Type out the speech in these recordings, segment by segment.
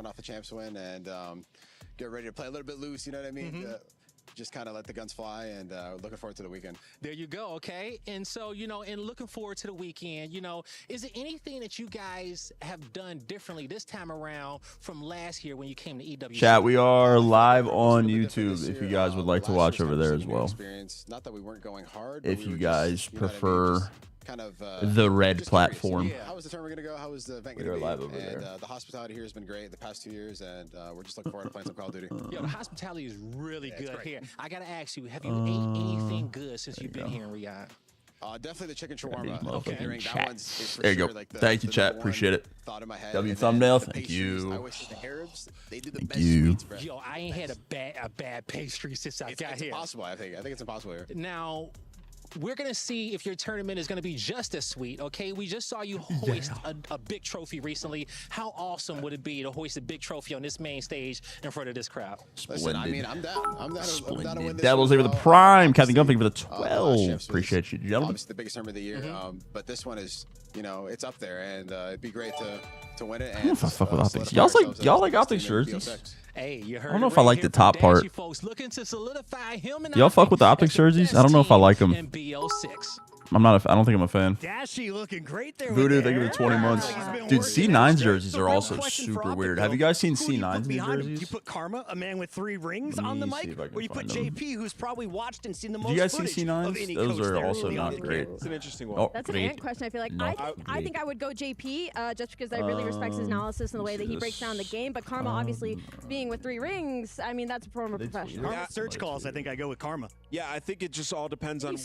coming off a champs win and get ready to play a little bit loose. You know what I mean? Just kind of let the guns fly, and looking forward to the weekend. There you go. Okay. And so, you know, and looking forward to the weekend, you know, is there anything that you guys have done differently this time around from last year when you came to EW? Chat, we are live on YouTube if you guys would like to watch over there as well. Not that we weren't going hard, if you guys prefer kind of the red platform. Yeah. How was the tournament going to go? How was the event going to be? Live over and there. The hospitality here has been great the past 2 years, and we're just looking forward to playing some Call of Duty. Yo, the hospitality is really good here. I got to ask you, have you ate anything good since you've been here in Riyadh? Definitely the chicken shawarma. Okay. That one's for there you sure, go. like Thank you, chat. Appreciate it. W thumbnail. Thank you. I always say the Arabs, they do the Thank best you. sweets, bro. Yo, I ain't had a bad pastry since I got here. It's impossible, I think. I think it's impossible here. Now, we're going to see if your tournament is going to be just as sweet, okay? We just saw you hoist a big trophy recently. How awesome would it be to hoist a big trophy on this main stage in front of this crowd? Listen, I mean, I'm down. I'm down to win this. Devils over the prime. Captain Gumping for the 12. Appreciate you, gentlemen. Obviously the biggest tournament of the year, but this one is, you know, it's up there, and it'd be great to win it. And I don't know if I fuck with Optics. Y'all like Optics jerseys? Hey, you heard I don't know if I like the top part. Y'all fuck with the Optics jerseys? I don't know if I like them. I don't think I'm a fan. Dashy looking great there. Voodoo, thank you for the 20 months. Dude, C9's jerseys are also super weird. Have you guys seen C9's jerseys? You put Karma, a man with 3 rings, on the mic, or you put JP, who's probably watched and seen the most. Do you guys see footage of any C9's? Those coach are there also early on not in the great. game. It's an interesting one. Oh, That's an ant question. I feel like I think I would go JP just because I really respect his analysis and the way that he breaks down the game. But Karma, obviously, being with 3 rings, I mean, that's a former professional. Karma search calls, I think I go with Karma. Yeah, I think it just all depends on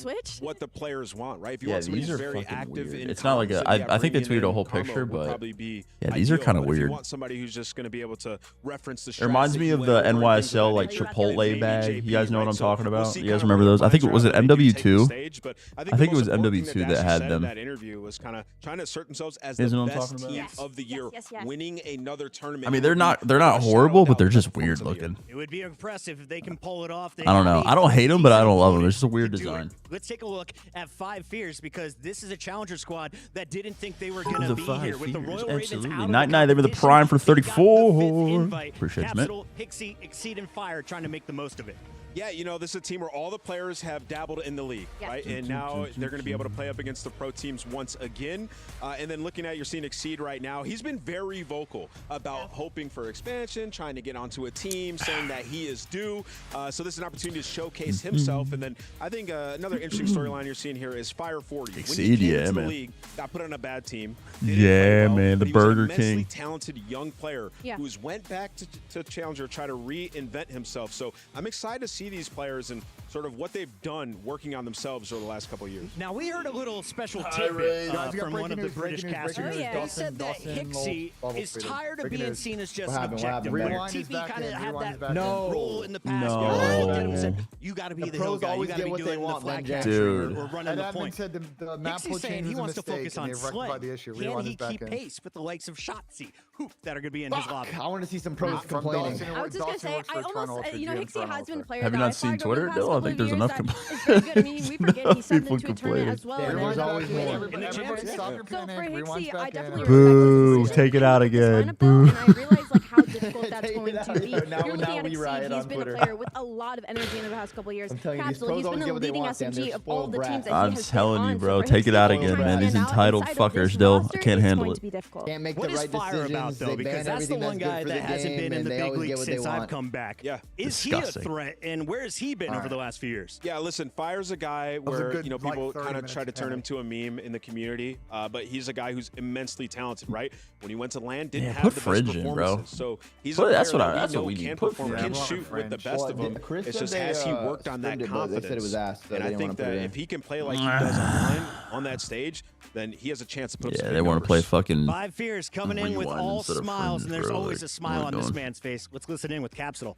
what the players want, right? If you Yeah, want somebody these who's are very fucking active weird. in It's not like a. I think they tweeted a whole picture, but yeah, these are kind of If weird. you want somebody who's just going to be able to reference the It reminds me of the NYSL like Chipotle bag. You guys know what I'm talking about? You guys remember those? I think it was MW2. I think it was MW2 that had them. That interview was kind of trying to assert themselves as Isn't the what I'm best talking team about? of the year, winning another tournament. I mean, they're not horrible, but they're just weird looking. It would be impressive if they can pull it off. I don't know. I don't hate them, but I don't love them. It's just a weird design. Let's take a look at 5 Fears, because this is a challenger squad that didn't think they were going to be here with the Royal Ravens out. Night, they were the prime for 34. Appreciate it, Capsule, Hixie, Exceed, and Fire trying to make the most of it. Yeah, you know, this is a team where all the players have dabbled in the league, right? And now they're going to be able to play up against the pro teams once again. And then looking at, you're seeing Exceed right now. He's been very vocal about hoping for expansion, trying to get onto a team, saying that he is due. So this is an opportunity to showcase himself. And then I think another interesting storyline you're seeing here is Fire 40. Exceed, when he came yeah, into man. the league, got put on a bad team. Yeah, well, man, the but he was an Burger immensely King. talented young player who's went back to Challenger, try to reinvent himself. So I'm excited to see these players and sort of what they've done working on themselves over the last couple of years. Now, we heard a little special tidbit from one of the British casters. Oh, yeah. He said that Hixie is tired of being seen as just an objective player. TP kind of had that role in the past. Where looked at him and said, you got to be the hill guy. You got to be doing the flag capture or running the point. Hixie's saying he wants to focus on Slay. Can he keep pace with the likes of Shotzi, Hoop, that are going to be in his lobby? I want to see some pros complaining. I was just going to say, I almost, you know, Hixie has been a player. Have you not seen Twitter? No, I think there's enough complaining. I mean, we forget he subbed into a tournament as well. There's always more. So for Hixie, I definitely Boo, take it out again. Boo. And I realize like how difficult that's going to be. You're looking at Exceed, he's been a player with a lot of energy in the past couple of years. Capsule, he's been the leading SMG of all the teams that he I'm has telling you, bro, take it out again, man. These entitled fuckers still, I can't handle it. Can't make the What is right Fire about, decisions. though? They Because ban that's the everything one that's guy good for that the hasn't game, been in and the they big always league get what they since I've want. come back. Yeah. Is he a Disgusting. threat, and where has he been over the last few years? Yeah, listen, Fire's a guy where, good, you know, people like, 30 kind of try to minutes turn him back. to a meme in the community, but he's a guy who's immensely talented, right? When he went to LAN, didn't Yeah, have put the Fridge best in, bro. performances. So he's a But player that's that what we can need. Put perform, Fridge can in. shoot with the best Well, of them. Chris It's said just they, has he worked on that streamed it, but they confidence. said it was asked, so And they I didn't think wanna put that it in. if he can play like he does online on that stage, then he has a chance to put up some Yeah, big they want to play numbers. fucking. 5 Fears coming in with Rewind all instead of smiles, Fringe, and there's bro. always Like, a smile what on are we this doing? man's face. Let's listen in with Capsule.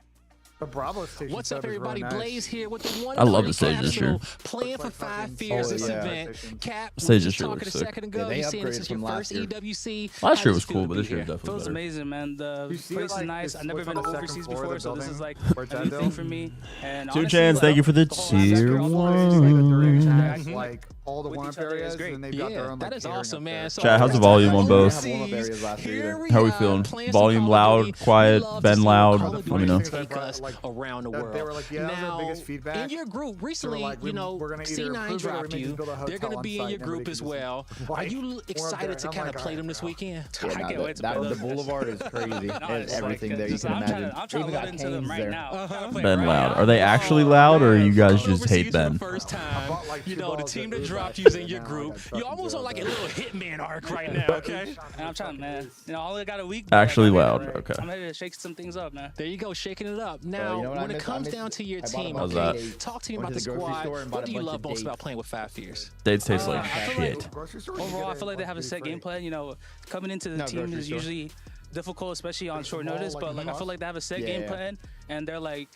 The Bravo station. What's up, everybody? Really nice. Blaze here with the one. I love the stage this year. Playing for 5 years this event. Cap, we Stage were this year talking looks a sick. second ago. You seen it since your first EWC. Last year was cool, but this year definitely feels better. amazing, man. The place is nice. I've never been overseas before, so this is like a new thing for me. And Two Chans, thank you for the tier 1. Like all the warm-up areas, and they've got their own. That is awesome, man. Chat, how's the volume on both? How are we feeling? Volume loud, quiet, Ben loud? Let me know. Take us around the world. They were like, yeah, that was our biggest feedback. In your group recently, you know, C9 dropped you. They're going to be in your group as well. Are you excited to kind of play them this weekend? I can't wait to play The Boulevard is crazy. There's everything there you can imagine. I'm trying to load into them right now. Ben loud. Are they actually loud, or you guys just hate Ben? First time, you know, the team that dropped you's in your group. You almost on like a little hitman arc right now, okay? And I'm trying, man. You know, I only got a week. Actually loud. Okay. I'm ready to shake some things up, man. There you go, shaking it up. Now, when it comes down to your team, How's okay, that? talk to me about the squad. What do you love most about playing with 5 Fears? Dates taste like shit. Overall, I feel like they have a set game plan. You know, coming into the team is usually difficult, especially on short notice. But like, I feel like they have a set game plan, and they're like,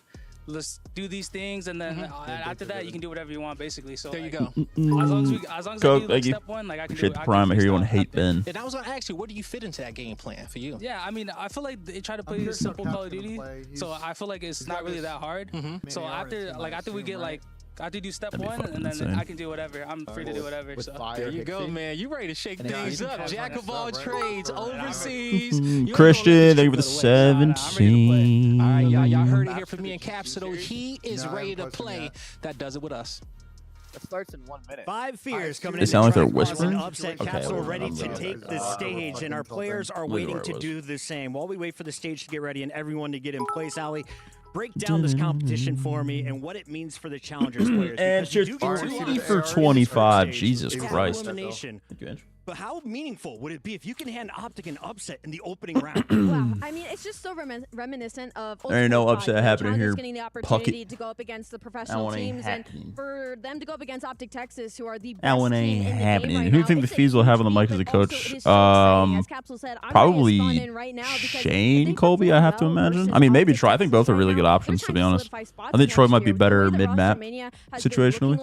let's do these things, and then after that, you can do whatever you want, basically. So there you go. As long as I do like, step one, like I can do the prime. I hear you want to hate Ben. And I was gonna ask you, where do you fit into that game plan for you? Yeah, I mean, I feel like they try to play simple Call of Duty, so I feel like it's not really that hard. So after we get like. I have to do step one, and then insane. I can do whatever. I'm free to do whatever. So. There you go, man. You ready to shake things up. Jack of all trades, overseas. Christian, thank you for the 17. All right, y'all heard it here from me and Capsule. He is ready to play. That does it with us. It starts in 1 minute. 5 Fears coming in. They sound like they're whispering. Upset Capsule ready to take the stage, and our players are waiting to do the same. While we wait for the stage to get ready and everyone to get in place, Ali, break down this competition for me and what it means for the Challengers players. And just 40 for 25. Jesus Christ. But how meaningful would it be if you can hand Optic an upset in the opening round? Wow, I mean, it's just so reminiscent of. There ain't no upset happening here. Getting the opportunity to go up against the professional teams, and for them to go up against Optic Texas, who are the best That one ain't team in the happening. game right Who do you now. think the FaZe will have on the mic as a coach? Probably Shane Colby, I have to imagine. I mean, maybe Troy. I think both are really good options, to be honest. I think Troy might be better mid-map situationally.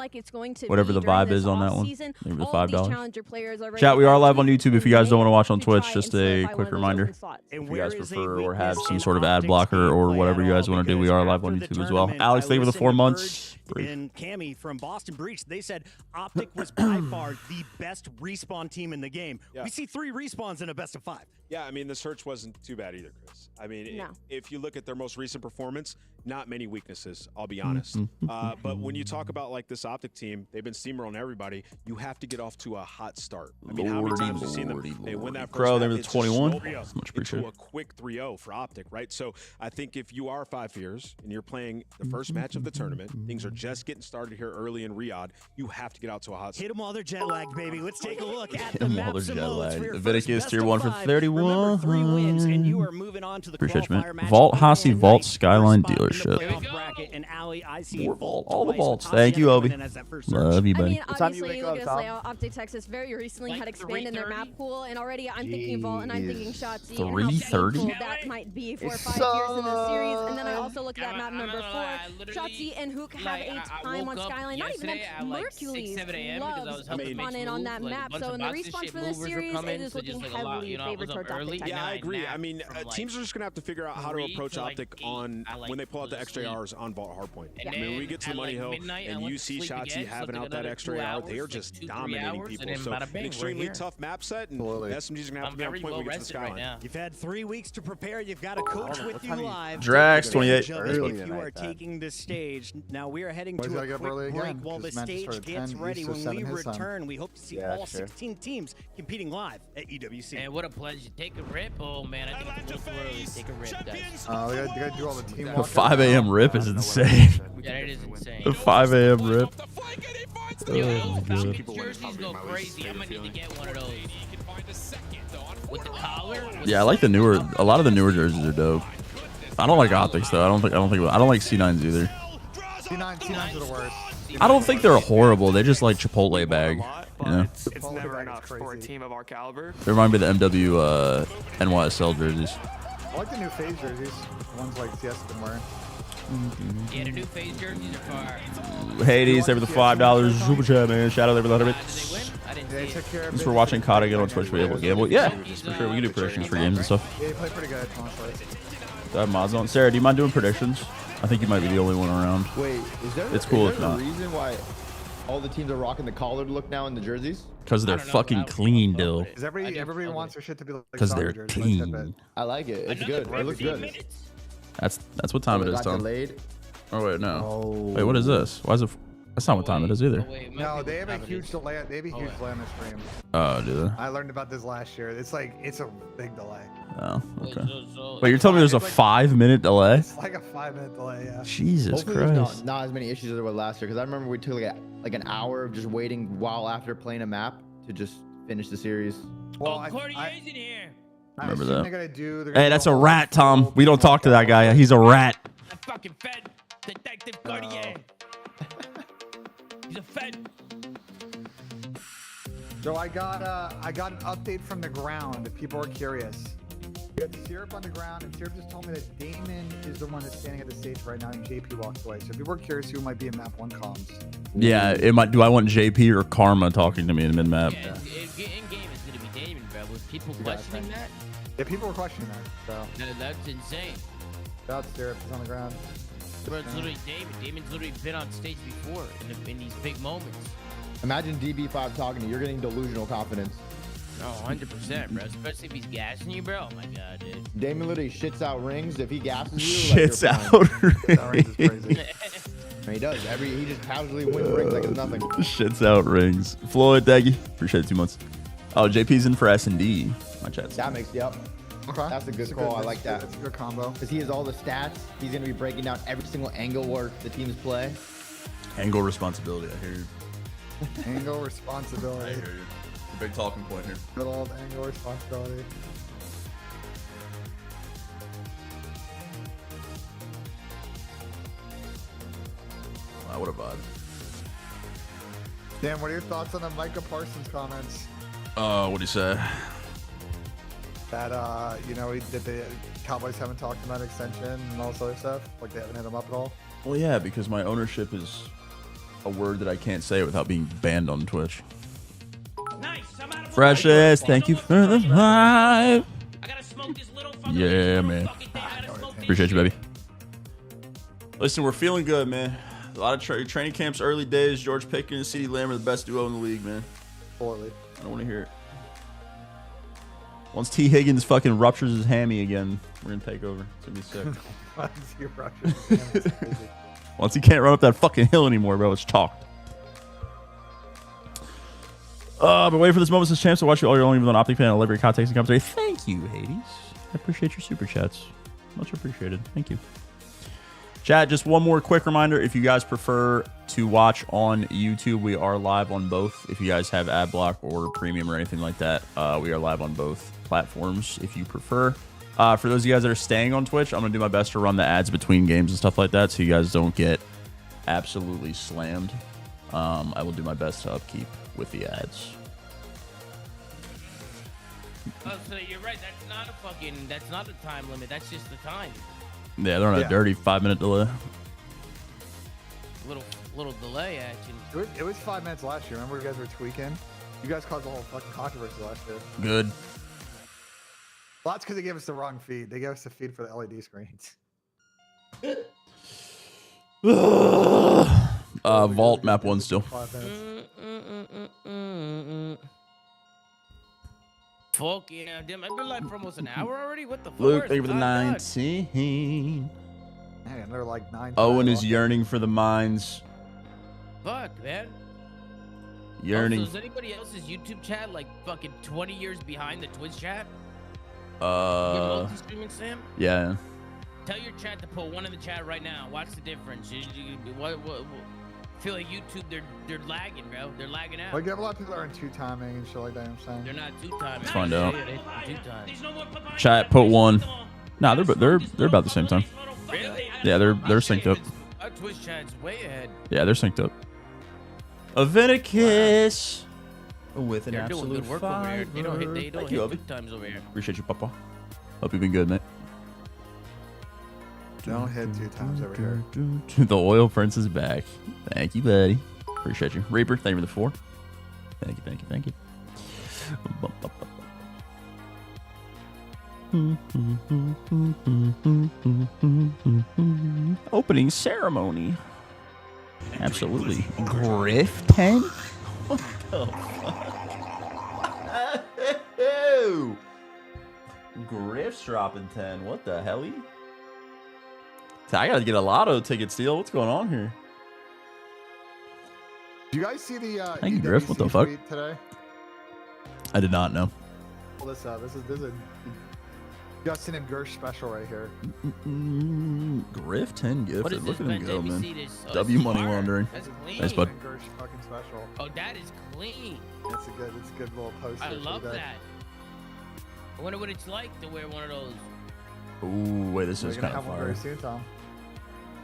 Whatever the vibe is on that one. Maybe the $5. Chat, we are live on YouTube. If you guys don't want to watch on Twitch, just a quick reminder. If you guys prefer or have some sort of ad blocker or whatever you guys want to do, we are live on YouTube as well. Alex, thank you for the 4 months. And Cammy from Boston Breach, they said Optic was by far the best respawn team in the game. We see 3 respawns in a best of 5. Yeah, I mean, the search wasn't too bad either, Chris. I mean, if you look at their most recent performance, not many weaknesses, I'll be honest. But when you talk about like this Optic team, they've been steamrolling everybody. You have to get off to a hot start. I mean, how many times have you seen them? They win that first they were map, the 21. Much appreciated. A quick 3-0 for Optic, right? So I think if you are 5 Fears and you're playing the first match of the tournament, things are just getting started here early in Riyadh, you have to get out to a hot start. Hit them while they're jet lagged, baby. Let's take a look at the maps and modes for your Leviticus tier 1 for 31. 3 wins, and you are moving on to the qualifier match. Vault Hossie Vault Skyline Dealership. And Ali, I see More Vault. All the Vaults. Thank you, Obi. Love you, buddy. I mean, obviously, you look at this layout. Optic Texas very recently had expanded their map pool, and already I'm thinking Vault and I'm thinking Shotzi. 330. That might be for 5 years in the series. And then I also look at map number 4. Shotzi and Hook have a time on Skyline. Not even Mercules loves to spawn in on that map. So in the response for this series, it is looking heavily favored towards Optic Texas. Yeah, I agree. I mean, teams are just going to have to figure out how to approach Optic on when they pull out the extra hours on Vault Hardpoint. I mean, when we get to the Money Hill and you see Shotzi having out that extra hour, they are just dominating people. So an extremely tough map set, and SMG's going to have to be on point when we get to the Skyline. You've had 3 weeks to prepare. You've got a coach with you live. Drax 28. If you are taking the stage, now we are heading to a quick break while the stage gets ready. When we return, we hope to see all 16 teams competing live at EWC. And what a pleasure. Take a rip. Oh, man, I think it's a little too early. Take a rip, guys. We gotta do all the team. The 5 a.m. rip is insane. Yeah, it is insane. The 5 a.m. rip. Yo, jerseys go crazy. I might need to get one of those. With the collar? Yeah, I like the newer. A lot of the newer jerseys are dope. I don't like Optics though. I don't like C9s either. C9s are the worst. I don't think they're horrible. They just like Chipotle bag. You know? It's never enough for a team of our caliber. They remind me of the MW NYSL jerseys. I like the new FaZe jerseys. The ones like CS has been wearing. Yeah, the new FaZe jerseys are fire. Hades, there for the $5 super chat, man. Shout out there for the 100 Did they win? I didn't see it. Thanks for watching Kata get on Twitch. We able to gamble. Yeah, for sure. We can do predictions for games and stuff. Yeah, you play pretty good, honestly. Do I have mods on? Sarah, do you mind doing predictions? I think you might be the only one around. Wait, It's cool if there not. a reason why all the teams are rocking the collared look now in the jerseys? Because they're fucking clean, Dill. Because everybody wants their shit to be like Because soccer they're jerseys. clean. I like it. It's good. It looks good. That's what time it is, Tom. Delayed. Oh wait, no. Oh. Wait, what is this? Why is it? That's not what time it is either. No, they have a huge delay. They have a huge delay on the stream. Oh, do they? I learned about this last year. It's a big delay. Oh, okay. Wait, you're telling me there's a 5-minute delay? It's like a 5-minute delay, yeah. Jesus Hopefully Christ. there's not as many issues as there were last year, because I remember we took like an hour of just waiting while after playing a map to just finish the series. Well, Cartier's in here. Remember that. They're Hey, that's a rat, Tom. We don't talk to that guy. He's a rat. I'm fucking fed. Detective Cartier. He's a fed. So I got an update from the ground. If people are curious, we got Syrup on the ground, and Syrup just told me that Damon is the one that's standing at the stage right now, and JP walked away. So if people are curious, who might be in map 1 comms? Yeah, it might. Do I want JP or Karma talking to me in mid map? Yeah, in game it's gonna be Damon, bro. Was people questioning that? Yeah, people were questioning that. So That's insane. that's Syrup is on the ground. Bro, it's literally Damon. Damon's literally been on stage before in these big moments. Imagine DB5 talking to you. You're getting delusional confidence. Oh, 100%, bro. Especially if he's gassing you, bro. Oh my god, dude. Damon literally shits out rings if he gasses you. Shits out rings. He does. He just casually wins rings like it's nothing. Shits out rings. Floyd, thank you. Appreciate it 2 months. Oh, JP's in for S&D. My chat's. That makes, yep. Okay. That's a good call. I like that. That's a good combo. Because he has all the stats. He's going to be breaking down every single angle where the teams play. Angle responsibility, I hear you. Angle responsibility. I hear you. It's a big talking point here. Good old angle responsibility. Wow, what a vibe. Dan, what are your thoughts on the Micah Parsons comments? What do you say? That, that the Cowboys haven't talked about extension and all this other stuff? Like they haven't hit him up at all? Well, yeah, because my ownership is a word that I can't say without being banned on Twitch. Nice. Freshest, thank you for the vibe. Yeah, man. Appreciate you, baby. Listen, we're feeling good, man. A lot of training camps, early days. George Pickens, CeeDee Lamb are the best duo in the league, man. Totally. I don't want to hear it. Once T. Higgins fucking ruptures his hammy again, we're going to take over. It's going to be sick. Once he ruptures his hammy, it's crazy. Once he can't run up that fucking hill anymore, bro, it's chalked. But wait for this moment since champs to watch you all year long, even though an Optic fan, I love your context and commentary. Thank you, Hades. I appreciate your super chats. Much appreciated. Thank you. Chat, just one more quick reminder. If you guys prefer to watch on YouTube, we are live on both. If you guys have ad block or premium or anything like that, we are live on both platforms if you prefer. For those of you guys that are staying on Twitch, I'm going to do my best to run the ads between games and stuff like that so you guys don't get absolutely slammed. I will do my best to upkeep with the ads. Oh, so you're right. That's not a time limit. That's just the time. Yeah, they're on a dirty 5-minute delay. Little delay action. It was 5 minutes last year. Remember you guys were tweaking? You guys caused the whole fucking controversy last year. Good. Well, that's because they gave us the wrong feed. They gave us the feed for the LED screens. Vault map 1 still. 5 minutes. Fuck yeah, damn! I've been live for almost an hour already. What the fuck? Luke, thank you for the 19. Man, they're like 9. Owen is yearning for the mines. Fuck, man. Yearning. Also, is anybody else's YouTube chat like fucking 20 years behind the Twitch chat? Multi-streaming, Sam? Yeah. Tell your chat to put one in the chat right now. Watch the difference. What feel like YouTube, they're lagging, bro. They're lagging out. Like, you have a lot of people that are in 2-timing and shit like that, I'm saying. They're not 2-timing. Let's find out. Two-time. Chat, put 1. Nah, they're about the same time. Really? Yeah, they're synced up. Our Twitch chat's way ahead. Yeah, they're synced up. A Venicus with an They're doing absolute good work over here. They don't hit 2 times over here. Appreciate you, Papa. Hope you've been good, mate. Don't hit 2 times over here. The oil prince is back. Thank you, buddy. Appreciate you. Reaper, thank you for the 4. Thank you, thank you, thank you. Opening ceremony. Absolutely. Griff 10? What the fuck? Griff's dropping 10. What the hell? I gotta get a lotto ticket, Steele. What's going on here? Do you guys see the Thank you, Griff. What the fuck? Today? I did not know. Pull this up. This is a Justin and Gersh special right here. Griff 10 gifted. Look at him go, man. Oh, W money laundering. That's clean. Nice, bud. Gersh fucking special. Oh, that is clean. It's a good little poster. I love that. I wonder what it's like to wear one of those. Ooh, wait, this is kind of fire. fire. Very soon, Tom.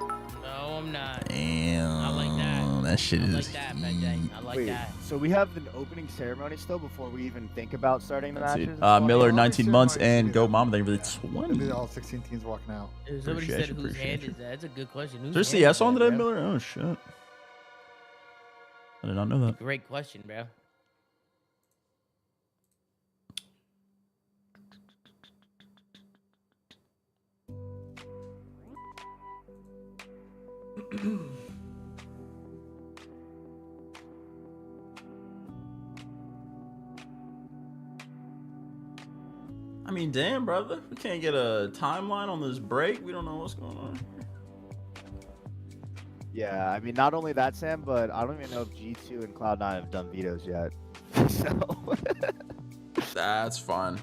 No, I'm not. Damn. I like that. That shit is. I like that, BJ. I like that. So we have an opening ceremony still before we even think about starting the matches? Miller, 19 months, and Go Mama, thank you for the 20. All 16 teams walking out. Somebody said whose hand is that? That's a good question. Is there CS on today, Miller? Oh, shit. I did not know that. Great question, bro. I mean, damn, brother. We can't get a timeline on this break. We don't know what's going on. Yeah, I mean, not only that, Sam, but I don't even know if G2 and Cloud9 have done vetoes yet. So that's fine.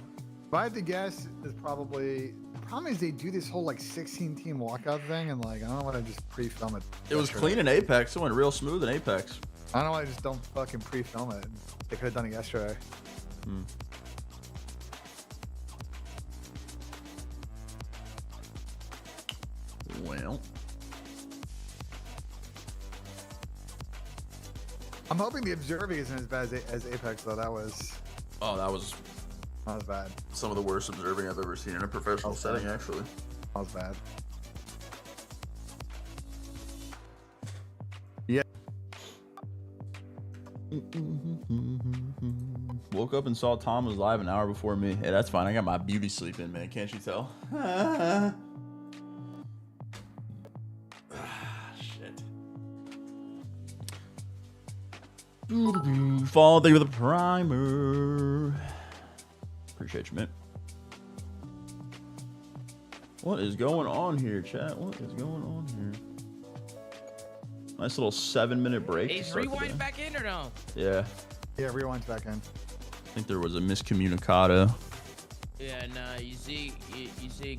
If I had to guess, is probably the problem is they do this whole like 16-team walkout thing, and like I don't want to just pre-film it. It was clean in Apex. It went real smooth in Apex. I don't know why I just don't fucking pre-film it. They could have done it yesterday. Well, I'm hoping the observing isn't as bad as Apex though. That was bad. Some of the worst observing I've ever seen in a professional setting, actually. That was bad. Yeah. Woke up and saw Tom was live an hour before me. Hey, that's fine. I got my beauty sleep in, man. Can't you tell? Shit. Fall day with a primer. Appreciate you, man. What is going on here, chat? What is going on here? Nice little 7-minute break. Is rewind back in or no? Yeah. Yeah, rewind's back in. I think there was a miscommunicado. Yeah, nah, you see,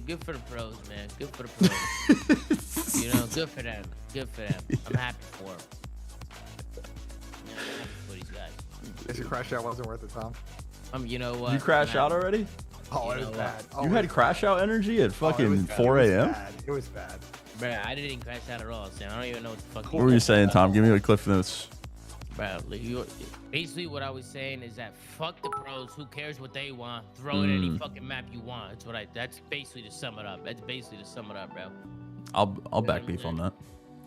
good for the pros, man. Good for the pros. You know, good for them. Good for them. I'm happy for them. Yeah, I'm happy for these guys. This crash out wasn't worth it, Tom. You know what? You crash out already? Oh, it was bad. You had crash out energy at fucking 4 a.m.? It was bad. Bro, I didn't crash out at all, Sam. I don't even know what the fuck. What were you saying, Tom? Give me a cliff notes. Bro, basically what I was saying is that fuck the pros. Who cares what they want? Throw in any fucking map you want. That's basically to sum it up. That's basically to sum it up, bro. I'll back beef on that.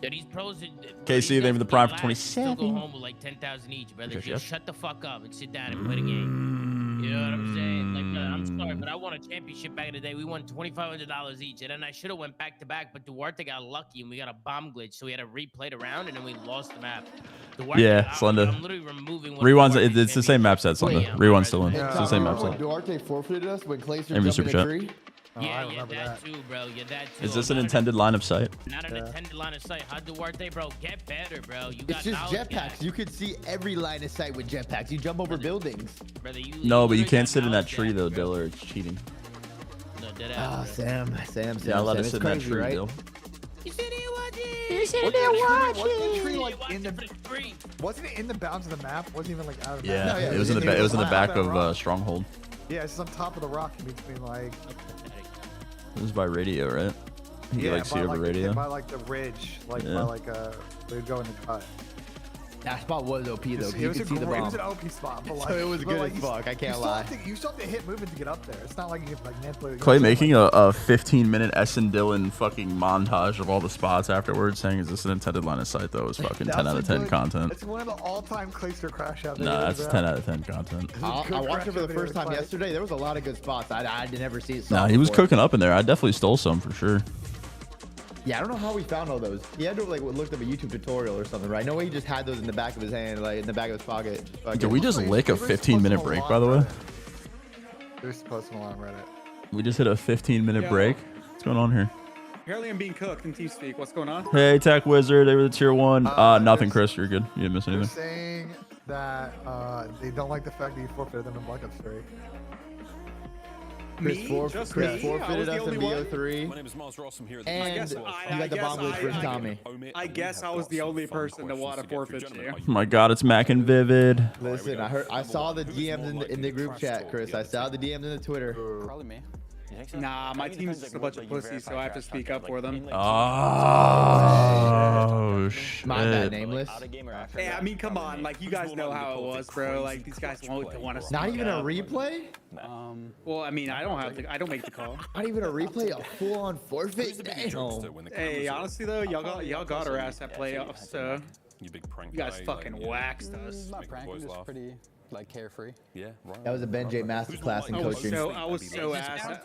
Yeah, these pros. KC, they were the prime for 27. Still go home with like 10,000 each, brother. Just shut the fuck up and sit down and play the game. You know what I'm saying? Like, I'm sorry, but I won a championship back in the day. We won $2,500 each, and then I should have went back to back, but Duarte got lucky and we got a bomb glitch, so we had to replay the round, and then we lost the map. Duarte, yeah, Slenda. I'm literally removing one. Rewind's. It's the same map set, Slenda. Rewind's still in. Yeah. It's the same map set. Duarte forfeited us when Clayster Every jumped super in a chat. tree. Yeah, that too, bro. Yeah, that too. Is this an intended line of sight? Not an intended line of sight. How Duarte, bro? Get better, bro. You got It's just jetpacks. You could see every line of sight with jetpacks. You jump over buildings. Brother, No, but you can't sit in that tree though, Diller. It's cheating. No, dead Ah, Sam. Yeah, let us sit in that crazy, tree, right? Dill. You sitting there watching? You sitting there watching? Wasn't the tree like in the? Wasn't it in the bounds of the map? Wasn't even like out of the Yeah, map? it was in the it was in the back of Stronghold. Yeah, it's on top of the rock in between like. It was by radio, right? You could like see over radio. By like the ridge, like by like we go in the cut. That spot was OP though. You could see the bomb. It was an OP spot, but like, so it was good as fuck. I can't lie. You still have to hit movement to get up there. It's not like you can like manipulate. Clay making a 15-minute Essen Dillon fucking montage of all the spots afterwards, saying, "Is this an intended line of sight?" Though is fucking 10 out of 10 content. It's one of the all-time Clayster crash out there. Nah, that's 10 out of 10 content. I watched it for the first time yesterday. There was a lot of good spots. I did never see it. Nah, he was cooking up in there. I definitely stole some for sure. Yeah, I don't know how we found all those. He had to like looked up a YouTube tutorial or something, right? No way he just had those in the back of his hand, like in the back of his pocket. Did we just lick a 15-minute break, by the way? There's posting on Reddit. We just hit a 15-minute break. What's going on here? Apparently I'm being cooked in TeamSpeak. What's going on? Hey, Tech Wizard. They were the tier 1. Nothing, Chris. You're good. You didn't miss anything. They're saying that they don't like the fact that you forfeited them in Black Ops 3. Chris forfeited us in BO3. My name is Mars Ross. I'm here at the And you got the bomb glitch for Tommy. I guess I was the only person to want to forfeit you. Oh my God, it's Mac and Vivid. Listen, I saw the DMs in the group chat, Chris. I saw the DMs in the Twitter. Probably me. Nah, my team's just a bunch of pussies, so I have to speak up for them. Oh, shit. My bad, Nameless. Hey, I mean, come on. Like, you guys know how it was, bro. Like, these guys want to Not even a replay? Well, I mean, I don't make the call. Not even a replay, a full-on forfeit? Damn. Hey, honestly, though, y'all got our ass at playoffs, so you guys fucking waxed us. My pranking is pretty... like carefree. Yeah, right. That was a Ben J masterclass in coaching. I was so ass.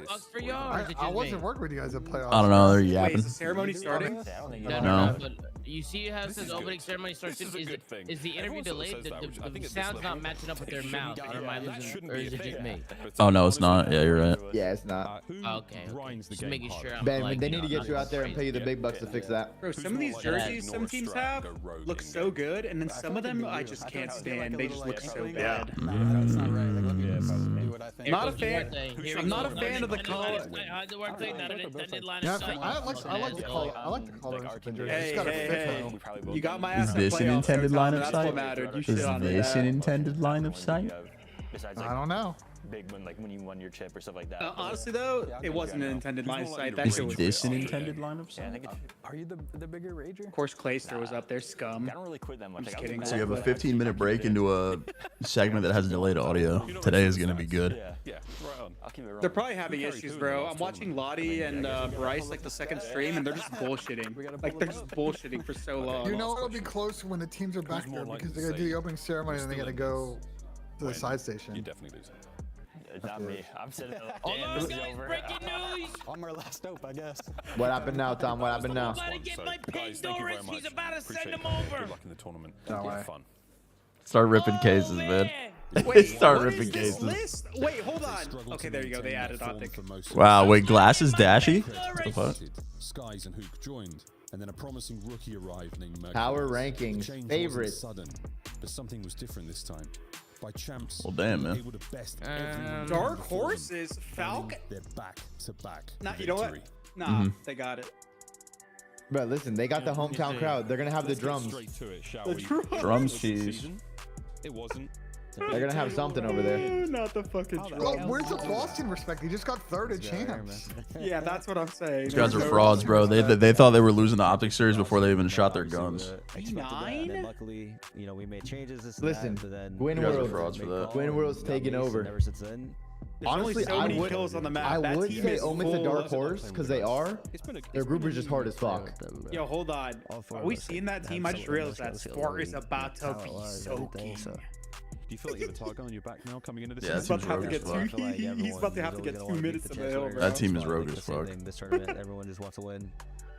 I wasn't working with you guys at playoffs. I don't know. They're yapping. Wait, is the ceremony starting? No. But you see how it says opening ceremony starts? Is the interview delayed? The sound's not matching up with their mouth, or am I losing? Or is it just me? Oh no, it's not. Yeah, you're right. Yeah, it's not. Okay. Just making sure. Ben, they need to get you out there and pay you the big bucks to fix that. Bro, some of these jerseys some teams have look so good, and then some of them I just can't stand. They just look so bad. Not a fan. I'm not a fan of the color. I like the color. I like the color. Hey. You got my ass. Is this an intended line of sight? Is this an intended line of sight? I don't know. Big when you won your chip or stuff like that. Honestly though, it wasn't an intended line of sight. Is this an intended line of sight? Are you the bigger rager? Of course, Clayster was up there, scum. I don't really quit that much. I'm just kidding. So you have a 15-minute break into a segment that has delayed audio. Today is gonna be good. Yeah, right on. I'll keep it rolling. They're probably having issues, bro. I'm watching Lottie and Bryce like the second stream, and they're just bullshitting. Like they're just bullshitting for so long. You know it'll be close when the teams are back there because they're gonna do the opening ceremony and they gotta go to the side station. You definitely lose. Not me. I'm sitting. Damn, this is over. Breaking news! On our last hope, I guess. What happened now, Tom? What happened now? Guys, thank you very much. He's about to send him Good over. luck in the tournament. Have fun. Start ripping cases, man. Wait, Start what ripping is this cases. list? Wait, hold on. Okay, there you go. They added Optic. Wow, wait, Glass is dashy? What the fuck? Skies and Hook joined, and then a promising rookie arrived named Mercury. Power rankings, favorite. Sudden, but something was different this time. By champs, well, damn, man. able to best Dark Horses, Falcon. They're back to back. Nah, you know what? Nah, they got it. Bro, listen, they got the hometown crowd. They're gonna have the drums. Straight to it, shall we? Drums cheese. It wasn't. They're gonna have something over there. Not the fucking drums. Well, where's the Boston respect? He just got third at champs. Yeah, that's what I'm saying. These guys are frauds, bro. They thought they were losing the Optic series before they even shot their guns. Nine? Luckily, you know, we made changes this Listen, but then Gwyn You guys are World, frauds for that. Gwyn World's taking over. Ever since then. Honestly, so many kills on the map. I That would team say is Omen's a full dark of- horse because they are. Their group is just hard as fuck. Yo, hold on. Are we seeing that team? I just realized that Sport is about to be soaking. Do you feel like you have a target on your back now coming into this? Yeah, He's about to have to get he's about to have to get 2 minutes in the hill, bro. That team is rogue as fuck. This tournament, everyone just wants to win.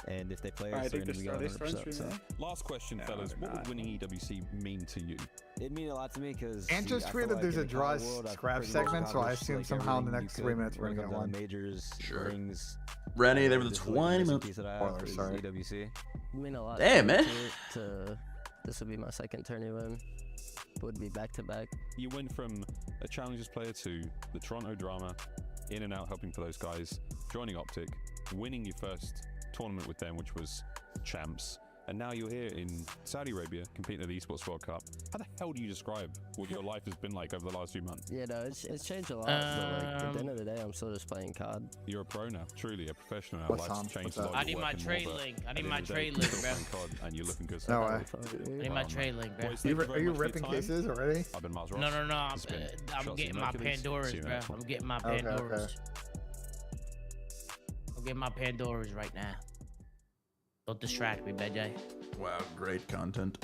And if they play us, I they're think going to be they're going 100%. So. Last question, fellas. What would winning EWC mean to you? It means a lot to me because. And just tweeted that there's a draw scrap segment, so I assume somehow in the next 3 minutes we're gonna get one. Majors, Sure. rings, Rennie, they were the 20 minutes. Sorry. EWC. Mean a lot. Damn, man. This would be my second tourney win. Would be back to back. You went from a Challengers player to the Toronto Drama, in and out helping for those guys, joining Optic, winning your first tournament with them, which was champs, And now you're here in Saudi Arabia competing at the Esports World Cup. How the hell do you describe what your life has been like over the last few months? Yeah, no, it's changed a lot. But like, at the end of the day, I'm still just playing COD. You're a pro now, truly a professional now. Life's changed a lot. I need my trade link. I need my trade link, bro. And you're looking good. No way. I need my trade link, bro. Are you ripping cases already? I've been Miles No. I'm getting my Pandoras, bro. I'm getting my Pandoras. Okay. I'm getting my Pandoras right now. Don't distract me, BJ. Wow, great content.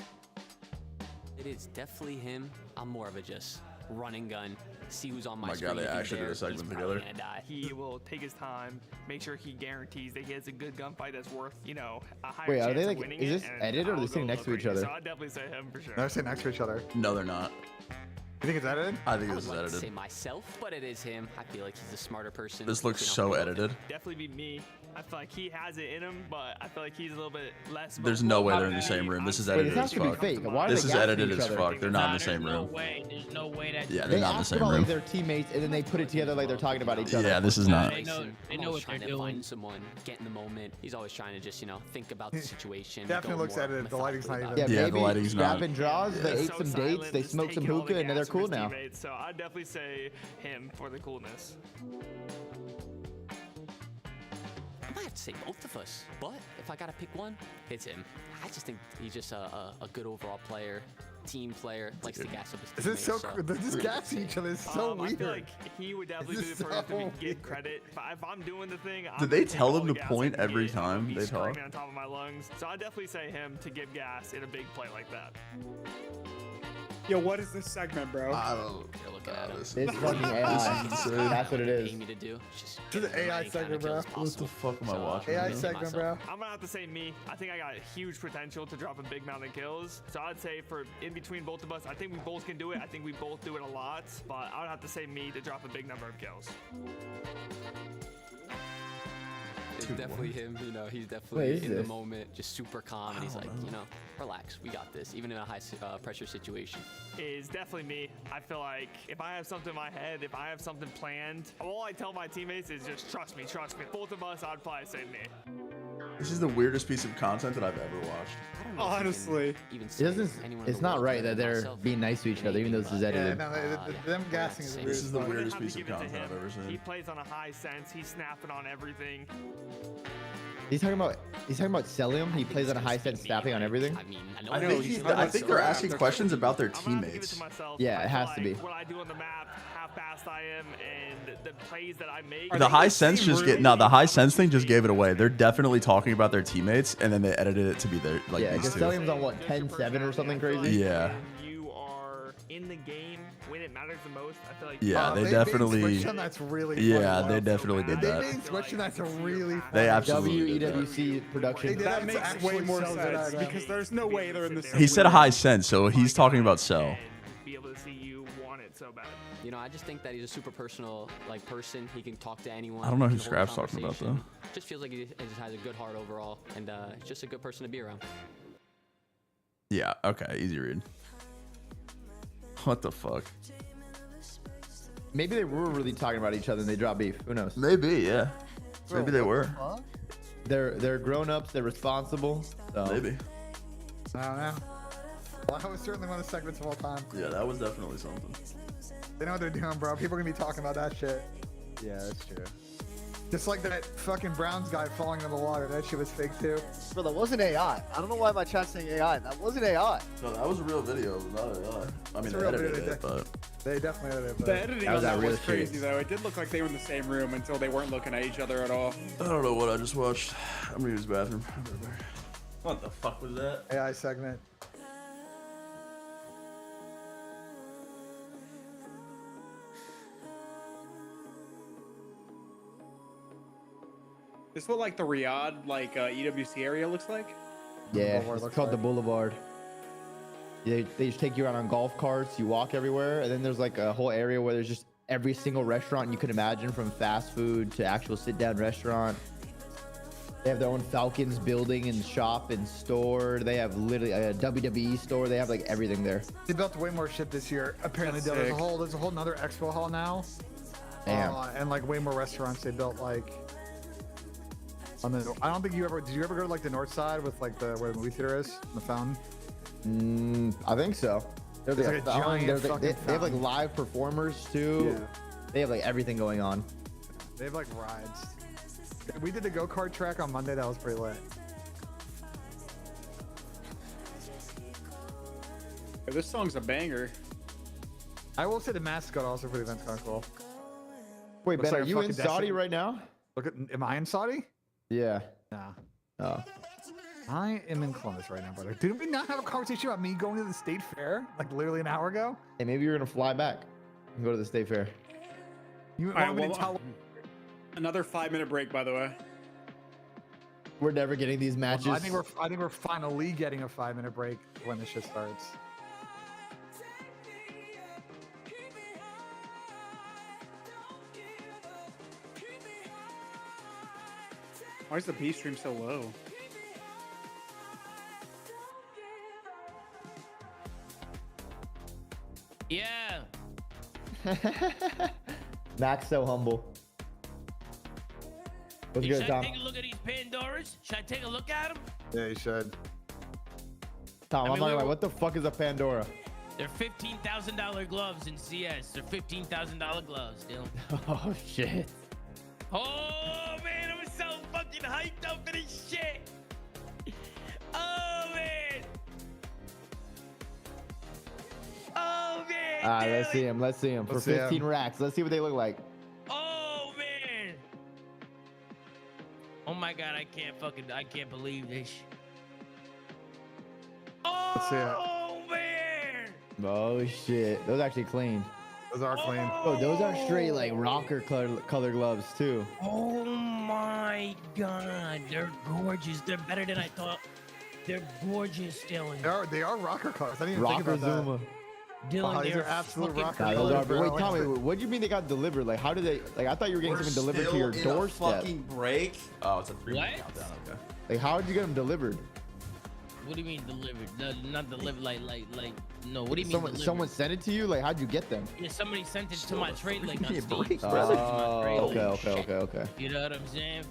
It is definitely him. I'm more of a just run and gun, see who's on my screen. Oh my god, they actually did a segment together. He will take his time, make sure he guarantees that he has a good gunfight that's worth, you know, a higher Wait, chance are they of like, winning is it, this and edited or are they I'll sitting go next to over each it. other? So I'd definitely say him for sure. They're sitting next to each other. No, they're not. You think it's edited? I think I this would is like to edited. say myself, but it is him. I feel like he's a smarter person. This looks You know, so edited. Definitely be me. I feel like he has it in him, but I feel like he's a little bit less. There's no way they're in the same room. This is edited as fuck. This is edited as fuck. They're not in the same room. There's no way that. Yeah, they're not in the same about, room. like, their teammates, and then they put it together like they're talking about each other. Yeah, this is not. They know what they're trying to doing. find someone, get in the moment. He's always trying to just, you know, think about the situation. Definitely go looks more edited. The lighting's not even. Yeah, the lighting's not. Grabbing draws, they ate some dates, they smoked some hookah, and they're cool now. So I'd definitely say him for the coolness. I might have to say both of us, but if I gotta pick one, it's him. I just think he's just a good overall player, team player, likes to gas up his teammates. This is so cool. They're just gassing each other. It's so weird. I feel like he would definitely be the person to get credit. If I'm doing the thing, Did they tell them to point every time they talk? On top of my lungs. So I'd definitely say him to give gas in a big play like that. Yo, what is this segment, bro? I don't. You're looking at him. It's fucking AI. That's what it is. Amy to do. Just This is an AI segment, bro. What the fuck am I watching? AI segment, bro. I'm gonna have to say me. I think I got huge potential to drop a big amount of kills. So I'd say for in between both of us, I think we both can do it. I think we both do it a lot, but I would have to say me to drop a big number of kills. It's definitely him, you know, he's definitely in the moment, just super calm, and he's like, you know, relax, we got this, even in a high pressure situation. Is definitely me. I feel like if I have something in my head, if I have something planned, all I tell my teammates is just trust me, trust me. Both of us, I'd probably say me. This is the weirdest piece of content that I've ever watched. Honestly, it's not right that they're being nice to each other, even though this is edited. Yeah, no, them gassing is weird. This is the weirdest piece of content I've ever He seen. plays on a high sense. He's snapping on everything. He's talking about Celium. He plays on a high sense, snapping on everything. I mean, I think they're asking questions about their teammates. Yeah, it has to be. What I do on the map, how fast I am, and the plays that I make. The high sense the high sense thing just gave it away. They're definitely talking about their teammates, and then they edited it to be their like Yeah, these because two. Celium's on what 10-7 or something crazy. Yeah. You are in the game when it matters the most. I feel like. Yeah, they definitely. That's really. Yeah, they definitely did They that. made switching that's a really. They absolutely did that. WEWC production. that makes way more sense because there's no way they're in the same. He said a high sense, so he's talking about Cell. Be able to see you want it so bad. You know, I just think that he's a super personal, like, person. He can talk to anyone. I don't know who can hold a Scrap's talking about though. conversation. Just feels like he just has a good heart overall, and just a good person to be around. Yeah. Okay. Easy read. What the fuck? Maybe they were really talking about each other and they dropped beef. Who knows? Maybe. Yeah. Maybe they were. They're grown-ups. They're responsible. So. Maybe. I don't know. Well, that was certainly one of the segments of all time. Yeah, that was definitely something. They know what they're doing, bro. People are gonna be talking about that shit. Yeah, that's true. Just like that fucking Browns guy falling in the water. That shit was fake too. Bro, that wasn't AI. I don't know why my chat's saying AI. That wasn't AI. No, that was a real video. It was not AI. I mean, It's a they real edited video. it, but They definitely edited it. But The editing on that was crazy though. It did look like they were in the same room until they weren't looking at each other at all. I don't know what I just watched. I'm gonna use the bathroom. What the fuck was that? AI segment. This is what like the Riyadh EWC area looks like. Yeah, it's called the Boulevard. They just take you around on golf carts. You walk everywhere, and then there's like a whole area where there's just every single restaurant you could imagine, from fast food to actual sit-down restaurant. They have their own Falcons building and shop and store. They have literally a WWE store. They have like everything there. They built way more shit this year. Apparently, That's there's sick. a whole nother expo hall now. Damn. And like way more restaurants. They built like I don't think you ever. Did you ever go to like the north side with like where the movie theater is, the fountain? I think so. There's like a giant they have like live performers too. Yeah. They have like everything going on. They have like rides. We did the go-kart track on Monday. That was pretty lit. This song's a banger. I will say the mascot also for the event's kind of cool. Wait, Ben, are you in Saudi right now? Am I in Saudi? Yeah. Nah. Oh. I am in Columbus right now, brother. Did we not have a conversation about me going to the state fair like literally an hour ago? Hey, maybe you're gonna fly back and go to the state fair. You want me to tell? Another 5-minute break, by the way. We're never getting these matches. I think we're finally getting a 5-minute break when this shit starts. Why is the B stream so low? Yeah. Max so humble. What's good, Should Tom? I take a look at these Pandoras? Should I take a look at them? Yeah, you should. Tom, I'm not like, what the fuck is a Pandora? They're $15,000 gloves in CS. They're $15,000 gloves, Dylan. Oh shit. Oh man, I'm so fucking hyped up for this shit. Oh man. Oh man. All right, let's see him. Let's see him for 15 racks. Let's see what they look like. Oh man. Oh my god, I can't believe this. Let's see it. Oh man. Oh shit, those are actually clean. Those are clean. Oh, those are straight like rocker color gloves too. Oh my god, they're gorgeous. They're better than I thought. They're gorgeous, Dylan. They are rocker colors. I didn't even Rocker think about Zuma. that. Dylan, These they're are absolute rocker Nah, colors. wait, Tommy, what do you mean they got delivered? Like, how did they? Like, I thought you were getting something delivered to your doorstep. Fucking break. Oh, it's a 3-minute countdown. Okay. Like, how did you get them delivered? What do you mean delivered? Not delivered like no. What do you mean delivered? Someone sent it to you? Like, how'd you get them? Yeah, somebody sent it to my trade link on Steam. Oh, okay. You know what I'm saying?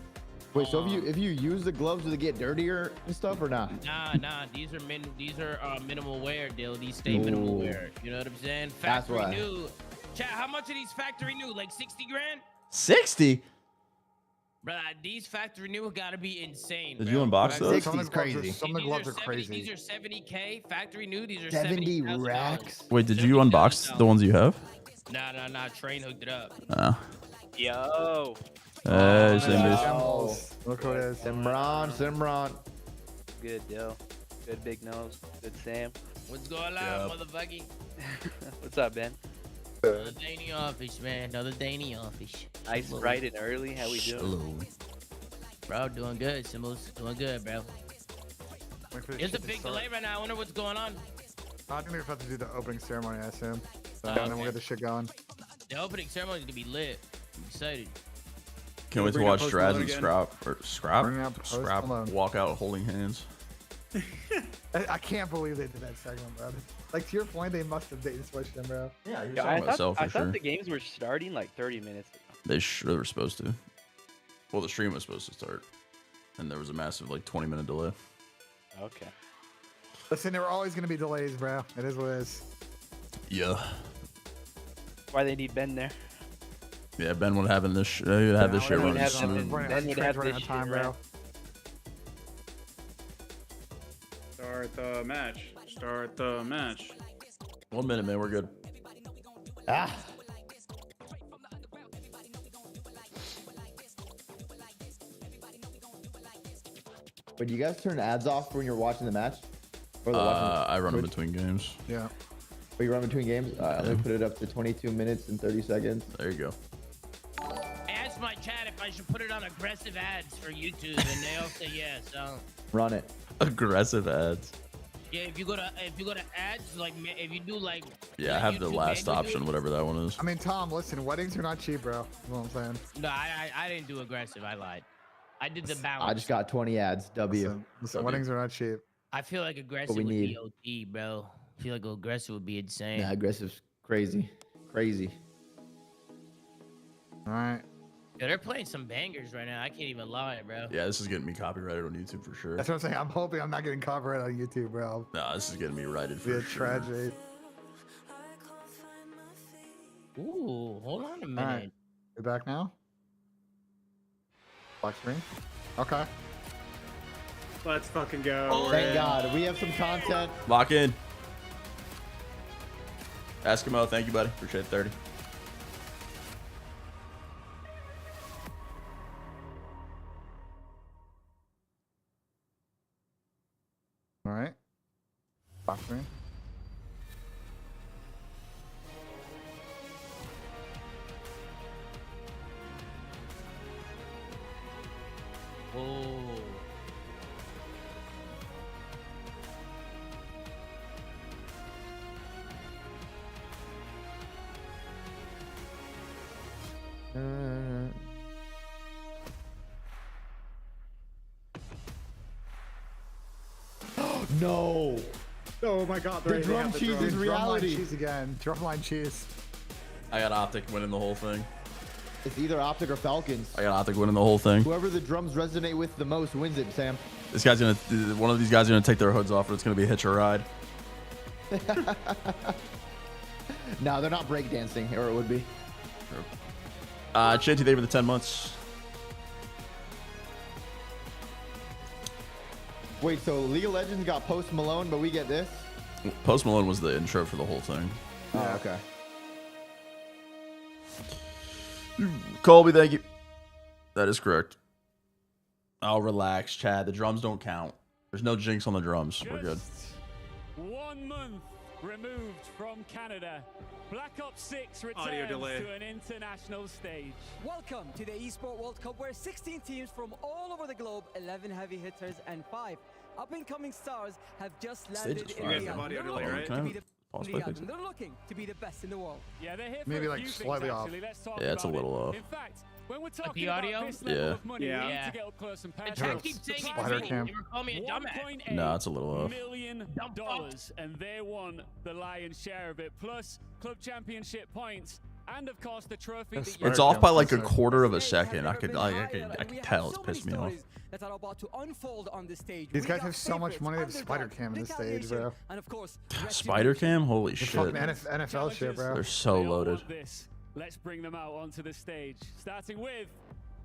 Wait, so if you use the gloves, do they get dirtier and stuff or not? Nah. These are minimal wear, deal. These stay minimal wear. You know what I'm saying? Factory new. Chat, how much are these factory new? Like 60 grand? 60? Bro, these factory new gotta be insane. Did you unbox those? 60's crazy. Some of the gloves are crazy. These are 70K factory new. These are 70 racks. Wait, did you unbox the ones you have? Nah. Train hooked it up. Oh. Yo. Hey, Look who it is. Simran. Good, yo. Good big nose. Good Sam. What's going on, motherfucker? What's up, Ben? Another day in the office, man. Another day in the office. Nice, bright and early. How we doing? Hello. Bro, doing good, Symbols. Doing good, bro. It's a big delay right now. I wonder what's going on. I think they're about to do the opening ceremony, I assume. And then we'll get the shit going. The opening ceremony is gonna be lit. I'm excited. Can't wait to watch Straz and Scrap walk out holding hands. I can't believe they did that segment, bro. Like, to your point, they must have dated switched them, bro. Yeah, I thought the games were starting like 30 minutes ago. They were supposed to. Well, the stream was supposed to start, and there was a massive like 20-minute delay. Okay. Listen, there were always going to be delays, bro. It is what it is. Yeah. Why they need Ben there? Yeah, Ben would have this. He would have this shit running smooth. Ben would have this shit, bro. Start the match. Start the match. 1 minute, man. We're good. Ah. But do you guys turn ads off when you're watching the match? Or I run them between games. Yeah. But you run between games? I'm going to put it up to 22 minutes and 30 seconds. There you go. I asked my chat if I should put it on aggressive ads for YouTube, and they all say yes. So. Run it. Aggressive ads. Yeah, if you go to ads, like if you do like. Yeah, I have the last option, whatever that one is. I mean, Tom, listen, weddings are not cheap, bro. You know what I'm saying? No, I didn't do aggressive. I lied. I did the balance. I just got 20 ads. Listen, weddings are not cheap. I feel like aggressive would be OT, bro. I feel like aggressive would be insane. Yeah, aggressive's crazy. Crazy. All right. Yo, they're playing some bangers right now. I can't even lie, bro. Yeah, this is getting me copyrighted on YouTube for sure. That's what I'm saying. I'm hoping I'm not getting copyrighted on YouTube, bro. Nah, this is getting me righted Be for a sure. tragedy. Ooh, hold on a minute. All right. We're back now? Black screen? Okay. Let's fucking go. Oh, thank God. We have some content. Lock in. Eskimo, thank you, buddy. Appreciate it. 30. All right. Black screen. Whoa. No. Oh my God. The drum cheese is reality. Cheese again. Drumline cheese. I got Optic winning the whole thing. It's either Optic or Falcons. I got Optic winning the whole thing. Whoever the drums resonate with the most wins it, Sam. This guy's gonna, one of these guys is gonna take their hoods off, and it's gonna be a hitch or ride. No, they're not breakdancing, or it would be. Shanty, they were the 10 months. Wait, so League of Legends got Post Malone, but we get this? Post Malone was the intro for the whole thing. Oh, okay. Colby, thank you. That is correct. I'll relax, Chad. The drums don't count. There's no jinx on the drums. We're good. 1 month removed from Canada, Black Ops 6 returns to an international stage. Welcome to the Esports World Cup, where 16 teams from all over the globe, 11 heavy hitters, and 5 up-and-coming stars have just landed in Riyadh. They're looking to be the best in the world. Yeah, they're here for Maybe a like few slightly things, off. actually. Let's talk Yeah, it's a about little it. off. In fact, when we're talking the audio? about this level of money, we need Yeah. to get up close and And personal. Chad keeps saying Spider it's me. cam. You were calling me a dumbass. No, it's a little off. $1 million, and they won the lion's share of it, plus club championship points, and of course the trophy. That It's off by like a quarter of a second. I could tell. It's pissed me off. That are about to unfold on the stage. These guys have so much money. They have spider cam in the stage, bro. And of course, Spider cam? Holy The shit. fucking NFL shit, bro. They're so They all loaded. want this. Let's bring them out onto the stage, starting with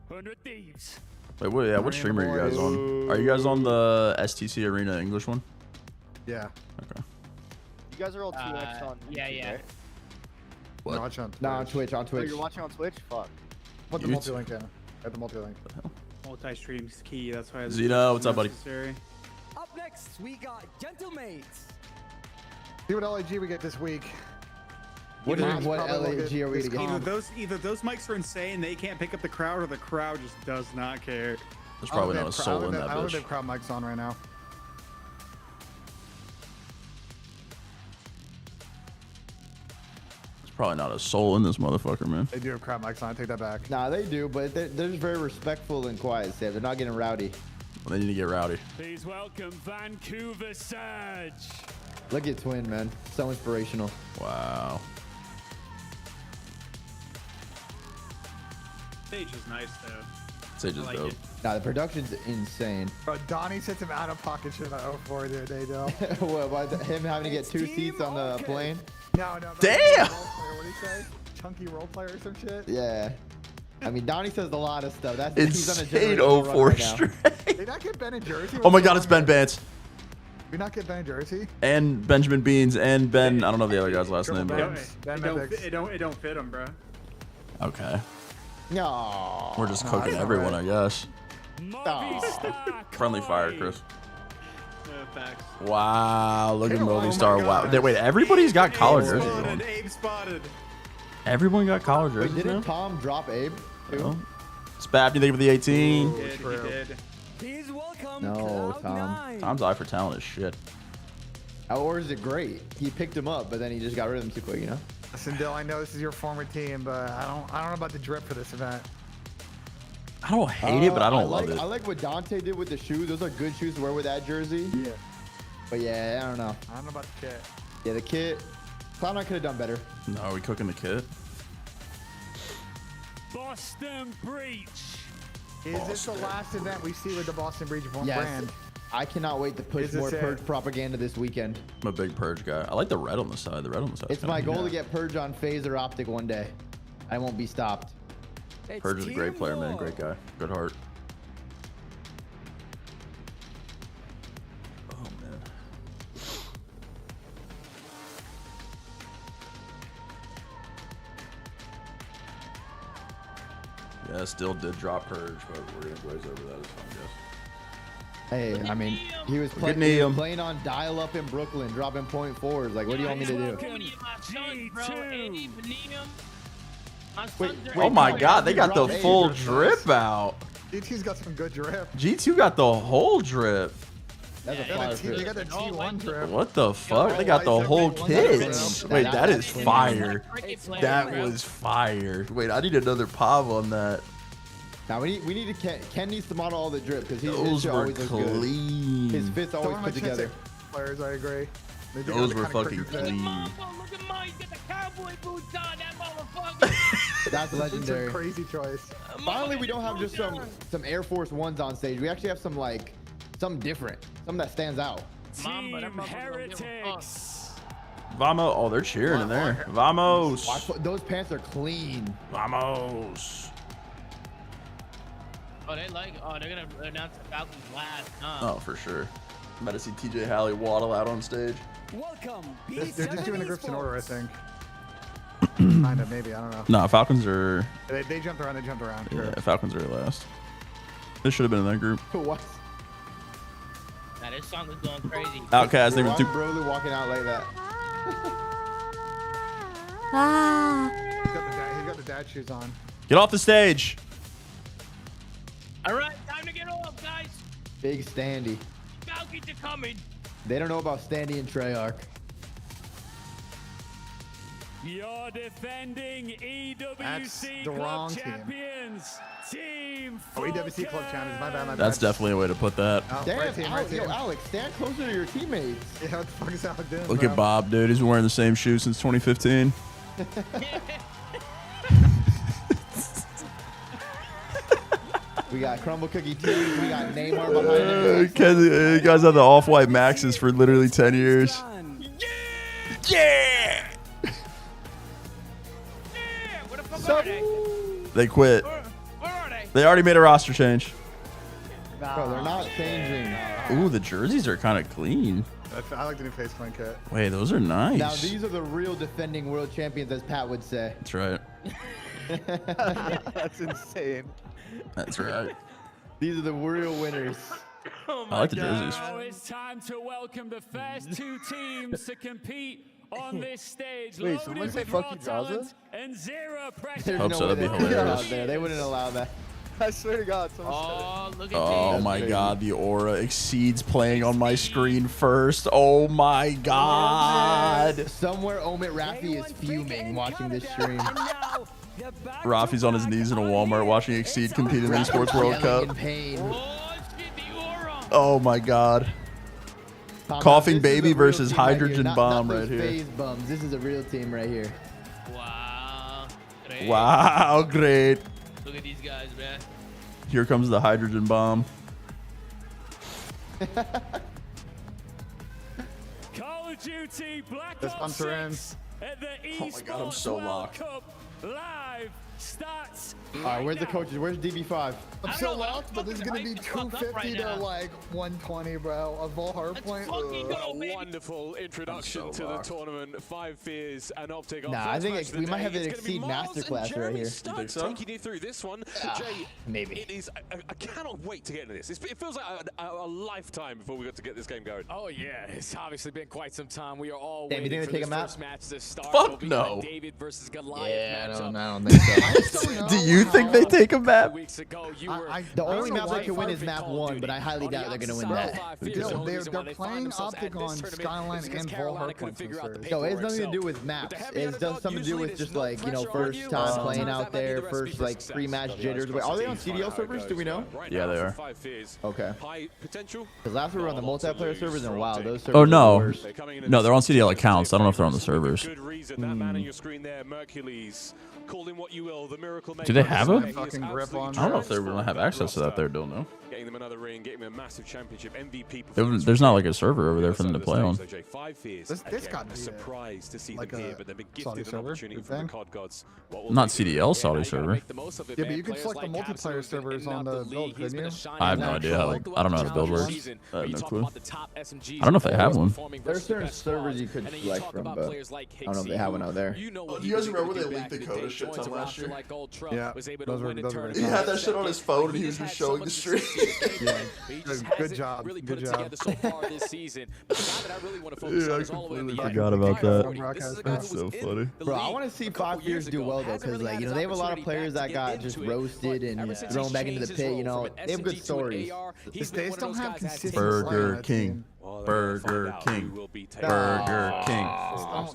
100 Thieves. Wait, what stream are you guys on? Are you guys on the STC Arena English one? Yeah. Okay. You guys are all 2x on YouTube, yeah. right? What? No, watch on Twitch. No, on Twitch, on Oh, Twitch. you're watching on Twitch? Fuck. Put the YouTube. multi-link in. Get the multi-link. Multi-stream's key. That's why. Zeno, what's up, buddy? Up next, we got Gentlemates. See what LAG we get this week. What Comms LAG probably will get are we to get? Either those mics are insane, they can't pick up the crowd, or the crowd just does not care. There's probably not a soul in that I don't think they bitch. have crowd mics on right now. There's probably not a soul in this motherfucker, man. They do have crowd mics on. I take that back. Nah, they do, but they're just very respectful and quiet, Sam. They're not getting rowdy. Well, they need to get rowdy. Please welcome Vancouver Surge. Look at Twin, man. So inspirational. Wow. Stage is nice though. Sage is I like dope. it. Nah, the production's insane. Bro, Donnie said some out-of-pocket shit on 04 the other day, though. What, about him having to get 2 seats on the plane? No. Damn! What did he say? Chunky role player or some shit? Yeah. I mean, Donnie says a lot of stuff. That's he's on a Insane generational run 04 right now. straight. Did we not get Ben and Jersey? Oh my god, it's Ben Vance. Did we not get Ben and Jersey? And Benjamin Beans and Ben, I don't know the other guy's last name, but It don't fit him, bro. okay. No. We're just cooking everyone, I guess. Friendly fire, Chris. Facts. Wow, look at Movistar. Wow. Wait, everybody's got collar jerseys on. Abe spotted. Everyone got collar jerseys Wait, didn't now? Tom drop Abe? Too? Oh. Spap, you think for the 18? He did. Please welcome No, Tom. Cloud9. Tom's eye for talent is shit. Or is it great? He picked him up, but then he just got rid of him too quick, you know? Listen, Dill, I know this is your former team, but I don't know about the drip for this event. I don't hate it, but I don't love it. I like what Dante did with the shoes. Those are good shoes to wear with that jersey. Yeah. But yeah, I don't know. I don't know about the kit. Yeah, the kit. Cloud9 could have done better. No, are we cooking the kit? Boston Breach. Is this the last event we see with the Boston Breach brand? I cannot wait to push more Purge propaganda this weekend. I'm a big Purge guy. I like the red on the side. The red on the side. It's my goal to get Purge on FaZe or Optic one day. I won't be stopped. Purge is a great player, man. Great guy. Good heart. Oh, man. Yeah, still did drop Purge, but we're going to glaze over that as fun, guess. Hey, I mean, he was playing on dial-up in Brooklyn, dropping .4s. Like, what do you want me to do? Wait, oh my God, they got the full drip out. G2's got some good drip. G2 got the whole drip. That's a fire They got the T1 drip. What the fuck? They got the whole kit. Wait, that is fire. That was fire. Wait, I need another POV on that. Now we need to Ken needs to model all the drip because those were clean. His fits always put together. Players, I agree. Those were fucking clean. Look at mine, get the cowboy boots on, that motherfucker. That's legendary. That's a crazy choice. Finally, we don't have just some Air Force Ones on stage. We actually have some like something different, something that stands out. Team Heretics. Vamos. Oh, they're cheering in there. Vamos. Those pants are clean. Vamos. Oh, they're gonna announce the Falcons last, huh? Oh, for sure. I'm about to see TJ Halley waddle out on stage. Welcome. They're just doing the groups in order, I think. Kind of, maybe. I don't know. No, Falcons are. They jumped around. They jumped around. Yeah, Falcons are last. This should have been in that group. What? Nah, this song is going crazy. Outcast. They were too. Broly walking out like that. He's got the dad shoes on. Get off the stage. All right, time to get off, guys. Big Standy. Falcons are coming. They don't know about Standy and Treyarch. You're defending EWC Club Champions. Team EWC Club Champions. My bad. That's definitely a way to put that. Oh, Damn, yo, Alex, stand closer to your teammates. Yeah, what the fuck is Alex doing? Look at Bob, dude. He's been wearing the same shoes since 2015. We got Crumble Cookie Tees. We got Neymar behind it. You guys have the off-white Maxes for literally 10 years. Yeah! Where the fuck are they? They quit. Where are they? They already made a roster change. Bro, they're not changing. Ooh, the jerseys are kind of clean. I like the new face clean kit. Wait, those are nice. Now, these are the real defending world champions, as Pat would say. That's right. That's insane. That's right. These are the real winners. Oh I like the jerseys. Now it's time to welcome the first two teams to compete on this stage. Wait, someone say fuck you, Draza? And zero pressure. Hope so. That'd be hilarious. They wouldn't allow that. I swear to God. Look at Oh my God, the aura exceeds playing on my screen first. Oh my God. Somewhere Omit Rafi is fuming watching this stream. Rafi's on his knees in a Walmart watching Exceed compete in the Esports World Cup. Oh my God. Coughing Baby versus Hydrogen Bomb right here. FaZe bums. This is a real team right here. Wow. Great. Wow, great. Look at these guys, man. Here comes the Hydrogen Bomb. Call of Duty Black This Ops sponsor in. 6 at the Oh my God, I'm so World locked. Cup live starts. All right, where's the coaches? Where's DB5? I'm so locked, but this is gonna be 250 to like 120, bro. A full hard point. A wonderful introduction to the tournament. 5 Fears and Optic. Nah, I think we might have an Exceed masterclass right here. You think so? Taking you through this one, Jay. Maybe. It is. I cannot wait to get into this. It feels like a lifetime before we got to get this game going. Oh yeah, it's obviously been quite some time. We are all Damn, you waiting think for they this take a map? first match to start. Fuck no. David versus Goliath. Yeah, I matchup. don't think so. Do you think they take a map? Weeks ago, you were The only map they can win is map 1, but I highly doubt they're going to win that. Yo, they're playing Optic on Skyline and full hard points. No, it has nothing to do with maps. It does something to do with just like, you know, first time playing out there, first like pre-match jitters. Wait, are they on CDL servers? Do we know? Yeah, they are. Okay. High potential. Because last we were on the multiplayer servers, and wow, those servers Oh are no. the worst. No, they're on CDL accounts. I don't know if they're on the servers. Good reason. That man on your screen there, Mercules. Call him what you will. still, the miracle Do they have a? Fucking grip on I don't know if they're going to have access to that there, don't know. Getting them another ring, getting them a massive championship MVP. There's not like a server over there for them to play on. This got a surprise to see like them here, a but they've been Saudi gifted an server, opportunity you from the think? COD gods. Not CDL Saudi server. Yeah, but you can select the multiplayer servers on the build, couldn't you? I have no idea. I don't know how the build works. I have no clue. I don't know if they have one. There's certain servers you could select from, but I don't know if they have one out there. Do you guys remember when they leaked the code shit ton last year? Yeah, those were He had that shit on his phone and he was just showing the stream. Yeah, good job. Good job. Yeah, I completely forgot about that. That's so funny. Bro, I want to see 5 Fears do well though, because like they have a lot of players that got just roasted and thrown back into the pit. They have good stories. They just don't have consistency. Burger King. Burger King. Burger King.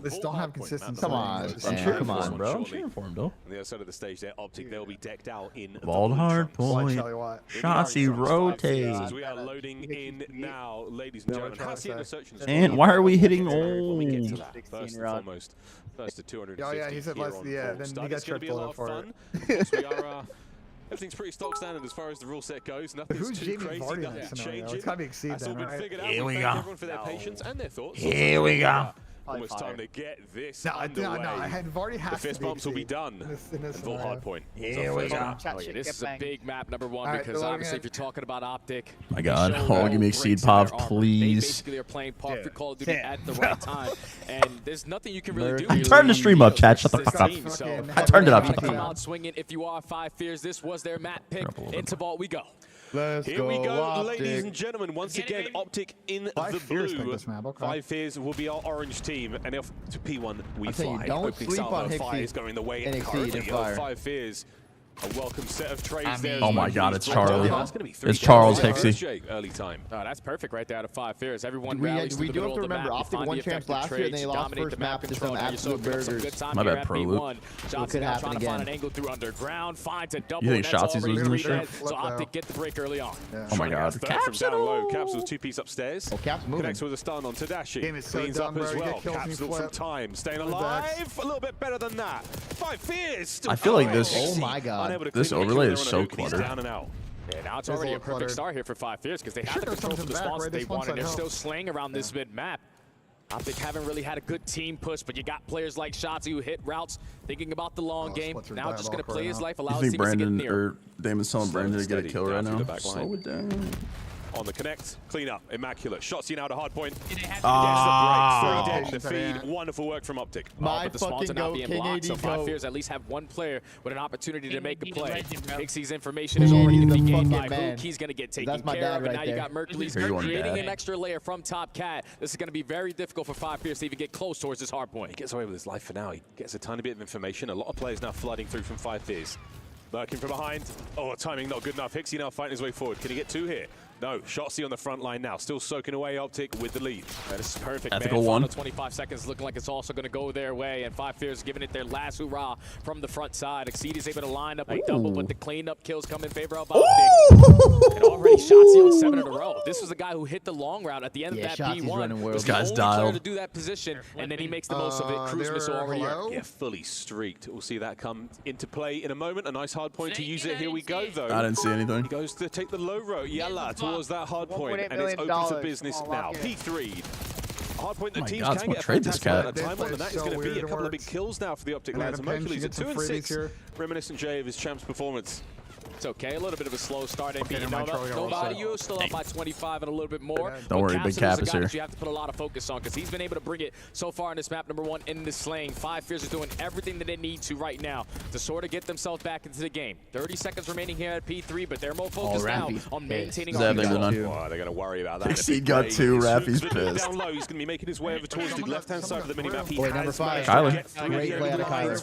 This don't have consistency. Come on, Come on, bro. I'm cheering for him, though. On the other side of the stage, there, Optic, they'll be decked out in Bald hard point. Shotsy rotate. As we are loading in now, ladies and gentlemen. How's the search And why are we hitting First and foremost, first to 260. Oh yeah, he said less. Yeah, then he got triple for it. We are. Everything's pretty stock standard as far as the rule set goes. Nothing's too crazy. Nothing's changing. It's gotta be Exceed then, right? Here we go. Everyone for their patience and their thoughts. Here we go. Almost time to get this No, underway. I've already had The fist bumps will be done. In Full hard point. Here we go. This is a big map, number one, because obviously if you're talking about Optic. My God. Oh, give me Exceed Pop, please. They basically are playing par for Call of Duty at the right time. And there's nothing you can really do. I turned the stream up, chat. Shut the fuck up. I turned it up. Shut the fuck up. Swinging if you are 5 Fears. This was their map pick. Into vault we go. Here we go, ladies and gentlemen. Once again, Optic in the blue. 5 Fears will be our orange team, and off to P1 we fly. Don't sleep on Fire is going the way and Exceed and Fire. 5 Fears. A welcome set of trades there. Oh my God, it's Charlie. It's Charles Hixie. Early time. Oh, that's perfect right there out of 5 Fears. Everyone we rallies do to the middle have to of the remember, map. Optic won champs last year, and they lost first map to some absolute burgers. My bad, Pro Loop. Shots now trying to find an angle through underground. Finds a double. You think Shotzi's losing this shit? So Optic get the break early on. Oh my God. Capsule. Capsule's 2-piece upstairs. Oh, Caps moving. Connects with a stun on Tadashi. Game is so Cleans dumb, up as bro. well. Capsule from time. Staying alive. A little bit better than that. 5 Fears. I feel like this. Oh my God. This overlay is so cluttered. Down and out. Yeah, now it's already a perfect start here for 5 Fears because they have the control for the spawns that they want, and they're still slaying around this mid-map. Optic haven't really had a good team push, but you got players like Shotzi who hit routes, thinking about the long game. Now just going to play his life, allow his team to get near. Or Damon's telling Brandon to get a kill right now? Slow it down. On the connect, clean up, immaculate. Shotzi now to hard point. Ah. The feed, wonderful work from Optic. But the spawns are now being blocked, so 5 Fears at least have one player with an opportunity to make a play. Pixie's information is already going to be gained by Hook. He's going to get taken care of, and now you got Mercury's creating an extra layer from top cat. This is going to be very difficult for 5 Fears to even get close towards this hard point. He gets away with his life for now. He gets a tiny bit of information. A lot of players now flooding through from 5 Fears. Lurking from behind. Oh, timing not good enough. Hixie now fighting his way forward. Can he get 2 here? No, Shotzi on the front line now, still soaking away Optic with the lead. This is perfect, Ethical man. One. Final 25 seconds looking like it's also going to go their way, and 5 Fears giving it their last hurrah from the front side. Exceed is able to line up a double, but the cleanup kills come in favor of Optic. And already Shotzi on 7 in a row. This was the guy who hit the long route at the end of that P1. This guy's the only dialed. player to do that position, and then he makes the most of it. Cruise missile already. Yeah, fully streaked. We'll see that come into play in a moment. A nice hard point to use it. Here we go, though. I didn't see anything. He goes to take the low road. Yalla towards that hard point. And it's open for business now. P3. Hard point that teams can get a fantastic amount of time on, and that is going to be a couple of big kills now for the Optic lads. Mercury's at 2-6, reminiscent Jay of his champs performance. It's okay, a little bit of a slow start. And nobody, you still up by 25 and a little bit more. Don't worry, Big Cap is here. You have to put a lot of focus on because he's been able to bring it so far in this map, number 1, in this slaying. 5 Fears are doing everything that they need to right now to sort of get themselves back into the game. 30 seconds remaining here at P3, but they're more focused now on maintaining they're going to worry about that. Exceed got 2, Raffy's pissed. Down low, he's going to be making his way over towards the left-hand side of the minimap. He number 5. Kyler. Great play out of Kyler.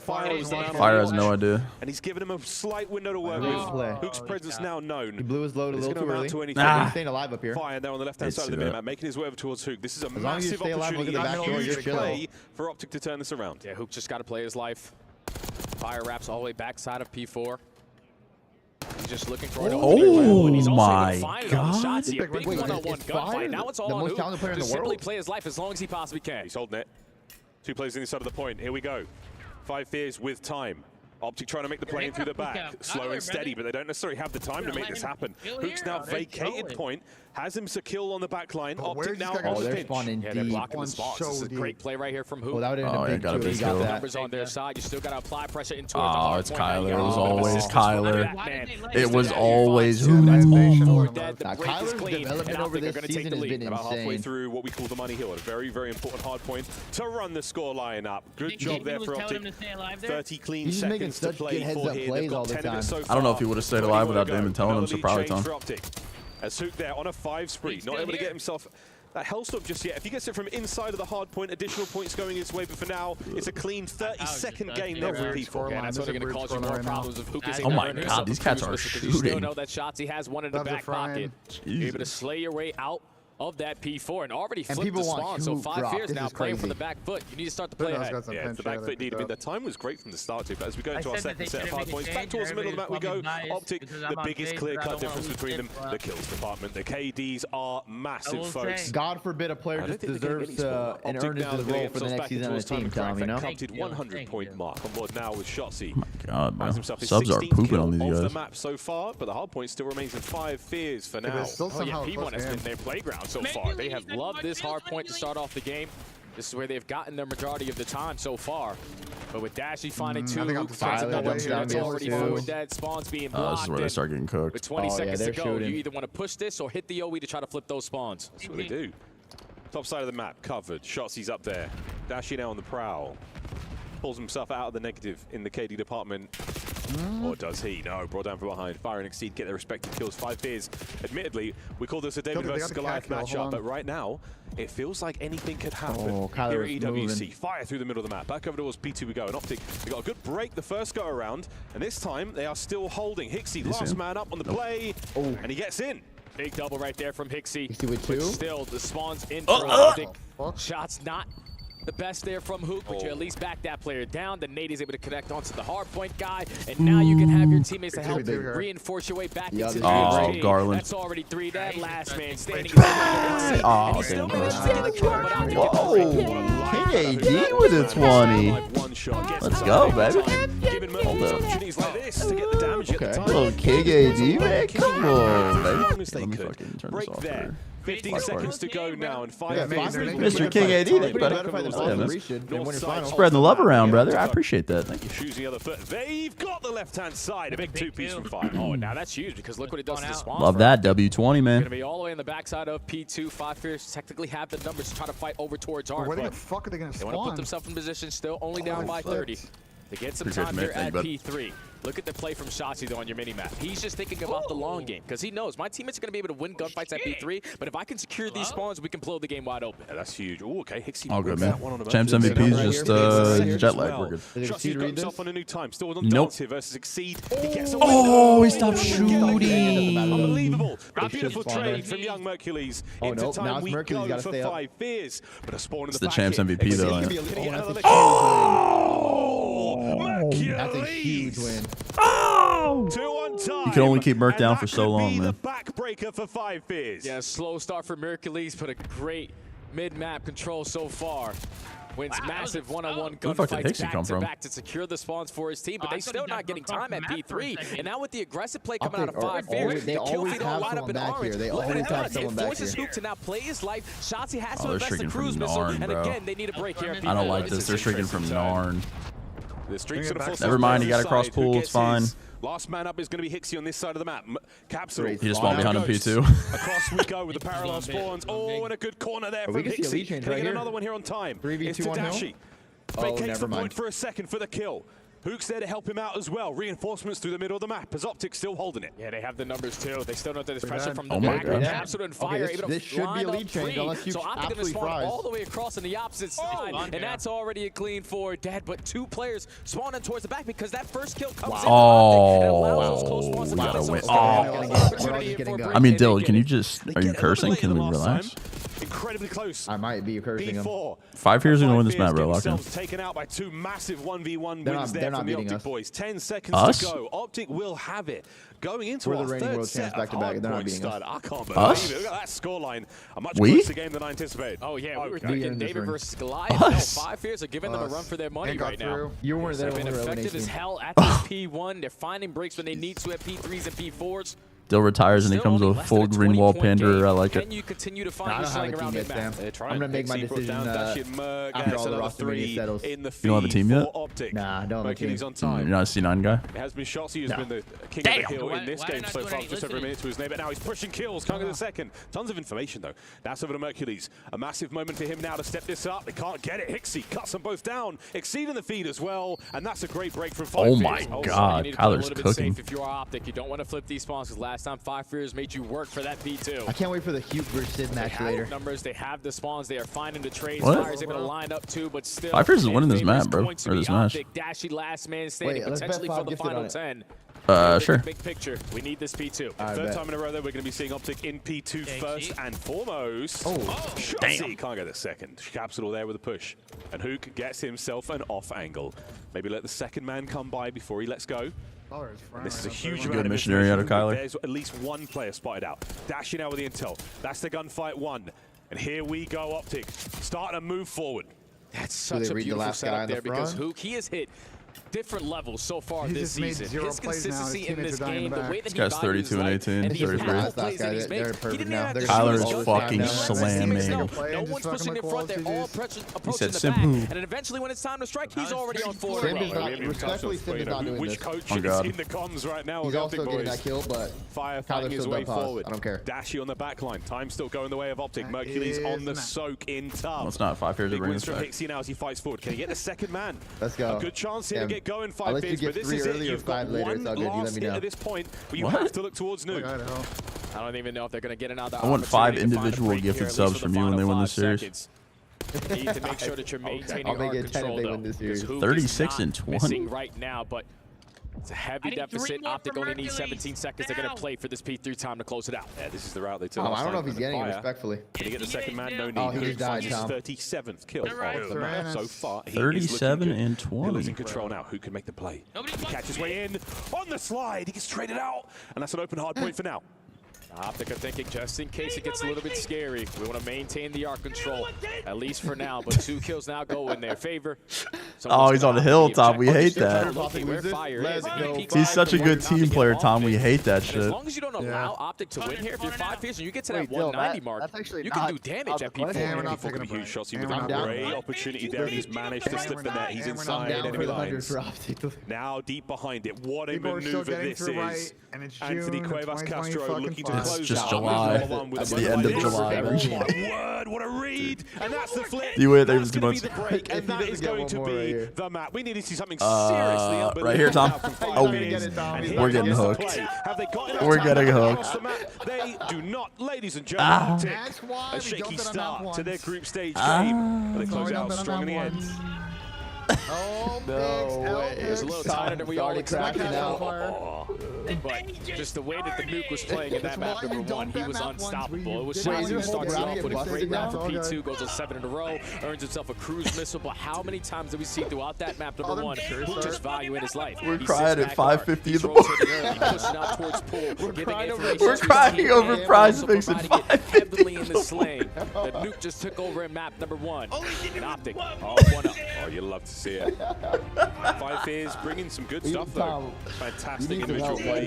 Fire has no idea. And he's given him a slight window to work with. Hook's presence now known. He blew his load a little too early. He's staying alive up here. Fire there on the left-hand side of the minimap, making his way over towards Hook. This is a massive opportunity, a huge play for Optic to turn this around. Yeah, Hook just got to play his life. Fire wraps all the way backside of P4. He's just looking for an oh my God! A big one-on-one gunfight. Now it's all on Hook to simply play his life as long as he possibly can. He's holding it. 2 players inside of the point. Here we go. 5 Fears with time. Optic trying to make the play in through the back. Slow and steady, but they don't necessarily have the time to make this happen. Hook's now vacated point. Has him secure on the back line. Optic now on the pinch. Yeah, they're blocking the spots. This is a great play right here from Hook. Oh, yeah, got a big kill. Numbers on their side. You still got to apply pressure into it. Oh, it's Kyler. It was always Kyler. It was always Hook. Kyler's development over this season has been about halfway insane. through what we call the money hill. A very, very important hard point to run the score line up. Good job there for Optic. 30 clean seconds to play for here. They've got 10 of it so far. I don't know if he would have stayed alive without Damon telling him, so probably Tom. As Hook there on a 5 spree, not able to get himself that hellstorm just yet. If he gets it from inside of the hard point, additional points going his way, but for now, it's a clean 30-second game there for people. Yeah, that's only going to cause you more problems if Hook is oh my god, these cats are shooting. You still know that Shotzzy has one in the back pocket. You're able to slay your way out of that P4 and already flipped the spawn, so 5 fears now playing from the back foot. You need to start the play ahead. Yeah, the back foot need. I mean, the time was great from the start too, but as we go into our second set of hard points, back towards the middle of the map we go. Optic, the biggest clear-cut difference between them, the kills department. The KDs are massive, folks. God forbid a player just deserves to and earn his role for the next season on the team, Tom, you know? 100-point mark on board now with Shotzzy. Oh my god, man. Subs are pooping on these guys. Off the map so far, but the hard point still remains in 5 fears for now. Oh yeah, P1 has been their playground so far. They have loved this hard point to start off the game. This is where they've gotten their majority of the time so far. But with Dashy finding 2, Luke finds another 2. That's already 4 dead. Spawns being blocked. This is where they start getting cooked. With 20 seconds to go, you either want to push this or hit the OE to try to flip those spawns. That's what they do. Top side of the map covered. Shotzi's up there. Dashy now on the prowl. Pulls himself out of the negative in the KD department. Or does he? No, brought down from behind. Fire and Exceed get their respective kills. 5 fears. Admittedly, we call this a David versus Goliath matchup, but right now, it feels like anything could happen here at EWC. Fire through the middle of the map. Back over towards P2 we go. And Optic, they got a good break the first go around, and this time they are still holding. Hixie, last man up on the play, and he gets in. Big double right there from Hixie. Hixie with 2. Still, the spawn's in for Optic. Shots not the best there from Hook, but you at least back that player down. The nade is able to connect onto the hard point guy, and now you can have your teammates to help reinforce your way back into the game. Garland. That's already 3 dead. Last man standing. Oh, damn. Whoa, King AD with a 20. Let's go, baby. Hold up. Okay. Little King AD, man. Come on, baby. Let me fucking turn this off here. 15 seconds to go now, and 5 fears. Mr. King AD, thank you, buddy. Spreading the love around, brother. I appreciate that. Thank you. Choosing the other foot. They've got the left-hand side. A big 2-piece from 5. Oh, now that's huge because look what it does to the spawn. Love that W20, man. Gonna be all the way in the backside of P2. 5 fears technically have the numbers to try to fight over towards Art. Where the fuck are they gonna spawn? They want to put themselves in position, still only down by 30. To get some time here at P3. Look at the play from Shotzzy, though, on your mini-map. He's just thinking about the long game, because he knows my teammates are going to be able to win gunfights at P3, but if I can secure these spawns, we can blow the game wide open. Yeah, that's huge. Oh, okay. Hixie all good, man. Champs MVP is just jet lag. We're good. Shotzzy's got himself on a new time. Still on dance here versus Exceed. He gets away. Oh, he stopped shooting. Unbelievable. A beautiful trade from Young Mercules. Into time we go for 5 fears. But a spawn in the back. It's the Champs MVP, though. That's a huge win. Oh! 2 on time. You can only keep Merc down for so long, man. The backbreaker for 5 fears. Yeah, slow start for Mercules, but a great mid-map control so far. Wins massive one-on-one gunfights back-to-back to secure the spawns for his team, but they still not getting time at P3. And now with the aggressive play coming out of 5 fears, the kill feed all wide up in orange. They always have someone back here. It forces Hook to now play his life. Shotzzy has to invest in cruise missile, and again, they need a break here. I don't like this. They're shrinking from Narn. The streaks of the never mind, he got across pool, it's fine. Last man up is going to be Hixie on this side of the map. Capsule. He just spawned behind him P2. Across we go with the parallel spawns. Oh, and a good corner there from Hixie. Can we get another one here on time? 3v2 on Dashy. Vacates the point for a second for the kill. Hook's there to help him out as well. Reinforcements through the middle of the map as Optic's still holding it. Yeah, they have the numbers too. They still know that there's pressure from the back. Capsule and Fire able this to should be a lead change unless you so Optic going to spawn all the way across on the opposite side, and that's already a clean 4 dead. But 2 players spawning towards the back because that first kill comes in. Oh, we gotta win. Oh, I mean, Dylan, can you just? Are you cursing? Can we relax? incredibly close. I might be cursing him. 5 years gonna win this map, bro. Lock in. Taken out by 2 massive 1v1 wins there from the Optic boys. 10 seconds Us? to go. Optic will have it. Going into We're our the reigning third world set champs back to back. They're not beating us. I can't believe Us? it. Look at that scoreline. A much We? closer game than I anticipated. Oh, yeah. We were Okay. thinking David versus Goliath. No, 5 Fears are giving them a run for their money right now. You weren't there They've when been we were effective as eliminating. hell at this P1. They're finding breaks when they need to at P3s and P4s. Still retires and he comes with a full green wall panderer. I like Can it. you continue to I find your don't have sling a around team the yet, map? Sam. I'm gonna make my decision after all the roster media settles. In the You don't have a team yet? Optic. Nah, I don't have a team. on time. You're not a C9 guy? It has been Shotzzy who's No. been the king of the hill in this game so far, just over a minute to his name, but now he's pushing kills, coming in the second. Tons of information though. That's over to Mercules. A massive moment for him now to step this up. They can't get it. Hixie cuts them both down, exceeding the feed as well, and that's a great break from 5 Oh my Fears. God, You need to play a Kyler's little bit cooking. safe if you are Optic. You don't want to flip these spawns because last time 5 Fears made you work for that P2. I can't wait for the Hugh versus Sid match later. Numbers, they have the spawns, they are finding the trades. What? Fire's able to line up too, but still. 5 Fears is winning this favor map, is bro. going to Or be this match. Optic. Dashy last man standing, Wait, let's bet potentially 5 for the gifted on final it. 10. Sure. Big picture. We need this P2. Third time in a row that we're going to be seeing Optic in P2 first and foremost. Damn. Shotzzy can't get the second. Capsule there with a push. And Hook gets himself an off angle. Maybe let the second man come by before he lets go. And this is a huge amount of missionary out of Kyler. There's at least one player spotted out. Dashing out with the intel. That's the gunfight 1. And here we go, Optic. Starting to move forward. That's such a beautiful setup there because front? Hook, he has hit different levels so far He this just made season. 0 His plays now. consistency His in teammates this are dying in game, the the back. way that This he guy's values 32 and life, 18, and the 33. impactful plays that he's They're making. He perfect didn't now. even have to Kyler shoot is his fucking teammates know. slamming. No one's pushing in front. They're all approaching the Simple. back. And then eventually when it's time to strike, he's already on 4. Sim is not, respectfully, Sim is not doing Which this. coach Oh, is God. in the comms right now? He's with also Optic getting boys? that kill, but Fire Kyler fighting his still way done pause. forward. I don't care. Dashy on the back line. Time still going the way of Optic. Mercules on the soak in tub. Well, it's not 5 Fears to Big bring wins this from back. Hixie now as he fights forward. Can he get the second man? Let's go. A good chance here to get going, I'll 5 let you Fears, get but this 3 is it. earlier, You've got 5 later. one It's all good. You let last me hit know. at this point, but you What? have to look towards Nuke. I don't even know if they're going to get another I want 5 opportunity to find a individual break here, gifted at least subs for from the you when they final win this 5 series. seconds. You need to make sure that you're maintaining I'll make our it 10 if control, they though. win this because series. Hook is 36 not and 20. missing right now, but it's a heavy I need 3 deficit. more Optic for only needs Mercules. 17 seconds. They're going to play for this P3 time to close it out. Yeah, this is the route they took. I don't know if he's getting it, respectfully. Can he get the second man? No need. Oh, he just died, His Tom. 37th kill of the match so far. He is 37 looking good. and 20. He's in control now. Who can make the play? He catches his way in on the slide. He gets traded out, and that's an open hard point for now. Optic are thinking just in case it gets a little bit scary, we want to maintain the arc control, at least for now. But 2 kills now go in their favor. Oh, he's on the hill, Tom. We hate that. Where Fire is. He's such a good team player, Tom. We hate that And as shit. long as you don't allow Optic to win here, if you're 5 Fears and you get to that Wait, Dylan, 190 mark, that's actually you can not do damage at P4. Yeah, we're not P4 taking could a be huge break. shots. He Yeah, with we're a not great down. opportunity there, and he's managed to slip the net. He's I'm inside down for enemy the 100 lines. for Optic. Now deep behind it. What a People are still maneuver getting this through is. right, and it's Anthony June Cuevas 2020 Castro fucking looking to five. close It's just out. July. It's the end of July. Oh my word, what a read. And that's the flip. You wait, there's That's too going much. to be the break, and that is going to be the map. We need to see something seriously unbelievable. Right here, Tom. now from 5 Oh, Fears. And here we're getting comes the hooked. play. Have they got enough We're time getting to get hooked. across the map? They do not, ladies and gentlemen. Optic, That's why a we shaky jumped on that start map to their once. group stage game. But they That's why close we it out jumped on strong in that the map end. once. Oh, No way. It was a little tighter than we all Already expected. crashing out. But just the way that the nuke was playing in that map why you number 1, dumped he that was map once. unstoppable. It was Wait, shocking. is He it starts whole off with a round great round for getting P2, goes to 7 in a row, earns himself a cruise missile. But how many times did we see throughout that map number 1 who just value in his life? We're He crying sits at back 5:50 in he's the rotating morning. early, pushing out towards pool, giving information We're to his crying team, over and prize also picks at providing it 5:50 heavily in the slaying. The nuke just took over in map number 1. And Optic, all 1 up. Oh, you love to see it. 5 Fears bringing some good stuff though. Fantastic individual plays.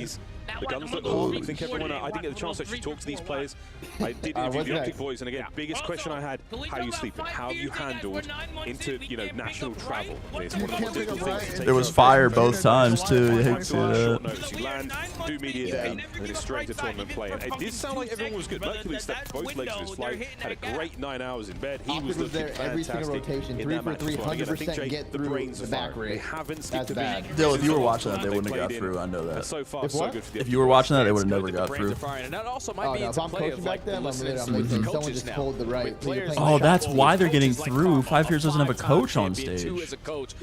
The guns look cool. I think everyone. I didn't get the chance to actually talk to these players. I did interview the Optic boys, and again, biggest question I had: how are you sleeping? How have you handled into national travel? It's one of the most difficult things to take. There was fire both times too. You hate to see Short that. notice. You land, do media day, and then it's straight to tournament play. And it did sound like everyone was good. Mercury stepped both legs of his flight, had a great 9 hours in bed. He was looking there every single fantastic rotation, in 3 that for match 3, as well. Again, I think 100% Jake, get the through brains the are back firing. They rig. haven't skipped That's a beat. bad. Dylan, if you were watching that, Since they the wouldn't have last got time through. I know And that. so far, If so what? good for the If you were watching that, they would have never got through. And that also might be into play of like listening to someone coaches just now. told the right. Oh, that's why they're getting through. 5 Fears doesn't have a coach on stage.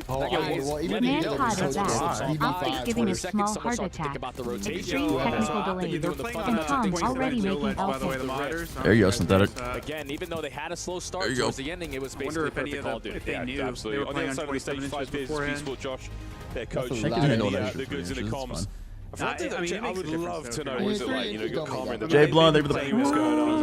Well, even Man caught a bat. Optic giving a small heart attack. Extreme technical delays. And Tom already making L6. There you go, Synthetic. Again, even though they had a slow start towards the ending, it was basically perfect Call of Duty. Yeah, absolutely. On the other side of the stage, 5 Fears, Peaceful Josh, their coach, the goods in the comms. I would love to know what is it like, you know, you're calmer in the Jay Blunt, they were the what's going on.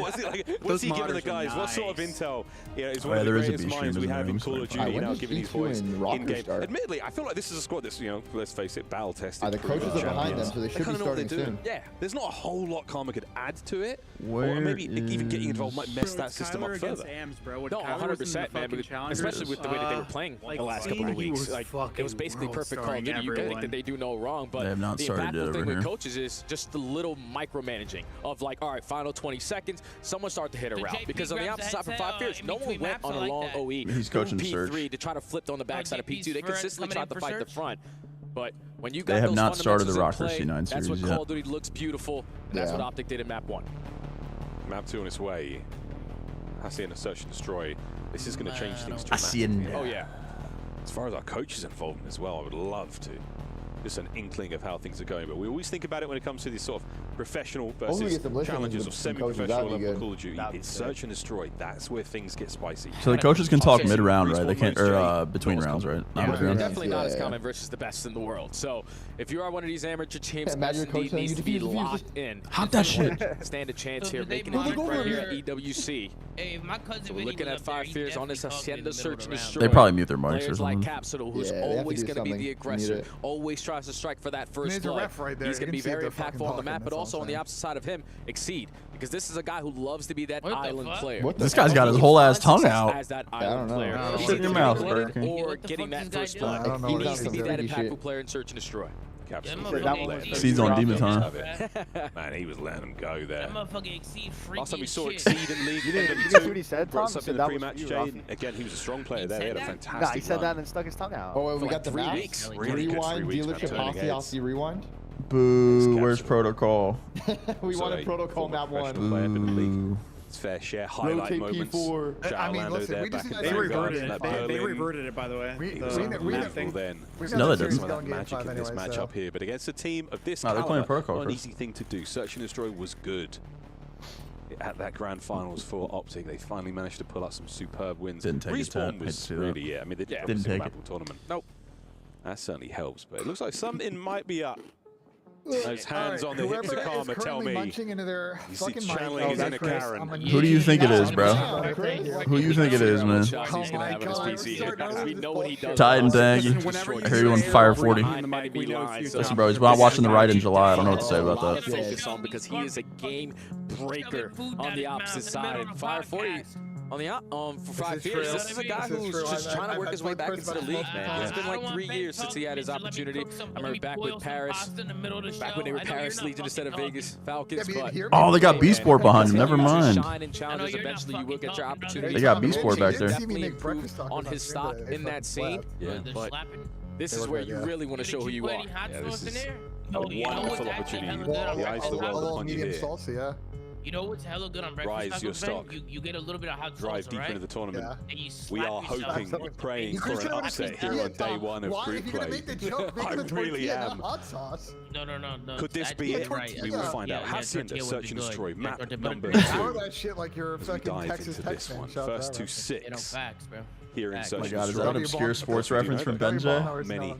What's it like? What's he giving the guys? What sort of intel? Yeah, is one of the greatest minds we have in Call of Duty now, giving these boys in-game. Admittedly, I feel like this is a squad that's, you know, let's face it, battle tested. The coaches are behind them, so they should be starting soon. Yeah, there's not a whole lot Karma could add to it, or maybe even getting involved might mess that system up further. No, 100%, man, especially with the way that they were playing the last couple of weeks. Like, it was basically perfect Call of Duty. You think that they do no wrong, but they have not the started impactful it thing over with here. coaches is just the little micromanaging of like, all right, final 20 seconds, someone start to hit a route. Because on the opposite side from 5 Fears, no one went on a long OE. He's coaching P3 to try to flip on the backside of P2. They consistently tried to fight the front. But when you got they have those not started the fundamentals Rocker in play, C9 series that's what yet. Call of Duty looks beautiful. And that's what Optic did in map 1. Map 2 on its way. Hacienda and a search and destroy. This is going to change things dramatically. Oh yeah. As far as our coaches involvement as well, I would love to. Just an inkling of how things are going, but we always think about it when it comes to these sort of professional versus challenges of semi-professional level Call of Duty. It's search and destroy. That's where things get spicy. So the coaches can talk mid-round, right? They can't, or between rounds, right? Not mid-round. Definitely not as common versus the best in the world. So if you are one of these amateur teams, S&D needs to be locked in. Hop that shit. Stand a chance here, making it deep right here at EWC. Hey, my cousin so we're looking at 5 Fears on this Hacienda search and destroy. They probably mute their mics or Players something. like Capsule, who's always going to be the aggressor, always tries to strike for that first blood. He's going to be very impactful on the map, but also on the opposite side of him, Exceed. Because this is a guy who loves to be that island player. This guy's got his whole ass tongue out. As that island player. Shut your mouth, Burger King. Or getting that first blood. He needs to be that impactful player in search and destroy. Exceed's on Demon Time. Man, he was letting him go there. That motherfucking Exceed freaky. Last time we saw Exceed in League, you didn't see what he said, Tom? Brought up in the pre-match, Jade. Again, he was a strong player there. He had a fantastic Nah, he said that and stuck his tongue out. Oh, we got the 3 match. weeks. Rewind, dealership, Posse, rewind. Boo, where's Protocol? We wanted Protocol map 1. It's fair share highlight moments. I mean, listen, we just they reverted it. They reverted it, by the way. No, they didn't. Some of that magic in this matchup here, but against a team of this they're playing Protocol. not an easy thing to do. Search and destroy was good. At that grand finals for Optic, they finally managed to pull out some superb wins. Didn't take Respawn was really, I mean, they didn't take it. Tournament. Nope. That certainly helps, but it looks like something might be up. Those hands on the hips of Karma tell me he's channeling his inner Karen. Who do you think it is, bro? Who do you think it is, man? Titan Daggy. I hear you on Fire 40. Listen, bro, he's not watching the right in July. I don't know what to say about that. Focus on because he is a game breaker on the opposite side. Fire 40 on the for 5 years. This is a guy who's just trying to work his way back into the league, man. It's been like 3 years since he had his opportunity. I remember back with Paris, back when they were Paris Legion instead of Vegas Falcons. But oh, they got B-Sport behind him. Never mind. Eventually, you will get your opportunity. They got B-Sport back there. Definitely improve on his stock in that scene. Yeah, but this is where you really want to show who you are. Yeah, this is a wonderful opportunity. The eyes of the world upon you here. You know what's hella good on breakfast Rise your stock. You get a little bit of hot drive salsa, deeper right? into the tournament. Yeah. We are hoping, praying for an upset here on day 1 of group play. I really am. No. Could this be it? We will find out. Hacienda, search and destroy. Map number 2. that shit like you're fucking Dive Texas into this one. Texan. First to 6. Facts, bro. Here in search Oh my God, and is destroy. that an obscure sports reference from Benja? Many.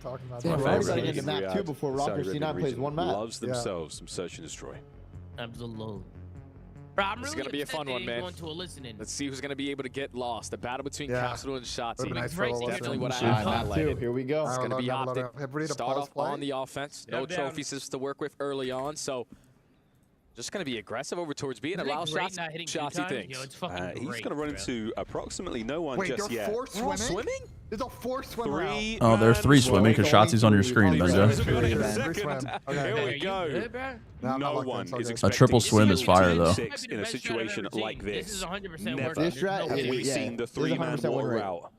We're already going to get to map 2 before Rocker C9 plays one map. Loves themselves some search and destroy. Absolutely. Bro, I'm It's really going to be a fun one, man. Listening. Let's see who's going to be able to get lost. The battle between Capsule and Shotzi. Nice Definitely what I have highlighted. Here we go. It's going to be Optic. Start off play. on the offense. No trophies to work with early on, so just going to be aggressive over towards B and allow Shotzi things. He's going to run into approximately no one just yet. Wait, they're 4 swimming? There's a 4 swimmer out. Oh, there's 3 swimming because Shotzi's on your screen, Benja. Here we go. No one is expecting A triple swim is fire, though. in a situation like this. Never have we seen the 3-man war out.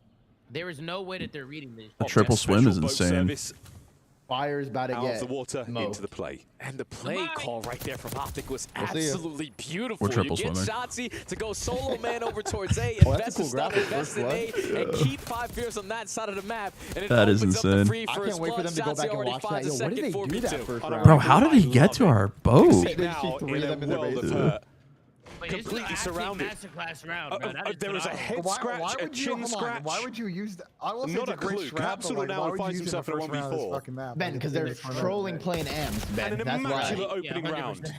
There is no way that they're reading this. A triple swim is insane. Fire's about to out get of the water into the play. And the play call right there from Optic was absolutely beautiful. We're triple You get swimming. Shotzzy to go solo man over towards A, invest in stun, invest in A, and keep 5 Fears on that side of the map. And it That is opens up the insane. free I first can't wait for them to go back and watch that. Yo, what did they do that first round? Bro, how did he get to our boat? Now, in a world of hurt, completely surrounded. There was a head scratch, a chin scratch. Why would you use that? I will say Not it's a great clue. strat, but, Capsule like, now why would you finds use it himself in a first round of this 1v4. fucking map? Ben, because they're trolling playing M's, Ben. And an That's immaculate why. opening round.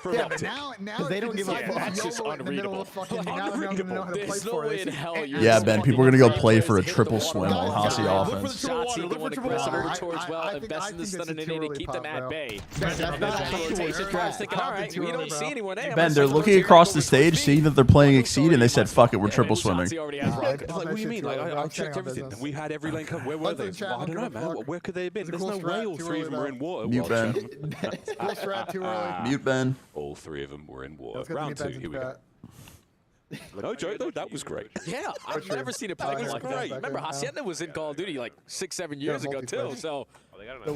Yeah, but now they don't give a fuck. That's just unreadable. There's no way in hell you're Yeah, Ben, people are going to go play for a triple swim on Hasi offense. Shotzzy going aggressive over towards well, invest in the stun and in A to keep them at bay. Thinking, all right, we don't see anyone. Ben, they're looking across the stage, seeing that they're playing Exceed, and they said, fuck it, we're triple swimming. Like, what do you mean? Like, I checked everything. We had every lane covered. Where were they? Well, I don't know, man. Where could they have been? There's no way all 3 of them were in water. Mute Ben. Mute Ben. All 3 of them were in water. Round 2, here we go. No joke though, that was great. Yeah, I've never seen a play like that. Remember, Hacienda was in Call of Duty like 6-7 years ago too, so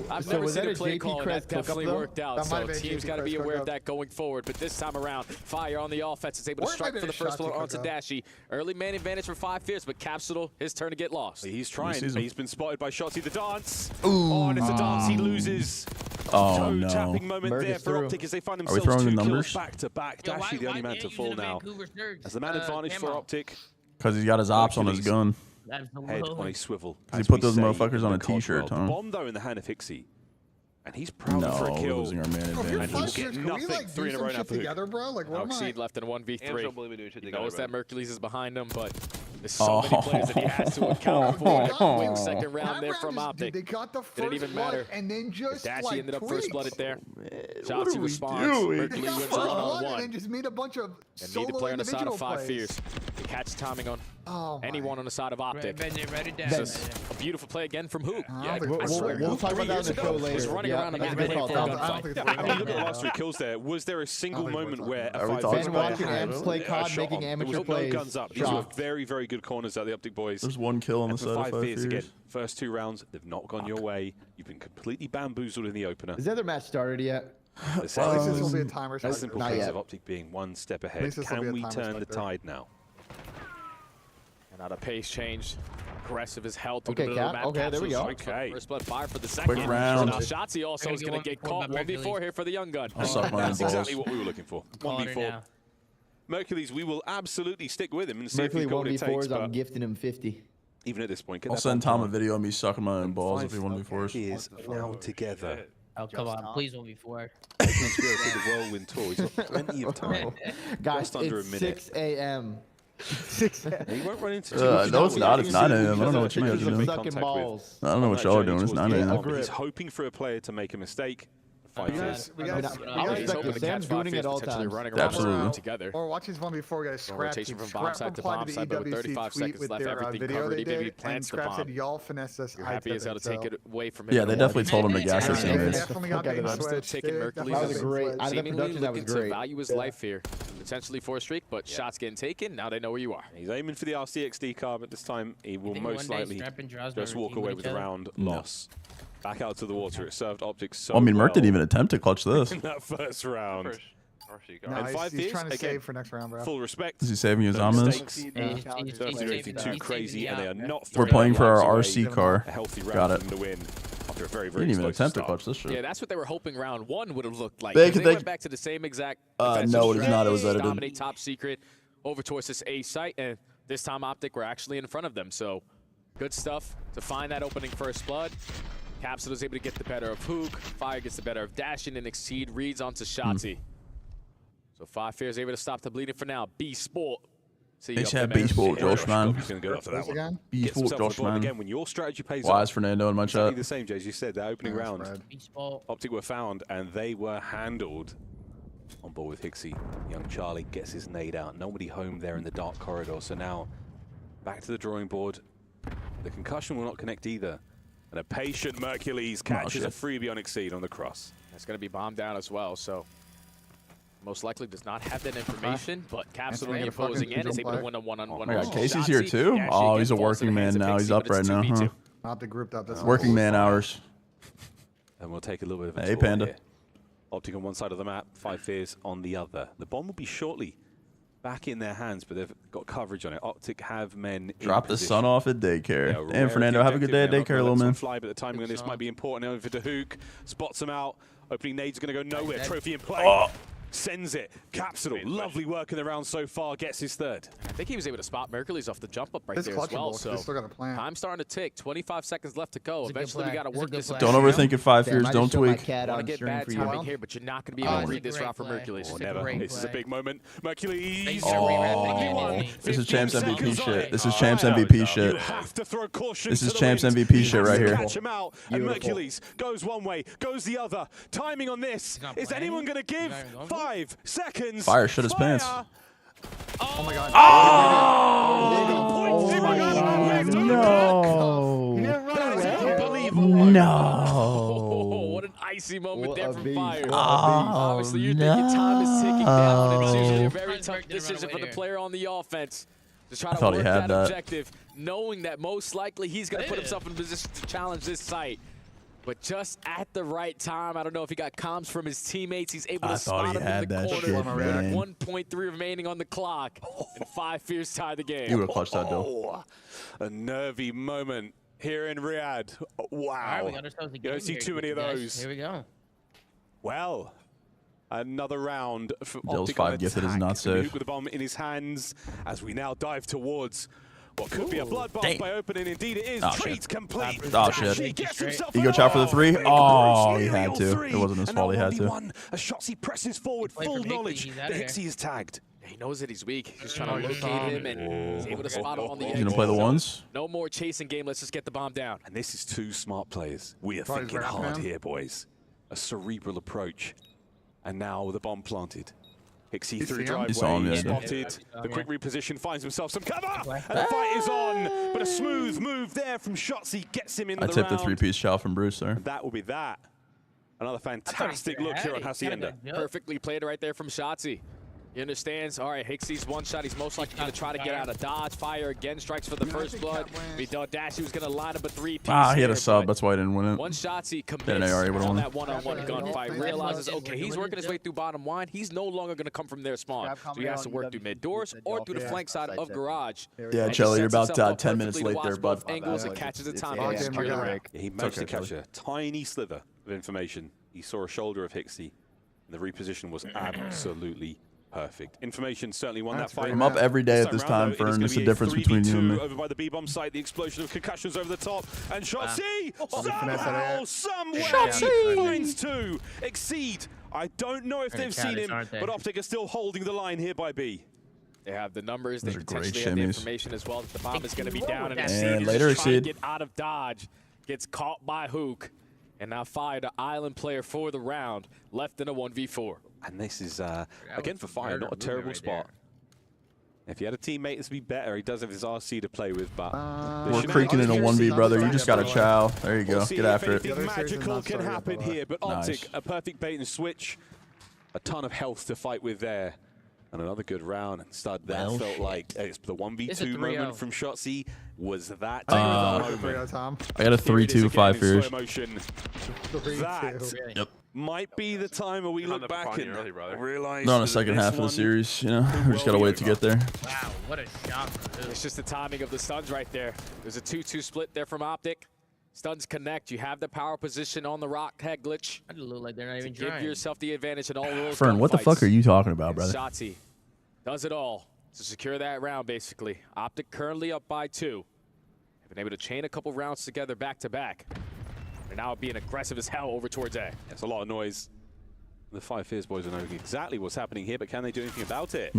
I've never seen a play call and that definitely worked out. So teams got to be aware of that going forward. But this time around, Fire on the offense is able to strike for the first blow onto Dashy. Early man advantage for 5 Fears, but Capsule, his turn to get lost. He's trying. He's been spotted by Shotzzy. The dance. Oh, and it's a dance he loses. Oh no. Tapping moment there for Optic as they find Are we themselves throwing 2 the kills numbers? back to back. Dashy the only man to fall now. As the man advantage for Optic. Because he's got his ops on his gun. Head on a swivel. He put those motherfuckers on a t-shirt, huh? Bomb though in the hand of Hixie. And he's proud for a kill. We're losing our man advantage. And he'll get nothing. 3 in a row now for together, bro. Like, what am I? Exceed left in 1v3. He knows that Mercules is behind him, but there's Oh. so many players that he has to account for. Quick second round there from Optic. They got the first Didn't even matter. and then just Dashy like ended up first blooded there. What are Shotzzy we responds. doing? Mercules They got wins first blood 1-on-1. and then just made a bunch of And need to solo play on the side of individual 5 plays. Fears. To catch timing on anyone on the side of Optic. Write it down. This is a beautiful play again from Hook. Yeah, we'll talk about that on the show later. Was running around the map playing for a gunfight. I mean, look at the last 3 kills there. Was there a single moment where a 5 Ben watching Amps play COD, making amateur there was plays? no guns up. These were very, very good corners at the Optic boys. There's 1 kill on the And side for of 5 5 Fears again, Fears. first 2 rounds, they've not gone your way. You've been completely bamboozled in the opener. Is the other match started yet? This will be a timer. A simple Not case yet. of Optic being 1 step ahead. least this will be Can a we time turn the respecter. tide now? And out of pace change. Aggressive as hell. Okay, Cap. Okay, there we go. Okay. First blood, Fire for the second. Quick round. So now Shotzzy also is going to get caught 1v4 here for the young gun. I'll suck my That's balls. exactly what we were looking for. 1v4. Mercules, we will absolutely stick with him and see Mercury if he's got what it takes. 1v4s, I'm But gifting him 50. even at this point, get I'll that send bomb Tom a down. video of me sucking my own balls if he 1v4s. He is now together. Oh, come on. Please don't be 4. He wants to go through the whirlwind tour. He's got plenty of time. Guys, Just under a it's minute. 6 a.m. He won't run into No, it's not. It's 9 a.m. I don't know what you mean. Pictures of doing. sucking balls. I don't know what y'all are doing. It's 9 a.m. He's hoping for a player to make a mistake. We respect this. Sam's doing it at all times. Absolutely. Together. Or watch his one before, guys. Scrap rotation from Scrap bomb side to replied bomb the side, but with EWC 35 tweet seconds with left, their, everything video covered. they EWC did, plants the Scrap bomb. said, y'all finesse us. You're happy as hell to take it away from him. Yeah, they definitely told him to gas their teammates. Definitely got bait I'm still switched. taking Definitely Mercules. That was great. Out of the Seemingly production, that was looking to great. value his life here. Potentially for a streak, but shots getting taken. Now they know where you are. He's aiming for the RCXD card, but this time he will most likely just walk away with a round loss. Back out to the water. It served Optic so Well, I mean, Merc didn't well even attempt to clutch this. in that first round. No, And 5 he's Fears, trying to again, save for next round, bro. full respect. Is he saving his No Amas? mistakes. Don't do anything too crazy, and they are not We're throwing playing their for our lives away. RC car. A healthy Got round it. for them to win after a very, He very didn't even explosive attempt to start. clutch this shit. Yeah, that's what they were hoping round 1 would have looked like. They Went back to the same exact no, it is not. It was edited. dominate top secret over towards this A site, and this time Optic were actually in front of them. So good stuff to find that opening first blood. Capsule is able to get the better of Hook. Fire gets the better of Dashing, and Exceed reads onto Shotzzy. So 5 Fears able to stop the bleeding for now. B-Sport. They should have B-Sport, Josh, man. He's going to go after that one. B-Sport, Josh, man. Again, when your strategy pays Why off, is Fernando in my exactly chat? the same, Jay, as you said, that opening round. Optic were found, and they were handled. On board with Hixie. Young Charlie gets his nade out. Nobody home there in the dark corridor. So now, back to the drawing board. The concussion will not connect either. And a patient Mercules catches a freebie on Exceed on the cross. It's going to be bombed down as well, so most likely does not have that information, but Capsule on the opposing end is able to win a one-on-one. Oh my God, Casey's here too? Oh, he's a working man now. He's up right now, huh? Not the group up. Working man hours. And we'll take a little bit of a Hey, tour Panda. here. Optic on one side of the map, FaZe on the other. The bomb will be shortly back in their hands, but they've got coverage on it. Optic have men Drop in the position. son off at daycare. Yeah, And Fernando, have a good day at daycare, little man. Fly, but the timing on this might be important. Over to Hook, spots him out. Opening nade's going to go nowhere. Trophy in play. Sends it. Capsule. Lovely work in the round so far. Gets his third. I think he was able to spot Mercury's off the jump up right there as well. So still got a plan. time starting to tick. 25 seconds left to go. Eventually, we got to work this. Don't overthink it, 5 fears. Don't tweak. Want to get bad timing here, but you're not going to be able to read this route for Mercury's. Never. This is a big moment. Mercury's. This is Champs MVP shit. This is Champs MVP shit. You have to throw caution. This is Champs MVP shit right here. Catch him out. And Mercury's goes one way, goes the other. Timing on this. Is anyone going to give 5 seconds? Fire shit his pants. Oh my god. No. What an icy moment there from Fire. Obviously, you're thinking time is ticking down, and it's usually a very tough decision for the player on the offense to try to work that objective, knowing that most likely he's going to put himself in a position to challenge this site. But just at the right time, I don't know if he got comms from his teammates. He's able to spot him in the corner with 1.3 remaining on the clock, and 5 fears tie the game. You would have clutched that, though. A nervy moment here in Riyadh. Wow. You don't see too many of those. Here we go. Well, another round for Dill's Optic on 5 gifted is attack. not safe. With the bomb in his hands as we now dive towards what could be a bloodbath by opening. Indeed it is. Treat complete. Oh, shit. Ego chop for the 3. Oh, he had to. It wasn't his fault. He had to. A Shotzzy presses forward, full knowledge that Hixie is tagged. He knows that he's weak. He's trying to locate him, and he's able to spot him on the edge. He's going to play the ones? No more chasing game. Let's just get the bomb down. And this is 2 smart players. We are thinking hard here, boys. A cerebral approach. And now the bomb planted. Hixie through driveway, spotted. The quick reposition finds himself some cover, and the fight is on. But a smooth move there from Shotzzy gets him into the round. I tipped the 3-piece chow from Bruce there. And that will be that. Another fantastic look here on Hacienda. Perfectly played right there from Shotzzy. He understands, all right, Hixie's one shot. He's most likely going to try to get out of dodge. Fire again, strikes for the first blood. We thought Dashi was going to line up a 3-piece. He had a sub. That's why I didn't win it. One Shotzzy commits on that one-on-one gunfight. Realizes, okay, he's working his way through bottom line. He's no longer going to come from their spawn. So he has to work through mid doors or through the flank side of garage. Yeah, Chelly, you're about 10 minutes late there, bud. Angles and catches the time. He managed to catch a tiny sliver of information. He saw a shoulder of Hixie. The reposition was absolutely perfect. Information certainly won that fight. I'm up every day at this time, Fern. It's the difference between you and me. Over by the B-bomb site, the explosion of concussions over the top, and Shotzzy somehow, somewhere finds 2. Exceed. I don't know if they've seen him, but Optic are still holding the line here by B. They have the numbers. They potentially have the information as well that the bomb is going to be down, and Exceed is trying to get out of dodge. Gets caught by Hook, and now Fire, the island player for the round, left in a 1v4. And this is, again for Fire, not a terrible spot. If he had a teammate, this would be better. He does have his RC to play with, but... We're creaking in a 1v, brother. You just got to chow. There you go. Get after it. Anything magical can happen here, but Optic, a perfect bait and switch. A ton of health to fight with there. And another good round. And Stud there felt like it's the 1v2 moment from Shotzzy. Was that moment? I got a 3-2, 5 fears. That might be the time where we look back and realize They're on the second half of the series, you know. We just got to wait to get there. Wow, what a shot. It's just the timing of the stuns right there. There's a 2-2 split there from Optic. Stuns connect. You have the power position on the rock head glitch. I look like they're not even trying. Give yourself the advantage in all of those Fern, what the fuck are you talking about, brother? Shotzzy does it all to secure that round, basically. Optic currently up by 2. Have been able to chain a couple rounds together back-to-back. They're now being aggressive as hell over towards A. It's a lot of noise. The 5 Fears boys are knowing exactly what's happening here, but can they do anything about it?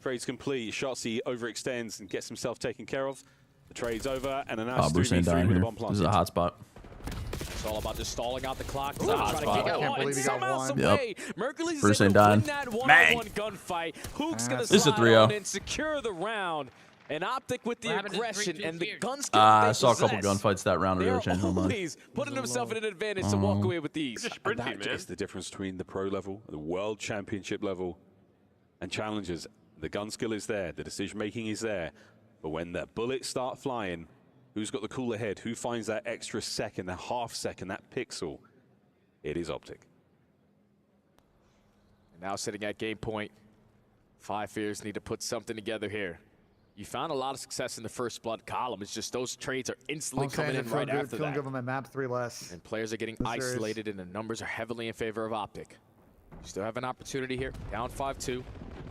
Trade's complete. Shotzzy overextends and gets himself taken care of. The trade's over, and a nice 3v3 with the bomb planted. This is a hot spot. It's all about just stalling out the clock. Ooh, trying to kick out can't believe he got one. Away. Mercury's Bruce able ain't to dying. win that one-on-one gunfight. Hook's going to This is a slide 3-0. on and secure the round. And Optic with the aggression and the gun skill I saw a couple gunfights that round that really changed my mind. He's putting himself in an advantage to walk away with these. That is the difference between the pro level, the world championship level, and challengers. The gun skill is there, the decision making is there, but when the bullets start flying, who's got the cooler head? Who finds that extra second, that half second, that pixel? it is Optic. And now sitting at game point, FaZe need to put something together here. You found a lot of success in the first blood column. It's just those trades are instantly coming in right after that. Feeling good on my map, 3 less. And players are getting isolated, and the numbers are heavily in favor of Optic. You still have an opportunity here, down 5-2.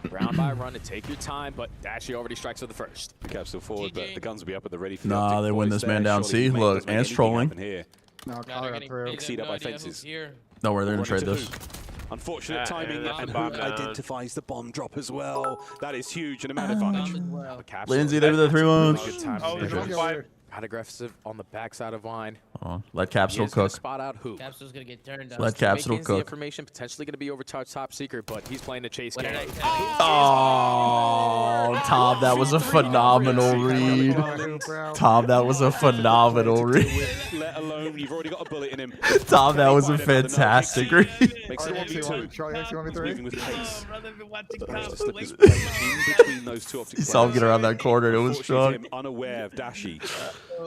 Round by run to take your time, but Dashy already strikes with the first. The cap's still forward, but the guns will be up at the ready for Nah, they win this man down C. Look, Ant's trolling. No, got through. Exceed up by fences. No, where they're going to trade this. Unfortunate timing, and Hook identifies the bomb drop as well. That is huge, and a man advantage. Lindsay, they were the 3-1s. Got aggressive on the backside of Vine. Let Capsule cook. Spot out Hook. Capsule's gonna get turned. Let Capsule cook. Information potentially gonna be over top secret, but he's playing the chase game. Oh, Tom, that was a phenomenal read. Tom, that was a phenomenal read. Let alone, you've already got a bullet in him. Tom, that was a fantastic read. Makes it 1v2. Moving with pace. Between those two Optic You saw him get around that corner. It was strong. Unaware of Dashy.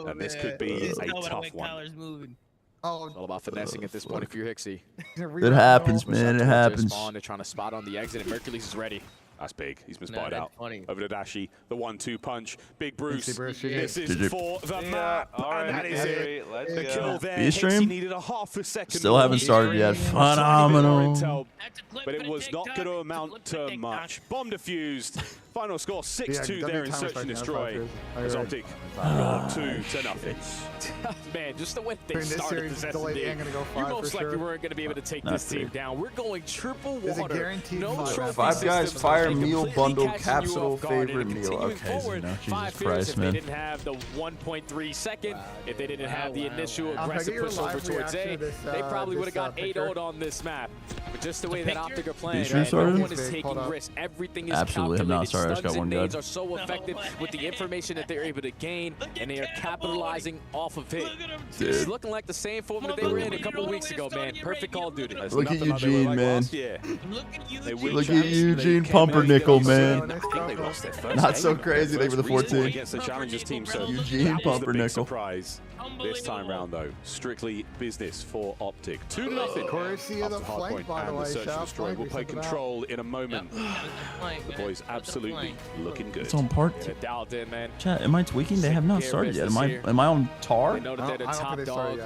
And this could be a tough one. Oh, it's all about finessing at this point if you're Hixie. It happens, man. It happens. They're trying to spot on the exit, and Mercules is ready. That's big. He's been spotted out. Over to Dashy. The 1-2 punch. Big Bruce. This is for the map. And that is it. The kill there. Hixie needed a half a second. Still haven't started yet. Phenomenal. But it was not going to amount to much. Bomb defused. Final score 6-2 there in Search and Destroy. As Optic 2-0. Man, just the way they started this SMD. You most likely weren't going to be able to take this team down. We're going triple water. No trophy. 5 guys fire meal bundle capsule favorite meal. Okay, Jesus Christ, man. If they didn't have the 1.3 second, if they didn't have the initial aggressive push over towards A, they probably would have got 8-0'd on this map. But just the way that Optic are playing, no one is taking risks. Everything is absolutely have not started. I just got one gun. Are so effective with the information that they're able to gain, and they are capitalizing off of it. It's looking like the same form that they were in a couple of weeks ago, man. Perfect Call of Duty. Look at Eugene, man. Look at Eugene Pumpernickel, man. Not so crazy. They were the 14. Against the Challengers team, so Eugene Pumpernickel. Surprise. This time round, though, strictly business for Optic. 2-0. Courtesy of the flank, by the way. Search and Destroy will play control in a moment. The boys absolutely looking good. It's on part. Dialed in, man. Chat, am I tweaking? They have not started yet. Am I on tar? They know that they're the top dog.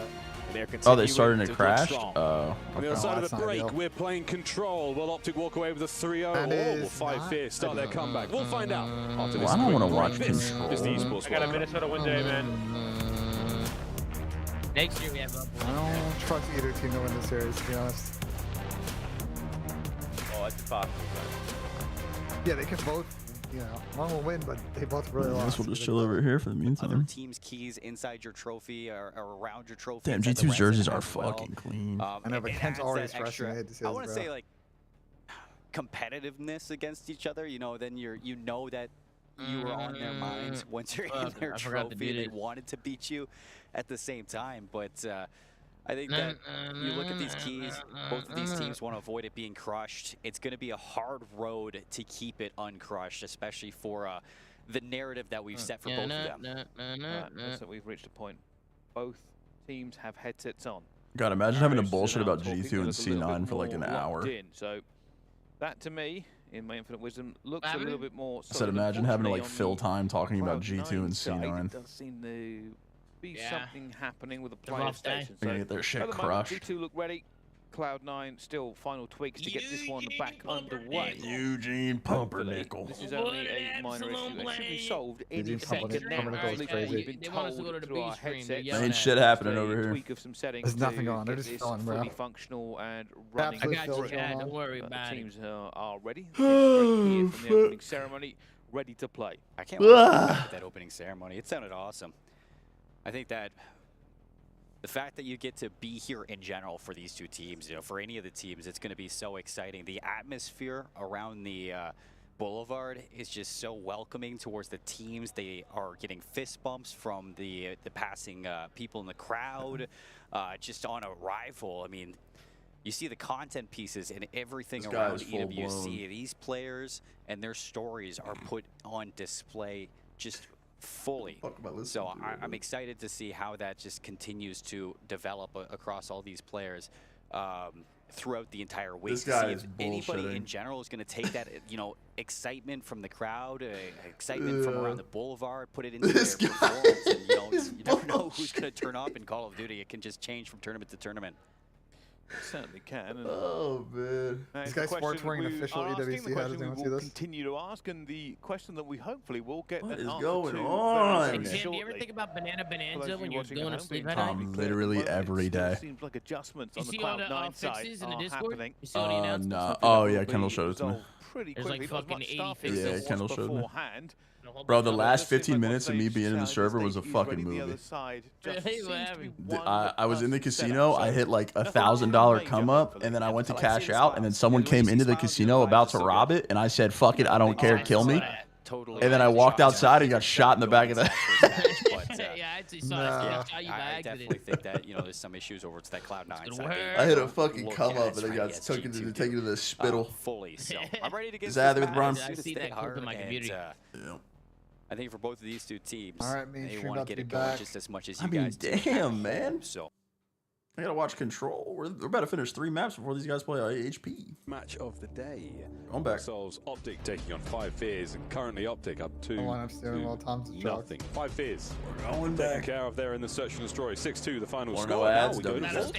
Oh, they started and it crashed? On the other side of the break, we're playing control. Will Optic walk away with a 3-0 or will FaZe start their comeback? We'll find out. Well, I don't want to watch control. This is the Esports I got a Minnesota win day, man. Next year we have. I don't trust either team to win this series, to be honest. Oh, that's possible. Yeah, they can both. You know, one will win, but they both really lost. I guess we'll just chill over here for the meantime. Other teams' keys inside your trophy or around your trophy. Damn, G2's jerseys are fucking clean. I know, but Kent's already stressing it. I want to say, like, competitiveness against each other. You know, then you know that you were on their minds once you're in their trophy. They wanted to beat you at the same time, but I think that you look at these keys, both of these teams want to avoid it being crushed. It's going to be a hard road to keep it uncrushed, especially for the narrative that we've set for both of them. So we've reached a point. Both teams have headsets on. God, imagine having a bullshit about G2 and C9 for like an hour. So that, to me, in my infinite wisdom, looks a little bit more. I said, imagine having to like fill time talking about G2 and C9. It does seem to be something happening with the player station. They're gonna get their shit crushed. G2 look ready. Cloud9 still final tweaks to get this one back underway. Eugene Pumpernickel. This is only a minor issue that should be solved any second now. We've been told through our headsets. Ain't shit happening over here. Tweak of some settings. There's nothing on. They're just filling, bro. Fully functional and running. I got you, Chad. Don't worry about it. Teams are ready. From the opening ceremony, ready to play. I can't wait for that opening ceremony. It sounded awesome. I think that the fact that you get to be here in general for these two teams, you know, for any of the teams, it's going to be so exciting. The atmosphere around the Boulevard is just so welcoming towards the teams. They are getting fist bumps from the passing people in the crowd, just on arrival. I mean, you see the content pieces and everything around EWC. These players and their stories are put on display just fully. So I'm excited to see how that just continues to develop across all these players. throughout the entire week. This guy see is if anybody bullshitting. in general is going to take that, excitement from the crowd, excitement from around the boulevard, put it into their performance. And, you never know who's going to turn up in Call of Duty. It can just change from tournament to tournament. It certainly can. And, oh man, this guy's sports wearing an official EWC hat. Does anyone see this? Continue to ask, and the question that we hopefully will get what an is answer going to on? Hey, Sam, do you ever think about Banana Bonanza when you're going to sleep at night? Literally every day. Seems like adjustments you on the see all the Cloud9 side fixes in the are Discord? happening. You see all the announcements? Nah. Oh yeah, Kendall showed it to me. There's like fucking 80 fixes. Yeah, Kendall showed me. Bro, the last 15 minutes of me being in the server was a fucking movie. I was in the casino. I hit like $1,000 come up, and then I went to cash out, and then someone came into the casino about to rob it, and I said, "Fuck it, I don't care, kill me." And then I walked outside and got shot in the back of the head. Yeah, I actually saw that. I definitely think that there's some issues over to that Cloud9 side. I hit a fucking come up and I got taken to the spittle. Fully. So I'm ready to get Is that with Bron? I see that clip in my community. I think for both of these two teams, all right, man, they want to get it going just as much as you guys do. Damn, man. So I gotta watch Control. We're about to finish 3 maps before these guys play HP. Match of the day. I'm back. Ourselves, Optic taking on 5 FaZe, and currently Optic up to nothing. 5 FaZe. We're going taken back. care of there in the search and destroy. 6-2, the final Or score. no ads, now we go to no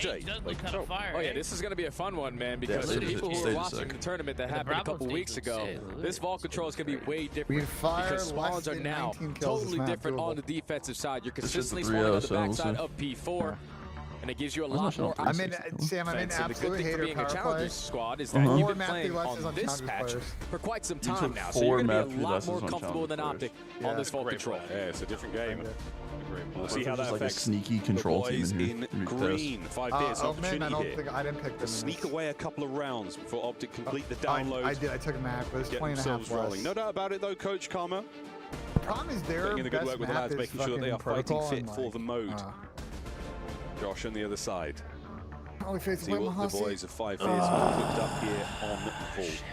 Voljay. Oh yeah, this is gonna be a fun one, man. Because for the people who are watching the tournament that happened a couple weeks ago, this vault control is gonna be way different because spawns are now totally different on the defensive side. You're consistently spawning on the backside of P4. And it gives you a lot more options. Sam, I'm in absolute hater being a power play. challengers squad is that you've been playing on this patch for quite some time now, so you're going to be a lot more comfortable than Optic on this vault control. Yeah, it's a different game. We'll see how that like a affects sneaky control the boys team in green. 5 FaZe opportunity I don't here. think I didn't pick them. Sneak away a couple of rounds before Optic complete the download. I did. I took a map, but it's Get 20 and a half themselves rolling. No doubt about it, though, Coach Karma. The problem is their Putting in the good best work with the map lads, is making sure that they are fucking fighting protocol fit and, for the mode. Josh on the other side. Probably face See what the boys of 5 FaZe have cooked up here on Vault.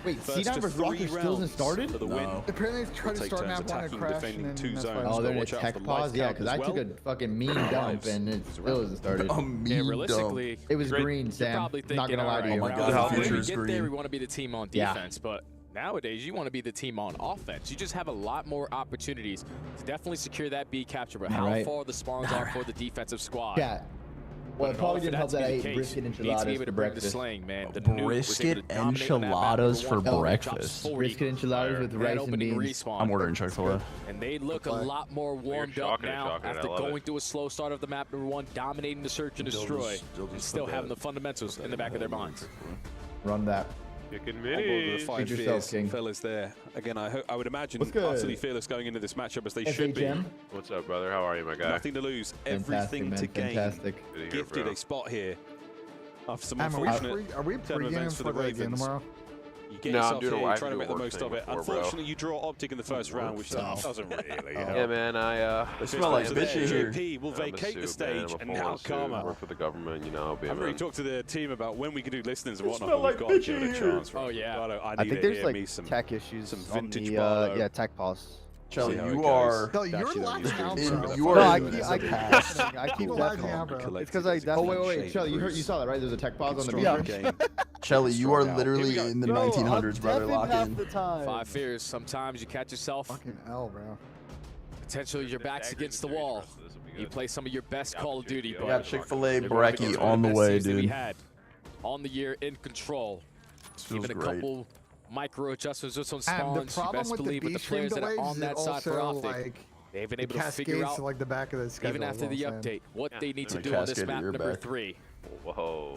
Wait, C9 vs Rocket still hasn't started? For the win. Apparently they tried to start map one and crash, and then that's why Oh, they're in a tech pause? Yeah, because I took a fucking mean dump and it still hasn't started. A mean dump. It was green, Sam. Not gonna lie to you. Oh my god, the future is Get green. there, we want to be the team on defense, but nowadays you want to be the team on offense. You just have a lot more opportunities to definitely secure that B capture, but how far the spawns are for the defensive squad. Yeah. Well, it probably didn't help that I ate brisket enchiladas for breakfast. Brisket enchiladas for breakfast. Brisket enchiladas with rice and beans. I'm ordering Chick-fil-A. And they look a lot more warmed up now after going through a slow start of the map number 1, dominating the search and destroy, and still having the fundamentals in the back of their minds. Run that. Kicking minis. The 5 FaZe fellas there. Again, I would imagine utterly fearless going into this matchup as they should be. What's up, brother? How are you, my guy? Nothing to lose, everything to gain. Gifted a spot here after some unfortunate are we pre-gaming for the game tomorrow? You get yourself here, you try to make the most of it. Unfortunately, you draw Optic in the first round, which doesn't really help. Yeah, man, They smell like bitches here. JP will vacate the stage, and now Karma. Work for the government, you know. I've already talked to the team about when we can do listings and whatnot, but we've got to give it a chance. Oh, yeah. I think there's like tech issues some on vintage the tech pause. Shelly, you are. No, you're lagging out, bro. You are. No, I keep lagging out, bro. It's because I definitely. Oh wait, Shelly, you saw that, right? There's a tech pause on the game. Shelly, you are literally in the 1900s, brother. Lock in. 5 fears. Sometimes you catch yourself. Fucking L, bro. Potentially your back's against the wall. You play some of your best Call of Duty, but got Chick-fil-A brekkie on the way, dude. On the year, in control. Even a great. couple micro adjustments with some And the spawns. You problem best with believe the with the players that are on that side for Optic, like, they've been able to figure out, like the back of the schedule, even after the update, what they need to do on this map number 3. Whoa.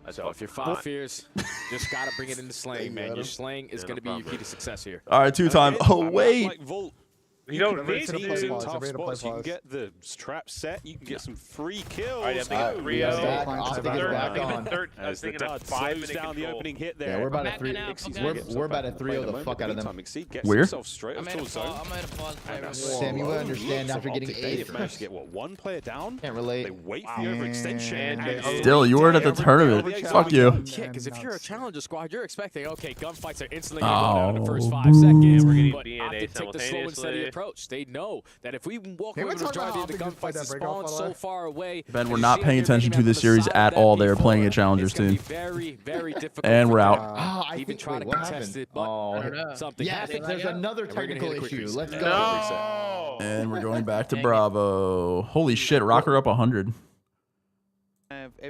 So if you're 5 fears, just gotta bring it into slaying, man. Your slaying is gonna be your key to success here. All right, 2-time. Oh wait. You don't need teams in tough spots. You can get the trap set. You can get some free kills. Alright, I'm thinking 3-0. As the dud slows down the opening hit there. Yeah, we're about to 3-0 the fuck out of them. Where? Sam, you understand after getting 8. Managed to get what, 1 player down? Can't relate. They wait for the overextension. Still, you weren't at the tournament. Fuck you. Yeah, because if you're a challenger squad, you're expecting, okay, gunfights are instantly going to go down in the first 5 seconds. But Optic take the slow and steady approach. approach. They know that if we walk over to drive into the gunfights, the spawn so far away. Ben, we're not paying attention to this series at all. They're playing a Challengers team. Very, very difficult. And we're out. Even try to contest it, but something happened. There's another technical issue. Let's go. And we're going back to Bravo. Holy shit, Rocker up 100.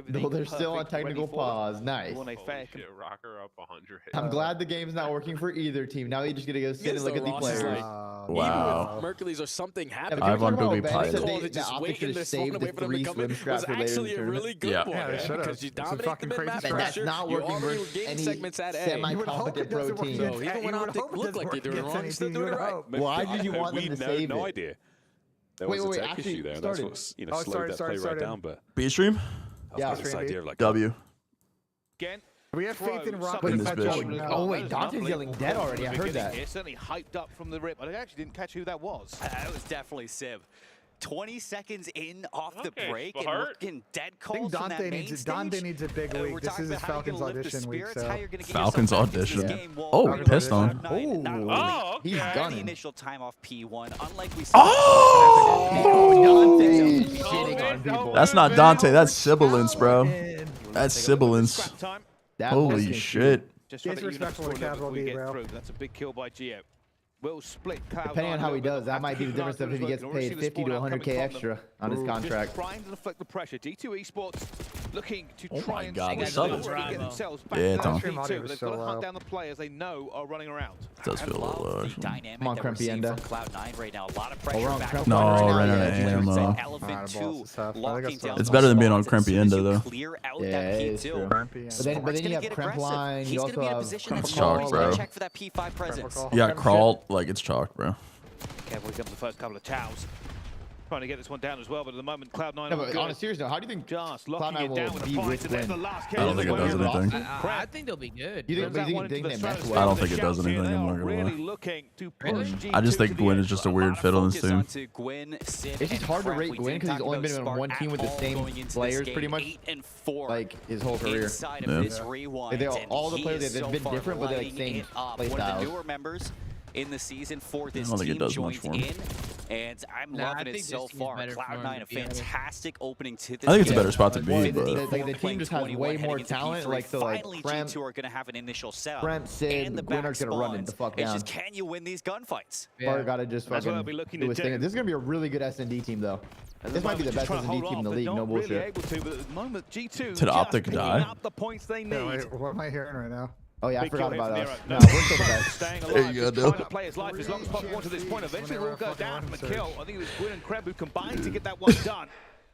No, they're still on technical pause. Nice. Rocker up 100. I'm glad the game's not working for either team. Now you're just gonna go sit and look at the players. Wow. Mercury's or something happened. I've on Booby Pilot. Pilot. The Optic should have saved the 3 swim straps for later in the tournament. Really good because you dominate the mid-map pressure. That's not working for any semi-competent pro team. So even when Optic look like they're doing wrong, still doing it right. Why did you want them to save it? No idea. There was a tech issue there, and that's what slowed that play right down. But B stream? Yeah, this idea of like W. Again, we have faith in Rock. Oh wait, Dante's yelling dead already. I heard that. It's certainly hyped up from the rip. I actually didn't catch who that was. That was definitely Sib. 20 seconds in off the break, and we're getting dead calls from that main stage. Dante needs a big week. This is his Falcons audition week. Falcons audition. Oh, pissed on. Oh, he's gunning. The initial time off P1, unlike we Oh! That's not Dante. That's sibilance, bro. That's sibilance. Holy shit. Disrespectful to Capital D, bro. That's a big kill by Geo. Will split Cloud9. Depending on how he does, that might be the difference of if he gets paid 50 to 100K extra on his contract. Trying to deflect the pressure. G2 Esports looking to try and get themselves back yeah, to Tom. P2. They've got to hunt down the players they know are running around. It does feel a little low. Come on, Crempienda. Cloud9 right now. A lot of pressure back. No, right on ammo. It's better than being on Crempienda, though. Yeah, it is true. But then you have Crempline. You also have It's chalk, bro. Check for that P5 presence. Yeah, crawl like it's chalk, bro. Careful, here comes the first couple of chows. Trying to get this one down as well, but at the moment, Cloud9. No, but on a serious note, how do you think Cloud9 will be with win? I don't think it does anything. I think they'll be good. You think they mess well? I don't think it does anything. I'm not gonna lie. I just think Gwyn is just a weird fit on this team. It's just hard to rate Gwyn because he's only been on one team with the same players pretty much like his whole career. All the players they've been different, but they're like same play styles. In the season for this I don't think team it does much joins for him. in, and I'm loving it so far. Cloud9 a fantastic opening to this. I think it's a better spot to be, but the team just has way more talent. Like so, like G2 are going to have an initial setup. Sid, Gwyn are going to run it the fuck down. It's just, can you win these gunfights? Or got to just fucking do his thing. This is going to be a really good S&D team, though. This might be the best S&D team in the league. No bullshit. Did the Optic die? What am I hearing right now? Oh yeah, I forgot about us. No, we're still the best. There you go, dude. Trying to play his life as long as possible to this point. Eventually, we'll go down from a kill. I think it was Gwyn and Kreb who combined to get that one done.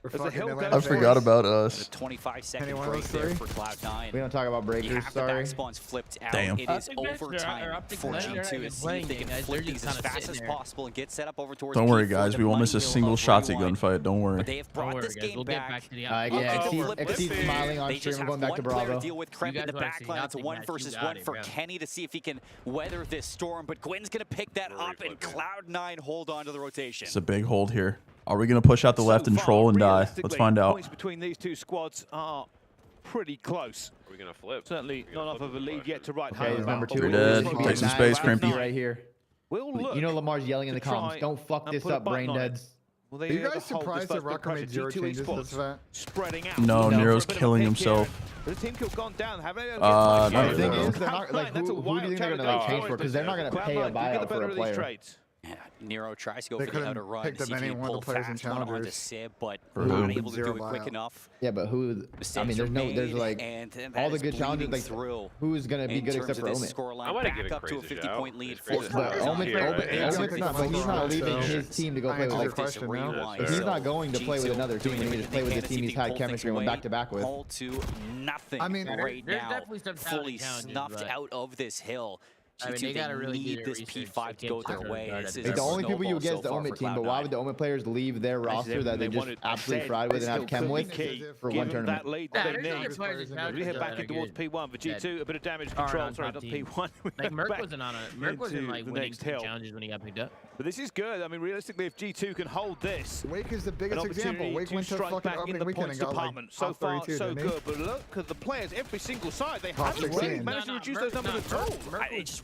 I forgot about us. 25-second break there for Cloud9. We don't talk about breakers, sorry. Spawn's flipped out. Damn. It is overtime for G2 to see if they can flip these as fast as possible and get set up over towards. Don't worry, guys. We won't miss a single Shotzzy gunfight. Don't worry. But they have brought this game back. Yeah, Exceed's smiling on stream. We're going back to Bravo. Deal with Kreb in the backline. It's a 1 versus 1 for Kenny to see if he can weather this storm. But Gwyn's going to pick that up, and Cloud9 hold on to the rotation. It's a big hold here. Are we going to push out the left and troll and die? Let's find out. Points between these two squads are pretty close. Are we going to flip? Certainly not enough of a lead yet to right. Okay, he's number 2. You're dead. Take some space, Crimpy. Right here. You know Lamar's yelling in the comments. Don't fuck this up, brain deads. Are you guys surprised that Rocker made 0 changes this event? Spreading out. No, Nero's killing himself. The team kill gone down. The thing is, they're not like who do you think they're gonna like change for? Because they're not gonna pay a buyout for a player. Yeah, Nero tries to go for the outer run. See if he can pull fast one onto Sib, but not not able to do it quick enough. Yeah, but who? I mean, there's like all the good challenges. Like who's gonna be good except for Omit? I want to give up to a 50-point lead for Omit's not. But he's not leaving his team to go play with like. He's not going to play with another team. He just play with the team he's had chemistry and back to back with. All to nothing. I mean, right now, fully snuffed out of this hill. They gotta really need this P5 to go their way. The only people you would get is the Omit team, but why would the Omit players leave their roster that they just absolutely fried with and have chem with for one tournament? We head back in towards P1 for G2, a bit of damage control. Sorry, not P1. Like Merc wasn't on a Merc wasn't like winning challenges when he got picked up. But this is good. I mean, realistically, if G2 can hold this, Wake is the biggest example. Wake went to fucking opening weekend and got like so far so good. But look at the players, every single side they haven't really managed to reduce those numbers at all. It's just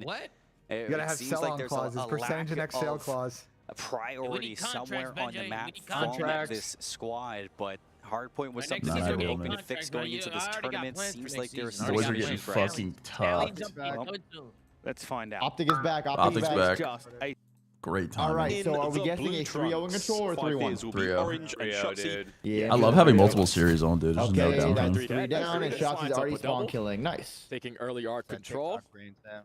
mean, what? You gotta have sell-on clauses, percentage of next sale clause. A priority somewhere on the map from this squad, but Hardpoint was something that they're hoping to fix going into this tournament. Seems like there's some boys are getting fucking tough. Let's find out. Optic is back. Optic's back. Just a Great time. All right, so are we guessing a 3-0 in control or 3-1? 3-0. dude. Yeah. I love having multiple series on, dude. There's no Okay, down. that's 3 down, and Shots is already spawn killing. Nice. Taking early arc control.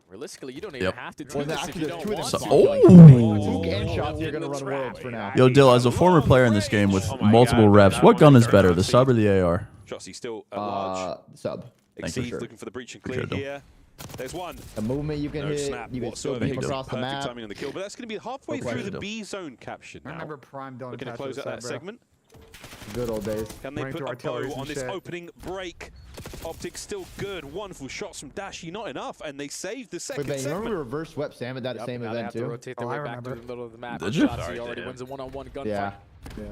Realistically, you don't even have to do Well, this actually, if you there's don't 2 of want them. to. Luke and Shots are gonna run worlds for now. Yo, Dill, as a former player in this game with multiple reps, what gun is better, the sub or the AR? Shotsy still at large. Sub. Exceeds looking for the breach and clear here. There's one. The movement you can hit, you can still beam across the map. Timing on the kill, but that's going to be halfway through the B zone caption now. I remember Prime don't Looking to close out that segment. Good old days. Can they put a bow on this opening break? Optic still good. Wonderful shots from Dashy, not enough, and they saved the second segment. Remember we reverse swept Sam at that same event, they have too? to rotate their way back to the middle of the map. Did you? He already wins a one-on-one gunfight. Yeah.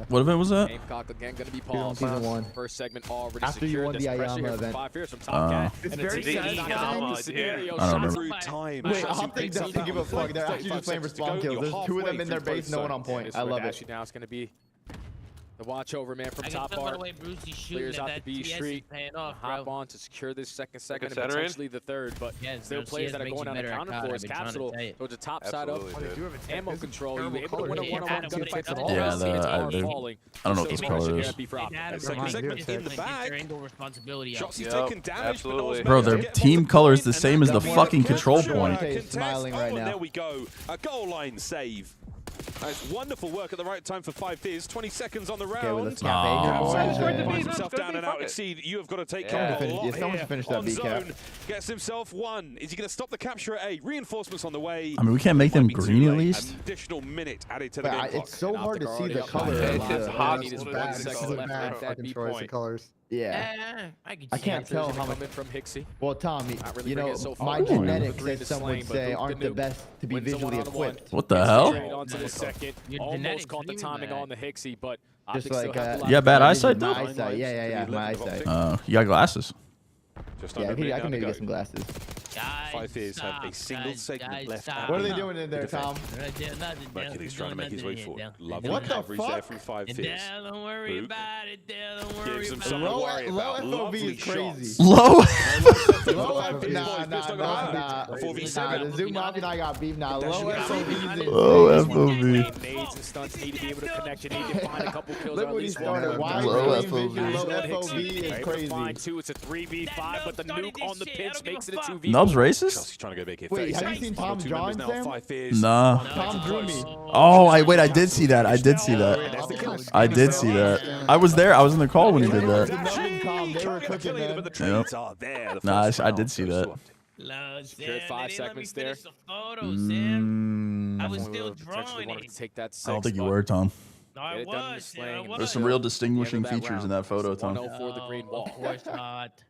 What event was that? Gamecock again going to be paused. Season 1. First segment already After you won the Ayama event. 5 years from Top Cat. It's very sad. I don't remember. Wait, Optic doesn't give a fuck. They're actually just playing for spawn kills. There's 2 of them in their base, no one on point. I love it. Now it's going to be the watch over man from top part. Clears out the B street. Hop on to secure this second segment and potentially the third. But still players that are going on the counter for his Capsule towards the top side of ammo control. You were able to win a one-on-one gunfight at all. Yeah, I don't know what this color is. Second segment in the bag. Shots he's taken damage. Bro, their team color is the same as the fucking control point. Smiling right now. There we go. A goal line save. That's wonderful work at the right time for 5 Thieves. 20 seconds on the round. Himself down and out. Exceed. You have got to take control. Someone should finish that B cap. Gets himself 1. Is he going to stop the capture at A? Reinforcements on the way. I mean, we can't make them green at least. An additional minute added to the game clock. It's so hard to see the color. It's hot. Colors. Yeah. I can't tell how much from Hixie. Well, Tom, you know, my genetics, as some would say, aren't the best to be visually equipped. What the hell? Almost caught the timing on the Hixie, but just like yeah, bad eyesight though. Yeah, my eyesight. You got glasses. Yeah, I can maybe get some glasses. 5 Thieves have a single segment left. What are they doing in there, Tom? Mercury's trying to make his way forward. Lovely coverage there from 5 Thieves. Don't worry about it. Don't worry Gives him about something to worry Low about. FOV Lovely is crazy. shots. Low. Nah. The Zoom Mafia and I got beef now. Low FOV is Low FOV. Nades and stunts need to be able to connect. You need to find a couple kills. Look what he started. Low FOV. Low FOV is crazy. Find 2. It's a 3v5, but the nuke on the pinch makes it a 2v1. Nub's racist? He's trying to go big here. Wait, have you seen Tom drawing, Sam? Nah. Tom drew me. Oh, I did see that. I did see that. I was there. I was in the call when he did that. They were cooking, man. Yep. Nah, I did see that. Secured 5 segments there. I was still drawing it. To take that I don't think you were, Tom. No, I was. There's some real distinguishing features in that photo, Tom. 1-0 for the green wall. Of course not.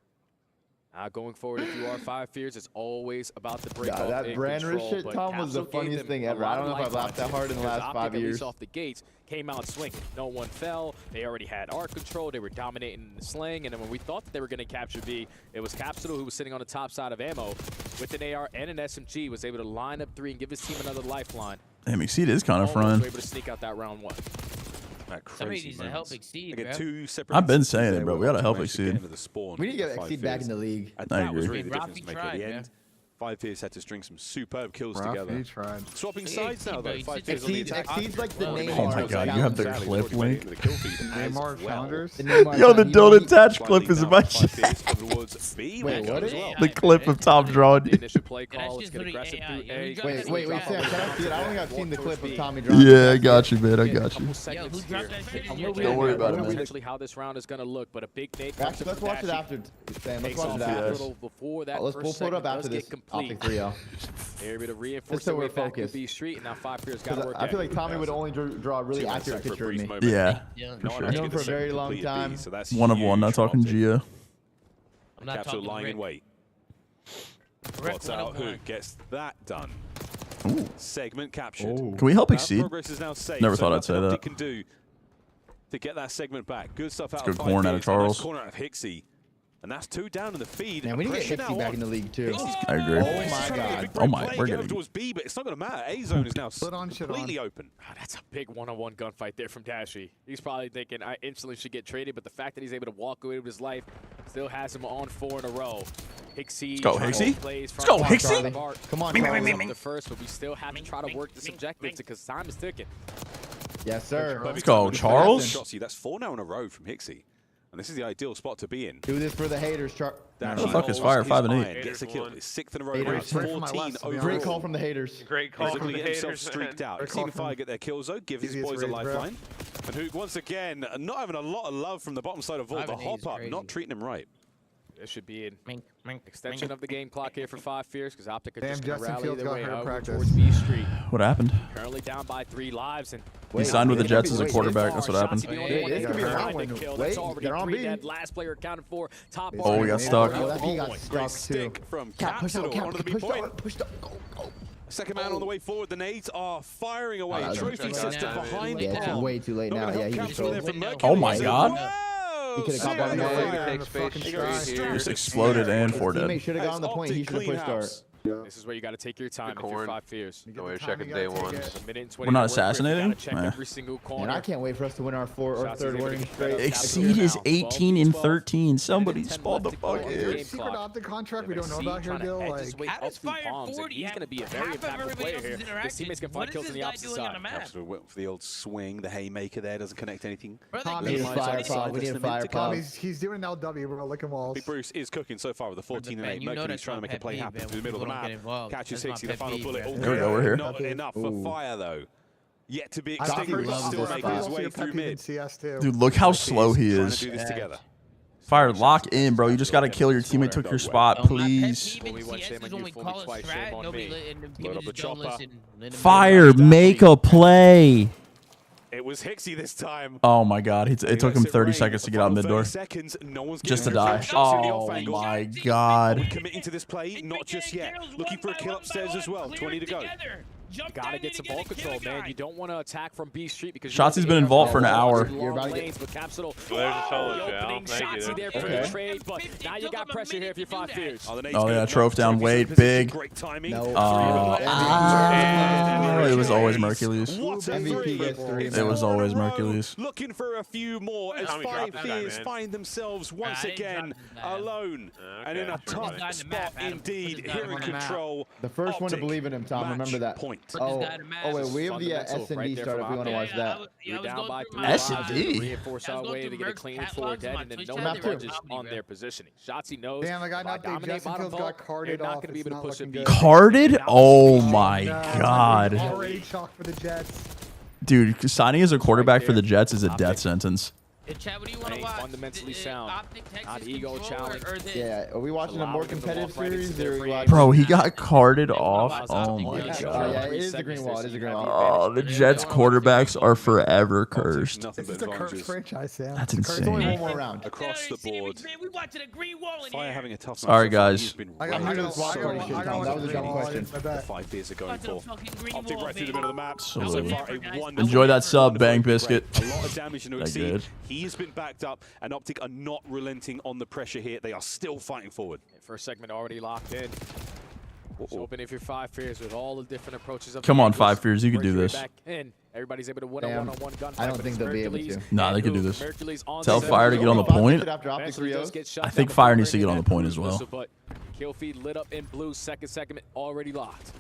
Going forward, if you are 5 Fears, it's always about the break. Yeah, that brand risk shit, Tom, was the funniest thing ever. I don't know if I've laughed that hard in the last 5 years. Off the gates, came out swinging. No one fell. They already had arc control. They were dominating the sling. And then when we thought that they were going to capture B, it was Capsule who was sitting on the top side of ammo with an AR and an SMG, was able to line up 3 and give his team another lifeline. Damn, Exceed is kind of fun. Able to sneak out that round 1. Somebody needs to help Exceed, bro. I've been saying it, bro. We gotta help Exceed. We need to get Exceed back in the league. I agree. Was really the difference maker at the end. 5 Thieves had to string some superb kills together. Swapping sides now, though. 5 Thieves on the attack. Exceed's like the Neymar. Oh my god, you have the clip link. Neymar founders? Yo, the don't attach clip is in my chat. Wait, what? The clip of Tom drawing. The initial play call. Let's get aggressive through A. Wait, Sam, can I see it? I don't think I've seen the clip of Tommy drawing. Yeah, I got you, man. I got you. Don't worry about it, man. Potentially how this round is going to look, but a big nade. Actually, let's watch it after, Sam. Let's watch it after. We'll put it up after this Optic 3-0. They're able to reinforce so their way we're back to focused. B Street, and now 5 Fears got to work. I feel like Tommy would only draw a really accurate picture of me. Yeah, for sure. I've known him for a very long time. One of one, not talking Gia. I'm not Capsule talking lying in wait. What's out? Who gets that done? Ooh. Segment captured. Can we help Exceed? Progress is now safe. Never thought I'd say that. Can do to get that segment back. Good stuff out good of 5 corn out of Thieves. Charles. Nice corner out of Hixie. And that's 2 down in the feed. Man, we need to get Hixie back in the league, too. I agree. Oh, my God. Oh, my. We're getting... towards B, but it's not going to matter. A zone is now completely open. Oh, that's a big one-on-one gunfight there from Dashy. He's probably thinking, I instantly should get traded, but the fact that he's able to walk away with his life still has him on 4 in a row. Hixie. Let's go, Hixie. Let's go, Hixie. Come on, Charlie. The first, but we still have to try to work this objective because time is ticking. Yes, sir. Let's go, Charles. That's 4 now in a row from Hixie. And this is the ideal spot to be in. Do this for the haters, Char. What the fuck is fire? 5 and 8. Gets a kill. 6th in a row. Haters. 14 overall. Great call from the haters. Great call from the haters. Streaked out. Exceed and Fire get their kills though. Give his boys a lifeline. And Hook once again not having a lot of love from the bottom side of Vault. The hop up, not treating him right. This should be an extension of the game clock here for Five Fierce because Optic are just going to rally Fields their got way hurt over practice. towards B Street. What happened? Currently down by 3 lives. And He signed with the Jets as a quarterback. That's what happened. This could be a round win. That's already 3 dead. Last player accounted for. Top Oh, we got stuck. He got stuck too. From Push out, onto the B point. push up. Go. Second man on the way forward. The nades are firing away. Trophy sister behind the It's way too late now. Yeah, he just Oh my god. He could have got by Just exploded and 4 dead. He should have got on the point. He should have pushed start. This is where you got to take your time if you're Five Fierce. No way checking day one. We're not assassinating? And I can't wait for us to win our 4th or 3rd winning straight. Exceed is 18 and 13. Somebody spawn the bucket. Secret Optic contract we don't know about here, Gil. Like, how does Fire 40? He's going to be a very impactful player here. His teammates can find kills on the opposite side. Absolutely went for the old swing. The haymaker there doesn't connect anything. We need a fire pop. We need a fire pop. He's doing an LW, bro. Look at walls. Big Bruce is cooking so far with a 14 and 8. Mercury's trying to make a play happen through the middle of the map. Catches Hixie, the final bullet. There we go, we're here. Not enough for Fire, though. Yet to be extinguished, still making his way through mid. Dude, look how slow he is. Do this together. Fire, lock in, bro. You just got to kill your teammate. Took your spot, please. Fire, make a play. It was Hixie this time. Oh my god, it took him 30 seconds to get out mid door. Just to die. Oh my god. Committing to this play, not just yet. Looking for a kill upstairs as well. 20 to go. Gotta get some ball control, man. You don't want to attack from B Street because Shotzi's been in vault for an hour. You're about to get Capsule. Shotzi there for the trade, but now you got pressure here if you're Five Fierce. Oh yeah, Troph down, wait, big. Great timing. It was always Mercules. It was always Mercules. Looking for a few more as Five Fierce find themselves once again alone and in a tough spot indeed. Here in control. The first one to believe in him, Tom. Remember that. Oh wait, we have the S&D start if we want to watch that. You're down by 3. S&D? Reinforce our way to get a clean 4 dead, and then no leverage on their positioning. Shotzi knows. Damn, I got nothing. Justin Fields got carded off. Not going to be able to push it. Carded? Oh my god. Already chalk for the Jets. Dude, signing as a quarterback for the Jets is a death sentence. Chat, what do you want to watch? Fundamentally sound. Not ego challenge. Yeah, are we watching a more competitive series? Or Bro, he got carded off. Oh my god. Yeah, it is the green wall. It is the green wall. Oh, the Jets quarterbacks are forever cursed. This is a cursed franchise, Sam. That's Only one insane. more round. Across the board. We watching a green wall in Fire here. having a tough match. Sorry, guys. I got That was a dumb question. The 5 Fierce are going for. Optic right through the middle of the map. So far, a wonderful Enjoy that sub, Bang Biscuit. A lot of damage to Exceed. He has been backed up, and Optic are not relenting on the pressure here. They are still fighting forward. First segment already locked in. Open if you're Five Fierce with all the different approaches. Come on, Five Fierce, you can do this. Everybody's able to win a one-on-one gunfight. I don't think they'll be able to. Nah, they can do this. Tell Fire to get on the point. I think Fire needs to get on the point as well. Kill feed lit up in blue. Second segment already locked.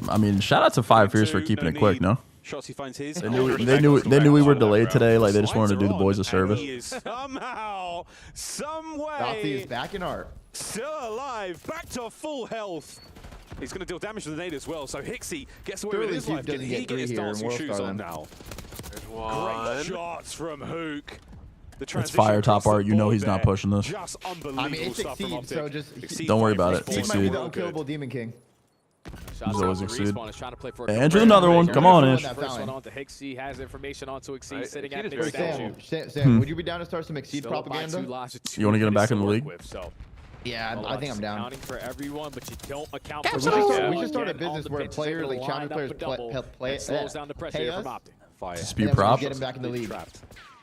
I mean, shout out to Five Fierce for keeping it quick, no? Shots he finds his. They knew we were delayed today. Like they just wanted to do the boys a service. He is somehow, some way, Rothy is back in art. Still alive, back to full health. He's going to deal damage to the nade as well. So Hixie gets away with his life. Can he get his dancing shoes on now? Great shots from Hook. It's Fire top art. You know he's not pushing this. Just unbelievable stuff from Optic. So just don't worry about it. He might be the unkillable Demon King. He's always Exceed. Andrew, another one. Come on, Ish. First one on to Hixie, has information on to Exceed, sitting at mid Sam, would you be down to start some Exceed propaganda? You want to get him back in the league? Yeah, I think I'm down. Accounting for everyone, but you don't account for we should start a business where players, like challenge players, slows down the pressure from Optic. Dispute prop. Get him back in the league.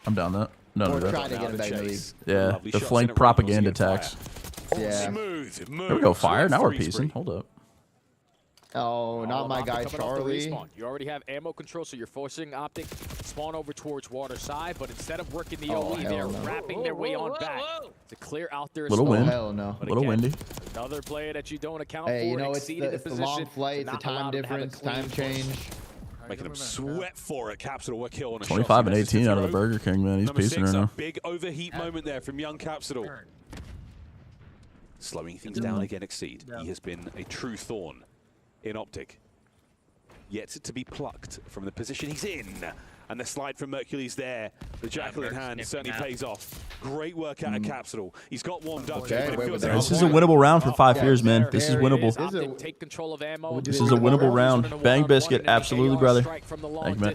I'm down that. No, try to get him back in the league. Yeah, the flank propaganda attacks. Yeah. There we go, Fire. Now we're piecing. Hold up. Oh, not my guy, Charlie. You already have ammo control, so you're forcing Optic spawn over towards water side, but instead of working the OE, they're wrapping their way on back to clear out their little wind. Hell no. Little windy. Another player that you don't account for. Hey, you know, it's the long flight, it's the time difference, time change. Making him sweat for it. Capsule, a kill on a 25 and 18 out of the Burger King, man. He's piecing right now. Big overheat moment there from young Capsule. Slowing things down again, Exceed. He has been a true thorn in Optic. Yet to be plucked from the position he's in. And the slide from Mercury's there. The Jackal in hand certainly pays off. Great work out of Capsule. He's got warmed up. This is a winnable round for 5 years, man. This is winnable. Take control of ammo. This is a winnable round. Bang Biscuit, absolutely, brother. Thank you, man.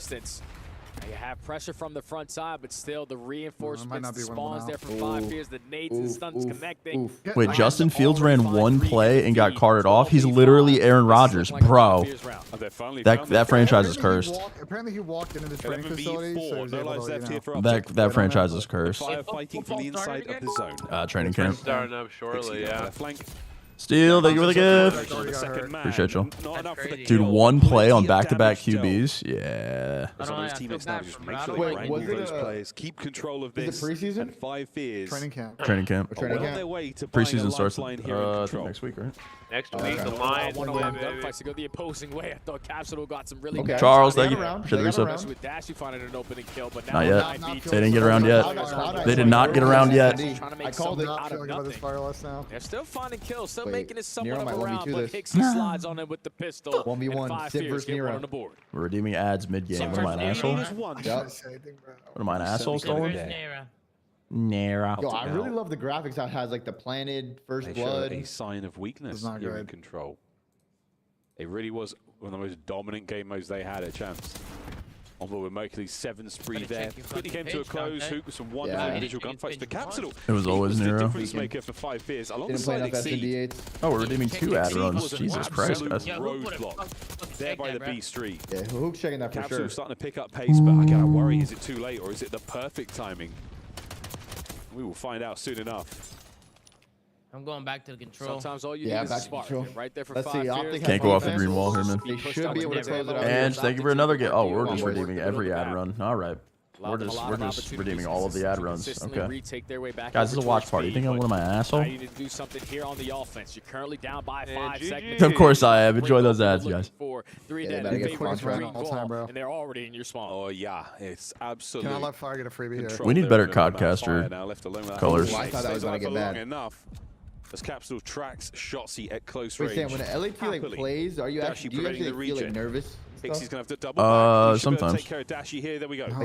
You have pressure from the front side, but still the reinforcements, the spawns there for 5 years, the nades and stuns connecting. Wait, Justin Fields ran 1 play and got carted off? He's literally Aaron Rodgers, bro. That franchise is cursed. Apparently he walked into the training facility, so that franchise is cursed. Firefighting from the inside of the zone. Training camp. Starting up shortly, yeah. Steele, thank you for the gift. Appreciate you. Dude, 1 play on back-to-back QBs. Yeah. Some of his teammates now just make sure they wrangle those players, keep control of this. Is it preseason? And 5 fears. Training camp. Training camp. Preseason starts I think next week, right? Next week, the Lions win, gunfights to go the opposing way. I thought Capsule got some really good Charles, thank you. Appreciate the resub. with Dash, you found an opening kill, but Not yet. They didn't get around yet. They did not get around yet. I called it out of nothing. They're still finding kills, still making it somewhat of a round, but Hixie slides on it with the pistol. 1v1, Sid versus Nero. On the board. We're redeeming ads mid-game. What am I, an asshole? What am I, an asshole, Stolen? Nera. Yo, I really love the graphics how it has like the planted first blood. A sign of weakness here in control. It really was one of the most dominant game modes they had at Champs. On board with Mercury's 7 spree there. Quickly came to a close. Hook with some wonderful individual gunfights. But Capsule, it was always Nero. The difference maker for 5 fears. Alongside Exceed. Oh, we're redeeming 2 ad runs. Jesus Christ, guys. Roadblock there by the B Street. Yeah, Hook's checking that for Capsule sure. starting to pick up pace, but again, I worry, is it too late or is it the perfect timing? We will find out soon enough. I'm going back to the control. Sometimes all you need is a spark. Right there for 5 years. Can't go off the green wall here, man. They should be able to close it out. And thank you for another get. Oh, we're just redeeming every ad run. All right. We're just redeeming all of the ad runs. Okay. Guys, this is a watch party. You think I'm one of my asshole? You need to do something here on the offense. You're currently down by 5 seconds. Of course I am. Enjoy those ads, guys. 3 dead. And they're already in your spawn. Oh yeah, it's absolutely. Can I let Fire get a freebie here? We need better Codcaster colors. I thought that was gonna get bad. Enough. As Capsule tracks Shotzzy at close range. Wait, Sam, when an LAT like plays, are you actually, do you actually feel like nervous? Xy's gonna have to double back. Sometimes. Take care of Dashy here. There we go. How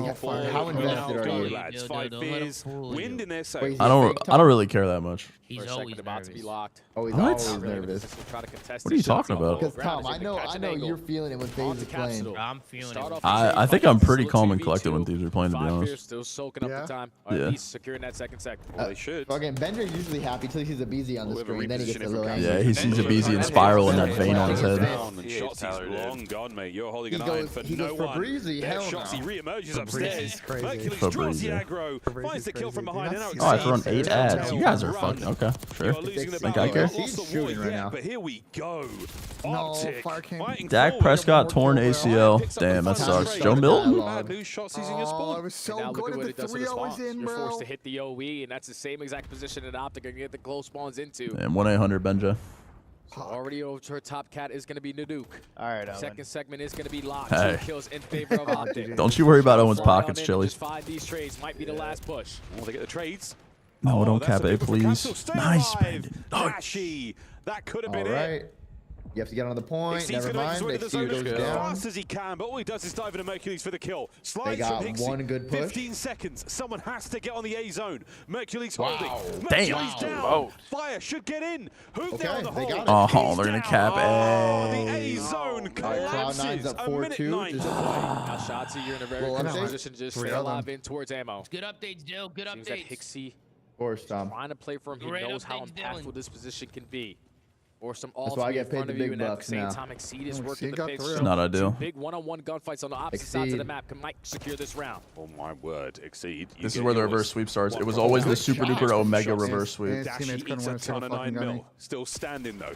invested are you? Lads, 5 fears. Wind in there. So I don't really care that much. He's always about to be locked. Oh, he's always nervous. What are you talking about? Because Tom, I know you're feeling it when FaZe is playing. I'm feeling it. I think I'm pretty calm and collected when Thieves are playing, to be honest. Still soaking up the time. Yeah. He's securing that second sector. Well, they should. Again, Bender's usually happy till he sees a BZ on the screen, then he gets a little angry. Yeah, he sees a BZ and spiral in that vein on his head. Shotzy's long gone, mate. You're holding an eye for no one. Shotzy re-emerges upstairs. Mercury's draws the aggro, finds the kill from behind. Oh, I've run 8 ads. You guys are fucking okay. Sure. Think I care? He's shooting right now. But here we go. Optic. Dak Prescott torn ACL. Damn, that sucks. Joe Milton? Oh, it was so good at the 3-0 was in, You're bro. forced to hit the OE, and that's the same exact position that Optic can get the close spawns into. And 1-800 Benja. So already over to her top cat is going to be Naduke. All right, Second segment is going to be locked. Hey. 2 kills in favor of Optic. Don't you worry about Owen's pockets, Chili. Just find these trades. Might be the last push. Well, they get the trades. No, don't cap A, please. Nice, Brandon. Dashy. That could have been it. You have to get on the point. Never mind. They see goes down. Fast as he can, but all he does is dive into Mercury's for the kill. They got from one good push. 15 seconds. Someone has to get on the A zone. Mercury's holding. Damn. Mercury's down. Fire should get in. Hook down the hole. Oh, they're gonna cap A. A. The A zone collapses. Cloud9's up 4-2. Now, Shotzzy, you're in a very good position. Just stay alive in towards ammo. Good updates, Dill. Good Seems that updates. Hixie Of course, Tom. trying to play for him. He knows how impactful this position can be. Or some That's why I get paid the big bucks now. Time, Exceed is working the pace. It's not ideal. Big one-on-one gunfights on the opposite sides of the map might secure this round. Oh my word, Exceed. This is where the reverse sweep starts. It was always the super duper Omega reverse sweep. Dashy eats a ton of 9 mil. Still standing though.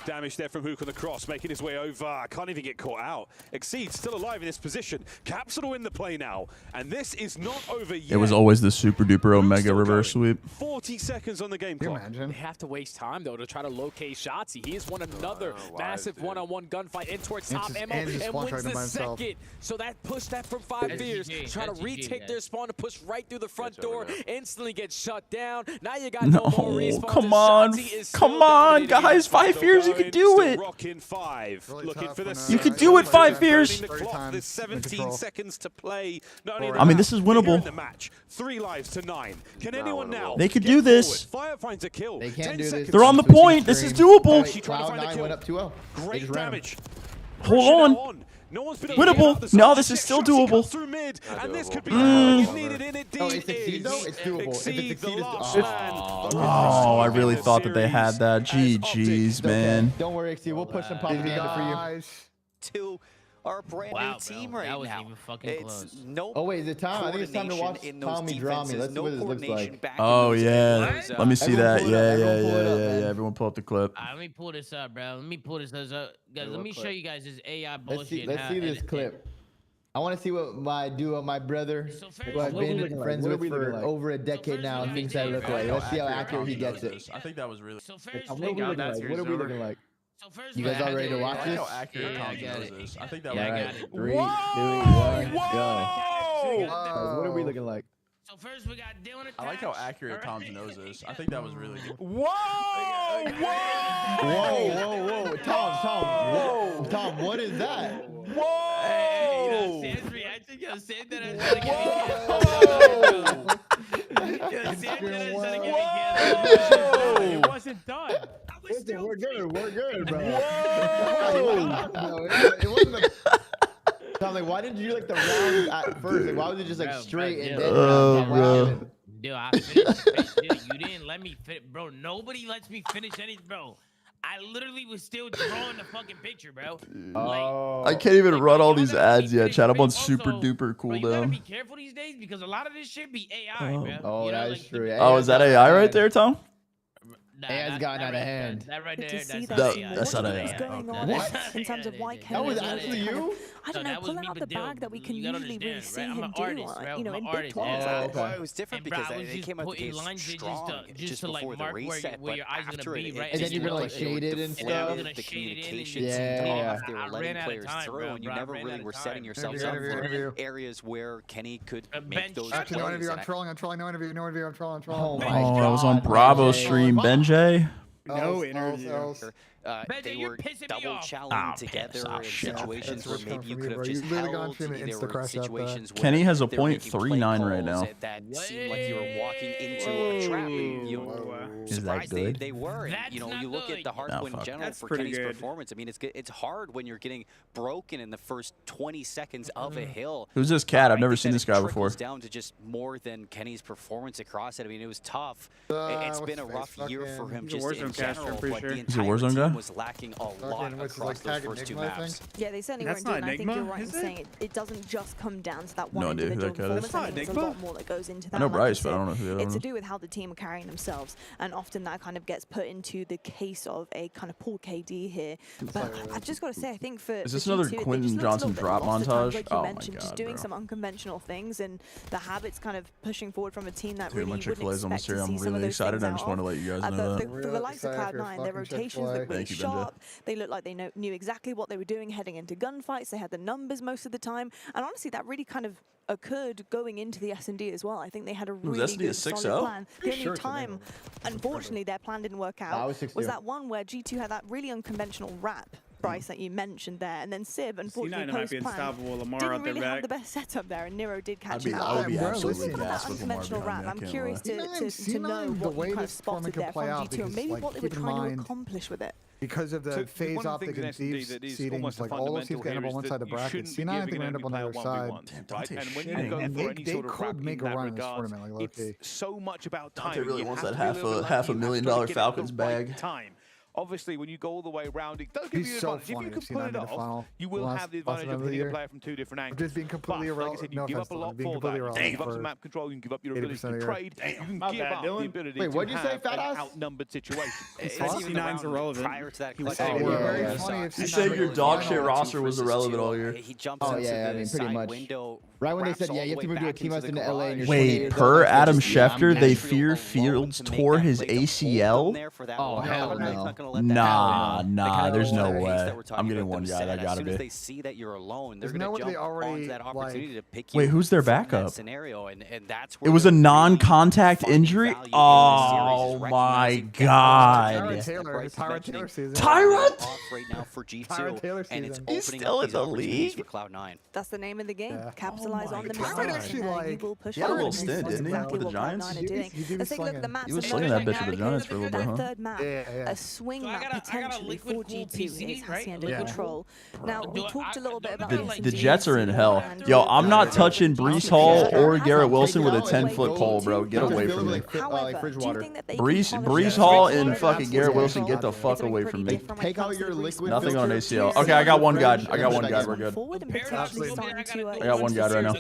Damage there from Hook on the cross, making his way over. Can't even get caught out. Exceed still alive in this position. Capsule in the play now. And this is not over yet. It was always the super duper Omega reverse sweep. 40 seconds on the game clock. They have to waste time, though, to try to locate Shotzzy. He has won another massive one-on-one gunfight in towards top ammo and wins the second. So that pushed that from 5 fears. Try to retake their spawn to push right through the front door. Instantly gets shut down. Now you got no more respawns. Come on. Come on, guys. 5 fears. You could do it. Rockin' 5. Really Looking for the You could do it, 5 fears. There's 17 seconds to play. Not only I mean, this is winnable. the match. 3 lives to 9. Can anyone now? They could do this. Fire finds a kill. They can't do this. They're on the point. This is doable. Cloud9 went up 2-0. Great damage. Hold on. No one's been Winnable. No, this is still doable. Through mid, and this could be needed in it. Oh, it's Exceed though? It's doable. If it's Exceed, Oh, I really thought that they had that. GG's, man. Don't worry, Exceed. We'll push some propaganda for you. To our brand new team right that was now. Even fucking close. No. Oh wait, is it time? I think it's time to watch Tommy draw me. Let's see what this looks like. Oh yeah, let me see that. Yeah. Everyone pull up the clip. Let me pull this up, bro. Let me pull this up, guys. Let me show you guys this AI bullshit. Let's see this clip. I want to see what my brother, who I've been friends with for over a decade now, thinks I look like. Let's see how accurate he gets it. I think that was really. What are we looking like? You guys all ready to watch this? How accurate Tom's nose is. I think that was right. 3, 2, 1, go. What are we looking like? So first we got Dylan. I like how accurate Tom's nose is. I think that was really good. Whoa! Tom, what is that? Whoa! Hey, Sam's reaction. Yo, Sam did it. It wasn't done. Listen, we're good, bro. Whoa! No, it wasn't. Tom, like, why didn't you do like the round at first? Like, why was it just like straight and then round? Dude, I finished. Dude, you didn't let me finish, bro. Nobody lets me finish anything, bro. I literally was still drawing the fucking picture, bro. I can't even run all these ads yet, chat. I'm on super duper cooldown. You gotta be careful these days because a lot of this shit be AI, bro. Oh, that is true. Oh, is that AI right there, Tom? AI's gotten out of hand. That right there, that's not AI. What's going on in terms of why that was actually you? I don't know, pulling out the bag that we can usually really see him do, you know, in big tournaments. Well, it was different because they came out the gate strong just before the reset, but after it, and then you're gonna like shade it and stuff. The communications and they were letting players through, and you never really were setting yourselves up for areas where Kenny could make those plays. No interview, I'm trolling, no interview, I'm trolling. Oh, I was on Bravo stream, Benjay. No interview. They were double challenging together in situations where maybe you could have just held. There were situations where Kenny has a .39 right now. That seemed like you were walking into a trap. Is that good? They were. You know, you look at the hardpoint in general for Kenny's performance. I mean, it's hard when you're getting broken in the first 20 seconds of a hill. Who's this cat? I've never seen this guy before. Down to just more than Kenny's performance across it. I mean, it was tough. It's been a rough year for him just in general. But the entire team was lacking a lot across those first 2 maps. Yeah, they certainly weren't doing. I think you're right in saying it doesn't just come down to that one individual performance. I think there's a lot more that goes into that. I know Bryce, but I don't know who the other It's to do with how the team are carrying themselves, and often that kind of gets put into the case of a kind of Paul KD here. But I've just got to say, I think for is this another Quentin Johnson drop montage? Like you mentioned, just doing some unconventional things and the habits kind of pushing forward from a team that really wouldn't expect to see some of those things. I just want to let you guys know that. For the likes of Cloud9, their rotations look really sharp. They looked like they knew exactly what they were doing heading into gunfights. They had the numbers most of the time. And honestly, that really kind of occurred going into the S&D as well. I think they had a really good solid plan. The only time, unfortunately, their plan didn't work out was that one where G2 had that really unconventional wrap, Bryce, that you mentioned there, and then Sib, unfortunately, post-plan, didn't really have the best setup there, and Nero did catch him out. I would be absolutely that unconventional wrap. I'm curious to know what you kind of spotted there from G2, and maybe what they were trying to accomplish with it. Because of the FaZe, Optic, and Thieves seedings, like all those teams can end up on one side of the bracket. C9, I think, will end up on the other side. And when you go for any sort of rap in that regard, it's so much about time. Dante really wants that $500,000 Falcons bag. Obviously, when you go all the way around, it does give you the advantage. If you can pull it off, you will have the advantage of hitting a player from 2 different angles. Just being completely irrelevant. Like I said, you give up a lot for that. You can give up some map control. You can give up your ability to trade. You can give up the ability to have an outnumbered situation. C9's irrelevant. Prior to that, you said your dog shit roster was irrelevant all year. He jumps into the side window. Right when they said, yeah, you have to move to a team house into LA. And wait, per Adam Schefter, they fear Fields tore his ACL? Oh, hell no. to let that happen. Nah, there's no way. I'm getting one guy. That gotta be. As soon as they see that you're alone, they're going to jump onto that opportunity to pick you. Wait, who's their backup? Scenario, and that's where it was a non-contact injury? Oh my god. Tyra Taylor season. Tyrant? Right now for G2, and it's He's opening still up in these the opportunities league? for Cloud9. That's the name of the game. Yeah. Capitalize on the Tyra mistakes, actually, and you will push he had a on. little stint, didn't he, Exactly with the what Giants? Cloud9 are doing. Let's take a look at the map. He was slinging that bitch with the Giants for a little bit, huh? That third map, a swing map potentially for G2 is Hacienda Control. Now, we talked a little bit about the Jets are in hell. Yo, I'm not touching Breece Hall or Garrett Wilson with a 10-foot pole, bro. Get away from me. Breece Hall and fucking Garrett Wilson, get the fuck away from me. Take out your liquid. Nothing on ACL. Okay, I got one guy. We're good. I got one guy right now.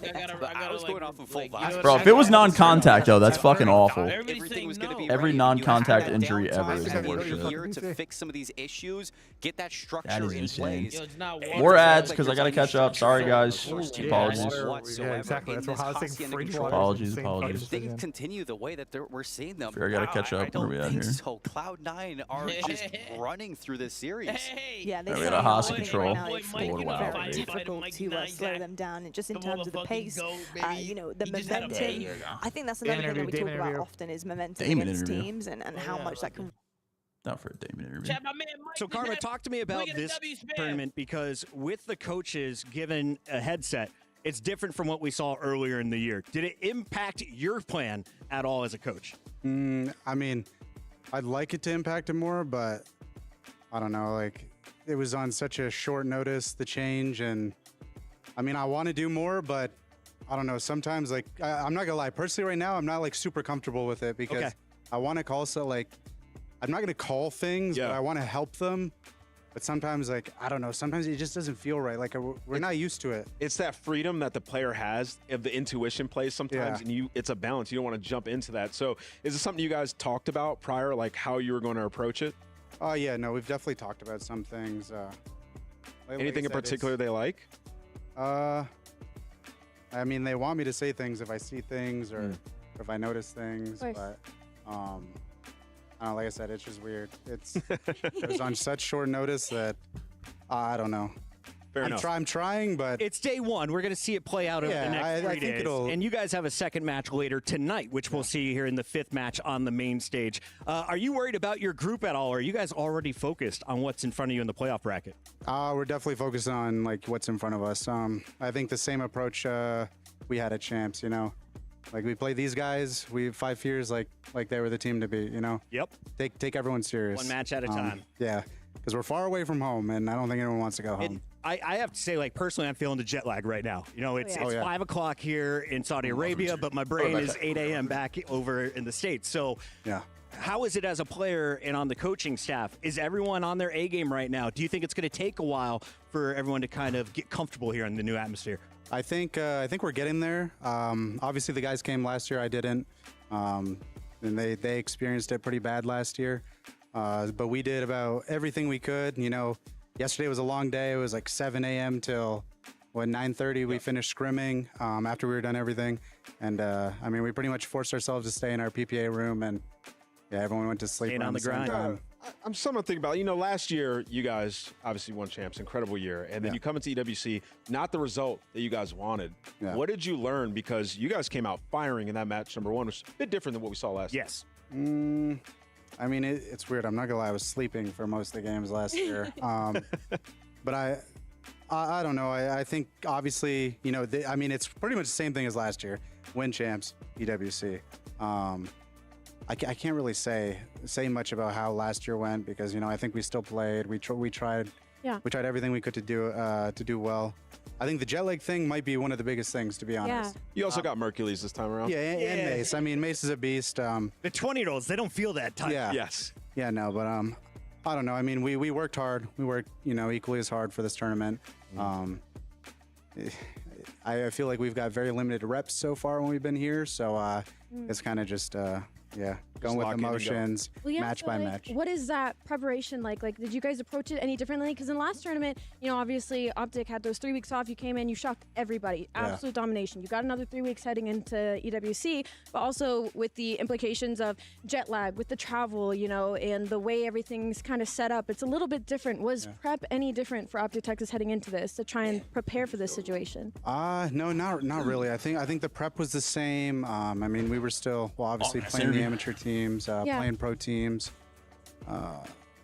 I was going off of full vibes. Bro, if it was non-contact, though, that's fucking awful. Everything was going to be Every non-contact injury ever is the worst shit. Here to fix some of these issues, get that structure That is in insane. place. More ads because I gotta catch up. Sorry, guys. Apologies. Yeah, exactly. That's what I was saying. Apologies. If things continue the way that we're seeing them, I gotta catch up. Where are we at here? So Cloud9 are just running through this series. Yeah, they we got a Haas control. Very difficult to slow them down, and just in terms of the pace, you know, the momentum. I think that's another thing that we talk about often is momentum against teams and how much that can. Not for a Damon interview. So, Karma, talk to me about this tournament, because with the coaches given a headset, it's different from what we saw earlier in the year. Did it impact your plan at all as a coach? I mean, I'd like it to impact it more, but I don't know. Like, it was on such a short notice, the change, and I mean, I want to do more, but I don't know. Sometimes, like, I'm not gonna lie. Personally, right now, I'm not like super comfortable with it because I want to call I'm not going to call things, but I want to help them. But sometimes, like, I don't know, sometimes it just doesn't feel right. Like, we're not used to it. It's that freedom that the player has, if the intuition plays sometimes, and it's a balance. You don't want to jump into that. So is this something you guys talked about prior, like how you were going to approach it? Oh, yeah, no, we've definitely talked about some things. Anything in particular they like? I mean, they want me to say things if I see things or if I notice things, but like I said, it's just weird. It was on such short notice that I don't know. I'm trying, but it's day one. We're going to see it play out over the next 3 days. And you guys have a second match later tonight, which we'll see here in the 5th match on the main stage. Are you worried about your group at all? Or are you guys already focused on what's in front of you in the playoff bracket? We're definitely focused on like what's in front of us. I think the same approach we had at Champs, you know. Like, we play these guys, we 5 years like they were the team to beat, you know? Yep. Take everyone serious. One match at a time. Yeah, because we're far away from home, and I don't think anyone wants to go home. I have to say, like, personally, I'm feeling the jet lag right now. You know, it's 5 o'clock here in Saudi Arabia, but my brain is 8 a.m. back over in the States. So how is it as a player and on the coaching staff? Is everyone on their A game right now? Do you think it's going to take a while for everyone to kind of get comfortable here in the new atmosphere? I think we're getting there. Obviously, the guys came last year. I didn't, and they experienced it pretty bad last year. But we did about everything we could. You know, yesterday was a long day. It was like 7 a.m. till 9:30. We finished scrimming after we were done everything. And I mean, we pretty much forced ourselves to stay in our PPA room, and everyone went to sleep on the grind. I'm somewhat thinking about, you know, last year you guys obviously won champs, incredible year, and then you come into EWC, not the result that you guys wanted. What did you learn? Because you guys came out firing in that match number 1, which was a bit different than what we saw last year. Yes. I mean, it's weird. I'm not gonna lie. I was sleeping for most of the games last year. But I don't know. I think obviously, you know, I mean, it's pretty much the same thing as last year. Win champs, EWC. I can't really say much about how last year went because, you know, I think we still played. We tried everything we could to do well. I think the jet lag thing might be one of the biggest things, to be honest. You also got Mercules this time around. Yeah, and Mace. I mean, Mace is a beast. The 20-year-olds, they don't feel that type. Yeah. Yes. Yeah, no, but I don't know. I mean, we worked hard. We worked, you know, equally as hard for this tournament. I feel like we've got very limited reps so far when we've been here, so it's kind of just Yeah, going with emotions, match by match. What is that preparation like? Like, did you guys approach it any differently? Because in the last tournament, you know, obviously Optic had those 3 weeks off. You came in, you shocked everybody. Absolute domination. You got another 3 weeks heading into EWC, but also with the implications of jet lag, with the travel, you know, and the way everything's kind of set up. It's a little bit different. Was prep any different for Optic Texas heading into this to try and prepare for this situation? No, not really. I think the prep was the same. I mean, we were still obviously playing the amateur teams, playing pro teams.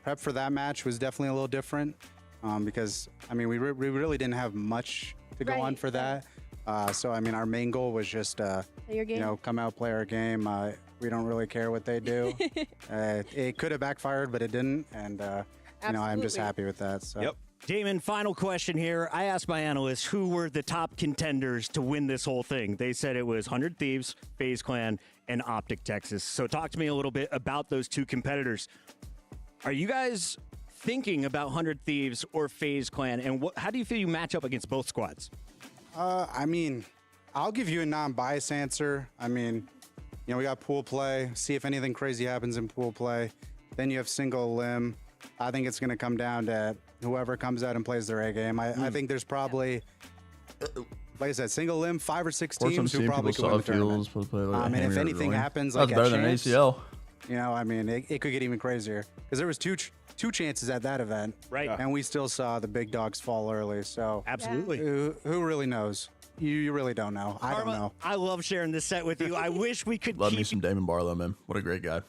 Prep for that match was definitely a little different because I mean we really didn't have much to go on for that. So I mean our main goal was just you know, come out, play our game. We don't really care what they do. It could have backfired, but it didn't, and you know, I'm just happy with that. So. Yep. Damon, final question here. I asked my analysts who were the top contenders to win this whole thing. They said it was 100 Thieves, FaZe Clan, and Optic Texas. So talk to me a little bit about those two competitors. Are you guys thinking about 100 Thieves or FaZe Clan, and how do you feel you match up against both squads? I mean, I'll give you a non-biased answer. I mean, you know, we got pool play. See if anything crazy happens in pool play. Then you have single limb. I think it's going to come down to whoever comes out and plays their A game. I think there's probably, like I said, single limb, 5 or 6 teams who probably could win the tournament. I mean, if anything happens, like better than ACL. You know, I mean, it could get even crazier because there was two chances at that event, right? And we still saw the big dogs fall early. So absolutely, who really knows? You really don't know. I don't know. I love sharing this set with you. I wish we could. Love me some Damon Barlow, man. What a great guy.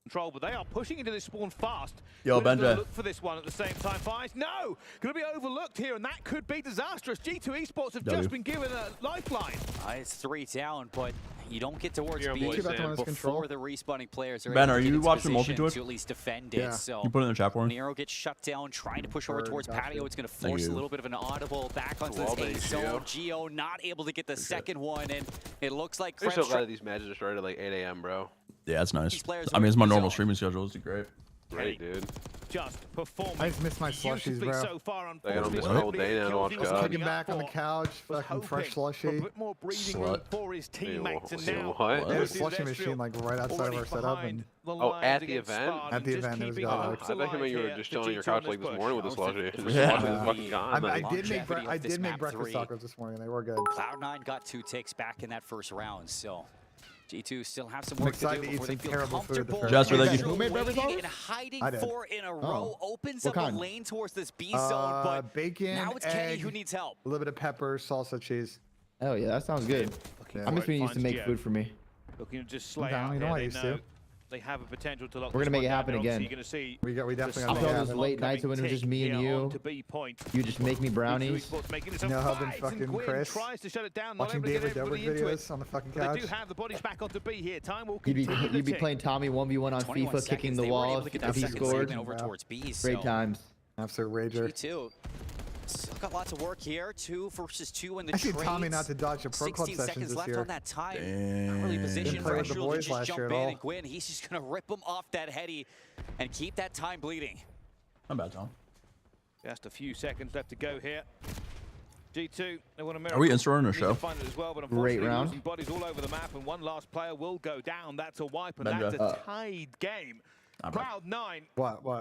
Control, but they are pushing into this spawn fast. Yo, Benja. Look for this one at the same time. FaZe, no, going to be overlooked here, and that could be disastrous. G2 Esports have just been given a lifeline. It's 3 down, but you don't get towards B before the respawning players are Ben, able are to get you into watching position multi-twitch? to at least defend it. So you put it in the chat for me. Nero gets shut down, trying to push over towards patio. It's going to force a little bit of an audible back onto this A zone. Geo not able to get the second one, and it looks like I'm so glad these matches are started at like 8 a.m., bro. Yeah, it's nice. I mean, it's my normal streaming schedule. It's great. Great, dude. Just performing. I just missed my slushies, bro. So far on I don't miss my whole day now to watch God. Kicking back on the couch, fucking fresh slushy. A bit more breathing room for his teammates, and now there's a slushy machine like right outside of our setup. And at the event? At the event, there was God. I think you were just chilling on your couch like this morning with a slushy. I did make breakfast tacos this morning. They were good. Cloud9 got 2 ticks back in that first round, so G2 still have some work to do before they feel comfortable. Jester, thank you. And hiding 4 in a row opens up a lane towards this B zone, but bacon, now it's Kenny who needs help. A little bit of pepper, salsa, cheese. Oh yeah, that sounds good. I miss when you used to make food for me. Looking to just slay out you know I used to. They have a potential to lock. We're gonna make it happen again. You're gonna see we definitely got those late nights when it was just me and you. You just make me brownies. You know how I've been fucking Chris watching David Dobrik videos on the fucking couch. They do have the bodies back onto B here. Time will You'd be playing Tommy 1v1 on FIFA, kicking the wall if he scored. Great times. Absolute rager. G2. Still got lots of work here. 2 versus 2 in the trades. I see Tommy not to dodge a pro club 16 sessions seconds this left year. on that time. Early position for the boys just last jump year in at all. and Gwyn. He's just gonna rip him off that heady and keep that time bleeding. Not bad, Tom. Just a few seconds left to go here. G2, they want to Are we insta-running a show? Find it as well, but great round. Bodies all over the map, and one last player will go down. That's a wipe, and that's a tied game. Cloud9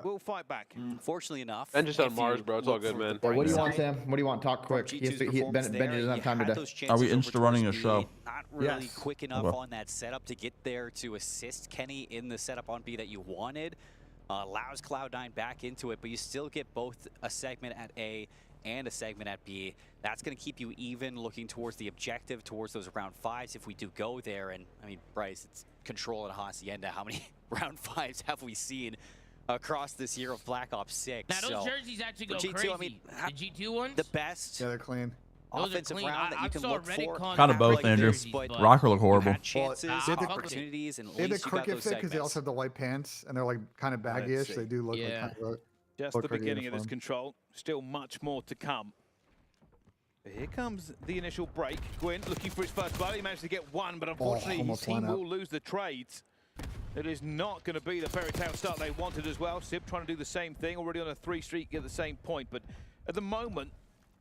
will fight back. Fortunately enough. Ben just on Mars, bro. It's all good, man. What do you want, Sam? What do you want? Talk quick. Ben doesn't have time today. Are we insta-running a show? Not really quick enough on that setup to get there to assist Kenny in the setup on B that you wanted. Allows Cloud9 back into it, but you still get both a segment at A and a segment at B. That's going to keep you even looking towards the objective, towards those round 5s if we do go there. And, I mean, Bryce, it's Control and Hacienda. How many round 5s have we seen across this year of Black Ops 6? Now, those jerseys actually go G2, crazy. I mean, the G2 ones? The best. Yeah, they're clean. Offensive round that you can look for. Kind of both, Andrew. Rocker look horrible. Chances, opportunities, and at they have the least you got cricket those fit because they also have the white pants and they're like kind of baggy-ish. They do look like kind of just the beginning of this Control. Still much more to come. But here comes the initial break. Gwyn looking for his first blood. He managed to get one, but unfortunately his team will lose the trades. It is not going to be the fairy tale start they wanted as well. Sib trying to do the same thing, already on a 3 streak at the same point. But at the moment,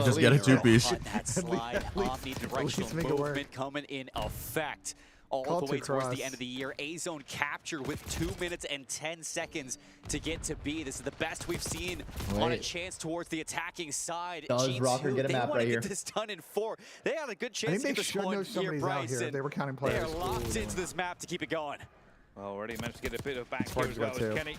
You just get a two-piece. That slide, omnidirectional movement coming in effect. All the way towards the end of the year. A-Zone captured with 2 minutes and 10 seconds to get to B. This is the best we've seen on a chance towards the attacking side. Does Rocker get a map right here? They want to get this done in 4. They had a good chance to get this one here, Bryce. They were counting players. They are locked into this map to keep it going. Already managed to get a bit of back here as well as Kenny.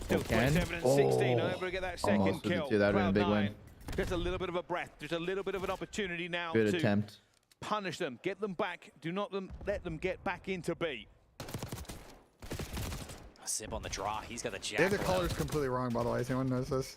Still Ken? 27 and 16, able to get that second kill. That would have been a big win. Just a little bit of a breath, just a little bit of an opportunity now Good to attempt. Punish them, get them back. Do not let them get back into B. Sip on the draw. He's got the jack. They have the colors completely wrong, by the way. Anyone knows this?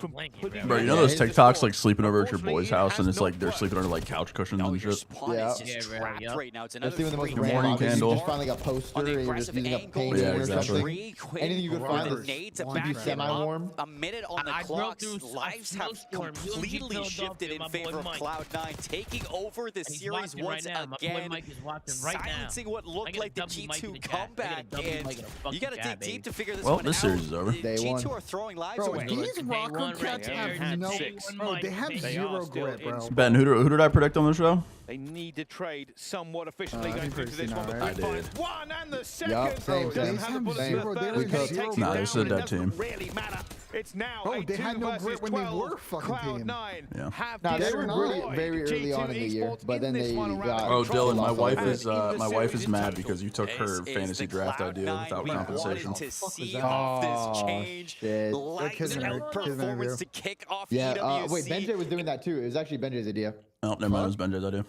from putting Bro, you know those TikToks like sleeping over at your boy's house and it's like they're sleeping under like couch cushions and shit. Yeah. Right now. It's Especially when the most Good morning, Candle. You just find like a poster and you're just using a painting or something. Anything you could find that's keep you semi-warm. A minute on the clock. Lives have completely shifted in favor of Cloud9, taking over the series once again, silencing what looked like the G2 comeback. And you got to dig deep to figure this one out. Well, this series is over. G2 are throwing lives Bro, away. these Rocker Cats have no... Bro, they have zero grip, bro. Ben, who did I predict on the show? They need to trade somewhat efficiently going through to this one. I did. One and the second. Yup, same. Nah, this is a dead team. Really matter. It's now bro, they had no grip when they were fucking team. Yeah. Nah, they were very early on in the year, but then they got... Oh, Dylan, my wife is mad because you took her fantasy draft idea without compensation. Oh, shit. Performance to kick off yeah, wait, Benjay was doing that too. It was actually Benjay's idea. Oh, never mind, it was Benjay's idea.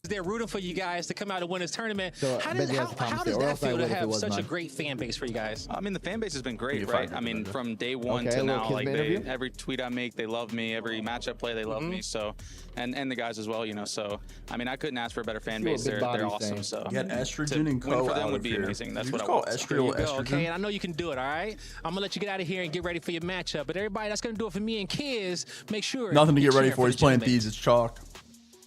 They're rooting for you guys to come out and win this tournament. So how does that feel to have such a great fan base for you guys? I mean, the fan base has been great, right? I mean, from day one to now, like every tweet I make, they love me. Every match I play, they love me. So, and the guys as well, you know. So, I mean, I couldn't ask for a better fan base. They're awesome. So, get estrogen and co for them out would be here. amazing. That's what I call want. estrogen. Okay, and I know you can do it. All right, I'm gonna let you get out of here and get ready for your matchup. But everybody that's gonna do it for me and Kiz, make sure nothing to get ready for. He's playing Thieves. It's chalk.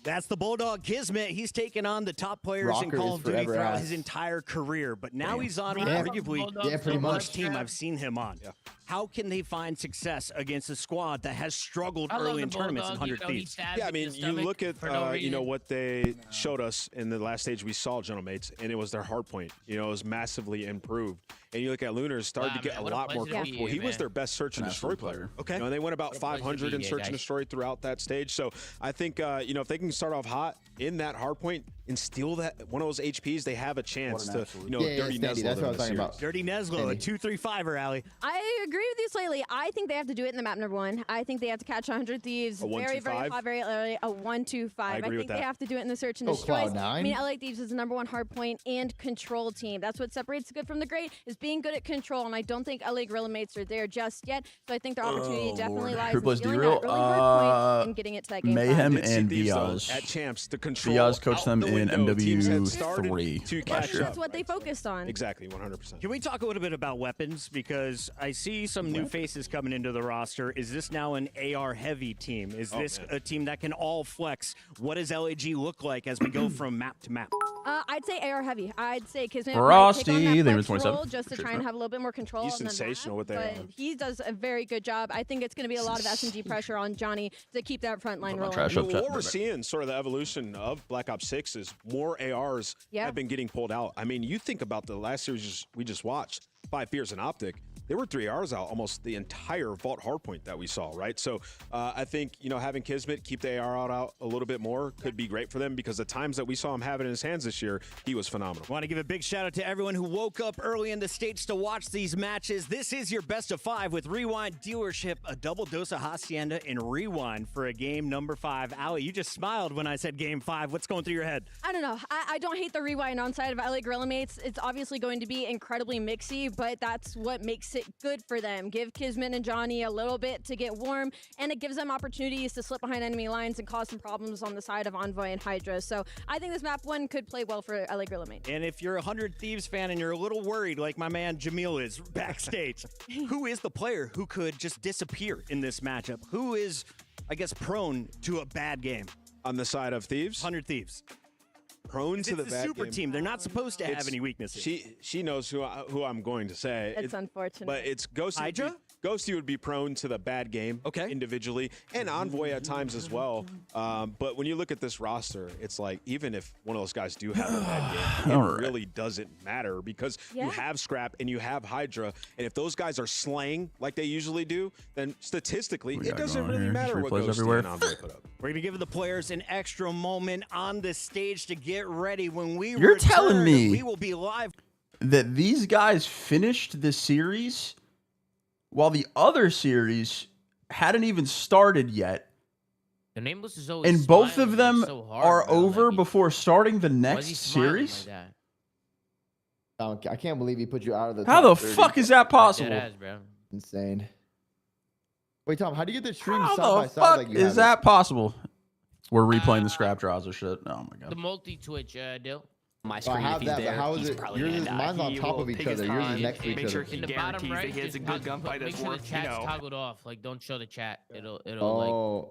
That's the Bulldog Kismet. He's taken on the top players in Call of Duty throughout his entire career, but now he's on arguably the worst team I've seen him on. Yeah. How can they find success against a squad that has struggled early in tournaments in 100 Thieves? Yeah, I mean, you look at you know what they showed us in the last stage we saw, Gentlemates, and it was their hard point. You know, it was massively improved. And you look at Lunars, started to get a lot more comfortable. He was their best search and destroy player. Okay. You know, and they went about 500 in search and destroy throughout that stage. So I think you know, if they can start off hot in that hard point and steal that one of those HPs, they have a chance to, you know, Dirty Neslo. That's what I was talking about. Dirty Neslo, a 2-3-5er, Allie. I agree with you slightly. I think they have to do it in the map number 1. I think they have to catch 100 Thieves very hot, very early. A 1-2-5. I think they have to do it in the search and destroy. I mean, LA Thieves is the #1 hardpoint and control team. That's what separates the good from the great, is being good at control. And I don't think LA Gorilla Mates are there just yet. So I think their opportunity definitely lies in stealing that really hard point and getting it to that game. Mayhem and Diaz. At champs, the control. Diaz coached them in MW3 last year. That's what they focused on. Exactly, 100%. Can we talk a little bit about weapons? Because I see some new faces coming into the roster. Is this now an AR-heavy team? Is this a team that can all flex? What does LAG look like as we go from map to map? I'd say AR-heavy. I'd say Kismet Frosty, they were 27. Just to try and have a little bit more control. He's sensational with that. But he does a very good job. I think it's going to be a lot of SMG pressure on Johnny to keep that front line rolling. What we're seeing, sort of the evolution of Black Ops 6, is more ARs have been getting pulled out. I mean, you think about the last series we just watched, 5 Fears and Optic. There were 3 Rs out almost the entire Vault hardpoint that we saw, right? So I think, you know, having Kismet keep the AR out a little bit more could be great for them, because the times that we saw him have it in his hands this year, he was phenomenal. I want to give a big shout out to everyone who woke up early in the States to watch these matches. This is your best of 5 with Rewind dealership, a double dose of Hacienda and Rewind for a game number 5. Allie, you just smiled when I said game 5. What's going through your head? I don't know. I don't hate the Rewind on side of LA Gorilla Mates. It's obviously going to be incredibly mixy, but that's what makes it good for them. Give Kismet and Johnny a little bit to get warm, and it gives them opportunities to slip behind enemy lines and cause some problems on the side of Envoy and Hydra. So I think this map 1 could play well for LA Gorilla Mates. And if you're a 100 Thieves fan and you're a little worried, like my man Jamil is backstage, who is the player who could just disappear in this matchup? Who is, I guess, prone to a bad game? On the side of Thieves? 100 Thieves. Prone to the bad super team. They're not supposed to have any weaknesses. She knows who I'm going to say. It's unfortunate. But it's Ghosty. Hydra? Ghosty would be prone to the bad game individually, and Envoy at times as well. But when you look at this roster, it's like, even if one of those guys do have a bad game, it really doesn't matter, because you have Scrap and you have Hydra, and if those guys are slaying like they usually do, then statistically it doesn't really matter what Ghosty and Envoy put up. We're going to give the players an extra moment on the stage to get ready. When we You're telling me we will be live that these guys finished the series while the other series hadn't even started yet, The nameless is always and both of smiling them so hard, are bro. over Like, before starting the why is next he smiling series? like that? I can't believe he put you out of the How top the 30. fuck is that possible? Deadass, bro. Insane. Wait, Tom, how do you get the stream How side by the side fuck like you is have it? that possible? We're replaying the scrap draws or shit. Oh my god. The multi-twitch deal. My screen, I have that, but how is it? Yours is, mine's on top of each other. Yours is next to each other. Make sure he guarantees that he has a good gunfight. Make sure the chat's toggled off. Like, don't show the chat. It'll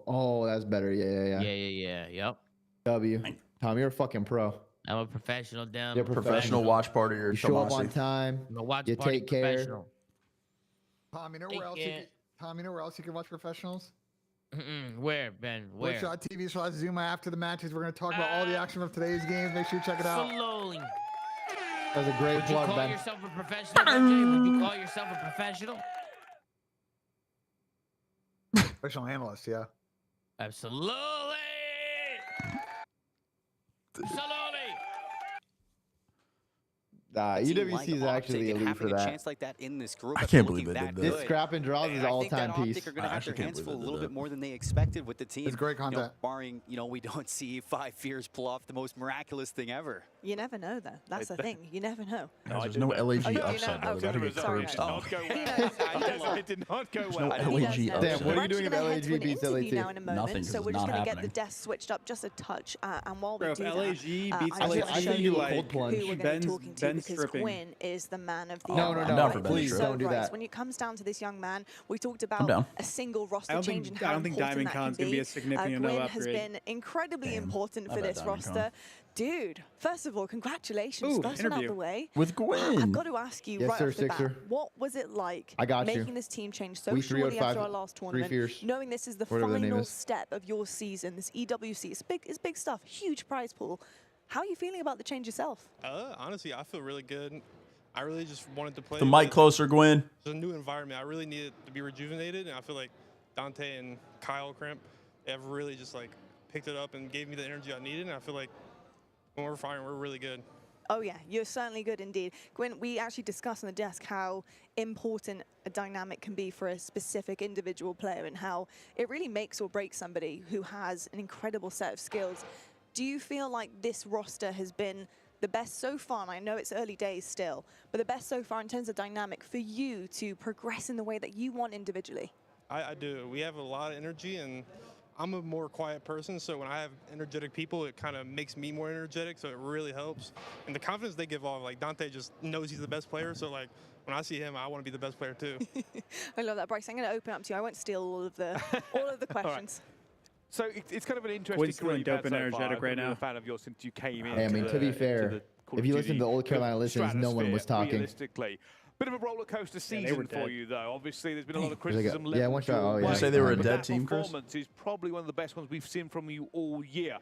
oh, that's better. Yeah. Yep. W. Tom, you're a fucking pro. I'm a professional, damn. You're a professional watch party. You show up on time. I'm a watch you party take care. professional. Tom, you know where else? Tom, you know where else you can watch professionals? Where, Ben? Where? Twitch.tv/Zuma. After the matches, we're going to talk about all the action of today's games. Make sure you check it out. Slowly. That was a great plug, Ben. Would you call yourself a professional, BJ? Would you call yourself a professional? Professional analyst, yeah. Absolutely. EWC is actually elite for that. Chance like that in this group I can't believe they did this. Scrap and draws is all-time piece. Optic are going to have their hands full a little bit more than they expected with the team. It's great content. Barring, we don't see 5 Fears pull off the most miraculous thing ever. You never know, though. That's the thing. You never know. There's no LAG upside, though. That'd get cursed off. It did not go well. No LAG upside. Damn, what are you doing if LAG beats LAT? Now in a moment, Nothing, so we're just going to get the desk switched up just a touch. And while we do LAG that, beats I LAT, want to show you cold plunge. who we're going to be talking to, because Gwyn is the man of the hour. No, please don't do that. When it comes down to this young man, we talked about a single roster change and how important that can be. Gwyn has been incredibly important for this roster. Dude, first of all, congratulations. First one out the way. With Gwyn. I've got to ask you right off the bat, what was it like making this team change so shortly after our last tournament, knowing this is the final step of your season, this EWC, it's big stuff, huge prize pool. How are you feeling about the change yourself? Honestly, I feel really good. I really just wanted to play. The mic closer, Gwyn. It's a new environment. I really needed to be rejuvenated, and I feel like Dante and Kyle Crimp have really just picked it up and gave me the energy I needed, and I feel like when we're firing, we're really good. Oh yeah, you're certainly good indeed. Gwyn, we actually discussed on the desk how important a dynamic can be for a specific individual player and how it really makes or breaks somebody who has an incredible set of skills. Do you feel like this roster has been the best so far? And I know it's early days still, but the best so far in terms of dynamic for you to progress in the way that you want individually? I do. We have a lot of energy, and I'm a more quiet person, so when I have energetic people, it kind of makes me more energetic, so it really helps. And the confidence they give off, Dante just knows he's the best player, so when I see him, I want to be the best player too. I love that, Bryce. I'm going to open up to you. I won't steal all of the questions. So it's kind of an interesting career you've had so far. I've been a fan of yours since you came in. I mean, to be fair, if you listen to the old Carolina listeners, no one was talking. Realistically. Bit of a roller coaster season for you, though. Obviously, there's been a lot of criticism. Yeah, one shot. Oh, yeah. You say they were a dead team, Chris? Performance is probably one of the best ones we've seen from you all year.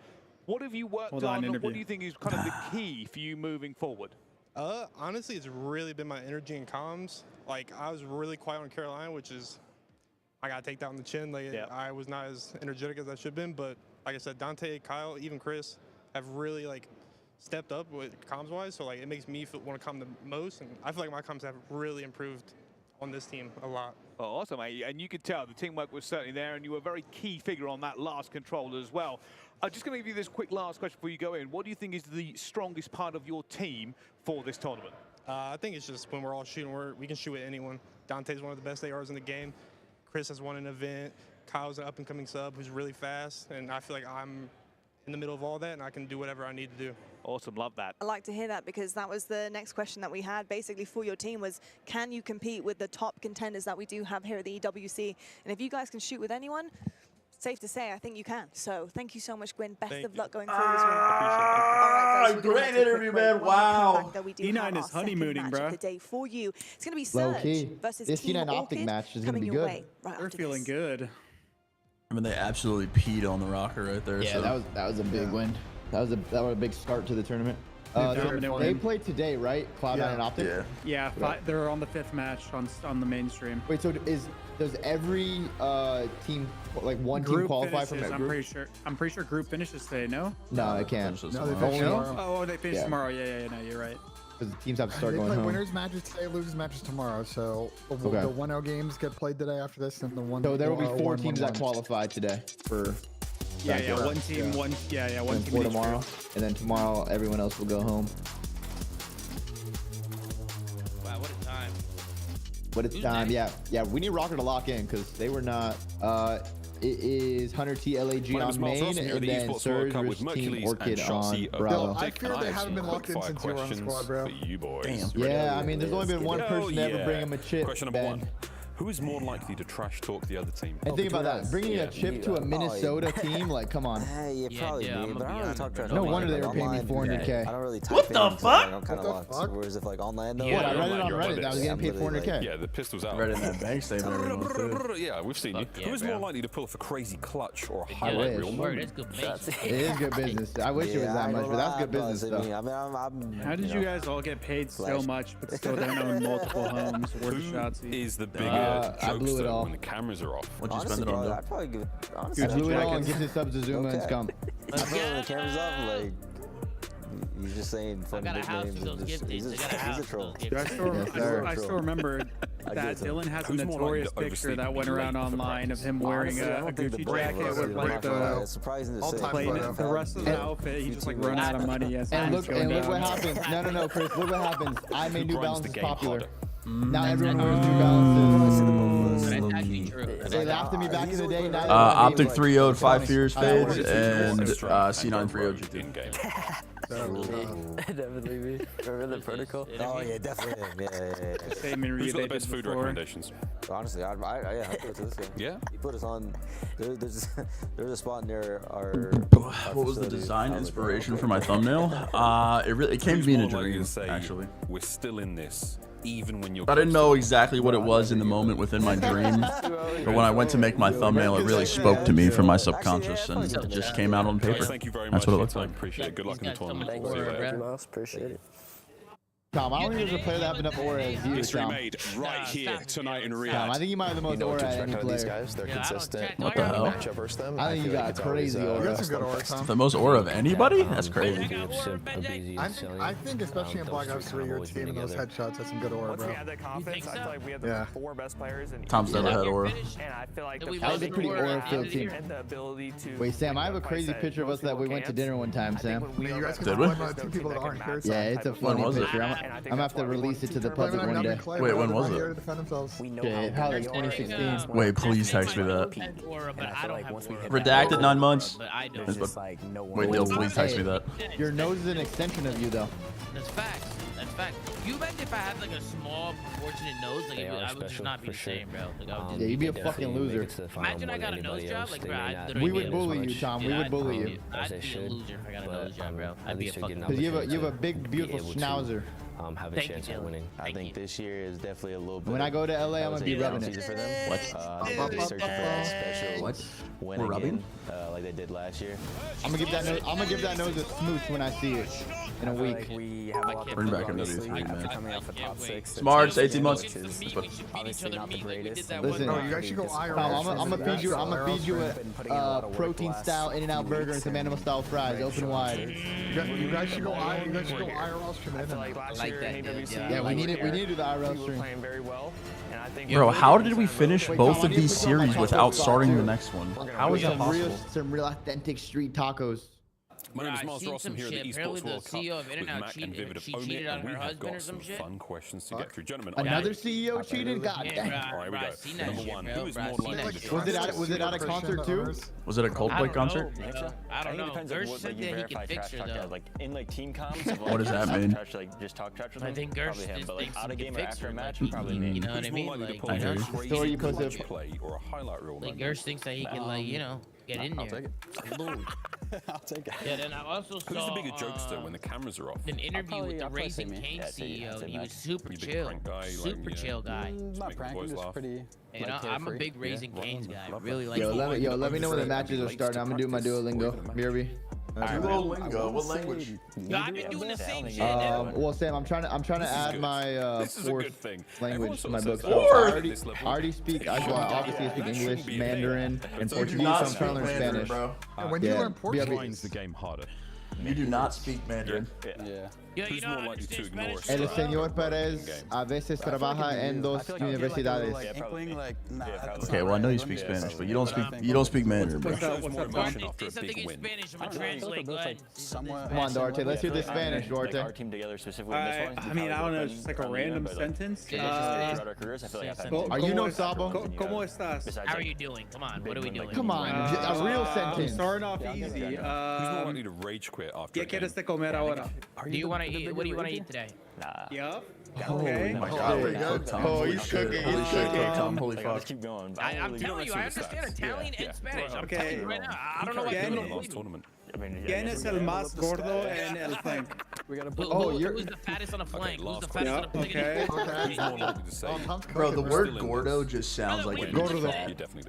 What have you worked on, and what do you think is kind of the key for you moving forward? Honestly, it's really been my energy and comms. I was really quiet on Carolina, which is, I got to take that on the chin. I was not as energetic as I should have been, but like I said, Dante, Kyle, even Chris have really stepped up with comms-wise, so it makes me want to come the most, and I feel like my comms have really improved on this team a lot. Oh, awesome, mate. And you could tell the teamwork was certainly there, and you were a very key figure on that last control as well. I'm just going to give you this quick last question before you go in. What do you think is the strongest part of your team for this tournament? I think it's just when we're all shooting, we can shoot at anyone. Dante's one of the best ARs in the game. Chris has won an event. Kyle's an up-and-coming sub who's really fast, and I feel like I'm in the middle of all that, and I can do whatever I need to do. Awesome, love that. I like to hear that, because that was the next question that we had basically for your team was, can you compete with the top contenders that we do have here at the EWC? And if you guys can shoot with anyone, safe to say, I think you can. So thank you so much, Gwyn. Best of luck going forward as well. Great interview, man. Wow. E9 is honeymooning, bro. The day for you. It's going to be Surge versus this Team E9 Optic Orchid match is going to be good. We're feeling good. I mean, they absolutely peed on the rocker right there. Yeah, so. that was a big win. That was a big start to the tournament. They played today, right? Cloud9 and Optic. Yeah, they're on the 5th match on the mainstream. Wait, so does every team one group team qualify from that group? I'm pretty sure group finishes today. No. No, it can't. No, they finish tomorrow. Oh, they finish tomorrow. Yeah. No, you're right. Because the teams have to start going home. home. Winners matches today, losers matches tomorrow. So the 1-0 games get played today after this, and the one. So there will be 4 teams that qualify today for. Yeah, one team, one team for tomorrow, and then tomorrow everyone else will go home. Wow, what a time! What a time! Yeah. We need Rocker to lock in because they were not. It is Hunter T LAG on main, and then Surge versus Team Orchid on Bravo. I fear they haven't been locked in since you were on the squad, bro. Damn. Yeah, I mean, there's only been one person to ever bring him a chip, Ben. Who is more likely to trash talk the other team? And think about that. Bringing a chip to a Minnesota team, like, come on. Hey, probably me, but I don't really talk trash. No wonder they were paying me $400K. I don't really type What the fuck? I'm kind of lost. Whereas if like online though, I read it on Reddit. I was getting paid $400K. Yeah, the pistol's out. Reddit that bank statement. Yeah, we've seen you. Who is more likely to pull off a crazy clutch or a highlight reel moment? It is good business. I wish it was that much, but that's good business though. How did you guys all get paid so much, but still don't own multiple homes? Who is the bigger I blew it jokester all. when the cameras are off? What'd you spend it on? I'd probably give it. You blew it all and get this up to Zuma and scum. I feel when the camera's off, like he's just saying funny nicknames. He's a troll. I still remember that Dylan has a notorious picture that went around online of him wearing a Gucci jacket with like the rest of the outfit. He just like run out of money as and look what happens. No, Chris. Look what happens. I made New Balances popular. Now everyone wears New Balances. They laughed at me back in the day. Now Optic 3-0'd 5 Fears Fades and C9 3-0'd GT. Definitely me. Remember the protocol? Oh yeah, definitely him. Yeah. Who's got the best food recommendations? Honestly, I'd put it to this guy. Yeah? He put us on. There's a spot near our. What was the design inspiration for my thumbnail? It came to me in a dream, actually. We're still in this. Even when you're I didn't know exactly what it was in the moment within my dream, but when I went to make my thumbnail, it really spoke to me from my subconscious, and it just came out on paper. Thank you very That's much. what it looks like. Appreciate it. Good luck in the tournament. Appreciate it. Tom, I don't think there's a player that have enough aura as you, History Tom. made right here tonight in Riyadh. Tom, I think you might have the most aura at any player. They're consistent. What the hell? I think you got crazy aura. You got some good aura, Tom. The most aura of anybody? That's crazy. I think especially in Black Ops 3, your team and those headshots have some good aura, bro. Once we had that confidence, I feel like we have the 4 best players. Tom's never had aura. And I feel like That was a pretty aura-filled team. and the ability to. Wait, Sam, I have a crazy picture of us that we went to dinner one time, Sam. Did we? Two people that aren't here. Yeah, it's a funny picture. I'm gonna have to release it to the public one day. Wait, when was it? Okay, probably 2016. Wait, please text me that. Redacted 9 months. Wait, Dill, please text me that. Your nose is an extension of you, though. That's facts. That's facts. You imagine if I had like a small, proportionate nose, like I would just not be the same, bro. Like, yeah, you'd be a fucking loser. Imagine I got a nose job, like bro, I'd literally we would bully you, Tom. We would bully you. I'd be a loser if I got a nose job, bro. I'd be a fucking. Because you have a big, beautiful schnauzer. Have a chance at winning. I think this year is definitely a little bit. When I go to LA, I'm gonna be rubbing it. For them. What? I think they're searching for that special win We're again, like they did last year. I'm gonna give that nose a smooch when I see it in a week. Bring back a W3, man. Smarts, 18 months. Obviously not the greatest. Listen, you guys should go IRL. I'm gonna feed you a protein style In-N-Out burger and some animal style fries, open wide. You guys should go IRL stream. Yeah, we need to do the IRL stream. Bro, how did we finish both of these series without starting the next one? How is that possible? Some real authentic street tacos. My name is Mars Rossum here at the Esports World Cup with Mac and Vivid of Own It, and we have got some fun questions to get through. Gentlemen, another CEO cheated? God damn. All right, here we go. Number 1, who is more likely to Was it at a concert too? Was it a Coldplay concert? I don't know. Gersh said that he can fix her though. Like in like team comms. What does that mean? Just talk trash with I think Gersh thinks but like out of he game can or fix after her. a match, probably me. You know what I mean? Like, I hear you. Story you posted. play or a highlight reel. Like Gersh thinks that he can, like, you know, get in there. I'll take it. I'll take it. Yeah, then I also saw. Who's the bigger jokester when the cameras are off? An interview with the Raising Cane CEO, and he was super chill, super chill guy. Not pranking, just pretty. You know, I'm a big Raising Cane's guy. I really like. Yo, let me know when the matches are starting. I'm gonna do my Duolingo. BRB. Duolingo. What language? Yo, I've been doing the same shit. Well, Sam, I'm trying to add my fourth language to my book. Fourth? I already speak. Obviously speak English, Mandarin, and Portuguese. So I'm trying to learn Spanish. Bro. When you learn Portuguese, Grinds the game harder. You do not speak Mandarin. Yeah. Who's more likely to ignore us? El señor Pérez a veces trabaja en dos universidades. Okay, well I know you speak Spanish, but you don't speak Mandarin, bro. Come on, Duarte, let's hear the Spanish, Duarte. I mean, I don't know, it's just like a random sentence. Are you no Sabo? ¿Cómo estás? How are you doing? Come on, what are we doing? Come on, a real sentence. Starting off easy. Who's more likely to rage quit after ¿Qué quieres de comer ahora? Do you want want to eat? What do you want to eat today? Yup. Okay. Oh my God. Oh, he's cooking. Holy shit, Tom. Holy fuck. Keep going. I'm telling you, I understand Italian and Spanish. I'm telling you right now. I don't know what tournament. ¿Quién es el más gordo en el flank? Who's the fattest on the flank? Who's the fattest on the flank? Bro, the word gordo just sounds like a gordo. You gave me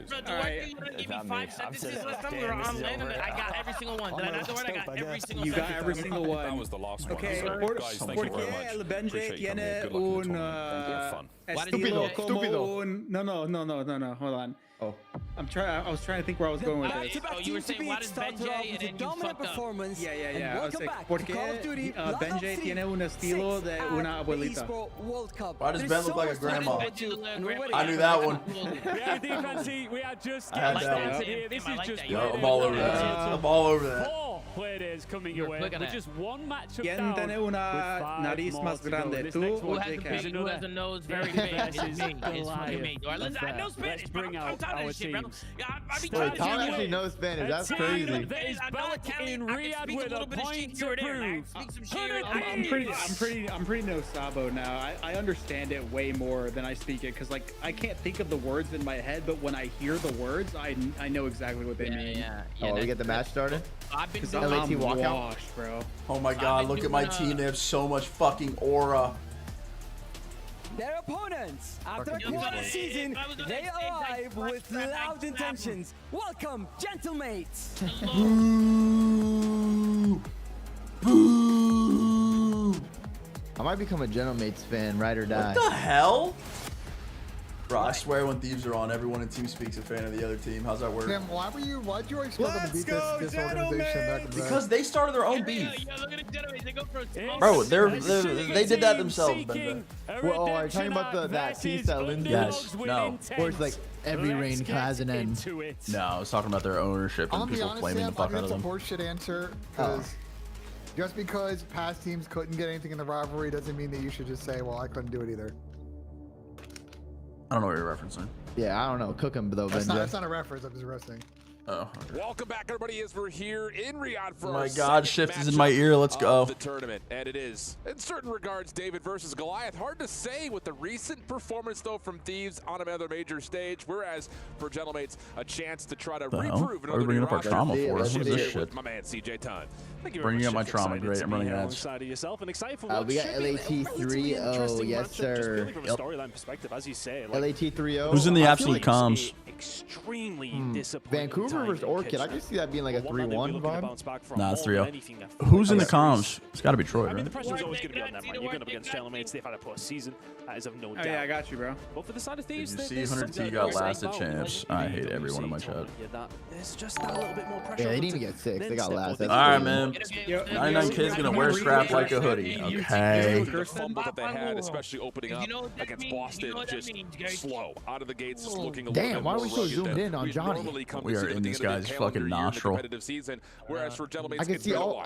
5 sentences last time we were on land, and I got every single one. Did I not the word? I got every single You got every single one. That was the last one. Okay, ¿por qué el Benji tiene un Estúpido. No, hold on. Oh. I was trying to think where I was going with this. Oh, you were saying, why does Benji and then you fucked up? Yeah. I was like, ¿por qué Benji tiene un estilo de una abuelita? Why does Ben look like a grandma? I knew that one. We had just I had that one. here. This is just I'm all over that. I'm all over that. 4 players coming your way. With just one matchup ¿Quién tiene una nariz más grande, tú Who o has a nose very big? It's me. It's fucking me. Listen, I know Spanish, bro. I'm tired of this shit, bro. Wait, Tom actually knows Spanish. That's crazy. I know Italian. I can speak a little bit of shit here or there. I speak some shit. I'm pretty no sabo now. I understand it way more than I speak it because like I can't think of the words in my head, but when I hear the words, I know exactly what they mean. Yeah. Oh, we get the match started. I've been LAT walkout, bro. Oh my God, look at my team. They have so much fucking aura. Their opponents, after a quarter season, they arrive with loud intentions. Welcome, gentlemates. Boo! I might become a gentlemates fan, ride or die. What the hell? Bro, I swear when Thieves are on, everyone in TeamSpeak's a fan of the other team. How's that work? Tim, why'd you expect them to beat this organization back in the day? Because they started their own beef. Look at the gentlemen. They go for a Bro, they did that themselves, Benja. Well, are you talking about that piece that Lindsay? Yes. No. Where it's like every rain has an end. No, I was talking about their ownership and people claiming the fuck out of them. It's a horseshit answer. Because just because past teams couldn't get anything in the rivalry doesn't mean that you should just say, well, I couldn't do it either. I don't know what you're referencing. Yeah, I don't know. Cook him, though, Benja. That's not a reference. I'm just roasting. Oh. Okay. Welcome back, everybody, as we're here in Riyadh for my God, Shift is in my ear. Let's go. The tournament, and it is, in certain regards, David versus Goliath. Hard to say with the recent performance, though, from Thieves on another major stage, whereas for Gentlemates, a chance to try to reprove another bringing up our trauma for us. What is this shit? My man, CJ Ton. Bringing up my trauma, great. I'm running ads. We got LAT 3-0, yes, sir. Storyline perspective, as you say. LAT 3-0. Who's in the absolute comms? Extremely disappointing. Vancouver versus Orchid. I can see that being like a 3-1 vibe. Nah, it's 3-0. Who's in the comms? It's got to be Troy, right? I mean, the pressure's always going to be on them, man. You're going up against Gentlemates. They've had a poor season. That is of no doubt. Oh, yeah, I got you, bro. But for the side of Thieves, did you see 100T got lasted champs? I hate everyone in my chat. There's just that little bit more pressure. Yeah, they didn't even get 6. They got last. All right, man. 99 kids gonna wear scrap like a hoodie. Okay. The fumble that they had, especially opening up against Boston, just slow out of the gates, just looking a little bit more why are we so zoomed in on Johnny? We are in this guy's fucking nostril. Whereas for Gentlemates, I can see all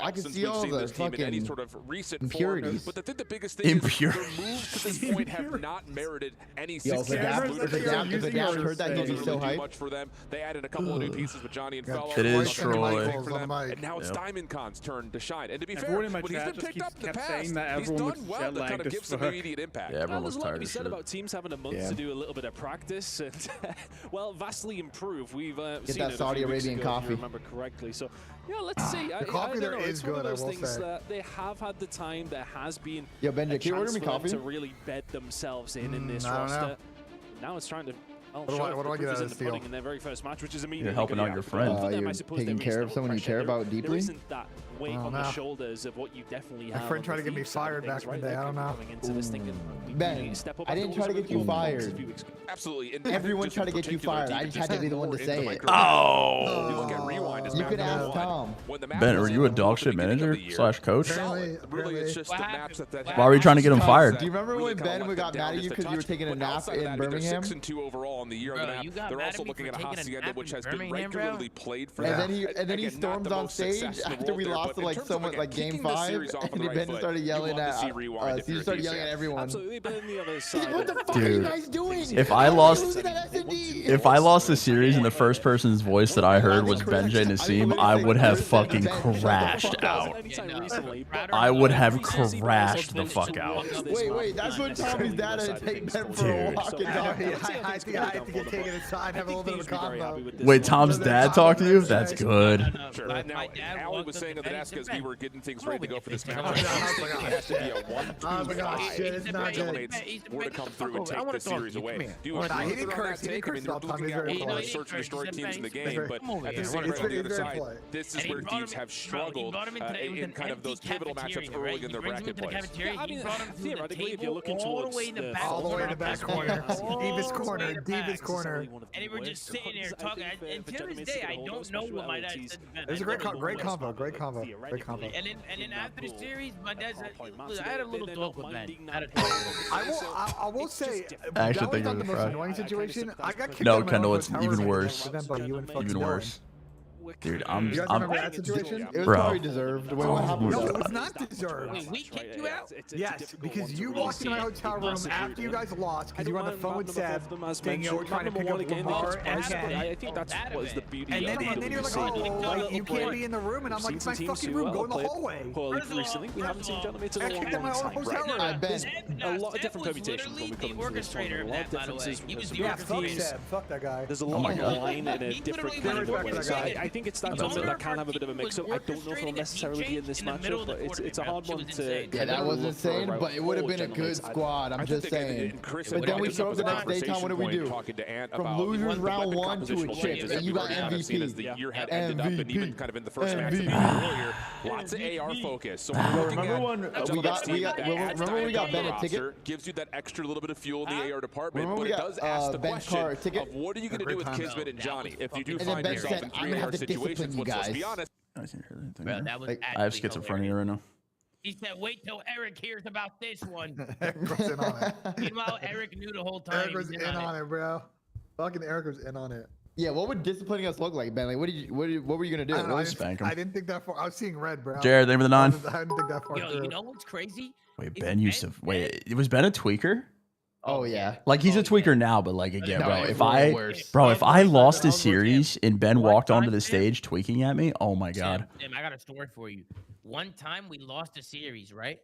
the fucking sort of recent impurities. But I think the biggest thing is their moves to this point have not merited any success. If the Dash heard that, he'd be so hyped. Much for them. They added a couple of new pieces with Johnny and Fellow. It is Troy. And now it's Diamond Con's turn to shine. And to be fair, when he's been picked up in the past, he's done well to kind of give some immediate impact. Yeah, everyone was tired of shit. About teams having a month to do a little bit of practice and well, vastly improve. We've seen that Saudi Arabian coffee. If you remember correctly. So yeah, let's see. The coffee there is good. I will say. That they have had the time. There has been Yo, Benja, can you order me coffee? To really bed themselves in this roster. Now it's trying to. What do I get out of this deal? In their very first match, which is You're helping out your friend. You're taking care of someone you care about deeply. There isn't that weight on the shoulders of what you definitely have. My friend tried to get me fired back in the day. I don't know. Ben, I didn't try to get you fired. Absolutely. Everyone tried to get you fired. I just had to be the one to say it. Oh. You could ask Tom. Ben, are you a dog shit manager / coach? Really, it's just the maps that Why were you trying to get him fired? Do you remember when Ben got mad at you because you were taking a nap in Birmingham? 6-2 overall on the year on the map. They're also looking at a Hacienda, which has been regularly played for them. And then he storms on stage after we lost to like someone like game 5, and Ben started yelling at he started yelling at everyone. Absolutely, but on the other side, what the fuck are you guys doing? If I lost, If I lost the series and the first person's voice that I heard was Benjay Nassim, I would have fucking crashed out. I would have crashed the fuck out. Wait, that's when Tommy's dad had to take Ben for a walk. I think I have to get taken aside, have a little bit of a combo. Wait, Tom's dad talked to you? That's good. Now, Allie was saying that that's because we were getting things ready to go for this match. It has to be a 1-2 shit, it's not good. We're to come through and take this series away. He didn't curse. He didn't curse. Looking at one of the search and destroy teams in the game, but at the same time, on the other side, this is where Thieves have struggled in kind of those pivotal matchups early in their bracket plays. I mean, theoretically, if you're looking towards all the way in the back corner, deepest corner. And they were just sitting there talking. And to this day, I don't know what my dad said to Ben. It was a great combo. And then after the series, my dad said, I had a little talk with Ben. I will say, I actually that think was not it the was most a annoying situation. I got kicked No, out of my Kendall, own it's hotel even room worse. Even worse. Dude, You guys remember that situation? It was probably deserved. Wait, what happened? No, it was not deserved. Wait, we kicked you out? Yes, because you walked into my hotel room after you guys lost because you were on the phone with Seb saying, we're trying to pick up Lamar and Ken. I think that's what is the beauty and then you're like, oh, you can't be in the room. And I'm like, it's my fucking room. Go in the hallway. Recently, we haven't seen gentlemen in I kicked out my own hotel room. A lot of different permutations when we come into this tournament. A lot of differences. Yeah, fuck Seb. Fuck that guy. There's a lot of line in a different kind of way. I think it's that tournament that can have a bit of a mix-up. I don't know if he'll necessarily be in this matchup, but it's a hard one to... Yeah, that was insane, but it would have been a good squad, I'm just saying. But then we show up the next day, Tom, what do we do? From losers round 1 to a chip, and you got MVP. And even kind of in the first match earlier, lots of AR focus. So remember when we got Ben a ticket? Gives you that extra little bit of fuel in the AR department, but it does ask the question of what are you going to do with Kismet and Johnny if you do find yourself in 3 AR situations? Let's be honest. Bro, that was I have schizophrenia right now. He said, wait till Eric hears about this one. Eric was in on it. Meanwhile, Eric knew the whole time. Eric was in on it, bro. Fucking Eric was in on it. Yeah, what would disciplining us look like, Ben? Like, what were you gonna do? I didn't think that far. I was seeing red, bro. Jared, name of the 9. I didn't think that far. Yo, you know what's crazy? Wait, Ben used to. Wait, was Ben a tweaker? Oh yeah. Like he's a tweaker now, but like again, if I lost a series and Ben walked onto the stage tweaking at me, oh my god. Sam, I got a story for you. One time we lost a series, right?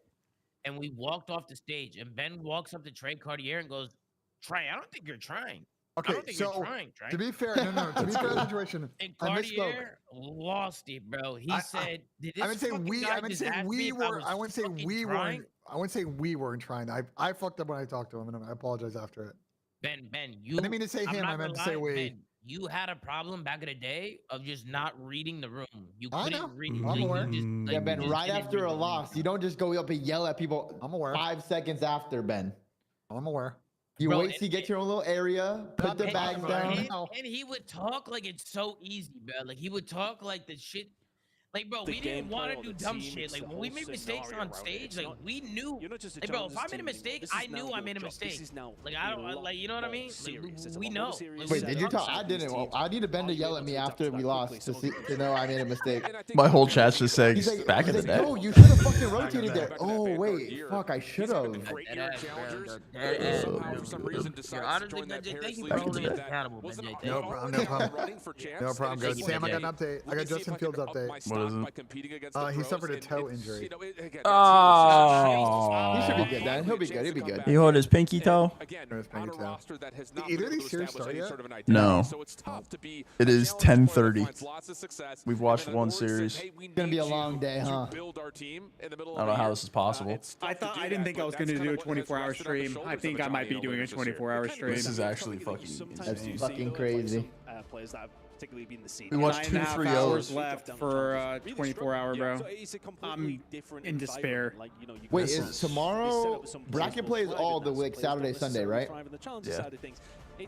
And we walked off the stage, and Ben walks up to Trey Cartier and goes, "Trey, I don't think you're trying." Okay, so to be fair, to be fair, the situation. And Cartier lost it, bro. He said, "Did this I would say we. I would say we were. I wouldn't say we weren't. I wouldn't say we weren't trying. I fucked up when I talked to him, and I apologize after it. Ben, you. I didn't mean to say him. I meant to say we. Ben, you had a problem back in the day of just not reading the room. You couldn't read. I'm aware. Yeah, Ben. Right after a loss, you don't just go up and yell at people. I'm aware. 5 seconds after, Ben. I'm aware. You wait till you get your own little area, put the bags down. And he would talk like it's so easy, bro. Like he would talk like the shit. Like, bro, we didn't want to do dumb shit. Like, when we made mistakes on stage, like, we knew. Like, bro, if I made a mistake, I knew I made a mistake. Like, I don't, like, you know what I mean? Like, we know. Wait, did you talk? I didn't. Well, I need Ben to yell at me after we lost to know I made a mistake. My whole chat's just saying, back in the day. Oh, you should have fucking rotated there. Oh, wait. Fuck, I should have. For some reason, decides to join that No problem, guys. Sam, I got an update. I got Justin Fields' update. What is it? He suffered a toe injury. Oh. He should be good, Dan. He'll be good. He'll be good. He hurt his pinky toe? Either of these series start yet? No. It is 10:30. We've watched one series. It's gonna be a long day, huh? I don't know how this is possible. I didn't think I was gonna do a 24-hour stream. I think I might be doing a 24-hour stream. This is actually fucking That's fucking crazy. Players that particularly been the scene. We watched 9.5 hours left for 24-hour, bro. I'm in despair. Wait, is tomorrow bracket play is all the week, Saturday, Sunday, right? Yeah.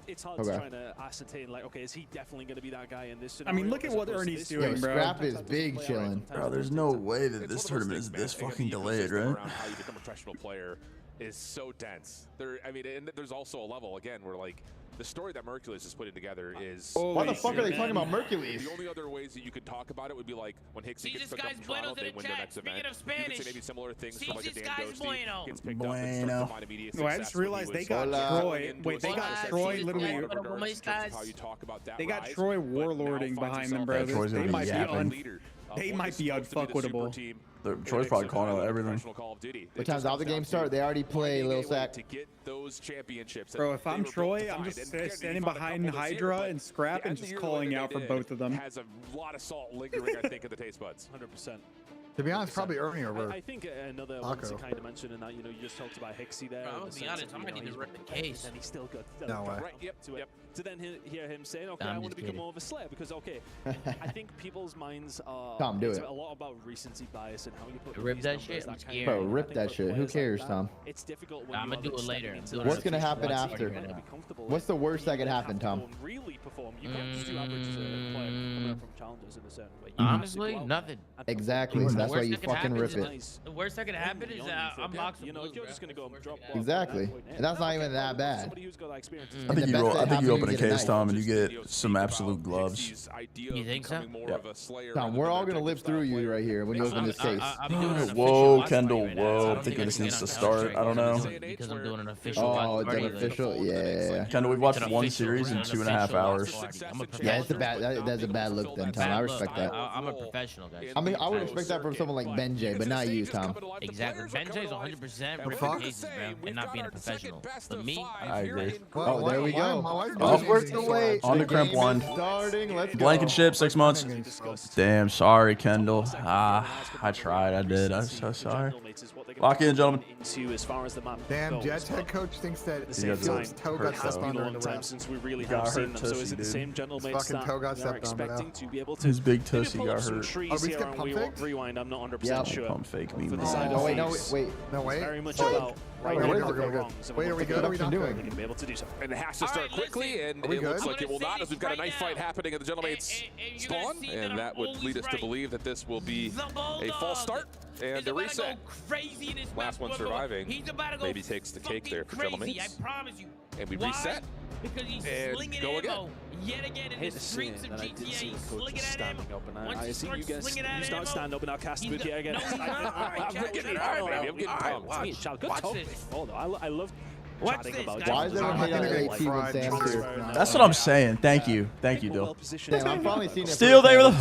It's hard to try to ascertain, like, okay, is he definitely going to be that guy in this scenario? I mean, look at what Ernie's doing, bro. Scrap is big chilling. Bro, there's no way that this tournament is this fucking delayed, right? How you become a professional player. is so dense. I mean, and there's also a level again where like the story that Mercules is putting together is. Why the fuck are they talking about Mercules? The only other ways that you could talk about it would be like when Hixie gets picked up in Toronto, they win their next event. You could say maybe similar things from like a Dan Ghosty gets picked up and starts to find immediate success. I just realized they got Troy. Wait, they got Troy literally. They got Troy warlording behind them, bro. They might be unfuckable. Troy's probably calling out everything. What time's all the games start? They already play Lil Sack. To get those championships. Bro, if I'm Troy, I'm just standing behind Hydra and Scrap and just calling out for both of them. Has a lot of salt lingering, I think, in the taste buds. 100%. To be honest, probably Ernie over. I think another one to kind of mention in that, you know, you just talked about Hixie there. Bro, I'll be honest, I might need to rip the case. And he still got no way. Right, yep. To then hear him saying, okay, I want to become more of a Slayer because, okay, I think people's minds are Tom, do it. a lot about recency bias and how you put rip that shit. I'm scared. Bro, rip that shit. Who cares, Tom? It's difficult when I'm gonna do it later. What's gonna happen after? What's the worst that could happen, Tom? Really perform. You can't just do average as a player coming up from challengers in a certain way. Honestly, nothing. Exactly. That's why you fucking rip it. The worst that could happen is I'm boxing. You know, if you're just gonna go drop. Exactly. And that's not even that bad. I think you open a case, Tom, and you get some absolute gloves. You think so? Yep. Tom, we're all gonna live through you right here when you open this case. Whoa, Kendall, whoa. I think this needs to start. I don't know. Because I'm doing an official. Oh, it's an official? Yeah. Kendall, we've watched one series in 2.5 hours. Yeah, it's a bad. That's a bad look then, Tom. I respect that. I'm a professional, guys. I mean, I would expect that from someone like Benjay, but not you, Tom. Exactly. Benjay's 100% ripping cases, bro, and not being a professional. But me, I agree. Oh, there we go. Worked away. On the crimp one. Starting. Let's go. Blanket ship, 6 months. Damn, sorry, Kendall. I tried. I did. I'm so sorry. Lock in, gentlemen. Damn, Jets head coach thinks that his toe got stepped on during the round. Since we really have seen them. So is it the same general mates that are expecting to be able to his big tussy got hurt. Rewind, I'm not 100% sure. Pump fake me, man. Oh, wait, no, wait. No, wait. Very much about wait, are we good? Wait, are we good? Are we doing? Be able to do so. And it has to start quickly, and it looks like it will not, as we've got a knife fight happening at the Gentlemates spawn, and that would lead us to believe that this will be a false start and a reset. Last one surviving maybe takes the cake there for Gentlemates. And we reset. Because he's slinging go again. ammo yet again in the streets of GTA, slinging at ammo. I see you guys. You start stand up in our cast booth here again. I'm getting pumped. Watch this. Oh, no, I love chatting about. Why is everyone hating on AT when Sam's here? That's what I'm saying. Thank you. Thank you, Dill. Damn, I'm finally seeing it. Still there with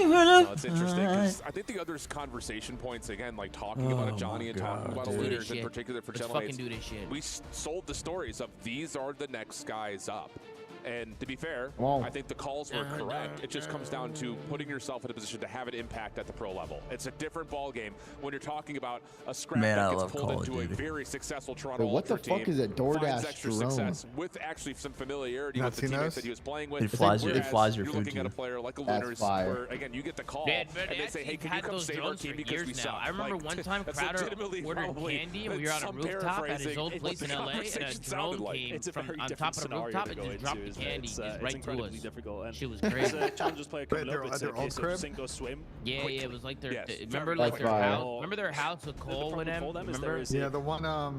No, it's interesting because I think the other conversation points, again, like talking about a Johnny and talking about a leaders in particular for Gentlemates, we sold the stories of these are the next guys up. And to be fair, I think the calls were correct. It just comes down to putting yourself in a position to have an impact at the pro level. It's a different ball game when you're talking about a scrap that gets pulled into a very successful Toronto Ultra team. What the fuck is it? DoorDash extra success with actually some familiarity with the teammates that he was playing with. He flies your food. You're looking at a player like a Lunars where, again, you get the call and they say, hey, can you come save our team because we suck? I remember one time Crowder ordered candy and we were on a rooftop at his old place in LA and a drone came from on top of the rooftop and just dropped the candy right to us. She was crazy. Challengers player coming up, it's a case of sink or swim. Yeah, it was like their, remember like their house, remember their house with Cole with them? Remember? Yeah, the one, I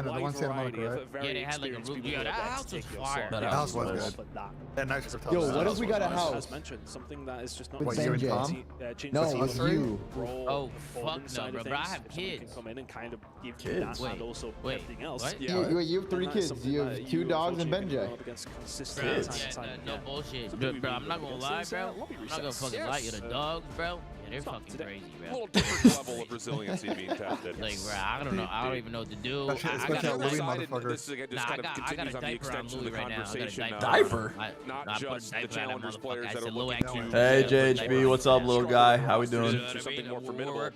know, the one Santa Monica, right? Yeah, they had like a roof. Yeah, that house was fire. That house was good. That nice for Yo, what if we got a house? As mentioned, something that is just not with you and Tom? No, with you. Oh, fuck no, bro. I have kids. Come in and kind of give you that and also everything else. You have 3 kids. You have 2 dogs and Benjay. No bullshit. Bro, I'm not gonna lie, bro. I'm not gonna fucking lie. You're the dogs, bro. Yeah, they're fucking crazy, bro. A little different level of resiliency being tested. Like, bro, I don't know. I don't even know what to do. I got Louis, motherfucker. This again just kind of continues on the extension of the conversation. Diaper? Not just the Challengers players that are looking to... Hey, JHB, what's up, little guy? How we doing? Something more formidable.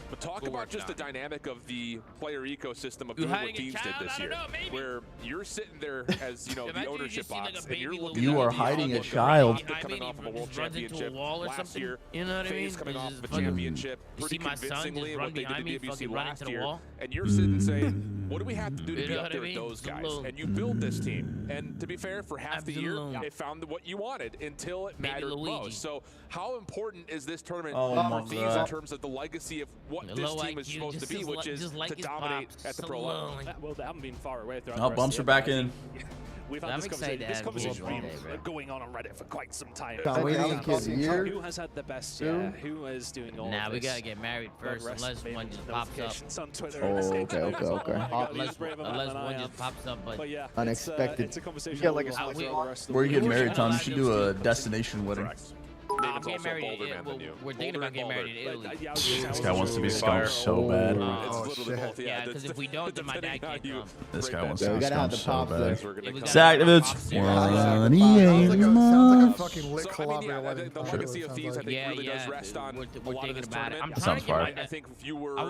But talk about just the dynamic of the player ecosystem of doing what Thieves did this year, where you're sitting there as, you know, the ownership box, and you're looking... You are hiding a child. Coming off of a world championship last year. You know what I mean? Coming off of a championship pretty convincingly what they did to WBC last year. Wall? And you're sitting saying, What do we have to do to be up there with those guys? And you build this team. And to be fair, for half the year, they found what you wanted until it mattered most. So how important is this tournament for Thieves in terms of the legacy of what this team is supposed to be, which is to dominate at the pro level? Well, they haven't been far away. Oh, bumps are back in. We've had this conversation going on Reddit for quite some time. Who has had the best? Yeah, who is doing all Nah, of we this? gotta get married first, unless one just pops up. Unless one just pops up, but yeah, unexpected. It's a conversation. Yeah, like where are you getting married, Tom? You should do a destination wedding. I'm getting married. We're thinking about getting married in Italy. This guy wants to be scum so bad. Yeah, because if we don't, then my dad can't come. This guy wants to be scum so bad. Zach, it's 28 sounds like a fucking lit Calabria wedding. The legacy of Thieves, I think, really does rest on a lot of this tournament. Sounds fire. I think if you were a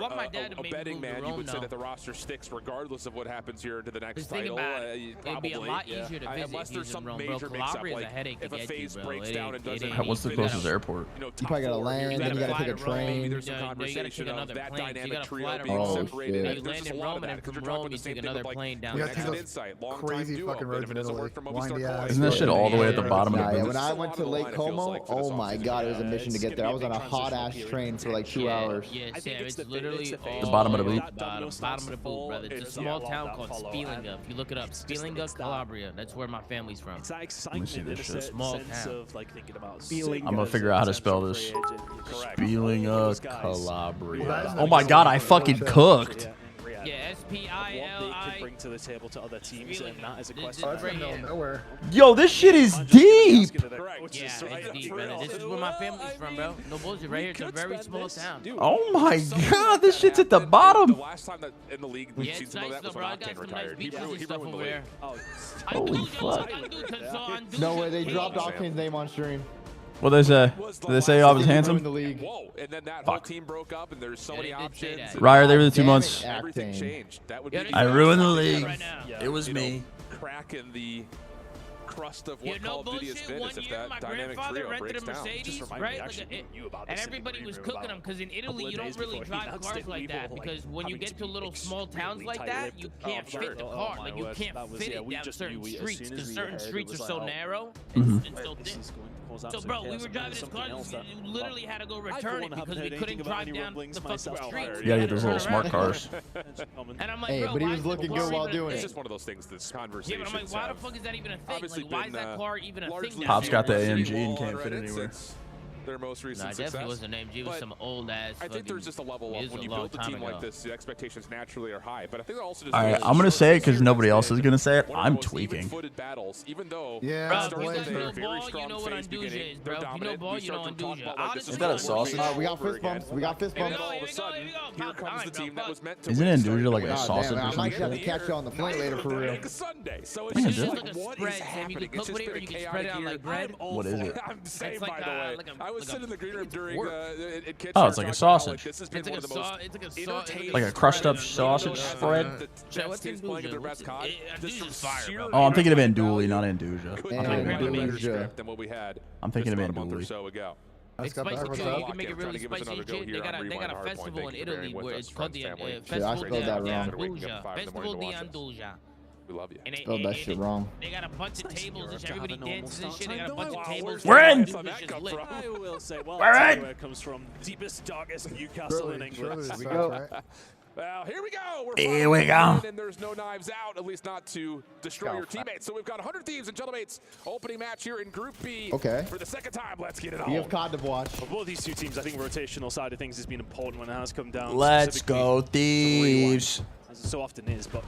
betting man, you would say that the roster sticks regardless of what happens here into the next title. It'd be a lot easier to visit unless there's some major mix-up, like if a FaZe breaks down and doesn't. What's the closest airport? You probably gotta land, then you gotta take a train. Maybe there's some conversation of that dynamic trio being separated. You land in Rome, and then from Rome you take another plane down. You gotta take those crazy fucking roads in Italy. Isn't that shit all the way at the bottom of the When I went to Lake Como, oh my god, it was a mission to get there. I was on a hot ass train for like 2 hours. Yeah, Sam, it's literally the bottom of the boot. Bottom of the boot, brother. It's a small town called Spielinga. If you look it up, Spielinga, Calabria. That's where my family's from. It's that excitement in a small sense town. of like thinking about I'm gonna figure out how to spell this. Spielinga, Calabria. Oh my god, I fucking cooked. Yeah, S-P-I-L-I. What they could bring to the table to other teams, and that is a question. Nowhere. Yo, this shit is deep. Yeah, it's deep, brother. This is where my family's from, bro. No bullshit. Right here, it's a very small town. Oh my god, this shit's at the bottom. The last time that in the league we've seen some of that was when Octane retired. He ruined the league. Holy fuck. No way, they dropped Octane's name on stream. What they say? Did they say I was handsome? Whoa, and then that whole team broke up, and there's so many options. Ryer, they were the 2 months. Everything changed. That would be I ruined the league. It was me. Crack in the crust of what Call of Duty has been is if that dynamic trio breaks down. And everybody was cooking them because in Italy you don't really drive cars like that because when you get to little small towns like that, you can't fit the car. Like you can't fit it down certain streets because certain streets are so narrow and so thin. So, bro, we were driving this car, you literally had to go return it because we couldn't drive down the fucking street. You gotta get those little smart cars. And I'm like, hey, bro, but he was looking good while doing it. It's just one of those things that's conversation. Yeah, but I'm like, why the fuck is that even a thing? Like, why is that car even a thing now? Pop's got the AMG and can't fit anywhere. Their most recent success. Definitely wasn't AMG. It was some old ass. I think there's just a level of when you build a team like this, the expectations naturally are high. But I think also just. All right, I'm gonna say it because nobody else is gonna say it. I'm tweaking. Battles, even though yeah, bro, you know what Anduja is, bro. You know ball, you know Anduja. Is that a sausage? We got fist bumps. We got fist bumps. All of a sudden, here comes the team that was meant to. Isn't Anduja like a sausage or I might have to something? catch you on the flight later for real. Sunday, so it's just like what is happening? It's just been a chaotic year. What is it? I'm saying, by the way, I was sitting in the green room during oh, it's like a sausage. This has been one of the most entertaining, like a crushed up sausage spread. What's Anduja? Oh, I'm thinking of Anduli, not Anduja. Than what we had. I'm thinking of a month or Anduli. so ago. It's spicy too. You can make it really spicy and shit. They got a festival in Italy where it's called the Festival di Anduja. Festival di Anduja. We love you. Spelled that shit wrong. They got a bunch of tables and everybody dances and shit. They got a bunch of tables. We're in! I will say, well, we're in! Where it comes from. Deepest, darkest Newcastle in England. We go. Well, here we go. Here we go. And there's no knives out, at least not to destroy your teammates. So we've got 100 Thieves and Gentlemates opening match here in Group B. Okay. For the second time, let's get it on. You have COD to watch. For both these two teams, I think rotational side of things has been important when it has come down. Let's go Thieves. As it so often is, but.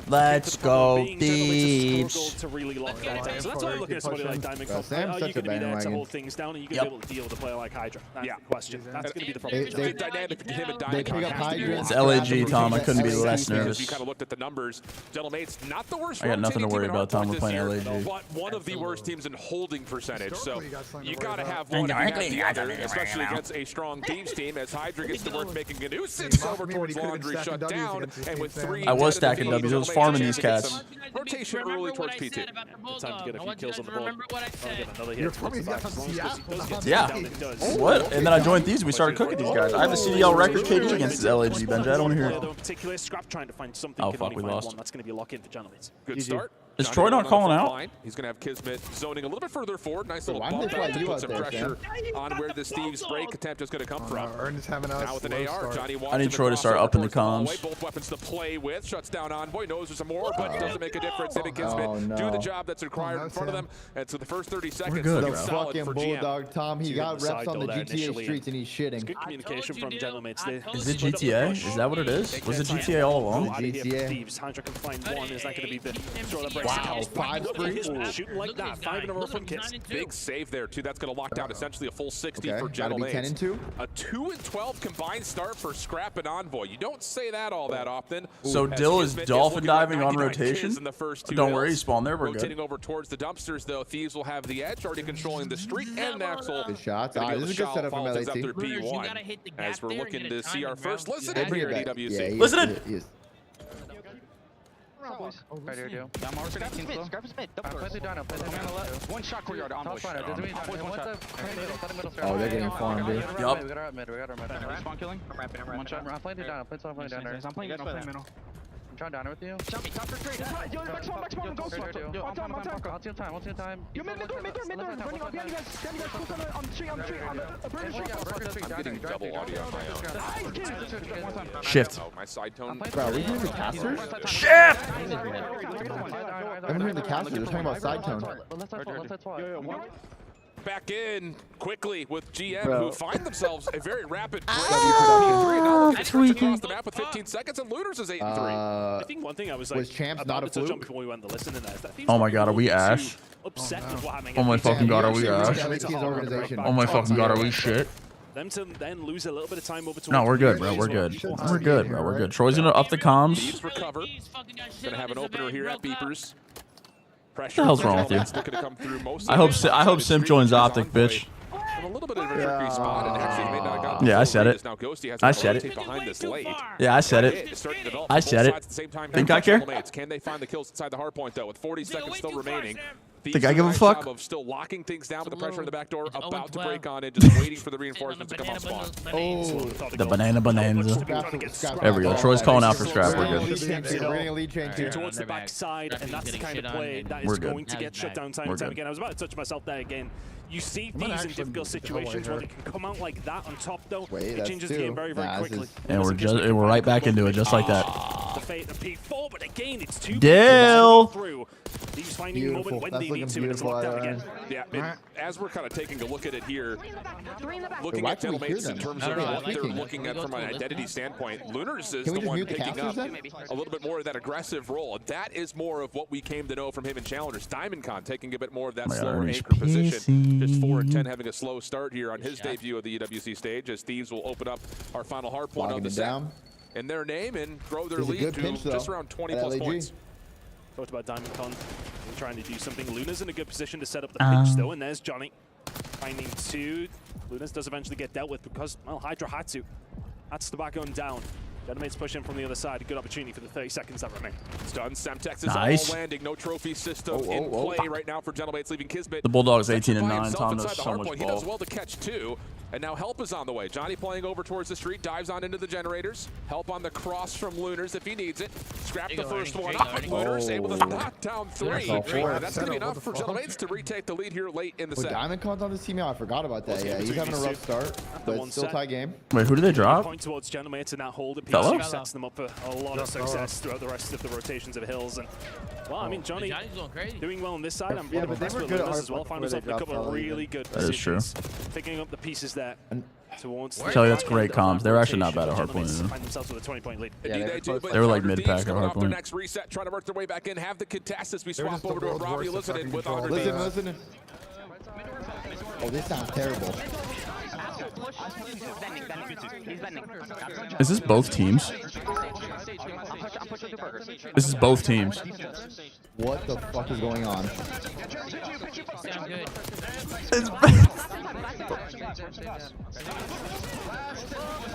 Let's go Thieves. To really lock that down. So that's why I'm looking at somebody like Diamond Cup. Are you going to be there to hold things down, and you going to be able to deal with a player like Hydra? That's the question. That's going to be the problem. They pick up Hydra. It's LAG, Tom. I couldn't be less nervous. You kind of looked at the numbers. Gentlemates, not the worst. I got nothing to worry about, Tom. We're playing LAG. But one of the worst teams in holding percentage. So you got to have one of the other, especially against a strong Thieves team, as Hydra gets to work making a nuisance over towards Laundry shut down. And with 3. I was stacking W's. It was farming these cats. Rotation early towards P2. Time to get a few kills on the board. You're telling me that's Yeah. What? And then I joined Thieves and we started cooking these guys. I have the CDL record KD against his LAG, Benji. I don't want to hear it. Particular scrap trying to find something. Oh, fuck, we lost. That's going to be a lock in for Gentlemen. Good start. Is Troy not calling out? He's going to have Kismet zoning a little bit further forward. Nice little bump back to put some pressure on where this Thieves break attempt is going to come from. Now with an AR, Johnny I need Troy to start up in the comms. Both weapons to play with. Shuts down Envoy. Knows there's some more, but doesn't make a difference. Hitting Kismet do the job that's required in front of them. And so the first 30 seconds looking solid for GM. Bulldog Tom, he got reps on the GTA streets and he's shitting. Good communication from Gentlemen there. Is it GTA? Is that what it is? Was it GTA all along? GTA. Thieves, Hydra can find one. Is that going to be the throw that breaks? Wow, 5 springs. Shooting like that. 5 in a row from Kiss. Big save there, too. That's going to lock down essentially a full 60 for Gotta Gentlemen. be 10 and 2. A 2 and 12 combined start for Scrap and Envoy. You don't say that all that often. So Dill is dolphin diving on rotation? Don't worry, he spawned there. We're good. Rotating over towards the dumpsters, though. Thieves will have the edge, already controlling the street, and Axel. Good shots. This is a good setup from LAT. As we're looking to see our first listen in here at EWC. Listen in! Right here, dude. I'm already Scrap is mid. One shot courtyard on bush. Oh, they're getting farmed, dude. Yup. We got our mid. Spawn killing. One shot. I'm playing down. I'm playing middle. I'm trying down with you. Shot me, top for straight. Yo, next one, go swap. On time. Yo, mid door. Running on behind you guys. On the street, on the I'm getting double audio on my own. Shift. Oh, my side tone. Bro, are we hearing the casters? Shift! I'm hearing the casters. They're talking about side tone. Back in quickly with GM, who find themselves a very rapid across the map with 15 seconds, and Looters is 8 and 3. I think one thing I was like, was Champs not a fluke? Before we went to listen to that. Oh my god, are we Ash? Upset with what happened. Oh my fucking god, are we Ash? Oh my fucking god, are we shit? Them to then lose a little bit of time over. No, we're good, bro. We're good. We're good, bro. We're good. Troy's gonna up the comms. Thieves recover. Gonna have an opener here at Beepers. What the hell's wrong with you? I hope Simp joins Optic, bitch. A little bit of a tricky spot, and actually may not have gotten yeah, I said it. I said it. Yeah, I said it. I said it. Think I care? Can they find the kills inside the hard point though? With 40 seconds still remaining. Think I give a fuck? Of still locking things down with the pressure in the back door, about to break on it, just waiting for the reinforcements to come on spawn. Oh, the bonanza. There we go. Troy's calling out for Scrap. We're good. Towards the backside, and that's the kind of play that is going to get shut down time and time again. I was about to touch myself there again. You see Thieves in difficult situations where they can come out like that on top, though. It changes the game very, very quickly. And we're right back into it, just like that. The fate of P4, but again, it's too Dill. through. Thieves finding a moment when they need to, and it's locked down again. Yeah, as we're kind of taking a look at it here, looking at Gentlemen's in terms of what they're looking at from an identity standpoint, Lunars is the one picking up a little bit more of that aggressive role. That is more of what we came to know from him in Challengers. DiamondCon taking a bit more of that slower anchor position. Just 4 and 10 having a slow start here on his debut of the EWC stage, as Thieves will open up our final hard point of the set in their name and grow their lead to just around 20+ points. Talked about DiamondCon trying to do something. Luna's in a good position to set up the pitch though, and there's Johnny finding 2. Luna's does eventually get dealt with because, well, Hydra had to. That's the back gun down. Gentlemen's pushing from the other side. A good opportunity for the 30 seconds that remain. It's done. Semtex is all landing. No trophy system in play right now for Gentlemen's leaving Kismet. The Bulldogs 18 and 9. Tom does so much ball. He does well to catch 2. And now Help is on the way. Johnny playing over towards the street, dives on into the generators. Help on the cross from Lunars if he needs it. Scrap the first one up, but Lunars able to knock down 3. That's going to be enough for Gentlemen's to retake the lead here late in the set. DiamondCon's on this team now. I forgot about that. Yeah, he's having a rough start, but it's still tie game. Wait, who did they drop? Point towards Gentlemen's in that hold. Fellow? Sets them up for a lot of success throughout the rest of the rotations of Hills. And well, I mean, Johnny doing well on this side. I'm really impressed with Lunars as well. Found himself in a couple of really good positions. Picking up the pieces there. Kelly, that's great comms. They were actually not bad at hardpoint. Find themselves with a 20-point lead. They were like mid-pack at hardpoint. Their next reset, trying to work their way back in, have the contest as we swap over to a Robbie Listening with 100. Listen. Oh, this sounds terrible. Is this both teams? This is both teams. What the fuck is going on? Sound good.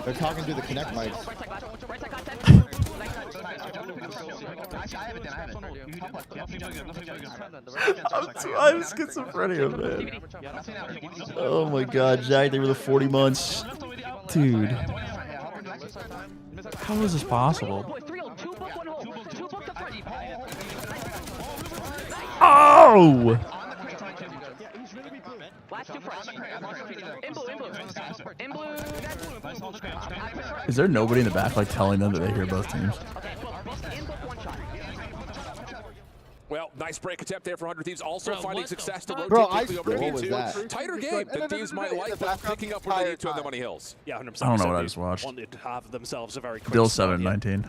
They're talking through the Connect mics. I'm schizophrenia, man. Oh my god, Jack, they were the 40 months. Dude. How is this possible? Oh! Is there nobody in the back like telling them that they hear both teams? Well, nice break attempt there for 100 Thieves. Also finding success to rotate quickly over to B2. Tighter game that Thieves might like, but picking up where they need to on the Money Hills. Yeah, 100%. I don't know what I just watched. Wanted to have themselves a very quick Dill 7-19.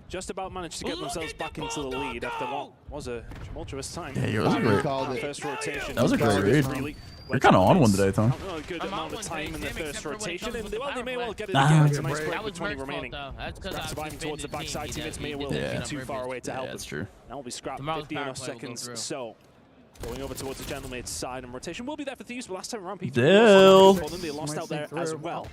Just about managed to get themselves back into the lead after what was a tumultuous time. Yeah, it was a great. First rotation. That was a great read. You're kind of on one today, Tom. A good amount of time in the first rotation, and they may well get it again. It's a nice break with 20 remaining. Scrap surviving towards the backside. Teammates may well be too far away to help them. That's true. That will be scrapped 50 seconds. So going over towards the Gentlemaid's side, and rotation will be there for Thieves, but last time around, Dill. they lost out there as well.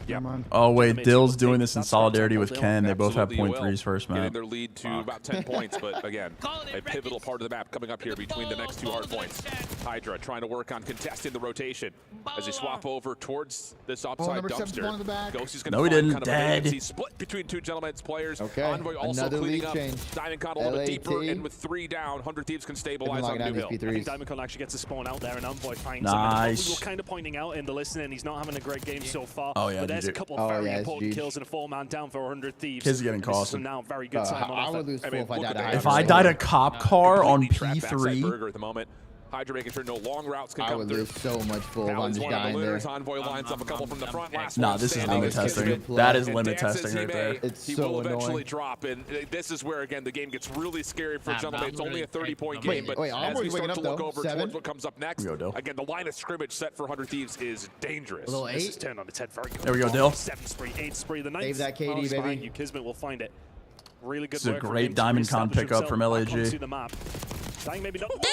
Oh wait, Dill's doing this in solidarity with Ken. They both have .3s first map. Getting their lead to about 10 points, but again, a pivotal part of the map coming up here between the next two hard points. Hydra trying to work on contesting the rotation as they swap over towards this upside dumpster. Ghosty's going to find kind of a vacancy split between two Gentlemen's players. Envoy also cleaning up. Diamond Con a little bit deeper, and with 3 down, 100 Thieves can stabilize on New Hill. I think Diamond Con actually gets a spawn out there, and Envoy finds him. We were kind of pointing out in the listening, he's not having a great game so far. Oh yeah, but there's a couple of very important kills and a 4-man down for 100 Thieves. Kids getting costed. Now very good time on I would lose 4 if I died a cop car on P3. At the moment. Hydra making sure no long routes can come through. I would lose so much full on just dying there. Envoy lines up a couple from the front. Nah, this is limit testing. That is limit testing right there. It's he will eventually drop, and this is where, again, the game gets really scary for Gentlemen. It's only a 30-point game, but as we start to look over towards what comes up next, again, the line of scrimmage set for 100 Thieves is dangerous. This is 10 on the 10. Very good. There we go, Dill. 7 spree, 8 spree. The 9th. Save that KD, baby. You Kismet will find it. Really good work. It's a great Diamond Con pickup from LAG. Maybe not.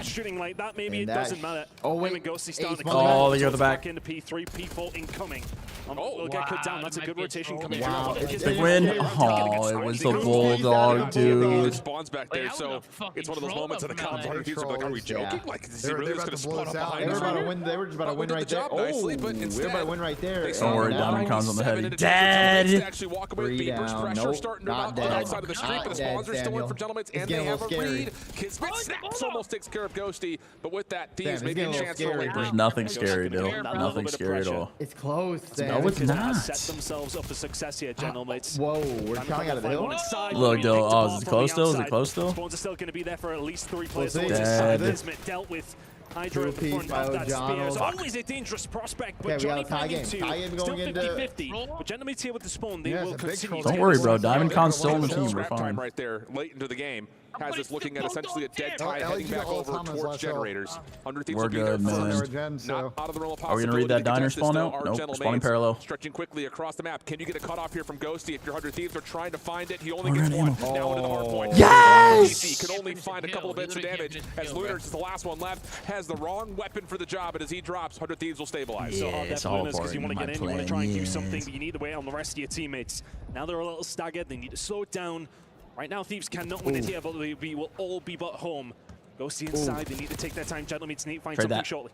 Shooting like that, maybe it doesn't matter. Oh wait, Ghosty starting to come they go the back into P3, P4 incoming. We'll get cut down. That's a good rotation coming through. Big win. Oh, it was the Bulldog, dude. Spawns back there, so it's one of those moments of the comms. 100 Thieves are like, are we joking? Like, is he really just going to spawn up behind us? They were just about to win right there. Oh, we were about to win right there. Don't worry, Diamond Con's on the heavy. Dead. 3 down. Nope, not dead. Outside of the street, but the spawns are still in for Gentlemen's, and they have a lead. Kismet snaps, almost takes care of Ghosty, but with that, Thieves maybe a chance for a late break. There's nothing scary, Dill. Nothing scary at all. It's close. No, it's not. Set themselves up for success here, gentlemen. Whoa, we're counting out of the hill. Look, Dill. Oh, is it close still? Is it close still? Spawns are still going to be there for at least 3 players. Dead. Dealt with Hydra front of that spear. It's always a dangerous prospect, but Johnny finding 2. Still 50-50. But Gentlemen's here with the spawn. They will continue. Don't worry, bro. Diamond Con's still in the team. We're fine. Right there, late into the game. Has us looking at essentially a dead tie heading back over towards generators. 100 Thieves will be there first. Not out of the realm of possibility. Are we going to read that diner spawn out? Nope, spawning parallel. Stretching quickly across the map. Can you get a cutoff here from Ghosty? If your 100 Thieves are trying to find it, he only gets 1. Now into the hard point. Yes! He can only find a couple of bits of damage as Lunars is the last one left. Has the wrong weapon for the job, and as he drops, 100 Thieves will stabilize. Yeah, it's all because you want to get in, you want to try and do something, but you need to wait on the rest of your teammates. Now they're a little staggered. They need to slow it down. Right now, Thieves cannot win it here, but we will all be but home. Ghosty inside. They need to take their time. Gentlemen need to find something shortly.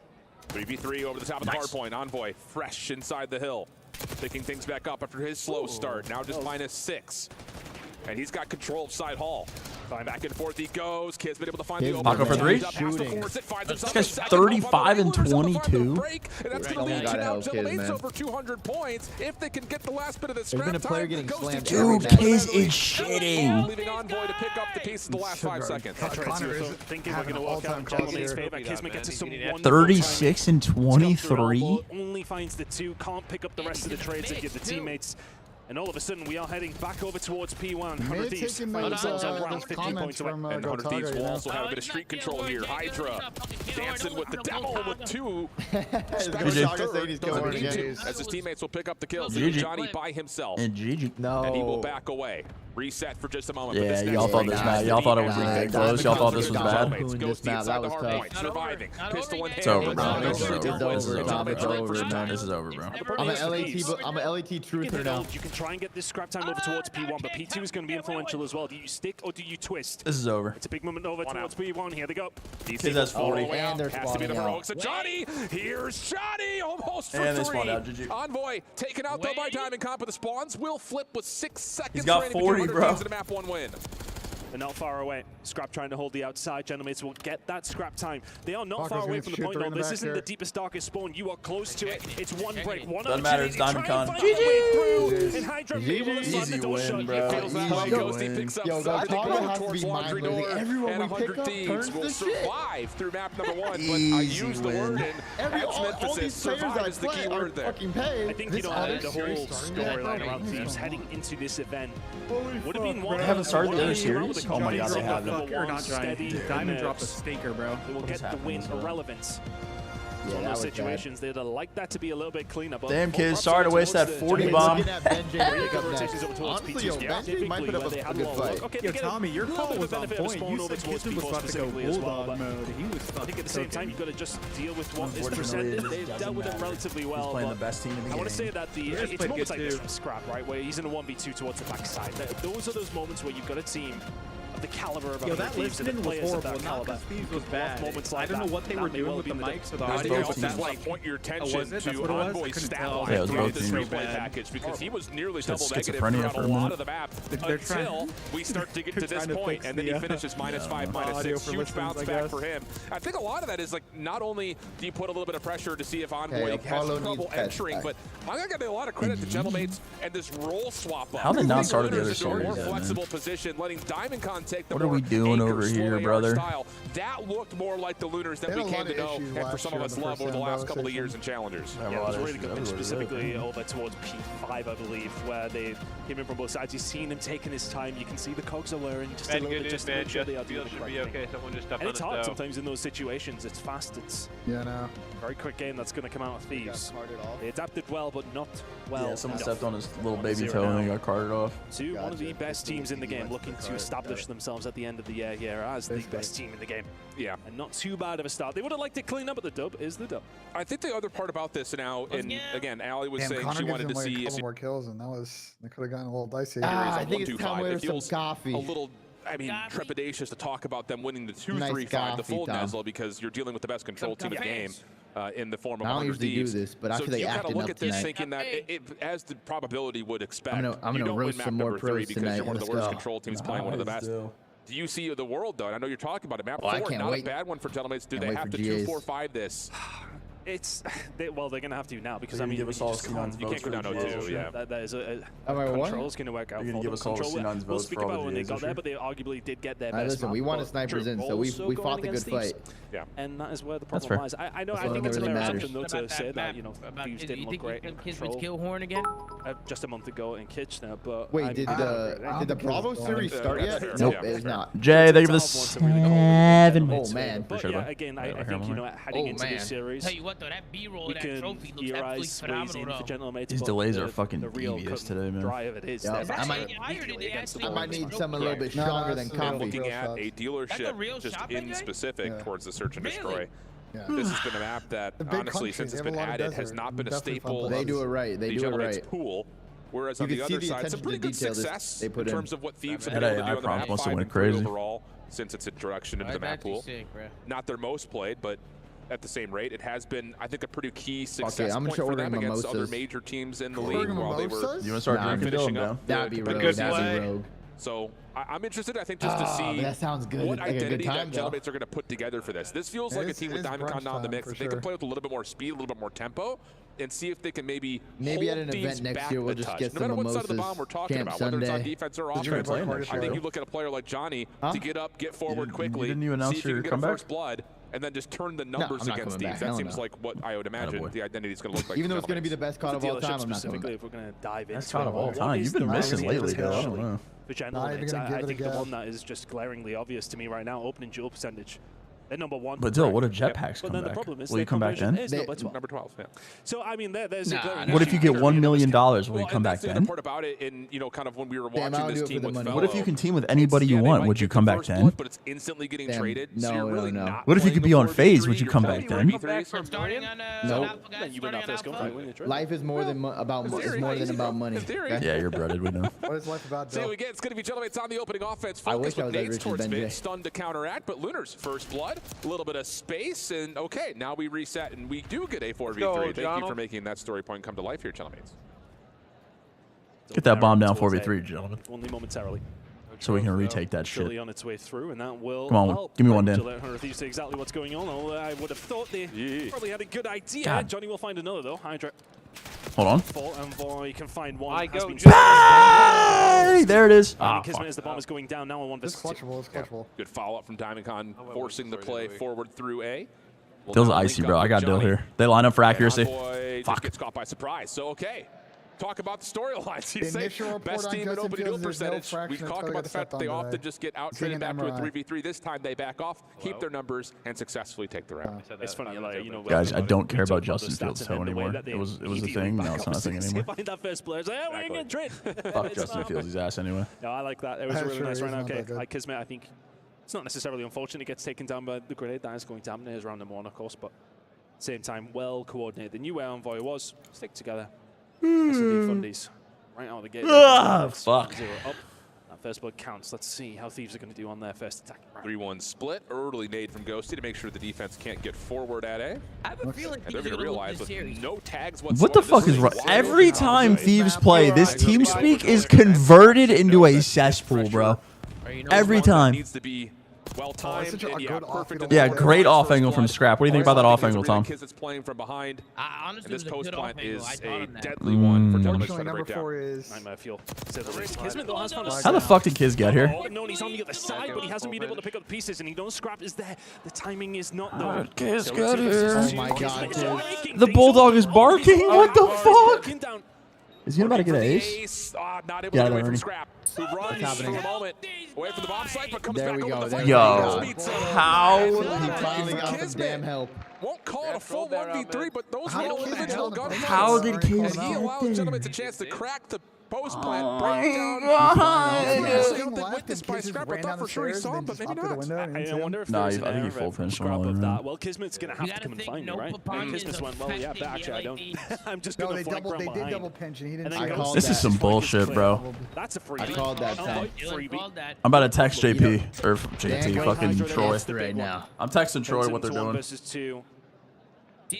3v3 over the top of the hard point. Envoy fresh inside the hill. Picking things back up after his slow start. Now just -6. And he's got control of side hall. Flying back and forth he goes. Kismet able to find the open. Paco for 3. This guy's 35 and 22. And that's going to lead to now Gentlemen's over 200 points. If they can get the last bit of the scrap time, dude, Kiz is shitting. Leaving Envoy to pick up the piece in the last 5 seconds. Thinking we're going to work out in Gentlemen's favor. Kismet gets to some 36 and 23. Only finds the 2. Can't pick up the rest of the trades and get the teammates. And all of a sudden, we are heading back over towards P1. 100 Thieves find themselves around 50 points away. And 100 Thieves will also have a bit of street control here. Hydra dancing with the devil with 2. As his teammates will pick up the kills. Johnny by himself. And GG. And he will back away. reset for just a moment. Yeah, y'all thought this match. Y'all thought it was gonna get close. Y'all thought this was bad. Goes inside the hard point, surviving. Pistol in hand. It's over, bro. This is over, man. This is over, bro. I'm an LAT truther now. You can try and get this scrap time over towards P1, but P2 is going to be influential as well. Do you stick or do you twist? This is over. It's a big moment over towards P1. Here they go. Kids has 40. And they're spawning out. So Johnny, here's Johnny, almost for 3. Envoy taken out though by Diamond Comp, but the spawns will flip with 6 seconds. He's got 40, bro. To the map 1 win. They're not far away. Scrap trying to hold the outside. Gentlemates will get that scrap time. They are not far away from the point, though. This isn't the deepest, darkest spawn. You are close to it. It's one break. One doesn't matter. It's Diamond Con. Easy win, bro. Yo, that Toggle has to be mind-blowing. Everyone we pick up turns will the survive through map number 1, but I used the word in emphasis. Survive is the key word there. I think, you know, the whole storyline around Thieves heading into this event would have been one. They haven't started the other series? Oh my god, they have them. You're not trying. Diamond dropped a stinker, bro. They will get the win irrelevance. Yeah, in those situations, they'd like that to be a little bit cleaner. But damn, kids, sorry to waste that 40 bomb. Honestly, yo, Benji might put up a good fight. Yo, Tommy, your call was on point. You said Kismet was about to go bulldog mode. He was I think at the same time, you've got to just deal with what is presented. They've dealt with it relatively well. Playing the best team in the game. I want to say that it's moments like this from Scrap, right, where he's in a 1v2 towards the backside. Those are those moments where you've got a team of the caliber of Yo, that listening was horrible. Not because Thieves was bad. I don't know what they were doing with the mics or the audio. That's why I point your attention to Envoy's stat line throughout this replay package, because he was nearly double negative throughout a lot of the map until we start to get to this point, and then he finishes -5, -6. Huge bounce back for him. I think a lot of that is like, not only do you put a little bit of pressure to see if Envoy has trouble entering, but I'm going to give a lot of credit to Gentlemates and this role swap up. How did not start the other series? More flexible position, letting Diamond Con take the what are we doing over here, brother? That looked more like the Lunars that we came to know and for some of us love over the last couple of years in Challengers. Yeah, it was a really good pitch, specifically over towards P5, I believe, where they came in from both sides. You've seen him taking his time. You can see the cogs are wearing just a little bit, just to make sure they are doing the correct thing. And it's hard sometimes in those situations. It's fast. It's a very quick game that's going to come out of Thieves. They adapted well, but not well. Yeah, someone stepped on his little baby toe and he got carted off. One of the best teams in the game, looking to establish themselves at the end of the year here as the best team in the game. Yeah. And not too bad of a start. They would have liked to clean up, but the dub is the dub. I think the other part about this now, and again, Allie was saying she wanted to see a couple more kills, and they could have gotten a little dicey. I think it's time to some coffee. A little, I mean, trepidatious to talk about them winning the 2-3-5, the full Nesla, because you're dealing with the best control team in the game. In the form of 100 Thieves. Do this, but I feel like you gotta look at this tonight. thinking that as the probability would expect, I'm gonna roast some more pros because tonight. you're one of the worst control teams playing one of the best. Do you see the world though? And I know you're talking about it. Map 4, not a bad one for Gentlemates. Do they have to 2-4-5 this? It's well, they're gonna have to now because I mean, give us all you can't go down 0-2. Yeah, that is control's gonna work out. You're gonna give us all C9's We'll votes speak for all about the when they Gs, got there, but they arguably did get their best. Listen, we wanted snipers in, so we fought the good fight. Yeah, and that is where the problem lies. I know. I think it's a fair assumption though to say that Thieves didn't look great in control. Killhorn again? Just a month ago in Kitchener, but wait, did the Bravo series start yet? Nope, it's not. Jay, thank you for the 7 minutes. Oh man, but yeah, again, I think heading into this series. Tell you what though, that B-roll of that trophy looks absolutely phenomenal though. These delays are fucking devious today, man. I might need something a little bit stronger than coffee. Looking at a dealership just in specific towards the search and destroy. This has been a map that, honestly, since it's been added, has not been a staple. They do it right. They do it right. Pool. Whereas on the other side, some pretty good success in terms of what Thieves have been able to do on the map 5 and 3 overall since its introduction into the map pool. Not their most played, but at the same rate, it has been, I think, a pretty key success point for them against other major teams in the league while they were you want to start finishing up. That'd be rogue. So I'm interested, I think, just to see that sounds good. what identity that Gentlemates are going to put together for this. This feels like a team with Diamond Con now in the mix. If they can play with a little bit more speed, a little bit more tempo, and see if they can maybe at an event next year we'll just get some no matter what side of the bomb we're talking about, whether it's on defense or offense. I think you look at a player like Johnny to get up, get forward quickly, didn't you announce see if you your can get comeback? first blood, and then just turn the numbers against Thieves. That seems like what I would imagine the identity is going to look like. Even though it's going to be the best COD of all time, I'm not coming back. If we're going to dive into best COD of all time. You've been missing lately, though. I don't know. For Gentlemates, I think the one that is just glaringly obvious to me right now, opening duel percentage. They're number 1. But Dill, what if Jetpacks come back? Will you come back then? Number 12, yeah. So, I mean, there's what if you get $1 million? Will you come back then? The part about it, in kind of when we were watching this team with what if you can team with anybody you want? Would you come back then? But it's instantly getting traded. So No, you're really no. not What if you could be on FaZe? Would you come back then? No. Life is more than about money. Yeah, you're breaded. We know. What is life about? So again, it's going to be gentlemen on the opening offense. I wish Focus I with was nades as rich towards as mid, Benjay. stunned to counteract, but Lunar's first blood, a little bit of space, and okay, now we reset and we do get a 4v3. Thank you for making that story point come to life here, gentlemen. Get that bomb down 4v3, gentlemen. Only momentarily. So we can retake that shit. Surely on its way through, and that will Come on, help. give me one, Dan. To let Thieves say exactly what's going on. Although I would have thought they probably had a good idea. God. Johnny will find another though. Hydra. Hold on. Fall and Voy can find one. Hey, there it is. Kismet as the bomb is going down now on 1 versus 2. It's clutchable. Good follow-up from DiamondCon, forcing the play forward through A. Dill's icy, bro. I got Dill here. They line up for accuracy. Just gets caught by surprise. So, okay. Talk about the storylines. You say best team in opening duel percentage. We talk about the fact that they often just get out-traded back to a 3v3. This time they back off, keep their numbers, and successfully take the round. It's funny, like, Guys, I don't care about Justin Fields' toe anymore. It was a thing. Now it's not a thing anymore. Find that first player. Like, we're gonna trade. Fuck Justin Fields' ass anyway. No, I like that. It was a really nice round. Okay, like Kismet, I think it's not necessarily unfortunate it gets taken down by the grenade. That is going down. There's round number 1, of course, but same time, well coordinated. They knew where Envoy was. Stick together. S&D fundies. Right out of the gate. Fuck. 0 up. That first blood counts. Let's see how Thieves are going to do on their first attack. 3-1 split. Early nade from Ghosty to make sure the defense can't get forward at A. I have a feeling and they're going to realize with no tags whatsoever. What the fuck is wrong? Every time Thieves play, this TeamSpeak is converted into a cesspool, bro. Every time. Needs to be well-timed. Yeah, great off angle from Scrap. What do you think about that off angle, Tom? It's playing from behind. Honestly, this post plant is a that. deadly one for gentlemen trying to Number break 4 down. is. I feel. Kismet though has found a How the fuck did Kiz get here? No, he's on the other side, but he hasn't been able to pick up the pieces, and he knows Scrap is there. The timing is not though. Kiz got here. Oh my god, dude. The Bulldog is barking. What the fuck? Is he about to get an ace? Not able to get away from Scrap. Who runs for a moment away from the bomb site, but comes back over the Yo, how? He finally got some damn help. Won't call it a full 1v3, but those were individual gunfights. How did Kiz And he get allows there? gentlemen a chance to crack the post plant, break down. I I don't think witnessed by Scrap. I thought for sure he saw him, but maybe not. I wonder if Nah, there's I an think he error full of finished Scrap one of right. that. Well, Kismet's going to have to come and find me, right? And Kismet went, well, yeah, but actually I don't. I'm just No, going they to flank did from double behind. pinch, and he And didn't. then see it. This is some bullshit, bro. That's a free. I called that time. I'm about to text JP or JT, Dan, fucking Troy. right now. I'm texting Troy what they're 1 doing. versus 2.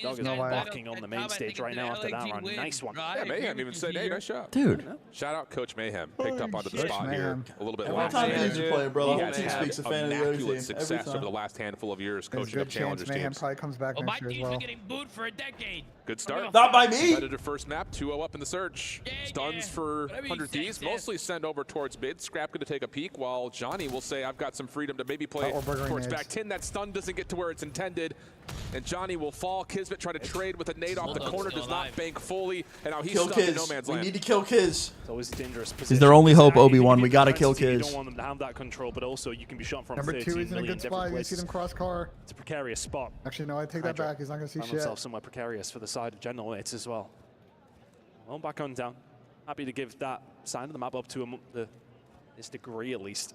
Dog is walking on the main stage right now after that round. Nice one. Yeah, Mayhem even said, hey, nice shot. Dude. Shout out Coach Mayhem. Picked up onto the spot here a little bit Every last time year. Thieves play, bro, the He whole has team had speaks a fan of the other team. immaculate Every success time. over the last handful of years There's coaching up good Challengers chance Mayhem teams. probably comes back Well, next my year as team's well. been getting booed for a decade. Good start. Not by me. Competitive first map, 2-0 up in the surge. Stuns for 100 Thieves, mostly send over towards mid. Scrap going to take a peek, while Johnny will say, I've got some freedom to maybe play towards back 10. That stun doesn't get to where it's intended, and Johnny will fall. Kismet try to trade with a nade off the corner, does not bank fully, and now he's stuck in no man's land. We need to kill Kiz. It's always a dangerous position. He's their only hope, Obi-Wan. We gotta kill You Kiz. don't want them to have that control, but also you can be shot from Number 13 2 is in a million good different spot. You see places. them cross car. It's a precarious spot. Actually, no, I take that back. He's not going to see Found shit. himself somewhere precarious for the side of General Mates as well. Well, back on down. Happy to give that side of the map up to this degree at least.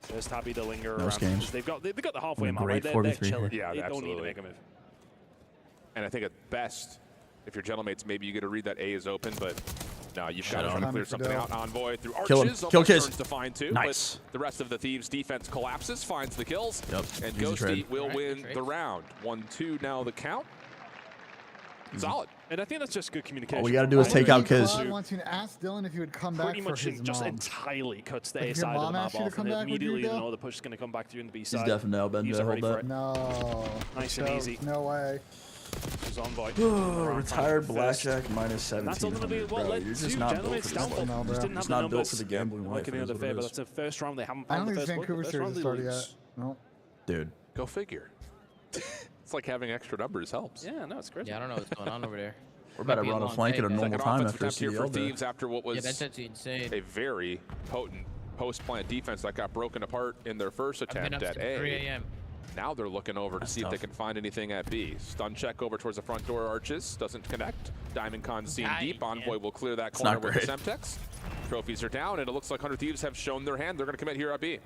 Just happy to linger around. Games. They've got the halfway mark. Great Right? They're 4v3 chilling. here. Yeah, they don't need to absolutely. make a move. And I think at best, if your General Mates, maybe you get to read that A is open, but no, you've got to try to clear something out. Envoy through Kill him. arches. Kill Kiz. Turns to find 2. Nice. But the rest of the Thieves' defense collapses, finds the kills. Yep. And Easy Ghosty trade. will win the round. 1-2 now the count. Solid. And I think that's just good communication. All we gotta do is take out Kiz. Cloud wants you to ask Dylan if he would come back Pretty for much his just mom. entirely cuts the If A your side of the mom map asked you to off, come and back, would you immediately go? know the push is going to come back through in the B He's side. definitely now been Thieves to are ready hold for that. it. No. Nice and easy. No way. It's Envoy. Retired blackjack minus That's 1700, ultimately what bro. led You're to just not General built Mates' for this downfall. life. Just didn't have It's the not built numbers. for the gambling life. Like any It is other what it favor, is. that's the first round they haven't I found don't the think first Vancouver series has started yet. No. Dude. Go figure. It's like having extra numbers helps. Yeah, no, it's great. Yeah, I don't know what's going on over there. We're about to run a flank at a normal time after here for CDL day. Thieves after what was that's insane. a very potent post-plant defense that got broken apart in their first I've been attempt up at since A. 3 a.m. Now they're looking over to see if they can find anything at B. Stun check over towards the front door arches. Doesn't connect. Diamond Con's seen deep. Envoy will clear that corner with the Semtex. Trophies are down, and it looks like 100 Thieves have shown their hand. They're going to commit here at B.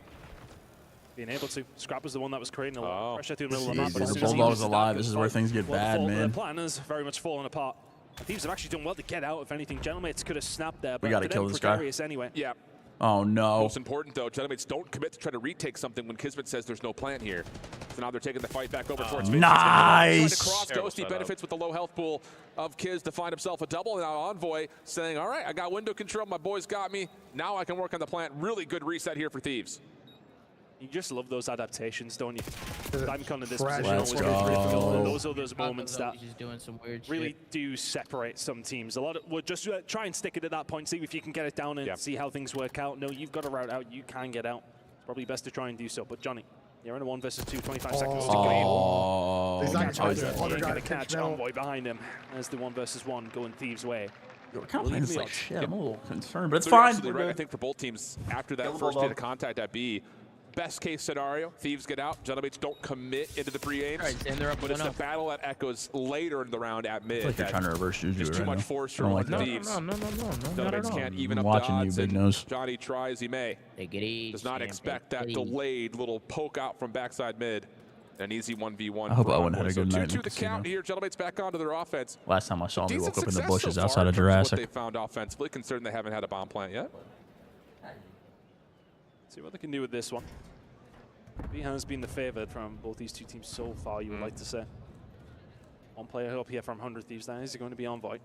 Being able to. Scrap was the one that was creating a lot of pressure through the middle of the map. But the Bulldog's alive. This is where things get bad, man. The plan is very much falling apart. Thieves have actually done well to get out. If anything, Gentlemates could have snapped there. But we got to kill this guy. Anyway. Yeah. Oh, no. Most important, though, Gentlemates don't commit to try to retake something when Kismet says there's no plan here. So now they're taking the fight back over towards Vince. Nice. Cross. Ghosty benefits with the low health pool of Kiz to find himself a double. And now Envoy saying, all right, I got window control. My boys got me. Now I can work on the plant. Really good reset here for Thieves. You just love those adaptations, don't you? Dimecon in this position Let's always go. difficult, and those are those moments that doing some weird really shit. do separate some teams. A lot of, well, just try and stick it at that point, see if you can get it down and see how things work out. No, you've got a route out, you can get out. It's probably best to try and do so. But Johnny, you're in a 1 versus 2, 25 seconds to go. He's going to catch Envoy behind him as the 1 versus 1 going Thieves' way. We're kind of playing this like shit. I'm a little concerned, but it's So fine. absolutely right. I think for both teams, after that first hit of contact at B, best case scenario, Thieves get out, Gentlemates don't commit into the pre-aims, but it's the battle that echoes later in the round at mid. I feel like they're trying to reverse Juju There's too much force from Thieves. No. Gentlemates can't even up the watching odds, you, big nose. Johnny tries, he may. Take it easy. Does not expect that delayed little poke out from backside mid. An easy 1v1. I hope Owen had a good night. 2-2 the count here. Gentlemates back onto their offense. Last time I saw him, he woke up in the bushes so outside of Jurassic. What they found offensively, concerned they haven't had a bomb plant yet. See what they can do with this one. B has been the favored from both these two teams so far, you would like to say. One player up here from 100 Thieves, that is going to be Envoy.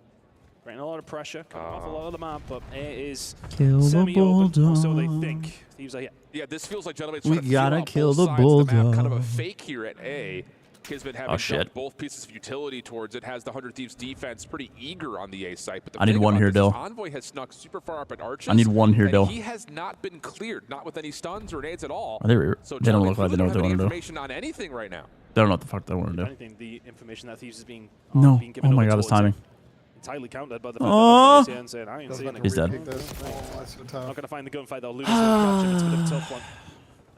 Bringing a lot of pressure, coming off a lot of the map, but it is semi-open, so they think. Thieves are here. Yeah, this feels like Gentlemates we gotta kill the Bulldog. Kind of a fake here at A. Kismet having dumped both pieces of utility towards it, has the 100 Thieves defense pretty eager on the A site. But the I need one here, Dill. Envoy has snuck super far up at Arches. I need one here, Dill. He has not been cleared, not with any stuns or nades at all. They don't look like they know what they want to do. Information on anything right now. They don't know what the fuck they want to do. Anything, the information that Thieves is being given oh my god, his timing. Entirely countered by the fact that he's here and saying, I ain't seeing it. He's dead. Not going to find the gunfight though. Luna's going to catch him. It's a bit of a tough one.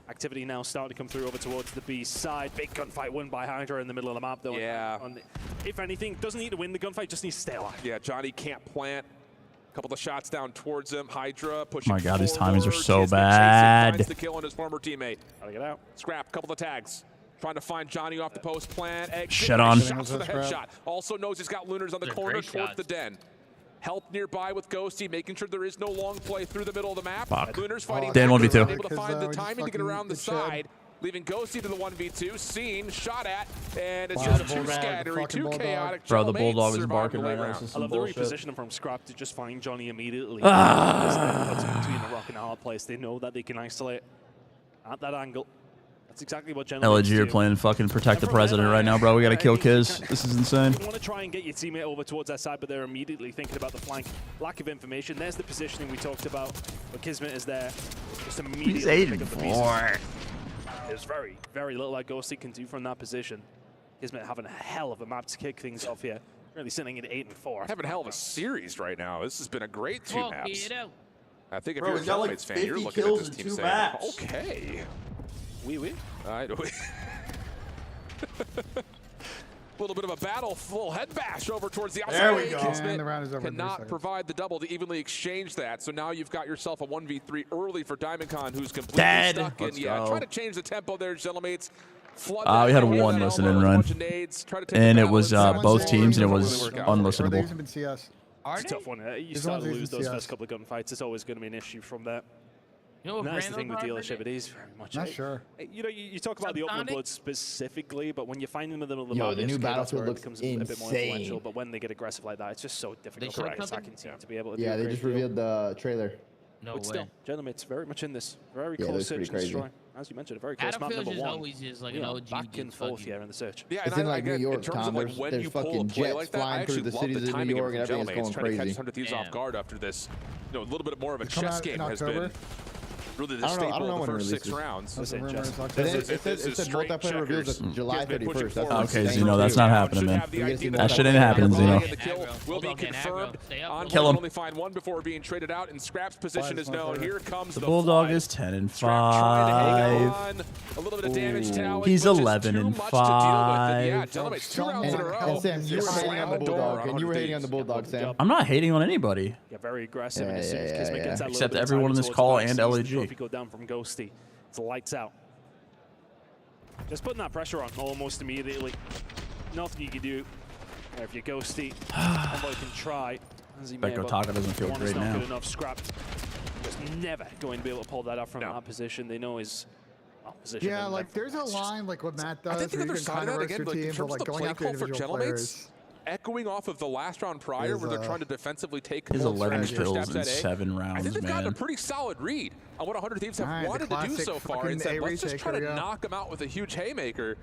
Activity now starting to come through over towards the B side. Big gunfight won by Hydra in the middle of the map though. Yeah. If anything, doesn't need to win the gunfight, just needs to stay alive. Yeah, Johnny can't plant. A couple of shots down towards him. Hydra pushing Oh my god, these forward. timings are so Kismet bad. finds the kill on his former teammate. Gotta get out. Scrap, couple of tags. Trying to find Johnny off the post plant. Shut on. Shots for the headshot. Also knows he's got Lunars on the corner towards the den. Help nearby with Ghosty, making sure there is no long play through the middle of the map. Fuck. Lunars fighting Dan 1v2. able to find the timing to get around the side. Leaving Ghosty to the 1v2, seen, shot at, and it's just too scattery, too chaotic. Bro, the Bulldog is barking right now. I love the repositioning from Scrap to just find Johnny immediately. Puts him between a rock and a hard place. They know that they can isolate at that angle. That's exactly what LG are playing fucking protect the president right now, bro. We gotta kill Kiz. This is insane. You want to try and get your teammate over towards that side, but they're immediately thinking about the flank. Lack of information. There's the positioning we talked about. But Kismet is there. Just immediately. He's 8 and 4. There's very, very little that Ghosty can do from that position. Kismet having a hell of a map to kick things off here. Really sitting at 8 and 4. Having a hell of a series right now. This has been a great 2 maps. I think if Bro, you're a Gentlemates fan, you're looking at this team saying, okay. Oui. A little bit of a battle, full head bash over towards the outside. There we go. Kismet cannot provide the double to evenly exchange that. So now you've got yourself a 1v3 early for Diamondcon, who's completely stuck. And try to change the tempo there, Gentlemates. We had one listen-in run, and it was both teams, and it was unlistenable. It's a tough one. You start to lose those first couple of gunfights. It's always going to be an issue from there. You know what that's the thing with dealership, it is very much. Not sure. You know, you talk about the open blood specifically, but when you find them in the middle of the map, the new Battlefield looks becomes a bit more influential. But when they get aggressive like that, it's just so difficult for an attacking team to be able to do they just revealed the trailer. No way. Still, gentlemen, it's very much in this. Very close search and destroy. As you mentioned, a very close map number 1. Always is like an OG back and forth here in the search. Yeah, it's in like New York, Tom. There's fucking jets flying through the cities of New York, and everything's going crazy. Trying to catch 100 Thieves off guard after this. You know, a little bit more of a chess game has been really the staple of the first 6 rounds. It said multiplayer reveals July 31st. Okay, Zeno, that's not happening, man. That shit ain't happening, Zeno. Will be confirmed. Kill him. Only find one before being traded out, and Scrap's position is known. Here comes the Bulldog is 10 and 5. A little bit of damage to He's 11 and 5. Yeah, gentlemen, 2 rounds in a row. And Sam, you were hating on the Bulldog, and you were hating on the Bulldog, Sam. I'm not hating on anybody. Yeah, very aggressive. And as soon as Kismet gets that except everyone in this call and LAG. If you go down from Ghosty, it's lights out. Just putting that pressure on almost immediately. Nothing you can do. If you're Ghosty, Envoy can try. Becco Taka doesn't feel great now. Not good enough. Scrap just never going to be able to pull that up from that position. They know his position. Yeah, like there's a line like what Matt does. I think the other side of that again, like in terms of the play call for Gentlemates, echoing off of the last round prior where they're trying to defensively take his 11 kills in 7 rounds, I think they've gotten a man. pretty solid read on what 100 Thieves have wanted to do so far. And said, let's just try to knock them out with a huge haymaker.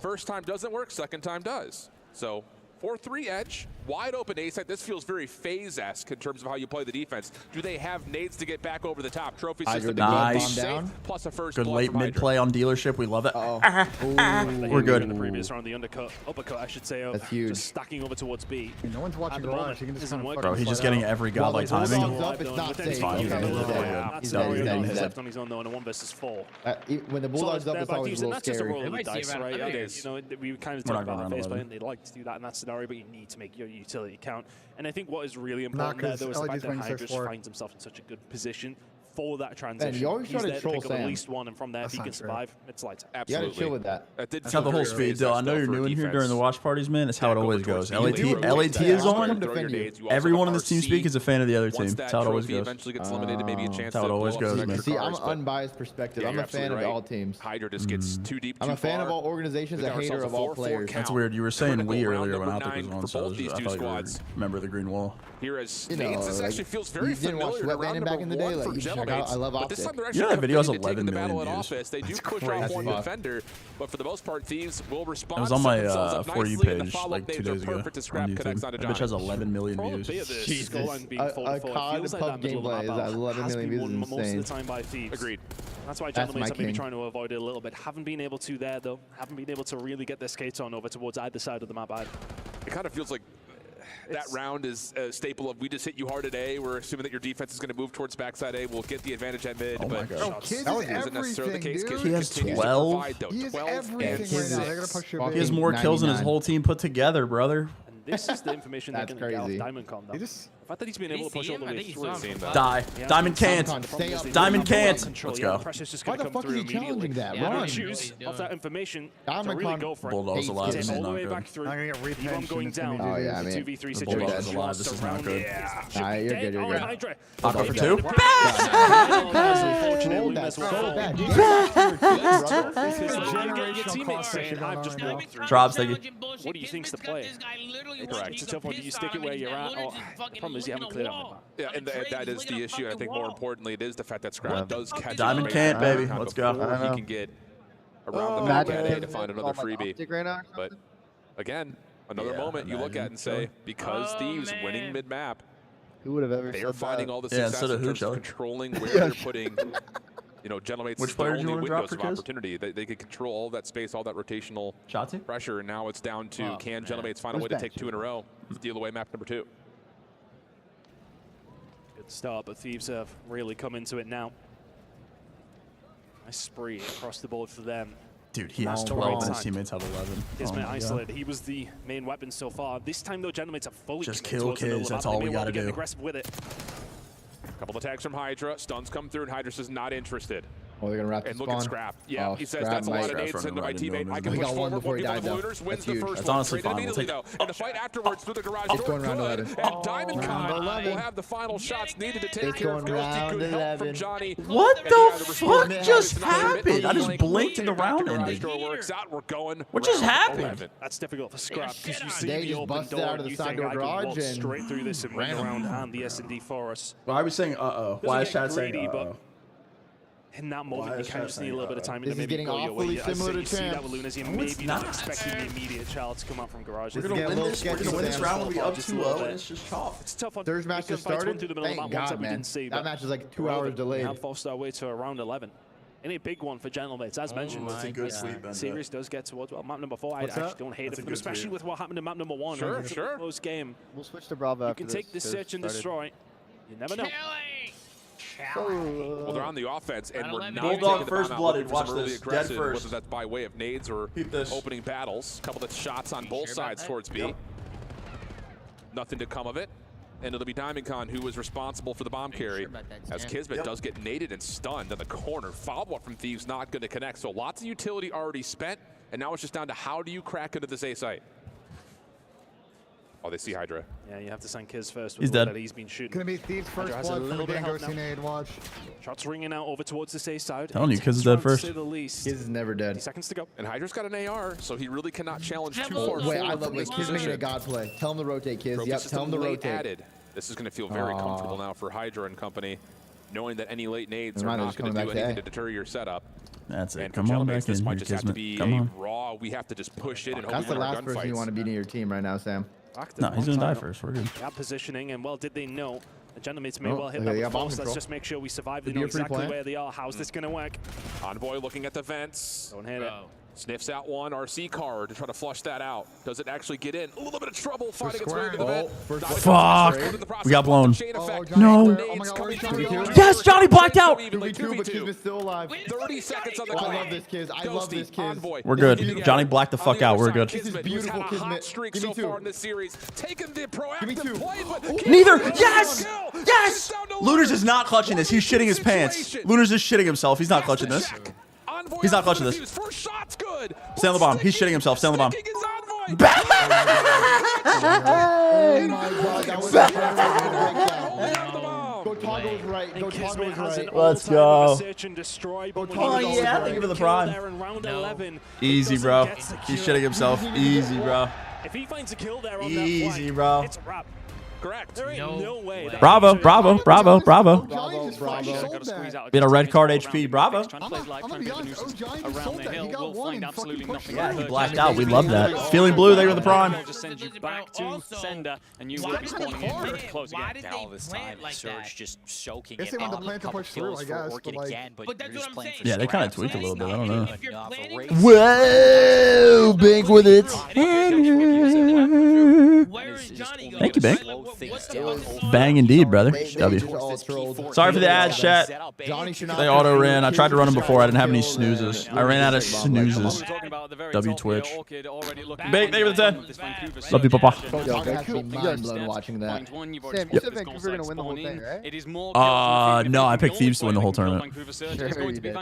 First time doesn't work, second time does. So 4-3 edge, wide open A site. This feels very FaZe-esque in terms of how you play the defense. Do they have nades to get back over the top? Trophy system nice. Plus a first good late mid play on dealership. We love it. We're good. In the previous round, the uppercut, I should say. That's huge. Just stacking over towards B. No one's watching Garage. He can just Bro, he's just getting every godlike timing. It's not safe. He's left on his own though in a 1 versus 4. When the Bulldog's up, it's always a little That's just a scary. roll of the dice, right? You know, we kind of talked about FaZe playing. They like to do that in that scenario, but you need to make your utility count. And I think what is really important there, though, is the fact that Hydra finds himself in such a good position for that transition. And you always try to troll Sam. At least one, and from there, if he can survive, it's lights. Absolutely. You gotta chill with that. That's how the whole speed, though. I know you're new in here during the watch parties, man. It's how it always goes. LAT is on. Everyone in this team speak is a fan of the other team. That's how it always goes. Eventually gets eliminated, maybe a chance. That's how it always goes, man. See, I'm an unbiased perspective. I'm a fan of all teams. Hydra just gets too deep. I'm a fan of all organizations, a hater of all players. That's weird. You were saying we earlier when Optic was on, so I thought you were member of the Green Wall. Here as Nades, this actually feels very familiar to round back in the day. for Gentlemates. I love Optic. But this time they're actually that video has 11 taking the battle million at views. office. They do push out one defender, but for the most part, Thieves will respond. It was on my For You page like 2 days ago on YouTube. That bitch has 11 million views. Jesus. A COD pub gameplay is 11 million views is most of the time by Thieves. Agreed. That's why Gentlemates are maybe trying to avoid it a little bit. Haven't been able to there, though. Haven't been able to really get their skates on over towards either side of the map either. It kind of feels like that round is a staple of we just hit you hard at A. We're assuming that your defense is going to move towards backside A. We'll get the advantage at mid. But that isn't necessarily the case. He has 12. He has everything right now. They're gonna push your He has more kills than his whole team put together, brother. And this is the information they're going to get off Diamond Con. The fact that he's been able to push all the way through. Die. Diamond can't. Diamond can't. Let's go. Why the fuck is he challenging that? Run. Choose off that information to Diamond really go for it. Bulldogs alive. This is All the not way good. back through. I'm gonna get Even going down. Oh yeah, I mean, 2v3 the Bulldogs situation. alive. This is not good. Nah, you're good. You're good. I'll go for 2. Drops. Thank you. What do you think's the play? Correct. It's a tough one. Do you stick it where you're at? The problem is you haven't cleared out. Yeah, and that is the issue. I think more importantly, it is the fact that Scrap does catch Diamond can't, baby. Let's go. He can get around the back at A to find another freebie. But again, another moment you look at and say, because Thieves winning mid-map, who would have ever they are finding all the Yeah, success in terms of controlling where they're putting, you know, Gentlemates. Which player do you want to drop windows for of opportunity. They could control all that space, all that rotational pressure, and now it's down to can Gentlemates find a way to take 2 in a row, steal away map number 2. Good start, but Thieves have really come into it now. Nice spree across the board for them. Dude, he has 12 and his teammates have 11. Kismet isolated. He was the main weapon so far. This time, though, Gentlemates are fully just kill kids. That's all we got to do. Aggressive with it. Couple attacks from Hydra. Stuns come through, and Hydra is not interested. Oh, they're gonna wrap and the look spawn. at Scrap. Yeah, he says that's a lot of nades into my teammate. I can push forward. We'll give one of the looters, wins the first that's one. honestly fine. Immediately, though. And the fight afterwards through the garage door. Going round 11. And Diamond Con will have the final shots needed to take care of Ghosty. Good help from Johnny. What the fuck just happened? I just blinked and the round ended. What just happened? That's difficult for Scrap because you see They the just open busted door out of and the you side think door I can garage walk and straight through this and win around and the S&D for us. Why are we saying uh-oh? Why is chat saying uh-oh? In that moment, you kind of just need a little bit of time to This is maybe getting go your way. awfully similar to You see that Champs. with Lunas, you No, maybe it's not not. expecting the immediate child to come out from garage. We're gonna win this. We're gonna win this round when we up 2-0 and it's just chalk. It's a tough one. Third match just started. Thank God, man. That match is like 2 hours delayed. We have forced our way to around 11. And a big one for Gentlemates, as mentioned. That's a good sweep, Ben. Series does get towards map number 4. I actually don't hate it for them, especially with what happened in map number 1. Sure, It's a close game. We'll switch to Bravo. You can take this search and destroy. You never know. Well, they're on the offense, and we're not Bulldog taking first the blooded. Watch really this. aggressive, Dead first. whether that's by way of nades or opening battles. A couple of shots on both sides towards B. Nothing to come of it. And it'll be DiamondCon who was responsible for the bomb carry, as Kismet does get naded and stunned in the corner. Follow-up from Thieves not going to connect, so lots of utility already spent, and now it's just down to how do you crack into this A site. Oh, they see Hydra. Yeah, you have to send Kiz first. He's dead. That he's been shooting. Gonna be Thieves first Hydra has a blood little from bit of Dango help now. Sinead, watch. Shots ringing out over towards the safe side. Telling you, Kiz is dead first. To the least. Kiz is never dead. 50 seconds to go. And Hydra's got an AR, so he really cannot challenge too far. Wait, I love this. Kiz making a god play. Tell him to rotate, Kiz. Yep, tell him to rotate. Added. This is going to feel very comfortable now for Hydra and company, knowing that any late nades are not going to do anything to deter your setup. That's it. And Come on back in this here, might just have to Kismet. be Come on. raw. We have to just push it and hope That's we the win our last person you gunfights. want to be in your team right now, Sam. No, he's going to die first. We're good. That positioning, and well, did they know? The gentlemen may well hit okay, that yeah, with bomb force. Let's control. just make sure we survive. They Could be know a free exactly plant. where they are. How's this going to work? Envoy looking at the vents. Don't hit it. Sniffs out one RC card to try to flush that out. Does it actually get in? A little bit of trouble fighting its way to the vent. Fuck. We got blown. No. Yes, Johnny blacked out. 2v2, but Kismet's still alive. 30 seconds on the I clock. love this, Kiz. I love this, Kiz. We're good. Johnny blacked the fuck out. We're good. This is beautiful, Kismet. Streak Give me so far two. in this series. Taking the proactive Give me two. play, but Neither. Yes. Yes. Lunars is not clutching this. He's shitting his pants. Lunars is shitting himself. He's not clutching this. He's not clutching this. First shot's good. Stay on the bomb. He's shitting himself. Stay on the bomb. Oh my god, that was a breakdown. Go Toggle was right. Go Toggle was right. Let's go. Oh yeah, thank you for the prime. Easy, bro. He's shitting himself. Easy, bro. If he finds a kill there on Easy, that bro. it's a wrap. Correct. There ain't no way. Bravo, bravo, bravo, bravo. Bravo, bravo. Been a red card HP. Bravo. I'm gonna be honest, OJ just sold that. He got one and fucking pushed Yeah, he blacked out. We love that. Feeling blue, they were the prime. Just send you back to sender, and you will be spawning in very close again. All this time, Surge just soaking Guess it they wanted on to plant to couple push through, kills I for guess, Orchid but like- again, but But that's you're what just I'm playing saying. for Yeah, they kind of scraps. tweaked a little bit. I don't know. If you're planning, Whoa, Bank with it. where is Johnny going? Thank you, Bank. What's the Bang indeed, brother. W. Trolled. Sorry for the ads, chat. Johnny should not They auto ran. I tried to run them before. I didn't have any snoozes. I ran out of snoozes. W Twitch. Bank, thank you for the 10. Love you, Papa. Yo, that has to be mind blown watching that. Sam, you said Vancouver gonna win the whole thing, right? No, I picked Thieves to win the whole tournament. Sure you did.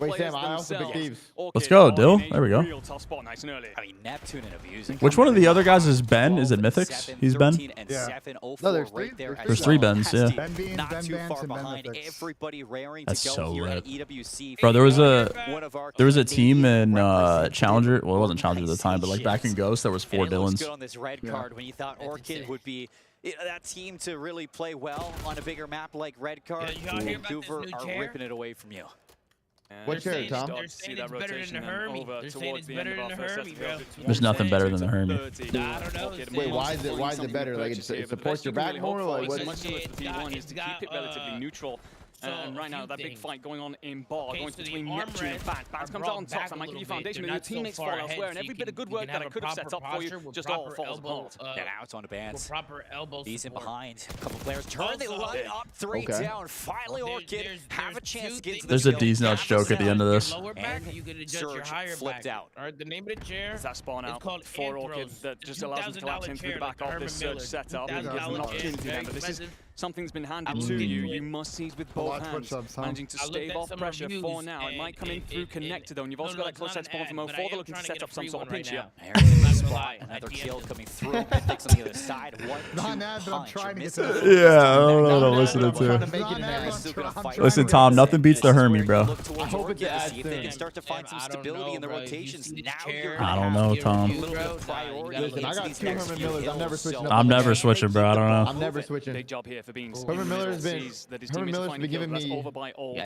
Wait, Sam, I also picked Thieves. Let's go, Dill. There we go. I mean, Neptune and abusing. Which one of the other guys is Ben? Is it Mythics? He's Ben? Yeah. No, there's right three. there. There's three Bens, yeah. Ben Beans, Not Ben too Vance, far and Ben behind. Mythics. Everybody raring That's to go so here lit. at EWC. Bro, there was One of our a key team names, in Red Challenger. Well, it wasn't Challenger at the time, but like back in Ghost, there was 4 and it looks Dylans. good on this red card when you thought Orchid would be that team to really play well on a bigger map like red card. Yeah, you hear about this Vancouver new are chair? ripping it away from you. What chair, Tom? They're saying it's better than the Hermie. They're saying it's better than the Hermie, bro. There's nothing better than the Hermie. I don't know. Wait, why is it better? Like it supports your back more? Like What's what? much similar to T1 is to keep it relatively neutral. And right now, that big fight going on in bar, Okay, going so the between arm Neptune and reds Fans. Fans are comes out on brought top, back so that a might give you little bit. foundation, They're and your not so teammates far fall ahead, elsewhere, and so every bit of good work that I could have set up for you just all falls apart. Yeah, now it's on the bands. Proper elbow He's in support. behind. A couple players turn. They Also- run up 3 Okay. down. Finally, Orchid have a chance to get to the There's a field. D's nuts joke at the end of this. Lower back, you could adjust your Surge higher flipped back. out. All right, the name of the chair. Is that spawn It's out called for Orchid Anthros. that just allows them to collapse in through the back of this Surge setup and gives them an opportunity then. But this is something's been handed to you. You must seize with both hands, managing to stave off pressure for now. It might come in through connected though, and you've also got that close head spawn from 04. They're looking to set up some sort of pinch here. Heretics spot. Another kill coming through. Mythics on the other side. 1-2 Not mad, but I'm punch. trying to get You're to missing Yeah, I don't know what I'm listening Trying to to. make it in there. Listen, Tom, nothing beats the Hermie, bro. Look towards I hope Orchid it's to ad see if they soon. can start to find some I don't stability know, in the bro. You rotations. see this Now chair? you're I don't know, Tom. a little bit of priority. Listen, I got against 2 these next Herman few Millers. I'm never kills, switching so- up. I'm never switching, bro. I don't know. I'm never switching. Big job here for being Herman Miller's been giving me.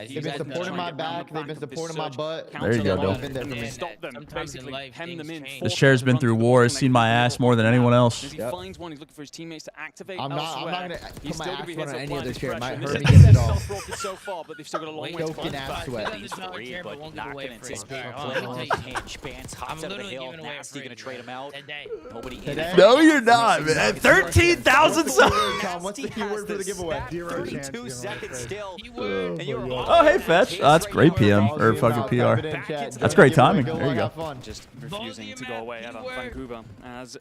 They've been supporting my back. They've been supporting my butt. There you go, Dill. They've been there for me. Stop them, Sometimes in basically life, hem them in. things change. This chair's been through war. It's seen my ass more than anyone else. As he Yep. finds one, he's looking for his teammates to activate I'm not elsewhere. gonna He's put my still ass gonna be sweat on here to any apply other this chair. pressure. My And this Hermie is gets it all. stealth rocket so far, but they've still got a long way to Joking go. ass sweat. He's free, but won't not give away going to free. anticipate Alright, play. I'll tell you. Hinge, Bans hops I'm out of the literally hill. giving away a Nasty free going to trade him out. today. Nobody in Today? it. No, you're not, man. 13,000 subs. Tom, what's the keyword for the giveaway. 32 seconds still. Oh, hey, Fetch. Oh, that's great PM or fucking PR. That's great timing. There you go. Just refusing to go away out of Vancouver.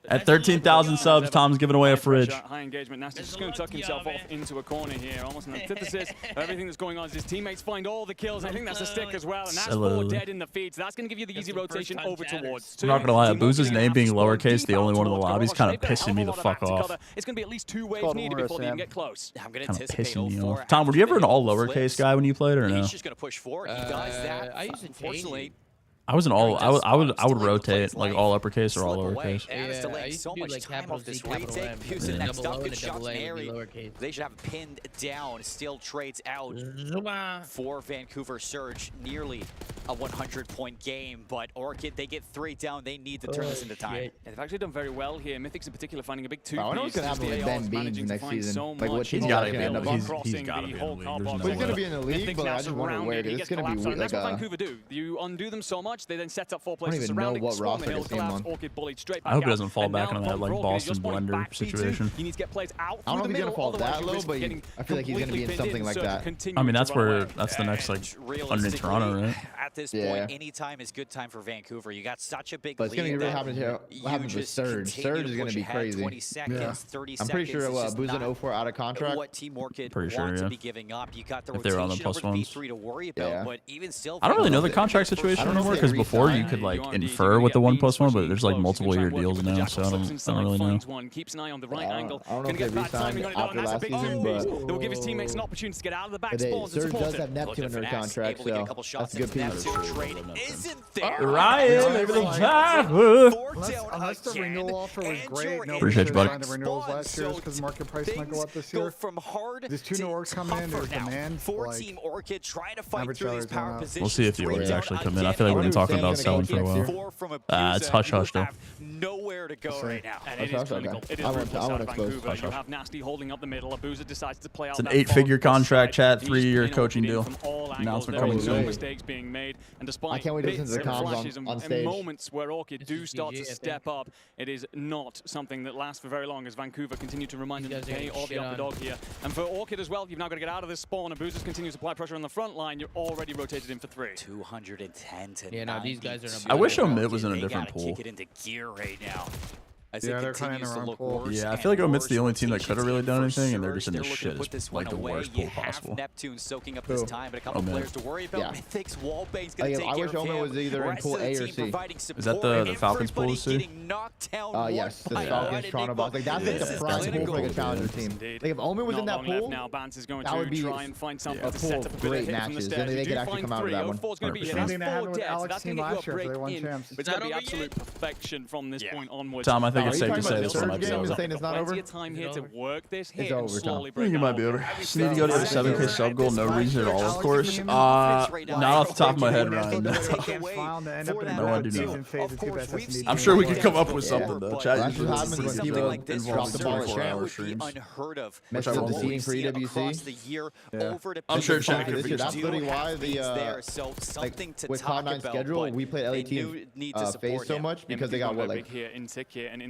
At 13,000 subs, Tom's giving away a fridge. High engagement. Nasty's just going to tuck himself off into a corner here. Almost an antithesis of everything that's going on. His teammates find all the kills. I think that's a stick as well. And that's 4 dead in the feed. So that's going to give you the easy rotation over towards 2. I'm not going to lie. Abuza's name being lowercase, the only one in the lobby, is kind of pissing me the fuck off. It's going to be at least 2 waves needed before they even get close. I'm going to anticipate pissing me off. Tom, were you ever an all lowercase guy when you played or no? He's just going to push forward. He does that. Unfortunately. I was an all. I would rotate like all uppercase or all lowercase. Yeah, I used to do like capital Z, capital M. They should have him pinned down. Still trades out for Vancouver Surge. Nearly a 100-point game, but Orchid, they get 3 down. They need to turn this into time. Yeah, they've actually done very well here. Mythics in particular finding a big 2-piece. I know what's gonna happen with Ben Beans next season. Like what he's got to be in the league. He's got to be in the league. He's gonna be in the league, but I just wonder where it is. It's gonna be weird. That's what Vancouver do. You undo them so much. They then set up 4 places surrounding. What roster this game on. I hope he doesn't fall back into that like Boston Blender situation. He needs to get plays out. I don't know if he's gonna fall that low, but I feel like he's gonna be in something like that. I mean, that's the next like under Toronto, right? At this point, any time is good time for Vancouver. You got such a big lead. But it's gonna be really happens with Surge. Surge is gonna be crazy. 20 seconds, 30 I'm pretty sure Booza 04 out of contract. What Team Orchid want to be giving up. You got the if they were on the plus ones. to worry about, but even still, I don't really know the contract situation anymore because before you could like infer with the 1+1, but there's like multiple year deals now, so I don't really know. Keeps an eye on the right angle. I don't know if they re-signed after last season, but that will give his teammates an opportunity to get out of the back spawns and Surge support does it. have Neptune under contract, so that's a good piece. Ryan, maybe the time. Unless the renewal offer was great, Appreciate you, buddy. The renewals last year because market price might go up this year. There's 2 new orgs coming in. There's demand. For Team Orchid trying to fight through these power positions. We'll see if the orgs actually come in. I feel like we've been talking about selling for a while. It's hush hush though. Nowhere to go right now. And it is clinical. It is ruthless out of Vancouver. You have Nasty holding up the middle. Abuza decides to play out. It's an 8-figure contract, chat, 3-year coaching deal. Announcement coming soon. Mistakes being made, and despite I can't wait to listen to the comms on stage. Moments where Orchid do start to step up, it is not something that lasts for very long as Vancouver continue to remind them to pay all the upper dog here. And for Orchid as well, you've now got to get out of this spawn. Abuza continues to apply pressure on the front line. You're already rotated in for 3. 210 to 90. Yeah, no, these guys are. I wish Omid was in a different pool. Kick it into gear right now. Yeah, they're kind of in the wrong pool. Yeah, I feel like Omid's the only team that could have really done anything, and they're just in this shit. It's like the worst pool possible. Neptune soaking up this time, but a couple players to worry about. Mythic's Wallbang's going to take I wish Omid was either in pool A or C. Is that the Falcons pool C? Yes, the Falcons Toronto box. Like that's like the prime pool for like a challenger team. Like if Omid was in that pool, that would be a pool of great matches, and they could actually come out of that one. Same thing that happened with Alex team last year. They won champs. It's going to be absolute perfection from this point onwards. Tom, I think it's safe to say this one might be over. It's not over. Time here to work this it's over, Tom. I think it might be over. Just need to go to the 7K sub goal, no reason at all, of course. Not off the top of my head, Ryan. No, I do not. I'm sure we could come up with something though. Chat usually happens when people involve the 24-hour streams. Which I won't believe for EWC. I'm sure chat could That's literally why the with Cloud9's schedule, we play LA team FaZe so much because they got what like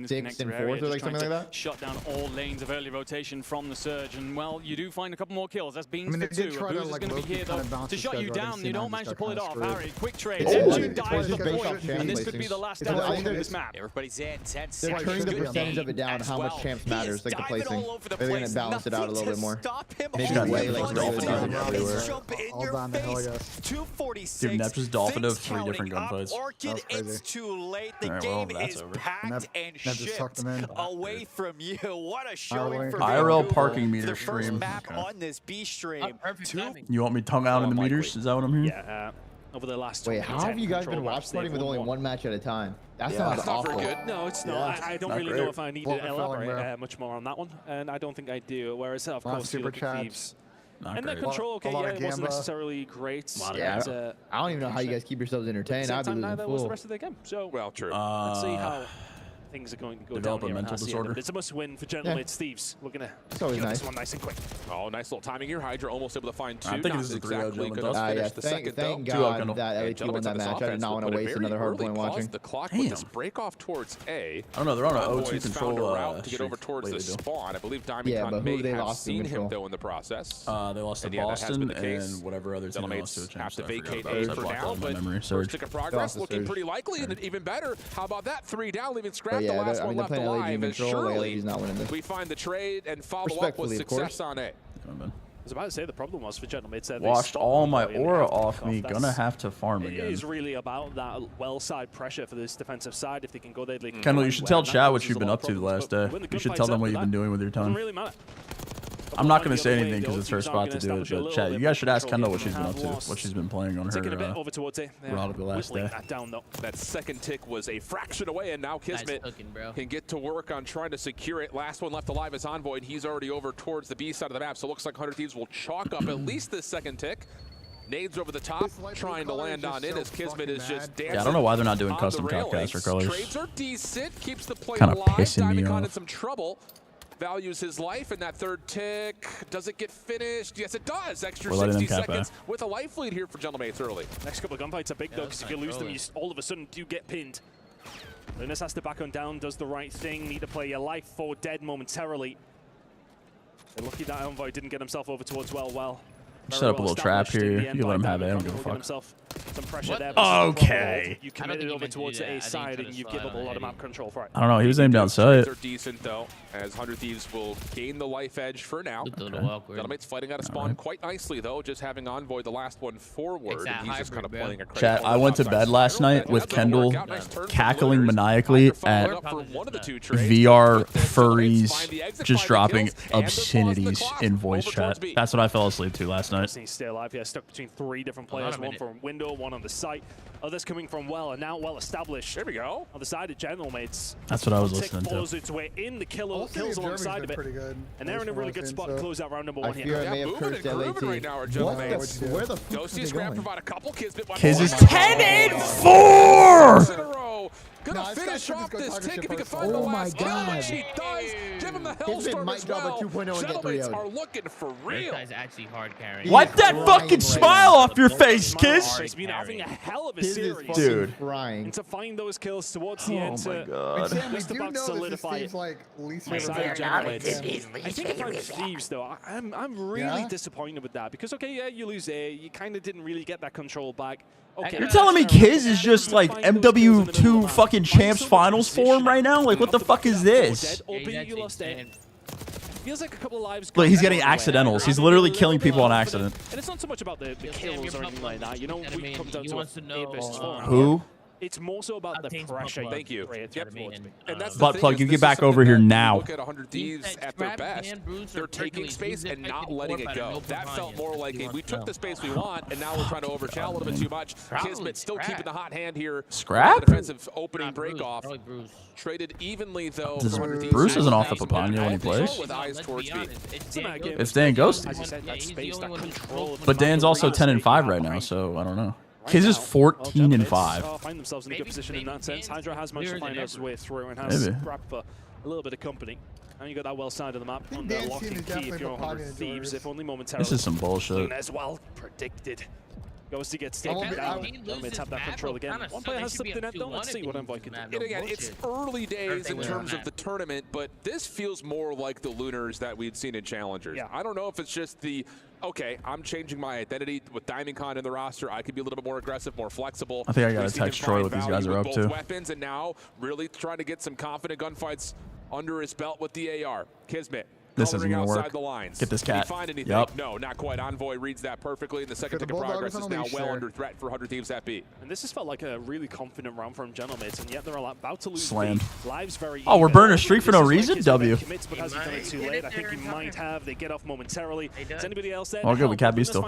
6th and 4th or like something like that. Shut down all lanes of early rotation from the Surge, and well, you do find a couple more kills. That's Beans for 2. Abuza's going to be here though to shut you down. You don't manage to pull it off. Harry, quick trade. Neptune dies at the point, and this could be the last down of this map. Everybody's in 10 seconds. They're turning the percentage of it down, how much champs matters, like the placing. They're going to balance it out a little bit more. Maybe way like Dolphin everywhere. All down the hill, I guess. 246. Dude, Nep just Dolphin of 3 different gunfights. Orchid, it's too late. The game is packed and shipped away from you. What a showing for IRL parking meter stream. Map on this B stream. You want me tongue out in the meters? Is that what I'm hearing? Yeah. Over the last Wait, how have you guys been watch partying with only 1 match at a time? That sounds awful. Not very good. No, it's not. I don't really know if I need to elaborate much more on that one, and I don't think I do. Whereas, of course, super Thieves. And that control, okay, yeah, it wasn't necessarily great. Yeah, I don't even know how you guys keep yourselves entertained. I'd be losing that was the rest of the game. So, well, true. Let's see how things are going to go Develop down a here. mental disorder. But it's a must-win for Gentlemates Thieves. Looking to kill this one nice and quick. Oh, nice little timing here. Hydra almost able to find 2. I think this is a 3-0 Yeah, thank God that LET won that match. I did not want to waste another hard point watching. The clock with this break off towards A. I don't know. They're on an 0-2 control route to get over towards the spawn. I believe Diamond may have seen him though in the process. They lost to Boston and whatever other team they lost to a have to championship. vacate A for now, but first tick of progress looking pretty likely, and even better. How about that 3 down, leaving Scrap the last one left alive, and surely we find the trade and follow up with success on A. I was about to say the problem was for Gentlemates that washed all my aura off me. Gonna have to farm again. It is really about that well-side pressure for this defensive side. If they can go there, they can. Kendall, you should tell chat what you've been up to the last day. You should tell them what you've been doing with your time. Really matter. I'm not going to say anything because it's her spot to do it, but chat, you guys should ask Kendall what she's been up to, what she's been playing on her the last day. That second tick was a fraction away, and now Kismet can get to work on trying to secure it. Last one left alive is Envoy, and he's already over towards the B side of the map, so it looks like 100 Thieves will chalk up at least this second tick. Nades over the top, trying to land on it as Kismet is just dancing. Yeah, I don't know why they're not doing custom Topcaster colors. Trades are decent, keeps the play alive. Diamond in some trouble. Values his life in that third tick. Does it get finished? Yes, it does. Extra 60 seconds with a life lead here for Gentlemates early. Next couple of gunfights are big though, because if you lose them, you all of a sudden do get pinned. Lunas has to back on down, does the right thing, need to play your life for dead momentarily. They're lucky that Envoy didn't get himself over towards well. Set up a little trap here. You can let him have it. I don't give a fuck. Some pressure there, okay. You committed over towards the A side and you give up a lot of map control for it. I don't know. He was aimed down sight. They're decent though, as 100 Thieves will gain the life edge for now. Gentlemates fighting out of spawn quite nicely though, just having Envoy the last one forward, and he's just kind of playing a chat. I went to bed last night with Kendall cackling maniacally at VR furries just dropping obscenities in voice chat. That's what I fell asleep to last night. Stay alive here, stuck between 3 different players, one from window, one on the site, others coming from well, and now well established. There we go. On the side of Gentlemates. That's what I was listening to. Follows its way in, the kills alongside of it. And they're in a really good spot to close out round number 1 here. Moving right now are Gentlemates. Where the fuck Ghosty and Scrap provide a couple. Kiz is 10-4! Gonna finish off this tick if he can find the last kill, which he does. Give him the Hellstorm as well. Gentlemates are looking for real. This guy's actually hard carrying. Wipe that fucking smile off your face, Kiz. He's been having a hell of a series. Dude. And to find those kills towards the end. Oh my god. Just about to solidify it. Like least I think if I'm Thieves though, I'm really disappointed with that, because okay, yeah, you lose A, you kind of didn't really get that control back. Okay, you're telling me Kiz is just like MW2 fucking champs finals form right now? Like what the fuck is this? Feels like a couple of lives. Look, he's getting accidentals. He's literally killing people on accident. And it's not so much about the kills or anything like that. You know, we come down to A versus 4. Who? It's more so about the pressure. Thank you. And that's Butt plug, you get back over here now. Look at 100 Thieves at their best. They're taking space and not letting it go. That felt more like we took the space we want, and now we're trying to overchallenge a little bit too much. Kismet still keeping the hot hand here. Scrap? Defensive opening break off. Traded evenly though. Bruce doesn't off up Papania when he plays. With eyes towards B. It's Dan Ghosty. But Dan's also 10-5 right now, so I don't know. Kiz is 14-5. Find themselves in a good position in that sense. Hydra has managed to find his way through and has Scrap for a little bit of company. And you got that well side of the map on the lock and key if you're on 100 Thieves, if only momentarily. This is some bullshit. As well predicted. Ghosty gets taken down. Gentlemates have that control again. One player has slipped in it though. Let's see what Envoy can do. And again, it's early days in terms of the tournament, but this feels more like the Lunars that we'd seen in Challengers. I don't know if it's just the, okay, I'm changing my identity with DiamondCon in the roster. I could be a little bit more aggressive, more flexible. I think I got to text Troy what these guys are up to. Weapons, and now really trying to get some confident gunfights under his belt with the AR. Kismet. This isn't going to work. Get this cat. Yep. No, not quite. Envoy reads that perfectly, and the second tick of progress is now well under threat for 100 Thieves at B. And this has felt like a really confident round from Gentlemates, and yet they're about to lose. Slammed. Lives very oh, we're burning a streak for no reason? W. Commits, but has he done it too late? I think he might have. They get off momentarily. Is anybody else there? Oh, good. We can't be still.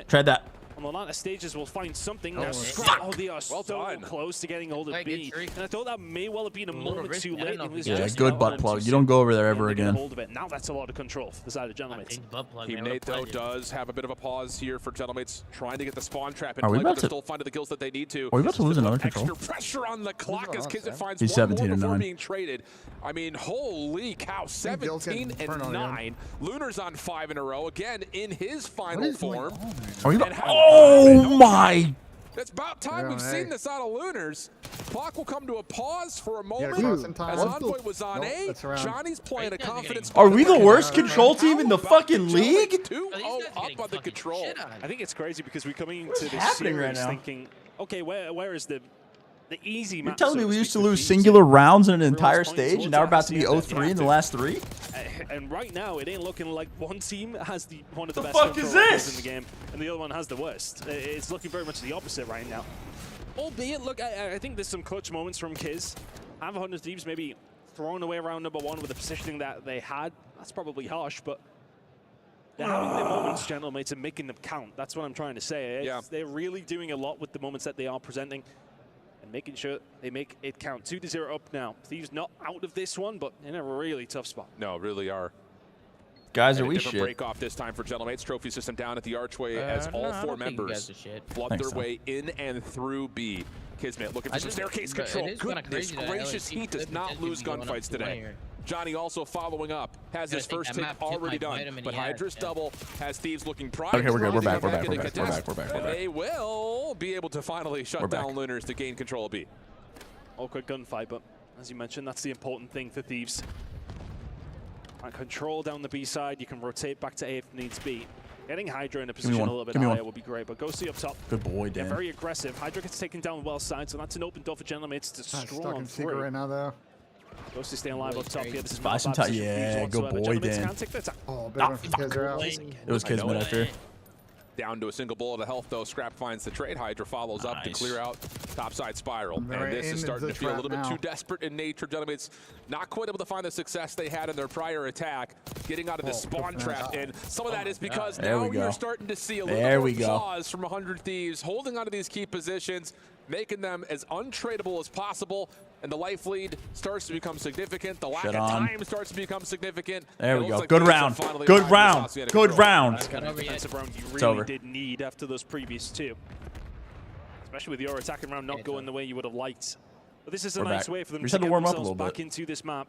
Tried that. on the latter stages, we'll find something. Oh, they are so close to getting hold of B. And I thought that may well have been a moment too late. Yeah, good butt plug. You don't go over there ever again. Now that's a lot of control for the side of Gentlemates. Team Nate, though, does have a bit of a pause here for Gentlemates, trying to get the spawn trap in play, but still finding the kills that they need to. Are we about to lose another control? Extra pressure on the clock as Kismet finds He's one 17 more and before 9. being traded. I mean, holy cow, 17 and 9. Lunar's on 5 in a row, again in his final form. Oh my! It's about time we've seen this out of Lunars. Clock will come to a pause for a moment. As Envoy was on A, Johnny's playing a confidence. Are we the worst control team in the fucking league? 2-0 up on the control. I think it's crazy because we're coming into this series thinking, okay, where is the easy match? You're telling me we used to lose singular rounds in an entire stage, and now we're about to be 0-3 in the last 3? And right now, it ain't looking like one team has one of the best fuck is this? in the game, and the other one has the worst. It's looking very much the opposite right now. Albeit, look, I think there's some clutch moments from Kiz. Have 100 Thieves maybe thrown away around number 1 with the positioning that they had. That's probably harsh, but they're having their moments, Gentlemates, and making them count. That's what I'm trying to say. They're really doing a lot with the moments that they are presenting, and making sure they make it count. 2-0 up now. Thieves not out of this one, but in a really tough spot. No, really are. Guys, are we shit? Break off this time for Gentlemates. Trophy system down at the archway as all 4 members flood their way in and through B. Kismet looking for some staircase control. Goodness gracious, he does not lose gunfights today. Johnny also following up, has his first take already done, but Hydra's double has Thieves looking prime. Okay, we're good. We're back. They will be able to finally shut down Lunars to gain control of B. Awkward gunfight, but as you mentioned, that's the important thing for Thieves. Control down the B side, you can rotate back to A if needs be. Getting Hydra in a position a little bit higher would be great, but Ghosty up top. Good boy, Dan. They're very aggressive. Hydra gets taken down well side, so that's an open door for Gentlemates to stroll on through. through. Right now, though. Ghosty staying alive up top here. This is buy some time. Yeah, good boy, Dan. Oh, it was Kismet out there. Down to a single bullet of health, though. Scrap finds the trade. Hydra follows up to clear out topside spiral. And this is starting to feel a little bit too desperate in nature. Gentlemates not quite able to find the success they had in their prior attack, getting out of the spawn trap. And some of that is because now you're starting to see a little bit of pause from 100 Thieves, holding onto these key positions, making them as untradeable as possible. And the life lead starts to become significant. The lack of time starts to become significant. There we go. Good round. Good round. Good round. That's kind of defensive round you really did need after those previous 2. Especially with your attacking round not going the way you would have liked. But this is a nice way for them to get themselves back into this map.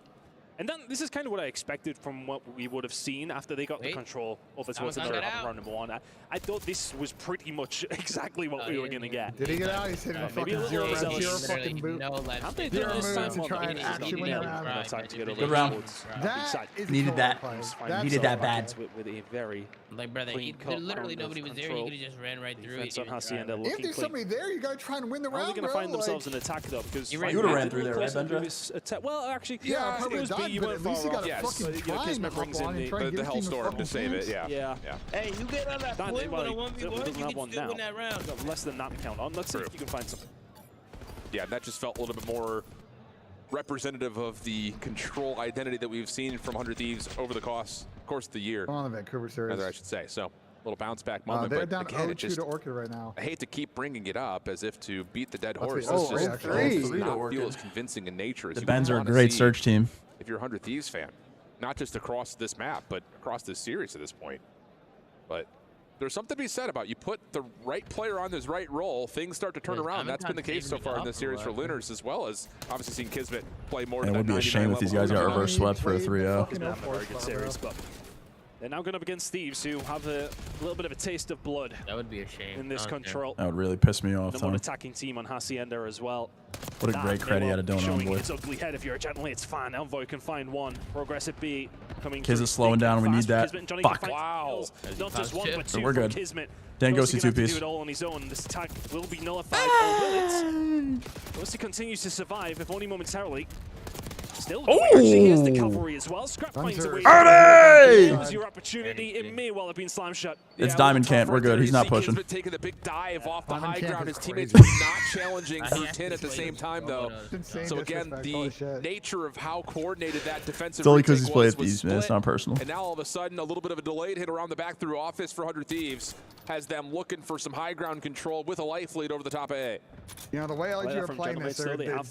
And then this is kind of what I expected from what we would have seen after they got the control over towards the round number 1. I thought this was pretty much exactly what we were going to get. Did he get out? He's hitting a fucking zero fucking boot. Zero move to try and actually win around. Good round. Needed that. Needed that bad. With a very brother, literally nobody was there. He could have just ran right through it. If there's somebody there, you got to try and win the round. How are they going to find themselves an attack though? Because you would have ran through there, right, Benja? Well, actually, yeah, it was B. You went far off. Yes, Kismet brings in the Hellstorm to save it. Yeah. Hey, you get on that point, but a 1v1, you can still win that round. Got less than that to count on. Let's see if you can find something. Yeah, that just felt a little bit more representative of the control identity that we've seen from 100 Thieves over the course of the year. On the Vancouver series, rather I should say. So a little bounce back moment. They're but down again, 0-2 to Orchid right now. I hate to keep bringing it up as if to beat the dead horse. Oh, this just does not feel as convincing in nature as the Bens are a great search team. If you're a 100 Thieves fan, not just across this map, but across this series at this point. But there's something to be said about you put the right player on this right role, things start to turn around. That's been the case so far in this series for Lunars, as well as obviously seeing Kismet play more. It would be a shame if these guys got reverse swept for a 3-0. Very good series, but they're now going up against Thieves, who have a little bit of a taste of blood. That would be a shame. In this control. That would really piss me off. The one attacking team on Hacienda as well. What a great credit out of Don Envoy. Its ugly head. If you're a Gentleman, it's fine. Envoy can find one. Progressive B coming. Kiz is slowing down. We need that. Fuck. Wow. Not just one, but 2 we're good. Kismet. Dan goes to 2-piece. Do it all on his own. This attack will be nullified. Or will it? Ghosty continues to survive, if only momentarily. Still, here's the cavalry as well. Scrap finds a way. Here's your opportunity. It may well have been slam shut. It's Diamond Can't. We're good. He's not pushing. Taking the big dive off the high ground. His teammates were not challenging her 10 at the same time, though. So again, the nature of how coordinated that defensive. It's only because he's played Thieves, man. It's not personal. And now all of a sudden, a little bit of a delayed hit around the back through office for 100 Thieves. has them looking for some high ground control with a life lead over the top of A. You know, the way LG are playing this,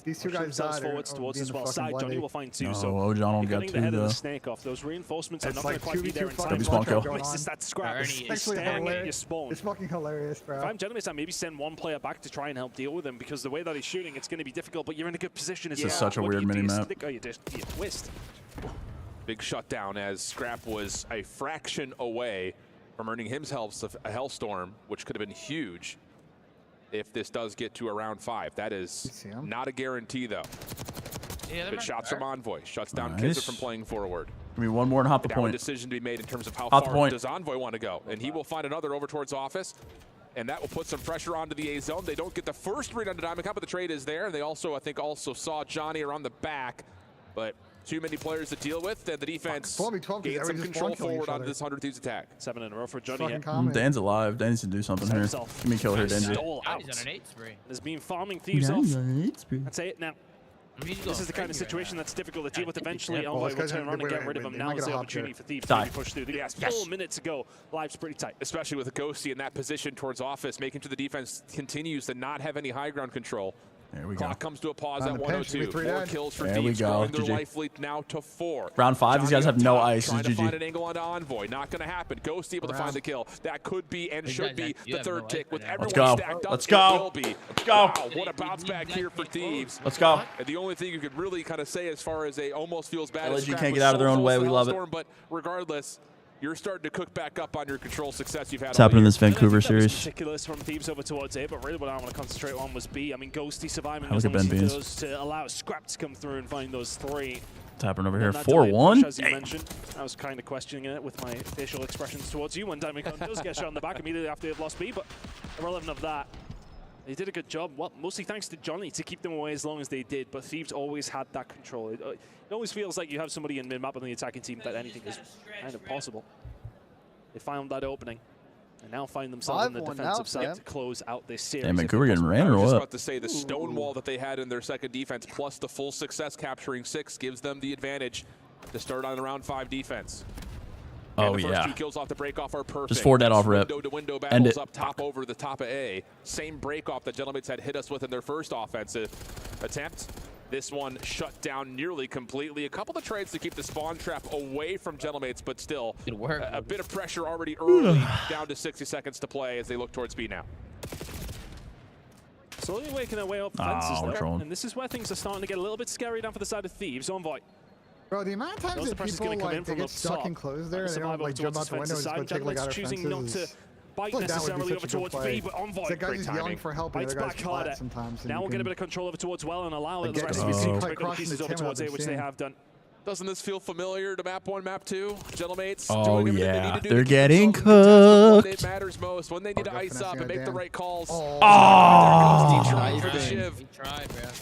these two guys died forwards towards as well. Side Johnny will find 2. No, so Ojon only got 2 the head though. of the snake off. Those reinforcements are not going to quite be there in time. It's that scrap is staring at your spawn. It's fucking hilarious, bro. If I'm Gentleman, maybe send one player back to try and help deal with him, because the way that he's shooting, it's going to be difficult, but you're in a good position. This is such a weird mini-map. Oh, you twist. Big shutdown as Scrap was a fraction away from earning himself a Hellstorm, which could have been huge if this does get to around 5. That is not a guarantee, though. Yeah, good shots from Envoy. Shuts down Kismet from playing forward. Give me one more and hop the point. Now a decision to be made in terms of how far does Envoy want to go. And he will find another over towards Office. And that will put some pressure onto the A zone. They don't get the first read onto Diamond Cup, but the trade is there. And they also, I think, saw Johnny around the back. But too many players to deal with, and the defense gained some control forward on this 100 Thieves attack. 7 in a row for Johnny here. Dan's alive. Dan needs to do something here. Give me a kill here, Danzy. He's on an 8 spree. Has been farming Thieves off. I'd say it now. This is the kind of situation that's difficult to deal with. Eventually, Envoy will turn around and get rid of him. Now is the opportunity for Thieves to push through. Yes, 4 minutes ago, life's pretty tight. Especially with a Ghosty in that position towards Office, making sure the defense continues to not have any high ground control. There we Clock go. comes to a pause at 102. More kills for there Thieves, we go. growing their life lead now to 4. Round 5, these guys have no ice. Trying to find an angle onto Envoy. Not going to happen. Ghost able to find the kill. That could be and should be the third tick with everyone stacked up. Let's go. Will be. Let's go. Wow, what a bounce back here for Thieves. Let's go. And the only thing you could really kind of say as far as a almost feels bad LG can't get out of their own way. We love it. But regardless, you're starting to cook back up on your control success you've had. What's happening in this Vancouver series? Ridiculous from Thieves over towards A, but really what I want to concentrate on was B. I mean, Ghosty surviving as long as he does to allow Scrap to come through and find those 3. What's happening over here? 4-1? As you mentioned, I was kind of questioning it with my facial expressions towards you when Diamond does get shot in the back immediately after they've lost B, but irrelevant of that. They did a good job, well, mostly thanks to Johnny to keep them away as long as they did, but Thieves always had that control. It always feels like you have somebody in mid-map on the attacking team that anything is kind of possible. They found that opening and now find themselves in the defensive side to close out this series. Damn, Vancouver getting ran or I was just what? about to say the stonewall that they had in their second defense plus the full success capturing 6 gives them the advantage to start on the round 5 defense. Oh, and the yeah. first 2 kills off the breakoff are perfect. Just 4 dead off rip. Window-to-window End battles it. up top over the top of A. Same breakoff that Gentlemen had hit us with in their first offensive attempt. This one shut down nearly completely. A couple of trades to keep the spawn trap away from Gentlemates, but still a bit of pressure already early, down to 60 seconds to play as they look towards B now. Slowly waking their way up fences there, and this is where things are starting to get a little bit scary down for the side of Thieves. Envoy. Bro, the amount of times that people like, they get stuck and close there and they don't like jump out the window and just go take like out choosing not to bite necessarily over towards B, but Envoy. The guy just yelling for help and the other guy's flat sometimes. Now we'll get a bit of control over towards well and allow the rest of the team to pick up pieces over towards A, which they have done. Doesn't this feel familiar to map 1, map 2? Gentlemates oh, doing everything yeah. they need to do. They're getting cooked. When it matters most, when they need to ice up and make the right calls. Oh,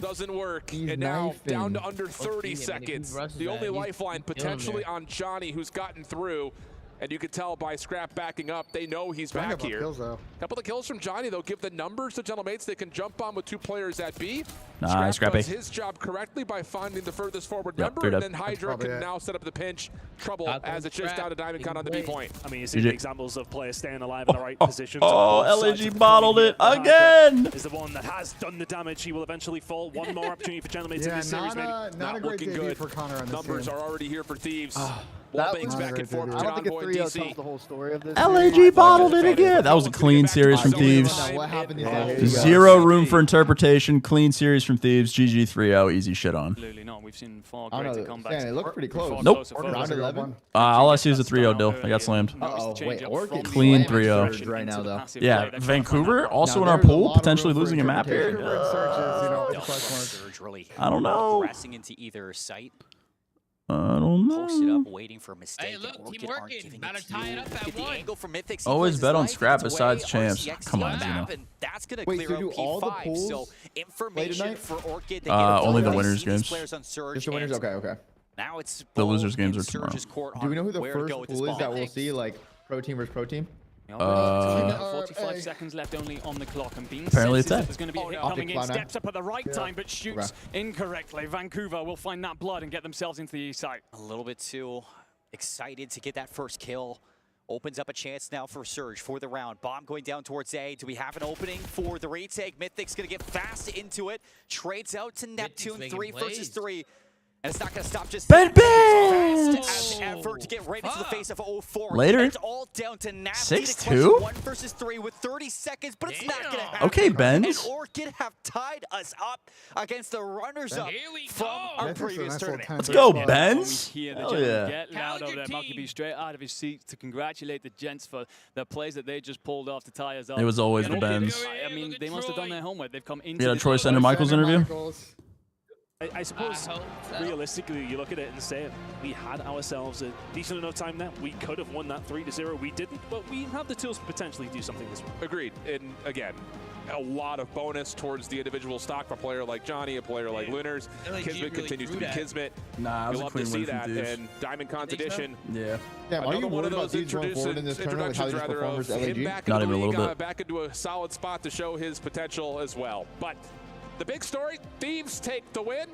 doesn't work. And now down to under 30 seconds. The only lifeline potentially on Johnny, who's gotten through. And you can tell by Scrap backing up, they know he's back here. Couple of kills from Johnny, though, give the numbers to Gentlemates. They can jump on with 2 players at B. Scrap does his job correctly by finding the furthest forward number, and then Hydra can now set up the pinch. Trouble as it's just down to Diamond Con on the B point. I mean, you see the examples of players staying alive in the right position. LG bottled it again. Is the one that has done the damage. He will eventually fall. One more opportunity for Gentlemates in this series, maybe. Not a great debut for Connor on this Numbers are already here for Thieves. That was back and forth. I don't think a 3-0 tells the whole story of this. LAG bottled it again. That was a clean series from Thieves. Zero room for interpretation. Clean series from Thieves. GG 3-0. Easy shit on. Absolutely not. We've seen far greater comebacks. It looked pretty close. Nope. Round 11. All I see is a 3-0 deal. I got slammed. Wait, Orchid clean 3-0 right now though. Yeah, Vancouver also in our pool, potentially losing a map here. I don't know. Pressing into either site. I don't know. Posted up, waiting for a mistake. Hey, look, team working. About to tie it up at 1. Always bet on Scrap besides champs. Come on, Gino. That's going to clear out P5. So information for Orchid. Only the winners' games. Just the winners. Okay. Now it's the losers' games are tomorrow. Do we know who the first pool is that we'll see? Like pro team versus pro team? 45 seconds left only on the clock, and being apparently it's there's going to be a hit coming in, steps up at the right time, but shoots incorrectly. Vancouver will find that blood and get themselves into the E site. A little bit too excited to get that first kill. Opens up a chance now for Surge for the round. Bomb going down towards A. Do we have an opening for the retake? Mythic's going to get fast into it. Trades out to Neptune. 3 versus 3. And it's not going to stop just fast as ever to get right into the face of 04. Later. It's all down to Nasty. 6-2? 1 versus 3 with 30 seconds, but it's not going to happen. Okay, Benz. And Orchid have tied us up against the runners-up from our previous tournament. Let's go, Benz. Hell yeah. Getting out over there. Monkey B straight out of his seat to congratulate the gents for the plays that they just pulled off to tie us up. It was always the Benz. I mean, they must have done their homework. They've come into You had a Troy Sender Michaels interview? I suppose realistically, you look at it and say we had ourselves a decent enough time there. We could have won that 3-0. We didn't, but we have the tools to potentially do something this week. Agreed. And again, a lot of bonus towards the individual stock for a player like Johnny, a player like Lunars. Kismet continues to be Kismet. Nah, you'll love to see that. And Diamond Con's edition. Yeah. Are you worried about these going forward in this tournament with how these performers LAG? Not even a little bit. Back into a solid spot to show his potential as well. But the big story, Thieves take the win.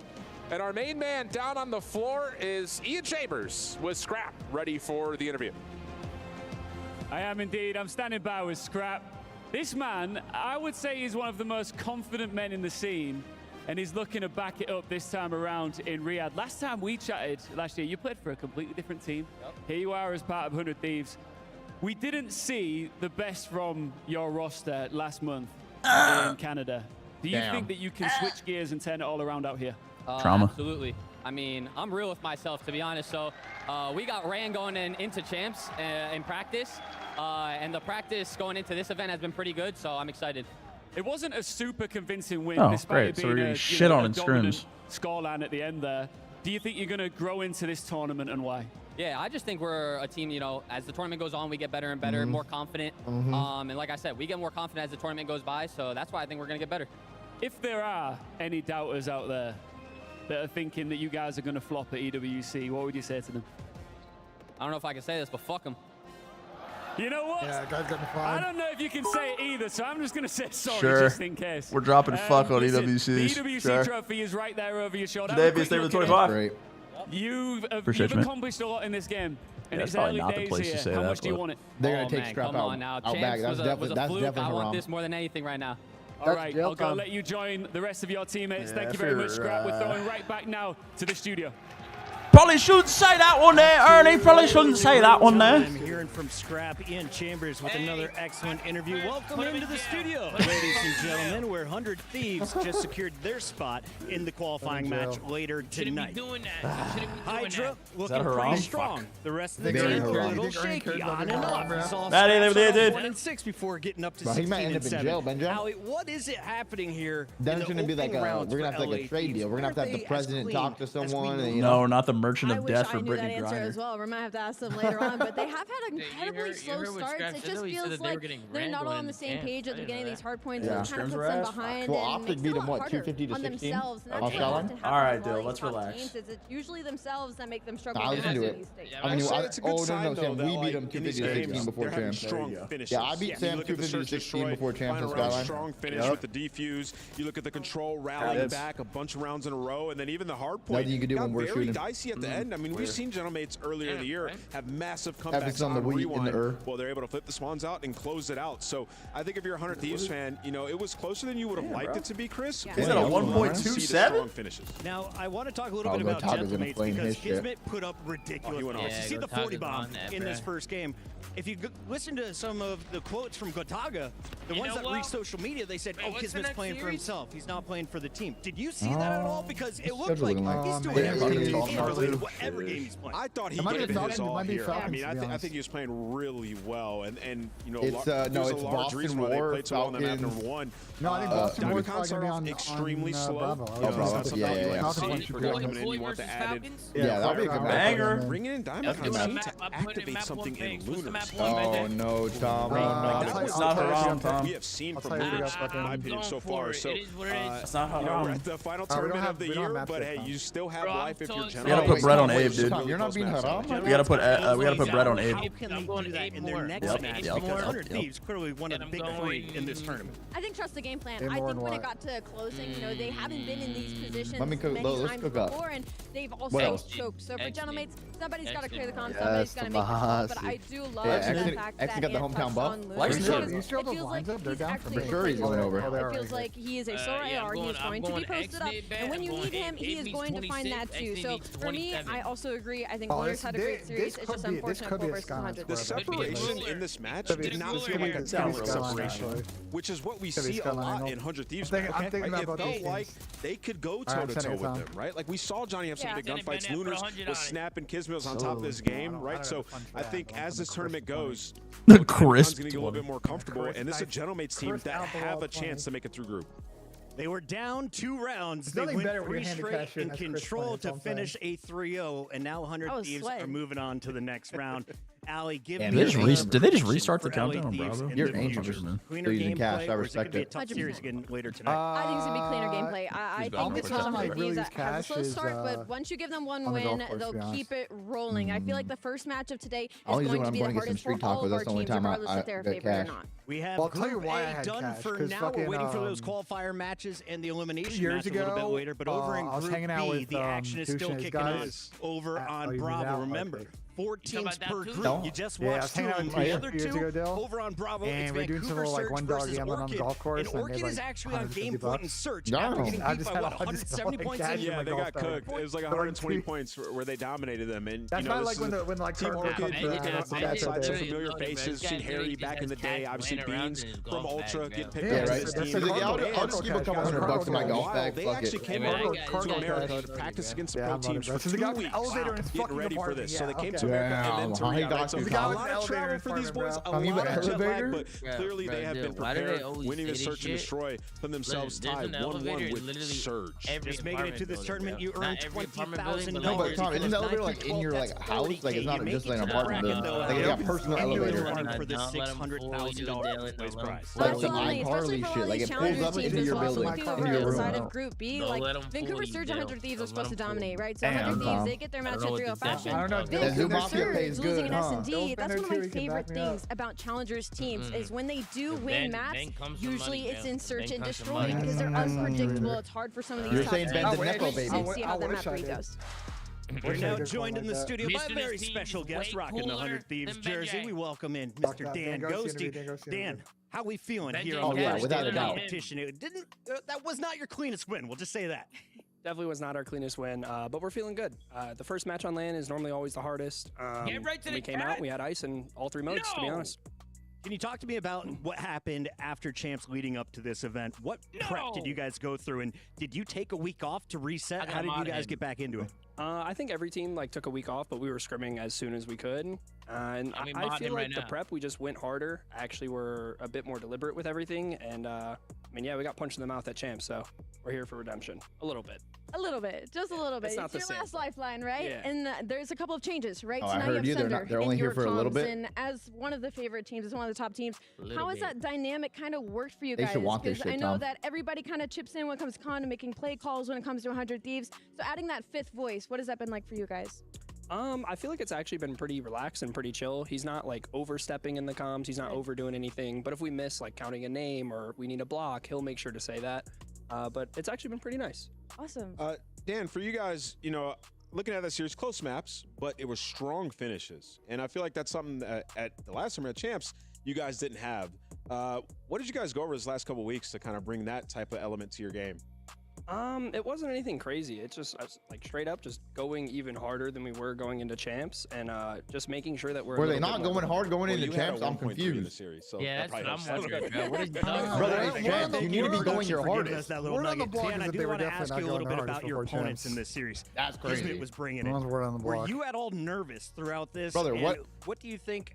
And our main man down on the floor is Ian Chambers with Scrap, ready for the interview. I am indeed. I'm standing by with Scrap. This man, I would say he's one of the most confident men in the scene, and he's looking to back it up this time around in Riyadh. Last time we chatted, last year, you played for a completely different team. Yep. Here you are as part of 100 Thieves. We didn't see the best from your roster last month in Canada. Do you think that you can switch gears and turn it all around out here? Trauma. Absolutely. I mean, I'm real with myself, to be honest. So we got Ran going into champs in practice, and the practice going into this event has been pretty good, so I'm excited. It wasn't a super convincing win, Oh, despite great. it So we're being getting a shit on in dominant scrims. scoreline at the end there. Do you think you're going to grow into this tournament, and why? Yeah, I just think we're a team, you know, as the tournament goes on, we get better and better, more confident. And like I said, we get more confident as the tournament goes by, so that's why I think we're going to get better. If there are any doubters out there that are thinking that you guys are going to flop at EWC, what would you say to them? I don't know if I can say this, but fuck them. You know what? Yeah, guys got the I don't know if you can say it either, so I'm just going to say sorry Sure. just in case. We're dropping fuck on listen, EWCs. The EWC Sure. trophy is right there over your shoulder. Today, be stable 25. Great. You've Appreciate you, man. accomplished a lot in this game. And Yeah, it's it's probably early not the days place to here. say How that, much do you but- want it? They're going Oh, to take man, Scrap come out, on now. out back. Champs That's was definitely a fluke. I want haram. this more than anything right now. All right, I'll go let you join the rest of your teammates. Yeah, Thank you very much, sure, Scrap. We're throwing right back now to the studio. Probably shouldn't say that one there, Ernie. Probably shouldn't say that one there. I'm hearing from Scrap, Ian Chambers with another excellent interview. Welcome into the studio, ladies and gentlemen, where 100 Thieves just secured their spot in the qualifying match later tonight. Hydra looking pretty strong. The rest of the team a little shaky on and off. We saw Scrap 1 and 6 before getting up to 16 and 7. Howie, what is it happening here? Then it's going to be like we're going to have like a trade deal. We're going to have the president talk to someone. And, No, not the merchant of death I for knew Brittany that answer Griner. as well. We might have to ask them later on, but they have had incredibly slow starts. It just feels like they're not all on the same page at the beginning of these hard points. Yeah. And it kind of puts them behind. Well, and Optic makes beat it a them, lot what, harder 250 to on 16? themselves. And that's Off what Scotland? often All right, happens Dill, with let's top relax. teams, is it's usually themselves that make them struggle. I'll with listen to it. these things. I mean, it's a good sign, Sam, though, we that, beat them like, in these 250 to games, 16 before they're having champs. strong finishes. Yeah, I beat Sam You look at the 250 to search and 16 destroy, before champs find on a really Skyline. strong finish with the defuse. You look at the control, rallying back a bunch of rounds in a row, and then even the hard point. Nothing you can do got when we're very shooting. dicey at the end. I mean, we've seen Gentlemates earlier in the year have massive Happens comebacks on the on Wii in the rewind. Well, they're able to flip the spawns out and close it out. So I think if you're a 100 Thieves fan, you know, it was closer than you would have liked it to be, Chris. Is it a 1.27? Now, I want to talk a little bit about Gentlemates because Kismet put up ridiculous numbers. You see the 40 bomb in this first game. If you listen to some of the quotes from Gotaga, the ones that reached social media, they said, oh, Kismet's playing for himself. He's not playing for the team. Did you see that at all? Because it looked like he's doing everything related to whatever game he's playing. I thought he gave it his all here. I mean, I think he was playing really well. And you know, It's, there's it's a large Boston reason why they War, played so well on the map, Falcons. number one. No, I think Boston War is Diamond probably Con going to be extremely on slow. Bravo. You know, it's not something you Yeah. want to see. Coming in, you want the added. Yeah, that'll be a good banger. Bringing in Diamond Con seems to activate something in Lunars. Oh, no, Tom. It's not haram, Tom. We have seen from Lunars, in my opinion, so far. So, It's not you know, we're haram. at the final tournament of the year, but hey, you still have life if you're We generous. gotta put bread on Abe, dude. You're not being haram? We gotta put bread on Abe. How can they do that in their next match? Because 100 Thieves clearly won a big fight in this tournament. I think trust the game plan. I think when it got to closing, you know, they haven't been in these positions Let me cook, many let's times cook up. before, and they've What also else? choked. So for Gentlemates, Somebody's got to clear the comms. Somebody's got to make the call. But I do love the fact that got the hometown buff. It feels like he's actually sure he's going over. It feels like he is a solo AR. He is going to be posted up, and when you need him, he is going to find that too. So for me, I also agree. I think Warriors had a great series. It's just unfortunate for versus 100. The separation in this match did not feel like a talent separation, which is what we see a lot in 100 Thieves. It felt like they could go toe-to-toe with them, right? Like we saw Johnny have some big gunfights. Lunars was snapping, Kismet was on top of this game, right? So I think as this tournament goes, Chris going to get a little bit more comfortable, and this is a Gentlemates team that have a chance to make it through group. They were down 2 rounds. They went 3 straight in control to finish a 3-0, and now 100 Thieves are moving on to the next round. Ali, give me did they just restart the countdown on Bravo? You're ancient, man. Cleaner gameplay, I respect it. Tough series again later tonight. I think it's going to be cleaner gameplay. I think this is 100 Thieves that has a slow start, but once you give them one win, they'll keep it rolling. I feel like the first match of today is going to be the hardest for all of our teams, regardless if they're favored or not. We have Group A done for now. We're waiting for those qualifier matches and the elimination match a little bit later. But over in Group B, the action is still kicking on over on Bravo. Remember, 4 teams per group. You just watched 2 of the other 2 over on Bravo. It's Vancouver Surge versus Orchid. And Orchid is actually on game point and search after getting beat by, what, 170 points? Yeah, they got cooked. It was like 120 points where they dominated them. And that's not like when Team Orchid, outside some familiar faces. Seen Harry back in the day. Obviously, Beans from Ultra get picked up as this team. I'll just give a couple $100 in my golf bag. They actually came over to America to practice against the pro teams for 2 weeks getting ready for this. So they came to America and then to Riyadh. So a lot of travel for these boys, a lot of jet lag, but clearly they have been prepared, winning the search and destroy, putting themselves tied 1-1 with Surge. Just making it to this tournament, you earn $20,000. No, but Tom, isn't the elevator like in your like house? Like it's not just like an apartment building. Like you got personal elevator. For the $600,000 prize. Like some iCarly shit. Like it pulls up into your building, into your room. Outside of Group B, like Vancouver Surge and 100 Thieves are supposed to dominate, right? So 100 Thieves, they get their match in 3-0 fashion. Vancouver Surge losing an S&D. That's one of my favorite things about Challengers teams is when they do win maps, usually it's in search and destroy because they're unpredictable. It's hard for some of these top teams to see how that map really goes. We're now joined in the studio by a very special guest rocking the 100 Thieves jersey. We welcome in Mr. Dan Ghosty. Dan, how we feeling here on the competition? It didn't. That was not your cleanest win. We'll just say that. Definitely was not our cleanest win, but we're feeling good. The first match on LAN is normally always the hardest. We came out, we had ice in all 3 modes, to be honest. Can you talk to me about what happened after champs leading up to this event? What prep did you guys go through, and did you take a week off to reset? How did you guys get back into it? I think every team took a week off, but we were scrimming as soon as we could. And I feel like the prep, we just went harder. Actually, we're a bit more deliberate with everything. And I mean, yeah, we got punched in the mouth at champs, so we're here for redemption. A little bit. A little bit, just a little bit. It's your last lifeline, right? Yeah. And there's a couple of changes, right? Oh, so I now heard you have Thunder they're only here for a little bit. And as one of the favorite teams, as one of the top teams, how has that dynamic kind of worked for you guys? They should want this Because shit, I know Tom. that everybody kind of chips in when it comes to con and making play calls when it comes to 100 Thieves. So adding that 5th voice, what has that been like for you guys? I feel like it's actually been pretty relaxed and pretty chill. He's not like overstepping in the comms. He's not overdoing anything. But if we miss like counting a name or we need a block, he'll make sure to say that. But it's actually been pretty nice. Awesome. Dan, for you guys, you know, looking at that series, close maps, but it was strong finishes. And I feel like that's something that at the last time at Champs, you guys didn't have. What did you guys go over this last couple of weeks to kind of bring that type of element to your game? It wasn't anything crazy. It's just like straight up just going even harder than we were going into champs and just making sure that we're. Were they not going hard going into champs? I'm confused. So yeah, that's what I'm wondering. What is brother, it's champs. You need to be going your hardest. Word on the block is that they were definitely not going hard about your opponents in this series. That's crazy. Kismet was bringing it. Were you at all nervous throughout this? Brother, what do you think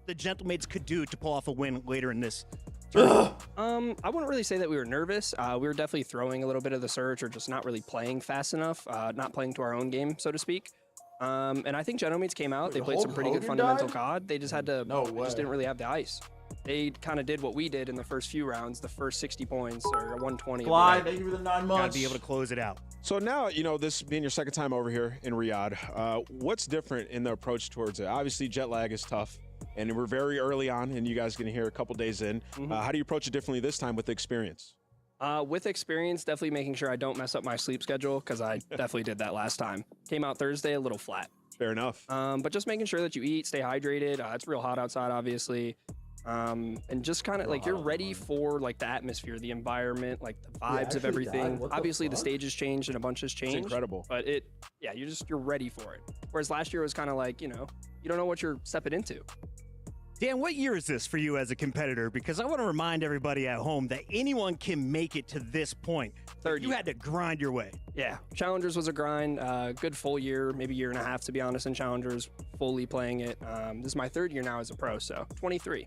the Gentlemates could do to pull off a win later in this? I wouldn't really say that we were nervous. We were definitely throwing a little bit of the search or just not really playing fast enough, not playing to our own game, so to speak. And I think Gentlemates came out. They played some pretty good fundamental COD. They just had to, just didn't really have the ice. They kind of did what we did in the first few rounds, the first 60 points or 120. Thank you for the 9 months. Gotta be able to close it out. So now, you know, this being your second time over here in Riyadh, what's different in the approach towards it? Obviously, jet lag is tough. And we're very early on, and you guys can hear a couple days in. How do you approach it differently this time with the experience? With experience, definitely making sure I don't mess up my sleep schedule, because I definitely did that last time. Came out Thursday a little flat. Fair enough. But just making sure that you eat, stay hydrated. It's real hot outside, obviously. And just kind of like you're ready for like the atmosphere, the environment, like the vibes of everything. Obviously, the stage has changed and a bunch has changed. It's incredible. But you're ready for it. Whereas last year was kind of like, you don't know what you're stepping into. Dan, what year is this for you as a competitor? Because I want to remind everybody at home that anyone can make it to this point. You had to grind your way. Yeah, Challengers was a grind. Good full year, maybe year and a half, to be honest, in Challengers, fully playing it. This is my 3rd year now as a pro, so 23.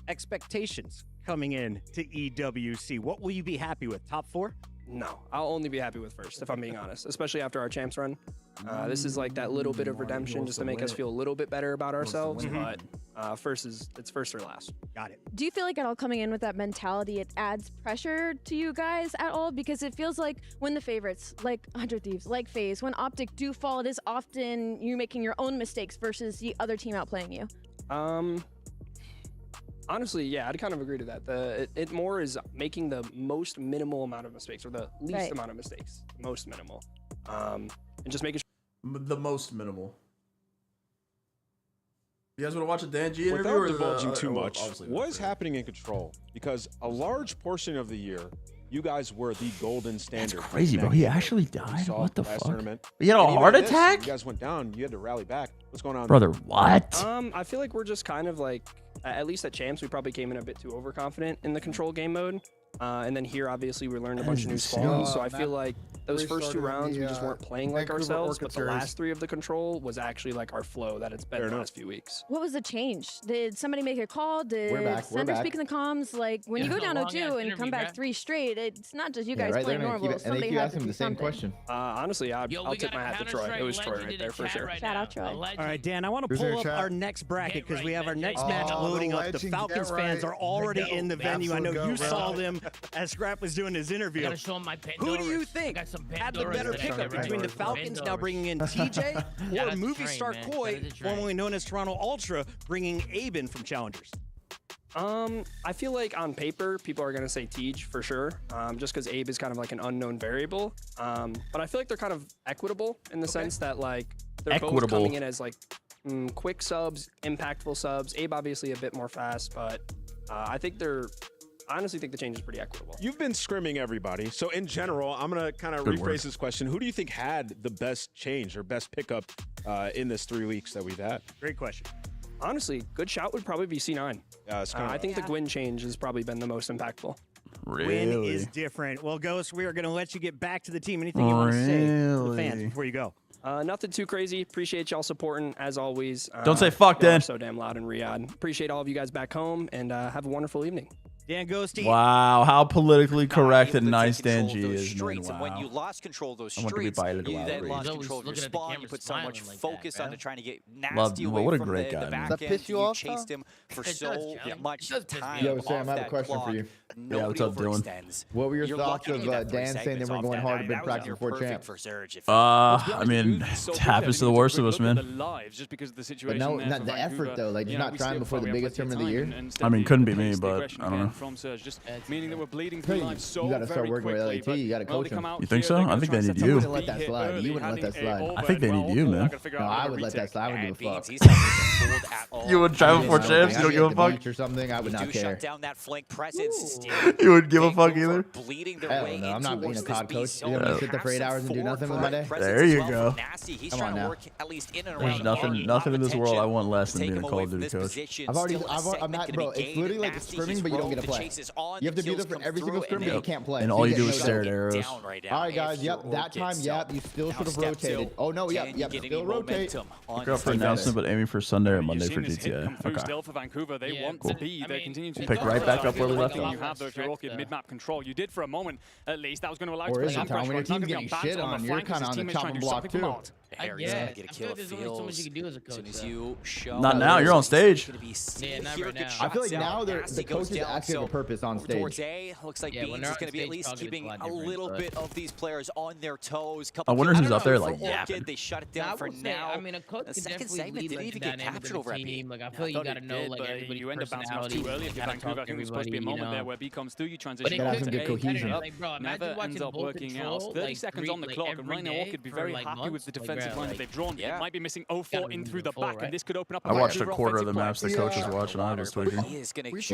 Expectations coming in to EWC. What will you be happy with? Top 4? No, I'll only be happy with 1st, if I'm being honest, especially after our champs run. This is like that little bit of redemption just to make us feel a little bit better about ourselves. But it's first or last. Got it. Do you feel like at all coming in with that mentality, it adds pressure to you guys at all? Because it feels like when the favorites, like 100 Thieves, like FaZe, when Optic do fall, it is often you making your own mistakes versus the other team outplaying you. Honestly, yeah, I'd kind of agree to that. It more is making the most minimal amount of mistakes, or the least amount of mistakes, most minimal, and just making sure the most minimal. You guys want to watch a Dan G interview? Without divulging too much, what is happening in Control? Because a large portion of the year, you guys were the golden standard. That's crazy, bro. He actually died? What the fuck? Tournament. He had a heart attack? You guys went down. You had to rally back. What's going on? Brother, what? I feel like we're just kind of like, at least at Champs, we probably came in a bit too overconfident in the Control game mode. And then here, obviously, we learned a bunch of new spawns. So I feel like those first 2 rounds, we just weren't playing like ourselves. But the last 3 of the Control was actually like our flow that it's been the last few weeks. What was the change? Did somebody make a call? Did Sender speak in the comms? Like when you go down 0-2 and come back 3 straight, it's not just you guys playing normal. Somebody has to do something. Honestly, I'll tip my hat to Troy. It was Troy right there for sure. Shout out Troy. All right, Dan, I want to pull up our next bracket because we have our next match loading up. The Falcons fans are already in the venue. I know you saw them as Scrap was doing his interview. I gotta show him my Who do you think had the better pickup between the Falcons now bringing in TJ or Movie Star Koi, formerly known as Toronto Ultra, bringing Abe in from Challengers? I feel like on paper, people are going to say Tej for sure, just because Abe is kind of like an unknown variable. But I feel like they're kind of equitable in the sense that like they're both coming in as like quick subs, impactful subs. Abe obviously a bit more fast, but I honestly think the change is pretty equitable. You've been scrimming everybody. So in general, I'm going to kind of rephrase this question. Who do you think had the best change or best pickup in this 3 weeks that we've had? Great question. Honestly, good shout would probably be C9. I think the Gwyn change has probably been the most impactful. Gwyn is different. Well, Ghost, we are going to let you get back to the team. Anything you want to say to the fans before you go? Nothing too crazy. Appreciate y'all supporting as always. Don't say fuck, Dan. So damn loud in Riyadh. Appreciate all of you guys back home and have a wonderful evening. Dan Ghosty. Wow, how politically correct and nice Dan G is, man. Wow. And when you lost control of those streets, you then lost control of your spawn. You put so much focus on trying to get nasty away what a from great the guy, back man. end. You chased him for so much time. Yo, Sam, I have a question for you. Yeah, what's up, Dylan? What were your thoughts of Dan saying they were going hard and been practicing for champs? I mean, it happens to the worst of us, man. But no, not the effort though. Like, you're not trying before the biggest tournament of the year. I mean, couldn't be me, but I don't know. Meaning that we're bleeding through life so you got to start working with LAT. You got to coach them. You think so? I think they need you. Let that slide. You wouldn't let that slide. I think they need you, man. No, I would let that slide. I wouldn't give a fuck. You would try before champs? You don't give a fuck? Or something? I would not care. Down that flank presence. You wouldn't give a fuck either? Hell no, I'm not being a COD coach. You want me to sit there for 8 hours and do nothing with my day? There you go. Come on now. There's nothing in this world I want less than being a Call of Duty coach. I'm not, bro. It's literally like scrimming, but you don't get to play. You have to be there for every single scrim, but you can't play. And all you do is stare at arrows. All right, guys. Yep, that time. Yep, you still should have rotated. Oh no, yep, still rotate. Look out for announcement, but aiming for Sunday or Monday for GTA. Okay. Still for Vancouver, they want to be. They continue to pick right back up where we left off. You have though for Orchid mid-map control. You did for a moment, at least. That was going to allow you to play some pressure. When your team's getting shit on, you're kind of on the chopping block too. Harry's gonna get a kill of Fields. As soon as you show. Not now. You're on stage. Yeah, I feel like now the coaches actually give a purpose on stage. Towards A, looks like Beans is going to be at least keeping a little bit of these players on their toes. I wonder who's up there like Orchid, they shut it down for now. I mean, a coach the can second definitely segment lead, didn't like, even the get dynamic captured of over the at B. team. Like, I feel you got to know, like, everybody's you end up bouncing off too early if you're Vancouver. I think there's supposed to be a moment there where B comes through, you transition have some good cohesion. Never ends up working out. 30 seconds on the clock, and right now Orchid would be very happy with the defensive line that they've drawn. It might be missing 0-4 in through the back, and this could open up a I watched a quarter of the maps the coaches watched, and I was tweaking.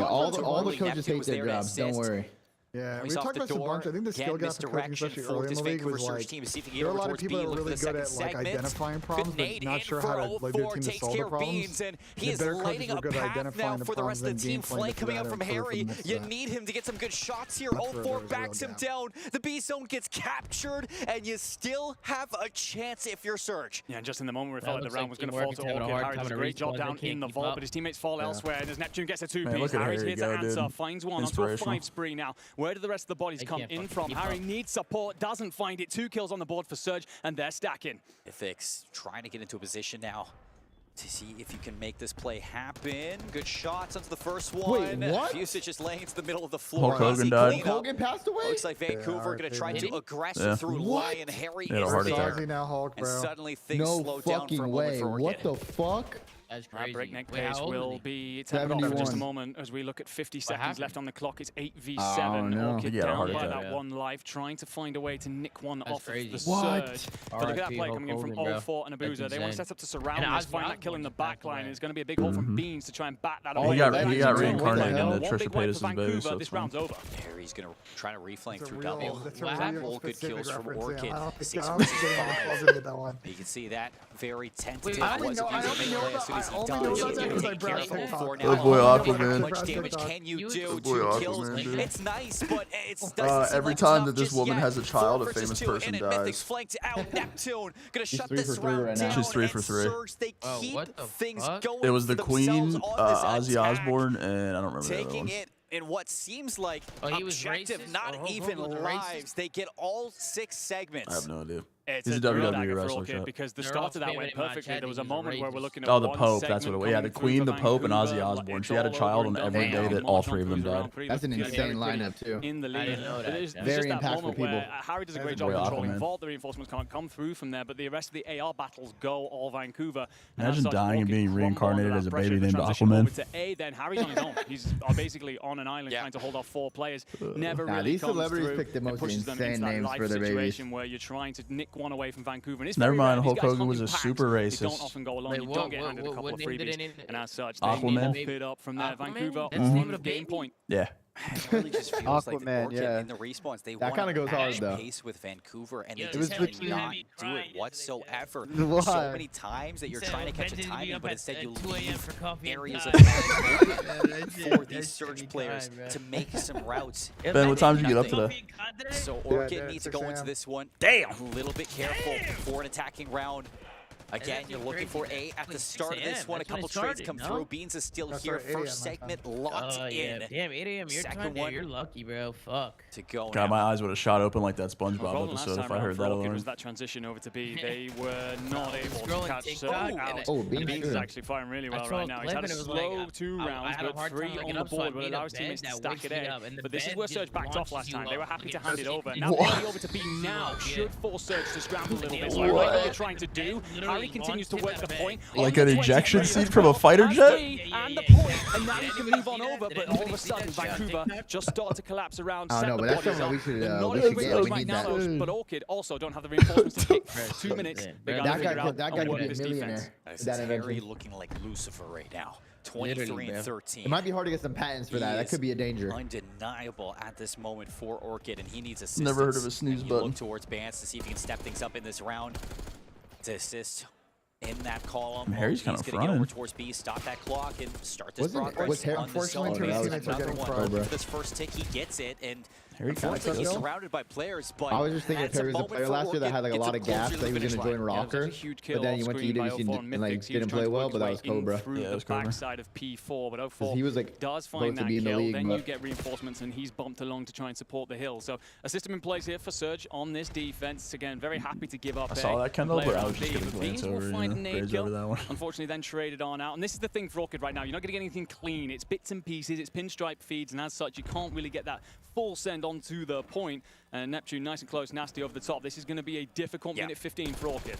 All the coaches hate their jobs, don't worry. Yeah, we talked about this a bunch. I think the skill gap for coaching, especially early in the league, was like there are a lot of people that are really good at like identifying problems, but not sure how to like their team to solve the problems. He is lighting a path now for the rest of the team. Flank coming up from Harry. You need him to get some good shots here. 0-4 backs him down. The B zone gets captured, and you still have a chance if you're Surge. Yeah, and just in the moment we felt like the round was going to fall to Orchid. Harry does a great job down in the vault, but his teammates fall elsewhere, and as Neptune gets a 2-piece, Harry's here to answer, finds one onto a 5 spree now. Where do the rest of the bodies come in from? Harry needs support, doesn't find it. 2 kills on the board for Surge, and they're stacking. FX trying to get into a position now to see if you can make this play happen. Good shots onto the first one. Wait, what? Fusich just laying to the middle of the floor. Hulk Hogan died. Hulk Hogan passed away? Looks like Vancouver going to try to aggress through Lion. Harry is there. Now, Hulk, and suddenly things slow down for a moment for Orchid. What the fuck? That's crazy. Breakneck pace will be tapped off in just a moment as we look at 50 seconds left on the clock. It's 8v7. Orchid down by that 1 life, trying to find a way to nick one off of the Surge. But look at that play coming in from 0-4 and Abuza. They want to set up to surround this, find that kill in the back line. It's going to be a big hole from Beans to try and bat that away. He got reincarnated into Trisha Paytas' baby, so this round's over. Harry's going to try to reflank through double. All good kills from Orchid. 6 5. You can see that very tentative. Oh boy, Aquaman. How much damage can you do? 2 kills. It's nice, but it's every time that this woman has a child, a famous person dies. Flanked out. Neptune gonna shut this round down. She's 3 for 3. Surge, they keep things going. It was the Queen, Ozzy Osbourne, and I don't remember the other one. It in what seems like objective, not even lives. They get all 6 segments. I have no idea. It's a WWE wrestler because the start of that went perfectly. There was a moment where we're looking at the Pope, that's what it was. Yeah, the Queen, the Pope, and Ozzy Osbourne. She had a child on every day that all 3 of them died. That's an insane lineup, too. In the league. Very impactful people. Harry does a great job controlling vault. The reinforcements can't come through from there, but the rest of the AR battles go all Vancouver. Imagine dying and being reincarnated as a baby named Aquaman. To A, then Harry's on his own. He's basically on an island trying to hold off 4 players. Never really these celebrities pick the most insane names for their babies. Where you're trying to nick one away from Vancouver. Never mind, Hulk Hogan was a super racist. They don't often go alone. You don't get handed a couple of freebies. And as such, they Aquaman. mop it up from there. Vancouver on game point. Yeah. It really just feels Aquaman, like Orchid in the respawns. They that kind of goes hard though. Pace with Vancouver, and they just cannot do it whatsoever. So many times that you're trying to catch a timing, but instead you leave areas of for these Surge players to make some routes. Ben, what time did you get up today? So Orchid needs to go into this one. Damn, a little bit careful for an attacking round. Again, you're looking for A at the start of this one. A couple trades come through. Beans is still here. First segment locked in. Damn, 8 a.m. your time. You're lucky, bro. Fuck. To go. God, my eyes would have shot open like that SpongeBob episode if I heard that alone. Was that transition over to B? They were not able to catch Surge out. Beans is actually firing really well right now. He's had a slow 2 rounds, but 3 on the board will allow his teammates to stack it in. But this is where Surge backed off last time. They were happy to hand it over. Now going over to B now should force Surge to scramble a little bit. So what you're trying to do, Harry continues to work the point. Like an ejection seat from a fighter jet? And the point, and now you can move on over, but all of a sudden Vancouver just start to collapse around. Oh no, but that's something we should get. We need that. But Orchid also don't have the reinforcements to kick 2 minutes. That guy could be a millionaire. That's Harry looking like Lucifer right now. 23 and 13. It might be hard to get some patents for that. That could be a danger. Undeniable at this moment for Orchid, and he needs assistance. Never heard of a snooze button. Look towards Bance to see if he can step things up in this round to assist in that column. Harry's kind of fronting. Get over towards B, stop that clock, and start this progress was Harry, on the zone. unfortunately, Another one for this first tick. He gets it, and Unfortunately, he's surrounded by players, but I was just thinking if there was a player last year that had like a lot of gas that he was going to join Rocker, but then he went to EWC and like didn't play well, but that was Cobra. Yeah, the backside of P4, but 04 he was like does find that be in the kill, league, then you get reinforcements, and he's bumped along to try and support the hill. So a system in place here for Surge on this defense. Again, very happy to give up. I saw that, Kendall, but I was just going to glance over, graze over that one. Unfortunately, then traded on out. And this is the thing for Orchid right now. You're not going to get anything clean. It's bits and pieces. It's pinstripe feeds, and as such, you can't really get that full send onto the point. And Neptune nice and close, nasty over the top. This is going to be a difficult minute 15 for Orchid.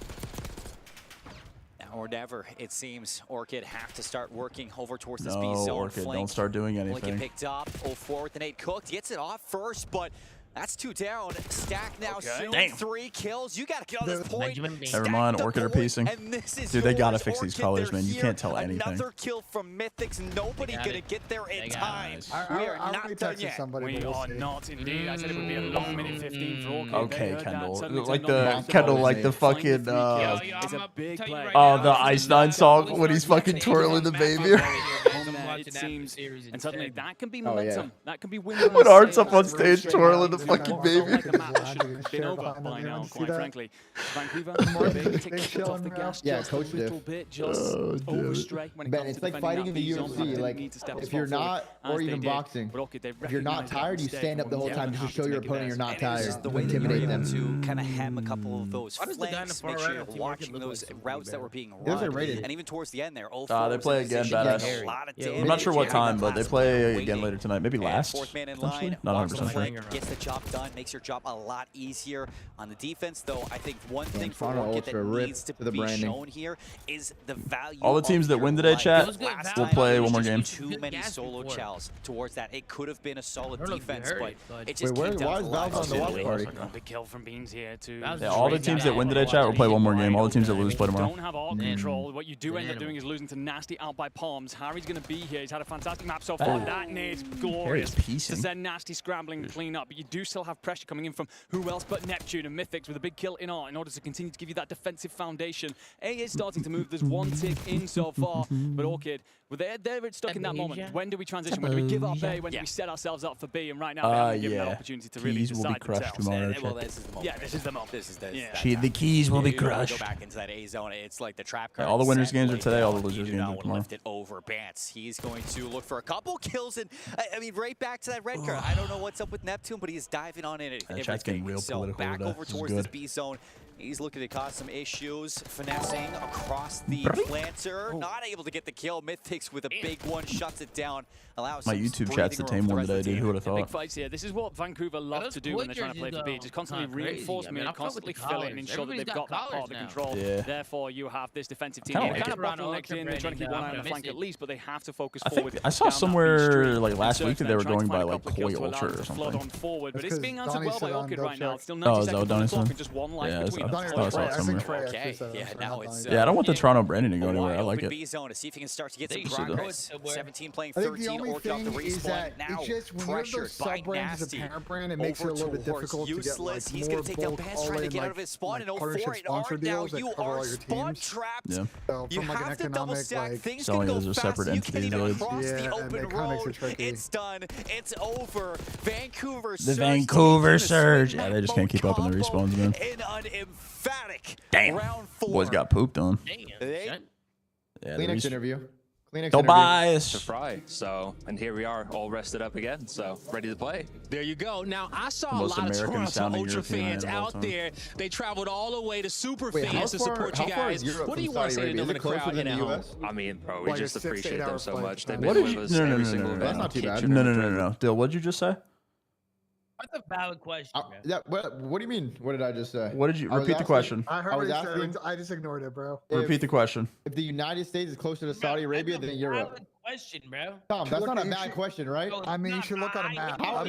Now or never, it seems. Orchid have to start working over towards this B zone Orchid, flank. don't start doing anything. Get picked up. 04 with the nade cooked. Gets it off first, but that's 2 down. Stack now soon. Damn. 3 kills. You got to get on this point. Never mind, Orchid are piecing. Dude, they got to fix these colors, man. You can't tell anything. Another kill from Mythics. Nobody going to get there in time. We are not done yet. We are not indeed. I said it would be a long minute 15 for Orchid. Okay, Kendall. Like the Kendall, like the fucking it's a big play. Oh, the Ice 9 song when he's fucking twirling the baby. It seems, and suddenly that can be momentum. That can be winning. When Art's up on stage twirling the fucking baby. Like the match should have been over by now, quite frankly. Vancouver, they take foot off the gas just a little bit, just overstray when it comes to it's like fighting in the UFC. Like if you're not, or even boxing, if you're not tired, you stand up the whole time just to show your opponent you're not tired. This is the way intimidate them to kind of hem a couple of those flanks. Make sure you're watching those routes that were being run. And even towards the end there, they play again, badass. I'm not sure what time, but they play again later tonight. Maybe last. Fourth man in line. Not 100% sure. Gets the job done, makes your job a lot easier. On the defense, though, I think one thing for Orchid that needs to be shown here is the value. All the teams that win today, chat, will play one more game. Too many solo chows towards that. It could have been a solid defense, but it just came down to the on the watch party? Big kill from Beans here too. Yeah, all the teams that win today, chat, will play one more game. All the teams that lose play tomorrow. Don't have all control. What you do end up doing is losing to Nasty out by Palms. Harry's going to be here. He's had a fantastic map so far. That nade's glorious to send Nasty scrambling and clean up, but you do still have pressure coming in from who else but Neptune and Mythics with a big kill in art in order to continue to give you that defensive foundation. A is starting to move. There's one tick in so far, but Orchid, well, they're stuck in that moment. When do we transition? When do we give up A? When do we set ourselves up for B? And right now, we haven't given that opportunity to really decide themselves. Well, this is the moment. Yeah, this is the moment. This is the The keys will be crushed. Go back into that A zone. It's like the trap card. All the winners' games are today. All the losers' games are tomorrow. Lift it over Bance. He's going to look for a couple kills, and I mean, right back to that red card. I don't know what's up with Neptune, but he's diving on in everything. So back over towards this B zone. He's looking to cause some issues, finessing across the planter, not able to get the kill. Mythics with a big one, shuts it down, allows my YouTube chat's the tame one today, dude. Who would have thought? Big fights here. This is what Vancouver love to do when they're trying to play for B. Just constantly reinforce me and constantly fill it and ensure that they've got that part of the control. Therefore, you have this defensive team. They're kind of bottlenecked in. They're trying to keep one eye on the flank at least, but they have to focus forward. I saw somewhere like last week that they were going by like Koi Ultra or something. But it's being answered well by Orchid right now. It's still 90 seconds on the clock and just one life between them. Okay, yeah, now it's I don't want the Toronto branding to go anywhere. I like it. B zone to see if he can start to get some progress. 17 playing 13, Orchid off the respawn. Now pressured by Nasty. It makes it a little bit difficult useless. To get, he's going to take down Bance, trying to get out of his spawn. And 04 it are now. You are spawn trapped. Yeah. So you have to double stack. Things can selling go those are fast. separate You can't entities. even cross the open road. It's done. It's over. Vancouver the Vancouver Surge. Yeah, they just can't keep up in the respawns, man. In an emphatic round 4. Boys got pooped on. Yeah, Kleenex interview. Tobias. To Fry. So, and here we are, all rested up again. So, ready to play. There you go. Now, I saw a lot of Toronto Ultra fans out there. They traveled all the way to Super fans to support you guys. What do you want to say to them in the crowd and at home? I mean, bro, we just appreciate them so much. They've What been did with you? us No, every single event. That's not too bad. No. Dill, what did you just say? That's a valid question. Yeah, what do you mean? What did I just say? What did you repeat the question? I heard what he said. I just ignored it, bro. Repeat the question. If the United States is closer to Saudi Arabia than Europe. Valid question, bro. Tom, that's not a bad question, right? I mean, you should look at a map. How do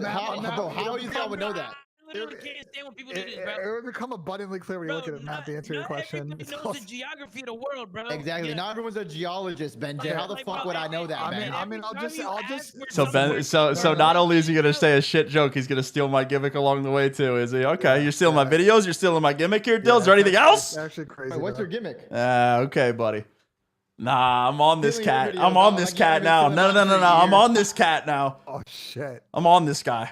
you think I would know that? literally can't stand when people do this, bro. It would become abundantly clear when you look at a map to answer your question. Everybody knows the geography of the world, bro. Exactly. Not everyone's a geologist, Benji. How the fuck would I know that, man? I mean, I'll just. So Ben, so not only is he gonna say a shit joke, he's gonna steal my gimmick along the way too. Is he? Okay, you're stealing my videos. You're stealing my gimmick here, Dill. Is there anything else? It's actually crazy. Wait, what's your gimmick? Okay, buddy. Nah, I'm on this cat. I'm on this cat now. No. I'm on this cat now. Oh shit. I'm on this guy.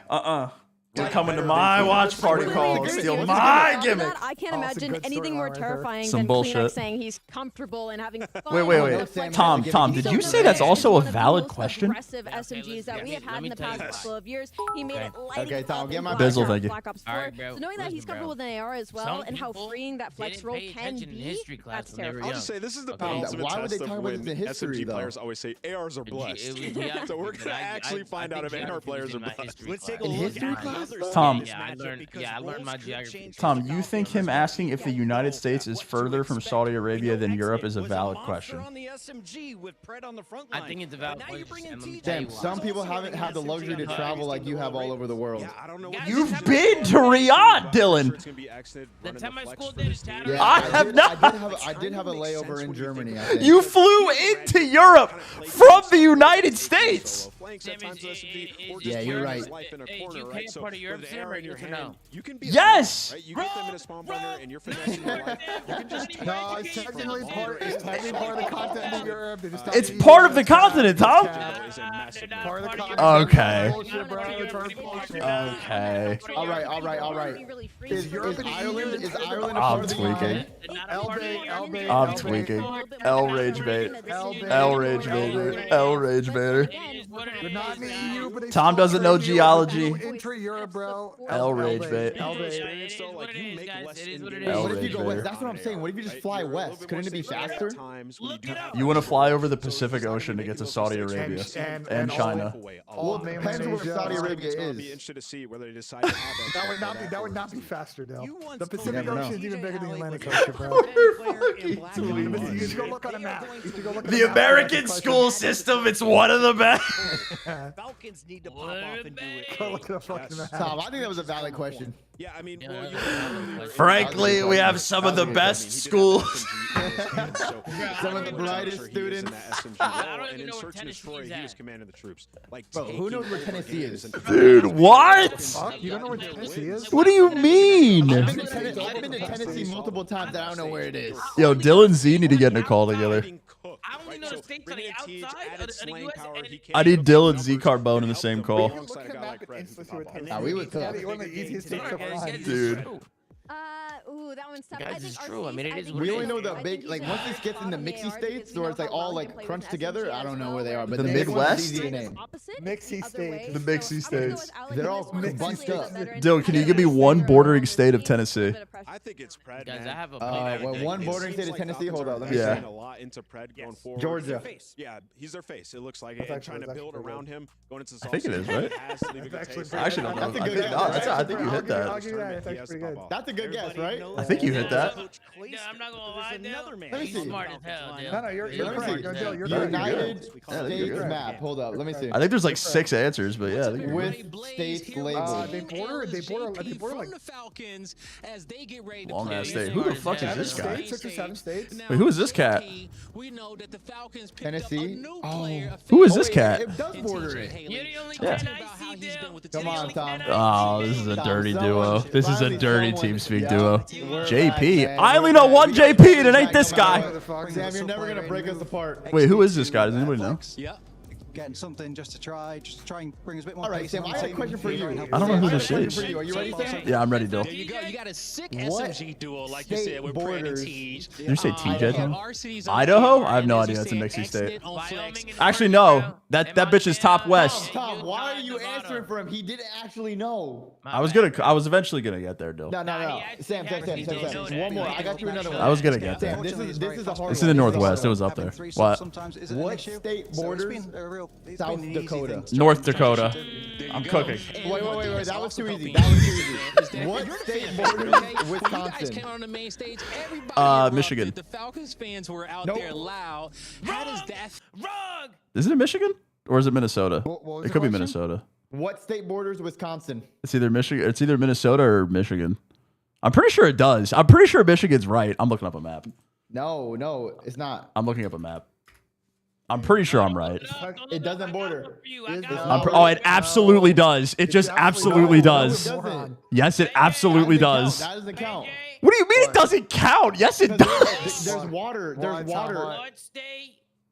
You're coming to my watch party call. Steal my gimmick. I can't imagine anything more terrifying than bullshit. Kleenex saying he's comfortable and having fun. Wait. Tom, did you say that's also a valid question? Aggressive SMGs that we have had in the past couple of years. He made it lighting Okay, Tom, get my Bizzle, thank you. Black Ops 4. So knowing that he's comfortable with an AR as well and how freeing that flex roll can be, that's terrifying. I'll just say this is the penultimate test of when SMG players always say ARs are blessed. So we're gonna actually find out if AR players are blessed. Let's take a look at Tom, I learned my geography. Tom, you think him asking if the United States is further from Saudi Arabia than Europe is a valid question? I think it's a valid question. Damn, some people haven't had the luxury to travel like you have all over the world. You've been to Riyadh, Dylan. The time I school did is Yeah, I have not. I did have a layover in Germany. I think. You flew into Europe from the United States. Yeah, you're right. UK part of Europe right now? Yes. You get them in a spawn burner and you're finessing your life. You can just No, it's technically part of the continent of Europe. It's part of the continent, Tom. Part of the continent. Okay. Okay. All right. Is Ireland a I'm part of the tweaking. continent? I'm tweaking. L rage bait. L rage baiter. L rage baiter. Not in the EU, but Tom doesn't know geology. Intra-Europe, bro. L rage bait. What if you go west? That's what I'm saying. What if you just fly west? Couldn't it be faster? You want to fly over the Pacific Ocean to get to Saudi Arabia and China. Well, it depends where Saudi Arabia I'll be is. interested to see whether they decide to have that. That would not be faster, Dale. The Pacific Ocean is even bigger than the Atlantic Ocean, bro. You should go look on a map. The American school system, it's one of the best. Falcons need to pop off and do it. Go look at the fucking map. Tom, I think that was a valid question. Yeah, I mean, Frankly, we have some of the best schools. Some of the brightest students. And in Search and Destroy, he was commanding the troops. Like, Bro, who knows where Tennessee is? Dude, what? Fuck, you don't know where Tennessee is? What do you mean? I've been to Tennessee multiple times and I don't know where it is. Yo, Dylan Z need to get in a call together. I only know the states on the outside of the US. I need Dylan Z Carbone in the same call. We would talk. One of the easiest states to find. Dude. Ooh, that one's tough. Guys, it's true. I mean, it is what We it only is. know the big, like once this gets in the mixy states, where it's like all like crunched together, I don't know where they are. But The next one's Midwest? easy to name. Mixy states. The Mixy states. They're all bunched up. Dylan, can you give me one bordering state of Tennessee? I think it's Pred, Guys, man. I have a Well, one bordering state of Tennessee. Hold on, let me Yeah. see. A lot into Pred going forward. Georgia. Yeah, he's their face. It looks like it. That's And actually- trying to that's build actually around him, going into the I think it is, right? actually I actually don't know. That's a I good think, guess. no, I think you hit I'll that. give you that. It's actually pretty good. That's a good guess, right? I think you hit that. Yeah, I'm not gonna lie, Dale. Let me He's see. smart as hell, Dale. No, you're Let me correct. see. No, Dale, you're correct. United Yeah, I think you're States right. map. Hold up, let me see. I think there's like 6 answers, but yeah. I think you're right. With states labeled. They border like Long ass state. Who the fuck is this guy? 6 or 7 states. Wait, who is this cat? Tennessee. Oh, Who is this cat? it does border it. You're the only Yeah. cat I see, Dale. Come on, Tom. Oh, this is a dirty duo. This is a dirty TeamSpeak Yeah. duo. We're JP. back, I only man. know one JP, and it ain't this guy. Sam, you're never gonna break us apart. Wait, who is this guy? Does anybody know? Yeah. Getting something just to try and bring us a bit more. All right, Sam, I had a question for you. I don't know who this is. Are you ready, Sam? Yeah, I'm ready, Dill. There you go. You got a sick What SMG duel, like you said, with Brad and Tej. Did you say TJ? Tom? Varsity's Idaho? on I have no fire, idea. and It's a there's mixy state. exit on Flex. Actually, no. That bitch is top west. Tom, why are you answering for him? He didn't actually know. I was eventually gonna get there, Dill. No. Sam. One more. I got you another one. I was gonna get there. Sam, this is a hard It's in the Northwest. It was up there. What? What state borders South Dakota? North Dakota. I'm cooking. Wait. That was too easy. What state borders Wisconsin? Michigan. The Falcons fans were out Nope. there loud. How does that? Wrong! Is it Michigan or is it Minnesota? was It the could be question? Minnesota. What state borders Wisconsin? It's either Michigan. It's either Minnesota or Michigan. I'm pretty sure it does. I'm pretty sure Michigan's right. I'm looking up a map. No, it's not. I'm looking up a map. I'm pretty sure I'm right. It doesn't border. It absolutely does. It just absolutely does. Yes, it absolutely does. That doesn't count. What do you mean it doesn't count? Yes, it does. There's water. There's water. What state?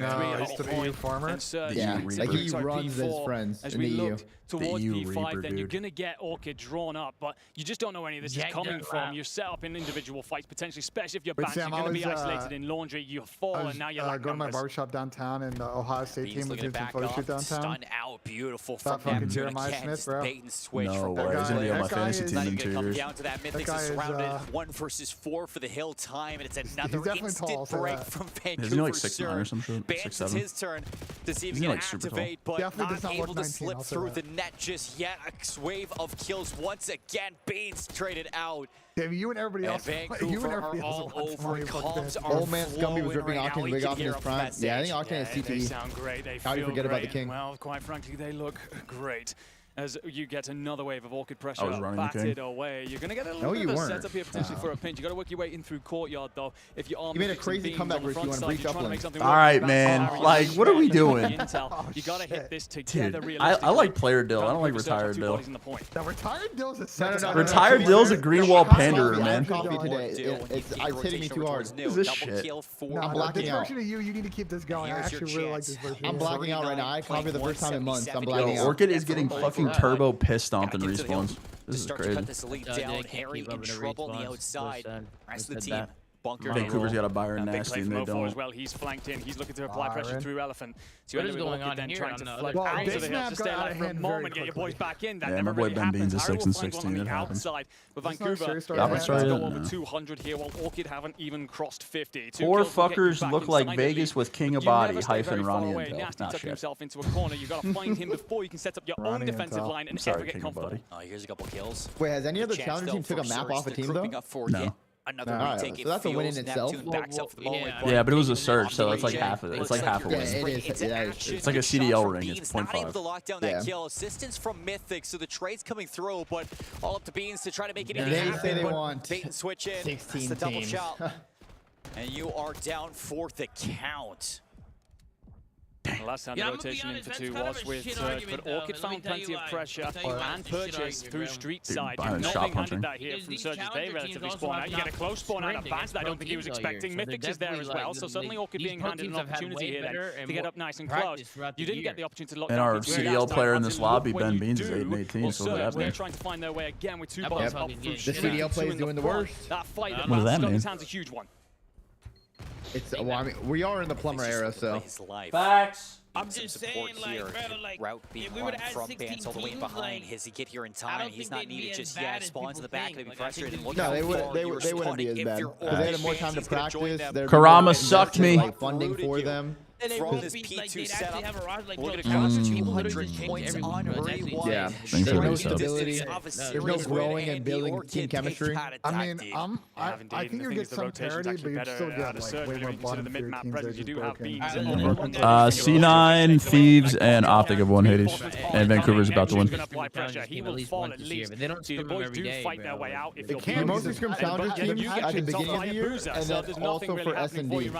P3 No, used to be EU farmer. and Surge. Yeah, like he Sorry, runs his P4 friends as in we the EU. look towards EU P5, Reaper, then you're dude. going to get Orchid drawn up, but you just don't know where any of this is coming from. You're set up in individual fights, potentially, especially if you're back. You're going to be isolated in laundry. You're full, and now you're like going to my barbershop downtown, and the Ohio State team was doing some photo shoot downtown. Stun out, beautiful That from fucking Neptune Jeremiah again. Smith, bro. Bait and switch No from way. He's going to be on my fantasy team in Not even 2 gonna come years. down to that. Mythics guy is is, surrounded 1 versus just 4 for the hill time, and it's another instant break from Vancouver. Isn't he like 6'9" or some shit? Bans is his turn to see if he can activate, but not able to slip through the net just yet. A wave of kills once again. Baines traded out. Damn, you and everybody else. Vancouver are all over. Comms are Old man Scumby was ripping right Octane. Big Octane is prime. Yeah, I think Octane is CTE. They sound great. They How do you forget about the King? Well, quite frankly, they look great. As you get another wave of Orchid pressure running batted away, you're going to get a little bit of a weren't. setup here potentially for a pinch. You got to work your way in through courtyard though. If you are made a crazy comeback where you want to breach upland. All right, man. Like, what are we doing? You got to hit this together. Dude, I like player Dill. I don't like retired Dill. Now, retired Dill's a second. Retired Dill's a green wall panderer, man. It's hitting me too hard. What is this shit? I'm blacking out. You need to keep this going. I actually really like this version. I'm blacking out right now. I copied the first time in months. I'm blacking out. Orchid is getting fucking turbo pissed stomped and respawns. This is crazy. Cut this lead down. Harry in trouble on the outside. Rest of the team. Bunker. Vancouver's got a Byron Nasty and they don't. As well. He's flanked in. He's looking to apply pressure through Elephant. What is going on then here? trying to flood out to the hill to stay alive for a moment, get your boys back in. That never really happens. happens. Yeah, my boy Ben Beans is 6 and 16. It happens. But Vancouver go over 200 here, while Orchid haven't even crossed 50. Four fuckers look like Vegas with King of Body hyphen Ronnie Intel. Nasty tucking himself into a corner. You got to find him before you can set up your own defensive line and ever get comfortable. Here's a couple kills. Wait, has any other challenger team took a map off a team though? No. Another retake. So that's a win in itself. Yeah, but it was a search, so it's like half of it. It's like half a win. It's like a CDL ring. It's 0.5. Not able to lock down that kill. Assistance from Mythic, so the trade's coming through, but all up to Beans to try to make it even happen. They want bait and switch in. 16 That's the double teams. shot. And you are down 4th the count. The last time the rotation into 2 was with Surge, but Orchid found plenty of pressure and purchase through street side. You're not being handed that here from Surge as they relatively spawn out. You get a close spawn out of Vance that I don't think he was expecting. Mythics is there as well, so suddenly Orchid being handed an opportunity here then to get up nice and close. You didn't get the opportunity to lock and down. our CDL player in this lobby, Ben Beans, is 8 and 18, so Surge, that they're means. trying to find their way again with 2 balls up through The CDL player is doing the worst. That fight that What does that mean? his hands a huge one. It's well, I mean, we are in the plumber era, so. Facts. I'm just saying, like, bro, like, route being run from Vance all the way behind. Has he get here in time? He's not needed just yet. Spawns in the back, maybe frustrated. No, they wouldn't be as bad because they had more time to practice. Karama sucked me. Like funding for them. From this P2 setup, we're going to cross 200 points on Rewind. Yeah, there's no stability. There's no growing and building team chemistry. I mean, I think you get some parity, but you still get like way more bottom tier teams. C9, Thieves, and Optic have won Hades, and Vancouver's about to win. He will fall at least. See, the boys do fight their way out. It can mostly scrim challengers teams at the beginning of the year, and then also for S&D.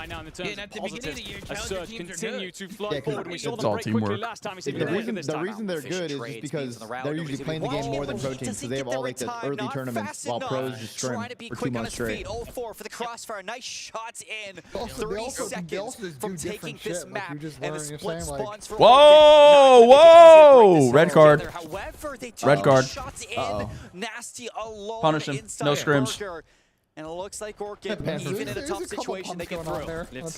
Continue to flood forward. We saw it's them all break quickly teamwork. last time. The reason they're good is just because they're usually playing the game more than pro teams, so they have all like the early tournaments while pros just scrim for 2 months straight. 0-4 for the crossfire. Nice shots in 30 seconds from taking this map, and the split spawns for Whoa, whoa! Red card. However, they Red card. shots in. Nasty alone. Punish him. No scrims. And it looks like Orchid, even in a tough situation, they get through.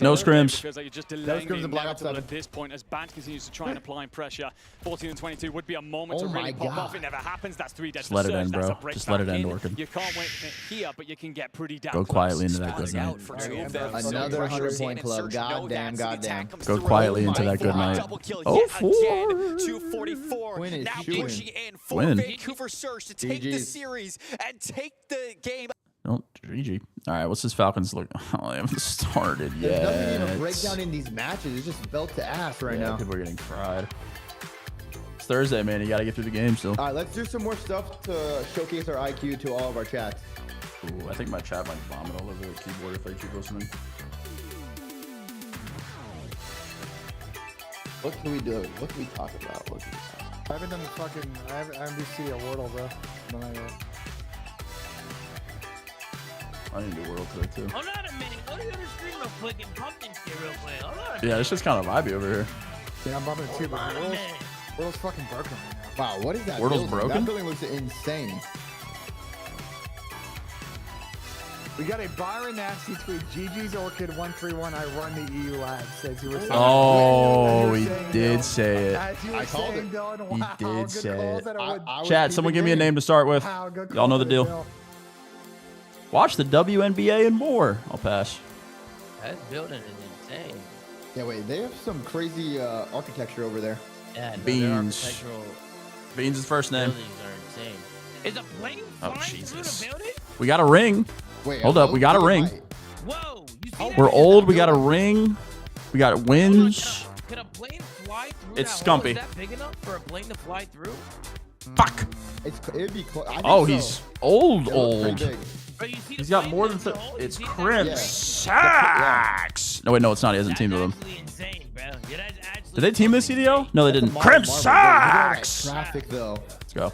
No scrims. Feels like you're just delaying the inevitable at this point as Bant continues to try and apply pressure. 14 and 22 would be a moment to really pop off. It never happens. That's 3 dead. Just let it end, bro. Just let it end, Orchid. You can't wait here, but you can get pretty damn Go quietly into that good night. Another 100-point club. Goddamn. Go quietly into that good night. 0-4. 244. Now pushing in for Vancouver Surge to take the series and take the game. Oh, GG. All right, what's this Falcons look? Oh, they haven't started yet. There's nothing even breakdown in these matches. It's just belt to ass right now. People are getting fried. It's Thursday, man. You got to get through the game still. All right, let's do some more stuff to showcase our IQ to all of our chats. Ooh, I think my chat might vomit all over the keyboard if I keep listening. What can we do? What can we talk about? I haven't done the fucking. I haven't do CD Wordle, bro. I need to do World today too. Hold on a minute. Go to the stream real quick and pump this shit real quick. Hold on. Yeah, it's just kind of vibey over here. Yeah, I'm bumping it too, but Wordle's fucking broken right now. Wow, what is that? Wordle's building? broken? That building looks insane. We got a Byron Nasty tweet. GG's Orchid 131. I run the EU lab. Says you were saying. Oh, he did say it. I called it. Dylan, wow, he did say it. I Chad, someone give me a name to start with. Y'all know the deal. Watch the WNBA and more. I'll pass. That building is insane. Yeah, wait, they have some crazy architecture over there. Yeah, no, Beans. Beans is first name. Buildings are insane. Is a plane flying through the building? We got a ring. Wait, hold up, we got a ring. Whoa! You see We're old. We got a ring. We got wins. Could a plane fly through It's that hole? Scumpy. Is that big enough for a plane to fly through? Fuck. It'd be close. Oh, he's old. Bro, you see He's got more than it's Crim Sacks. No, wait, no, it's not. He hasn't teamed with him. Insane, bro. Yeah, that's actually Did they team this CDO? No, they didn't. Crim Sacks. Traffic though. Let's go.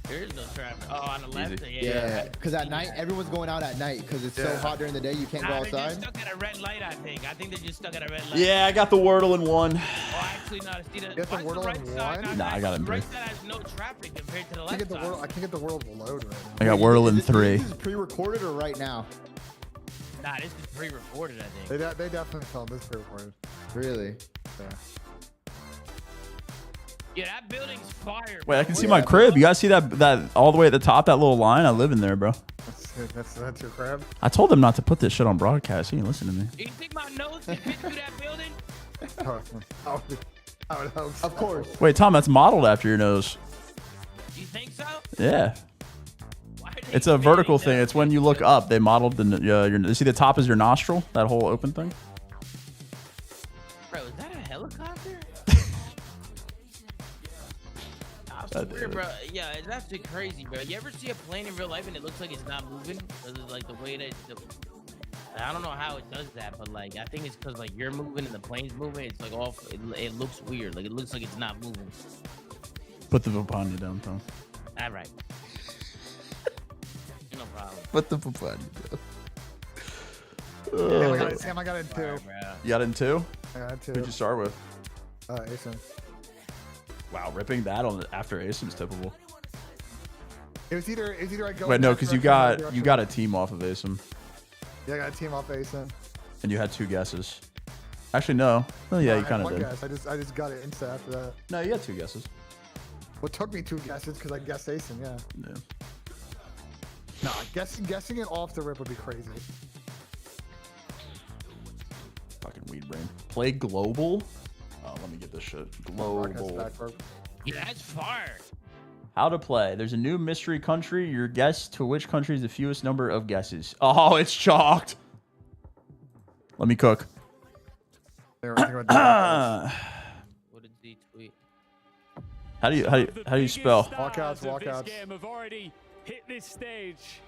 There is no traffic. Oh, on the left. Yeah, because at night everyone's going out at night because it's so hot during the day you can't go They're outside. just stuck at a red light, I think. I think they're just stuck at a red light. Yeah, I got the Wordle in one. Oh, actually, no. See the, Get the Wordle in one? Nah, I got it in the right three. side has no traffic compared to the I left can't get the side. world. I can't get the world to load right now. I got Wordle in 3. This is pre-recorded or right now? Nah, this is pre-recorded, I think. They definitely filmed this pre-recorded. Really? Yeah. Yeah, that building's fire. Wait, I can see my crib. You guys see that all the way at the top, that little line? I live in there, bro. That's your crib. I told them not to put this shit on broadcast. He didn't listen to me. Do you think my nose can fit through that building? I would hope so. Of course. Wait, Tom, that's modeled after your nose. You think so? Yeah. It's a vertical thing. It's when you look up. They modeled you see the top is your nostril, that whole open thing. Bro, is that a helicopter? I swear, bro. Yeah, it's actually crazy, bro. You ever see a plane in real life and it looks like it's not moving? Because it's like the way that I don't know how it does that, but like I think it's because like you're moving and the plane's moving. It's like off. It looks weird. Like it looks like it's not moving. Put the Vipanya down, Tom. All right. No problem. Put the Vipanya down. Sam, I got it in 2. You got it in 2? I got it 2. Who'd you start with? Asen. Wow, ripping that on after Asim's typical. It was either I go. Wait, no, because you got a team off of Asim. Yeah, I got a team off Asen. And you had 2 guesses. Actually, no. Oh yeah, you kind of did. Guess. I just got it insta after that. No, you had 2 guesses. Well, it took me 2 guesses because I guessed Asen. Yeah. Yeah. Nah, guessing it off the rip would be crazy. Fucking weed brain. Play global. Oh, let me get this shit. Global. Yeah, that's fire. How to play. There's a new mystery country. Your guess to which country is the fewest number of guesses. Oh, it's chalked. Let me cook. What did Z tweet? How do you spell? Walkouts. Game have already hit this stage,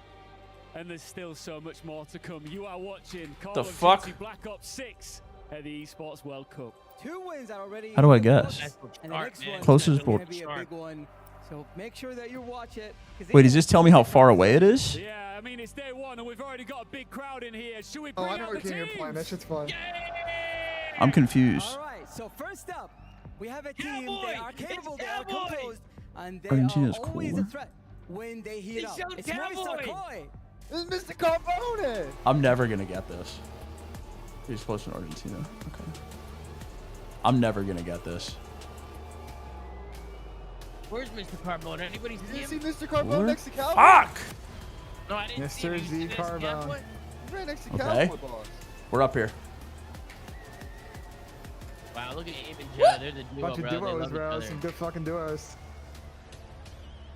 and there's still so much more to come. You are watching Call of Duty Black Ops 6 at the Esports World Cup. 2 wins are already. How do I guess? And the next one Closest is going board. to be a big one. So make sure that you watch it. Wait, does this tell me how far away it is? Yeah, I mean it's day 1 and we've already got a big crowd in here. Should we Oh, bring I know out what the game you're playing. That shit's fun. I'm confused. All right. So first up, we have a team. They are capable. They are composed, and they Argentina's are always cool. a threat when they heat up. It's Mr. Koi. This is Mr. Carbone. I'm never gonna get this. He's close to Argentina. Okay. I'm never gonna get this. Where's Mr. Carbone? Anybody see him? See Mr. Carbone next to Cowboy? Fuck! No, I didn't see Mr. him. Z Carbone. Right next to Okay. Cowboy, boss. We're up here. Wow, look at Abe and Joe. They're the duo, Bunch of bro. They duos, love bro. each other. Some good fucking duos.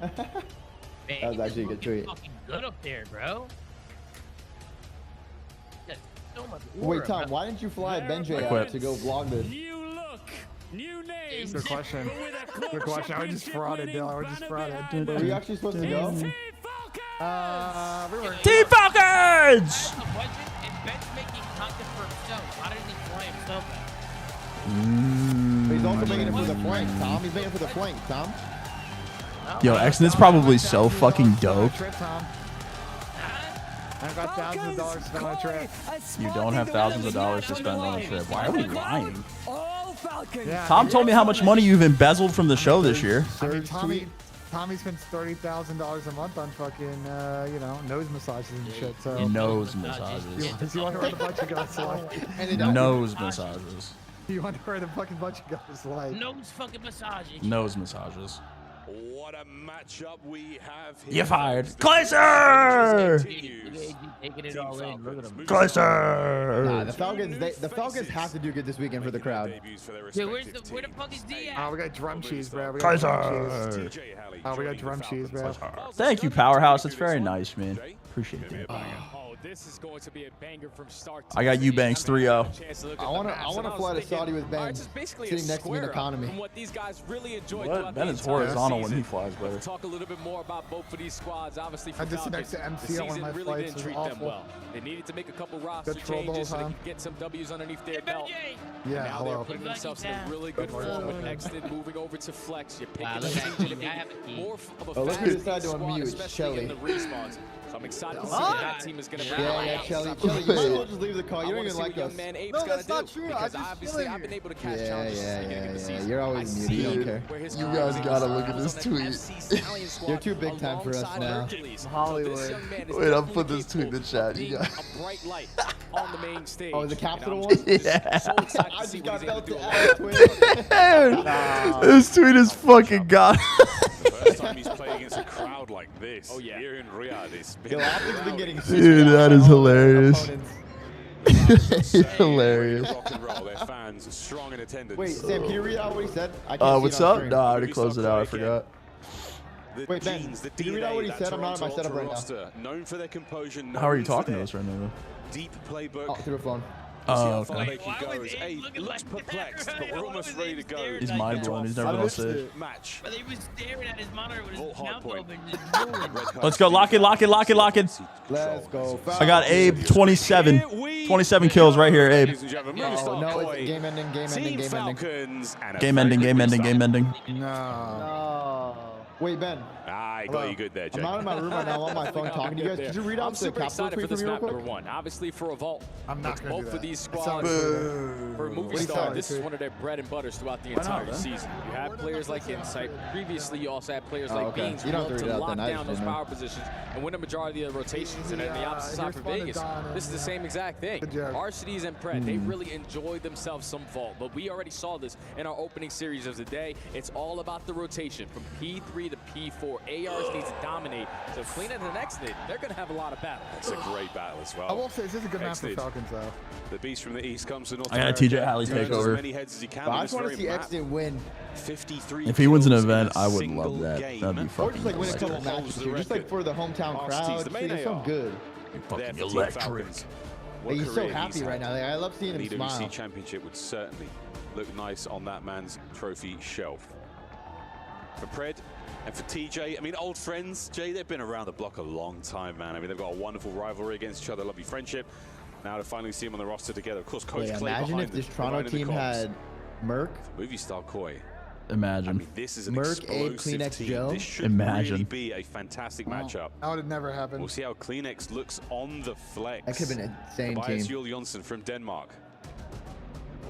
Man, That was actually a good tweet. Fucking good up there, bro. Got so much Wait, aura, Tom, bro. why didn't you fly Benjay quit. out to go vlog this? New look, new names. Good question. Good question. I would just frauded, Bill. I would just frauded. Were you actually supposed to go? We were. Team Falcons! That's the question. If Ben's making content for himself, why didn't he fly himself out? But he's also making it for the flank, Tom. He's making it for the flank, Tom. Yo, X-Nit's probably so fucking dope. Trip, Tom. I've got thousands of dollars spent on a trip. You don't have thousands of dollars to spend on a trip. Why are we lying? Yeah, Tom told me how much money you've embezzled from the show this year. I mean, Tommy spends $30,000 a month on fucking, nose massages and shit. So Nose massages. You want to wear the bunch of guys like? Nose massages. You want to wear the fucking bunch of guys like? Nose fucking massaging. Nose massages. What a matchup we have here. You're fired. Closer! Closer! Nah, the Falcons have to do good this weekend for the crowd. Yeah, where the fuck is D at? Oh, we got drum cheese, bro. We Closer! we got drum cheese, bro. Thank you, Powerhouse. It's very nice, man. Appreciate it. This is going to be a banger from start. I got Eubanks 3-0. I wanna fly to Saudi with Ben sitting next to me in economy. What these guys really enjoy What? Ben is horizontal when he flies, brother. Talk a little bit more about both of these squads. Obviously, for I just sit next to MC the on one of season my really flights. didn't treat them well. They needed to make a couple roster changes so they could get some W's underneath their belt. Yeah, now they're putting themselves in a really good form with Exton moving over to flex. You're picking more of a look who decided to squad, unmute. especially in the respawns. So I'm excited to see what that team is going to bring. Yeah, Shelly, you might as well just leave the call. You don't even like us. No, that's not true. Because obviously I've been able to catch challenges at the beginning of the season. You're always muted. You don't care. You guys gotta look at this tweet. You're too big time for us now. Hollywood. Wait, I'll put this tweet in the chat. You guys. A bright light on the main stage. Oh, the Capitol one? Yeah. So excited to I see just what got he's able belted to do. out. This tweet is fucking god. First time he's played against a crowd like this. Oh, yeah. Here in Riyadh, it's Yo, Optic's been getting Dude, that is hilarious. Hilarious. Rock and roll. Their fans strong in attendance. Wait, Sam, can you read out what he said? I can't see What's it on up? screen. No, I already closed it out. I forgot. Wait, Ben, can you read out what he said? I'm not on my setup right now. Known for their composure. How are you talking to us right now? Deep playbook. Oh, through the phone. Oh, okay. Hey, looks perplexed, but we're almost ready to go. He's mind blown. He's never gonna say. Match. But he was staring at his monitor with his mouth open. Let's go. Lock it. Lock it. Lock it. Lock it. Let's go. I got Abe 27. 27 kills right here, Abe. Oh, no, it's game ending, game ending, game ending. Game ending. Game ending. Game ending. No. Wait, Ben. I got you good there, Jay. I'm not in my room right now. I'm on my phone talking to you guys. Could you read out the Capitol tweet for me real quick? Number one, obviously for a vault. I'm not going to do Both that. of these squads, for a movie star, this is one of their bread and butters throughout the entire season. You have players like Insight. Previously, you also had players like Beans who love to lock down those power positions and win a majority of the rotations. And then the opposite side for Vegas, this is the same exact thing. Arcities and Pred, they really enjoyed themselves some vault. But we already saw this in our opening series of the day. It's all about the rotation from P3 to P4. ARs needs to dominate. So Clean and the next hit, they're going to have a lot of battles. It's a great battle as well. I will say, this is a good map for Falcons, though. The beast from the east comes to North I got a TJ Halley takeover. I just want to see Exton win. 53 If he wins an event, I would love that. That'd be Or fucking just like win a couple matches too. Just like for the hometown crowd. It's so good. fucking electric. He's so happy right now. Like, I love seeing him the smile. EWC Championship would certainly look nice on that man's trophy shelf. For Pred and for TJ, I mean, old friends, Jay, they've been around the block a long time, man. I mean, they've got a wonderful rivalry against each other, lovely friendship. Now to finally see them on the roster together. Of course, Coach Clay imagine if this Toronto team had Merc, movie star Koi. Imagine. I mean, this is an Merc, Abe, explosive Kleenex team. Joe. This should Imagine. really be a fantastic matchup. That would have never happened. We'll see how Kleenex looks on the flex. That could have been an insane Tobias team. Yul Jonsson from Denmark.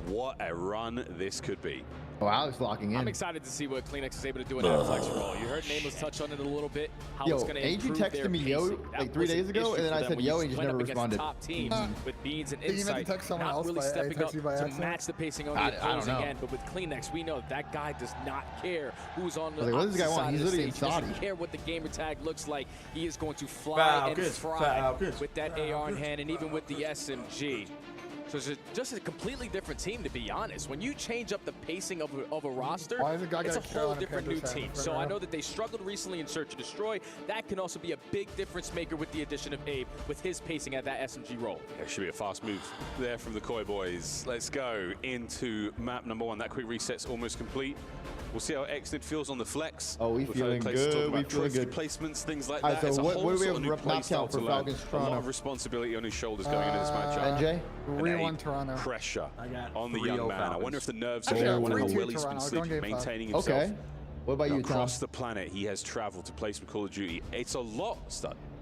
What a run this could be. Oh, Alex locking in. I'm excited to see what Kleenex is able to do in that flex role. You heard Nameless touch on it a little bit. How it's going to AG improve texted their me Yo like 3 days ago, and then I said Yo, and he just never responded. Top teams with Beans and Think you meant Insight, to text someone not else really by- stepping up text you by to accident? match the pacing on I the don't opposing know. end. But with Kleenex, we know that guy does not care who's on the Like, what does this guy opposite want? side He's of the literally in stage. He doesn't Saudi. care what the gamer tag looks like. He is going to fly and fry with that AR in hand, and even with the SMG. So it's just a completely different team, to be honest. When you change up the pacing of a roster, Why is the guy it's a got a whole Carolina different new Panthers hat team. in front So of I him? know that they struggled recently in Search and Destroy. That can also be a big difference maker with the addition of Abe, with his pacing at that SMG role. There should be a fast move there from the Koi boys. Let's go into map number 1. That quick reset's almost complete. We'll see how Exnid feels on the flex. Oh, we We've feeling heard places talk good. about We feeling trophy good. placements, things like All right, that. so It's a what whole do we sort have of new map play count style for to learn. Falcons A lot Toronto? of responsibility on his shoulders going into this matchup. NJ? And 3-1 Toronto. pressure I got on the 3-0 young man. I Falcons. wonder if the nerves Actually, are I there. I wonder how 3-2 well he's been Toronto. sleeping, Going game five. maintaining himself. Okay. What about you, Tom? Across the planet, he has traveled to play some Call of Duty. It's a lot, Stud.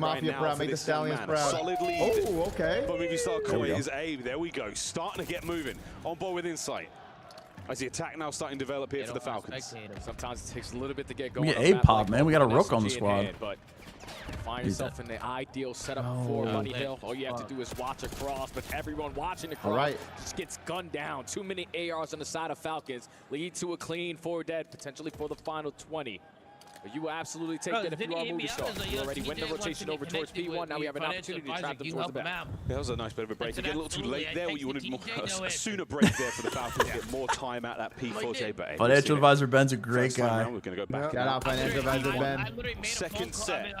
Mafia proud. Make the Stallions proud. Solid lead. Oh, okay. But maybe start calling his A. There we go. Starting to get moving. On board with Insight. As the attack now starting to develop here for the Falcons. Sometimes it takes a little bit to get going. We get A-Pop, man. We got a Rook on the squad. But find yourself in the ideal setup for Bunny Hill. All you have to do is watch across, but everyone watching across just gets gunned down. Too many ARs on the side of Falcons lead to a clean 4 dead, potentially for the final 20. You absolutely take that if you are movie star. You already win the rotation over towards P1. Now we have an opportunity to trap them towards the back. That was a nice bit of a break. Again, a little too late there. You wanted a sooner break there for the Falcons to get more time at that P4J. But Financial Advisor Ben's a great guy. We're going to go back. Shout out Financial Advisor Ben. Second set.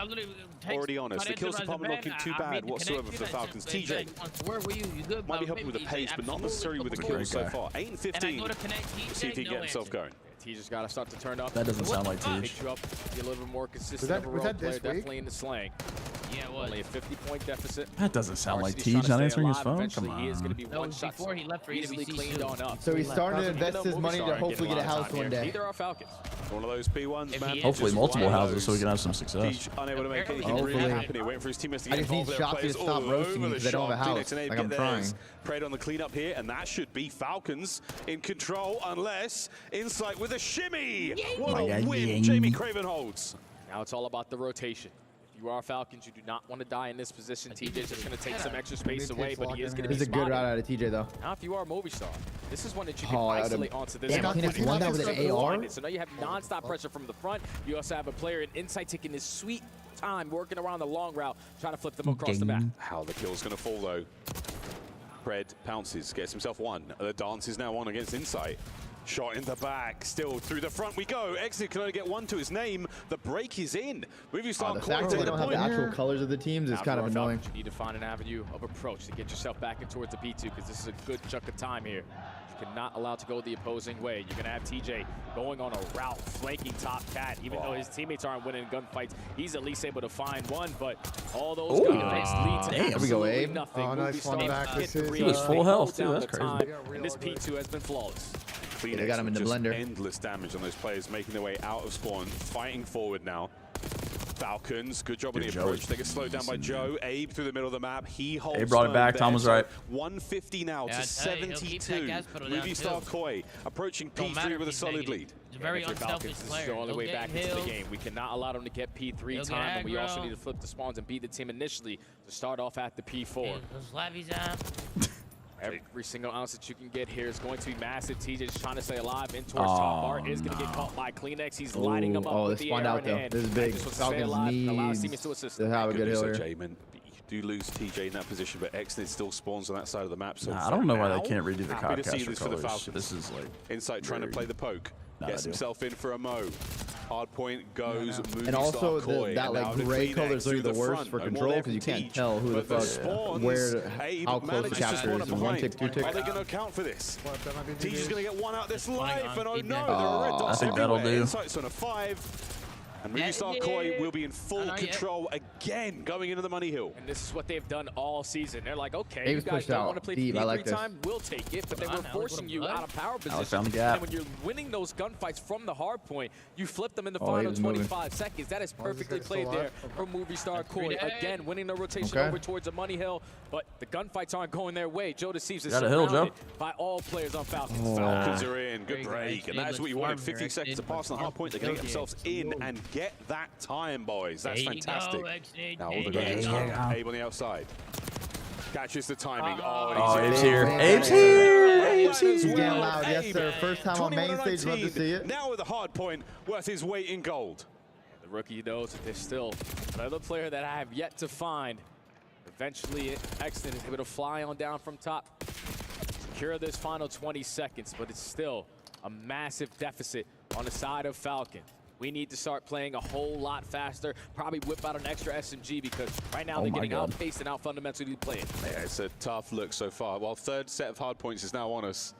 Already on us. The kills are probably not too bad whatsoever for the Falcons. TJ where were you? You good? might be helping with the pace, but not necessarily with the kills so far. 8 and 15. Let's see if he can get himself going. Teja's got to start to turn up. That doesn't sound like Tej. Pick you up, be a little bit more consistent overall player, definitely in the slang. Yeah, it was. Only a 50-point deficit. That doesn't sound like Tej not answering his phone. Come on. He is going to be one shot before he left for easily cleaned on up. So he's starting to invest his money to hopefully get a house one day. Neither are Falcons. One of those P1s, man. Hopefully multiple houses so he can have some success. Unable to make anything really happen. Waiting for his teammates to get involved. I just need Shotzi to stop roasting me because they don't have a house. Like I'm trying. Preyed on the cleanup here, and that should be Falcons in control, unless Insight with a shimmy. What a win Jamie Craven holds. Now it's all about the rotation. If you are Falcons, you do not want to die in this position. TJ's just going to take some extra space away, but he is going to be This is a good route out of TJ, though. Now, if you are a movie star, this is one that you can isolate onto this. Damn, Cleanup's won that with an AR? So now you have non-stop pressure from the front. You also have a player in Insight taking his sweet time, working around the long route, trying to flip them across the map. How the kill's going to fall, though. Pred pounces, gets himself one. The dance is now on against Insight. Shot in the back, still through the front we go. Exit can only get one to his name. The break is in. Movie star the fact that they don't have the actual colors of the teams is kind of annoying. You need to find an avenue of approach to get yourself back in towards the P2 because this is a good chunk of time here. You cannot allow to go the opposing way. You're going to have TJ going on a route, flanking top cat. Even though his teammates aren't winning gunfights, he's at least able to find one. But all those gunfights lead to absolutely nothing. Oh, nice one back. He was full health too. That's crazy. And this P2 has been flawless. They got him in the blender. Endless damage on those players making their way out of spawn, fighting forward now. Falcons, good job on the approach. They get slowed down by Joe. Abe through the middle of the map. He holds. Abe brought it back. Tom was right. 150 now to 72. Movie star Koi approaching P3 with a solid lead. He's a very unselfish player. This is the only way back into the game. We cannot allow them to get P3 time, and we also need to flip the spawns and beat the team initially to start off at the P4. Every single ounce that you can get here is going to be massive. TJ just trying to stay alive in towards top bar. Is going to get caught by Kleenex. He's lighting him up with the air in hand. This is big. Falcons need to have a good hill here. You do lose TJ in that position, but Exnid still spawns on that side of the map. So I don't know why they can't redo the happy to see Codcaster this for the colors. Falcons. This is like Insight trying to play the poke. Gets himself in for a Mo. Hard point goes. And also that like gray color is really the worst for control because you can't tell who the fuck, where, how close the capture is in 1 tick, 2 tick. Are they going to account for this? TJ's going to get one out this life, and oh no, there are red dots I think that'll do. Insight's on a 5. And Movie Star Koi will be in full control again going into the money hill. And this is what they've done all season. They're like, okay, Dave's you guys don't want to play deep. P3 time, we'll take it. But they were forcing you out of power position. Found the gap. And when you're winning those gunfights from the hard point, you flip them in the final 25 seconds. That is perfectly played there from Movie Star Koi. Again, winning the rotation over towards the money hill. But the gunfights aren't going their way. Joe Deceives is surrounded by all players on Falcons. Falcons are in. Good break. And that's what you wanted. 15 seconds to pass on the hard point. They're going to get themselves in and get that time, boys. That's fantastic. Now all the guys Abe on the outside. Catches the timing. Oh, Abe's here. Abe's here. Abe's here. He's getting loud. Yes, sir. First time on main stage. Love to see it. Now with a hard point worth his weight in gold. The rookie knows that there's still another player that I have yet to find. Eventually, Exton is able to fly on down from top. Secure this final 20 seconds, but it's still a massive deficit on the side of Falcon. We need to start playing a whole lot faster, probably whip out an extra SMG because right now they're getting outpaced and out fundamentally playing. Yeah, it's a tough look so far. Well, third set of hard points is now on us.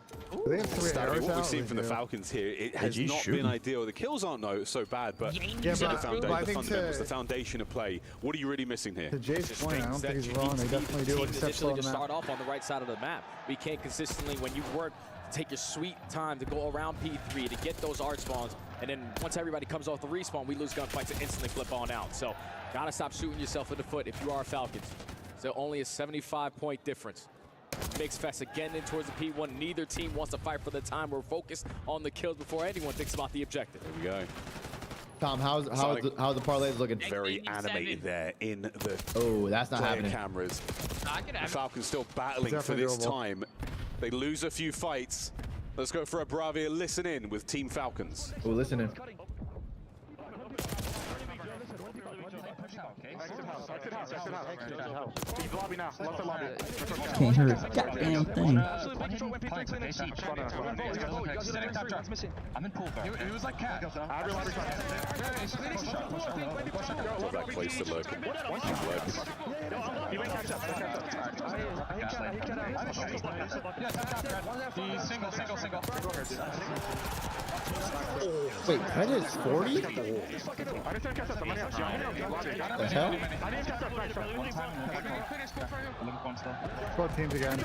They have 3 arrows what we've seen from the Falcons here, it has not been ideal. The kills aren't so bad, but the fundamentals, the foundation of play. What are you really missing here? To Jay's point, I don't think he's wrong. They definitely do exceptional to start off on the right side of the map. We can't consistently, when you work, take your sweet time to go around P3 to get those art spawns, and then once everybody comes off the respawn, we lose gunfights and instantly flip on out. So, gotta stop shooting yourself in the foot if you are Falcons. So only a 75-point difference. Mixed fest again in towards the P1. Neither team wants to fight for the time. We're focused on the kills before anyone thinks about the objective. There we go. Tom, how's the parlays looking? Very animated there in the that's not happening. Cameras. The Falcons still battling for this time. They lose a few fights. Let's go for a Bravia listen in with Team Falcons. Oh, listen in. Lobby now. Left lobby. Can't hear a goddamn thing. I'm in pool. He was like cat. Place to look. Wait, that is 40? The hell? Both teams again.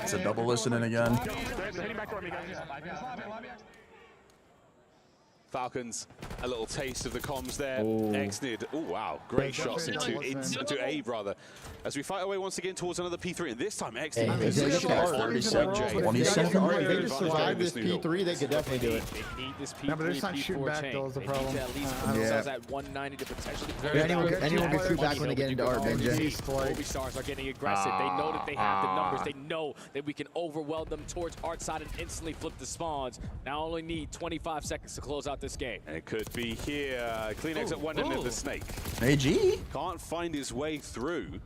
It's a double listening again. Falcons, a little taste of the comms there. Exnid, oh wow, great shots into Abe rather. As we fight our way once again towards another P3, and this time Exnid. They just survived this P3, they could definitely do it. They need this P3, No, but they're just not shooting back, though, is the problem. They need to at least put themselves at 190 to potentially... Anyone can shoot back when they get into art, Benja. Movie stars are getting aggressive. They know that they have the numbers. They know that we can overwhelm them towards art side and instantly flip the spawns. Now only need 25 seconds to close out this game. And it could be here. Clean X at one end of the snake. AG can't find his way through.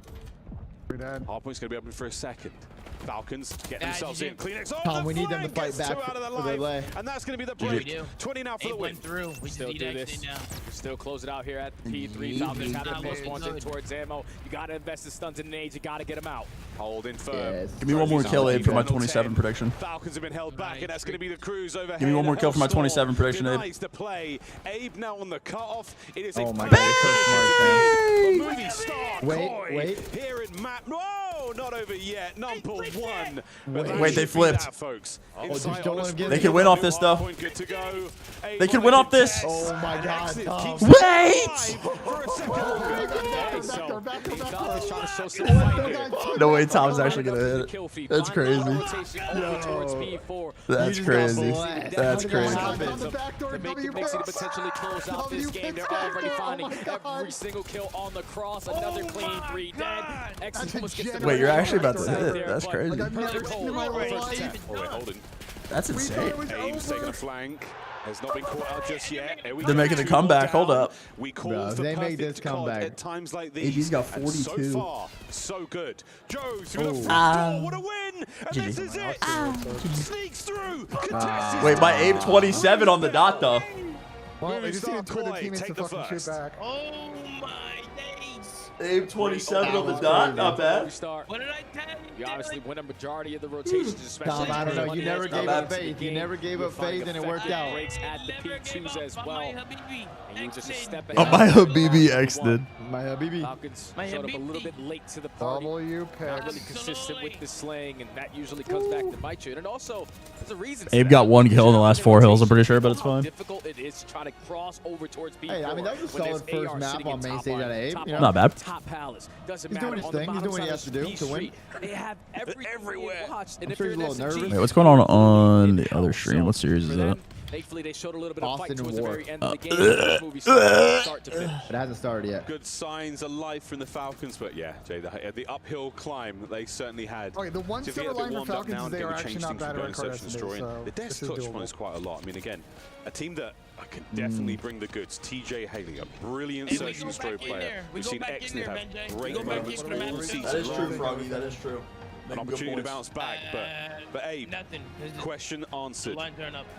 Hardpoint's going to be open for a second. Falcons get themselves in. Clean X Tom, we need them to fight back for their lay. And that's going to be the break. 20 now for the win. We still do this. We still close it out here at P3. Falcons have the most wanted towards ammo. You got to invest the stuns in nades. You got to get them out. Holding firm. Yes. Give me one more kill, Abe, for my 27 prediction. Falcons have been held back, and that's going to be the cruise overhead. Give me one more kill for my 27 prediction, Abe. Nice to play. Abe now on the cutoff. It is oh my god, a movie star. Wait. Here in map. No, not over yet. Number one. Wait, they flipped. That, folks. They can win off this, though. They can win off this. Oh my god. Wait! No way Tom's actually going to hit it. That's crazy. That's crazy. That's crazy. To make it makes it potentially close out this game. They're already finding every single kill on the cross. Another clean 3 dead. Wait, you're actually about to hit it. That's crazy. That's insane. Abe's taking a flank. Has not been caught out just yet. They're making a comeback. Hold up. We call the they make this comeback at times like these. AB's got 42. So far, so good. Joe through the front door. What a win! And this is it. Sneaks through. Wait, my Abe 27 on the dot though. Well, they just need to Twitter teammates to fucking shoot back. Oh my days. Abe 27 on the dot. Not bad. What did I tell you? You obviously win a majority of the rotations, especially. Tom, I don't know. You never gave up faith. You never gave up faith, and it worked out. Breaks at the P2s as well. And you just a step ahead. Oh, my Habibi exited. My Habibi. Falcons showed up a little bit late to the party. Not really consistent with the slaying, and that usually comes back to bite you. And also, there's a reason. Abe got 1 kill in the last 4 hills, I'm pretty sure, but it's fine. Difficult it is to try to cross over towards P4. Hey, I mean, that was a solid first map on main stage out of Abe. You know? Not bad. Top palace. Doesn't He's doing his thing. He's doing what he has to do to win. They have everywhere. I'm sure he's a little nervous. Wait, what's going on the other stream? What series is that? Thankfully, they showed a little bit of fight towards the very end of the game. It hasn't started yet. Good signs of life from the Falcons, but yeah, Jay, the uphill climb that they certainly had. Okay, the one silver line for Falcons is they are actually not bad at card estimates, so the Death touched upon is quite a lot. I mean, again, a team that can definitely bring the goods. TJ Haley, a brilliant search and destroy player. We've seen Exnid have great moments all season. That is true, Froggy. That is true. An opportunity to bounce back, but Abe, question answered.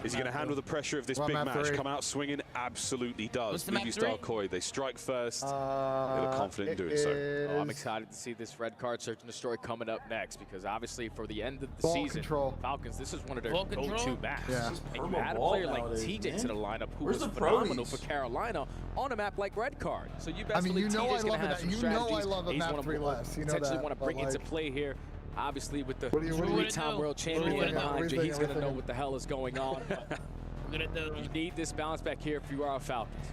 Is he going to handle the pressure of this big match? Come out swinging? Absolutely does. Movie star Koi, they strike first. They look confident in doing so. I'm excited to see this red card search and destroy coming up next, because obviously for the end of the season, Falcons, this is one of their go-to maps. Yeah. And you had a player like TJ to the lineup who was phenomenal for Carolina on a map like red card. So you best believe TJ's going to have some strategies. He's one of them potentially want to bring into play here. Obviously, with the 3-time world champion behind you, he's going to know what the hell is going on. You need this bounce back here if you are a Falcons.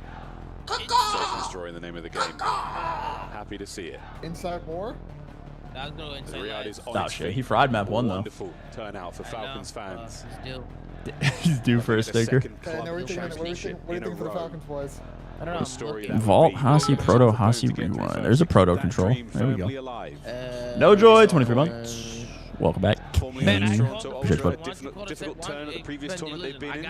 Search and destroy in the name of the game. Happy to see it. Inside war? I'll go inside. Riyadh is on Oh its shit, feet. he fried map one though. Wonderful turnout for Falcons fans. He's due for a sticker. What do you think for the Falcons, boys? I don't know. Vault, Hasi, Proto, Hasi, Rewind. There's a Proto control. There we go. No Joy, 23 months. Welcome back. Difficult turn at the previous tournament they've been in.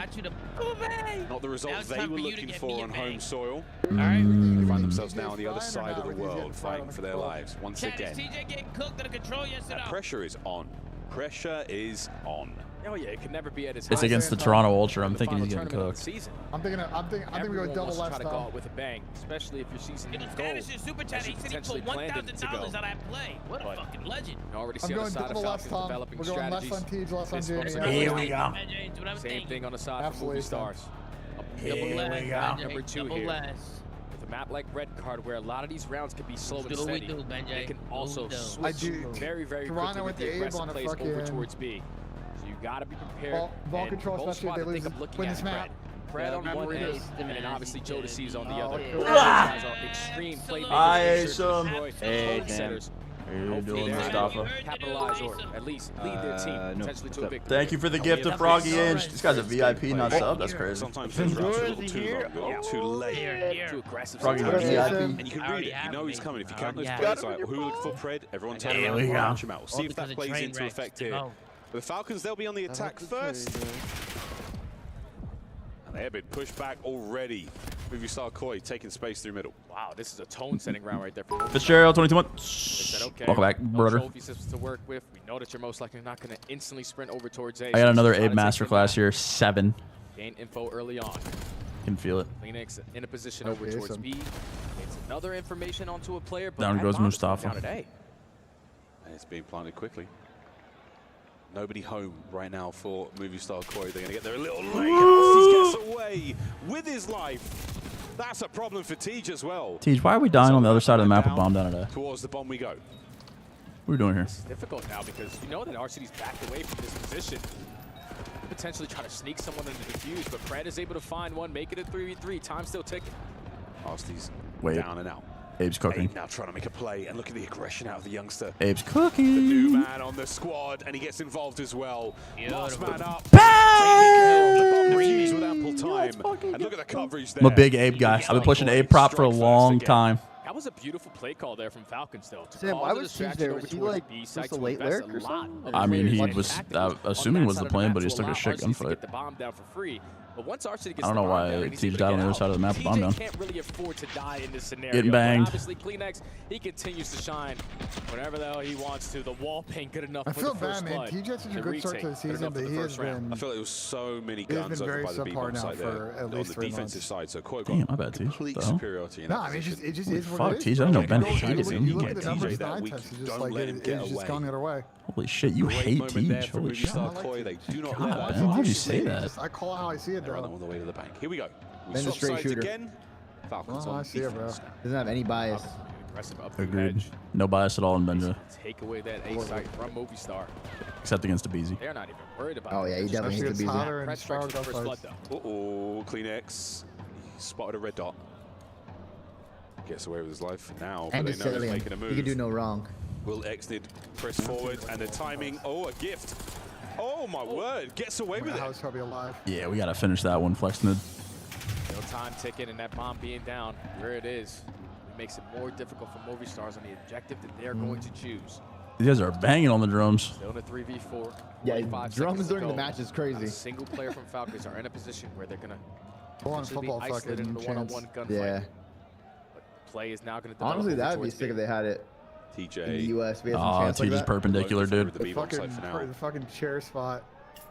Not the results they were looking for on home soil. They find themselves now on the other side of the world, fighting for their lives once again. That pressure is on. Pressure is on. Oh yeah, it could never be at his It's highest. against the Toronto Ultra. I'm thinking he's getting cooked. I'm thinking we go double last try to go out with a bang, especially if your season is gold. Super chat. He said he put $1,000 on that play. What a fucking legend. You already see I'm on the going side double of last Falcons time. developing We're going last on strategies. Thieves, last on This Jamie. Here we go. Same thing on the side for Movie Stars. Here we go. Number 2 here. With a map like Red Card, where a lot of these rounds can be slow and steady, they can also switch very, very quickly with the aggressive plays over towards B. So you got to be prepared. Ball control, especially if they win this map. Fred on one end, and then obviously Jodeci's on the other. Extreme play. Hey, some. Hey, centers. How you doing, Mustafa? Capitalize or at least lead their team potentially to a victory. Thank you for the gift of Froggy Inch. This guy's a VIP, not sub. That's crazy. Sometimes those routes are a little too long, too late, too aggressive. Froggy's a VIP. and you can read it. You know he's coming. If you count those plays, like who will look for Pred, everyone turn around and punch him out. We'll see if that plays into effect here. But the Falcons, they'll be on the attack first. And they have been pushed back already. Movie star Koi taking space through middle. Wow, this is a tone-setting round right there for Fitzgerald, 22 months. Said, okay, Welcome back, brother. trophy systems to work with. We know that you're most likely not going to instantly sprint over towards A. I got another Abe Masterclass here, 7. Gain info early on. Can feel it. Phoenix in a position over towards B. It's another information onto a player. But Down goes Mustafa. Down at A. And it's being planted quickly. Nobody home right now for movie star Koi. They're going to get there a little late. He gets away with his life. That's a problem for Tej as well. Tej, why are we dying on the other side of the map with bomb down at A? Towards the bomb we go. What are we doing here? It's difficult now because you know that RCD's backed away from this position. Potentially try to sneak someone into the defuse, but Fred is able to find one, make it a 3v3. Time still ticking. RCD's Wait. down and out. Abe's cooking. Abe now trying to make a play, and look at the aggression out of the youngster. Abe's cooking. The new man on the squad, and he gets involved as well. Last man up. Bang! The bomb defused with ample time. And look at the coverage there. I'm a big Abe guy. I've been pushing Abe prop for a long time. That was a beautiful play call there from Falcons, though. Sam, why was Tej there? Was he like just a late lurk or something? I mean, he was assuming was the plan, but he just took a shit gunfight. Get the bomb down for free. But once Archie gets I don't know why Tej died on the other side of the map with bomb down. Can't really afford to die in this scenario. Getting banged. Obviously, Kleenex, he continues to shine whenever the hell he wants to. The wall paint good enough for the first blood. I feel bad, man. Tej had such a good start to the season, but he has been... I feel like there was so many guns over by the B-bomb side there on the defensive side. So Koi got my bad, Tej. complete superiority in that position. it just is what Fuck, it is. Tej, I didn't know Ben hated him. You look at the numbers, the eye test is just like, it's just gone the other way. Holy shit, you hate Tej. Holy shit. God, Ben, why'd you say that? I call it how I see it, They're though. on the way to the bank. Here we go. We Ben's a swap straight sides shooter. again. Falcons on I see it, bro. defense. Doesn't have any bias. Aggressive up the Agreed. edge. No bias at all in Benja, Take away that A site from Movie Star. except against Abizi. They're not even worried about Oh, yeah, he definitely hates the BZ. Press strikes for first blood, though. Uh-oh, Kleenex. He spotted a red dot. Gets away with his life now, but And they just know he's silly. making a move. He can do no wrong. Will Exted press forward, and the timing. Oh, a gift. Oh, my word. Gets away with it. House probably alive. Yeah, we gotta finish that one, Flexnid. No time ticking, and that bomb being down where it is. It makes it more difficult for Movie Stars on the objective that they're going to choose. These guys are banging on the drums. Still in a 3v4. Yeah, 45 drums seconds to during the go. match is crazy. A single player from Falcons are in a position where they're going to Full on football isolated in fucking the chance. one-on-one gunfight. Yeah. But play is now going to develop. Honestly, that would be towards sick if B. they had it TJ. in the US. We had some Oh, chance like Tej's that. perpendicular, dude. The B-bomb side for now. The fucking chair spot.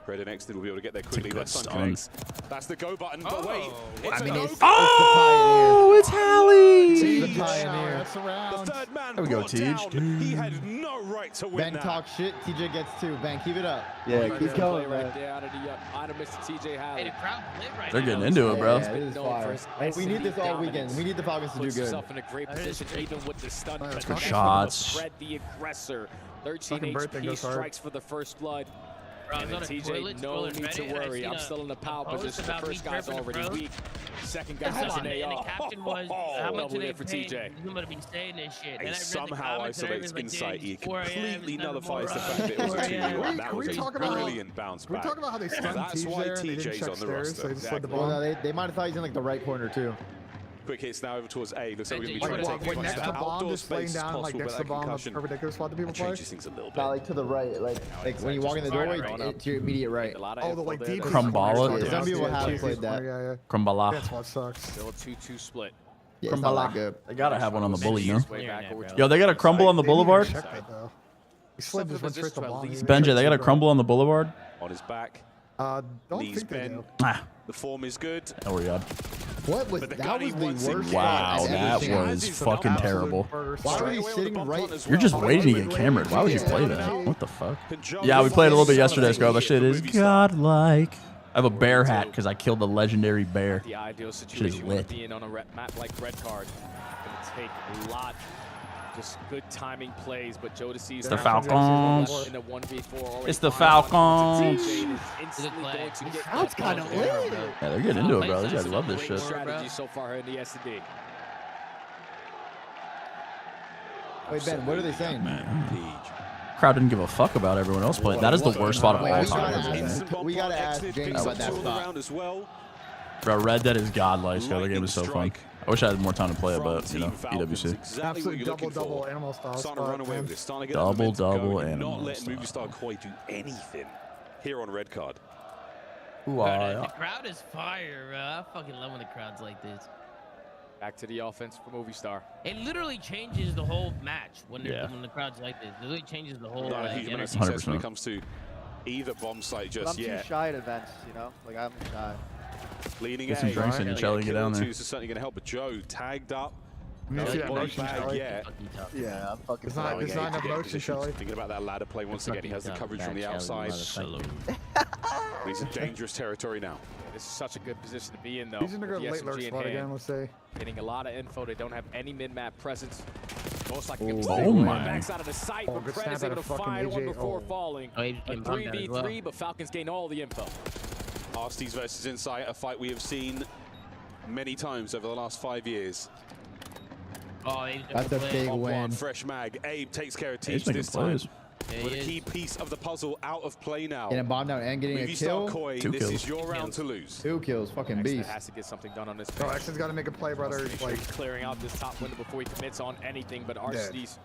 Fred and Exted will be able to get there quickly. good Left on stun. connects. That's the go button, but wait. It's a no. Oh, it's Hallie! The pioneer. That's around. The third man There we go, brought Tej. down. He had no right to win Ben that. talks shit, TJ gets 2. Ben, keep it up. Yeah, Right keep there, going, play man. right there out of Mr. TJ Halley. Hey, the crowd lit right They're now. getting into it, bro. Yeah, it is fire. Hey, we need this all weekend. We need the Falcons to do Puts good. himself in a great position, even with the stun. Good But shots. Fred, the aggressor. 13 Fucking birthday HP goes hard. strikes for the first blood. And then TJ, no need to worry. I'm still in the power position. The first guy's already weak. Second guy has an AR. And the caption was, how much are they for paying? TJ. I'm going to be saying this shit. And somehow isolates Insight. He like, completely nullifies the fact that it was a 2v1. That was a brilliant bounce back. Can we talk about how they stunned That's why TJ's on the roster. So they just let the ball. Well, they might have thought he's in like the right corner too. Quick hits now over towards A. Looks like we're going to be trying to take next to bomb, just laying down like next to bomb. That's a ridiculous spot that people play. Changes things a little bit. Not like to the right, like when you walk in the doorway, to your immediate right. Oh, the like deep. Crumbala. Yeah, some people have played that. Yeah. Crumbala. That's what sucks. Still a 2-2 split. Yeah, it's not that good. They gotta have one on the bully, no? Yeah, Yo, they got a crumble on the boulevard. He slid just went straight to bomb. Benji, they got a crumble on the boulevard. On his back. Don't think they do. The form is good. Oh, yeah. What was that? Was the worst. Wow, that was fucking terrible. Why were you sitting right? You're just waiting to get cameraed. Why would you play that? What the fuck? Yeah, we played a little bit yesterday, Scar. That shit is godlike. I have a bear hat because I killed a legendary bear. The ideal situation would be in on a map like Red Card. Gonna take a lot. Just good timing plays, but Joe sees the Falcons. In a 1v4 it's the Falcons. That's kind of lit. Yeah, they're getting into it, bro. These guys love this shit. Strategy so far in the S&D. Wait, Ben, what are they saying? Crowd didn't give a fuck about everyone else playing. That is the worst spot of all time. We gotta ask James about that spot. Bro, Red Dead is godlike. The game is so fun. I wish I had more time to play it, but, you know, EWC. Absolutely double animal style spot. Double animal Not letting Movistar Koi do anything here on Red Card. The crowd is fire, bro. I fucking love when the crowd's like this. Back to the offense for Movistar. It literally changes the whole match when the crowd's like this. It literally changes the whole. Not a huge amount of success when it comes to either bomb site just yet. I'm too shy at events, you know? Like, I'm shy. Leaning get some drinks in and Shelly get down there. Is certainly going to help, but Joe tagged up. Yeah, I'm fucking. It's not enough motion, Shelly. Thinking about that ladder play once again. He has the coverage from the outside. He's in dangerous territory now. This is such a good position to be in, though. He's in a good late lurk spot again, let's say. Getting a lot of info. They don't have any mid-map presence. Most likely backside of the site, but Fred is able to find one before falling. A 3v3, but Falcons gain all the info. Arsties versus Insight, a fight we have seen many times over the last 5 years. Oh, that's a big win. Fresh mag. Abe takes care of Teach this time. With a key piece of the puzzle out of play now. Getting a bomb down and getting a kill. Koi, 2 this kills. is your round to lose. 2 kills, fucking beast. Has to get something done on this. No, Action's got to make a play, brother. Like clearing out this top window before he commits on anything, but Arsties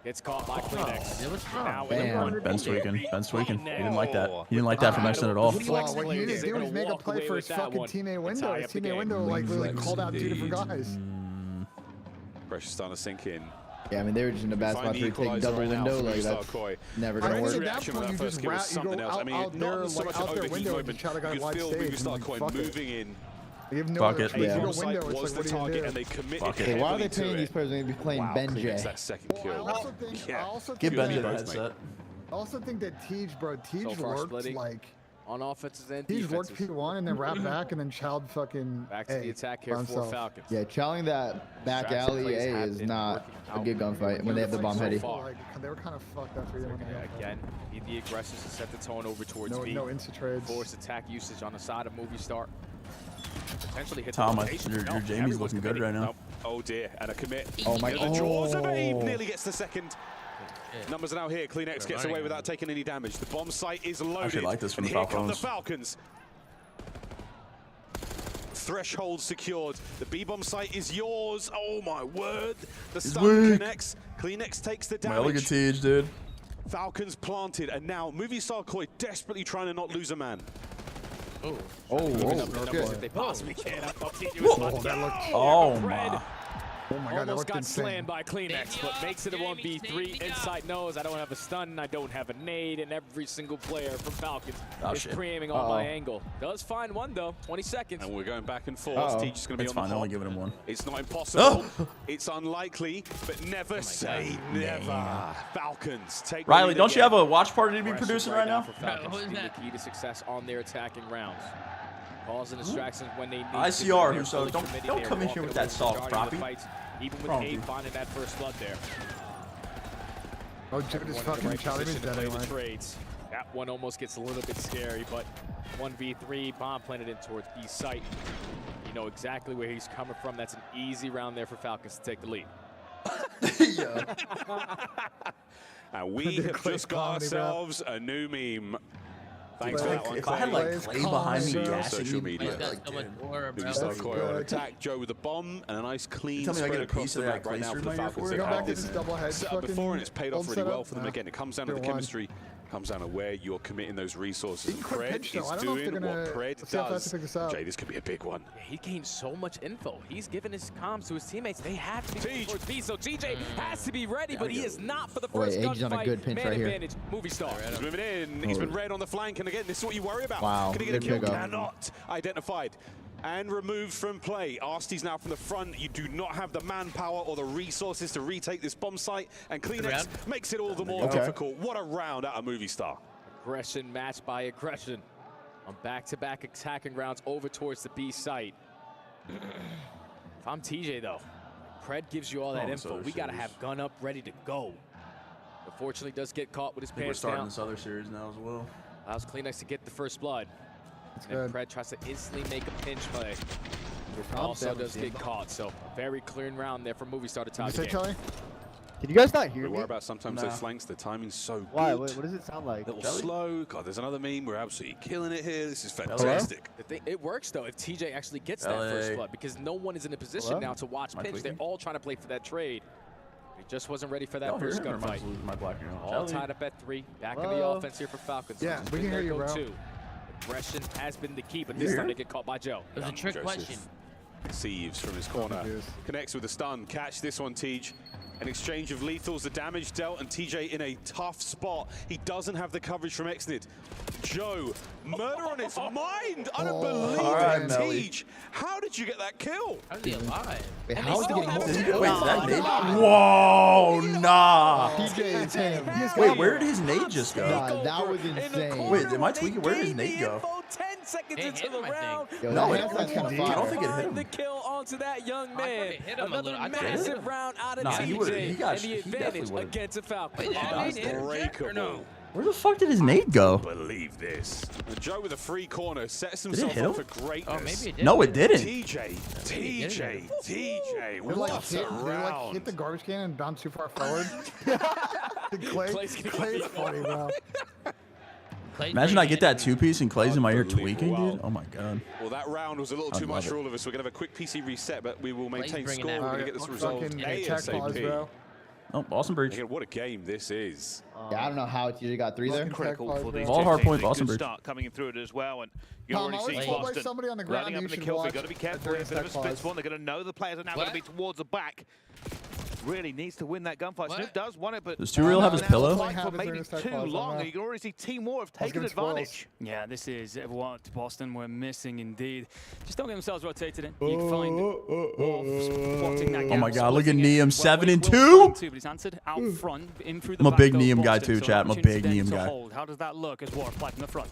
gets caught by Kleenex. Ben's tweaking. Ben's tweaking. He didn't like that. He didn't like that from Exton at all. What he needed to do was make a play for his fucking teammate window. His teammate window like literally called out 2 different guys. Pressure's starting to sink in. Yeah, I mean, they were just in a bad spot to take double window. Like, that's never going to work. At that point, you just you go out there, like, out their window and just try to go wide stage. Moving in. Fuck it. Was the target and they committed. Okay, why are they paying these players when they be playing Benji? That second kill. Give Benji the headset. I also think that Tej worked like on offenses and Tej worked P1 and then wrapped back and then Child fucking back to the attack here for Falcons. Yeah, challenging that back alley A is not a good gunfight when they have the bomb heady. They were kind of fucked after they went again. Need the aggressors to set the tone over towards B. No insta trades. Force attack usage on the side of Movistar. Potentially hit Tom, your Jamie's looking good right now. Oh dear, and a commit. Oh my god. The jaws of Abe nearly gets the second. Numbers are now here. Kleenex gets away without taking any damage. The bomb site is loaded. I actually like this from the Here come the Falcons. Falcons. Threshold secured. The B-bomb site is yours. Oh my word. The stun connects. Kleenex takes the damage. Look at Tej, dude. Falcons planted, and now Movistar Koi desperately trying to not lose a man. They possibly can. Oh my. Oh my god, almost got slammed by Kleenex, but makes it a 1v3. Inside knows I don't have a stun, I don't have a nade, and every single player from Falcons is pre-aiming on my angle. Does find one though, 20 seconds. And we're going back and forth. Teach is going to be on the fine, only giving him one. It's not impossible. It's unlikely, but never say never. Falcons take. Riley, don't you have a watch party to be producing right now? Falcons being the key to success on their attacking rounds. Calls and distractions when they need ICR, who so don't come in here with that soft proppy. Even with Abe finding that first blood there. Oh, Jim is fucking challenging that anyway. Trades. that one almost gets a little bit scary, but 1v3, bomb planted in towards B site. You know exactly where he's coming from. That's an easy round there for Falcons to take the lead. And we have just got ourselves a new meme. Thanks for that one. If I had like Clay behind me, social media. Attack Joe with a bomb and a nice clean spread across the map right now for the Falcons. Go back to this double head. Set up before and it's paid off really well for them. Again, it comes down to the chemistry. Comes down to where you're committing those resources. Pred is doing what Pred does. Jay, this could be a big one. Yeah, he gained so much info. He's given his comms to his teammates. They have to be towards B, so TJ has to be ready, but he is not for the first gunfight. On a good pinch right advantage. Movie star. He's moving in. He's been red on the flank, and again, this is what you worry about. Wow. Can he get a kill? Cannot. Identified. And removed from play. Arsty's now from the front. You do not have the manpower or the resources to retake this bomb site, and Kleenex makes it all the more difficult. What a round out of Movie Star. Aggression matched by aggression on back-to-back attacking rounds over towards the B site. If I'm TJ though, Pred gives you all that info. We gotta have gun up, ready to go. Unfortunately, does get caught with his pants down. We're starting this other series now as well. Allows Kleenex to get the first blood. And Pred tries to instantly make a pinch play. Also does get caught, so very clean round there for Movie Star to top the game. Did you guys not hear me? We worry about sometimes those flanks, the timing's so good. Why? What does it sound like? A little slow. God, there's another meme. We're absolutely killing it here. This is fantastic. It works, though, if TJ actually gets that first blood, because no one is in a position now to watch pinch. They're all trying to play for that trade. He just wasn't ready for that first gunfight. All tied up at 3. Back in the offense here for Falcons. Yeah, we can hear you, bro. Aggression has been the key, but this time they get caught by Joe. It was a trick question. Thieves from his corner. Connects with a stun. Catch this one, Tej. An exchange of lethals, the damage dealt, and TJ in a tough spot. He doesn't have the coverage from Exnid. Joe, murder on his mind. I don't believe it. Tej, how did you get that kill? How is he alive? Wait, how is he getting more? Wait, is that nade? Whoa, nah. TJ is him. Wait, where did his nade just go? Nah, that was insane. Wait, am I tweaking? Where did his nade go? 10 seconds into the round. No, that's kind of fire. I don't think it hit him. The kill onto that young man. Hit him Another massive round out of TJ. And the advantage against the Falcons. Unbreakable. Where the fuck did his nade go? Believe this. And Joe with a free corner sets himself up for greatness. Oh, maybe it did. No, it didn't. TJ. What a round. Hit the garbage can and bounce too far forward. Clay's funny, bro. Imagine I get that 2-piece and Clay's in my ear tweaking, dude. Oh my god. Well, that round was a little too much for all of us. We're going to have a quick PC reset, but we will maintain score. We're going to get this resolved ASAP. Oh, Boston Breach. Again, what a game this is. Yeah, I don't know how TJ got 3 there. Critical for these All hard point, Boston Breach. Start coming through it as well, and you already see Boston somebody on the ground running up in the kill. We've got to be careful. If a split spawn, they're going to know the players are now going to be towards the back. Really needs to win that gunfight. Snoop does want it, but does 2Real have his pillow? For maybe too long, and you can already see Team War have taken advantage. Yeah, this is what Boston were missing indeed. Just don't get themselves rotated in. You can find spotting that gap. Oh my god, look at Neum 7 and 2. But he's answered out front, in through the I'm a big back Neum guy Boston, too, so chat. I'm a big opportunity Neum to guy. hold. How does that look as War applied from the front?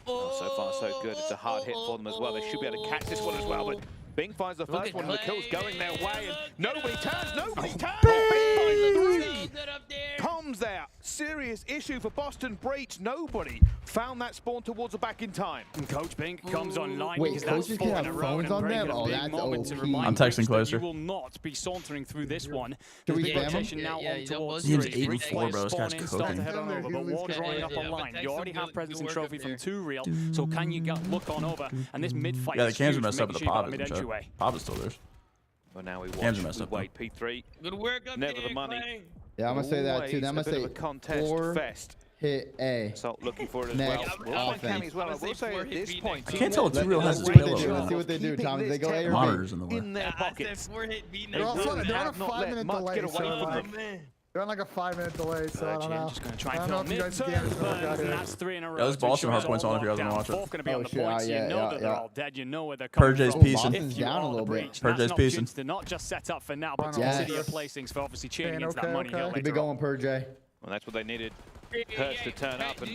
Oh, so far so good. It's a hard hit for them as well. They should be able to catch this one as well, but Bing finds the first one, and the kill's going their way, and nobody turns, nobody turns! Bing finds the 3! Comes there. Serious issue for Boston Breach. Nobody found that spawn towards the back in time. And Coach Bing comes online. Wait, coaches can have phones on them? Oh, that's OP. I'm texting Closer. You will not be sauntering through this one. Do we spam him? Now on towards Neum's 8 and 4, bro. This guy's start to head cooking. on over, but War drawing up online. You already have presence and trophy from 2Real, so can you look on over? And this mid-fight Yeah, the is cams are huge, messed up at the making pop. sure you got mid-entryway. Pop is still there. Well, now we Cams are watch, messed up, wait, P3. Good work up Never there, the money. Clay. Yeah, I'm gonna say that too. I'm gonna say contest 4 fest. hit A. So looking for it as Next, well. offense. As well. I will say at this point, I can't tell if 2Real has his Let's pillow. see what they do, Tom. They go A or B. Monitors in the way. in their pockets. They're on a 5-minute delay. Get away from them. They're on like a 5-minute delay, so I don't know. Just gonna try I and don't know if you guys can. That's 3 in a row. Yeah, this Boston hard points on if you guys want to watch it. Fourth gonna be on the points. You know that they're all dead. You know where they're coming Purge's from. piecing. If you down a are little the bit. breach, Purge's that's an piecing. opportunity to not just set up for now, but to Yes. consider your placings for obviously cheating into that Okay, money okay. here Keep it later on. going, Purge. Well, that's what they needed. Hurts to turn up. And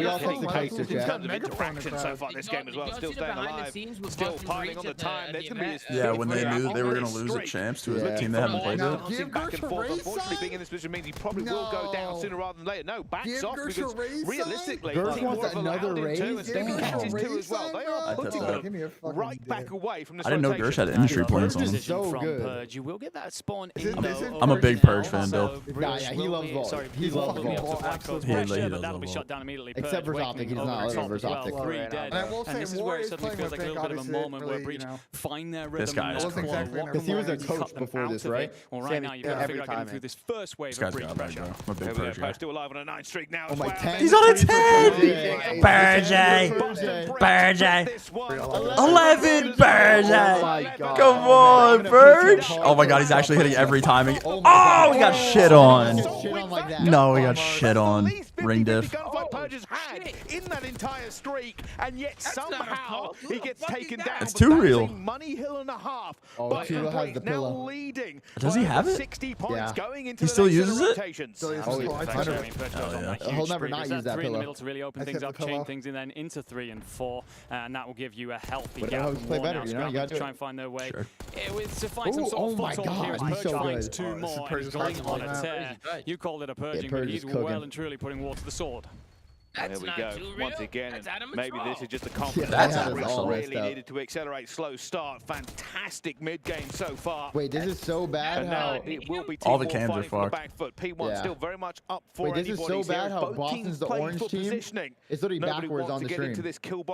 we all took the case to in terms of interaction so far this game as well. Still staying alive, still piling on the time. There's going to be this when they knew that they were going to lose a champs to a team that hadn't played it. Back and forth. Unfortunately, being in this position means he probably will go down sooner rather than later. No, backs off because realistically, Gersh wants another raise. Catches two as well. They are putting them right back away from this. I didn't know Gersh had industry points on him. So good. You will get that spawn in though. I'm a big Purge fan, Bill. Yeah, he loves ball. He loves ball. He that'll be shut down immediately. Except for Optic, he's not living versus Optic. And this is where it suddenly feels like a little bit of a moment where Breach find their rhythm. This guy is because he was a coach before this, right? Well, right now you've got to figure out getting through this first wave of Breach pressure. I'm a big Purge guy. Still alive on a 9 streak now. Oh my 10. He's on a 10. Purge. 11 Purge. Come on, Purge. Oh my God, he's actually hitting every timing. Oh, we got shit on. No, we got shit on. Ring diff. Purge's had in that entire streak, and yet somehow he gets taken down. It's too real. Money hill and a half. Oh, Too Real has the pillow. Leading. Does he have it? 60 points going into he still uses it? He'll never not use that pillow. Middle to really open things up, chain things in, then into 3 and 4, and that will give you a healthy gap. Play better, you know. You got to try and find their way. Sure. To find some sort of foothold here. He's so finds good. 2 more. He's going on a tear. You called it a purging, but he's well and truly putting water to the sword. There we go. Once again, maybe this is just the confidence that really needed to accelerate. Slow start. Fantastic mid game so far. Wait, this is so bad how it will be all the cans are fucked. Back foot. P1 still very much up for Wait, this is so bad how Boston's the orange team. It's literally backwards on the stream.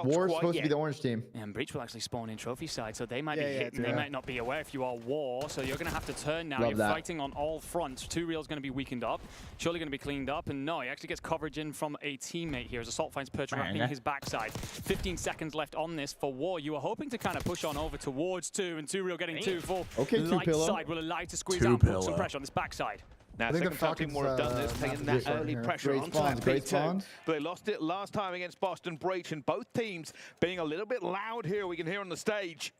War's supposed to be the orange team. And Breach will actually spawn in trophy side, so they might be hit and they might not be aware if you are War. So you're going to have to turn now. You're fighting on all fronts. 2 Real's going to be weakened up. Surely going to be cleaned up. And no, he actually gets coverage in from a teammate here as Assault finds Perch wrapping his backside. 15 seconds left on this for War. You were hoping to kind of push on over towards 2, and 2 Real getting 2 full. Okay, light side will allow you to squeeze out and put some pressure on this backside. Now, second time team would have done this, taking that early pressure onto that P2. But they lost it last time against Boston Breach, and both teams being a little bit loud here, we can hear on the stage.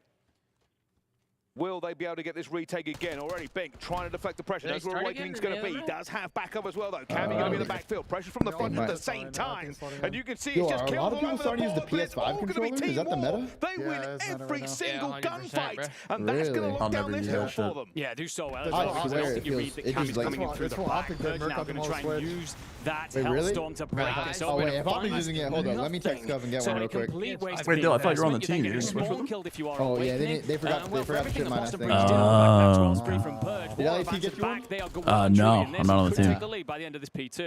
Will they be able to get this retake again? Already Bink trying to deflect the pressure. Knows where Awakening's going to be. Does have backup as well, though. Cammy going to be in the backfield. Pressure from the front at the same time. And you can see it's just killed all over the board. A lot of people starting to use the PS5 controller. Is that the meta? They win every single gunfight. And that's going to lock down this hill for them. Yeah, do so well. I swear it feels Cammy's coming in through the back. Now going to try and use that Hellstorm to break this open. Oh, wait, if Optic's using it, hold on. Let me text Gov and get one real quick. Wait, Dill, I thought you were on the team. You didn't switch with them? Oh, yeah, they forgot to shit my last thing. No, I'm not on the team.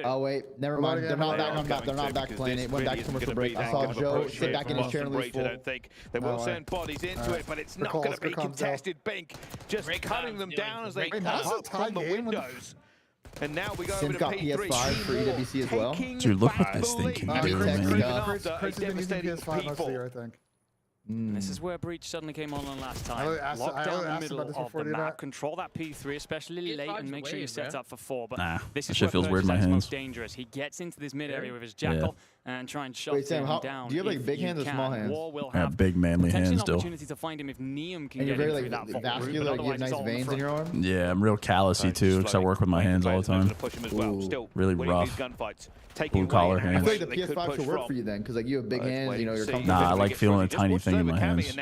Oh wait, never mind. They're not back on back. They're not back playing it. Went back to commercial break. I saw Joe sit back in his chair and lose full. I don't think they will send bodies into it, but it's not going to be contested. Bink just cutting them down as they pop up from the windows. And now we go over to P3. PS5 for EWC as well. Dude, look what this thing can do, man. Chris has been using PS5 most of the year, I think. And this is where Breach suddenly came on last time. Lock down the middle of the map, control that P3, especially late, and make sure you set up for 4. But this is where feels weird in my Perch is hands. most dangerous. He gets into this mid area with his Jackal and try and shut him down. Do you have like big hands or small hands? War will I have big manly hands still. Opportunity to find him if Neum can and get you're him very through that like vascular, like you have nice veins in your arm. Yeah, I'm real callousy too because I work with my hands all the time. Really rough. Blue collar I hands. feel like the PS5 should work for you then, because like you have big hands, you know, you're comfortable. Nah, I like feeling a tiny thing in my hands. It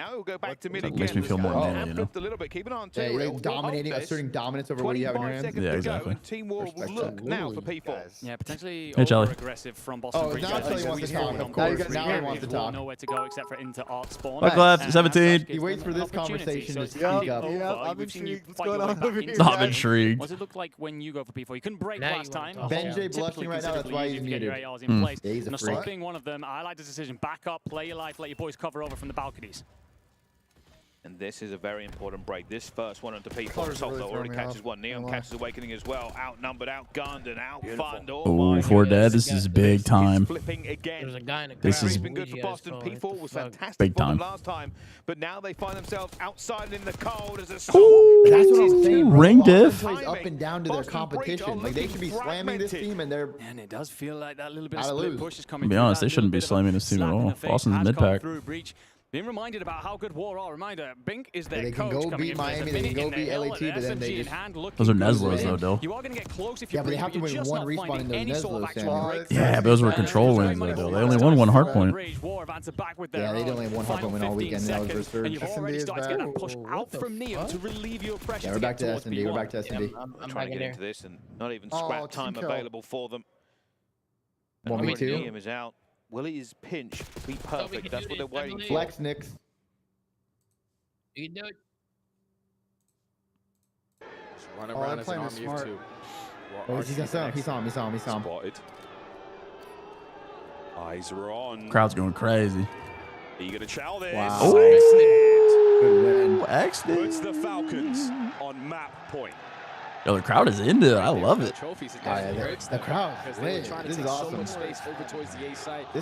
makes me feel more manly, you know? Yeah, you're like dominating, asserting dominance over what you have in your hands. Yeah, exactly. Team War will look now for P4. Yeah, potentially over-aggressive from Boston. Oh, now he wants to talk. Now he wants to talk. Nowhere to go except for into Art Spawn. Back left, 17. He waits for this conversation to speak up. Yeah, I'm intrigued. What's going on over here? I'm intrigued. What does it look like when you go for P4? You couldn't break last time. Benjay blushing right now, that's why he's muted. Yeah, he's a freak. Being one of them, I like this decision. Back up, play your life, let your boys cover over from the balconies. And this is a very important break. This first one onto P4. Assault already catches one. Neon catches Awakening as well. Outnumbered, outgunned, and outfunned. Oh, 4 dead. This is big time. Flipping again. There's a guy in the this is been good for Boston. P4 was fantastic big time. for them last time, but now they find themselves outside in the cold as Assault. That's what I'm saying. Ring diff. Plays up and down to their competition. Like they should be slamming this team, and they're. And it does feel like that little bit of split push is coming. To be honest, they shouldn't be slamming this team at all. Boston's mid pack. Being reminded about how good War are. Reminder, Bink is their they coach. can go beat Miami, they can go beat LAT, but then they just... Those are Neslos, though, Dill. You are going to get close if you yeah, but they have to win one respawn in those Neslos, Sam. Yeah, but those were control wins, though, Dill. They only won one hard point. Yeah, they only won hard point win all weekend. That was their surge. And you've already started to get that push out from Neo to relieve your pressure. Yeah, we're back to S&D. We're back to S&D. I'm trying to get into this, and not even scrap time available for them. 1v2. Liam is out. Willie's pinch be perfect. That's what they're waiting for. Flex Knicks. You can do it. Just run around as an army of two. Oh, he saw him. Spotted. Eyes are on. Crowd's going crazy. Eager to chow this. Wow. Oh, good win. Excellent. Puts the Falcons on map point. Yo, the crowd is into it. I love it. The crowd is lit. This is awesome. This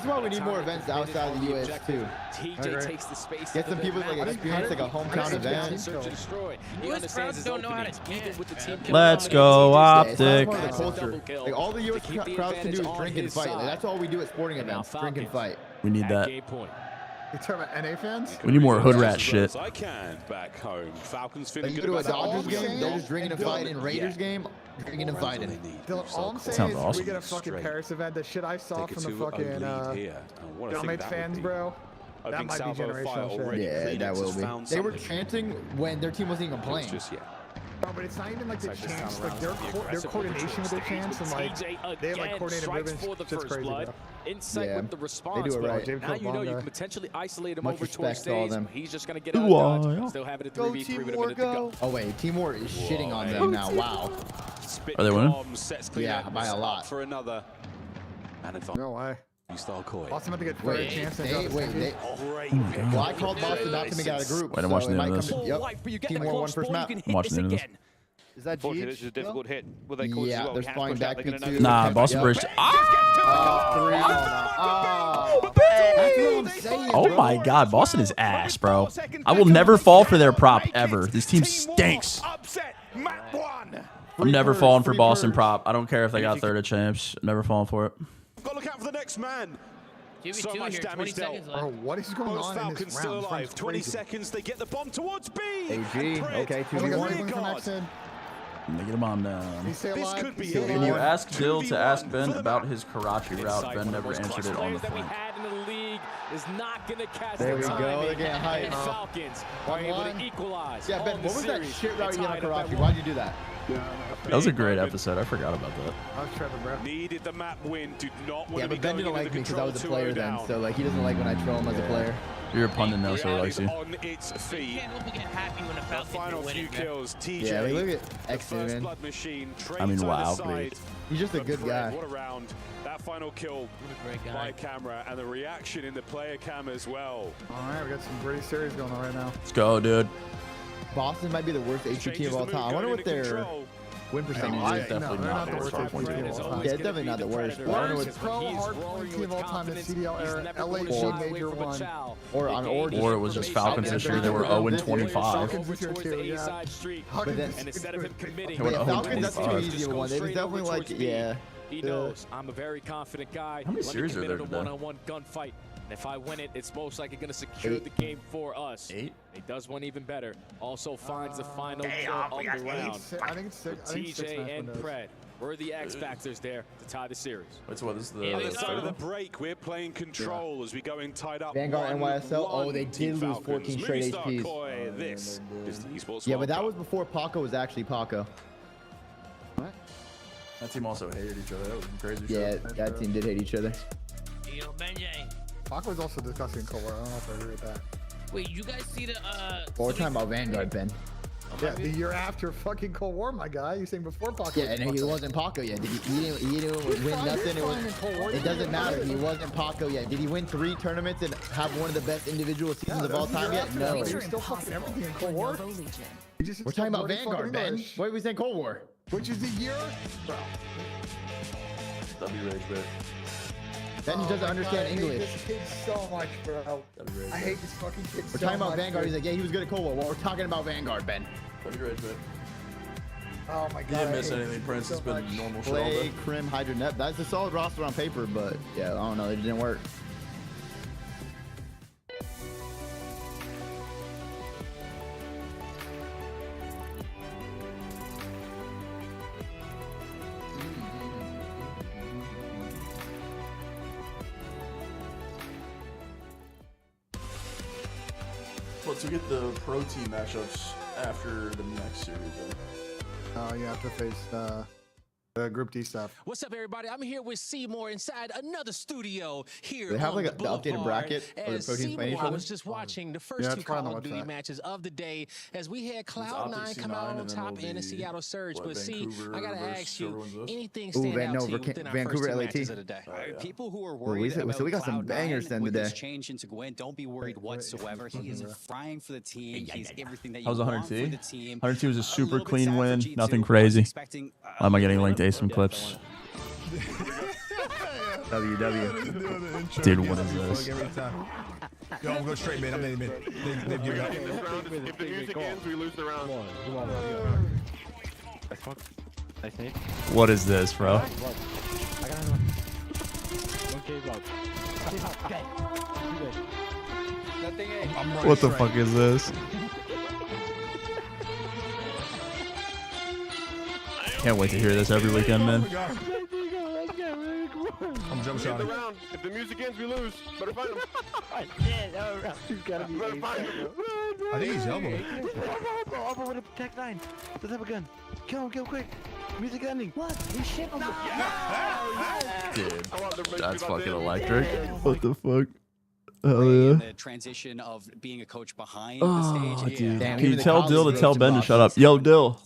is why we need more events outside the US too. TJ takes the space. Get some people like experience like a hometown event. US crowds don't know how to dance. Let's go, Optic. Yeah, it's part of the culture. Like all the US crowds can do is drink and fight. Like, that's all we do at sporting events. Drink and fight. We need that. You talking about NA fans? We need more hood rat shit. I can back home. Falcons Like feeling you good go to a about Dodgers game, they're just drinking and fighting. Raiders game, drinking and fighting. Dylan, all I'm saying Sounds is awesome. we get a fucking Paris event. The shit I saw from the fucking Gilmate fans, bro. That might be generational shit. Yeah, that will be. They were chanting when their team wasn't even playing. No, but it's not even like the chants, like their coordination with their chants, and like they have like coordinated ribbons. It's crazy, bro. Insight with the response. They do it right. Now you know you can potentially isolate him Much over respect towards to all stage. them. He's just gonna get out of dodge. Still have it at 3v3 with a minute to go. Oh wait, Timor is shitting on them now. Wow. Are they winning? Yeah, by a lot. For another. No way. You start coy. Boston about to get third chance. Well, I called Boston not to make it out of group. Wait, I'm watching the end of this. Yep. Timor won first map. I'm watching the end of this. Is that This is a difficult hit. Will they yeah, they're spawning back P2. Nah, Boston Bridge. Oh my God, Boston is ass, bro. I will never fall for their prop ever. This team stinks. I'm never falling for Boston prop. I don't care if they got third at champs. I'm never falling for it. Got to look out for the next man. So much damage dealt. Bro, what is going on in this round? Still alive. 20 seconds. They get the bomb towards B. AG. Okay, 2v1. Let me get him on down. This could be Can you ask Dill to ask Ben about his Karachi route? Ben never answered it on the phone. There we go. They're getting hyped. Falcons are able to equalize. Yeah, Ben, what was that shit route you had on Karachi? Why'd you do that? That was a great episode. I forgot about that. I was Trevor, bro. Needed the map win. Did not want yeah, to be but Ben going didn't like me because I was a player then, so like he doesn't like when I troll him as a player. You're a pundit now, so he likes you. On its feet. You can't help but get happy when the Falcons Final win few it, kills. TJ. Yeah, look at X, man. Blood machine. I mean, wow, great. He's just a good guy. What a round. That final kill by camera and the reaction in the player cam as well. All right, we got some pretty series going on right now. Let's go, dude. Boston might be the worst HG team of all time. I wonder what their win percentage is. Definitely not the worst Yeah, it's definitely not the worst. But I don't know what's pro hard team of all time in the CDL era. LA Major 1. Or it was just Falcons this year. They were 0-25. But then, Falcons, that's too easy of one. It was definitely like, yeah. He knows I'm a very confident guy. How many series are there today? One-on-one gunfight. And if I win it, it's most likely going to secure the game for us. 8. He does one even better. Also finds the final kill of the round. I think it's 6. TJ and Pred were the X factors there to tie the series. Wait, so what is the Start of the break? We're playing control as we go in tied up. Vanguard NYSL. Oh, they did lose 14 straight HPs. This is the Esports Yeah, World but that Cup. was before Paco was actually Paco. What? That team also hated each other. That was crazy. Yeah, that team did hate each other. Yo, Benjay. Paco was also discussing Cold War. I don't know if I agree with that. Wait, you guys see the Well, we're talking about Vanguard, Ben. Yeah, the year after fucking Cold War, my guy. You saying before Paco? Yeah, and he wasn't Paco yet. He didn't win nothing. It doesn't matter. He wasn't Paco yet. Did he win 3 tournaments and have one of the best individual seasons of all time yet? No. He was still fucking everything in Cold War. We're talking about Vanguard, Ben. Why are we saying Cold War? Which is the year? Bro. W Rage, bit. Ben doesn't understand English. I hate this kid so much, bro. I hate this fucking kid so much. We're talking about Vanguard. He's like, yeah, he was good at Cold War. Well, we're talking about Vanguard, Ben. W Rage, bit. Oh my god. You didn't miss anything, Prince. It's been normal shit all Play, day. Crim, Hydra Net. That's a solid roster on paper, but yeah, I don't know. It didn't work. Let's get the pro team matchups after the next series. Oh, you have to face the Group D stuff. What's up, everybody? I'm here with Seymour inside another studio here. They have on like the the updated bracket for the pro teams playing each I other. was just watching the first two Call of Duty matches of the day as we had Cloud9 come out on top and the Seattle Surge. But see, I gotta ask you, anything stand out to you within our first two matches of the day? People who are worried so we got some bangers then with today. this change into Gwen, don't be worried whatsoever. He is frying for the team. He's everything that you How's want for 100T? the team. 100T was a super clean win. Nothing crazy. Am I getting linked some clips? WW. Dude, what is this? Yo, I'm going straight mid. I'm mid. They've given up. If the music ends, we lose the round. What is this, bro? What the fuck is this? Can't wait to hear this every weekend, man. I'm jump shotting. If the music ends, we lose. Better find him. I think he's elbow. Elbow with a Tech 9. Does have a gun. Kill him quick. Music ending. What? We shit him. Dude, that's fucking electric. What the fuck? The transition of being a coach behind the stage. Dude. Can you tell Dill to tell Ben to shut up? Yo, Dill.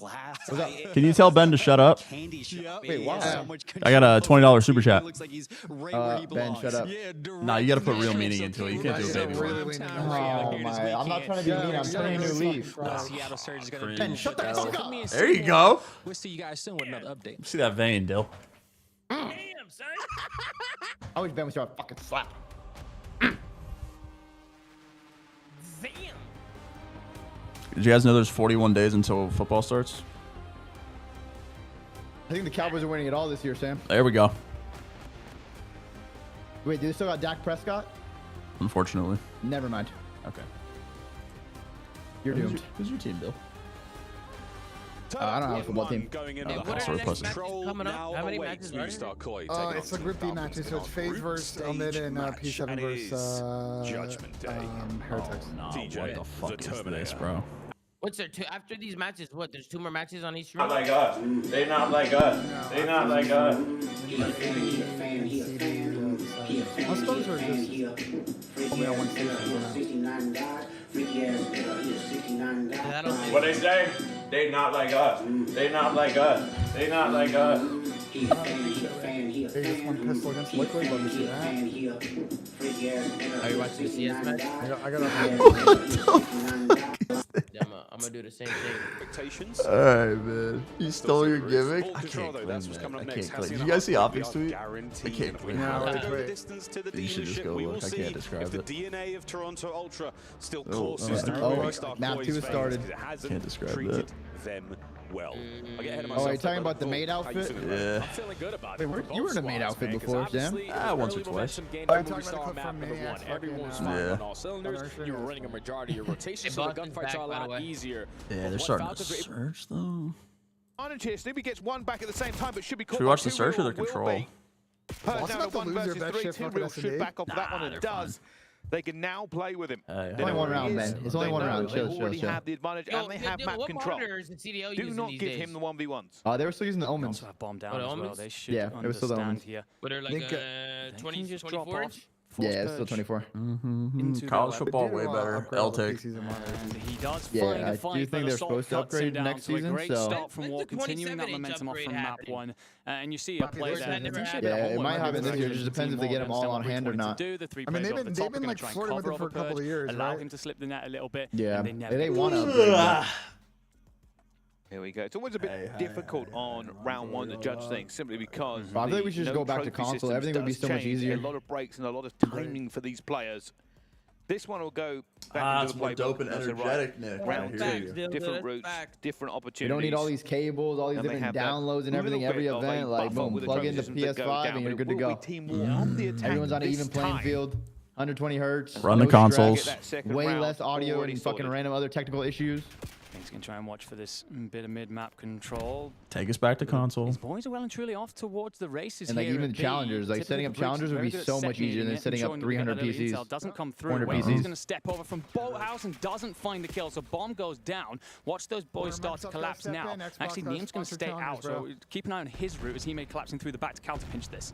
Can you tell Ben to shut up? Wait, wow. I got a $20 super chat. Ben, shut up. Nah, you gotta put real meaning into it. You can't do a baby one. Oh my! I'm not trying to be mean. I'm turning a new leaf. Ben, shut the fuck up. There you go. We'll see you guys soon with another update. See that vein, Dill. Damn, son. I wish Ben was trying to fucking slap. Damn. Did you guys know there's 41 days until football starts? I think the Cowboys are winning it all this year, Sam. There we go. Wait, do they still got Dak Prescott? Unfortunately. Never mind. Okay. You're doomed. Who's your team, Bill? I don't know a football team. What are the next matches coming up? How many matches are there? It's the Group D matches, so it's FaZe versus Omid and P7 versus Judgment Day. Heretics. What the fuck is this, bro? What's there two after these matches? What? There's 2 more matches on each round. Not like us. They not like us. They not like us. Most of those are just only on one station. What they say? They not like us. They not like us. They not like us. They just one pistol against Liquid. Let me see that. Are you watching the CS match? I got Yeah, I'm gonna do the same thing. Expectations. All right, man. You stole your gimmick. I can't claim that. I can't claim. Did you guys see Optic's tweet? I can't claim that. You should just go look. I can't describe if it. The DNA of Toronto Ultra still courses through map 2 started. Can't describe treated that. them well. Oh, are you talking about the maid outfit? Yeah. I'm feeling good about it. Wait, you were in a maid outfit before, Sam? Once or twice. I'm talking about the clip from Maniacs. Everyone's firing on all cylinders. You were running a majority of your rotation, so the gunfights are a lot easier. Yeah, they're starting to search though. Snoopy gets one back at the same time, but should be caught. Should we watch the search or the control? Now 1 versus 3, 2 real should back off that one. It does. They can now play with him. Only one round, man. It's only one round. They already have the advantage, and they have map control. Do not give him the 1v1s. They were still using the Omens. Also have bomb down as well. They should it was still the Omens. Here. But they're like 24 inch? Yeah, it's still 24. College football way better. L-Take. He does I do think they're supposed to upgrade next season. Great start from War, continuing that momentum off from map 1. And you see a play there. Yeah, it might happen this year. It just depends if they get them all on hand or not. I mean, they've been like flirting with it for a couple of years, allow him to slip the net a little bit. Yeah, they want to upgrade. Here we go. It's always a bit difficult on round 1 to judge things simply because I think we should just go back to console. Everything would be so much easier. A lot of breaks and a lot of timing for these players. This one will go back into the play. Dope and energetic, Nick. Round 2, different routes, different opportunities. You don't need all these cables, all these different downloads and everything every event. Like, boom, plug into PS5 and you're good to go. Everyone's on an even playing field. 120 hertz. Run the consoles. Way less audio and fucking random other technical issues. he's going to try and watch for this bit of mid-map control. Take us back to console. His boys are well and truly off towards the races and like here. Even challengers, like setting up challengers would be so much easier than setting up 300 PCs. Doesn't come through. He's going to step over from Boathouse and doesn't find the kill, so bomb goes down. Watch those boys start to collapse now. Actually, Niam's going to stay out, so keep an eye on his route as he may collapse in through the back to counter pinch this.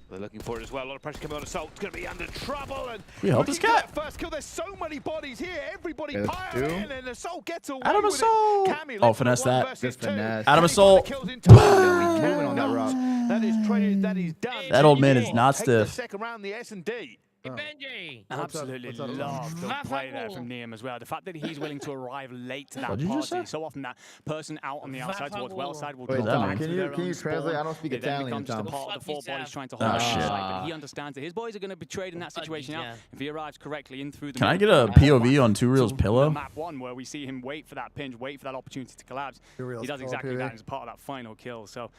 They're looking for it as well. A lot of pressure coming on Assault. It's going to be under trouble. And we help this cat. First kill. There's so many bodies here. Everybody piling in, and Assault gets away. Adam Assault. Oh, finesse that. Good finesse. Adam Assault. Moving on that rock. That is traded. That is done. That old man is not stiff. Second round, the S&D. Benji. Absolutely love the play there from Niam as well. The fact that he's willing to arrive late to that party. So often that person out on the outside towards well side will Wait, Tom, can you translate? I don't speak Italian, Tom. The four bodies trying to hold on side, but he understands that his boys are going to be trading that situation out if he arrives correctly in through the Can I get a POV on Two Real's pillow? Map 1 where we see him wait for that pinch, wait for that opportunity to collapse. He does exactly that as part of that final kill. So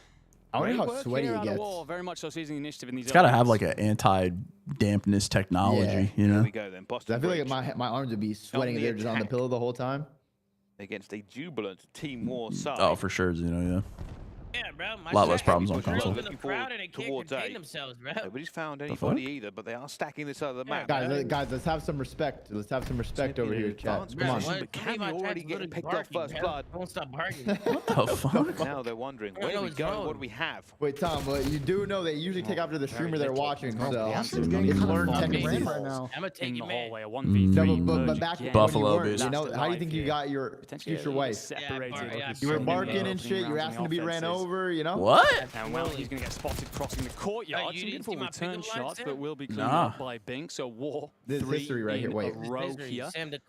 I wonder how sweaty he gets. Very much so seizing initiative in these. It's got to have like an anti-dampness technology, you know? There we go then. I feel like my arms would be sweating if they're just on the pillow the whole time. Against a jubilant Team War side. Oh, for sure, Zeno, Yeah, bro. A lot less problems on console. Nobody's found anybody either, but they are stacking this other map. Guys, let's have some respect. Let's have some respect over here, chat. Come on. But Cammy already getting picked off first blood. Don't stop barking. What the fuck? Now they're wondering, where do we go? What do we have? Wait, Tom, you do know they usually take after the streamer they're watching, so it's learned learned tendencies right now. I'm gonna take you, man. A 1v3 but back when Buffalo, you weren't, you know, how do you think you got your future wife? You were barking and shit. You were asking to be ran over, you know? What? And well, he's going to get spotted crossing the courtyard. Some beautiful return shots, but will be cleaned up by Bink. So War this 3 history right here. Wait, row here. And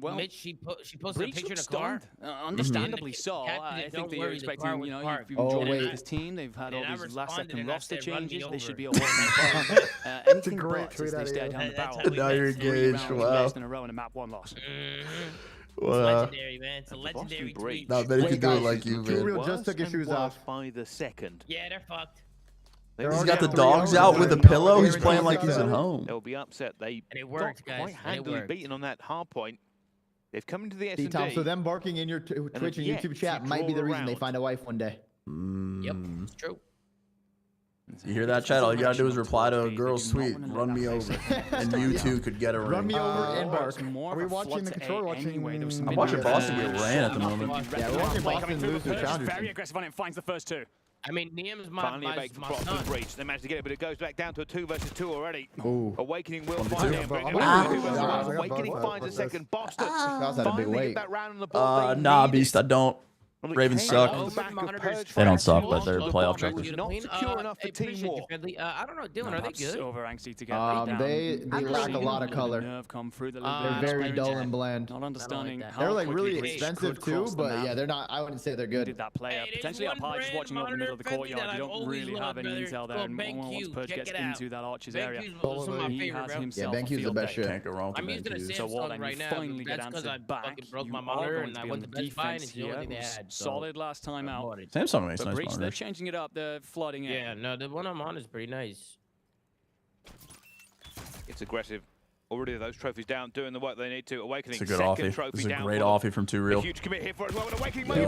well, Mitch, she posted a picture in a car. Understandably so. I think that you're expecting, you know, if you join this team, they've had all these last-second roster changes. They should be a anything but as they stare down the barrel. Now you're engaged. Wow. In a row and a map 1 loss. It's legendary, man. It's a legendary tweet. Not many can do it like you, Two man. Real just took his shoes off. By the second. Yeah, they're fucked. He's got the dogs out with a pillow. He's playing like he's at home. They'll be upset. They and it worked, got guys. quite handily beaten on that hard point. They've come into the S&D. Tom, so them barking in your Twitch and YouTube chat might be the reason they find a wife one day. Yep, it's true. You hear that, chat? All you gotta do is reply to a girl's tweet. Run me over, and you too could get a ring. Run me over and bark. Are we watching the controller? I'm watching Boston get ran at the moment. Yeah, we're watching Boston lose their challengers. Very aggressive on it. Finds the first 2. I mean, Niam's finally my son. breach. They managed to get it, but it goes back down to a 2 versus 2 already. Ooh. Awakening will find him. Awakening finds a second. Boston finally get that round on the board. Nah, Beast, I don't. Ravens suck. They don't suck, but they're playoff trackers. Not secure enough for Team War. I don't know, Dylan, are they good? Over angsty to get they lack a lot of color. They're very dull and bland. Not understanding. They're like really expensive too, but yeah, they're not. I wouldn't say they're good. Did that player potentially up high, just watching over the middle of the courtyard? You don't really have any intel there, and once Purge gets into that Archer's area, he has himself. Yeah, BenQ's the best shit. Can't go wrong with BenQ. So War then finally get answered back. Broke my monitor and I went to Best Buy and it's the only thing they had. Solid last time out. Samsung makes nice Breach, they're monitors. changing it up. They're flooding it. Yeah, no, the one I'm on is pretty nice. It's aggressive. Already those trophies down, doing the work they need to. Awakening. It's a good offie. It's a great offie from Two Real. A huge commit here for as well. Awakening. Two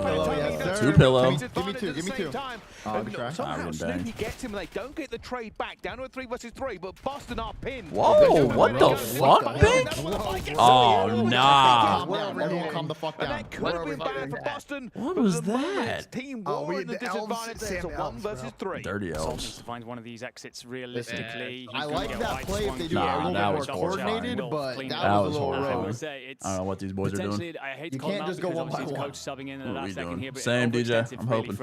pillow. Give me two. Give me two. Somehow Snoopy gets him and they don't get the trade back. Down to a 3 versus 3, but Boston are pinned. Whoa, what the fuck, Big? Oh, nah. Everyone calm the fuck down. That could have been bad for Boston. What was that? Team War in the disadvantage. It's a 1 versus 3. Dirty Needs elves. to find one of these exits realistically. I like that play if they do it a little bit more coordinated, but that was a little rough. I don't know what these boys are doing. You can't just go one by one. What are we doing? Same, DJ. I'm hoping.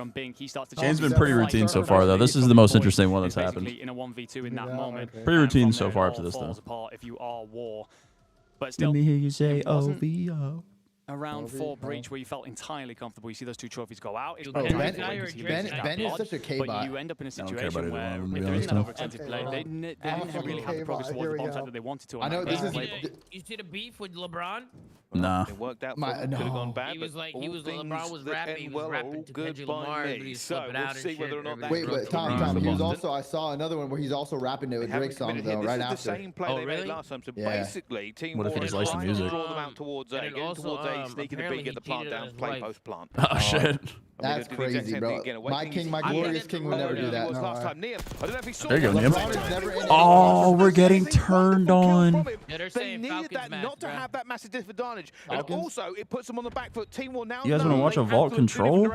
Chain's been pretty routine so far, though. This is the most interesting one that's happened. In a 1v2 in that moment. Pretty routine so far up to this, though. If you are War, but still. Let me hear you say OVO. Around 4 breach where you felt entirely comfortable. You see those 2 trophies go out. Ben is such a K-bot. But you end up in a situation where if there isn't that over-attentive play, they didn't really have the progress towards the bomb side that they wanted to. I know this is. You see the beef with LeBron? Nah. It worked out. Could have gone bad. LeBron was rapping. He was rapping to Kendrick Lamar, but he's flipping out and shit. Wait, Tom. He was also. I saw another one where he's also rapping it with Drake's song though, right after. This is the same play they made last time. So basically, Team what if he just likes the music? Draw them out towards A, getting towards A, sneaking a B, get the plant down, play post plant. Oh shit. That's crazy, bro. My glorious king would never do that. There you go, Liam. Oh, we're getting turned on. They needed that not to have that massive disadvantage. And also, it puts them on the back foot. Team will now. You guys want to watch a vault control?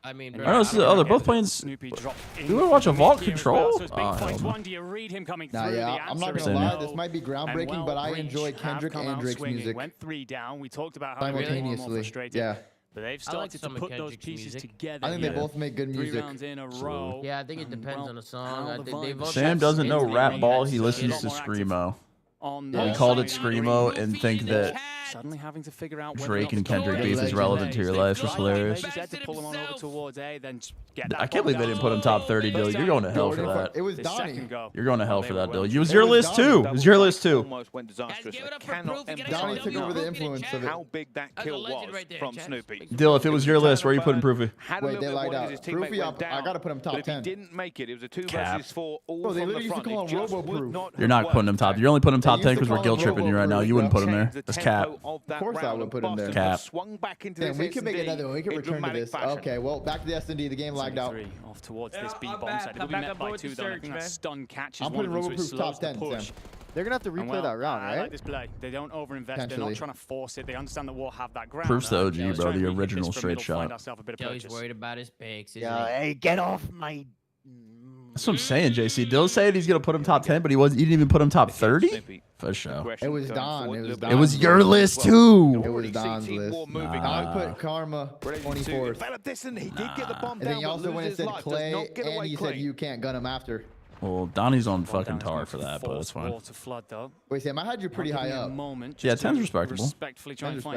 I mean, I know this is, they're both playing. Do we want to watch a vault control? Nah, yeah, I'm not gonna lie. This might be groundbreaking, but I enjoy Kendrick and Drake's music. Went 3 down. We talked about how simultaneously. Yeah. But they've started to put those pieces together. I think they both make good music. 3 rounds in a row. Yeah, I think it depends on the song. I think Sam doesn't know rap ball. He listens to Screamo. We called it Screamo and think that suddenly having to figure out Drake and Kendrick beef is relevant to your life. It's hilarious. I can't believe they didn't put him top 30, Dill. You're going to hell for that. It was Donnie. You're going to hell for that, Dill. It was your list too. It was your list too. Almost went disastrous. Donnie took over the influence of it. How big that kill was from Snoopy. Dill, if it was your list, where are you putting Proofy? Wait, they lied out. Proofy, I gotta put him top 10. If he didn't make it, it was a 2 versus 4 all they from literally the used to front. call him Robo-Proof. You're not putting him top. You're only putting him top 10 because we're guilt tripping you right now. You wouldn't put him there. That's cap. Of course I would put him there. Cap. Swung back into Damn, we can make another one. We can return to this. Okay, well, back to the S&D. The game lagged out. Off towards this B bomb side. It'll be met by 2 though. I think that stun catches I'm one putting of them, so it Robo-Proof top slows the 10, push. Sam. They're gonna have to replay that round, right? I like this play. They don't overinvest. They're not trying to force it. They understand that we'll have that ground. Proof's the OG, bro. The original straight shot. He's worried about his picks. Yeah, hey, get off my. That's what I'm saying, JC. Dill's saying he's gonna put him top 10, but he didn't even put him top 30. For sure. It was Don. It was your list too. It was Don's list. I put Karma 24th. He did get the bomb and then he also went and said Clay, and he said you can't gun him after. Well, Donnie's on fucking tar for that, but it's fine. Wait, Sam, I had you pretty high up. Yeah, 10's respectable.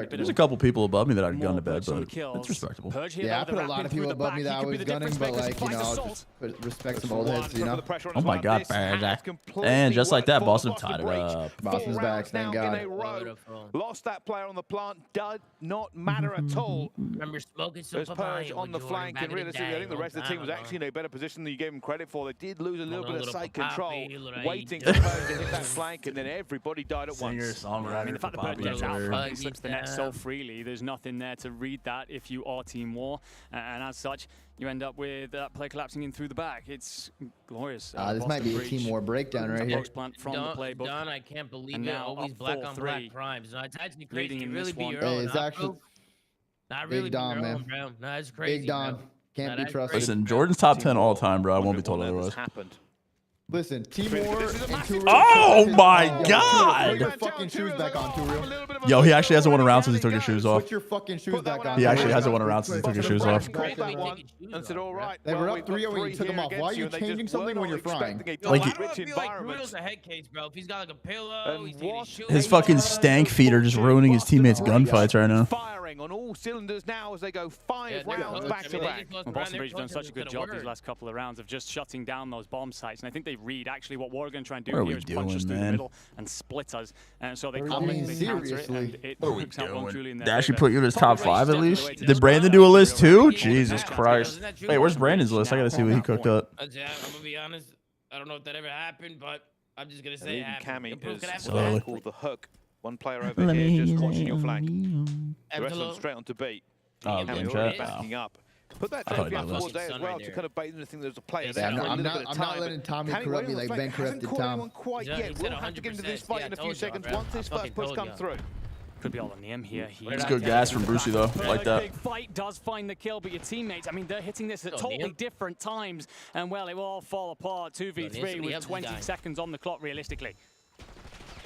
There's a couple people above me that I'd gun to bed, but it's respectable. Yeah, I put a lot of people above me that I was gunning, but like, you know, I'll just respect some old heads, you know? Oh my god, and just like that, Boston tied it up. Boston's back, thank God. Lost that player on the plant, does not matter at all. Remember smoking some papaya on the flank, and realistically, I think the rest of the team was actually in a better position than you gave them credit for. They did lose a little bit of side control, waiting for Purge to hit that flank, and then everybody died at once. I mean, the fact that Purge gets out, he slips the net so freely, there's nothing there to read that if you are Team War, and as such, you end up with that play collapsing in through the back. It's glorious. This might be a Team War breakdown right here. From the playbook. Don, I can't believe it. Always black on black crimes. No, it's actually crazy. You really be your own. Hey, it's actually not really Big Don, man. Bro. No, it's crazy. Big Don. Can't be trusted. Listen, Jordan's top 10 all time, bro. I won't be told otherwise. Listen, Team War and Two Real. Oh my God! Put your fucking shoes back on, Two Real. Yo, he actually hasn't won a round since he took his shoes off. Put your fucking shoes back on. He actually hasn't won a round since he took his shoes off. And said, all right. They were up 3-0 when you took them off. Why are you changing something when you're frying? Like Guido's a head case, bro. If he's got like a pillow, his fucking stank feet are just ruining his teammates' gunfights right now. Firing on all cylinders now as they go 5 rounds back to back. Well, Boston Bridge have done such a good job these last couple of rounds of just shutting down those bomb sites, and I think they read actually what we're going to try and do here is punch us through the middle and split us, and so they come in, they counter it, and it works out well truly in their They actually put you in his top 5 at least. Did Brandon do a list too? Jesus Christ! Wait, where's Brandon's list? I gotta see what he cooked up. I'm gonna be honest. I don't know if that ever happened, but I'm just gonna say it happened. Cammy has called the hook. One player over here just watching your flank. The rest of them straight on to B. Oh, Cammy already backing up. Put that trophy up towards A as well to kind of bait them to think there's a player there. I'm not letting Tommy corrupt me like Ben corrupted Tom. Quite yet. We'll have to get into this fight in a few seconds once this first push comes through. Could be all on him here. It's good gas from Brucey though. I like that. Big fight does find the kill, but your teammates, I mean, they're hitting this at totally different times, and well, it will all fall apart. 2v3 with 20 seconds on the clock, realistically.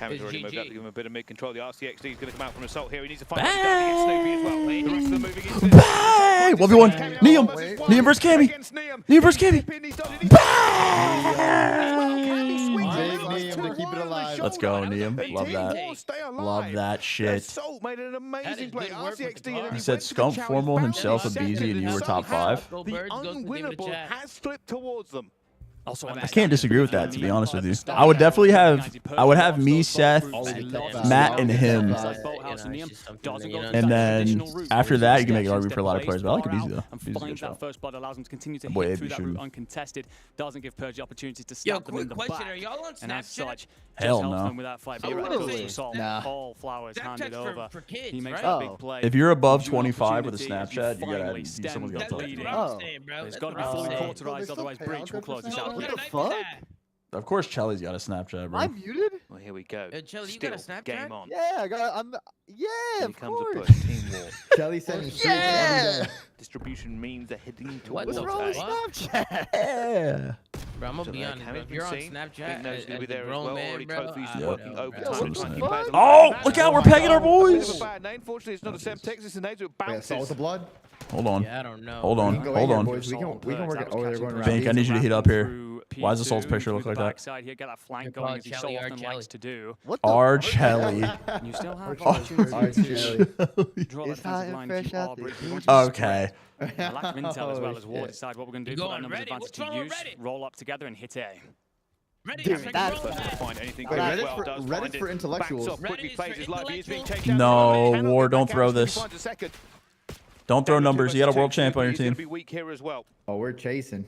Cammy's already moved up to give him a bit of mid-control. The RCXD is going to come out from assault here. He needs to find out against Snoopy as well. The rest of them moving into this. 1v1. Neum versus Cammy. Neum versus Cammy. To keep it alive. Let's go, Neum. Love that. Love that shit. Assault made an amazing play. RCXD. He said Skunk Formal himself a BZ and you were top 5. The unwinnable has flipped towards them. Also, I can't disagree with that, to be honest with you. I would definitely have, me, Seth, Matt, and him. And then after that, you can make an argument for a lot of players, but I like it easy, though. Find that first blood allows him to continue to Boy, hit through that route uncontested. Doesn't give Purge the opportunity to stab them in the back. Are y'all on And as such, hell helps no. them with that fight. But all flowers handed over. He makes right? a big play. If you're above 25 with a Snapchat, you gotta, someone's got to talk to you. It's got to be fully cauterized, otherwise Breach will close this out. What the fuck? Of course, Chelly's got a Snapchat, bro. I'm muted? Well, here we go. Chelly, you got a Snapchat? Game on. Yeah, I got. Yeah, Here of comes course. a push. Team war. Kelly sending streaks Yeah. every day. Distribution means they're heading What towards the A. Snapchat. Yeah. Bro, I'm gonna be honest, bro. If you're on Snapchat as a grown man, bro, working overtime. Oh, look out, we're pegging our boys. Unfortunately, it's not a Semtex, it's an Ace with Wait, bounces. salt with the blood? Hold on. Yeah, I don't know. Hold on. We can go Hold in here, on. boys. We can work it. Oh, they're going around. Bank, I need you to heat up here. Why does the Salt's picture look like that? Here, get that flank going, as he so often likes to do. Our Chelly. You still have Archelly. Draw that defensive line if you are breaking. Okay. Lack of intel as well as War shit. decide what we're going to do. Put that numbers advantage to use. Roll up together and hit A. Ready? Dude, that's Find anything Wait, goes Reddit's well, for, does Reddit's find for it. intellectuals. Backs off quickly, Reddit is FaZe his for life. He is being intellectuals. chased down. No, Cannot War, get don't back throw out. this. Finds a second. Don't throw numbers. You got a world champ on your He's gonna team. be weak here as well. Oh, we're chasing.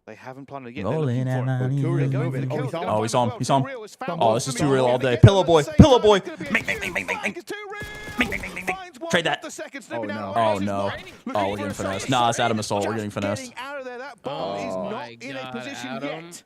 They haven't planted yet. Rolling They're looking for it. Tour is moving. Oh, he saw him. He saw him. Too real is found. Oh, this is too real all day. Gonna Pillow get boy. the same Pillow time. boy. It's gonna be a Ming, ming, huge ming, ming, ming, flank. It's too real. Ming, ming, ming, ming, ming. Finds one Trade with that. the second slipping Oh, out. no. Oh, He's no. looking Oh, we're for getting a finessed. save. Nah, it's Adam Assault. We're Just getting finessed. getting out of there. That ball is Oh not my in a God, position Adam. yet.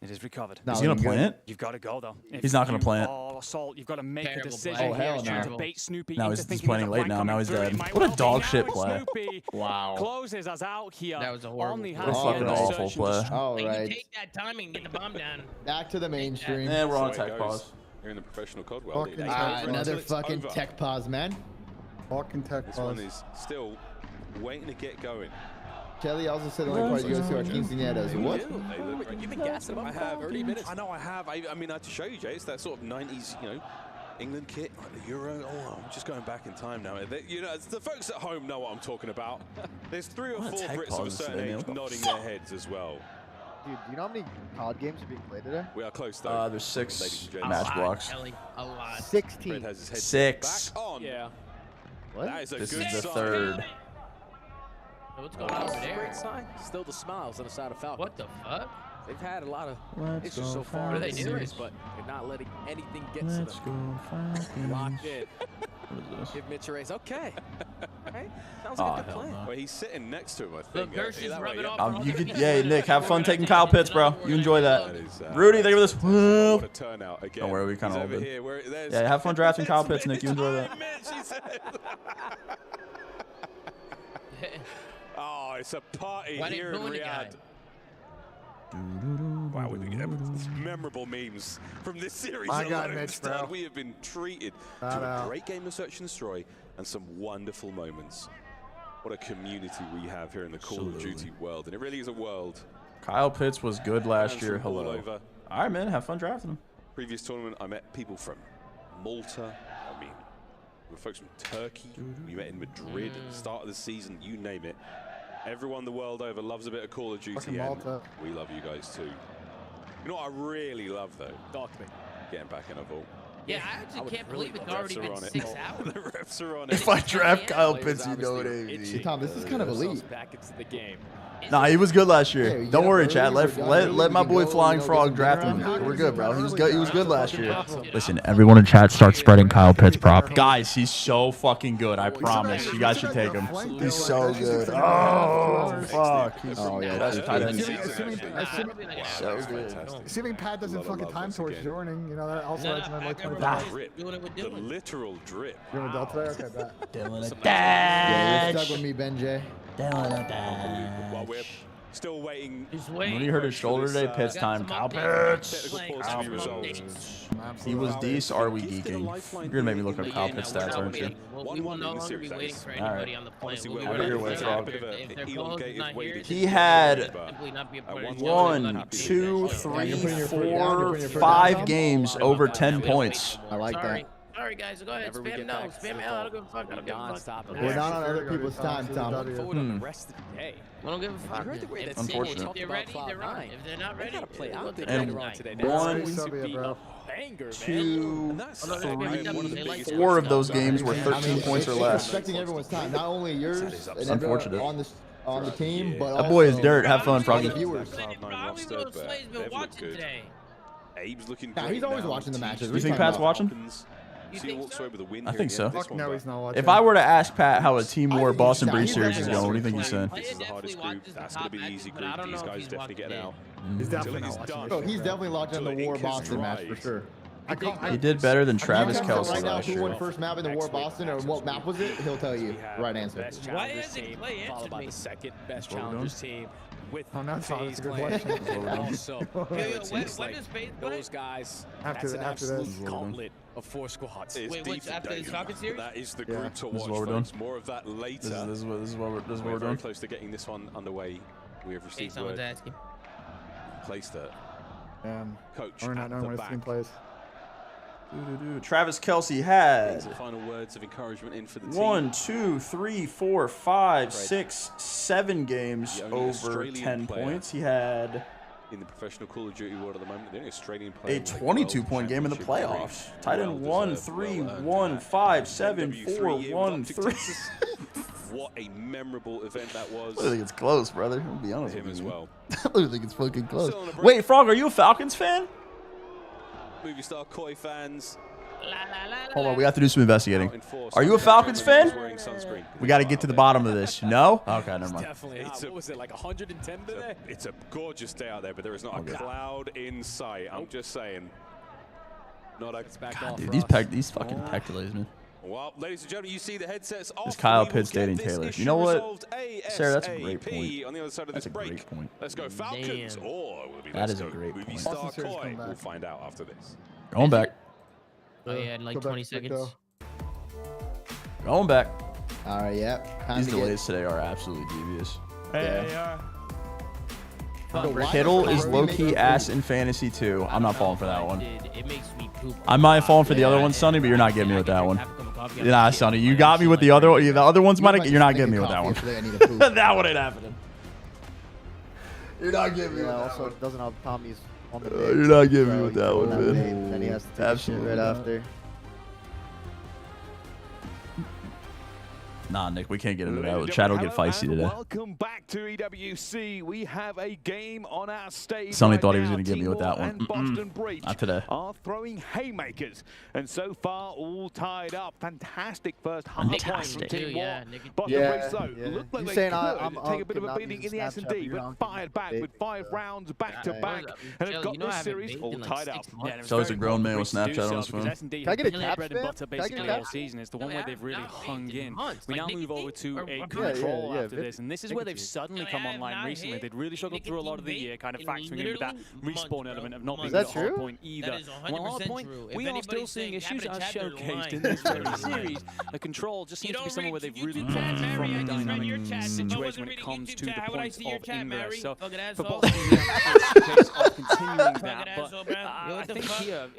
It is recovered. No, Is he going to good. plant? You've got to go, though. He's not gonna plant. Oh, Assault, you've got to make a Terrible decision play. Oh, here. hell He's trying no. to bait Snoopy Now into he's thinking planning there's a late now. flank Now coming he's through. dead. He might What a well dog be shit now. play. Snoopy Wow. closes us out here. That was a horrible On the play. hands What a fucking here, awful search and play. destroy. All Like, you right. take that timing and get the bomb down. Back to the mainstream. And we're on That's the way tech it goes. pause. You're in the professional code world. Fucking Another It's fucking over. tech pause, man. Fucking tech This pause. one is still waiting to get going. Kelly also said the only part you go to our quinceañeras. What? You've been gassing them. I have. 30 minutes. I know I have. I mean, I had to show you, Jay. It's that sort of 90s, England kit, like the Euro. Oh, I'm just going back in time now. The folks at home know what I'm talking about. There's 3 or 4 Brits of a certain age nodding their heads as well. Dude, do you know how many COD games are being played today? We are close, though. There's 6 ladies and gents. match blocks. Kelly, a lot. 16. Fred has his head 6. back on. Yeah. What? That is a This good is the sign. 3rd. What's going on over there? Great sign. Still the smiles on the side of Falcon. What the fuck? They've had a lot of Let's issues go so far What are in they the doing? series, but they're not letting anything get to Let's them. go Falcons. Locked in. What is this? Give Mitch a raise. Okay. Okay. Sounds Oh, like a good hell plan. no. Well, he's sitting next to him, I think. Look, Gersh is That rubbing way, off. You could, yeah, Nick, have fun taking Kyle Pitts, bro. You enjoy that. is, Rudy, think of this. What a turnout again. Don't worry, we kinda He's all over did. here where there's- Yeah, have fun drafting Kyle Pitts, Nick. You enjoy that. Mitch, he said. Oh, it's a party Why they here in booing the guy? Riyadh. Wow, we've been memorable memes from this series. My alone, God, Mitch, Stud. bro. We have been treated Shout to a out. great game of Search and Destroy and some wonderful moments. What a community we have here in the Call of Duty world, and it really is a world. Kyle Pitts was good last year. All Hello. over. All right, man. Have fun drafting him. Previous tournament, I met people from Malta. I mean, we were folks from Turkey. We met in Madrid at the start of the season. You name it. Everyone the world over loves a bit of Call of Duty. Fucking And Malta. we love you guys too. You know what I really love though? Dark me. Getting back in a vault. Yeah, I actually can't believe it's already Refs are been on it. 6 hours. The refs are on it. If I draft Kyle Players Pitts, you know what I obviously mean. Tom, this is kind of elite. Back into the game. Nah, he was good last Yeah, year. you Don't get worry, up Chad. early, Let we're done early, my we can boy go, Flying get Frog some draft dinner him. after. We're good, bro. He was good last year. Awesome. Listen, everyone in chat start spreading Kyle Pitts prop. Guys, he's so fucking good. I promise. You guys should take him. He's so good. Oh, fuck. Oh, yeah, That's that's tight end. So good. Assuming Pat doesn't Lot of fucking love time once towards again. joining, that also No, adds no, another like I got 25. Drip. Doing it with The Dylan. literal drip. You have a Delta there? Okay, bet. Dylan Yeah, you're Dash. stuck with me, Benjay. Dylan While we're Dash. still waiting. Just When wait. he hurt his shoulder today, Pitts Got time. some Kyle updates. Pitts. Technical Like, pause to be some resolved. updates. He was decent. Are we geeking? You're gonna make me look up But Kyle yeah, Pitts no, we're stats, not aren't you? waiting. We will no longer be waiting for anybody on the plane. Obviously, We'll be we're ready here for with them. Rob. If their co-host is Elongated not here, waiting. He had simply not be a part of the 1, 2, 3, 4, 5 games over 10 points. I like that. Sorry, guys. Go ahead. Spam no. Spam L. I don't give a fuck. I don't give a fuck. We're not on other people's time, Tom. Forward on the rest of the day. I don't give a fuck. Unfortunate. If they're ready, they're on. If they're not ready, gotta play out they're and not today. one, two, three, 4 of those games were 13 points or less. Respecting everyone's time, not only yours and unfortunate on the team, but that boy is dirt. Have fun, Froggy. Viewers. Abe's looking yeah, he's always watching the matches. You think Pat's watching? I think so. Fuck no, he's not watching. If I were to ask Pat how a Team War Boston Breach series is going, what do you think he's saying? This is the hardest group. That's going to be easy group. These guys definitely get out. He's definitely not watching. Oh, he's definitely locked in the War Boston match for sure. He did better than Travis Kelce right now, last who year. won first map in the War Boston, or what map was it? He'll tell you. Right answer. Why isn't Clay followed by the second best challengers team with FaZe playing. And also, when does FaZe play? those guys, After that's an this. absolute gauntlet of 4 squads. Wait, what's after this Falcon series? That is the group to watch. This is what we're doing. More of that later. This is what we're We're very doing. close to getting this one underway. We have received Someone's word. asking. Placed it. Coach We're not knowing where this team plays. Travis Kelce had final words of encouragement in for the team. 1, 2, 3, 4, 5, 6, 7 games over 10 points. He had in the professional Call of Duty world at the moment, the only Australian player a 22-point game in the playoffs. Tight end 1, 3, 1, 5, 7, 4, 1, 3. What a memorable event that was. I think it's close, brother. I'll be honest with you. Him as well. I think it's fucking close. Wait, Frog, are you a Falcons fan? Movie star Koi fans. Hold on, we have to do some investigating. Are you a Falcons fan? We got to get to the bottom of this. No? Okay, never mind. Definitely. What was it, like 110 today? It's a gorgeous day out there, but there is not a cloud in sight. I'm just saying. Not a God, dude, these fucking pec delays, man. Well, ladies and gentlemen, you see the headsets off. Is Kyle Pitts dating Taylor? You know what, Sarah? That's a great point. On the other side of that's this a great point. Let's go Falcons, or will be that is a great point. Star Koi. We'll find out after this. Going back. Oh yeah, in like 20 seconds. Going back. All right, yeah. These delays today are absolutely devious. Yeah. Kittle is low-key ass in fantasy too. I'm not falling for that one. It makes me poop. I might fall for the other one, Sonny, but you're not getting me with that one. Nah, Sonny, you got me with the other one. The other ones might. You're not getting me with that one. That one ain't happening. You're not getting me with that also, one. it doesn't have Tommy's on the You're not getting me with that one, man. Then he has to take a shit right after. Nah, Nick, we can't get into that. Chad will get feisty today. Welcome back to EWC. We have a game on our stage. Sonny thought he was going to get me with that one. Boston Breach Not today. are throwing haymakers, and so far all tied up. Fantastic first half point from Team War. Boston Breach, though, looked like they could take a bit of a beating in the S&D, but fired back with 5 rounds back to back, and have got this series all tied up. So is a grown man with Snapchat on his phone. Can I get a cap bread and butter basically all season. It's the one where they've really hung in. We now move over to a control after this, and this is where they've suddenly come online recently. They'd really struggled through a lot of the year, kind of factoring in with that respawn element of not being a hard point either. Well, hard point, we are still seeing issues as showcased in this very series. The control just seems to be somewhere where they've really dropped from the dynamic situation when it comes to the points of ingress. So for Boston, it's a case of continuing that, but I think here,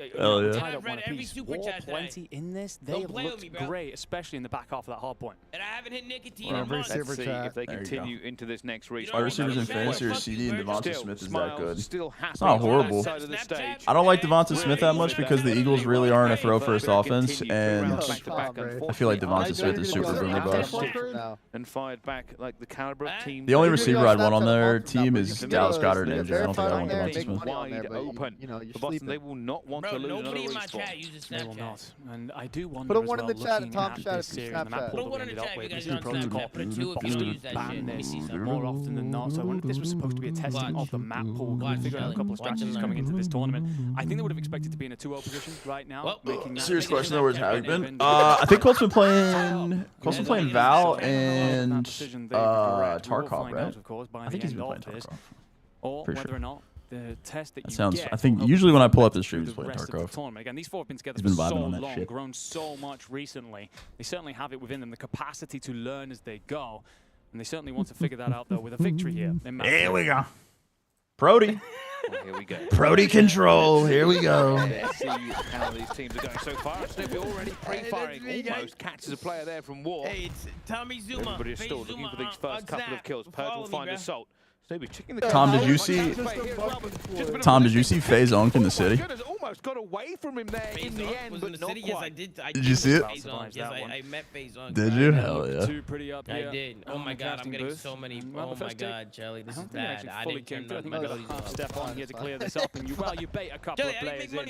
tied up one apiece. War plenty in this. They have looked great, especially in the back half of that hard point. And I haven't hit nicotine in months. Let's see if they continue into this next race. Wide receivers in fantasy or CD and Devonta Smith is that good. Still It's not horrible. I don't like Devonta Smith that much because the Eagles really aren't a throw-first offense, and I feel like Devonta Smith is super boomer bust. And fired back like the caliber team. The only receiver I'd want on their team is Dallas Goedert and AJ. I don't think I want Devonta Smith. Wide open. For Boston, they will not want to lose another race. They will not. And I do wonder Put as one well, in the chat, looking top at chat this if you series and the map Snapchat. pool that we ended up with, this is protocol. Boston ban more often than not. So I wonder if this was supposed to be a testing of the map pool. We figured out a couple of strategies coming into this tournament. I think they would have expected to be in a 2-0 position right now. Serious question though, where's Harry been? I think Colt's been playing Val and Tarkov, right? I think he's been playing Tarkov. Or whether or not the test that you sounds. get I think usually when I pull up the stream, he's playing rest of the Tarkov. tournament. Again, these 4 have been together He's been for so vibing on that long, shit. grown so much recently. They certainly have it within them, the capacity to learn as they go. And they certainly want to figure that out, though, with a victory here. Here we go. Prody. Here we go. Prody control. Here we go. Let's see how these teams are going so far. Snoopy already pre-firing almost. Catches a player there from War. Hey, it's Tommy Zuma. Everybody is still looking for these first couple of kills. Purge will find Assault. Tom, did you see? Tom, did you see FaZe owned in the city? Almost got away from him there in the end, but not yes, I did. Did you see it? Yes, I met FaZe on. Did you? Hell yeah. I did. Oh my god, I'm getting so many. Oh my god, Charlie, this is bad. I didn't turn those melodies off. Step on here to clear this up, and you bait a couple of players in,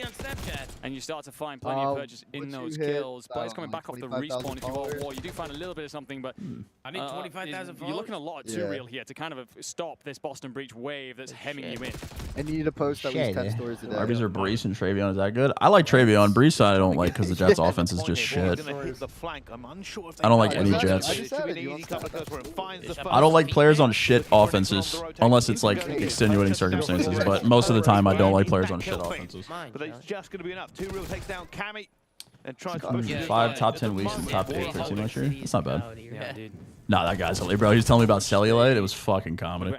and you start to find plenty of purchase in those kills. Players coming back off the respawn if you are War. You do find a little bit of something, but I need 25,000 followers. You're looking a lot too real here to kind of stop this Boston Breach wave that's hemming you in. And you need to post at least 10 stories a day. Arby's or Brees and Travion, is that good? I like Travion. Brees I don't like because the Jets' offense is just shit. I don't like any Jets. I don't like players on shit offenses unless it's like extenuating circumstances. But most of the time, I don't like players on shit offenses. But it's just going to be enough. 2 Real takes down Cammy and tries to push 5 top 10 weeks and top 8 for last year. That's not bad. Nah, that guy's hilarious, bro. He's telling me about Cellulite. It was fucking comedy.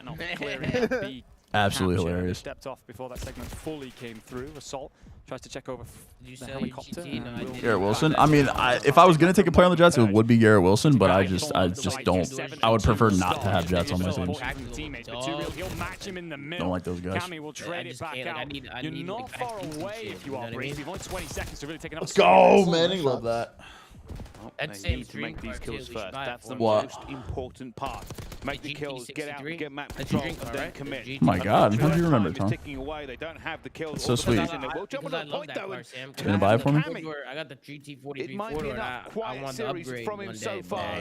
Absolutely hilarious. Stepped off before that segment fully came through. Assault tries to check over the helicopter. Garrett Wilson. I mean, if I was gonna take a player on the Jets, it would be Garrett Wilson. But I just don't. I would prefer not to have Jets on my team. Don't like those guys. You're not far away if you are Breeze. You've only 20 seconds to really take enough. Let's go, Manning. Love that. They need to make these kills first. That's the most important part. Make the kills, get out, get map control, and then commit. Oh my God, how do you remember, Tom? Ticking away. They don't have the kills. That's so sweet. I love that car, Sam. You gonna buy it for me? I got the GT43 It might be enough quiet series from him so far.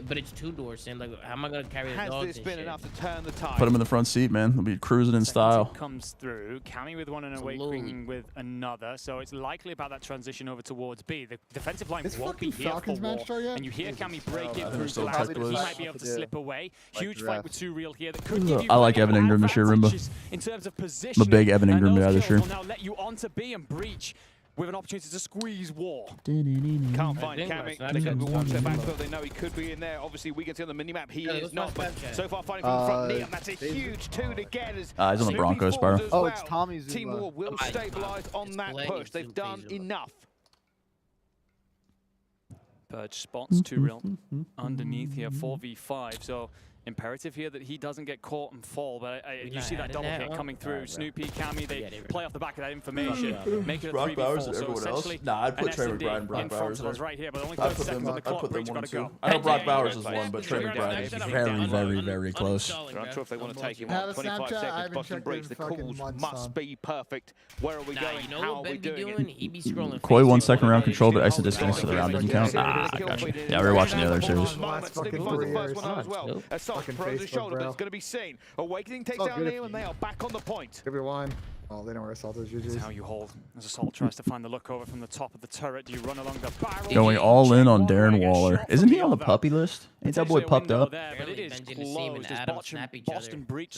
But it's 2-door, Sam. Like, how am I gonna carry the dogs? Has this been enough to turn the tide? Put him in the front seat, man. They'll be cruising in style. Comes through. Cammy with one and away, creaming with another. So it's likely about that transition over towards B. The defensive line won't be here for War. And you hear Cammy break it through glass, but he might be able to slip away. Huge fight with 2 Real here that could give you I like Evan Ingram this year, Rimba. in terms of I'm a big Evan Ingram guy this year. Now let you on to B and Breach with an opportunity to squeeze War. Can't find Cammy. They could watch their backfield. They know he could be in there. Obviously, we can see on the minimap he is not. But so far, fighting from the front knee, and that's a huge 2 to get. He's on the Broncos, Sparrow. Oh, it's Tommy Zuma. Team War will stabilize on that push. They've done enough. Purge spots 2 Real underneath here, 4v5. So imperative here that he doesn't get caught and fall. But you see that double hit coming through. Snoopy, Cammy, they play off the back of that information, make it a 3v4. So essentially, nah, I'd put Trey McBride and Brock Bowers there. Right here, but only 30 seconds on the clock. Breach got to go. I know Brock Bowers is one, but Trey McBride is very, very, very close. I'm not sure if they want to take him on. 25 seconds, Boston Breach. The calls must be perfect. Where are we going? How are we doing it? Koi won second round control, but exit disconnect, so the round didn't count. Ah, I got you. Yeah, we were watching the other series. That's going to be seen. Awakening takes down Liam, and they are back on the point. Everyone. Oh, they know where Assault is. This is how you hold. As Assault tries to find the look over from the top of the turret, do you run along the barrel? Going all in on Darren Waller. Isn't he on the puppy list? Ain't that boy pupped up? But it is closed as Boston Breach,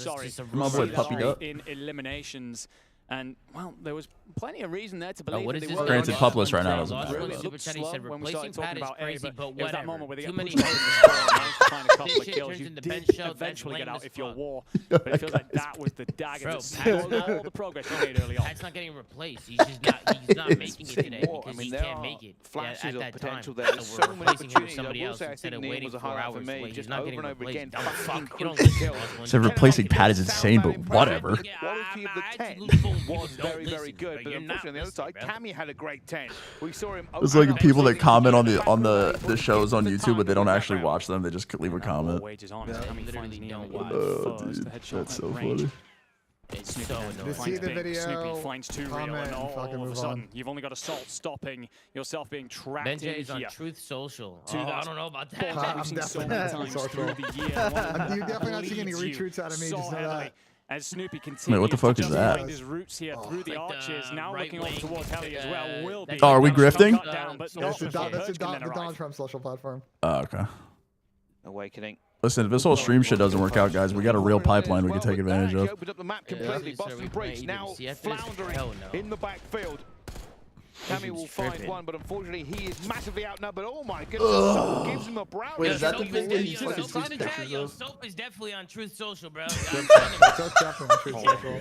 My boy puppied up. In eliminations. And, well, there was plenty of reason there to believe that they were. Granted, pupless right now doesn't matter. It looked slow when we started talking about A, but it was that moment where they got pushed many managed to find a couple of kills. You did eventually get out if you're War, but it feels like that was the dagger that slowed all the progress you made early on. Pat's not getting replaced. He's just not. He's not making it today because he can't make it. Flashes of potential time. there. So we're replacing him with somebody else instead of waiting 4 hours. He's not getting replaced. Fuck, you don't listen. So replacing Pat is insane, but whatever. Quality of the 10 was very, very good, but unfortunately on the other side, Cammy had a great 10. We saw him. It's like people that comment on the shows on YouTube, but they don't actually watch them. They just leave a comment. Oh, dude, that's so funny. It's so annoying. See the video. Snoopy finds 2 Real, and all of a sudden, you've only got Assault stopping yourself being trapped in Benjay is on here. Truth Social. I don't know about that. I'm definitely not seeing any retreats out of me. Just know that. As Snoopy continues what the fuck is that? find his roots here through the arches, now looking over towards Helly as well. Will be. Oh, are we grifting? That's the Donald Trump social platform. Oh, okay. Awakening. Listen, if this whole stream shit doesn't work out, guys, we got a real pipeline we can take advantage of. Opened up the map completely. Boston Breach now floundering in the backfield. Cammy will find one, but unfortunately he is massively outnumbered. Oh my goodness, Soap gives him a brownie. Wait, is that the thing that Yo, Soap is definitely on Truth Social, bro. Soap's definitely on Truth Social.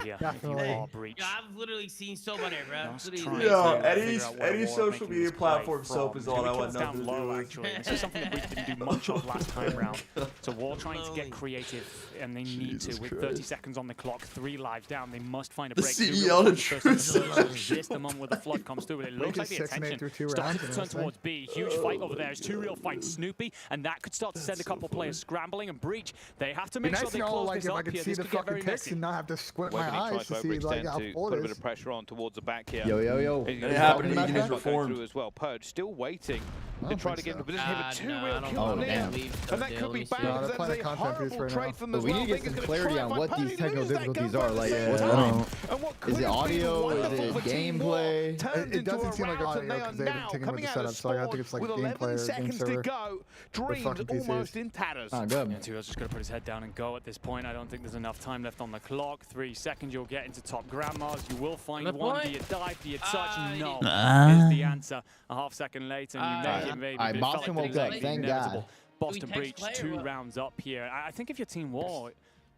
Yo, I've literally seen Soap on there, bro. Yo, Eddie's social media platform Soap is all I want down to low, actually. This is something that we didn't do much of last time round. So War trying to get creative, and they need to. With 30 seconds on the clock, 3 lives down, they must find a break. The CEO of Truth. This the moment where the flood comes through, but it looks like the attention starts to turn towards B. Huge fight over there. It's 2 real fights Snoopy, and that could start to send a couple players scrambling and breach. They have to make sure they close this up here. This could get very messy. And not have to squint my eyes to see like how full put it a bit is. of pressure on towards the back here. Yo. It happened to Egan through as well. Purge still waiting to try to get into position here with 2 real kills near. And that could be bad because that is a horrible trade from But we need to get some clarity on what these technical difficulties are. Like, is it audio? Is it gameplay? It doesn't seem like audio because they haven't taken with the setup, so I think it's like gameplay or game server. Dreams almost in tatters. Oh, good. Yeah, Tuo's just going to put his head down and go at this point. I don't think there's enough time left on the clock. 3 seconds, you'll get into top grandmas. You will find one. Do you dive? Do you touch? No. Is the answer. A half second later, and you make it maybe. Boston woke up. Thank God. Boston breach 2 rounds up here. I think if your team War,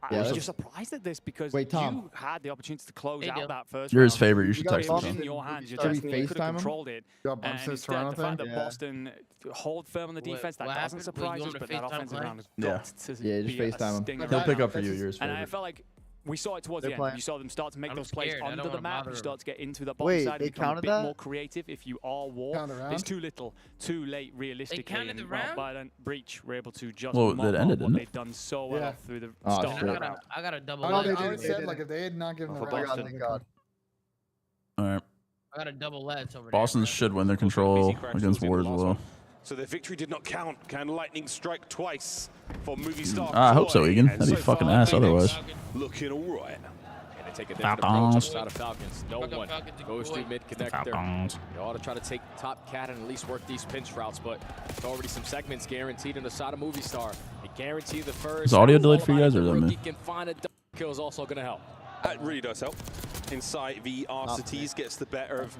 I was just surprised at this because you had the opportunity to close out that first You're his round. favorite. You should text him. In your hands. You definitely could have controlled it. And instead, the fact that Boston hold firm on the defense, that doesn't surprise us, but that offensive round has got to be just FaceTime him. He'll pick up for you. You're his favorite. And I felt like we saw it towards the end. You saw them start to make those plays under the map. You start to get into the bottom side and become a bit more creative if you are War. It's too little, too late, realistically. They counted the round? By then, Breach were able to just Well, it ended, didn't it? they've done so well through the I got a double. Oh, they said like if they had not given the round, thank God. All right. I got a double ledge over there. Boston should win their control against War as well. So their victory did not count. Can lightning strike twice for movie star? I hope so, Egan. That'd be fucking ass otherwise. Looking all right. Gonna take a different approach outside of Falcons. No one goes through mid connector. You ought to try to take top cat and at least work these pinch routes, but there's already some segments guaranteed on the side of movie star. They guarantee the first. Is audio delayed for you guys or is that me? Can find a kill is also gonna help. That really does help. Inside, the Arcetes gets the better of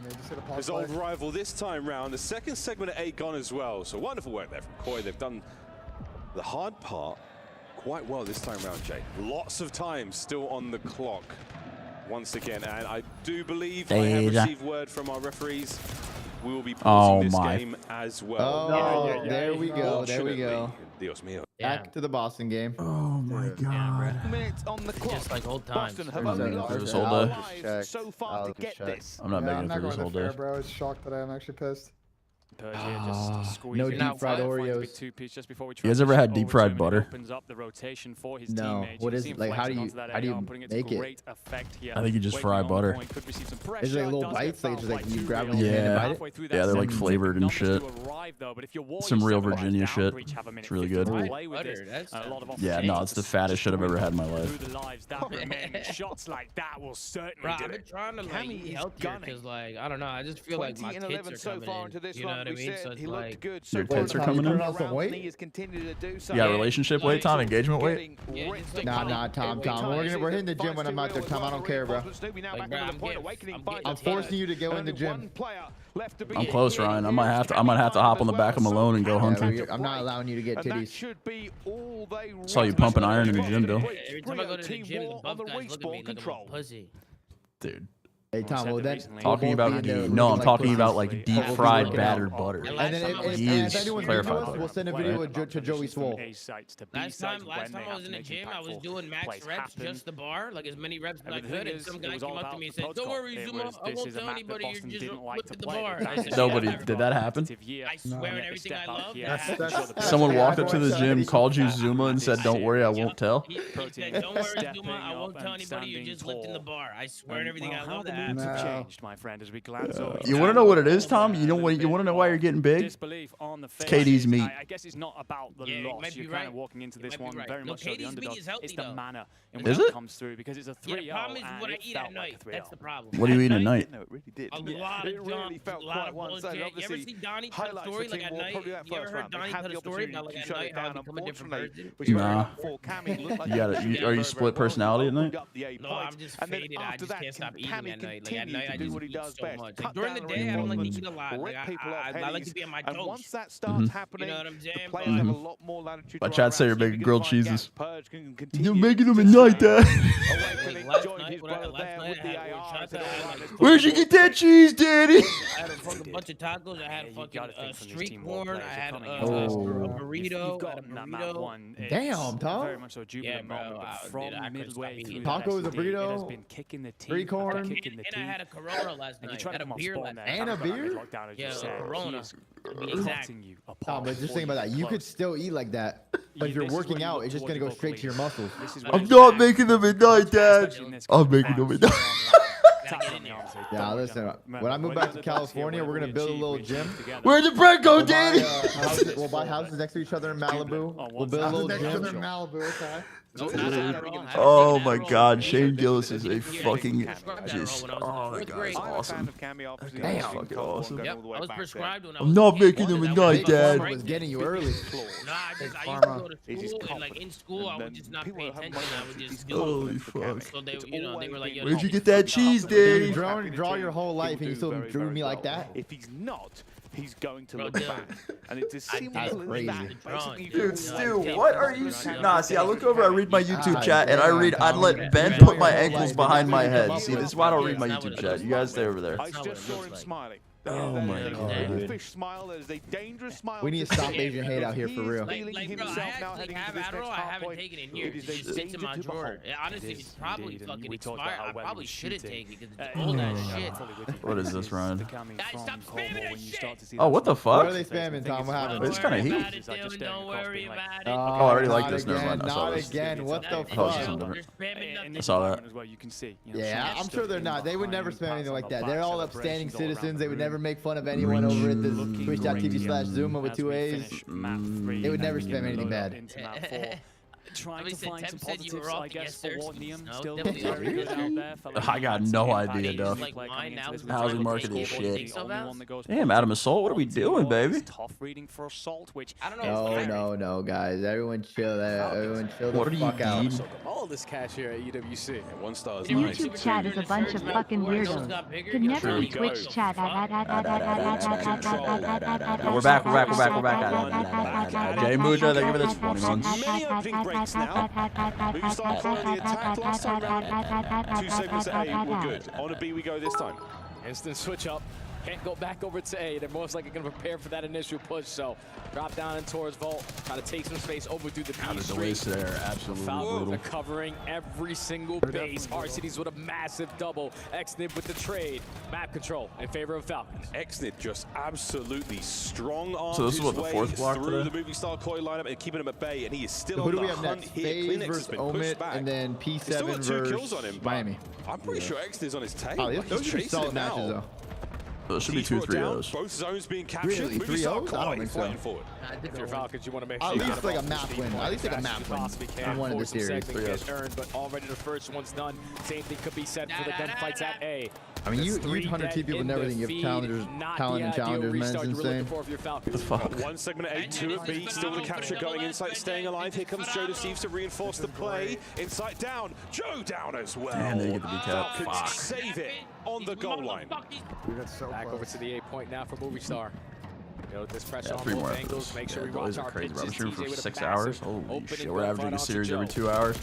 his old rival this time round. The second segment at 8 gone as well. So wonderful work there from Koi. They've done the hard part quite well this time round, Jay. Lots of time still on the clock once again. And I do believe I have received word from our referees. We will be pausing this game as well. Oh, there we go. There we go. Dios mío. Back to the Boston game. Oh my God. Minutes on the clock. Just like old times. Boston have only lost lives so far to get this. I'm not making it through this whole day. Bro, I was shocked that I'm actually pissed. No deep fried Oreos. You guys ever had deep fried butter? No. What is like? How do you make it? I think you just fry butter. Is it like little bites? Like just like you grab them and bite it? Yeah, they're like flavored and shit. Some real Virginia shit. It's really good. Yeah, no, it's the fattest shit I've ever had in my life. Shots like that will certainly Bro, I've been trying to like eat healthier because like I don't know, I just feel like my kids are coming in. You know what I mean? So it's like your kids are coming in. Yeah, relationship weight, Tom, engagement weight. Nah, Tom. We're hitting the gym when I'm out there, Tom. I don't care, bro. I'm forcing you to go in the gym. I'm close, Ryan. I might have to hop on the back of Malone and go hunting. I'm not allowing you to get titties. Saw you pumping iron in the gym, Bill. Every time I go to the gym, the buff guys look at me like I'm a pussy. Dude. Hey Tom, well then talking about I'm talking about like deep fried battered butter. And then if anyone's clarified, we'll send a video to Joey Swole. Last time I was in the gym, I was doing max reps, just the bar, like as many reps as I could, and some guy came up to me and said, "Don't worry, Zuma, I won't tell anybody you just look at the bar." Nobody did that happen? I swear on everything I love. Someone walked up to the gym, called you Zuma, and said, "Don't worry, I won't tell." He said, "Don't worry, Zuma, I won't tell anybody you just looked in the bar." I swear on everything I love that. Changed, my friend, as we glance over. You want to know what it is, Tom? You want to know why you're getting big? It's KD's meat. I guess it's not about the loss. You're kind of walking into this one very much so the underdog. It's the manner in which it comes through because it's a 3-0. The problem is what I eat at night. That's the problem. What are you eating at night? No, it really did. A lot of junk, a lot of bullshit. You ever see Donnie tell a story like at night? You ever heard Donnie tell a story about like at night how he become a different person? Nah. Are you split personality at night? No, I'm just faded. I just can't stop eating at night. continue to do what he does best. Cut During the down day, I don't like to eat a lot. I like to be on my toes. And once that starts happening, you know what I'm saying? the players have a lot more latitude. My chat say you're making grilled cheeses. You're making them at night, Dad. Where'd you get that cheese, Daddy? I had a fucking bunch of tacos. I had a fucking street corn. I had a burrito. I had a burrito. Damn, Tom. Very much so jubilant moment, but from midway through tacos, a it has burrito, been kicking the teeth. free corn. And I had a Corona last night. I had a beer last night. And a beer? Yeah, Corona. Exactly. Tom, but just think about that. You could still eat like that. But if you're working out, it's just going to go straight to your muscles. I'm not making them at night, Dad. I'm making them at night. Yeah, listen. When I move back to California, we're gonna build a little gym. Where'd the bread go, Daddy? We'll buy houses next to each other in Malibu. We'll build a little gym. in Malibu, okay. Oh my God, Shane Gillis is a fucking just. Oh, that guy's awesome. Damn, fucking awesome. Yep, I was prescribed when I was I'm not making them at night, Dad. I was getting you early. Nah, I used to go to school, and like in school, I would just not pay attention. I would just do Holy fuck. So they, they were like, Where'd you get that cheese, Daddy? Draw your whole life and you still drew me like that? If he's not, he's going to look back. And it's as simple as that. Dude, Stu, what are you? Nah, see, I look over, I read my YouTube chat, and I'd let Ben put my ankles behind my head. See, this is why I don't read my YouTube chat. You guys stay over there. I just saw him smiling. Oh my God, dude. Smile. That is a dangerous smile. We need to stop Asian hate out here for real. Like, bro, I actually have Adderall. I haven't taken it in years. It just sits in my drawer. Honestly, it's probably fucking expired. I probably shouldn't take it because it's old ass shit. What is this, Ryan? Guys, stop spamming that shit. Oh, what the fuck? What are they spamming, Tom? What happened? It's kind of heat. Don't worry about it. Oh, I already like this. Never mind. I saw Not this. again. What the Oh, fuck? I saw that. Yeah, I'm sure they're not. They would never spam anything like that. They're all upstanding citizens. They would never make fun of anyone over at this twitch.tv/Zuma with 2 A's. They would never spam anything bad. Trying to find some positives, I guess, for Warnium. Still I got no idea, Duff. Housing market is shit. Damn, Adam Assault, what are we doing, baby? Tough reading for Assault, which I don't know. No, guys. Everyone chill. Everyone chill the fuck out. All this cash here at EWC. 1 star is nice. YouTube chat is a bunch of fucking weirdos. Could never be Twitch chat. We're back. Jay Muja, they give it a 20 months. Many opening breaks now. Movie Star playing the attack last time round. 2 segments at A, we're good. On a B we go this time. Instant switch up. Can't go back over to A. They're most likely going to prepare for that initial push. So drop down in towards Vault. Try to take some space over through the B street. There, absolutely. They're covering every single base. RCD's with a massive double. Xnib with the trade. Map control in favor of Falcons. Xnib just absolutely strong arm. So this is what the fourth block through the movie star Koi lineup and keeping him at bay, and he is still Who on do the we have hunt next? here. FaZe versus Omit, and then P7 He's still got 2 kills versus on him, Miami. I'm pretty sure Xnib's on his tail. Oh, those should be solid matches, though. So it should be 2 3-0s. Both zones being captured. Really? 3-0s? I don't think so. If you're Falcons, you want to make sure at least like a map win. At least like a map win. I wanted the series. Earned, but already the first one's done. Same thing could be said for the gunfights at A. I mean, you 100T people and everything. You have talent and challengers, man. It's insane. What the fuck? 1 segment at A, 2 at B. Still the capture going inside, staying alive. Here comes Joe Thieves to reinforce the play. Inside down. Joe down as well. Man, they get the beat up. Fuck. Save it on the goal line. Back over to the A point now for Movie Star. This pressure Yeah, on 3 more both of angles. those. Make sure we Boys watch are our crazy, bro. I'm pitches. shooting for TJ with a 6 massive hours. Holy opening shit, we're averaging a gunfight series onto every Joe. 2 hours.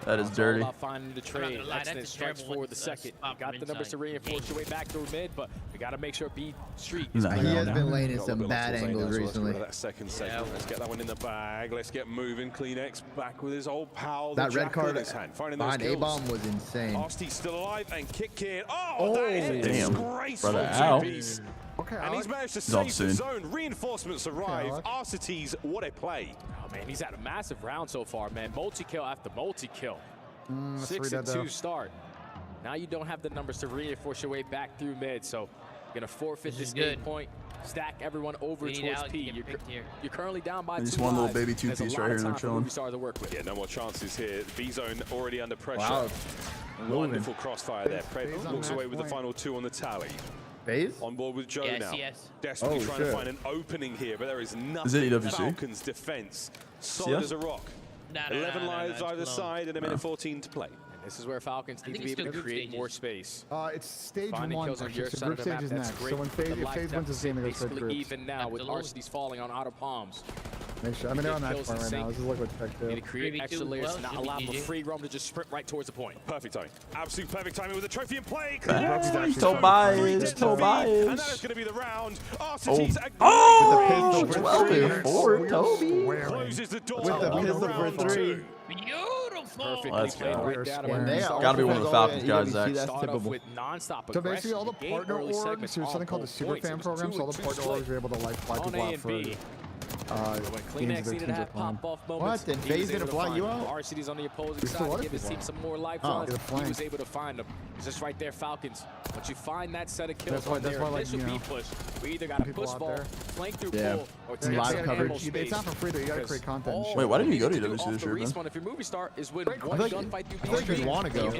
That is dirty. All about finding the trade. Xnib strikes for the second. Got the numbers to reinforce your way back through mid, but we got to make sure B Street is He has been laying in some bad angles recently. That second segment. Let's get that one in the bag. Let's get moving. Clean-X back with his old pal. That red card in his hand. Finding those behind kills. A-bomb was insane. Arsty's still alive and kick in. Oh, that is damn. disgraceful. Brother Al. Okay, And he's managed to Not save soon. the zone. Reinforcements arrive. Arcetes, what a play. Oh man, he's had a massive round so far, man. Multi-kill after multi-kill. 6-2 start. Now you don't have the numbers to reinforce your way back through mid, so you're gonna forfeit this 8 point. Stack everyone over towards P. You're currently down by 2 Just one little lives. baby 2-piece right here. They're chilling. To work with. Yeah, no more chances here. B-zone already under pressure. Wow. Wonderful crossfire there. Pred walks away with the final 2 on the tally. FaZe? On board with Joe now. Yes. Desperately trying to find an opening here, but there is nothing. Is it EWC? Falcons defense solid CS? as a rock. 11 lives either side and a minute 14 to play. This is where Falcons need to be able to create more space. It's stage Finding 1. kills on your So side group of the map, stage is that's next. great. So when The life FaZe wins this game, they go straight to basically groups. even now with Arcedy's falling on out of palms. Make sure. I mean, they're on that point right now. This is liquid tech too. Need to create extra layers, not allow for free roam to just sprint right towards the point. Perfect timing. Absolute perfect timing with the trophy in play. Tobias. And that is going to be the round. Arcedy's Oh, 12-4, Toby. Closes the door. With the pistol for 3. Beautiful. Let's go. Gotta Gotta be one of the Falcons guys, Zach. That's typical. So basically, all the partner orgs, there's something called the super fan program, so all the partner orgs are able to like fly people out for Kleenex needed to have pop-off moments. What? Then FaZe didn't fly you out? Arcedy's on the opposing side to give his team some more life runs. He was able to find them. It's just right there, Falcons. Once you find that set of kills on their initial B push, we either got to push ball, flank through pull, or take live coverage. It's not for free though. You gotta create content. Wait, why didn't you go to EWC this year, man? If your movie star is win one gunfight through I feel like you'd want to go.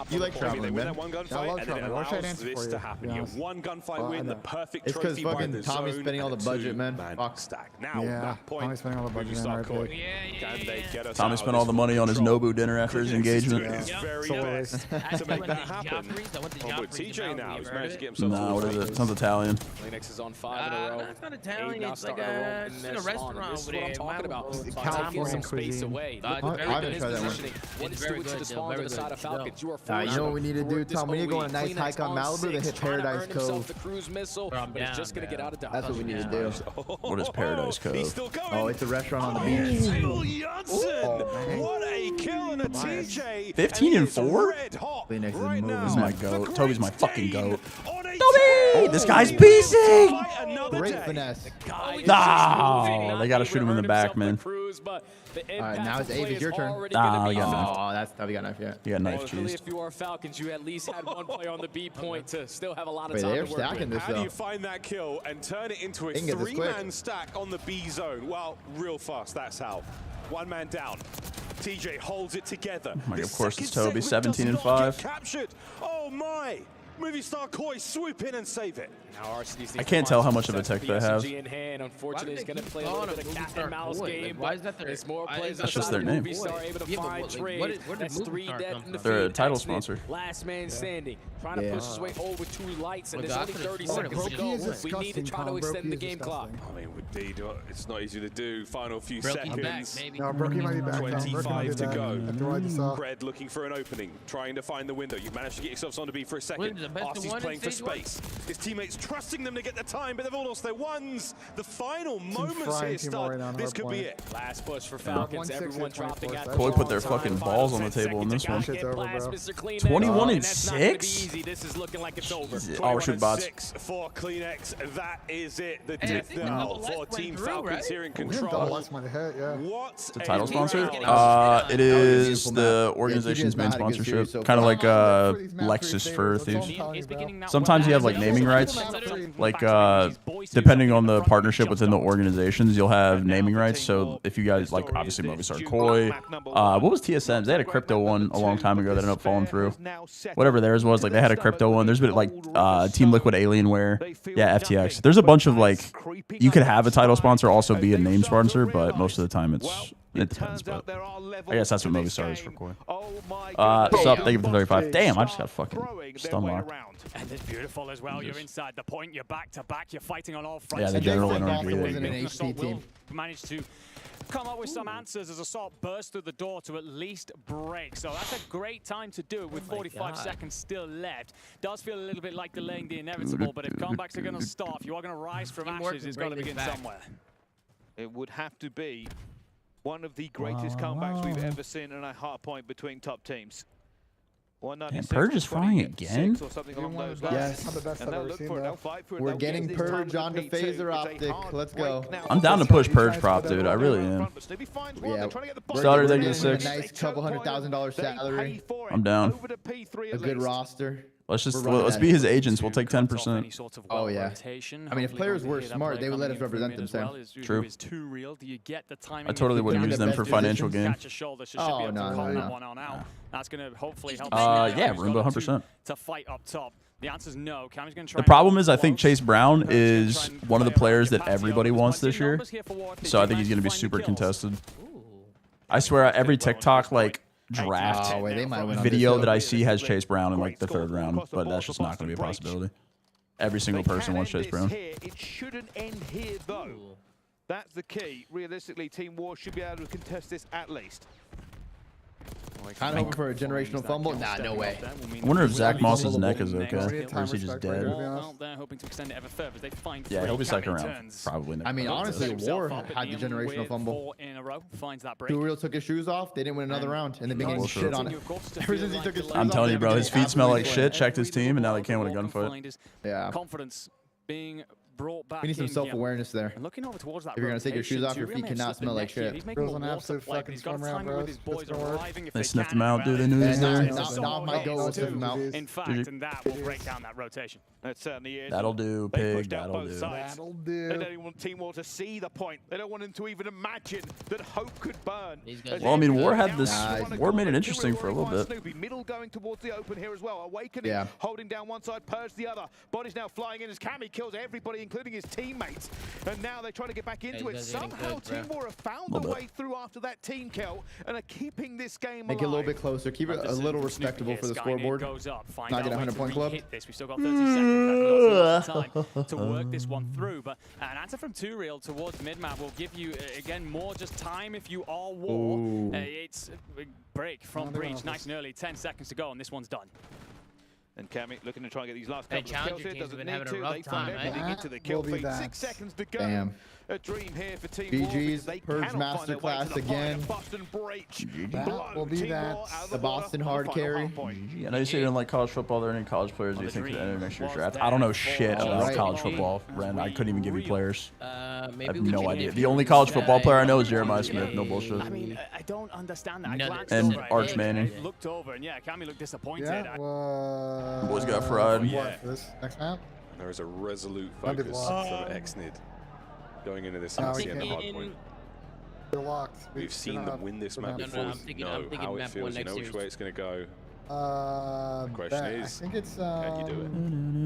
You like traveling, man. One gunfight, and then it allows this to happen. You have one gunfight win, the perfect It's because trophy by fucking the Tommy's zone, spending all the and budget, man. Fuck stack. Now, Yeah, that point, Tommy's spending all the budget. Start Right, Can they get us Tommy out spent of all this the money on his control? Nobu dinner after his engagement. His very best to make that happen. Oh, but TJ now has managed to get himself. Nah, what is it? Sounds Italian. Kleenex is on 5 in a row. That's not Italian. It's like a restaurant This is over what I'm there. talking about. California Taking some space cuisine. away. I haven't tried that one. What is doing to the spawn to the side of Falcons? You are You know what we need to do, Tom? We need to go on a nice hike on Malibu to hit Paradise Cove. The cruise missile, but it's just going to get out of dodge. That's what we need to do. What is Paradise Cove? Oh, it's a restaurant on the beach. What a kill and a TJ. 15 and 4? Kleenex is moving. This is my goat. Toby's my fucking goat. Toby! This guy's beasting! Great finesse. No, they gotta shoot him in the back, man. Alright, now it's Abe. It's your turn. We got knife. Oh, that's we got knife. Yeah. You got knife Honestly, cheese. if you are Falcons, you at least had one player on the B point to still have a lot of Wait, time they're to work stacking with. this How do though. you find that kill and turn it into a They can get this quick. 3-man stack on the B zone? Well, real fast, that's how. One man down. TJ holds it together. Of course, it's Toby, 17 and 5. Captured. Oh my! Movie star Koi swoop in and save it. I can't tell how much of a tech they have. Unfortunately, he's going to play a little bit of cat and mouse game. Why is that their? That's just their name. They're a title sponsor. Last man standing, trying to push his way over 2 lights, and there's only 30 seconds to go. We need to try to extend the game clock. I mean, indeed, it's not easy to do. Final few seconds. No, Brookie might be back. 25 to go. go. Bread looking for an opening, trying to find the window. You managed to get yourselves on the B for a second. Arcedy's playing for space. His teammates trusting them to get the time, but they've all lost their ones. The final moments here start. This could be it. Last push for Falcons. Everyone dropping at Koi put their fucking balls on the table in this one. 21 and 6? This is looking like it's over. Oh, we're shooting bots. 6 for Kleenex. That is it. The death knell for Team Falcons here in control. What? It's a title sponsor? It is the organization's main sponsorship. Kind of like Lexus for Thieves. Sometimes you have like naming rights. Like depending on the partnership within the organizations, you'll have naming rights. So if you guys like, obviously Movistar Koi, what was TSM's? They had a crypto one a long time ago that ended up falling through. Whatever theirs was, like they had a crypto one. There's been like Team Liquid Alienware, yeah, FTX. There's a bunch of like, you could have a title sponsor also be a name sponsor, but most of the time it depends. But I guess that's what Movistar is for Koi. Sup, thank you for the 35. Damn, I just got fucking stun locked. And it's beautiful as well. You're inside the point. You're back to back. You're fighting on all fronts. Yeah, the general and will manage to come up with some answers as Assault bursts through the door to at least break. So that's a great time to do it with 45 seconds still left. Does feel a little bit like delaying the inevitable, but if comebacks are going to start, if you are going to rise from ashes, it's got to begin somewhere. It would have to be one of the greatest comebacks we've ever seen in a hard point between top teams. And Purge is flying again? Yes. We're getting Purge onto FaZe or Optic. Let's go. I'm down to push Purge prop, dude. I really am. Yeah. Starter thank you to 6. A nice couple $100,000 salary. I'm down. A good roster. Let's be his agents. We'll take 10%. Oh yeah. I mean, if players were smart, they would let us represent them, Sam. True. I totally wouldn't use them for financial gain. Oh no. That's going to hopefully help. Yeah, Roomba 100%. To fight up top. The answer is no. Cammy's going to try. The problem is, I think Chase Brown is one of the players that everybody wants this year. So I think he's going to be super contested. I swear, every TikTok, like, draft video that I see has Chase Brown in like the 3rd round, but that's just not going to be a possibility. Every single person wants Chase Brown. It shouldn't end here, though. That's the key. Realistically, Team War should be able to contest this at least. Kind of hoping for a generational fumble. Nah, no way. I wonder if Zach Moss's neck is okay, or is he just dead? Well, they're hoping to extend it ever further. They find Yeah, he'll be 2nd round, probably. I mean, honestly, War had the generational fumble. 2Real took his shoes off. They didn't win another round, and they've been getting shit on it. Ever since he took his shoes off. I'm telling you, bro, his feet smell like shit. Checked his team, and now they can't win a gunfight. Yeah. Confidence being brought back. We need some self-awareness there. And looking over towards that if you're gonna take your shoes off, your feet cannot smell like shit. Girls an absolute fucking swim round, bro. They sniffed him out, dude. They knew he was there. Not my goal to sniff him out. In fact, and that will break down that rotation. That certainly is. That'll do, pig. That'll do. That'll do. They don't even want Team War to see the point. They don't want him to even imagine that hope could burn. Well, I mean, War had this. War made it interesting for a little bit. Snoopy, middle going towards the open here as well. Awakening, holding down one side, Purge the other. Body's now flying in as Cammy kills everybody, including his teammates. And now they're trying to get back into it. Somehow Team War have found a way through after that team kill and are keeping this game alive. Make it a little bit closer. Keep it a little respectable for the scoreboard. Not get a 100-point club. We've still got 30 seconds time to work this one through. But an answer from 2Real towards mid-map will give you, again, more just time if you are War. It's a break from Breach nice and early. 10 seconds to go, and this one's done. And Cammy looking to try and get these last couple of kills here. Doesn't need to. They find everything into the kill feed. 6 seconds to go. Damn. A dream here for Team BG's War. Purge Masterclass again. That will be that. The Boston hard carry. I know you say you don't like college football. Are there any college players do you think could enter next year's draft? I don't know shit about college football, Ren. I couldn't even give you players. I have no idea. The only college football player I know is Jeremiah Smith. No bullshit. I mean, I don't understand that. And Arch Manning. Looked over, and yeah, Cammy looked disappointed. Yeah, Boys got fried. This next map? There is a resolute focus from Xnid going into this MCN hard point. They're locked. We've seen them win this map before. We know how it feels. You know which way it's going to go. The question is, I think it's, can you do it?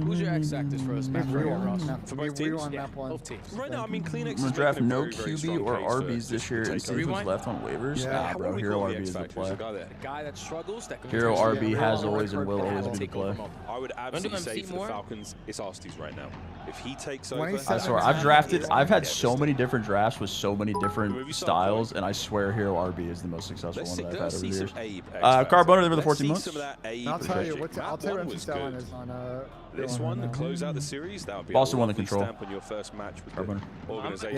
Who's your X actors for us? For both teams? Both teams. Right now, I mean, Clean X I'm gonna draft no QB or RBs this year and see who's left on waivers. Yeah. Nah, bro, Hero RB is the play. The guy that struggles, that Hero RB has always and will always be the play. I would absolutely say for the Falcons, it's Arsty's right now. If he takes over, I swear, I've had so many different drafts with so many different styles, and I swear Hero RB is the most successful one that I've had over the years. Carbona, they were the 14 months. I'll tell you what MC Stalin is on this one to close out the series. That would be Boston a won the control. stamp on your first match with the organization.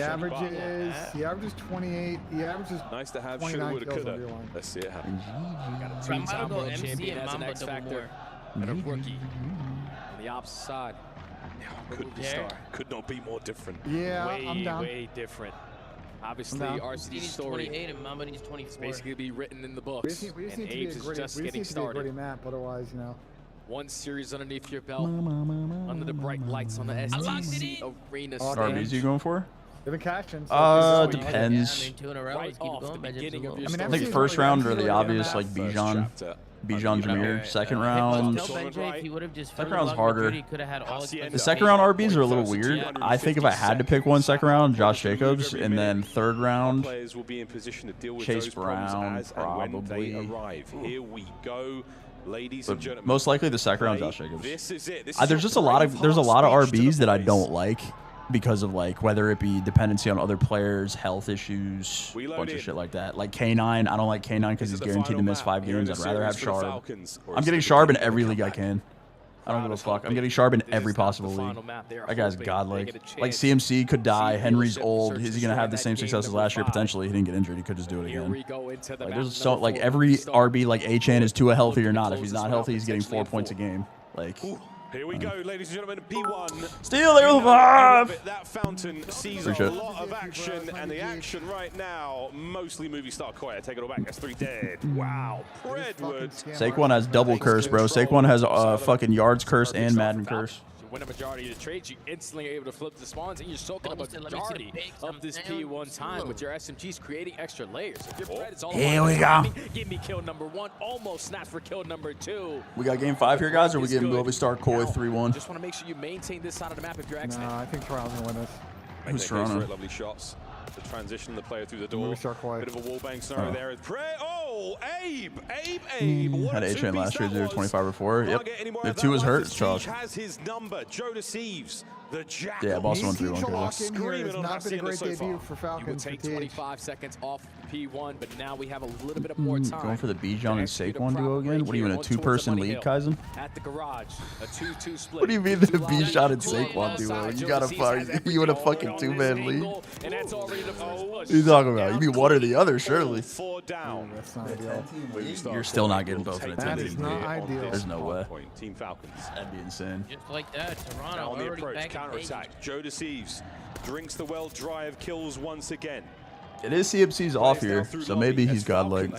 He averages 28. He averages nice to have. Shoulda, woulda, coulda. Let's see it happen. I'm gonna go MC and Mamba double more. And a rookie on the opposite side. Could not be more different. Yeah, I'm down. Way different. Obviously, RCD's story 28 and Mamba needs 24. Is basically be written in the books. We just and need to Abe's is just getting started. Gritty map, otherwise, you know. One series underneath your belt, under the bright lights on the STC arena stage. RBs you going for? They've been cashing. Depends. I mean, 2 in a row. Right off the beginning of your I think first round are the obvious, like Bijan Jameer. Second round. Second round's harder. The second round RBs are a little weird. I think if I had to pick one second round, Josh Jacobs, and then third round, Chase Brown, probably. Here we go. Ladies and gentlemen, most likely the second round, Josh Jacobs. There's just a lot of RBs that I don't like because of like whether it be dependency on other players, health issues, a bunch of shit like that. Like K9, I don't like K9 because he's guaranteed to miss 5 games. I'd rather have Sharb. I'm getting Sharb in every league I can. I don't give a fuck. I'm getting Sharb in every possible league. That guy's godlike. Like CMC could die. Henry's old. Is he gonna have the same success as last year? Potentially. He didn't get injured. He could just do it again. Like there's so like every RB like A-Chan is Tua healthy or not. If he's not healthy, he's getting 4 points a game. Like. Here we go, ladies and gentlemen. P1. Steal there with 5. That fountain sees a lot of action, and the action right now, mostly movie star Koya. Take it all back. That's 3 dead. Wow. Redwood. Saquon has double curse, bro. Saquon has fucking yards curse and Madden curse. Win a majority of the trades, you instantly are able to flip the spawns, and you're soaking up a majority of this P1 time with your SMGs creating extra layers. If your bread is all here we go. Give me kill number 1, almost snaps for kill number 2. We got game 5 here, guys, or we will we start Koi 3-1? Just want to make sure you maintain this side of the map if you're X. No, I think Toronto's gonna win this. Who's Toronto? Lovely shots. The transition, the player through the door. Bit of a wallbang scenario there. Oh, Abe. Had A-Train last year, 25 or 4. Yep. If 2 was hurt, it's chalk. Has his number. Joe Thieves. The Jackal. Yeah, Boston 1-3-1. Screaming on not been a great debut for Falcons. You would take 25 seconds off P1, but now we have a little bit of more time. Going for the Bijan and Saquon duo again? What are you in a 2-person league, Kaizen? At the garage, a 2-2 split. What do you mean the Bijan and Saquon duo? You gotta fight. You in a fucking 2-man league? What are you talking about? You mean one or the other, surely. That's not ideal. You're still not getting both in a 10 That is not ideal. There's no way. Team Falcons. That'd be insane. Just like that, Toronto On the already approach, back in counter-attack. Joe Thieves drinks the well dry of kills once again. It is CMC's off here, so maybe he's godlike.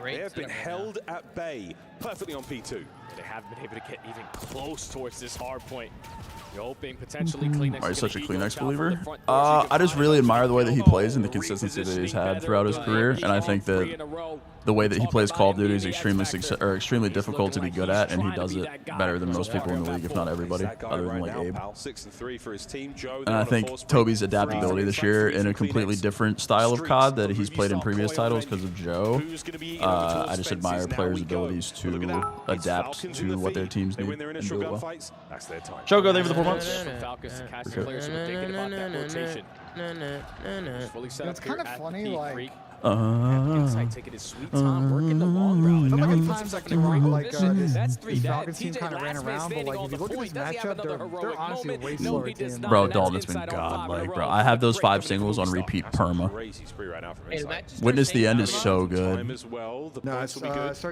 They have been held at bay perfectly on P2. They haven't been able to get even close towards this hard point. You're hoping potentially Kleenex. Are you such a Kleenex believer? I just really admire the way that he plays and the consistency that he's had throughout his career, and I think that the way that he plays Call of Duty is extremely difficult to be good at, and he does it better than most people in the league, if not everybody, other than like Abe. 6-3 for his team. Joe, And I think Toby's adaptability this year in a completely different style of COD that he's played in previous titles because of Joe. I just admire players' abilities to adapt to what their teams need and do it well. That's their time. Choco, thank you for the 4 months. Falcons to catch the players who are thinking about that rotation. It's kind of funny, like. Inside taking his sweet time, working the long route. But like at times, like this Falcons team kind of ran around, but like if you look at this matchup, they're honestly a way slower team. Bro, Dalton, it's been godlike, bro. I have those 5 singles on repeat perma. Witness the End is so good.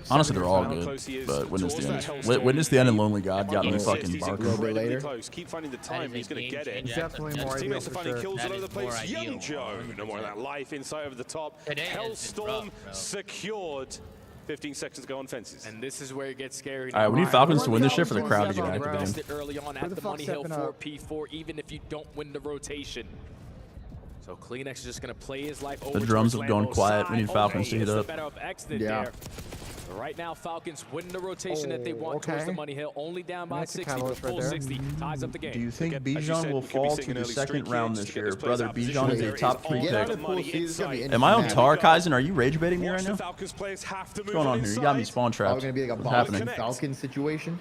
Honestly, they're all good, but Witness the End and Lonely God got me fucking barking. Keep finding the time, he's going to get it. Definitely more ideal for sure. Kills all over the place. Young Joe, no more of that life inside over the top. Hellstorm secured. 15 seconds to go on fences. And this is where it gets scary. All right, we need Falcons to win this shit for the crowd to get activated. Early on at the money hill for P4, even if you don't win the rotation. So Kleenex is just going to play his life over. The drums have gone quiet. We need Falcons to heat up. Yeah. Right now, Falcons win the rotation that they want towards the money hill. Only down by 60, but full 60. Ties up the game. Do you think Bijan will fall to the second round this year? Brother, Bijan is a top 3 pick. Am I on tar, Kaizen? Are you rage baiting me right now? What's going on here? You got me spawn trapped. It's going to be like a Boston Falcons situation.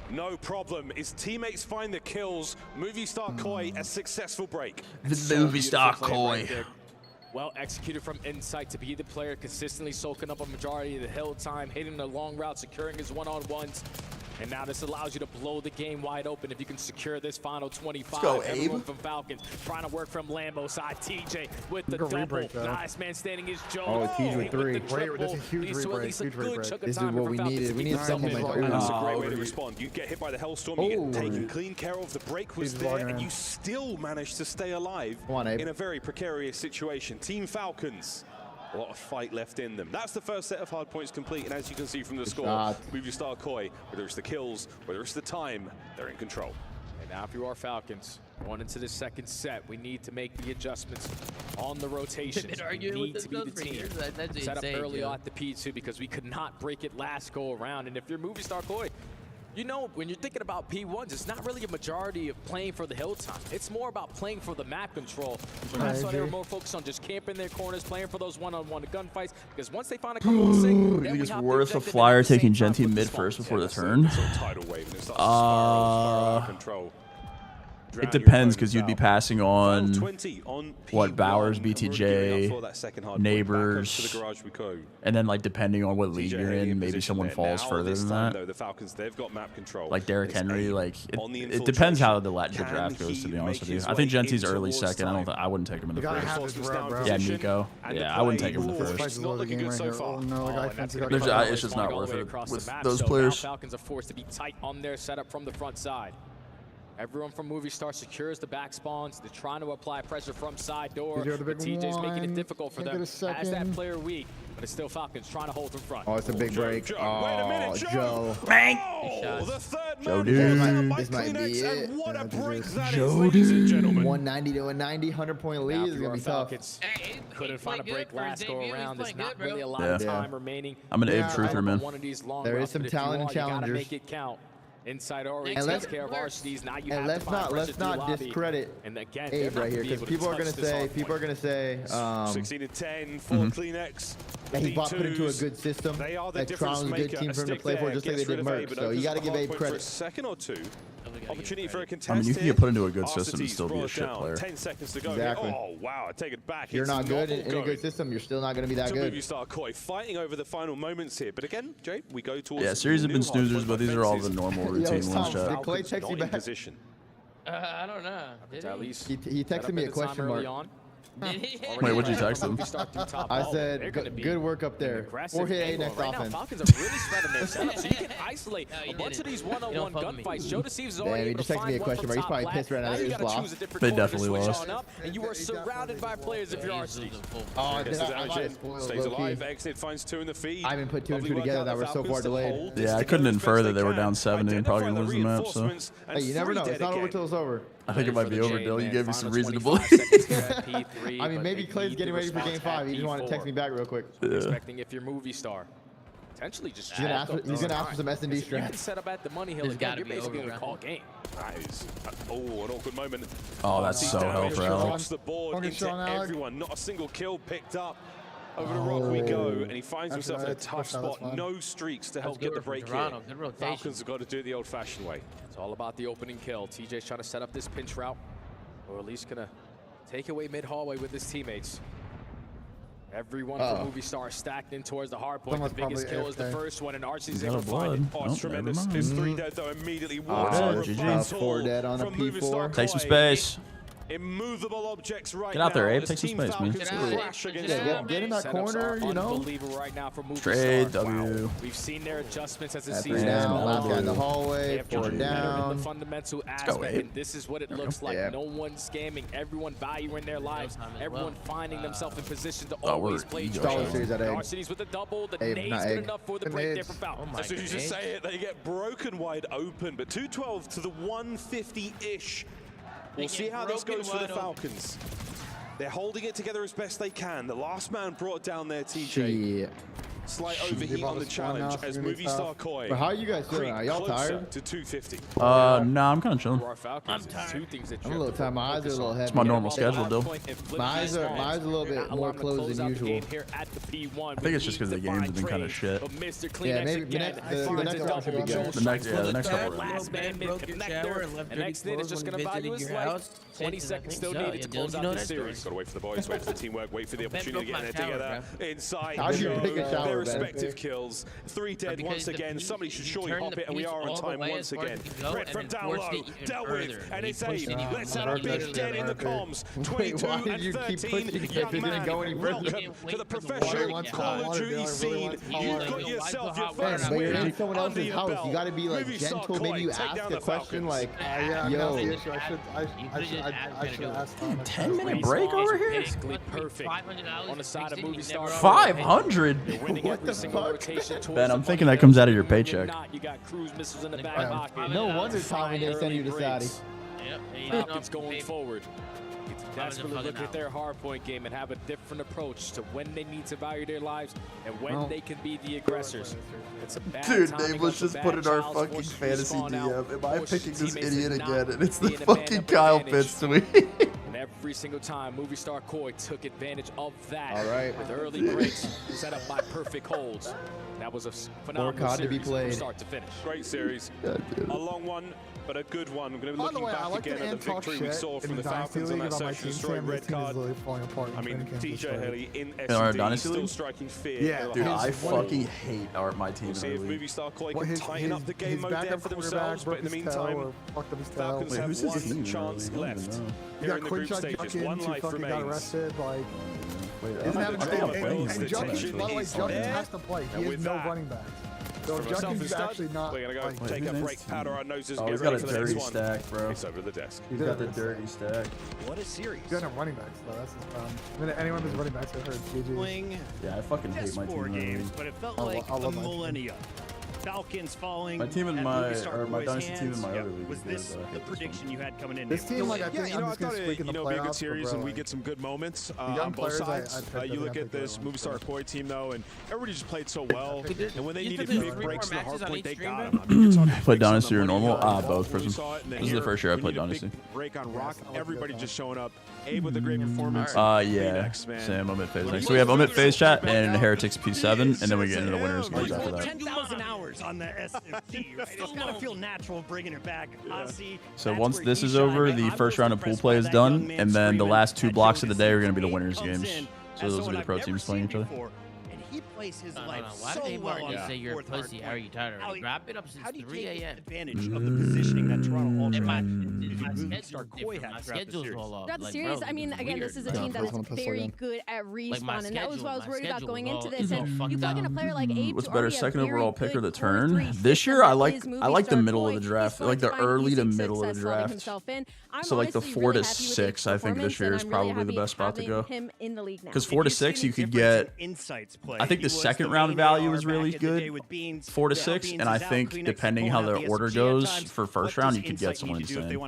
No problem. His teammates find the kills. Movie star Koi, a successful break. The movie star Koi. Well executed from Insight to be the player consistently soaking up a majority of the hill time, hitting the long route, securing his one-on-ones. And now this allows you to blow the game wide open if you can secure this final 25. Let's go, Everyone from Falcons trying to work from Lambo side. TJ with the double. Last man standing is Joe. Oh, TJ with 3. That's a huge rebreak. This is what we needed. We need something like that. That's a great way to respond. You get hit by the Hellstorm, you get taken clean care of. The break was there, and you still managed to stay alive in a very precarious situation. Team Falcons. A lot of fight left in them. That's the first set of hard points complete, and as you can see from the score, Movie Star Koi, whether it's the kills, whether it's the time, they're in control. And now if you are Falcons, going into the second set, we need to make the adjustments on the rotations. We need to be the team. Set up early on at the P2 because we could not break it last go around. And if you're Movie Star Koi, you know, when you're thinking about P1s, it's not really a majority of playing for the hill time. It's more about playing for the map control. So that's why they were more focused on just camping their corners, playing for those one-on-one gunfights. Because once they find a couple of I think it's worth a flyer taking Genty mid first before the turn. It depends, because you'd be passing on what, Bowers, BTJ, Neighbors, and then like depending on what league you're in, maybe someone falls further than that. Like Derrick Henry, like it depends how the draft goes. To be honest with you, I think Genty's early second. I wouldn't take him in the first. Yeah, Nico. Yeah, I wouldn't take him in the first. It's just not worth it with those players. Falcons are forced to be tight on their setup from the front side. Everyone from Movie Star secures the back spawns. They're trying to apply pressure from side door. But TJ's making it difficult for them. As that player weak, but it's still Falcons trying to hold in front. Oh, it's a big break. Oh, Joe. Bang! Joe, dude. This might be it. Joe, dude. 190 to 190, 100-point lead. This is going to be tough. Couldn't find a break last go around. There's not really a lot of time remaining. I'm an Abe truther, man. There is some talent and challengers. Make it count. Inside already takes care of Varsities. Now you have let's not discredit and again, Abe right here, because people are gonna say 16 to 10, 4 clean X. And he put into a good system. They are the like difference Toronto's a good team for him to play for, just like they did Merc. So you got to give Abe credit. Second or two. Opportunity for a contest. I mean, you can get put into a good system and still be a shit player. 10 seconds to go. Exactly. Oh, wow. I take it back. If you're not good in a good system, you're still not going to be that good. Movistar Koi fighting over the final moments here. But again, Jay, we go towards yeah, series have been snoozers, but these are all the normal routine ones, chat. Did Clay text you back? I don't know. At least he texted me a question mark. Wait, what'd you text him? I said, good work up there. 4-hit A next offense. Falcons are really spreading their setup, so you can isolate a bunch of these one-on-one gunfights. Joe Deceives is already able to find one from top left. He's got to choose a different They corner definitely to switch lost. on up, and you are surrounded by players if you're RC. Oh, stays alive. Exit finds 2 in the feed. I haven't put 2 and 2 together that were so far delayed. Yeah, I couldn't infer that they were down 70 and probably gonna lose the map. So hey, you never know. It's not over till it's over. I think it might be over, Dill. You gave me some reason to believe. I mean, maybe Clay's getting ready for Game 5. He just wanted to text me back real quick. Expecting if you're Movistar. Potentially just he's gonna ask for some S&D strats. You can set up at the money hill again. You're basically gonna call game. Nice. Oh, an awkward moment. Oh, that's so hell for Alex. Across the board into everyone. Not a single kill picked up. Over the rock we go, and he finds himself in a tough spot. No streaks to help get the break here. Falcons have got to do it the old-fashioned way. It's all about the opening kill. TJ's trying to set up this pinch route, or at least gonna take away mid-hallway with his teammates. Everyone from Movistar stacked in towards the hard point. The biggest kill is the first one, and Archie's able to find it. Oh, it's tremendous. His 3 dead, though, immediately walks GG. 4 dead on a P4. Take some space. Immovable objects right Get out there, Abe. now. Take some space, man. Get in that corner, you know. Trade W. We've seen their adjustments as a season. Down, last guy in the hallway, 4 down. The fundamental aspect, and this is what it looks like. No one scamming, everyone valuing their lives, everyone finding themselves in position to always play. Cities with the double, the nade's good enough for the break there for Falcons. As soon as you say it, they get broken wide open, but 212 to the 150-ish. We'll see how this goes for the Falcons. They're holding it together as best they can. The last man brought down their TJ. Slight overheat on the challenge as Movistar Koi. But how are you guys doing? Are y'all tired? To 250. No, I'm kind of chilling. I'm tired. I'm a little tired. My eyes are a little heavy. It's my normal schedule, Dill. My eyes are a little bit more closed than usual. I think it's just because the games have been kind of shit. Yeah, maybe the next round should be good. The next couple. Last man mid-connector. The next thing is just going to value his life. 20 seconds still needed to close out the series. Got to wait for the boys, wait for the teamwork, wait for the opportunity to get there together. Inside their respective kills. 3 dead once again. Somebody should surely hop it, and we are on time once again. Red from down low, dealt with, and it's Abe. Let's have a big dead in the comms. 22 and 13. Young man, welcome to the professional Call of Duty scene. You've got yourself your first win. win. You're in someone else's house. You got to be like gentle. Maybe you ask a question like, yo. I should ask. 10-minute break over here? Basically perfect. On the side of Movistar. 500? What the fuck? Ben, I'm thinking that comes out of your paycheck. You got cruise missiles in the back pocket. No wonder Tommy didn't send you to Saudi. Falcons going forward. Desperately look at their hardpoint game and have a different approach to when they need to value their lives and when they can be the aggressors. It's a bad dude, Dave, let's just put in our fucking fantasy DM. Am I picking this idiot again? And it's the fucking Kyle Pitts tweet. And every single time, Movistar Koi took advantage of that. All right. With early breaks set up by perfect holds. That was a phenomenal series from start to finish. Great series. A long one, but a good one. We're going to be looking back again at the victory we saw from the Falcons on that search and destroy red card. I mean, DJ Haley in SD still striking fear. Yeah, dude, I fucking hate my team. We'll see if Movistar Koi can tighten up the game mode there for themselves, but in the meantime, Falcons have one chance left here in the group stages. One life remains. He doesn't have a trade. And Junkins, by the way, Junkins has to play. He has no running backs. So Junkins is actually not. We're going to go take a break, powder our noses, and get ready ready for the the next dirty one. Stack, bro. It's over the desk. He's got the dirty stack. What a series. He doesn't have running backs, though. That's his problem. I mean, anyone who's running backs, I've heard. GG. Yeah, I fucking hate my team. Games, but it felt like a millennia. Falcons falling. My team and my dynasty team in my other league. Was this the prediction you had coming in? This team, like, I think I thought it be a good series, and we get some good moments on both sides. You look at this Movie Star Koi team though, and everybody just played so well. And when they needed big breaks in the hard point, they got them. Played Dynasty or normal? Both. This is the first year I played Dynasty. Break on Rock. Everybody just showing up. Abe with a great performance. Yeah. Same. I'm at FaZe next. So we have FaZe FaZe chat and Heretics P7, and then we get into the winners games after that. 10,000 hours on the SMT, right? It's gotta feel natural bringing it back. So once this is over, the first round of pool play is done, and then the last 2 blocks of the day are going to be the winners games. So those will be the pro teams playing each other. He plays his life Why so did well say you're a pussy? How are you tired already? Wrap it up since 3 a.m. Advantage of the positioning that Toronto Ultra My schedule's all off. Throughout the series, I mean, again, this is a team that is very good at respawn, and that was what I was worried about going into this. And you plug in a player like Abe. What's better, second overall pick or the turn? This year, I like the middle of the draft, like the early to middle of the draft. So like the 4 to 6, I think this year is probably the best spot to go. Because 4 to 6, you could get. I think the second round value is really good, 4 to 6, and I think depending how the order goes for first round, you could get someone insane.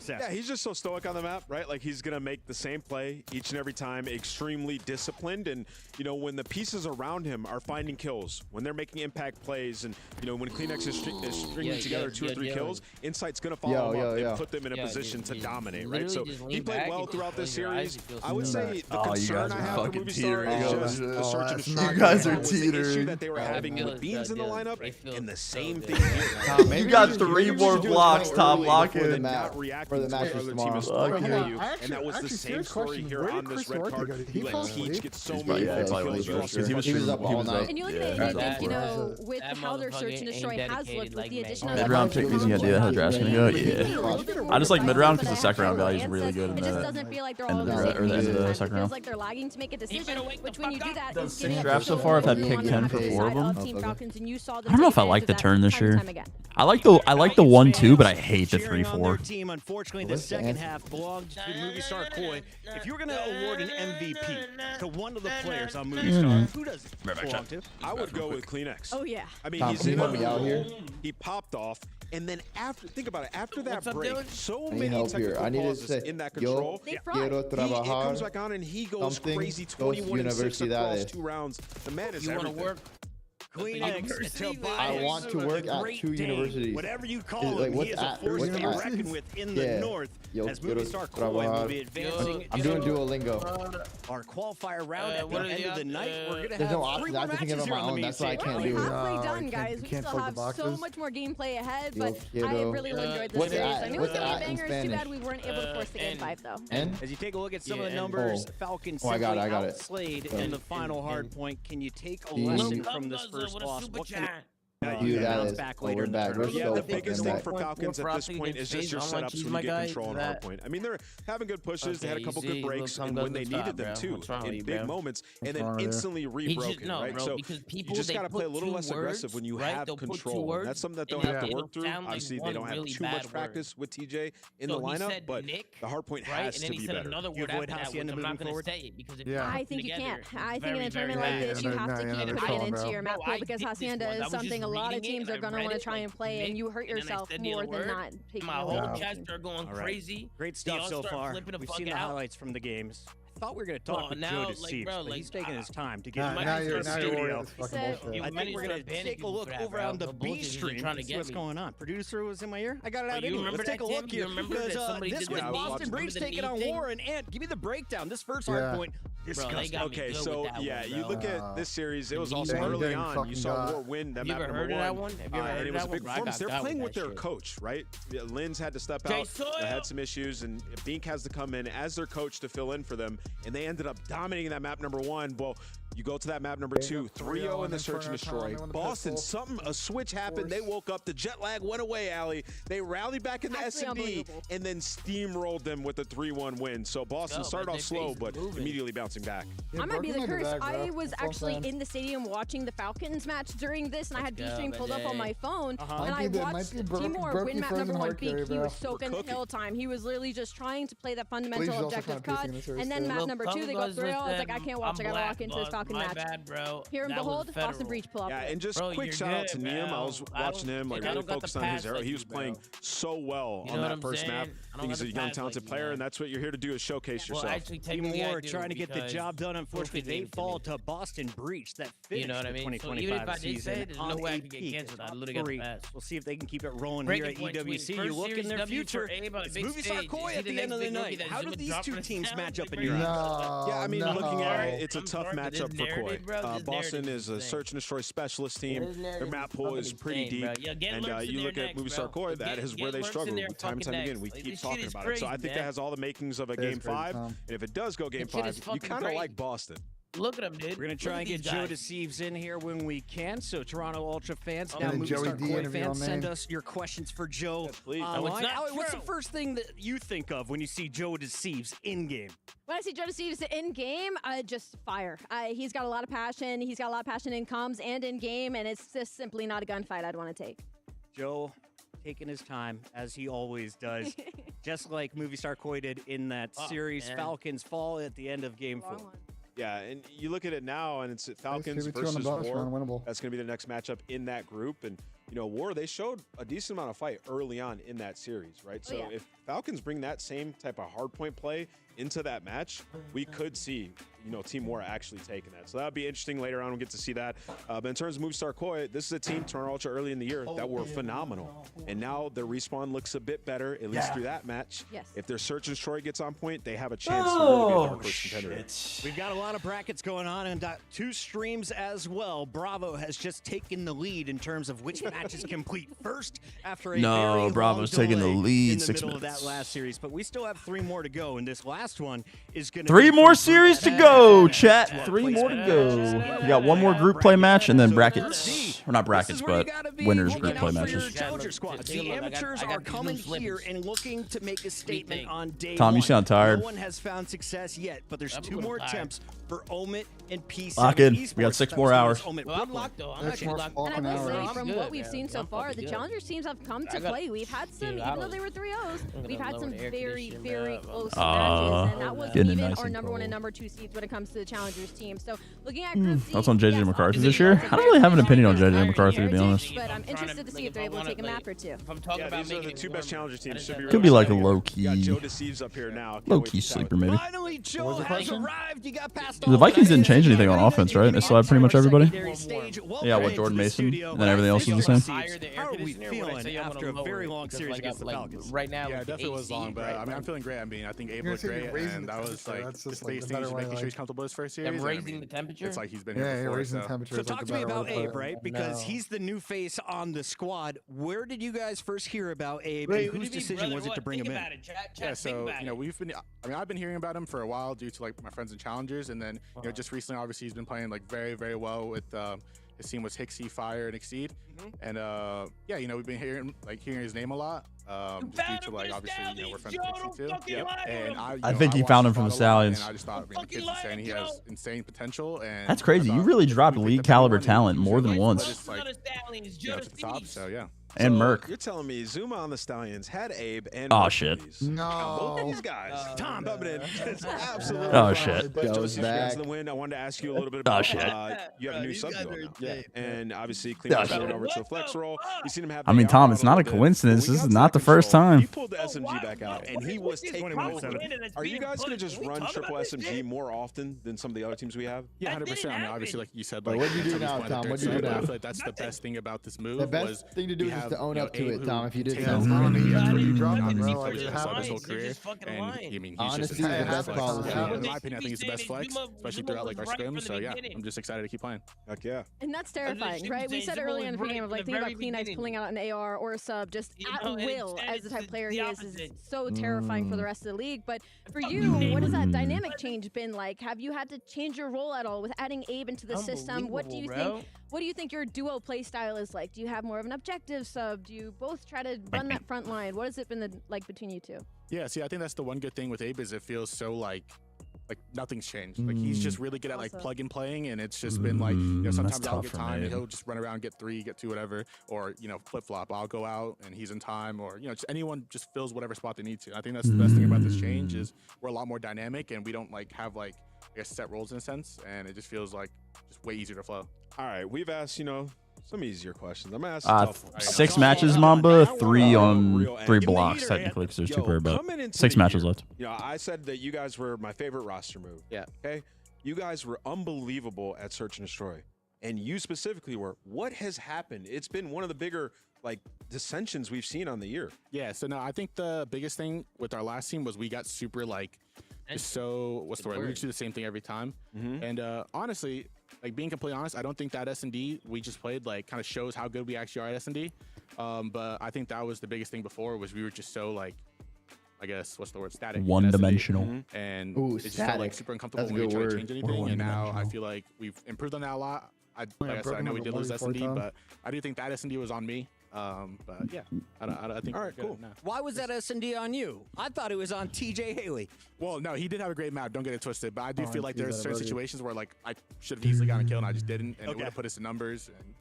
Yeah, he's just so stoic on the map, right? Like he's gonna make the same play each and every time, extremely disciplined, and when the pieces around him are finding kills, when they're making impact plays, and when Kleenex is stringing together 2 or 3 kills, Insight's gonna follow him up and put them in a position to dominate, right? So he played well throughout this series. I would say the concern I have for Movie Star is just the search and destroy. You guys are was the issue that they were having with Beans in the lineup, and the same thing here. You got 3 more blocks, top lock it. Not reacting to the other team is throwing at you, and that was the same story here on this red card. You let Teach get so many kills because he was up all night. And you look at it, with how their search and destroy has looked with the addition of mid-round pick, any idea how the draft's gonna go? Yeah. I just like mid-round because the second round value is really good in the end of the second round. Like they're lagging to make a decision, which when you do that, the 6 drafts so far, I've had pick 10 for 4 of them. I don't know if I like the turn this year. I like the 1-2, but I hate the 3-4. Team, unfortunately, the second half belonged to Movie Star Koi. If you were going to award an MVP to one of the players on Movie Star, who does it belong to? I would go with Kleenex. Oh yeah. I mean, he's in out here. He popped off, and then after, think about it, after that break, so many technical pauses in that control. He comes back on and he goes crazy. 21 and 6 across 2 rounds. The man is everything. I want to work at 2 universities. Whatever you call him, he is a force to be reckoned with in the north. As Movie Star Koi will be advancing. I'm doing Duolingo. Our qualifier round at the end of the night. We're going to have no 3 more matches here on the That's why I can't do it. Halfway done, guys. We still have so much more gameplay ahead, but I really enjoyed this series. I knew it was going to be bangers. Too bad we weren't able to force the game 5, though. As you take a look at some of the numbers, Falcons simply outslayed in the final hard point. Can you take a lesson from this first loss? What can the biggest thing for Falcons at this point is just your setup so you get control on hard point. I mean, they're having good pushes. They had a couple good breaks, and when they needed them too, in big moments, and then instantly rebroken, right? So you just got to play a little less aggressive when you have control. That's something that they'll have to work through. Obviously, they don't have too much practice with TJ in the lineup, but the hard point has to be better. You avoid Hacienda moving forward? I think you can't. I think in a tournament like this, you have to keep putting it into your map pool because Hacienda is something a lot of teams are going to want to try and play, and you hurt yourself more than not taking my whole chest are going crazy. Great stuff so far. We've seen the highlights from the games. I thought we were going to talk with Joe to see, but he's taking his time to get into the studio. I think we're going to take a look over on the B stream to see what's going on. Producer was in my ear. I got it out anyway. Let's take a look here. Because this was Boston Breach taking on War, and Ant, give me the breakdown. This first hard point. Okay, so yeah, you look at this series, it was also early on. You saw War win that map number 1. And it was a big performance. They're playing with their coach, right? Linz had to step out. They had some issues, and Bink has to come in as their coach to fill in for them. And they ended up dominating that map number 1. Well, you go to that map number 2, 3-0 in the search and destroy. Boston, a switch happened. They woke up. The jet lag went away, Allie. They rallied back in the S&D and then steamrolled them with a 3-1 win. So Boston started off slow, but immediately bouncing back. I might be the curse. I was actually in the stadium watching the Falcons match during this, and I had B-Stream pulled up on my phone, and I watched Timor win map number 1 Bink. He was soaking hill time. He was literally just trying to play that fundamental objective cut, and then map number 2, they go 3-0. It's like, I can't watch. I got to walk into this Falcons Falcon match. Bad, bro. Here and behold, Boston Breach pull up. Yeah, and just quick shout out to Niem. I was watching him, like really focused on his hero. He was playing so well on that first map. I think he's a young, talented player, and that's what you're here to do is showcase yourself. Team War trying to get the job done. Unfortunately, they fall to Boston Breach. That finished the 2025 season on a peak. We'll see if they can keep it rolling here at EWC. You look in their future. It's Movie Star Koi at the end of the night. How do these two teams match up in your eyes? Yeah, I mean, looking at it, it's a tough matchup for Koi. Boston is a search and destroy specialist team. Their map pool is pretty deep. And you look at Movie Star Koi, that is where they struggle time and time again. We keep talking about it. So I think that has all the makings of a Game 5. And if it does go Game 5, you kind of like Boston. Look at him, dude. We're going to try and get Joe Deceives in here when we can. So Toronto Ultra fans, now Movie Star Koi fans, send us your questions for Joe online. What's the first thing that you think of when you see Joe Deceives in-game? When I see Joe Deceives in-game, just fire. He's got a lot of passion. He's got a lot of passion in comms and in-game, and it's just simply not a gunfight I'd want to take. Joe taking his time, as he always does, just like Movie Star Koi did in that series. Man. Falcons fall at the end of Game 4. Yeah, and you look at it now, and it's Falcons versus War. That's going to be the next matchup in that group. And, you know, War, they showed a decent amount of fight early on in that series, right? So if Falcons bring that same type of hardpoint play into that match, we could see, you know, Team War actually taking that. So that would be interesting later on. We'll get to see that. But in terms of Movie Star Koi, this is a team, Toronto Ultra, early in the year that were phenomenal. And now their respawn looks a bit better, at least through that match. If their search and destroy gets on point, they have a chance to really be a dark horse contender. We've got a lot of brackets going on and 2 streams as well. Bravo has just taken the lead in terms of which matches complete first after a very Bravo's long taking the lead in the 6 middle minutes. of that last series. But we still have 3 more to go, and this last one is going to 3 more series to go, chat. 3 more to go. You got 1 more group play match and then brackets. Or not brackets, but winners group play matches. The amateurs are coming here and looking to make a statement on day Tom, you 1. sound tired. No one has found success yet, but there's 2 more attempts for Omit and PC. Lock in. We got 6 more hours. And I will say, from what we've seen so far, the Challengers teams have come to play. We've had some, even though they were 3-0s, we've had some very, very close matches, and that was even our number 1 and number 2 seeds when it comes to the Challengers team. So looking at Group C, That's on JJ McCarthy this year. I don't really have an opinion on JJ McCarthy, to be honest. But I'm interested to see if they're able to take a map or 2. These are the 2 best Challenger teams. Could be like a low-key, Joe Deceives up here now. low-key sleeper, maybe. Finally, Joe has arrived. You got past The Vikings didn't change anything on offense, right? They still had pretty much everybody. Yeah, what, Jordan Mason, and then everything else is the same. How are we feeling after a very long series against the Falcons? Right now, yeah, it definitely was long, but I mean, I'm feeling great. I mean, I think Abe looked great, and that was like the stage making sure he's comfortable his first series. Raising the temperature. It's like he's been here before. Raising the temperature. So talk to me about Abe, right? Because he's the new face on the squad. Where did you guys first hear about Abe, and whose decision was it to bring him in? Yeah, so you know, I've been hearing about him for a while due to like my friends and challengers, and then you know, just recently, obviously, he's been playing like very, very well with his team was Hixie, Fire, and Exceed, and yeah, you know, we've been hearing his name a lot, just due to like obviously, you know, we're friends with Hixie too. Yeah, and I think he found him from the Stallions. And I just thought, the kids were saying he has insane potential, and That's crazy. You really dropped league caliber talent more than once. Like, you know, to the top, so yeah. And Merc. You're telling me Zuma on the Stallions had Abe and oh shit. Both of these guys. Tom dubbing in. Absolutely. Oh shit. Goes back to the win. I wanted to ask you a little bit about. Oh shit. You have a new sub duo now. And obviously clean up over to a flex roll. You seen him have. I mean, Tom, it's not a coincidence. This is not the first time. He pulled the SMG back out, and he was taking over. Are you guys gonna just run triple SMG more often than some of the other teams we have? Yeah, 100%. I mean, obviously, like you said, like what do you do now, Tom? What do you do now? I feel like that's the best thing about this move. The best thing to do is to own up to it, Tom. If you did that, his whole career, and I mean, he's honestly just the best policy. In my opinion, I think he's the best flex, especially throughout like our scrims. So yeah, I'm just excited to keep playing. Heck yeah. And that's terrifying, right? We said earlier in the beginning of like thinking about Clean Eyes pulling out an AR or a sub just at will as the type of player he is so terrifying for the rest of the league. But for you, what has that dynamic change been like? Have you had to change your role at all with adding Abe into the system? What do you think? What do you think your duo play style is like? Do you have more of an objective sub? Do you both try to run that front line? What has it been like between you two? Yeah, see, I think that's the one good thing with Abe is it feels so like nothing's changed. Like he's just really good at like plug and playing, and it's just been like, you know, sometimes I'll get time and he'll just run around, get 3, get 2, whatever, or you know, flip flop. I'll go out and he's in time, or you know, just anyone just fills whatever spot they need to. I think that's the best thing about this change is we're a lot more dynamic, and we don't like have like I guess, set roles in a sense, and it just feels like just way easier to flow. All right, we've asked, some easier questions. I'm asking tough ones. 6 matches, Mamba. 3 on 3 blocks, technically, because there's 2 per, but 6 matches left. I said that you guys were my favorite roster move. Yeah. Okay? You guys were unbelievable at Search and Destroy. And you specifically were. What has happened? It's been one of the bigger, dissensions we've seen on the year. Yeah, so no, I think the biggest thing with our last team was we got super, just so, what's the word? We do the same thing every time. And honestly, being completely honest, I don't think that S&D we just played kind of shows how good we actually are at S&D. But I think that was the biggest thing before was we were just so I guess what's the word? Static. One-dimensional. And Ooh, it just static. felt super uncomfortable That's when we a try good to change word. anything. And now I feel like we've improved on that a lot. Like I said, I know we did lose S&D, but I do think that S&D was on me. But yeah, I think. All right, cool. Why was that S&D on you? I thought it was on TJ Haley. Well, no, he did have a great map. Don't get it twisted. But I do feel like there's certain situations where I should have easily gotten a kill and I just didn't, and it would have put us in numbers and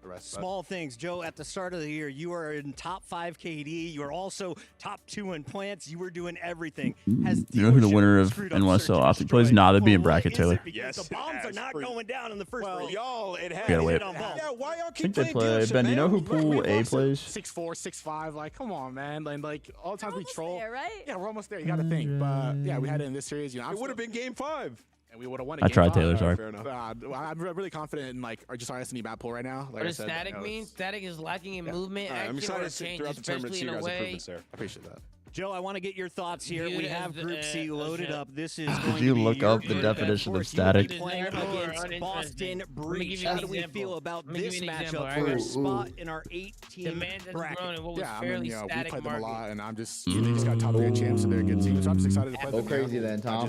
the rest. Small things, Joe. At the start of the year, you were in top 5 KD. You were also top 2 in plants. You were doing everything. You know who the winner of NYSL Optic plays? Nah, that'd be in bracket, Taylor. Yes, the bombs are not going down in the first round. Y'all, it has. Gotta wait. Yeah, why y'all I keep think they playing play. dealership, Ben, do you know man? who Pool A plays? 6'4", 6'5". Come on, man. And all the times we troll. There, right? Yeah, we're almost there. You got to think. But yeah, we had it in this series. It would have been game 5. And we would have won it. I tried, Taylor. Sorry. Fair enough. I'm really confident in our S&D map pool right now. What does static mean? Static is lacking in movement. I'm excited to see throughout the tournament see you guys' improvements there. I appreciate that. Joe, I want to get your thoughts here. Viewed we as have the- Group C loaded up. This is Did going you to be look your up the group. definition of course, you will be static? playing against Uninteresting. Boston Let me Breach. give you How an do we example. feel about Let me this give you an matchup example, for a alright? spot in our 8-team Demand has bracket? grown in what was Yeah, fairly we static played them a lot, market. and I'm just they just got top 3 champs, and they're a good team. So I'm just excited to play them. Go crazy then, Tom. I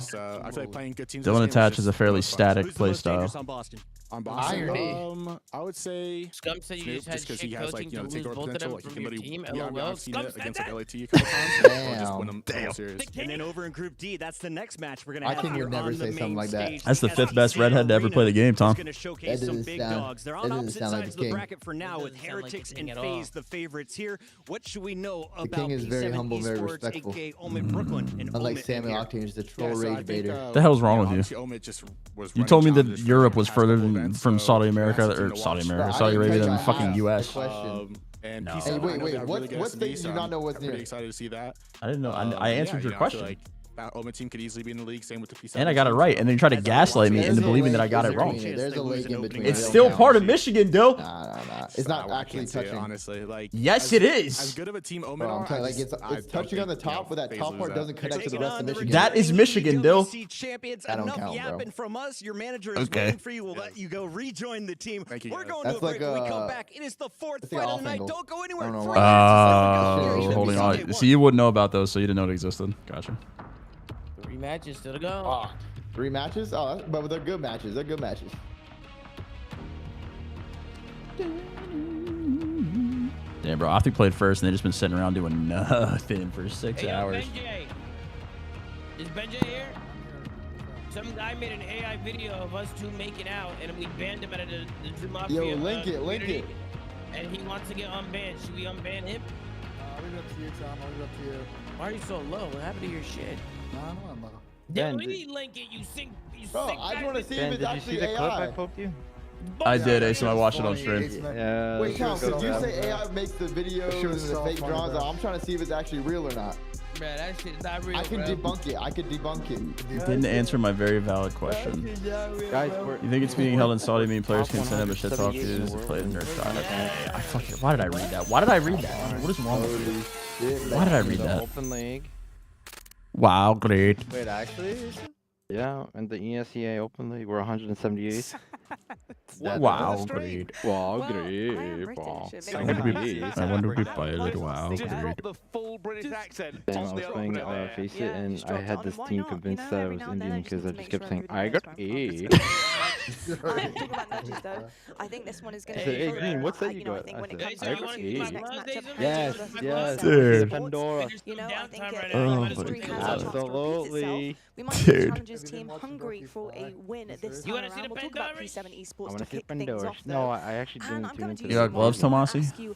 feel like playing good teams. Dylan attaches a fairly static Who's the most playstyle. dangerous on Boston? On Boston, Irony. I would say Scum said you Snoop, just had because he shit has coaching to the lose takeover both of potential. them He from can your literally, team. yeah, LOL. I've seen Scum it said against that? LAT a couple times. Or just win them the whole series. And then over in Group D, that's the next match we're going to I have think here you'd never on the say something main like that. stage. That's the As 5th best Kismet redhead to ever play the game, Tom. is going to showcase That some doesn't big sound- dogs. They're that on doesn't opposite sound like sides the of the king. bracket for now with Doesn't sound like the Heretics king and at all. FaZe, the favorites here. What should we know The about king is very P7 humble, very Esports, respectful. aka Omid Brooklyn and Unlike Omid Samuel here? Octane, who's the troll Yeah, so I rage think, baiter. The hell's wrong with you? obviously Omid just was You running told me that challenges for Europe the was past couple further events, from so Saudi that's America, something or to Saudi watch. America, I Saudi didn't Arabia think than I fucking asked US. the question. And No. P7, Hey, I know wait, they have what- really good what S&D, state do so you not know what's I'm pretty near? excited to see that. I didn't know. I answered your I feel question. like that Omid team could easily be in the league. Same with the P7. And I got it right. And then you tried to gaslight me into believing that I got it wrong. There's a lake in between. It's still part of Michigan, Dill. Nah. It's not actually touching. Honestly, Yes, it is. As good of a team Omid Bro, I'm are, telling you, it's touching on the top, but that top part doesn't connect to the rest of Michigan. That is Michigan, Dill. Champions, That don't enough count, bro. yapping from us. Your manager is Okay. waiting for you. We'll let you go rejoin the team. Thank you, We're guys. going That's to a break. like When we come a- back, it is the 4th that's like fight an of the night. off-angle. Don't go anywhere. I don't know Three why. matches. Oh, holding on. See, you wouldn't know about those, so you didn't know it existed. Gotcha. 3 matches still to go. 3 matches? Oh, but they're good matches. They're good matches. Damn, bro. Optic played first, and they just been sitting around doing nothing for 6 Hey, yo, hours. Benjay. Is Benjay here? Some guy made an AI video of us 2 making out, and we banned him out of the Drew Mafia. Yo, link it. community, And he wants to get unbanned. Should we unban him? I'll leave it up to you, Tom. I'll leave it up to you. Why are you so low? What happened to your shit? No, I'm low. Yeah, Ben, we need link it. You sick. You Bro, sick I just guy. want to see Ben, if it's did you actually see the clip I AI. poked you? I did, Ace, and I watched it on stream. Yeah. Wait, Tom, so could you bad. say AI makes the videos Sure, and the so fake funny, drawings? bro. I'm trying to see if it's actually real or not. Bruh, that shit's not real, I can bro. debunk it. I could debunk it. You didn't answer my very valid question. Guys, You think it's being held in Saudi mean players can send him a shit talk to play the nerd side? Okay. I fucking, why did I read that? Why did I read that? What is wrong with you? Why did I read that? Open league. Wow, great. Wait, actually? Yeah, and the ESEA Open League, we're 178. Wow, great. Wow, great. Wow. I want to be pilot. Wow, Just great. drop the full British accent Damn, I on was the playing opener. Face It, and I had this team convinced that I was Indian because I just kept saying, I got E. Talking about nudges though, I think this one is going to Hey, be Green, what's that you you know, I got? think I when it said, comes I to got this E. next matchup, Yes, yes, Dude. Pandora. you know, I think Oh, history has a chance to repeat absolutely. itself. We might see Dude. Challenger's team hungry for a win this You time wanna see around. the We'll talk Pandora? about P7 I Esports want to to see kick things Pandora. off No, though. I actually And didn't I'm tune coming into to You got gloves, and Tomasi? ask you,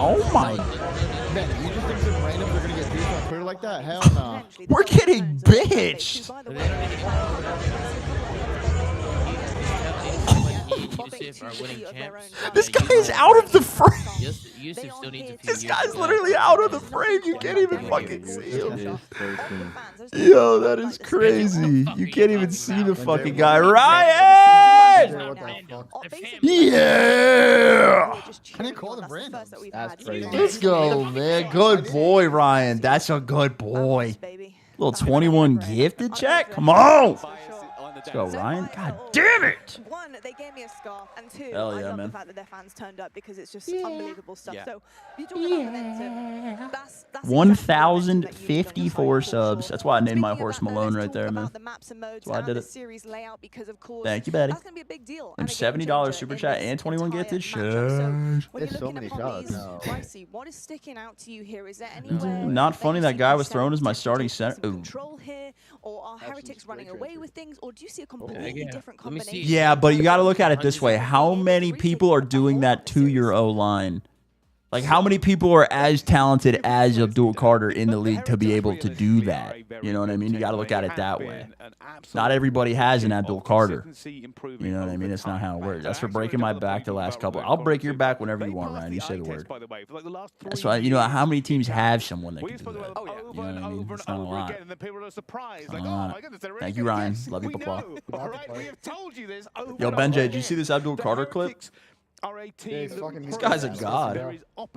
Oh my. Man, you just think some randoms are gonna get beefed on Twitter like that? Hell no. We're getting bitched. This guy is out of the frame. This guy's literally out of the frame. You can't even fucking see him. Yo, that is crazy. You can't even see the fucking guy. Ryan! Yeah! I didn't call them randoms. That's crazy. Let's go, man. Good boy, Ryan. That's a good boy. Little 21 gifted check. Come on. the day. Let's go, Ryan. God damn it! One, they gave me a scarf, and two, Hell I yeah, love man. the fact that their fans turned up because it's just unbelievable stuff. So you talk about momentum. That's 1,054 subs. That's why I named my horse Malone right there, man. That's why I did it. Series layout because of course Thank you, buddy. that's gonna be a big deal. And $70 super chat and 21 gifted. There's so many shots. What is sticking out to you here? Is there anywhere Not funny that guy was thrown as my starting center. control here, or are Heretics running away with things, or do you see a completely different combination? Yeah, but you got to look at it this way. How many people are doing that to your O-line? Like, how many people are as talented as Abdul Carter in the league to be able to do that? You know what I mean? You got to look at it that way. Not everybody has an Abdul Carter. You know what I mean? It's not how it works. That's for breaking my back the last couple. I'll break your back whenever you want, Ryan. You say the word. That's why, you know, how many teams have someone that can do that? You know what I mean? It's not a lot. Thank you, Ryan. Love you, Papa. Yo, Benjay, did you see this Abdul Carter clip? This guy's a god. I'm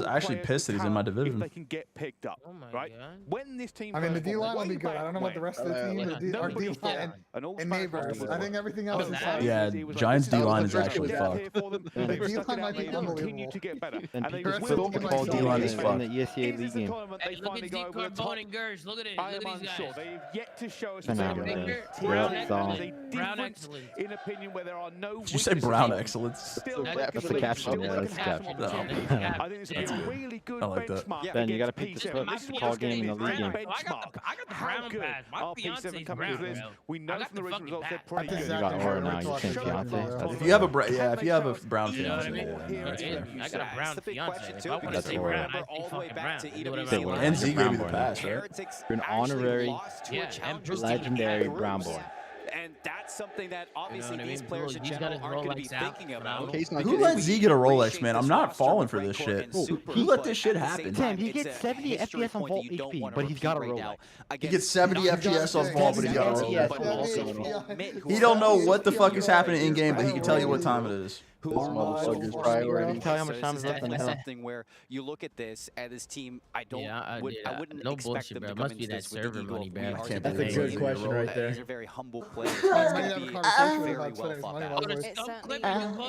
actually pissed that he's in my division. They can get picked up, right? When this team, I mean, the D-line will be good. I don't know about the rest of the team. Our D-line and neighbors. I think everything else is fine. Yeah, Giants D-line is actually fucked. The D-line might be unbelievable. And all D-line is fucked. In the ESCA league game. Hey, look at Zeke Carbone and Gersh. Look at it. Look at these guys. They've yet to show us Brown excellence. in opinion where there are no. Did you say brown excellence? That's the caption. Yeah, that's the caption. I think it's a really good benchmark. Ben, you got to pick this call game in the league game. I got the brown pass. My fiance's brown, bro. We know from the recent results they're pretty good. You got aura now. You can't fiance. If you have a if you have a brown fiance, I got a brown fiance. If I want to say brown, I say fucking brown. And Z gave you the pass, right? You're an honorary, legendary brown boy. And that's something that obviously these players in general aren't going to be thinking about. Who let Z get a Rolex, man? I'm not falling for this shit. Who let this shit happen? Damn, he gets 70 FPS on Vault HP, but he's got a Rolex. He gets 70 FPS on Vault, but he's got a Rolex. He don't know what the fuck is happening in game, but he can tell you what time it is. This motherfucker's priority. Tell you how much time is left in the hell. Something where you look at this and this team, I wouldn't no expect bullshit, them bro. to It come must into be that this with server the ego money, of, bro. we are That's a good question right there. These are very humble players. It's going to be very well thought out. It's certainly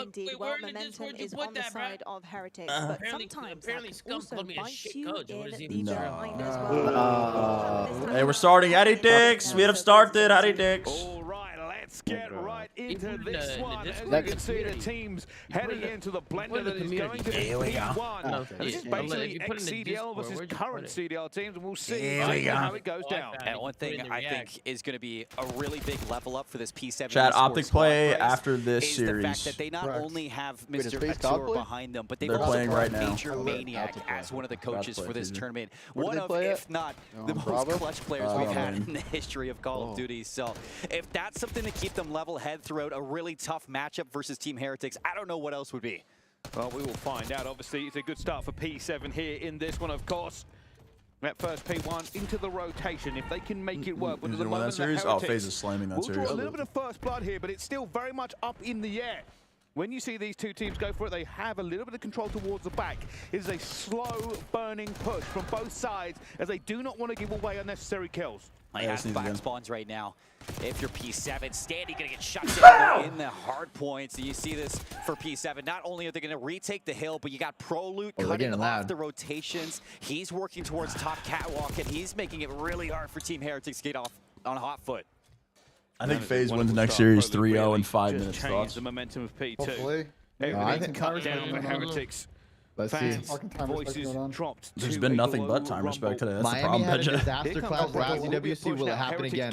indeed. Well, momentum is on the side of Heretics, but sometimes that can also bite you in the behind as well. Hey, we're starting Heretics. We have started Heretics. All right, let's get right into this one. As you can see, the teams heading into the blender that is going to be P1. This is basically ex-CDL versus current CDL teams, and we'll see how it goes down. And one thing I think is going to be a really big level up for this P7 Chat, Optic play squad after this is series. the fact that they not only have Mr. Atur behind them, but they've They're also playing got right now. Major Maniac as one of the coaches for this tournament. One of, if not the most clutch players we've had in the history of Call of Duty. So if that's something to keep them level head throughout a really tough matchup versus Team Heretics, I don't know what else would be. Well, we will find out. Obviously, it's a good start for P7 here in this one, of course. That first P1 into the rotation. If they can make it work. But at the moment, the Heretics FaZe is slamming that will series. draw a little bit of first blood here, but it's still very much up in the air. When you see these two teams go for it, they have a little bit of control towards the back. It is a slow burning push from both sides as they do not want to give away unnecessary kills. I have back spawns right now. If you're P7, Standy gonna get shut down in the hard points. And you see this for P7. Not only are they gonna retake the hill, but you got Pro Loot cutting off the rotations. He's working towards top catwalk, and he's making it really hard for Team Heretics to get off on a hot foot. I think FaZe wins the next series 3-0 in 5 minutes. Change the momentum of P2. Hopefully. I think cut down for Heretics. Let's see. Voices dropped. There's been nothing but time respect today. That's Miami the problem, had a Benja. disaster class last CWC. Will it happen again?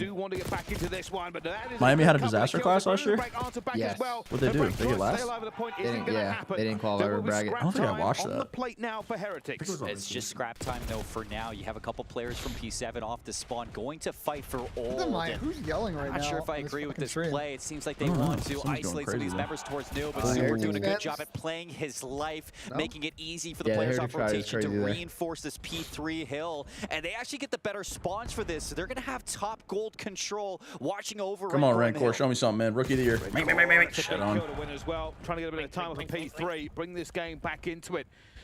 Miami had a disaster class last year? Yes. What'd they do? They get last? They didn't qualify for bracket. I don't think I watched that. It's just scrap time though for now. You have a couple players from P7 off the spawn going to fight for all. Who's yelling right now? I'm not sure if I agree with this play. It seems like they want to isolate some of these members towards Neo, but Super doing a good job at playing his life, making it easy for the players off rotation to reinforce this P3 hill. And they actually get the better spawns for this. So they're going to have top gold control watching over. Come on, Rancor, show me something, man. Rookie of the year. Shut on. Trying to get a bit of time off of P3, bring this game back into it.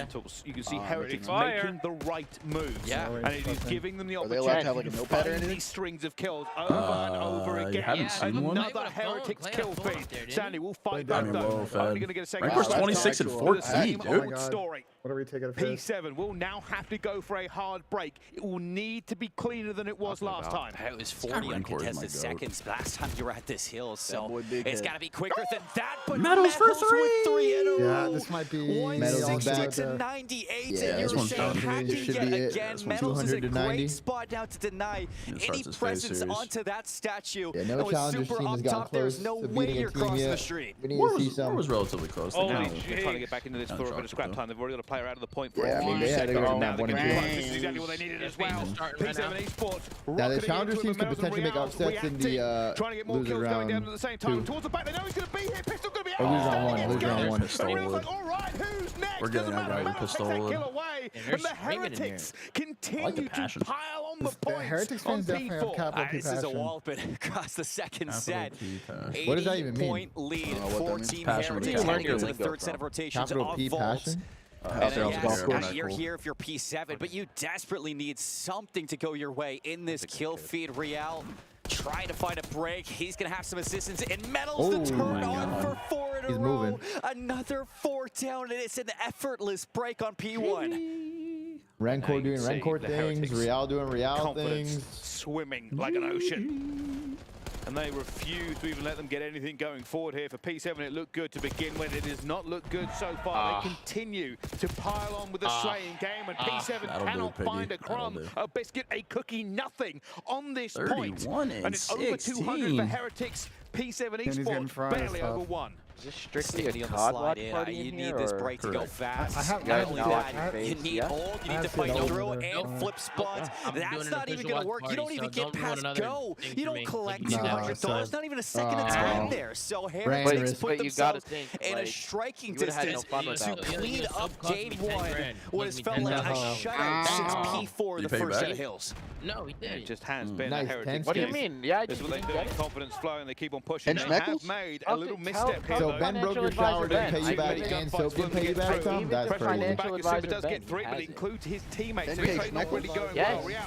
fundamentals. You can see Heretics making the right moves. And it is giving them the opportunity to find these strings of kills over and over again. Another Heretics kill feed. Sandy will fight that though. Only going to get a second. Rancor's 26 and 14, dude. What are we taking? P7 will will now have to go for a hard break. It will need to be cleaner than it was last time. It was 40 uncontested seconds last time you were at this hill, so it's got to be quicker than that. But Medals for 3! With 3 in a row. Yeah, this might be 160 to 98. Yeah, and this one's done. Should be again. Medals is a 290. great spot now to deny any presence onto that statue. Yeah, no challenger team has got close. There's no way you're crossing the street. We need to see some. War was relatively close. Oh, they're trying to get back into this for a bit of scrap time. They've already got a player out of the point for a few seconds. Now they're going to this is exactly what they needed as well. P7 Esports. Now the challenger teams could potentially make upsets in the trying to get more kills going down at the same time. Towards the back, they know he's going to be here. Pistol going to be out. Lose round one. All right, who's next? We're getting that guy with pistol. And the Heretics continue to pile on the points. Heretics fans definitely have capital P This is a wallop across the second set. What does that even mean? 80-point lead for Team Heretics heading into the third set of rotations Capital of P Vault. passion? You're here if you're P7, but you desperately need something to go your way in this kill feed. Real trying to find a break. He's going to have some assistance, and Medals the turn on for 4 in a row. Another 4 down, and it's an effortless break on P1. Rancor doing Rancor things, Real doing Real things. Swimming like an ocean. And they refuse to even let them get anything going forward here. For P7, it looked good to begin with. It does not look good so far. They continue to pile on with the slaying game, and P7 cannot find a crumb, a biscuit, a cookie, nothing on this point. And it's over 200 for Heretics. P7 Esports barely over 1. Is this strictly a COD watch party You in need here, this or? break to go fast. Not only watching that, FaZe, you need hold, you need to fight through and flip spots. That's not even going to work. You don't even get past go. You don't collect $200. Not even a second of time there. So Heretics put themselves in a striking distance to clean up game 1. What has felt like a shutout since P4 the first set of hills. No, he did. It just has been a Heretics. What do you mean? Yeah, this is what they do. Confidence flowing. They keep on pushing. They have made a little misstep here. So Ben broke your shower, didn't pay you back, and Soap didn't pay you back, Tom? That's crazy. It does get 3, but it includes his teammates. So he's not really going well. Real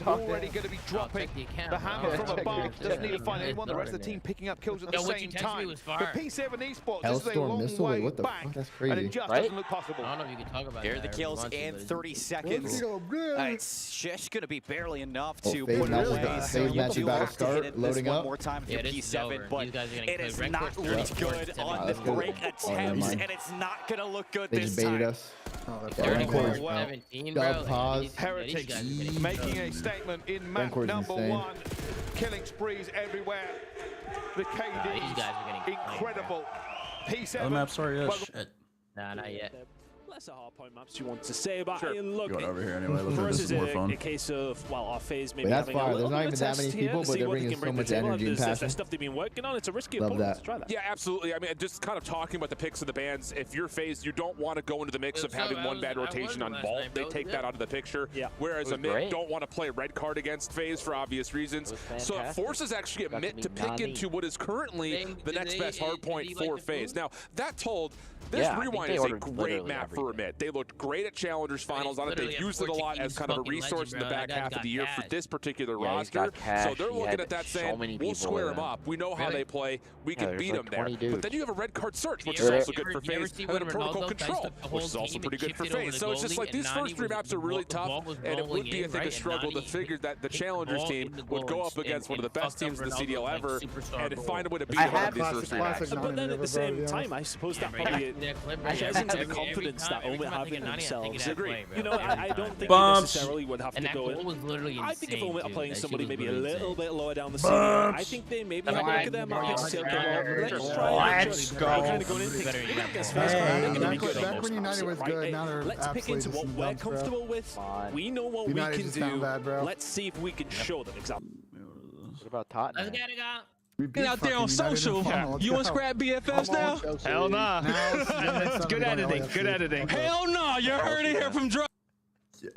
already going to be dropping the hammer from above. Doesn't need to find anyone. The rest of the team picking up kills at the same time. But P7 Esports, this is a long way back, and it just doesn't look possible. I don't know if you can talk about Here are the kills in 30 seconds. It's just going to be barely enough to put it away. So you do have to hit it this one more time if you're P7, but it is not looked good on the break attempts, and it's not going to look good this time. 17, bro. Heretics making a statement in map number 1. Killing sprees everywhere. The KD, incredible. P7. Other maps, sorry, yeah, shit. Nah, not yet. Lesser hardpoint maps you want to say, but sure. Look, going over here anyway. for us this is more fun. A case of, well, our FaZe maybe that's having fine. a little There's not bit even of that many test people, here, but they're bringing so much energy and passion. Stuff they've been working on. It's a risky Love approach. that. Let's try that. Yeah, absolutely. I mean, just kind of talking about the picks of the bands. If you're FaZe, you don't want to go into the mix of having one bad rotation on Vault. They take that out of the picture. Yeah. Whereas a mid don't want to play red card against FaZe for obvious reasons. So it forces actually a mid to pick into what is currently the next best hardpoint for FaZe. Now, that told, this Rewind is a great map for a mid. They looked great at Challengers Finals on it. They've used it a lot as kind of a resource in the back half of the year for this particular roster. So they're looking at that saying, we'll square them up. We know how they play. We can beat them there. But then you have a red card search, which is also good for FaZe, and then a protocol control, which is also pretty good for FaZe. So it's just like these first 3 maps are really tough, and it would be, I think, a struggle to figure that the Challengers team would go up against one of the best teams in the CDL ever and find a way to beat one of these first 3 maps. But then at the same time, I suppose that probably shares into the confidence that Omit have in themselves. You know, I don't think they necessarily would have to go in. I think if Omit are playing somebody maybe a little bit lower down the CDL, I think they maybe have a look at their market and say, okay, well, let's try and kind of go in Back when United was good, now they're let's pick into what we're comfortable with. We know what we can do. Let's see if we can show them exactly. What about Tottenham? Let's get it out. Get out there on social. You want scrap BFFs now? Hell nah. Good editing. Good editing. Hell no. You heard it here from Dro. Yeah.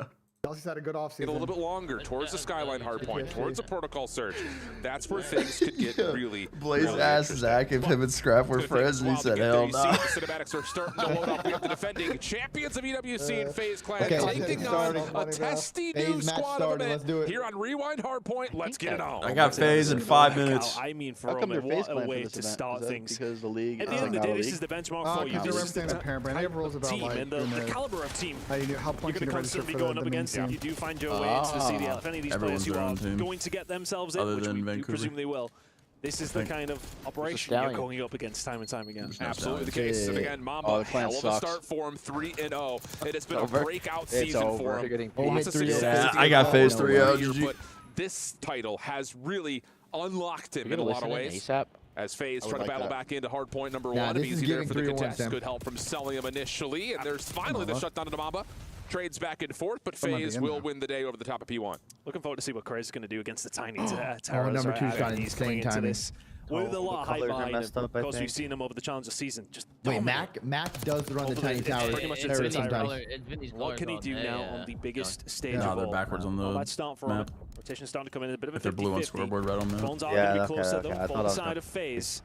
Chelsea's had a good offseason. Get a little bit longer towards the Skyline hardpoint, towards the protocol surge. That's where things could get really. Blaze asked Zach if him and Scrap were friends, and he said, "Hell no." The cinematics are starting to load up. We have the defending champions of EWC and FaZe Clan taking on a testy new squad of men here on Rewind Hardpoint. Let's get it on. I got FaZe in 5 minutes. I mean, for Roman, what a way to start things. Because the league. At the end of the day, this is the benchmark for you. This is the team and the caliber of team you're going to constantly be going up against. You do find your way into the CDL. If any of these players who are going to get themselves in, which we do presume they will, this is the kind of operation you're going up against time and time again. Absolutely the case. And again, Mamba, hell of a start for him, 3-0. It has been a breakout season for him. I got FaZe 3-0. But this title has really unlocked him in a lot of ways. As FaZe try to battle back into hardpoint number 1. Easy there for the contest. Good help from Celium initially. And there's finally the shutdown to Mamba. Trades back and forth, but FaZe will win the day over the top of P1. Looking forward to see what Craze is going to do against the Tiny Terrors. Number 2's got insane timing. With a lot of hype behind him, because we've seen him over the Challenger season. Just wait, Mac does run the Tiny Towers. Pretty much what can he do now on the biggest stage of all? They're backwards on the let's start from map. Rotation starting to come in a bit of a 50-50. They're blue on scoreboard, red on map. Phones are going to be closer though, for the side of FaZe.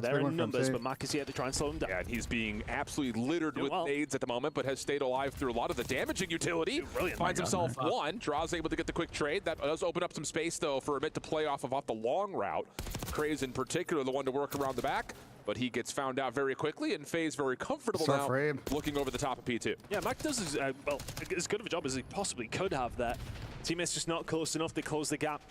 They're in numbers, but Mac is yet to try and slow him down. Yeah, and he's being absolutely littered with nades at the moment, but has stayed alive through a lot of the damaging utility. Finds himself one. Draw's able to get the quick trade. That does open up some space, though, for a bit to play off the long route. Craze, in particular, the one to work around the back, but he gets found out very quickly, and FaZe very comfortable now, looking over the top of P2. Yeah, Mac does as good of a job as he possibly could have there. Teammates just not close enough. They close the gap.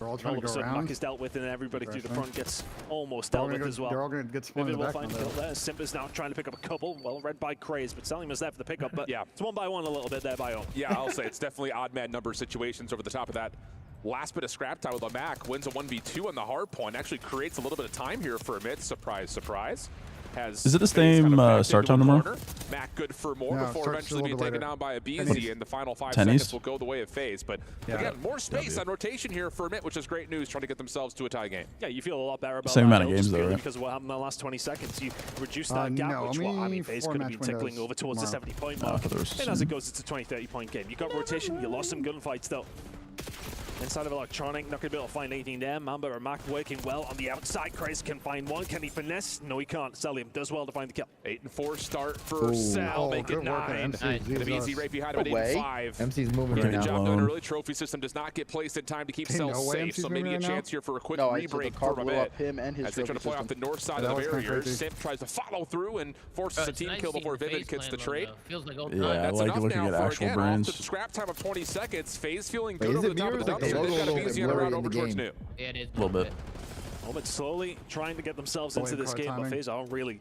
All of a sudden, Mac is dealt with, and everybody through the front gets almost dealt with as well. They're all going to get spun in the back. Maybe we'll find a kill there. Simpa's now trying to pick up a couple. Well, read by Craze, but Salim is there for the pickup. But yeah, it's one by one a little bit there by Ohm. Yeah, I'll say it's definitely odd man number situations over the top of that. Last bit of scrap time with Mac. Wins a 1v2 on the hard point. Actually creates a little bit of time here for a mid. Surprise, surprise. Is it the same start time tomorrow? Mac good for more before eventually being taken down by a BZ, and the final 5 seconds will go the way of FaZe. But again, more space on rotation here for a Mitt, which is great news, trying to get themselves to a tie game. Yeah, you feel a lot better about same amount of games though, right? Because of what happened in the last 20 seconds, you reduce that gap, which I mean, FaZe could have been tickling over towards the 70-point mark. And as it goes, it's a 20-30-point game. You got rotation, you lost some gunfights though. Inside of Electronic, not going to be able to find anything there. Mamba or Mac working well on the outside. Craze can find one. Can he finesse? No, he can't. Celium does well to find the kill. 8-4 start for Sal. Make it 9. Gonna be easy right behind him at 8-5. MC's moving right now. Good job doing early. Trophy system does not get placed in time to keep Cell safe, so maybe a chance here for a quick re-break for a bit. As they try to play off the north side of the barrier, Simp tries to follow through and forces a team kill before Vivid gets the trade. Yeah, I like looking at actual brands. Scrap time of 20 seconds. FaZe feeling good over the top of the dumpster. They've got a BZ around over towards New. Yeah, it is. A little bit. But slowly trying to get themselves into this game, but FaZe are really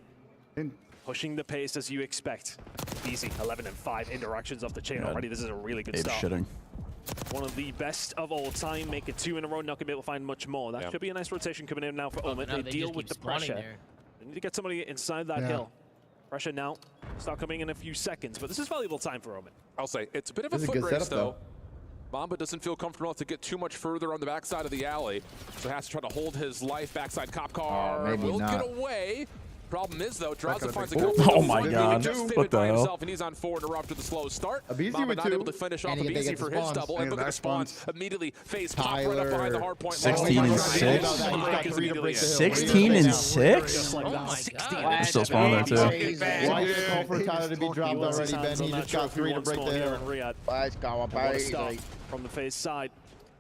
pushing the pace as you expect. Easy 11-5 interactions off the chain already. This is a really good start. Shitting. One of the best of all time. Make it 2 in a row. Not gonna be able to find much more. That should be a nice rotation coming in now for Omen. They deal with the pressure. They need to get somebody inside that hill. Pressure now. Start coming in a few seconds, but this is valuable time for Omen. I'll say it's a bit of a foot race though. Mamba doesn't feel comfortable to get too much further on the backside of the alley, so has to try to hold his life. Backside cop car will get away. Problem is, though, Draza finds a couple. Oh my god. What the hell? And he's on 4 in a row after the slow start. Mamba not able to finish off a BZ for his double. And look at the spawns. Immediately, FaZe pop right up behind the hard point. 16-6? 16-6? Oh my god. We're still spawning there, too. Why did you call for Tyler to be dropped already, Ben? He just got 3 to break the hill. Let's go, baby. From the FaZe side.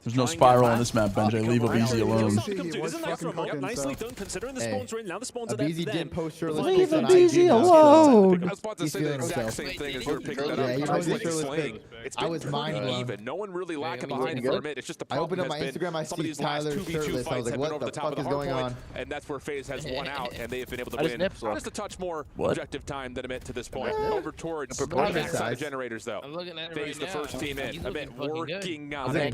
There's no spiral on this map, Benjay. Leave BZ alone. Isn't that from Omen? Nicely done, considering the spawns are in. Now the spawns are there for them. Leave BZ alone. I was about to say the exact same thing as you're picking that up. It's been even. No one really lacking behind for a minute. It's just the problem has been some of these last 2v2 fights have been over the top of the hard point, and that's where FaZe has won out, and they have been able to win. Just a touch more objective time than Amit to this point. Over towards the generators, though. FaZe the first team in. Amit working on it.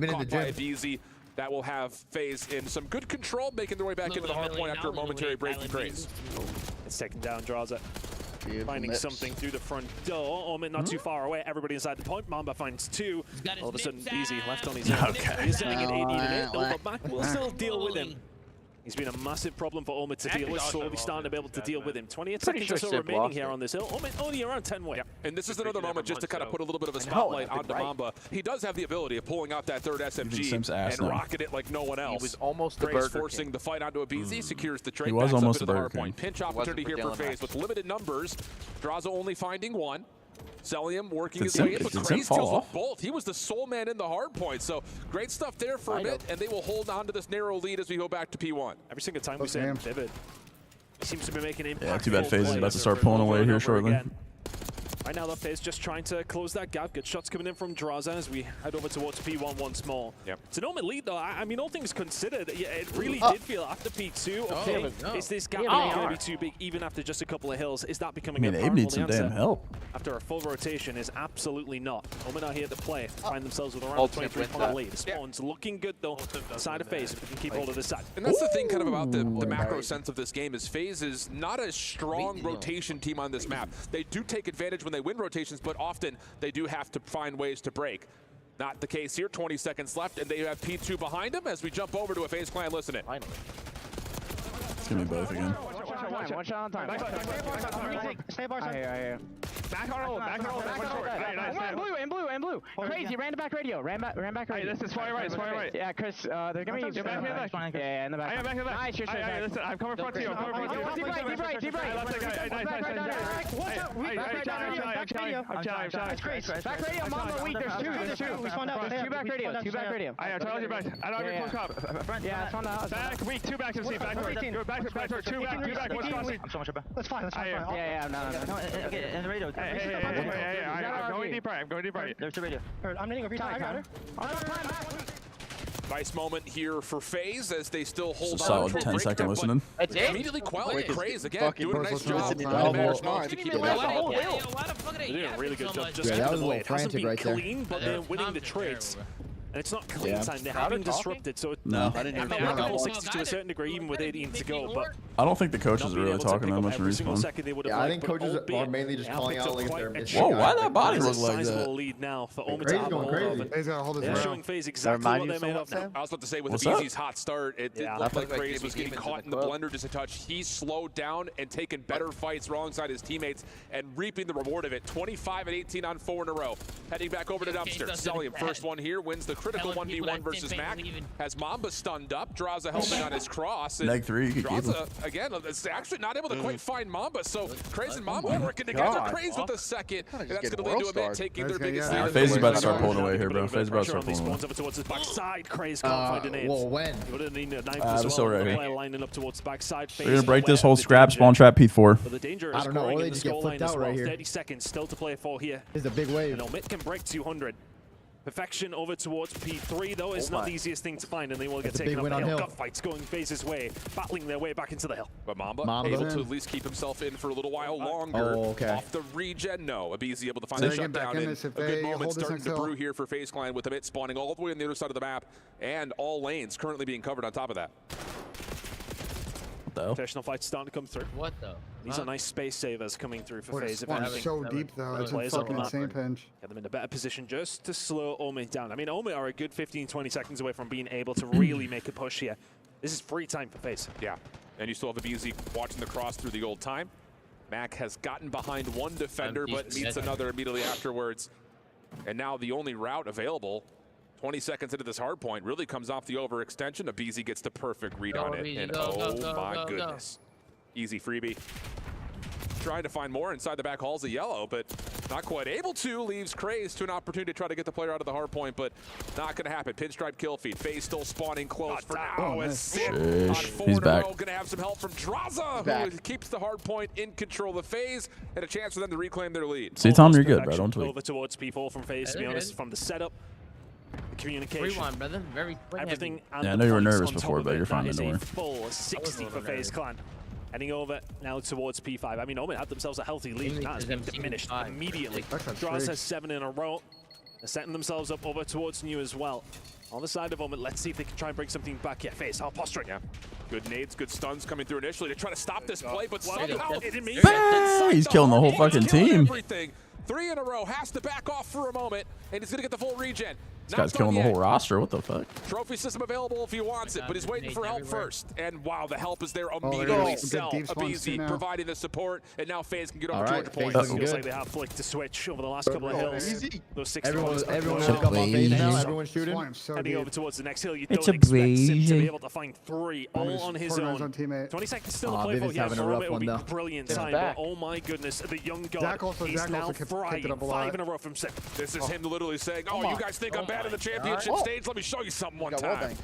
Caught by a BZ. That will have FaZe in some good control, making their way back into the hard point after a momentary break in Craze. It's taken down, Draza. Finding something through the front door. Omen not too far away. Everybody inside the point. Mamba finds 2. All of a sudden, BZ left on his own. Okay. He's sitting at 80 to 8, but Mac will still deal with him. He's been a massive problem for Omid to deal with, slowly starting to be able to deal with him. 28 seconds or so remaining here on this hill. Omid only around 10 way. Yeah. And this is another moment just to kind of put a little bit of a spotlight on Mamba. He does have the ability of pulling out that third SMG and rocking it like no one else. He was almost the Grace forcing the fight onto a BZ, secures the trade. He was almost the hard point. Pinch opportunity here for FaZe with limited numbers. Draza only finding one. Cellium working his way in, but Craze kills with both. He was the sole man in the hard point, so great stuff there for a bit, and they will hold on to this narrow lead as we go back to P1. Every single time we say him, Vivid, he seems to be making impact. Yeah, too bad FaZe is about to start pulling away here shortly. Again. Right now, the FaZe just trying to close that gap. Good shots coming in from Draza as we head over towards P1 once more. Yep. It's an Omid lead, though. I mean, all things considered, yeah, it really did feel after P2, okay, is this gap going to be too big, even after just a couple of hills? Is that becoming a Abe needs some damn help. After a full rotation is absolutely not. Omid are here to play. Find themselves with around 23-point lead. Spawn's looking good, though. Side of FaZe, if we can keep hold of this side. And that's the thing kind of about the macro sense of this game is FaZe is not a strong rotation team on this map. They do take advantage when they win rotations, but often they do have to find ways to break. Not the case here. 20 seconds left, and they have P2 behind them as we jump over to a FaZe clan. Listen in. It's gonna be both again. One shot on time. Stay bar side. Back on roll. In blue. Crazy, ran back radio. Ran back radio. This is far right. Yeah, Chris, they're gonna be back. Yeah, in the back. Nice, you're listen, I'm coming front to you. Deep right. Back radio, Mamba weak. There's two. We spawned out. Two back radio. I told you back. I don't have a close up. Yeah, spawned out. Back weak. Two back to see. Back to two back. What's crossing? I'm so much better. That's fine. Yeah, no. Okay, in the radio. I'm going deep right. There's the radio. I'm hitting over here. I got her. Nice moment here for FaZe as they still hold on. Solid 10-second listening. Immediately quelling Craze again, doing a nice job. They're doing a really good job. Just that was a little frantic right there. Clean, but they're winning the trades. And it's not clean time. They have been disrupted, so no. I didn't hear 60 to a certain degree, even with 18 to go. But I don't think the coaches are really talking that much in respawn. Yeah, I think coaches are mainly just calling out like their missing. Whoa, why that body look like that? Lead now for Omid to have a hold of it. He's got to hold his They're showing FaZe exactly what they made up now. I was about to say, with Easy's hot start, it did look like Craze was getting caught in the blender just a touch. He slowed down and taken better fights alongside his teammates and reaping the reward of it. 25 and 18 on 4 in a row. Heading back over to Dumpster. Cellium, first one here, wins the critical 1v1 versus Mac. Has Mamba stunned up. Draza helping on his cross. Neg 3, you can keep him. Again, it's actually not able to quite find Mamba, so Craze and Mamba working together. Craze with the second, and that's going to lead to a bit taking their biggest lead. FaZe is about to start pulling away here, bro. FaZe is about to start pulling away. Over towards his backside. Craze can't find an Well, when? I'm still right here. Lining up towards backside. We're going to break this whole scrap spawn trap P4. But the danger is I don't know. growing They in the just get flipped out right here. 30 seconds still to play for here. It's a big wave. And Omid can break 200. Perfection over towards P3, though, is not the easiest thing to find, and they will get taken up the hill. Gut fights going FaZe's way, battling their way back into the hill. But Mamba able to at least keep himself in for a little while longer. Off the regen, no. Abizi able to find the shutdown, and a good moment starting to brew here for FaZe Clan with a bit spawning all the way on the other side of the map, and all lanes currently being covered on top of that. Professional fights starting to come through. What though? These are nice space savers coming through for FaZe. It's so deep though. It's a fucking insane pinch. Get them in a better position just to slow Omid down. I mean, Omid are a good 15-20 seconds away from being able to really make a push here. This is free time for FaZe. Yeah, and you still have Abizi watching the cross through the old time. Mac has gotten behind one defender, but meets another immediately afterwards. And now the only route available 20 seconds into this hard point really comes off the overextension. Abizi gets the perfect read on it. And oh my goodness. Easy freebie. Trying to find more inside the back halls of yellow, but not quite able to. Leaves Craze to an opportunity to try to get the player out of the hard point, but not going to happen. Pinstripe kill feed. FaZe still spawning close for now. As Sid on 4 in a row. Going to have some help from Draza, who keeps the hard point in control of FaZe, and a chance for them to reclaim their lead. See, Tom, you're good, bro. Don't tweet. Over towards P4 from FaZe, to be honest, from the setup. The communication. Rewind, brother. Everything. Yeah, I know you were nervous before, but you're fine. That is a full 60 for FaZe Clan. Heading over now towards P5. I mean, Omid had themselves a healthy lead. That has been diminished immediately. Draws has 7 in a row. They're setting themselves up over towards New as well. On the side of Omid, let's see if they can try and bring something back here. FaZe, posturing. Yeah. Good nades, good stuns coming through initially to try to stop this play, but somehow he's killing the whole fucking team. Everything. 3 in a row. Has to back off for a moment, and he's going to get the full regen. This guy's killing the whole roster. What the fuck? Trophy system available if he wants it, but he's waiting for help first. And wow, the help is there immediately. Abizi providing the support, and now FaZe can get over Georgia points. It feels like they have flicked to switch over the last couple of hills. Those 6 everyone should come on FaZe now. Everyone's shooting. Heading over towards the next hill. You don't expect Sim to be able to find 3 all on his own. 20 seconds still to play for. Yeah, for a bit will be brilliant time, but oh my goodness, the young god is now frying 5 in a row from Sim. This is him literally saying, oh, you guys think I'm bad in the championship stage? Let me show you something one time.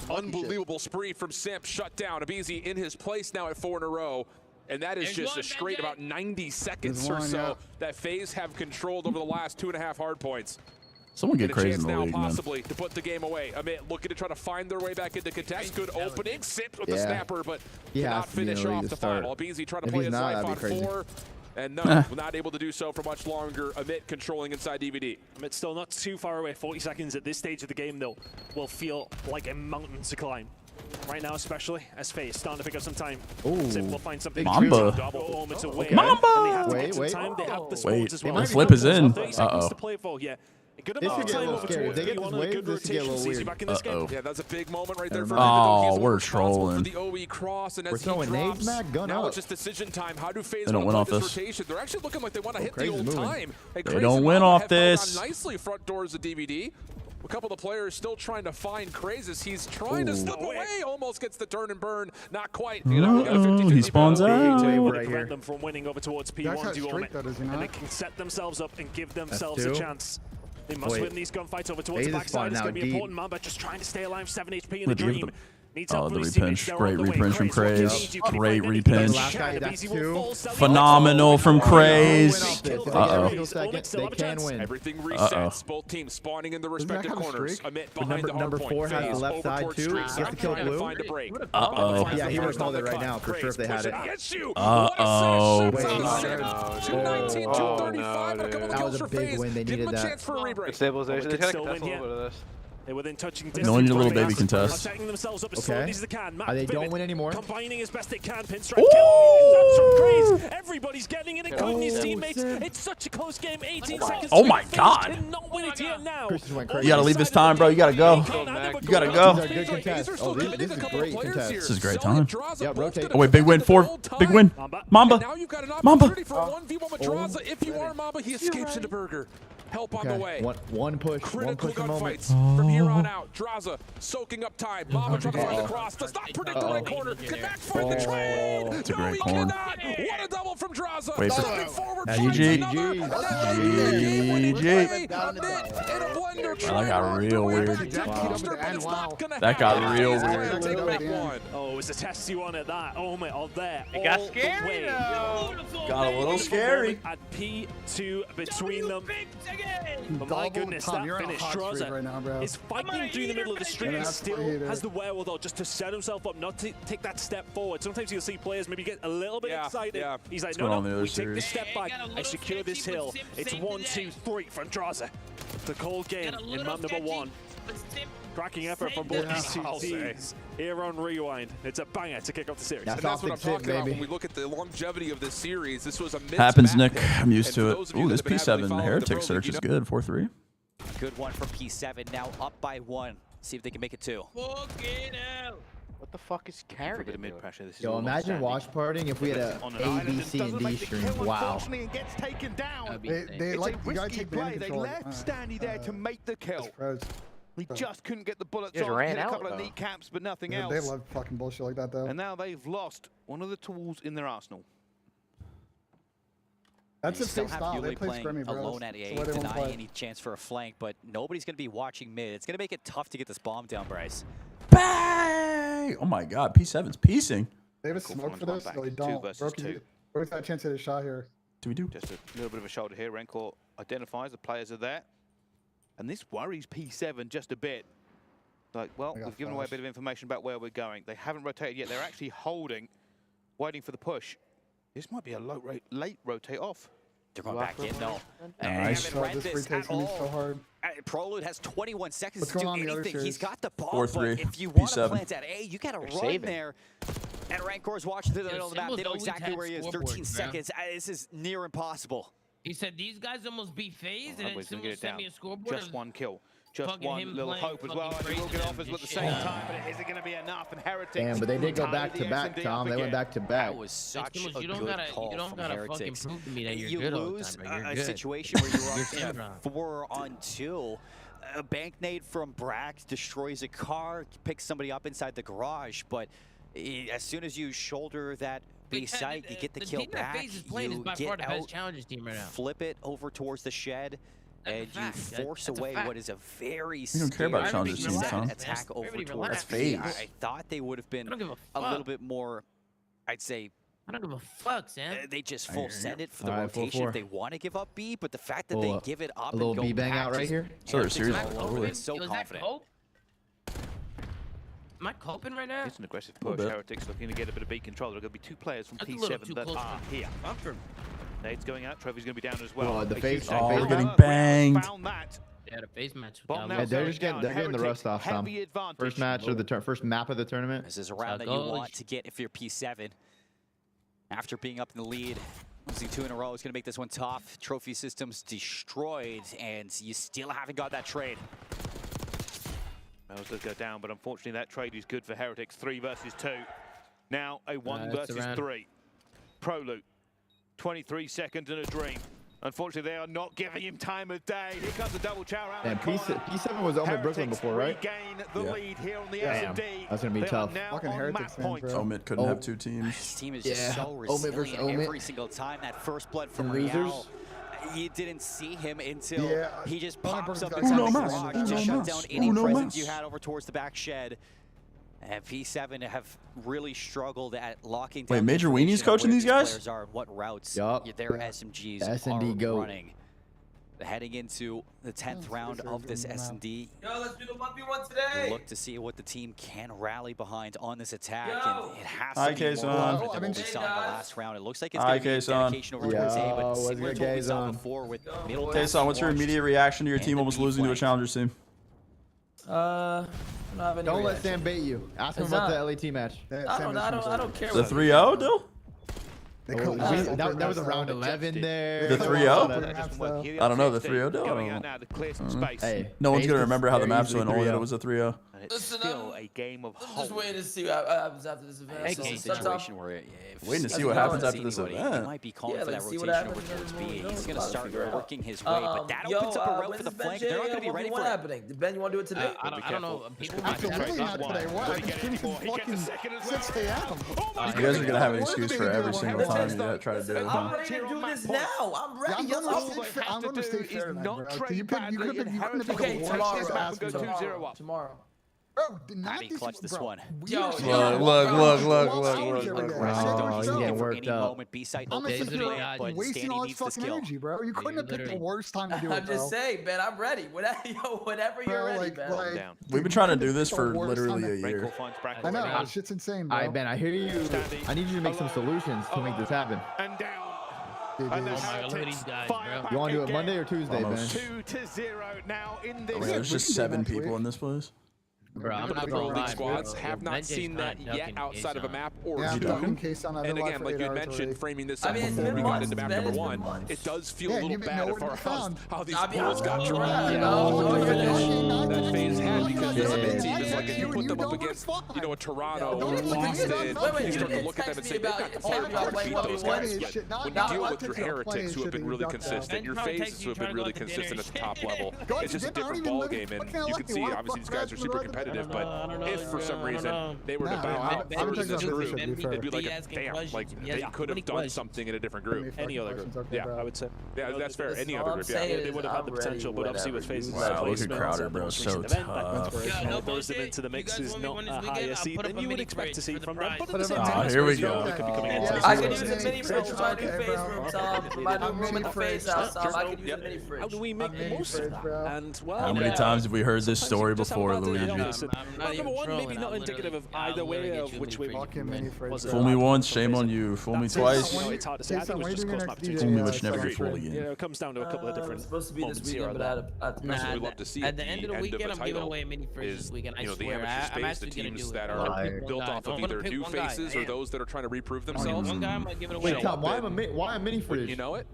Unbelievable spree from Simp, shut down. Abizi in his place now at 4 in a row. And that is just a straight about 90 seconds or so that FaZe have controlled over the last 2.5 hard points. Someone get crazy in the now league, possibly to put the game away. Amit looking to try to find their way back into contest. Good opening. Simp with the snapper, but cannot finish off the final. Abizi trying to play his life on 4. And no, not able to do so for much longer. Amit controlling inside DVD. Amit's still not too far away. 40 seconds at this stage of the game, though, will feel like a mountain to climb. Right now, especially, as FaZe starting to pick up some time. Sim will find something. Mamba. Mamba! Wait. The flip is in. To play for. Yeah. Good this amount could of get a time little over scary. towards If they get this wave, this could get a little weird. Yeah, that's a big moment right there for Oh, we're trolling. the OE cross, and as we're throwing nades, Mac. Gun now up. it's just decision time. How do FaZe They don't win off this. rotation? They're actually looking like they want to hit the old time. They don't win off this. Nicely front doors of DVD. A couple of the players still trying to find Crazes. He's trying to slip away. Almost gets the turn and burn. Not quite. He spawns out. Prevent them from winning over towards P1 duo, and they can set themselves up and give themselves a chance. They must win these gunfights over towards the backside. It's going to be important. Mamba just trying to stay alive. 7 HP in the dream. Oh, the repinch. Great repinch from Craze. Great repinch. Phenomenal from Craze. They can win. Everything resets. Both teams spawning in the respective corners. Amit behind the hard point. Number 4 has the left side too. Gets to kill blue. Yeah, he would have called it right now for sure if they had it. Uh-oh. 219, 235. That was a big win. They needed that. Stabilization. They still win here. They were then touching distance. No, your little baby contest. Setting themselves up as slowly as they can. They don't win anymore. Combining as best they can. Pinstripe killing. Everybody's getting it, including his teammates. It's such a close game. 18 seconds. Oh my God. Not win it here now. You gotta leave this time, bro. You gotta go. You gotta go. Good contest. Oh, this is great contest. This is great time. Yeah, rotate. Oh wait, big win. 4. Big win. Mamba. Now you've got an Mamba. opportunity for a 1v1 with Draza. If you are Mamba, he escapes into Burger. Help on the way. One push. Critical moment. From here on out. Draza soaking up time. Mamba trying to find the cross. Does not predict the right corner. Can backfire the trade. It's a great corner. What a double from Draza. Wait for GG. That got real weird. That got real weird. Oh, it was a testy one at that. Oh my, all there. It got scary though. Got a little scary. At P2 between them. But my goodness, that finish. Draza is fighting through the middle of the street and still has the wherewithal just to set himself up, not to take that step forward. Sometimes you'll see players maybe get a little bit excited. He's like, no, we take this step back. I secure this hill. It's 1, 2, 3 from Draza. The cold game in map number 1. Cracking effort from both these two teams here on Rewind. It's a banger to kick off the series. And that's what I'm talking about when we look at the longevity of this series. This was a happens, Nick. I'm used to it. Ooh, this P7 Heretics search is good. 4-3. Good one from P7. Now up by 1. See if they can make it 2. What the fuck is carry? Mid pressure. Yo, imagine watch partying if we had a B, C, and D stream. Wow. And gets taken down. They like a risky play. They left Standy there to make the kill. He just couldn't get the bullets on. Hit a couple of kneecaps, but nothing else. They love fucking bullshit like that, though. And now they've lost one of the tools in their arsenal. That's a FaZe style. They play scrimmy, bro. Alone at A, denying any chance for a flank, but nobody's going to be watching mid. It's going to make it tough to get this bomb down, Bryce. Bang! Oh my God, P7's piecing. They have a smoke for this? No, they don't. 2 versus 2. Where's that chance at a shot here? Do we do? Just a little bit of a shoulder here. Rencor identifies the players are there. And this worries P7 just a bit. Like, well, we've given away a bit of information about where we're going. They haven't rotated yet. They're actually holding, waiting for the push. This might be a late rotate off. They're going back in, no. Nice. They haven't read this at all. Prolude has 21 seconds to do anything. He's got the ball, but if you want to plant at A, you got to run there. And Rancor's watching through the middle of the map. They know exactly where he is. 13 seconds. This is near impossible. He said these guys almost beat FaZe, and then someone sent me a scoreboard. Just one kill. Just one little hope as well. And he will get off as well at the same time, but is it going to be enough? And Heretics. Damn, but they did go back to back, Tom. They went back to back. That was such a good call from Heretics. Fucking prove to me that you good lose all the time, a situation where you're up 4-on-2. A bank nade from Brax destroys a car, picks somebody up inside the garage, but as soon as you shoulder that B site, you get the kill back. You get out, flip it over towards the shed, and you force away what is a very scary attack over towards FaZe. I thought they would have been a little bit more, I'd say, I don't give a fuck, Sam. They just full send it for the rotation if they want to give up B, but the fact that they give it up and go B-bang out right here. So serious. So confident. Am I coping right now? It's an aggressive push. Heretics looking to get a bit of B control. There are going to be 2 players from P7 that are here. Nade's going out. Trophy's going to be down as well. The FaZe. We're getting banged. Yeah, the FaZe match. Yeah, they're getting the rust off, Tom. First match of the first map of the tournament. This is a round that you want to get if you're P7. After being up in the lead, losing 2 in a row is going to make this one tough. Trophy systems destroyed, and you still haven't got that trade. Mouse does go down, but unfortunately that trade is good for Heretics. 3 versus 2. Now a 1 versus 3. Pro Loot, 23 seconds and a dream. Unfortunately, they are not giving him time of day. Here comes a double chow around and P7 was Omid Brooklyn before, right? Regain the lead here on the S&D. That's going to be tough. Fucking Heretics fans, bro. Omid couldn't have 2 teams. This team is just so resilient every single time. That first blood from Real. You didn't see him until he just pops up inside the garage to shut down any presence you had over towards the back shed. And P7 have really struggled at locking down. Wait, Major Weenie's coaching these guys? Are what routes their SMGs are running. Heading into the 10th round of this S&D. Yo, let's do the 1v1 today. Look to see what the team can rally behind on this attack. And it has to be more confident than what we saw in the last round. It looks like it's going to be a dedication over towards A, but similar to what we saw before with middle. Kason, what's your immediate reaction to your team almost losing to a Challengers team? Don't let Sam bait you. Ask him about the LAT match. I don't care. The 3-0, Dill? That was a round 11 there. The 3-0? I don't know, the 3-0 Dill? Hey, no one's going to remember how the maps went, only that it was a 3-0. It's still a game of hope. Just waiting to see what happens after this event. Waiting to see what happens after this event. He might be calling for that rotation over towards B. He's going to start working his way, but that opens up a route for the flank. They're not going to be ready for it. Ben, you want to do it today? I don't know. People might be today. What? I've been streaming since fucking 6 a.m. You guys are going to have an excuse for every single time you try to do it. I'm ready to do this now. I'm ready. I'm going to stay fair tonight, bro. You could have picked a worse tomorrow. Bro, clutch this one. Look. Oh, he's getting worked up. I'm wasting all his fucking energy, bro. You couldn't have picked the worst time to do it, I'm just saying, man. I'm ready. Whatever you're ready, man. We've been trying to do this for literally a year. I know. This shit's insane, bro. All right, Ben, I hear you. I need you to make some solutions to make this happen. And down. Look at these guys, bro. You want to do it Monday or Tuesday, Ben? 2-0 now in this. There's just 7 people in this place. Bro, I'm not Pro League squads have not seen that yet outside of a map or two. And again, like you mentioned, framing this up before we got into map number 1, it does feel a little bad for us how these pools got drawn. That FaZe had because this team is like if you put them up against, you know, a Toronto or Boston, you start to look at them and say, they've got the power to beat those guys. But when you deal with your Heretics who have been really consistent, your FaZes who have been really consistent at the top level, it's just a different ballgame. And you can see, obviously, these guys are super competitive. But if for some reason they were to bow out first in this group, it'd be like a damn, like they could have done something in a different group. Any other group, yeah, I would say. Yeah, that's fair. Any other group, yeah. They would have had the potential, but obviously with FaZe's look at Crowder, bro, so tough. Throws them into the mix is not a higher seed than you would expect to see from them. But at the same time, here we go. I can use a mini fridge for my new FaZe room, Tom. My new room in the FaZe house, Tom. I can use a mini fridge. How do we make the most of that? And well, how many times have we heard this story before, Luigi? Number 1, maybe not indicative of either way of which way. Fool me once, shame on you. Fool me twice. It's hard to say. I think it was just cross map between fool me, which never be fooled again. You know, it comes down to a couple of different supposed to be this weekend, but at the end of the weekend, I'm giving away a mini fridge this weekend. I swear, I'm actually gonna do it. That are built off of either new faces or those that are trying to reprove themselves. One guy might give it away. Wait, Tom, why a mini fridge? You know it?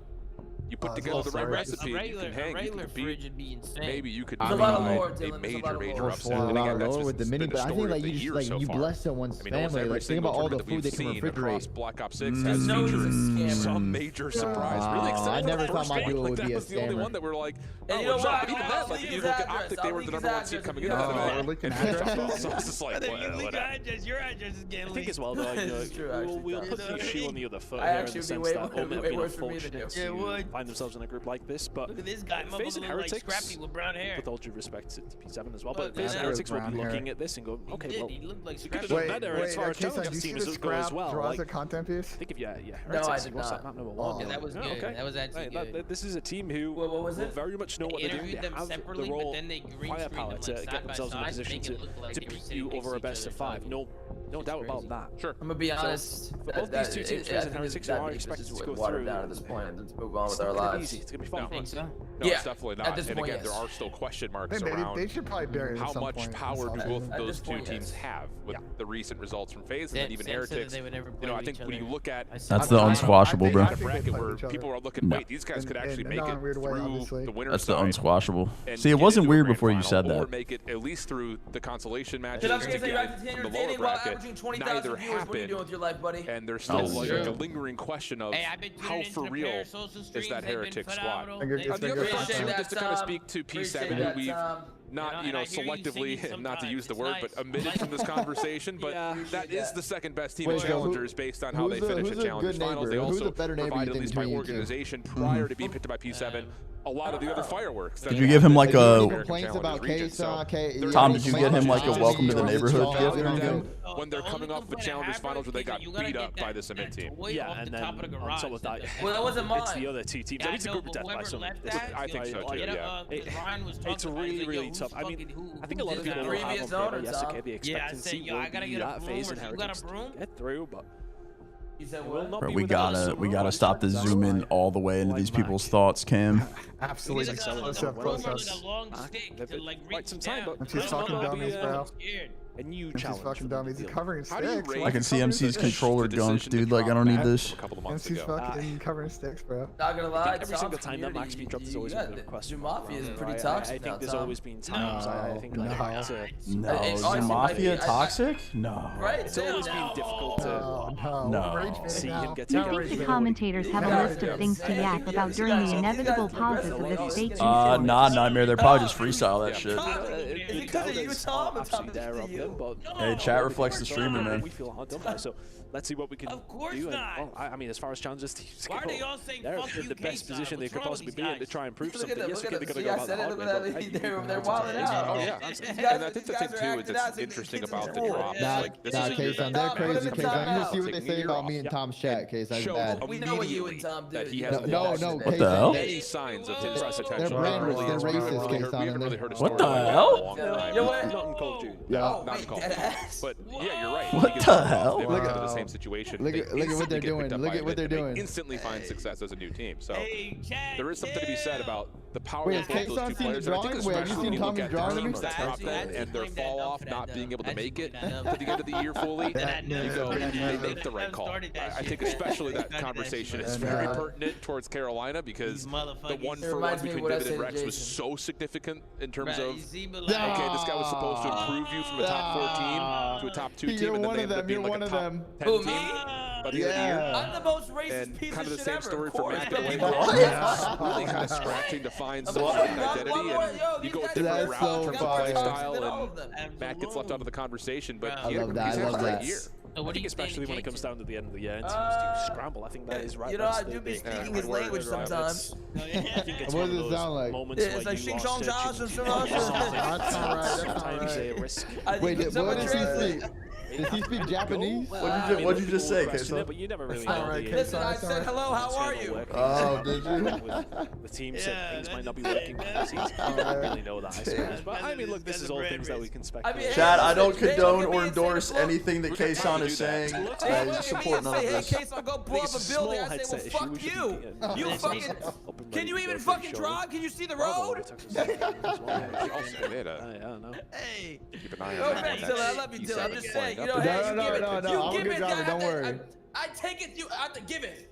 you put together the right recipe, you can hang, you can compete. Maybe you could find a major upset. A lot lower with the mini, but I think like you just like you bless someone's family. Like think about all the food they can refrigerate. Black Ops 6 has featured some major surprise. Really excited. I never thought my duo would be a scammer. The only one that we're like, oh, you know what? even that, like you look at Optic, they were the #1 seed coming into that. So it's just like, whatever. Your address is getting I think as well though, we'll put the shoe on the other foot here in the sense that Omit have been unfortunate to find themselves in a group like this, but look at this guy, FaZe and Heretics, like Scrappy with brown hair. with all due respect to P7 as well, but FaZe and Heretics will be looking at this and go, okay, well, like we could have done better as far as challenge teams go as well. Draw as a content piece? I think if No, Heretics, I did what's not. that map #1? Yeah, that was good. Okay. That was actually good. This is a team who what was will it? very much know what they're doing. They have the raw firepower to get themselves in a position to beat you over a best of 5. No doubt about that. Sure. I'm gonna be honest. For both these two teams, FaZe and Heretics are expected to go through. Down at this point and let's move on with our It's gonna be lives. easy. It's gonna be fun. No, it's definitely not. At this And point, again, there are still question marks They around should probably bury it at how some much point. power do both of At those this two point, teams yes. have with the recent results from FaZe and then even Heretics. You know, I think when you look at That's the unsquashable, bro. a bracket where people are looking, wait, these guys could actually make it through the winner's That's the side unsquashable. and See, it get wasn't into a weird grand before you final, said or that. make it at least through the consolation matches Did I to say get back to from the 10 lower dating while bracket. averaging 20,000 Neither viewers? What are you happened. doing with your life, buddy? And there's still That's like true. a lingering question of Hey, I've been tuning how into for the real pair of social is streams. that They've been Heretics squad. phenomenal. On the other Appreciate front, too, that, just to kind of Tom. speak to Appreciate P7, that, who we've Tom. not, You know, and I hear you selectively, singing not to use the sometimes. word, It's but omitted from this conversation. But that is the second best team of challengers based on how they finished at Challengers Finals. They also provided, at least by organization, prior to being picked by P7, a lot of the other fireworks. Did you give him like a complaints about Tom? Did you get him like a welcome to the neighborhood gift or anything? When they're coming off the Challengers Finals where they got beat up by the Cement team. Yeah, and then on top of that, Well, that wasn't mine. it's the other two teams. I mean, it's a group of death by some. I think so too, yeah. It's really, really tough. I mean, I think a lot of people will have on paper, yes, okay, the expectancy will be that FaZe and Heretics to get through, but Bro, we gotta stop the zoom in all the way into these people's thoughts, Cam. Absolutely. Close up. Quite some time, but She's fucking dummies, bro. a new She's challenge. fucking dummies. He's covering sticks. I can see MC's controller gunk, dude. Like, I don't need this. MC's fucking covering sticks, bro. Not gonna lie, every single time that Max being dropped is always been a question. Mafia is pretty toxic. I think there's always been times. I think like no, is Mafia toxic? No. Right. It's always been difficult to see him get You think the commentators have a list of things to yak about during the inevitable pauses of this state? Nah, Nightmare. They're probably just freestyle that shit. Hey, chat reflects the streamer, man. We feel hard done by, so let's see what we can do. And, I mean, as far as challenges teams go, they're in the best position they could possibly be in to try and prove something. Yes, okay, they gotta go about the hard way, but they're wilding out. Oh yeah, and I think the thing too is that's interesting about the drops. Like this is a year they're crazy. You just see what they say about me and Tom's chat. Case I'm bad. We know what you and Tom do. No. What the hell? Any signs of his potential? They're racist. Case on What the hell? You know what? Not in Call of Duty. Yeah. Not in Call of Duty. But yeah, you're right. What the hell? They went into the same situation. Look at what they're doing. Look at what they're doing. They instantly find success as a new team. So there is something to be said about the power of both those two players. And I think especially when you look at the teams that drop them and their fall off, not being able to make it to the end of the year fully, you go, they make the right call. I think especially that conversation is very pertinent towards Carolina because the 1-for-1 between Vivid and Rex was so significant in terms of, okay, this guy was supposed to improve you from a top 4 team to a top 2 team, and then they ended up being like a top 10 team by the end of the year. I'm the most racist piece kind of of the shit same ever. story for Matt. Really kind of scratching to find some identity, and you go a different route in terms of play style, and Matt gets left out of the conversation, but he had a great year. I think especially when it comes down to the end of the year and teams do scramble, I think that is right. You know, I do be speaking his language sometimes. I think it's What does it sound like? moments It's where like you Shing lost Shong touch Josh and sometimes a risk. Wait, what did he speak? Does he speak Japanese? What'd you just say, Kesa? But you never really All know. right, Listen, I said hello, how are you? Oh, did you? The team said things might not be working for the teams. I don't really know that, I suppose. But I mean, look, this is all things that we can speculate. Chat, I don't condone or endorse anything that Kason is saying. I support none of this. Hey, Kason, go blow up a building. I say, well, fuck you. You fucking... Can you even fucking drive? Can you see the road? Hey. Keep an eye No on offense, that. Dylan. I love you, Dylan. I'm just saying. You know, No, hey, you no, give it. no, You I'm a give good it. driver, don't worry. I take it. You have to give it.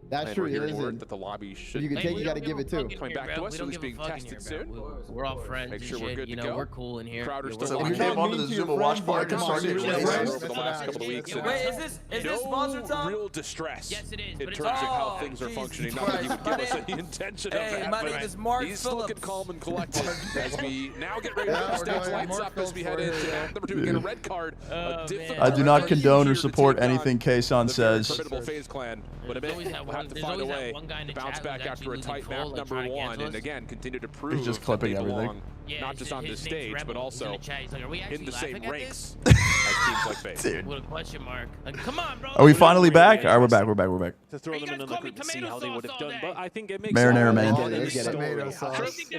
That's true. We're hearing word that the lobby should. You can take, you got to give it too. Coming back to us, so it's being tested soon. We're all friends. Make sure we're good you to know, go. we're cool in here. Crowder's still So we came onto the Zuma watch party and started over the last couple of weeks. Wait, is this sponsored, Tom? Real distress. Yes, it is. In terms of how things are functioning. Not that he would give us any intention of that. My name is Mark He's Phillips. looking calm and collected as we now get ready to stage lights up as we head into map number 2. We get a red card. I do not condone or support anything Kason says. Formidable FaZe clan, but a bit we'll have to find a way to bounce back after a tight map number 1, and again continue to prove He's just clipping everything. Not just on this stage, but also in the same ranks as teams like FaZe. Dude. With a question mark. Come on, bro. Are we finally back? All right, we're back. To throw them in the group to see how they would have done, but I think it makes Marinara man. If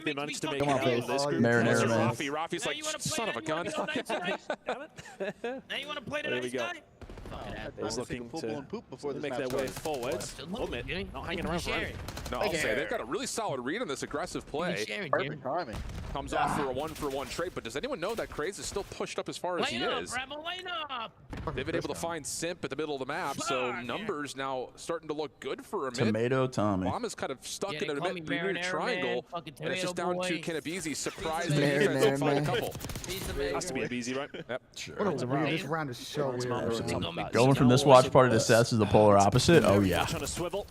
they managed to make Come on, it this group. Marinara man. Rafi's like, son of a gun. Now you want to play the nice guy? Is looking to make their way forward. Omit, not hanging around for anything. No, I'll say they've got a really solid read on this aggressive play. Perfect timing. Comes off for a 1-for-1 trade, but does anyone know that Craze is still pushed up as far as he is? They've been able to find Simp at the middle of the map, so numbers now starting to look good for a minute. Tomato Tommy. Bomb is kind of stuck in a weird triangle, and it's just down to Kanabizi. Surprised that Marinara defense will find a couple. Has to be a BZ, right? Yep. Sure. This round is so weird. Going from this watch party to Seth's is the polar opposite. Oh yeah,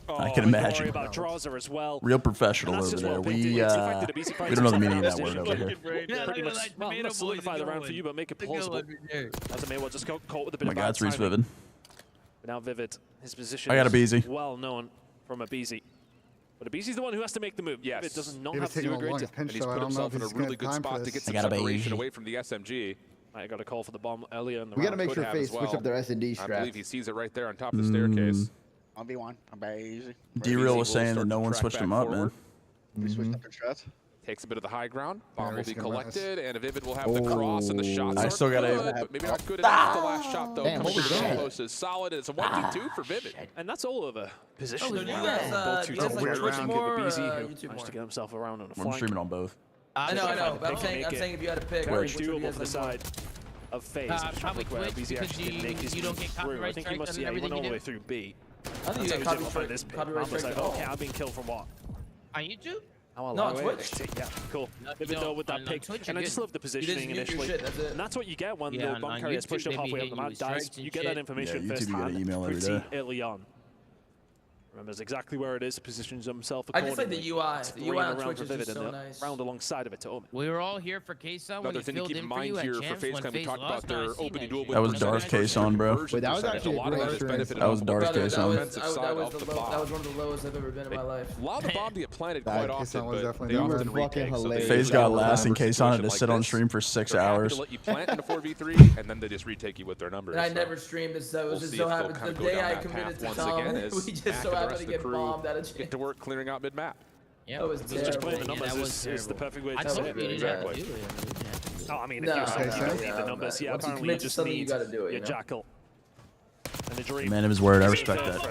I can imagine. Real professional over there. We don't know the meaning of that word over here. Pretty much, well, not solidify the round for you, but make it plausible. As I may well just got caught with a bit Oh my of God, it's Reese Vivid. But now Vivid, his position I got a is BZ. well known from a BZ. But a BZ's the one who has to make the move. Yes. Vivid does not have to do a great deal. And he's put himself in a really good spot to get some separation away from the SMG. I got a call for the bomb earlier in the We got to round. make sure FaZe switch up their S&D I strats. believe he sees it right there on top of the staircase. 1v1. I'm very easy. D-Real was saying that no one switched him up, man. We switched up their strats. Takes a bit of the high ground. Bomb will be collected, and Vivid will have the cross, and the shots I still got good, but maybe not good enough. The last shot, though, coming from close is solid, and it's a 1v2 for Vivid. And that's all over position. You guys Twitch more or YouTube more? Managed to get himself around on a I'm flank. streaming on both. I know. But I'm saying if you had to pick, Very which would you doable guys for the like more? side of FaZe. Probably where Twitch BZ because actually didn't make his you don't move get through. I copyright think he strikes must, on he went everything all the you way do. through B. I think you get copyright Mom was like, strikes. okay, I've been killed from what? On YouTube? No, on Twitch. Yeah, cool. Vivid though with that pick. And I just love the positioning initially. And that's what you get when the bomb carrier is pushed up halfway up the map. Dies. You get that information first hand pretty early on. Remembers exactly where it is, positions himself I accordingly. just like the UI. The UI on Twitch is just so nice. Round alongside of it to Omit. We were all here for Kason when he filled in for you at Champs when FaZe lost. That was Darth Kason, bro. Wait, that was actually a great experience. That was Darth Kason. That was one of the lowest I've ever been in my life. Allow the bomb to get planted quite often, but they That was often fucking retake. hilarious. FaZe got last and Kason had to sit on stream for 6 They're happy hours. to let you plant in a 4v3, and then they just retake you with their numbers. And I never streamed this, so it was just so happened. The day I committed to Tom, we just so happened to get bombed at a chance. Get to work clearing out mid-map. Yeah, that was terrible. Just playing the numbers is the perfect way to say it. Exactly. No, I mean, if you're saying you don't need the numbers, yeah, apparently you just need your jackal. And the dream. Man of his word, I respect that.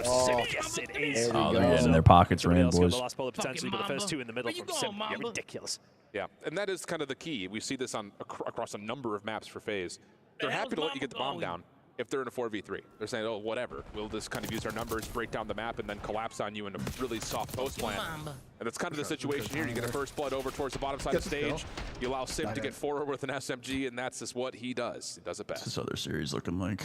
Yes, it is. Oh, they're getting their pockets ran, boys. The last ball potentially, but the first two in the middle from Sim. You're ridiculous. Yeah, and that is kind of the key. We see this on across a number of maps for FaZe. They're happy to let you get the bomb down if they're in a 4v3. They're saying, oh, whatever. We'll just kind of use our numbers, break down the map, and then collapse on you in a really soft post plan. And that's kind of the situation here. You get a first blood over towards the bottom side of the stage. You allow Sim to get forward with an SMG, and that's just what he does. He does it best. What's this other series looking like?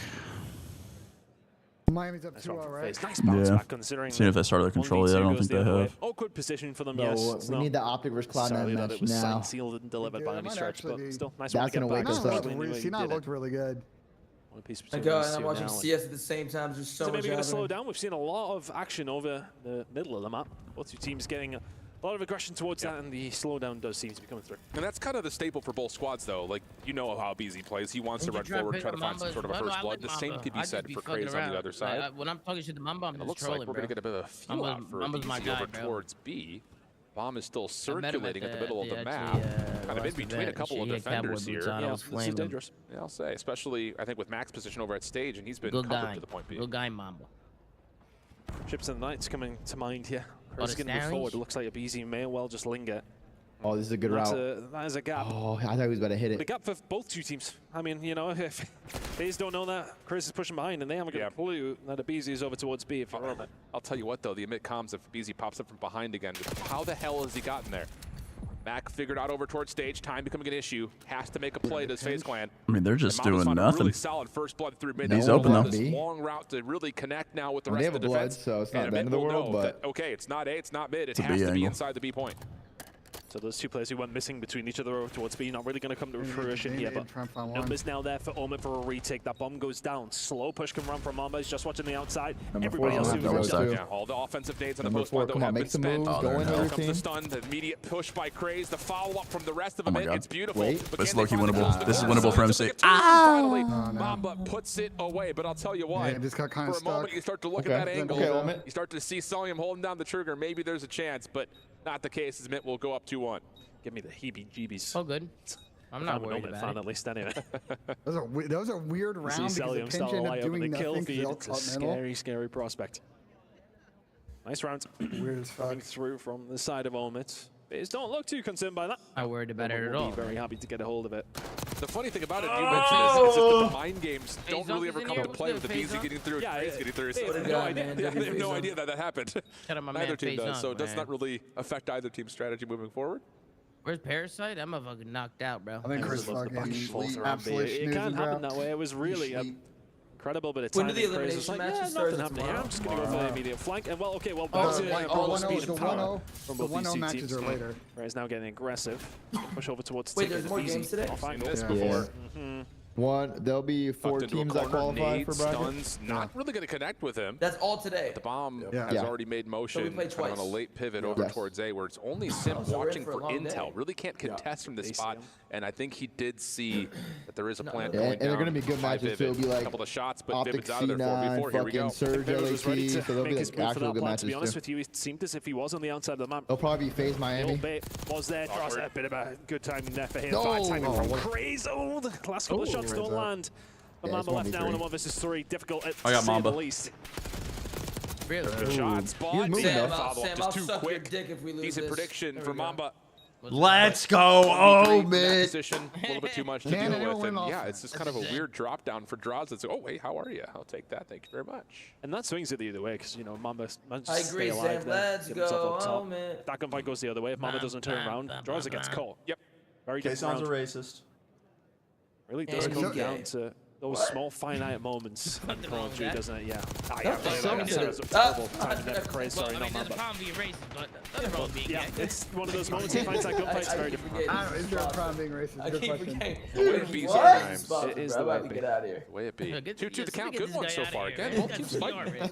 Miami's up 2-0, right? Nice bounce back considering. Seeing if they started their control yet. I don't think they have. Awkward position for them, No, yes. we need the Optic versus Cloud9 match it was now. signed, sealed, and delivered by any stretch, but still nice one That's to gonna get wake back. us up. C9 looked really good. I go and I'm watching CS at the same time. There's so much maybe going to slow happening. down. We've seen a lot of action over the middle of the map. Both two teams getting a lot of aggression towards that, and the slowdown does seem to be coming through. And that's kind of the staple for both squads, though. Like, you know how BZ plays. He wants to run forward, try to find some sort of a first blood. The same could be said for Craze on the other side. When I'm talking shit to Mamba, I'm it just looks trolling, like we're going to get a bit of fuel out for BZ over towards B. Bomb is still circulating at the middle of the map, kind of in between a couple of defenders here. Yeah, this is dangerous. Yeah, I'll say, especially I think with Mac's position over at stage, and he's been covered to the point B. Good guy, Mamba. Ships and the Knights coming to mind here. He's going to move forward. It looks like a BZ may well just linger. Oh, this is a good route. That is a gap. Oh, I thought he was about to hit it. The gap for both two teams. I mean, you know, if FaZe don't know that, Chris is pushing behind, and they haven't got a clue that Abizi is over towards B. I'll tell you what, though, the emit comms, if Abizi pops up from behind again, how the hell has he gotten there? Mac figured out over towards stage, time becoming an issue, has to make a play to his FaZe clan. I mean, they're just doing nothing. Really solid first blood through mid. He's open, though. This long route to really connect now with the rest of the defense. So it's not the end of the world, but okay, it's not A, it's not mid. It has to be inside the B point. So those two players who went missing between each other over towards B, not really going to come to fruition here, but numbers now there for Omit for a retake. That bomb goes down. Slow push can run from Mamba. He's just watching the outside. Everybody else all the offensive nades on the post point, though, have been spent. Here comes the stun, the immediate push by Craze, the follow-up from the rest of them. It's beautiful. This is low-key winnable. This is winnable for MC. Finally, Mamba puts it away, but I'll tell you what, for a moment you start to look at that angle, you start to see Solium holding down the trigger. Maybe there's a chance, but not the case, as Mint will go up 2-1. Give me the heebie-jeebies. Oh, good. I'm not worried about it. At least anyway. That was a weird round because the pinch ended up doing nothing because it's a scary, scary prospect. Nice round. Weird as fuck. Coming through from the side of Omit. FaZe don't look too concerned by that. Not worried about it at all. Very happy to get a hold of it. The funny thing about it, you mentioned is that the mind games don't really ever come to play with the Beezy getting through and Craze getting through. They have no idea that happened. Neither team does, so it does not really affect either team's strategy moving forward. Where's Parasite? I'm fucking knocked out, bro. I think Chris fucking It can't happen that way. It was really incredible bit of time. When did the elimination matches start? I'm just going to go for the immediate flank. And well, okay, well, the 1-0 matches are later. Ray's now getting aggressive. Push over towards. Wait, there's more games today? I've seen this before. There'll be 4 teams that qualify for bracket. Stuns, not really going to connect with him. That's all today. The bomb has already made motion on a late pivot over towards A, where it's only Simp watching for intel. Really can't contest from this spot, and I think he did see that there is a plant going down. And they're going to be good matches, so it'll be like a couple of shots, but Optic Vivid's out of there 4v4. Here we go. Surge LAT, so they'll be like actual good matches to be honest with you, it seemed as if he was on the outside of the map. They'll probably be FaZe Miami. Was there, draws a bit of a good timing there for him. Bad timing from Craze. Oh, the last couple of shots don't land. The Mamba left now in a 1 versus 3. Difficult at the least. Really? Good shots. Sam, just too quick. Decent prediction for Mamba. Let's go, Omit. Position, a little bit too much to deal with, and yeah, it's just kind of a weird drop down for draws. It's oh wait, how are you? I'll take that. Thank you very much. And that swings it the other way because you know Mamba. I agree, Sam. Let's go, Omit. That gunfight goes the other way if Mamba doesn't turn around. Draws against Cole. Yep. Very good. Sounds a racist. Really does come down to those small finite moments in Pro 3, doesn't it? Yeah. Terrible timing there for Craze. Sorry, not Mamba. Yeah, it's one of those moments he finds that gunfight. It's very different. Is there a problem being racist? I keep forgetting. The way it be sometimes. It is the way it be. Get out of here. The way it be. 2-2 the count. Good one so far. Again, both teams fighting.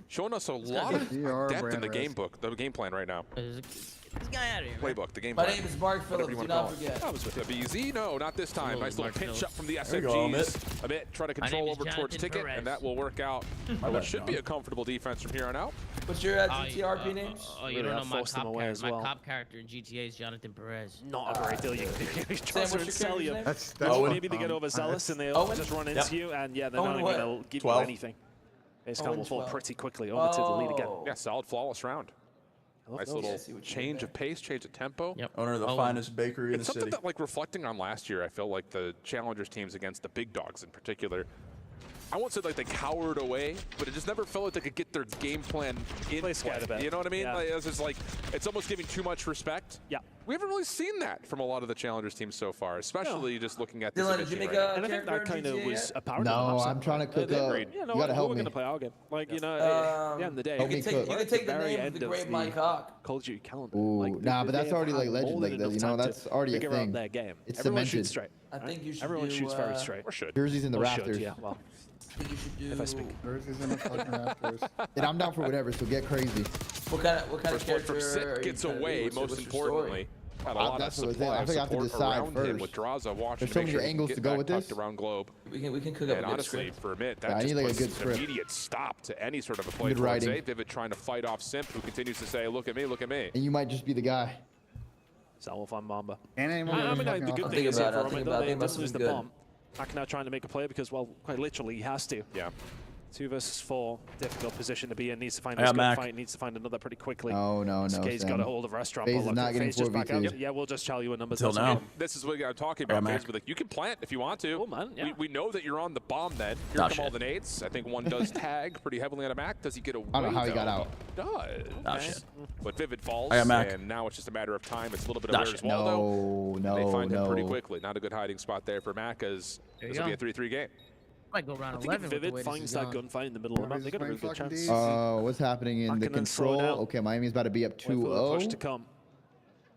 Showing us a lot of depth in the game book, the game plan right now. This guy out of here. Playbook, the game My plan. name is Mark Phillips, do not forget. I was with the BZ. No, not this time. Nice little pinch up from the SMGs. A bit, try to control over towards Ticket, and that will work out. What should be a comfortable defense from here on out. What's your GTRP names? Oh, you don't know my cop character. My cop character in GTA is Jonathan Perez. Not a great deal you can do. Sam, what's your character's name? That's maybe they get overzealous and they'll just run into you, and yeah, they're not going to give you anything. This will fall pretty quickly over to the lead again. Yeah, solid, flawless round. Nice little change of pace, change of tempo. Yep. Owner of the finest bakery in the city. It's something that, like, reflecting on last year, I feel like the Challengers teams against the big dogs in particular, I won't say like they cowered away, but it just never felt like they could get their game plan in play. You know what I mean? Yeah. Like, it's just like, it's almost giving too much respect. Yeah. We haven't really seen that from a lot of the Challengers teams so far, especially just looking at this. Dylan, did you make and I think that kind of was apparent. No, I'm trying to cook up. You know, you gotta help we're me. going to play our game. Like, you know, at the end of the day, you can take the name of the great Mike Hawk. Call of Duty calendar. Ooh, like, nah, but that's already like legend. Like, you know, that's already a thing. Their game. It's Everyone cemented. shoots straight. I think you should Everyone shoots very straight. Or should. Jerseys in the rafters. Yeah, well. If I speak. Jerseys in the fucking rafters. And I'm down for whatever, so get crazy. What kind of character from Sip gets away, most importantly. Had a lot of supply of support around him with Draza watching to make sure he can get back tucked around Globe. We can cook up and a good honestly, script. for a minute, that just puts an immediate stop to any sort of a play towards A. Vivid trying to fight off Simp, who continues to say, look at me, look at me. And you might just be the guy. Salvo on Mamba. I mean, the good thing is here for him, they doesn't lose the bomb. Hack now trying to make a play because, well, quite literally, he has to. Yeah. 2 versus 4, difficult position to be in. Needs to find a good fight. Needs to find another pretty quickly. Oh no, Skate's got a hold of restaurant. FaZe is not getting 4v2. Yeah, we'll just tell you a number. Till now. This is what I'm talking about. FaZe, but like, you can plant if you want to. Oh man, yeah. We know that you're on the bomb. Then here come all the nades. I think one does tag pretty heavily on a Mac. Does he get away? I don't know how he got out. Does. Shit. But Vivid falls, Mac. and now it's just a matter of time. It's a little bit of where as well, though. They find him pretty quickly. Not a good hiding spot there for Mac, as this will be a 3-3 game. Might go round I think if Vivid finds that gunfight in the middle of the map, they got a really good chance. What's happening in the control? Okay, Miami's about to be up 2-0. Push to come.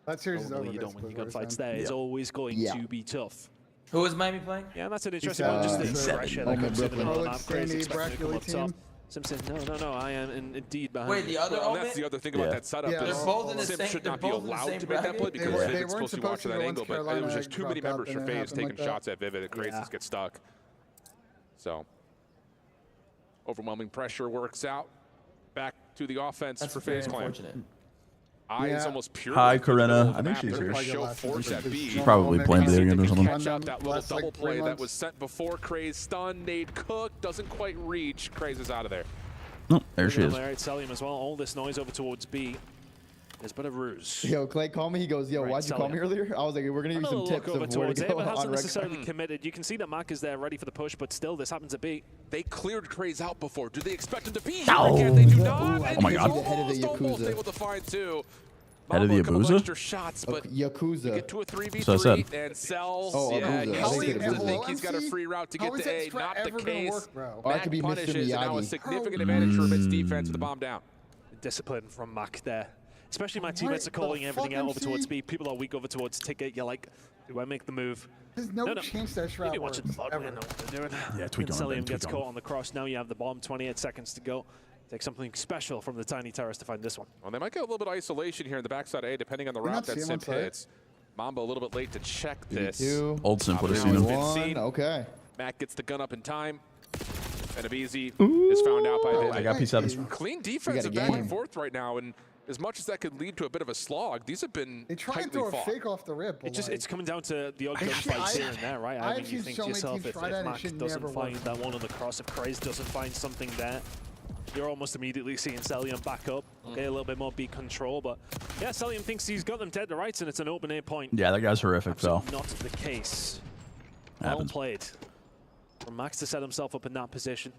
That series is over. You don't win your gunfights there. It's always going to be tough. Who is Miami playing? Yeah, that's an interesting one. Just the pressure that comes in on the map. Crazy expecting to come up top. Sim says, no, I am indeed behind. Wait, the other that's the other thing about that setup. They're both in the Sim same. should not be allowed to make that play because Vivid's supposed to watch that angle, but it was just too many members for FaZe taking shots at Vivid. It creates get stuck. So overwhelming pressure works out. Back to the offense for FaZe Clan. Eyes almost pure. Hi, Corinna. I think she's here. She's probably playing video games or something. Catch up that little double play that was sent before. Craze stun. Nade Cook doesn't quite reach. Craze is out of there. Oh, there she is. Celium as well. All this noise over towards B. There's but a ruse. Yo, Clay called me. He goes, yo, why'd you call me earlier? I was like, we're going to give you some tips of where to go but hasn't on necessarily committed. You can see that Mac is there ready for the push, but still, this happens at B. They cleared Craze out before. Do they expect him to be here No. again? They do not. Oh my God. Almost able to find two. Head of the Yakuza? Shots, but Yakuza. Get to a 3v3 so I said. and sells. Oh, yeah, Abuza. he seems to think he's got a free route to get to A. Not the case. I could be Mr. Punishes, and now a Miyagi. significant advantage for its defense with the bomb down. Discipline from Mac there. Especially my teammates are calling everything out over towards B. People are weak over towards Ticket. You're like, do I make the move? There's no chance that Shroud works. Ever. Know what they're doing. Yeah, tweak on. Celium gets caught on the cross. Now you have the bomb. 28 seconds to go. Take something special from the Tiny Terrace to find this one. Well, they might get a little bit of isolation here in the backside A, depending on the route that Simp hits. Mamba a little bit late to check this. Old Simp would have seen him. Okay. Mac gets the gun up in time. And Abizi is found out by Vivid. I got P7. Clean defense back and forth right now, and as much as that could lead to a bit of a slog, these have been They try and throw a fake off the rip. It's coming down to the odd gunfights here and there, right? I mean, you think to yourself, if Mac doesn't find that one on the cross, if Craze doesn't find something there, you're almost immediately seeing Celium back up. Okay, a little bit more beat control, but yeah, Celium thinks he's got them dead to rights, and it's an open A point. Yeah, that guy's horrific, though. Not the case. Well played from Max to set himself up in that position.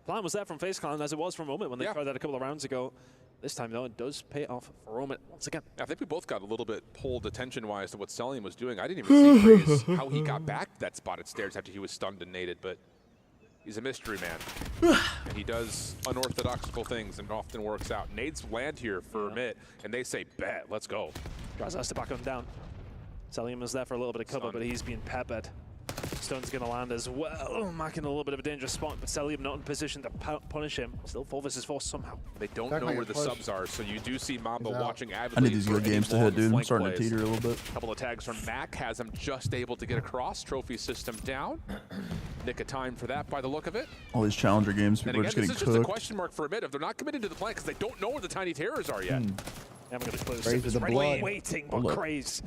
Plan was there from FaZe Clan as it was from Omit when they tried that a couple of rounds ago. This time, though, it does pay off for Omit once again. I think we both got a little bit pulled attention-wise to what Celium was doing. I didn't even see Craze how he got back to that spotted stairs after he was stunned and naded, but he's a mystery man. And he does unorthodoxical things and often works out. Nades land here for Mitt, and they say, bet, let's go. Raz has to back him down. Celium is there for a little bit of cover, but he's being peppered. Stone's going to land as well. Mac in a little bit of a dangerous spot, but Celium not in position to punish him. Still 4 versus 4 somehow. They don't know where the subs are, so you do see Mamba watching avidly. I need these good games to hit, dude. I'm starting to teeter a little bit. A couple of tags from Mac has him just able to get across. Trophy system down. Nick of time for that by the look of it. All these challenger games, people are just getting cooked. This is just a question mark for a bit. If they're not committed to the plan because they don't know where the Tiny Terrors are yet. I'm going to close. Craze with the blood. Waiting, but Craze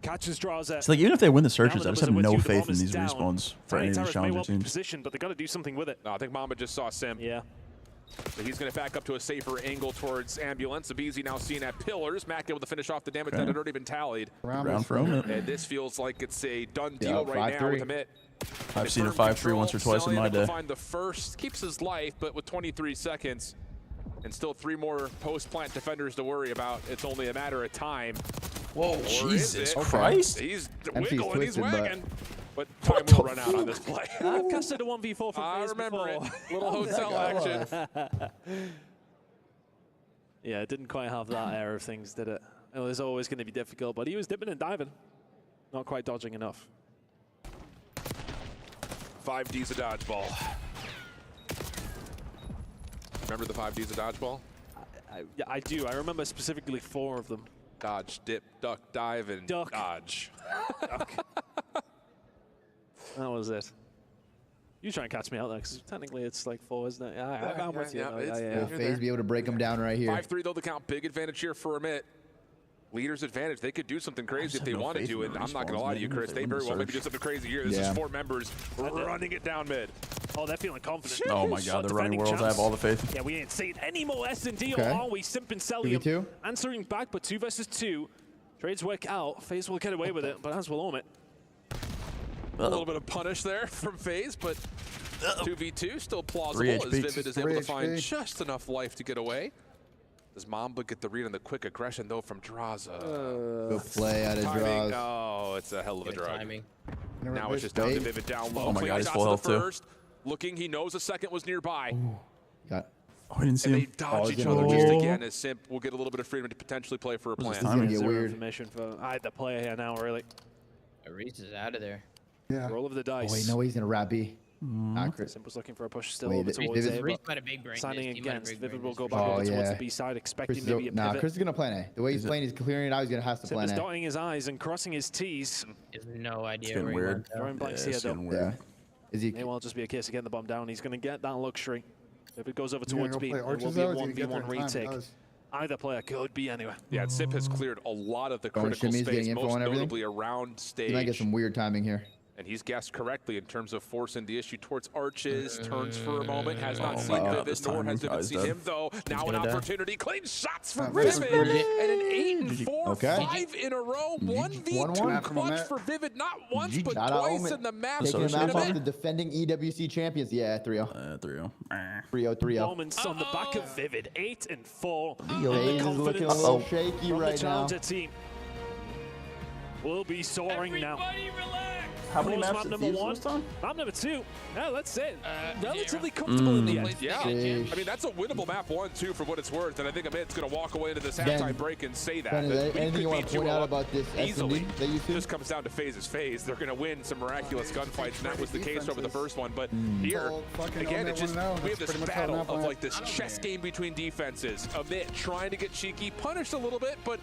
catches, draws it. It's like even if they win the searches, I just have no faith in these respawns for any of these challenger teams. Position, but they got to do something with it. No, I think Mamba just saw Sim. Yeah. So he's going to back up to a safer angle towards Ambulance. Abizi now seen at Pillars. Mac able to finish off the damage that had already been tallied. Round for Omit. And this feels like it's a done deal right now with Amit. I've seen a 5-3 once or twice in my day. Find the first, keeps his life, but with 23 seconds and still 3 more post-plant defenders to worry about, it's only a matter of time. Whoa, Jesus Christ. He's wiggling, he's wagging. But time will run out on this play. I've casted a 1v4 for FaZe I remember before. it. Little hotel action. Yeah, it didn't quite have that air of things, did it? It was always going to be difficult, but he was dipping and diving. Not quite dodging enough. 5D's a dodgeball. Remember the 5D's a dodgeball? Yeah, I do. I remember specifically 4 of them. Dodge, dip, duck, dive, and duck. Dodge. Duck. That was it. You try and catch me out there, because technically it's like 4, isn't it? I'm with you. Will FaZe be able to break them down right here? 5-3 though the count. Big advantage here for Amit. leader's advantage. They could do something crazy if they wanted to, and I'm not going to lie to you, Chris. They very well maybe do something crazy here. This is 4 members running it down mid. Oh, they're feeling confident. Oh my God, they're running worlds. I have all the faith. Yeah, we ain't seen any more S&D or are we simping Celium answering back, but 2 versus 2. Trades work out. FaZe will get away with it, but as will Omit. A little bit of punish there from FaZe, but 2v2 still plausible as Vivid is able to find just enough life to get away. Does Mamba get the read on the quick aggression, though, from Draza? Good play out of Draza. Oh, it's a hell of a drag. Timing. Now it's just down to Vivid down low. Oh my God, he's full health too. Looking, he knows a second was nearby. Oh, I didn't see him. They dodge each other just again as Simp will get a little bit of freedom to potentially play for a plan. This is gonna get weird. Information for either player here now, really. Reese is out of there. Yeah. Roll of the dice. Oh, wait, no, he's gonna wrap B. Simp was looking for a push still over towards A, but signing against, Vivid will go back over towards the B side, expecting maybe a pivot. Chris is gonna plan A. The way he's playing, he's clearing it out. He's gonna have to plan A. Simp is dotting his I's and crossing his T's. He has no idea where he went. Throwing blanks here, though. Yeah. May well just be a case of getting the bomb down. He's going to get that luxury. If it goes over towards B, it will Orchid be a 1v1 retake. Either player could be anywhere. Yeah, and Simp has cleared a lot of the critical space, most notably around stage. He might get some weird timing here. And he's guessed correctly in terms of forcing the issue towards Arches. Turns for a moment, has not seen Vivid, nor has Vivid seen him, though. Now an opportunity. Clean shots for Vivid. And an 8-4, 5 in a row. 1v2 clutch for Vivid. Not once, but twice in the map. Taking the map off the defending EWC champions. Yeah, 3-0. 3-0. 3-0. Moments on the back of Vivid. 8-4. FaZe is looking a little shaky right now. Team will be soaring now. How many maps map did number Thieves 1? lose on? Map number 2. Yeah, that's it. Relatively comfortable in the end. Yeah. I mean, that's a winnable map 1, too, for what it's worth. And I think Amit's going to walk away into this halftime break and say that. Anything you want to point out about this easily? That you see? Just comes down to FaZe's FaZe. They're going to win some miraculous gunfights, and that was the case over the first one. But here, again, it's just we have this battle of like this chess game between defenses. Amit trying to get cheeky, punished a little bit, but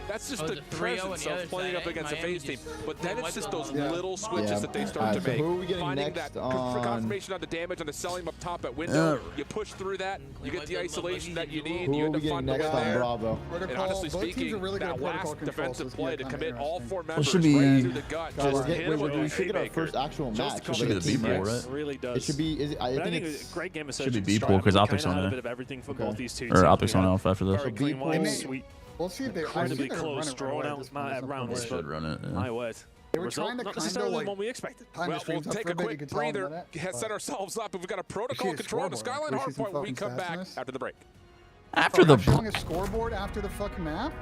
that's just the presence of playing up against a FaZe team. But then it's just those little switches that they start to make. Who are we getting finding next that confirmation on the damage on the selling up top at window. You push through that, you get the isolation that you need. You end up finding the win there. Bravo. And honestly speaking, that last defensive play to commit all 4 members should be, right through the gut. Just hit him with we a should get our haymaker. first actual match. Should be the B pool, right? It really does. It should be. I think it's a great game of should be B pool because Optic's on it. Or Optic's on Alpha after this. B pool, sweet. We'll see if they're incredibly close, drawn out rounds. They should run it. My word. They were trying to not kind necessarily of like the one we expected. Well, we'll take a quick breather, set ourselves up. We've got a protocol control on the Skyline Hardpoint when we come back after the break. After the scoreboard after the fucking map.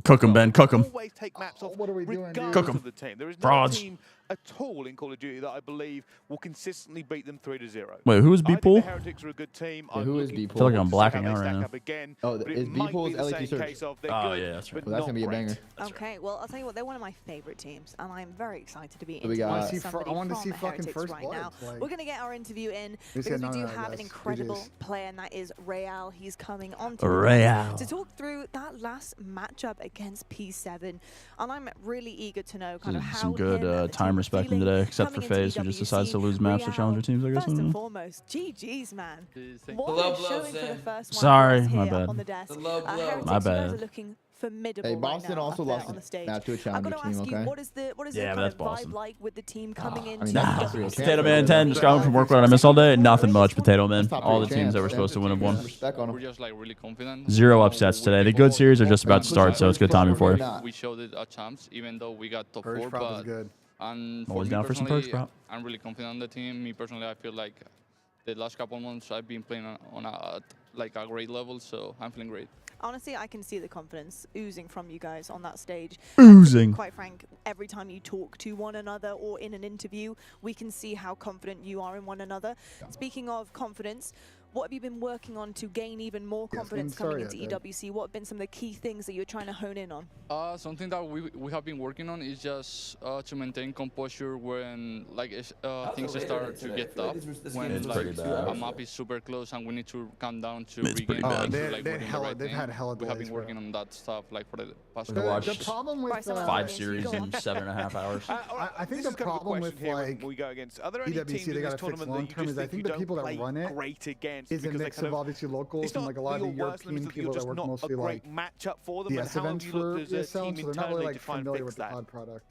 Cook him, Ben. Cook him. Always take maps off. What are we doing, dude? Cook him. The team. There is no Frauds. team at all in Call of Duty that I believe will consistently beat them 3-0. Wait, who is B pool? The Heretics are a good team. Yeah, who is B pool? I feel like I'm blacking out right now. Again, oh, is B pool's LET Search? Oh yeah, that's right. Well, that's gonna be a banger. Okay, well I'll tell you what, they're one of my favorite teams, and I'm very excited to be So we got. I want to see fucking Heretics first right blood. now. We're gonna get our interview in because we do have an incredible player, and that is Real. He's coming on to talk through that last matchup against P7, and I'm really eager to know kind of how some good time respecting today, except for FaZe, who just decides to lose maps to challenger teams, I guess. First and foremost, GG's, man. What is showing for the first one? Sorry, my bad. On the desk. My bad. Are looking formidable. Hey, Boston also lost on the stage. to a challenger team, okay? What is the kind of vibe like with the team coming in? Potato Man 10, just got home from work. What I missed all day? Nothing much, Potato Man. All the teams that were supposed to win have won. We're just like really confident. 0 upsets today. The good series are just about to start, so it's good timing for you. We showed it a chance, even though we got top 4, but good. And always down for some perks, bro. I'm really confident on the team. Me personally, I feel like the last couple months I've been playing on a great level, so I'm feeling great. Honestly, I can see the confidence oozing from you guys on that stage. Oozing. Quite frank, every time you talk to one another or in an interview, we can see how confident you are in one another. Yeah. Speaking of confidence, what have you been working on to gain even more confidence coming into EWC? What have been some of the key things that you're trying to hone in on? Something that we have been working on is just to maintain composure when things start to get tough. When a map is super close and we need to calm down to regain they've had hella we have been working on that stuff like for the past couple The problem with 5 series in 7.5 hours. I think the problem with like we go against other EWC, they got to fix long term is I think the people that run it great again is a mix of obviously locals and like a lot of the European people that work mostly like matchup for them. DS events for ESL, so they're not really like familiar with the COD product.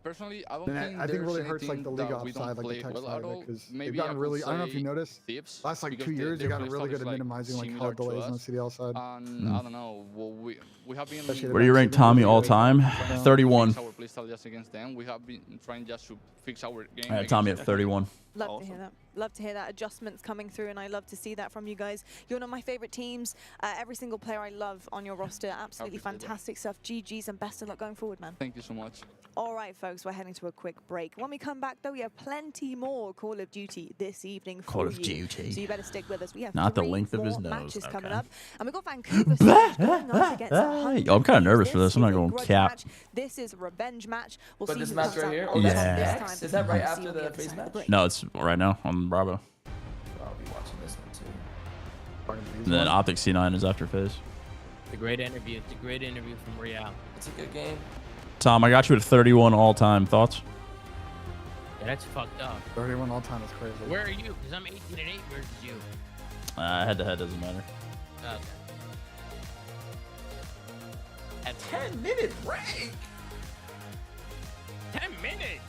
Personally, I don't think I think it really hurts like the league ops side, like the tech side, because they've gotten really. I don't know if you noticed. Last like 2 years, they got really good at minimizing like HUD delays on the CDL side. I don't know. We have been. Where do you rank Tommy all time? 31. Our playstyle just against them. We have been trying just to fix our game. I had Tommy at 31. Love to hear that. Love to hear that. Adjustments coming through, and I love to see that from you guys. You're one of my favorite teams. Every single player I love on your roster. Absolutely fantastic stuff. GG's and best of luck going forward, man. Thank you so much. All right, folks, we're heading to a quick break. When we come back, though, we have plenty more Call of Duty this evening for Call of Duty. So you better stick with us. We have not the 3 length of his more nose. matches Okay. coming up, and we've got Vancouver going up against 100. Yo, I'm kind of nervous for this. I'm not going to cap. Match. This is a revenge match. We'll But see this who match comes right out here? on Yeah. top this time. Is that right We'll see after you on the other FaZe side of the match? break. No, it's right now on Bravo. I'll be watching this one too. And then Optic C9 is after FaZe. It's a great interview. It's a great interview from Real. It's a good game. Tom, I got you at 31 all time. Thoughts? Yeah, that's fucked up. 31 all time is crazy. Where are you? Because I'm 18-8 versus you. Head to head doesn't matter. Okay. A 10-minute break. 10 minutes.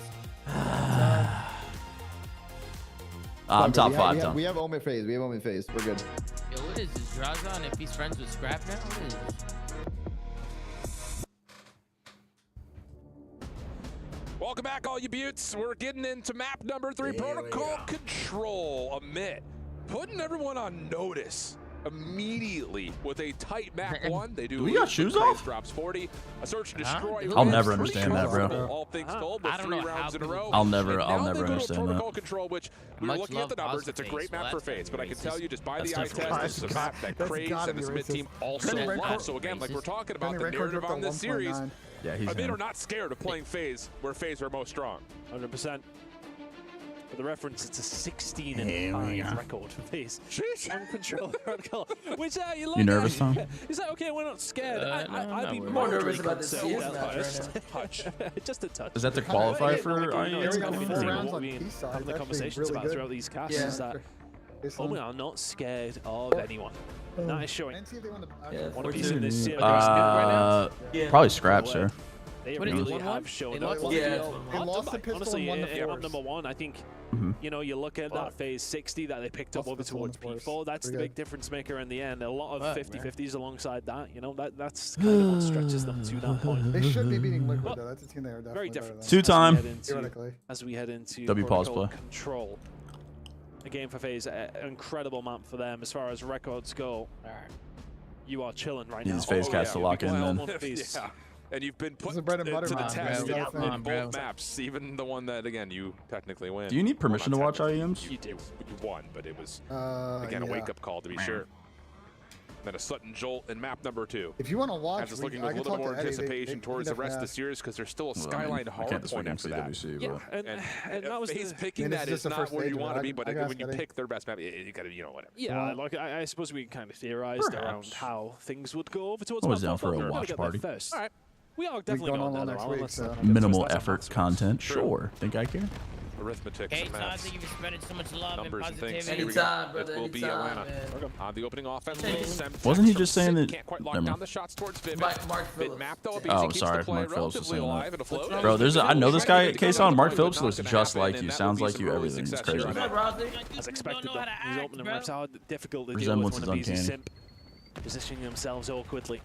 I'm top 5, Tom. We have Omen phase. We have Omen phase. We're good. Yo, what is this? Drazon, if he's friends with Scrap now? What is this? Welcome back, all you buttes. We're getting into map number 3, Protocol Control. Amit, putting everyone on notice immediately with a tight map 1. They do. We got shoes off? Drops 40. A search and destroy. I'll never understand that, bro. All things told, with 3 rounds in a row. I'll never Protocol understand that. Control, which we were looking at the numbers. It's a great map for FaZe, but I can tell you just by the eye test, this is a map that Craze and the Smith team also love. So again, like we're talking about the narrative on this series. Yeah, he's Amit are not scared of playing FaZe where FaZe are most strong. 100%. For the reference, it's a 16-5 record for FaZe. On Control Protocol. Which you like. You nervous, Tom? Is that okay? We're not scared. I'd be more nervous about this concerned, CS match honest. right Touch. Just a touch. Is that the qualifier for It's IEM? going to be the 4 thing rounds what on we P-side, have the that's conversations really about good. throughout these casts Yeah. is that we are not scared of anyone. That is showing. One of these in this series right now. Probably Scraps, sir. They What is it, really 1-1? have shown They up. lost They lost the pistol Honestly, and won the in force. number 1, I think, you know, you look at that FaZe 60 that they picked up over towards P4. That's the big difference maker in the end. A lot of 50-50s alongside that. You know, that's kind of what stretches them to that point. They should be beating Liquid though. That's a team they are Very definitely different. Two-time. Theoretically. As we head into W pause Protocol play. Control. A game for FaZe, an incredible map for them as far as records go. You are chilling right Need now. his FaZe cast to lock in, man. Yeah. And you've been put This is bread and butter to the map, test bro. in both maps, even the one that, again, you technically win. Do you need permission to watch IEMs? You do. You won, but it was, yeah. again, a wake-up call to be sure. Then a sudden jolt in map number 2. If you want to watch, As it's looking with a little more anticipation towards the rest of the series because there's still a Skyline hard point after that. CWC, but And that was FaZe the, picking that is not where you want to be, but I when you pick their best map, you gotta, you know, whatever. yeah, like I suppose we kind of theorized around how things would go over towards I was map down for 4, a but we're gonna watch get party. there first. All right. We are definitely going going on there. next though. week, Let's so- not- minimal that's a effort massive- content. True. Sure. Think I care? Arithmetic Hey, and so I maths. think you've spreaded so much love Numbers and and things. positivity. Here we go. Anytime, brother, It will be anytime, Atlanta. man. On the opening offense. Wasn't he just saying that- Can't quite lock Never down mind. the shots towards Vivid. Mark Phillips. Map though, Oh, keeps sorry, the play Mark Phillips was relatively saying that. alive and afloat. Bro, there's I know this guy, Kason. Mark Phillips looks Gonna just happen, like and you. that Sounds will be like you. some early Everything. It's success crazy. here on out. As expected, Don't know though. how to These act, opening bro. reps are difficult to deal with Resemblance when is a busy uncanny. simp positioning themselves awkwardly.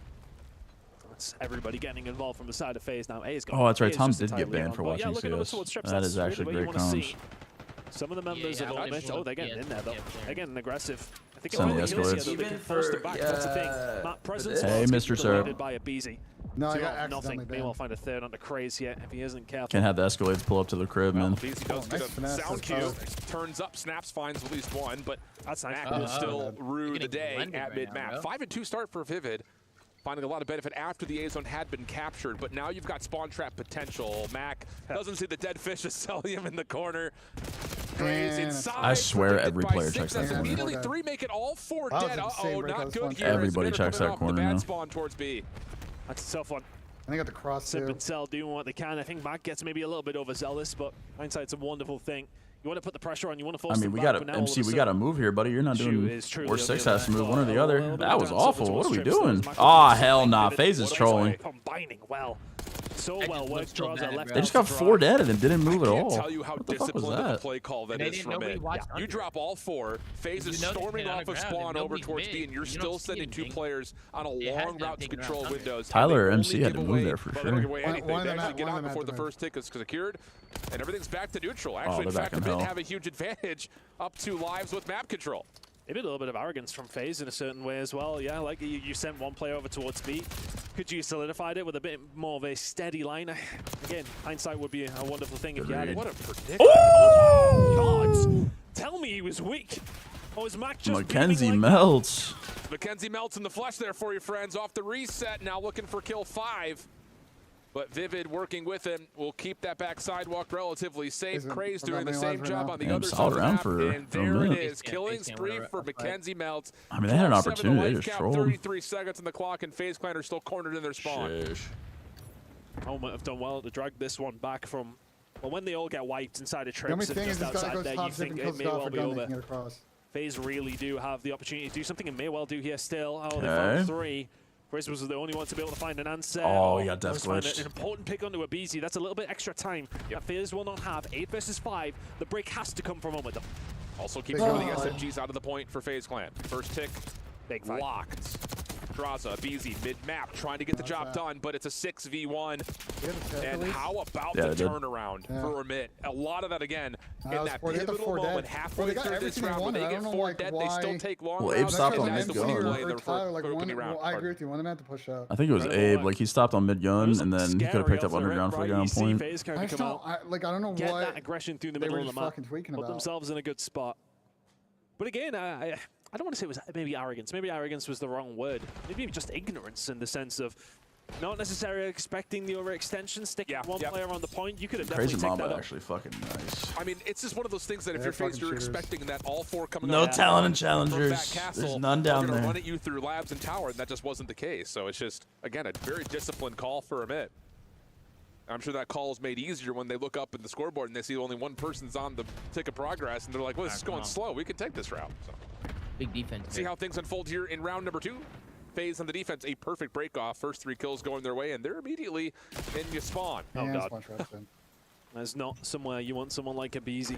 That's everybody getting involved from the side of FaZe now. A is gone. Oh, that's right. A is Tom just did get entirely banned gone. for But watching yeah, looking over CS. towards Strips, That that's is really actually the way you great wanna see. comms. Some of the members Yeah, of yeah, Optic, Optic, they're getting yeah, in there though. yeah, yeah. They're getting aggressive. I think Send all the the kills here, escalates. though, they can Even force for, the back. That's the thing. Map presence. Hey, is Mr. Sir. deleted by a BZ. No, I So got nothing. accidentally May well banned. find a third under Craze yet if he isn't careful. Can't have the escalades pull up to the crib, man. BZ does get nice a finesse, sound that's cue. power. Turns up, snaps, finds at least one, but That's nice. Mac will still rue You're the getting day blended at right mid-map. now, bro. 5-2 start for Vivid. Finding a lot of benefit after the A-zone had been captured, but now you've got spawn trap potential. Mac doesn't see the dead fish is selling him in the corner. Crazy inside. I swear protected every by player 6. checks that That's corner. immediately 3 make it all 4 That was dead. insane Uh-oh, break not on the good spawn here. trap. Everybody Spitter checks coming that off the corner bad now. spawn towards B. That's a tough one. I think I got the cross Simp too. and Cell doing what they can. I think Mac gets maybe a little bit overzealous, but hindsight's a wonderful thing. You want to put the pressure on. You want to force. I mean, we got to MC. We got to move here, buddy. You're not doing. Or6 has to move one or the other. That was awful. What are we doing? Ah, hell nah. FaZe is trolling. Combining well. So well worked. They just got 4 dead and didn't move at all. I can't tell you how what the fuck was disciplined of a that? play call that is from it. You drop all 4. FaZe is storming off of spawn over towards B, and you're still sending 2 players on a long route to control windows. Tyler or MC had to move there for sure. They actually get out before the first tick is secured, and everything's back to neutral. Actually, in fact, Mid have a huge advantage up 2 lives with map control. Maybe a little bit of arrogance from FaZe in a certain way as well. Yeah, like you sent 1 player over towards B. Could you solidified it with a bit more of a steady line? Again, hindsight would be a wonderful thing if you had it. What a prediction. Oh! God! Tell me he was weak. Or was Mac just Mackenzie melts. Mackenzie melts in the flesh there for you, friends. Off the reset, now looking for kill 5. But Vivid working with him will keep that back sidewalk relatively safe. Craze doing the same job on the other side of the map. And there it is. Killing spree for Mackenzie Melts. I mean, they had an opportunity. They just trolled. 33 seconds on the clock, and FaZe Clan are still cornered in their spawn. Might have done well to drag this one back from... Well, when they all get wiped inside of trips and just outside there, you think it may well be over. FaZe really do have the opportunity to do something, and may well do here still. Oh, they found 3. Chris was the only one to be able to find an answer. Oh, yeah, death glitched. An important pick onto Abizi. That's a little bit extra time that FaZe will not have. 8 versus 5. The break has to come from Omid. Also keeps some of the SMGs out of the point for FaZe Clan. First tick, big fight. Locked. Draza, Abizi, mid-map, trying to get the job done, but it's a 6v1. And how about the turnaround for Amit? A lot of that, again, in that pivotal moment, halfway through this round, when they get 4 dead, they still take long rounds. Abe stopped on mid-gun. I agree with you. One of them had to push up. I think it was Abe. Like, he stopped on mid-gun, and then he could have picked up underground for a down point. I don't know get what that aggression through the middle of the map. Put themselves in a good spot. But again, I don't want to say it was maybe arrogance. Maybe arrogance was the wrong word. Maybe just ignorance in the sense of not necessarily expecting the overextension, sticking one player on the point. You could have definitely taken that up. Actually fucking nice. I mean, it's just one of those things that if you're FaZe, you're expecting that all 4 coming no out talent and challengers. There's none down there. Run at you through labs and tower, and that just wasn't the case. So it's just, again, a very disciplined call for Amit. I'm sure that call is made easier when they look up at the scoreboard and they see only 1 person's on the tick of progress, and they're like, well, this is going slow. We can take this route. So. Big defense. See how things unfold here in round number 2. FaZe on the defense, a perfect break off. First 3 kills going their way, and they're immediately in your spawn. Oh, God. There's not somewhere you want someone like Abizi.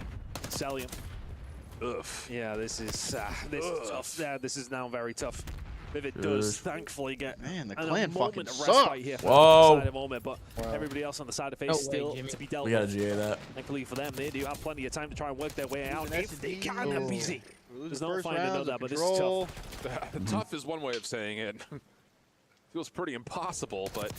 Salium. Ugh. Yeah, this is tough. Yeah, this is now very tough. Vivid does thankfully get the clan fucking sucks. Here Whoa. Side of Omid, but everybody else on the side of FaZe still to be dealt with. We gotta GA that. Thankfully for them, they do have plenty of time to try and work their way out. If they can, Abizi does not find another, but this is tough. Tough is one way of saying it. Feels pretty impossible, but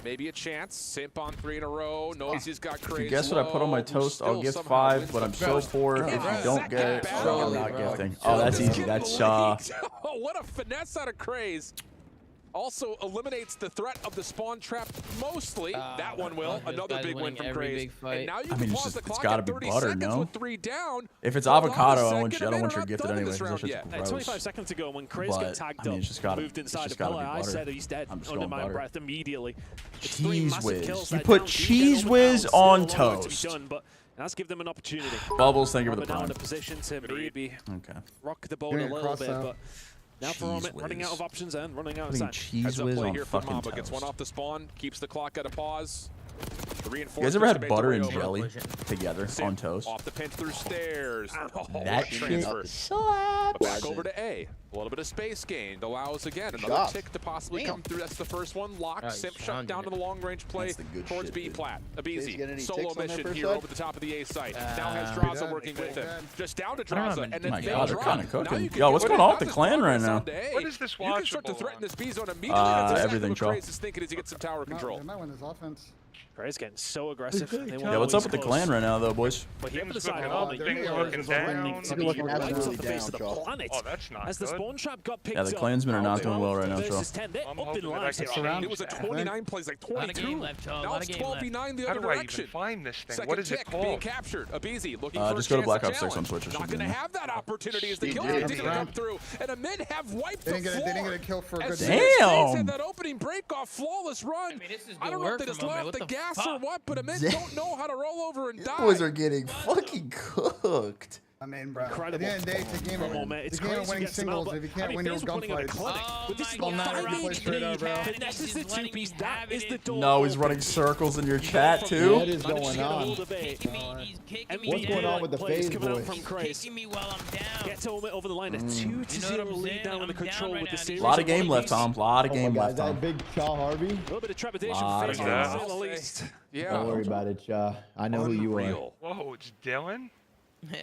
maybe a chance. Simp on 3 in a row. Knows he's got crazy. Guess what I put on my toast? I'll gift 5, but I'm so poor. If you don't get it, I'm not gifting. Oh, that's easy. That's Shaw. Oh, what a finesse out of Craze. Also eliminates the threat of the spawn trap mostly. That one will. Another big win from Craze. And now you can pause the clock at 30 seconds with 3 down. If it's avocado, I don't want your gifted anyway. 25 seconds ago when Craze got tagged up, moved inside the pillar, I said he's dead under my breath immediately. Cheese whiz. You put cheese whiz on toast. Let's give them an opportunity. Bubbles, thank you for the prime. prime. In a position to maybe rock the boat a little bit, but now for Omid, running out of options and running out of time. Cheese whiz on fucking toast. Gets one off the spawn, keeps the clock at a pause. You guys ever had butter and jelly together on toast? Off the pinch through stairs. That transfer. Shit. Back over to A. A little bit of space gained allows again another tick to possibly come through. That's the first one. Locked. Simp shut down to the long range play towards B plat. Abizi solo mission here over the top of the A site. Now has Draza working with him. Just down to Draza and then they're kind of cooking. Yo, what's going on with the clan right now? What is this watchable? You can start to threaten this B zone immediately. Everything, Charles. Craze is thinking as he gets some tower control. They might win this offense. Craze getting so aggressive. Yeah, what's up with the clan right now, though, boys? But he things looking down. Oh, that's not As the spawn trap got picked yeah, the clansmen are not doing well right now, Charles. It was a 29 plays like 22. Now it's 12v9 the other direction. Find this thing. Second What is it tick called? being captured. Abizi looking for just go to Black Ops 6 on Twitch or Not something. going to have that opportunity as the kill didn't come through. And Amit have wiped the floor. They didn't get a kill for a good Damn! That opening break off, flawless run. I mean, this is I don't know if they just left. They gas or what, but Amit don't know how to roll over and die. Boys are getting fucking cooked. I mean, bro. Incredible. At the end of the day, it's a game of winning singles. If you can't win your gunfights. But this is this is the two piece. That is the door. No, he's running circles in your chat too. What is going on? What's going on with the FaZe boys? Kicking me while I'm down. Get to Omit over the line. A 2-0 lead down in the control with the series. A lot of game left, Tom. A lot of game left, Tom. That big Chaw Harvey. A little bit of trepidation for FaZe, at the least. Yeah. Don't worry about it, Chaw. I know who you are. Whoa, it's Dylan?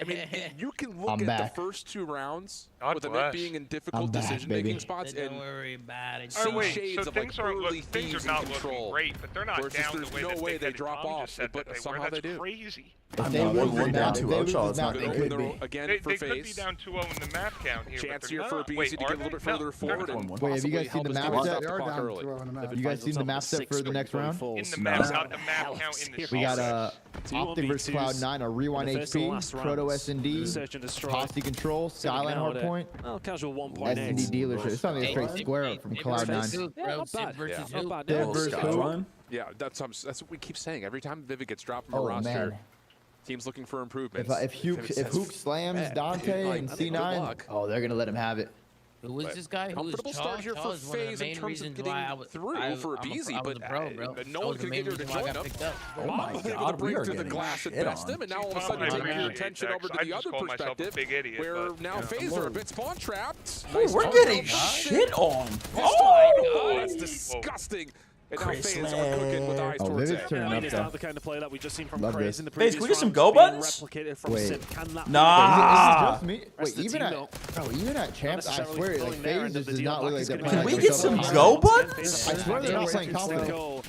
I mean, you can look at the first 2 rounds with Amit being in difficult decision-making spots and don't worry about it. see shades of like early things Thieves are not in control. looking great, but they're not versus down there's the way no that way they drop off, but somehow they do. Crazy. I mean, 1-2 Ocho. It's not Good good. opener again for They could be FaZe. down 2-0 in the map count here. Chance here for BZ to get a little bit further forward and Wait, have you guys seen the map set? early. You guys seen the map set for the next round? In the map, not the map count in the We got Optic versus Cloud9, a Rewind HP, Proto S&D, Posse Control, Skyline Hardpoint, S&D Dealership. It's not even a straight square up from Cloud9. Yeah, that's what we keep saying. Every time Vivid gets dropped from a roster, teams looking for improvements. If Hook slams Dante and C9, oh, they're gonna let him have it. Who is this guy? Comfortable start here for FaZe in terms of getting through for BZ, but no one can get here to join him. Oh my God, we are through the getting glass and shit best on. him, and now all of a sudden turn your attention over to the other perspective, where now FaZe are a bit spawn trapped. We're getting shit on. Oh, that's disgusting. And now FaZe are cooking with eyes towards it. It's not the kind of play that we just seen from Craze in the FaZe, previous can we get some rounds go being buttons? replicated from Wait. Sip. Can that Nah. Wait, even at Champs, I swear, like FaZe does not look like they're playing. Can we get some go buttons? I swear they're not playing confident.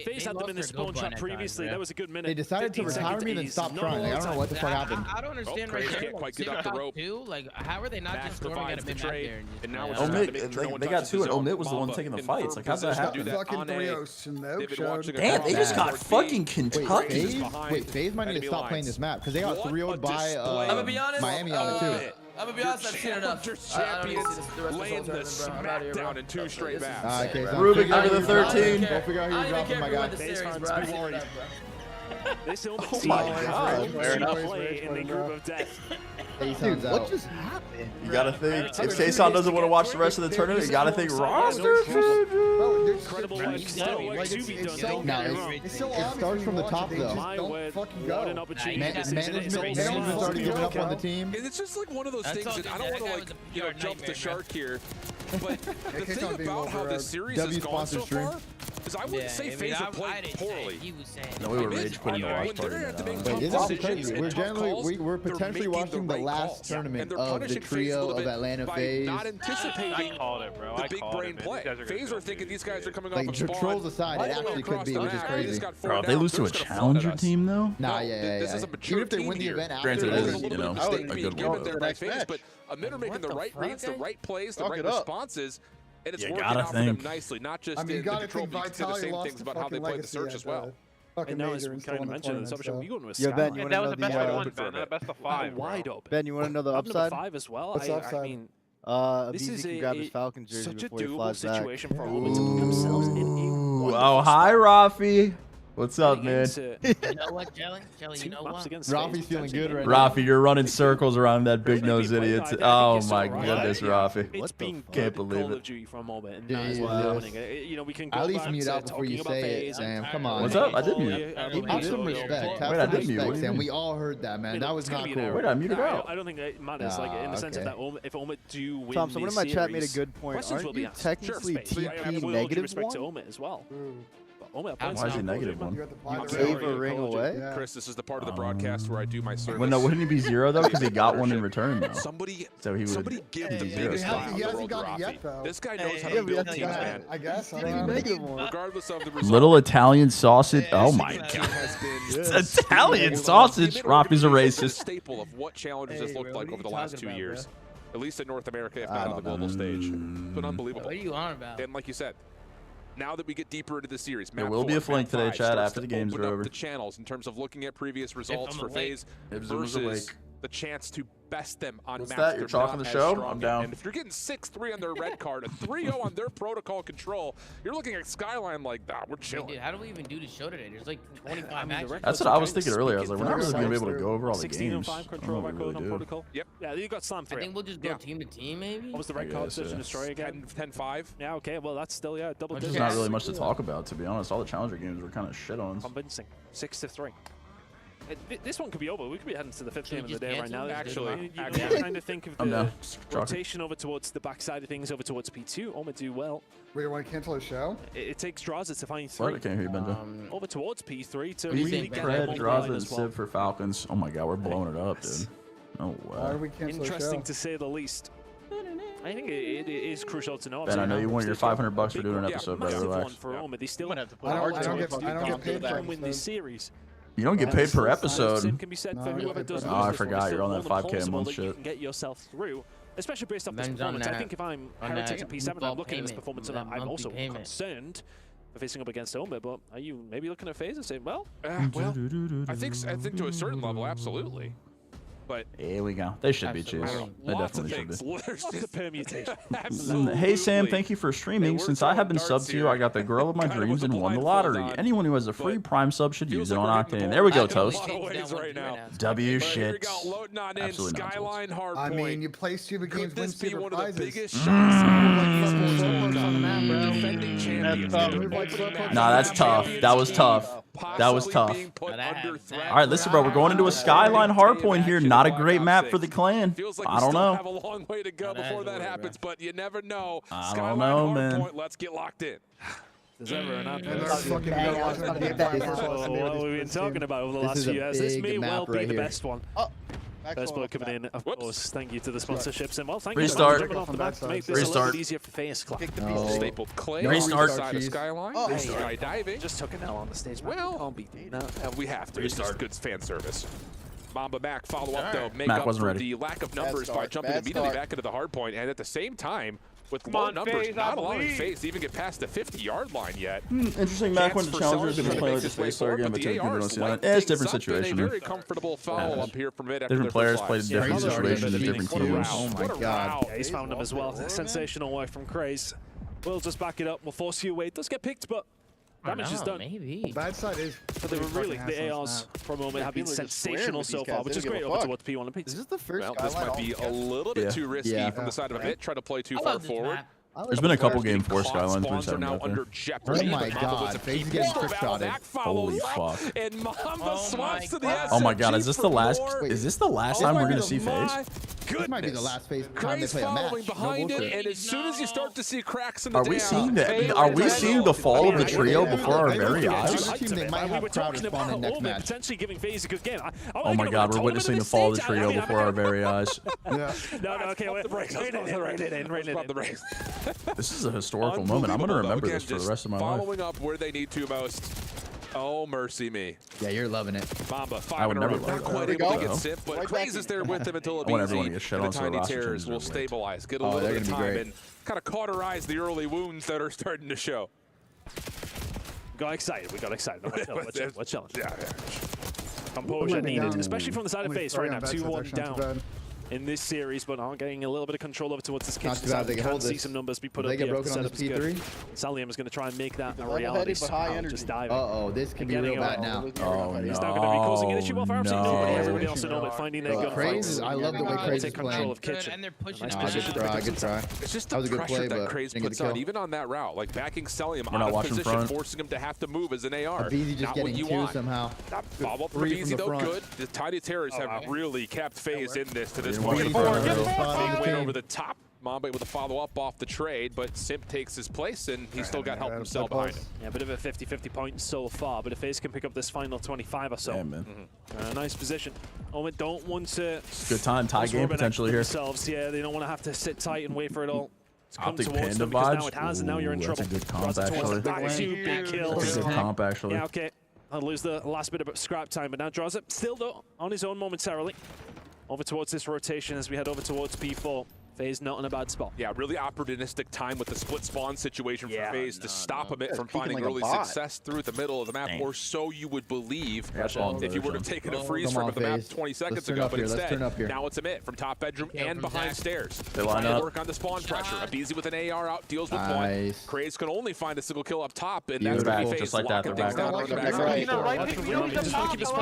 FaZe had them in the spawn trap previously. That was a good minute. They decided to retire me and then stop trying. Like, I don't know what the fuck happened. I don't understand right there. Can't quite get up the rope. Like, how are they not just storming at a mid there? And now it's Omit, they got 2 and Omit was the one taking the fights. Like, how's that happen? Fucking 3-0 in the Oak Show. Damn, they just got fucking Kentucky. Wait, FaZe might need to stop playing this map because they got 3-0'd by Miami on it too. I'm gonna be honest, I've seen enough. Champions laying the smackdown in 2 straight maps. Okay, Rubik under the 13. Go figure out who you're dropping, my guy. Oh my God. Play in the group of death. Dude, what just happened? You gotta think, if Tayson doesn't want to watch the rest of the tournament, you gotta think roster. Incredible like stoic to be done. No, it starts from the top though. Don't fucking go. Management's already given up on the team. It's just like one of those things that I don't want to like, jump the shark here. But the thing about how this series has gone so far is I wouldn't say FaZe are playing poorly. No, we were rage quitting the watch party. Wait, this is crazy. We're potentially watching the last tournament of the trio of Atlanta FaZe. Not anticipating the big brain play. FaZe are thinking these guys are coming off of spawn. Trolls aside, it actually could be, which is crazy. Bro, if they lose to a challenger team though? Nah, yeah. Even if they win the event after, granted, it is, you know, a good one. But Amit are making the right reads, the right plays, the right responses. And it's working gotta out for them think. nicely, not just I mean, in the control, but you can say the same things about how they play the search as well. And now, as we kind of mentioned, the subject we go into a Yeah, Ben, Skyline. you want That to was know the best of one, the Ben. Best of 5. Wide open. Ben, you want to know the upside? 5 as well. What's I upside? mean, this is can grab his Falcons jersey such a before he doable flies back. situation for Omen to put themselves in a Ooh, oh, hi, Rafi. What's up, man? You know what, Jelly? Jelly, you know what? Rafi's feeling good right now. Rafi, you're running circles around that big nose idiot. Oh my goodness, Rafi. It's been Can't believe Call it. of Duty for a moment, and that is what's happening. You know, we can go At least back mute to out before you talking about say it, FaZe. Sam. Come on. What's up? I did mute. Have some respect. Have Wait, I some did mute. What respect, do you Sam. mean? We all heard that, man. That was not cool. Wait, I muted out. I don't think that matters, like in the sense of that if Omen do win Tom, someone in my chat made a series, good point. questions will Aren't be you asked. technically TP negative respect to one? Omen as well. Why is he negative one? Gave a ring away? Chris, this is the part of the broadcast where I do my service. Well, no, wouldn't he be 0 though? Because he got one in return though. Somebody be give the 0 biggest spot. guy on the world, Rafi. This guy knows how Yeah, to build but teams, man. I guess. Regardless of the result. Little Italian sausage. Oh my This team god. has been It's Italian sausage. Rafi's a a racist. staple of what challenges has looked like over the last 2 years. At least in North America, if not on the global stage. It's been unbelievable. What are you on about? And like you said, now that we get deeper into the series, There map will be 4, a flank map today, 5 chat, starts after the to games open are up over. the channels in terms of looking at previous results I'm for awake. FaZe Ibs was awake. versus the chance to best them on What's maps. that? You're chalking the show? I'm down. And if you're getting 6-3 on their red card, a 3-0 on their protocol control, you're looking at Skyline like, we're chilling. Dude, how do we even do the show today? There's like 25 matches. That's what I was thinking earlier. I was like, we're not really going to be able to go over all the 16 and games. 5 control by code on protocol. Yep. Yeah, you got Slam 3. I think we'll just go team to team, maybe. What was the red card search and destroy again? 10-5. Yeah, okay. Well, that's still, double digits. There's not really much to talk about, to be honest. All the Challenger games were kind of shit-ons. Convincing. 6-3. This one could be over. We could be heading to the 5th game of the day right now. Actually, I'm trying to think of the rotation over towards the backside of things, over towards P2. Oma do well. Wait, you want to cancel the show? It takes Draza to find 3. What? I can't hear you, Benja. Over towards P3 to We really think get Cred, them Draza, online and as well. Civ for Falcons. Oh my god, we're blowing it up, dude. No Why are way. we canceling the show? Interesting to say the least. I think it is crucial to know. Ben, I know you want your $500 for doing an episode, brother. Relax. For Oma. They still have to put I don't get paid for win this series. You don't get paid per episode. Can be set for whoever does Oh, I forgot. You're on that 5K a month shit. You can get yourself through, especially based off this performance. I think if I'm Heretics and P7, I'm looking at this performance and I'm also concerned for facing up against Oma. But are you maybe looking at FaZe and saying, well, I think to a certain level, absolutely. But here we go. They should be cheese. They definitely should be. There's just a permutation. Hey Sam, thank you for streaming. Since I have been subbed to you, I got the girl of my dreams and won the lottery. Anyone who has a free Prime sub should use it on Octane. There we go, Toast. W shit. Absolutely not, Toast. I mean, you play stupid games, win stupid prizes. Nah, that's tough. That was tough. That was tough. All right, listen, bro. We're going into a Skyline hardpoint here. Not a great map for the clan. I don't know. Have a long way to go before that happens, but you never know. I don't know, man. Let's get locked in. There's ever an what we've been talking about over the last few years. This may well be the best one. Best blow coming in, of course. Thank you to the sponsorships. And well, thank you for jumping off the back to make this a little bit easier for FaZe. Stapled clay. Restart. Side of Skyline. Skydiving. Just took an L on the stage. Well, we have to. It's just good fan service. Mamba Mac follow up though, make Mac up wasn't for ready. the lack of numbers by jumping immediately back into the hard point, and at the same time, with low numbers, not allowing FaZe to even get past the 50-yard line yet. Interesting. Mac went to Challenger. Going to play like this FaZe player again, but two people don't see that. It's a different situation. Very comfortable follow up here from mid. Different players played in different situations and different teams. Oh my god. Yeah, he's found them as well. Sensational work from Craze. We'll just back it up. We'll force you away. It does get picked, but damage is done. Maybe. Bad side is. But they were really, the ARs for a moment have been sensational so far, which is great over towards P1 and P2. Is this the first This might be a little bit too risky from the side of a bit. Try to play too far forward. There's been a couple game 4 Skyline 3-7 now out there. under jeopardy. Oh my god, FaZe getting trick-shotted. Holy fuck. And Mamba swaps to the Oh my god, is this the last time we're gonna see FaZe? This might be the last FaZe time they play a match. Behind it, and as soon as you start to see cracks in the Are we seeing the fall of the trio before our very eyes? They might have crowd spawn in next match. Potentially giving FaZe a good game. Oh my god, we're witnessing the fall of the trio before our very eyes. No, okay, wait. This is a historical moment. I'm going to remember this for the rest of my life. Following up where they need to most. Oh, mercy me. Yeah, you're loving it. Mamba, 5 in a row. Not quite able to get Sip, but Craze is there with him until it I want everyone easy. to get shit The on so Tiny roster Terrors changes will are great. stabilize, get a little bit of time, and kind of cauterize the early wounds that are starting to show. Got excited. We got excited. We're chilling. Yeah. Composure needed, especially from the side of FaZe right now. 2-1 down in this series, but are getting a little bit of control over towards this kitchen side. We can see some numbers be put up here. Broken on this P3? Salium is going to try and make that a reality. Just diving. Uh-oh, this could be real bad now. Oh, no. He's now going to be causing an issue well for absolutely nobody. Everybody else in Orbit finding their gunfights. I love the way Craze is control playing. of kitchen. And they're pushing Good try. It's just the pressure that Craze puts on, even on that route, like backing Celium out of position, forcing him to have to move as an AR. FaZe just getting two somehow. Follow up from FaZe though, good. The Tiny Terrors have really kept FaZe in this to this point. Went over the top. Mamba with a follow-up off the trade, but Simp takes his place, and he's still got help himself behind him. Yeah, a bit of a 50-50 point so far, but if FaZe can pick up this final 25 or so. Yeah, man. Nice position. Omen don't want to... Good time, tie game potentially here. Yeah, they don't want to have to sit tight and wait for it all to come Optic towards them, because now it has, and now you're in trouble. That's a good comp, actually. Two big kills. That's a good comp, actually. Yeah, okay. I'll lose the last bit of scrap time, but now draws it. Still, though, on his own momentarily. Over towards this rotation as we head over towards P4. FaZe not in a bad spot. Yeah, really opportunistic time with the split spawn situation for FaZe to stop him from finding early success through the middle of the map, or so you would believe if you were to take a freeze from the map 20 seconds ago. But instead, now it's a mid from top bedroom and behind stairs. They line up. Work on the spawn pressure. Abizi with an AR out deals with one. Craze can only find a single kill up top, and that's going to be FaZe locking things down on the back right.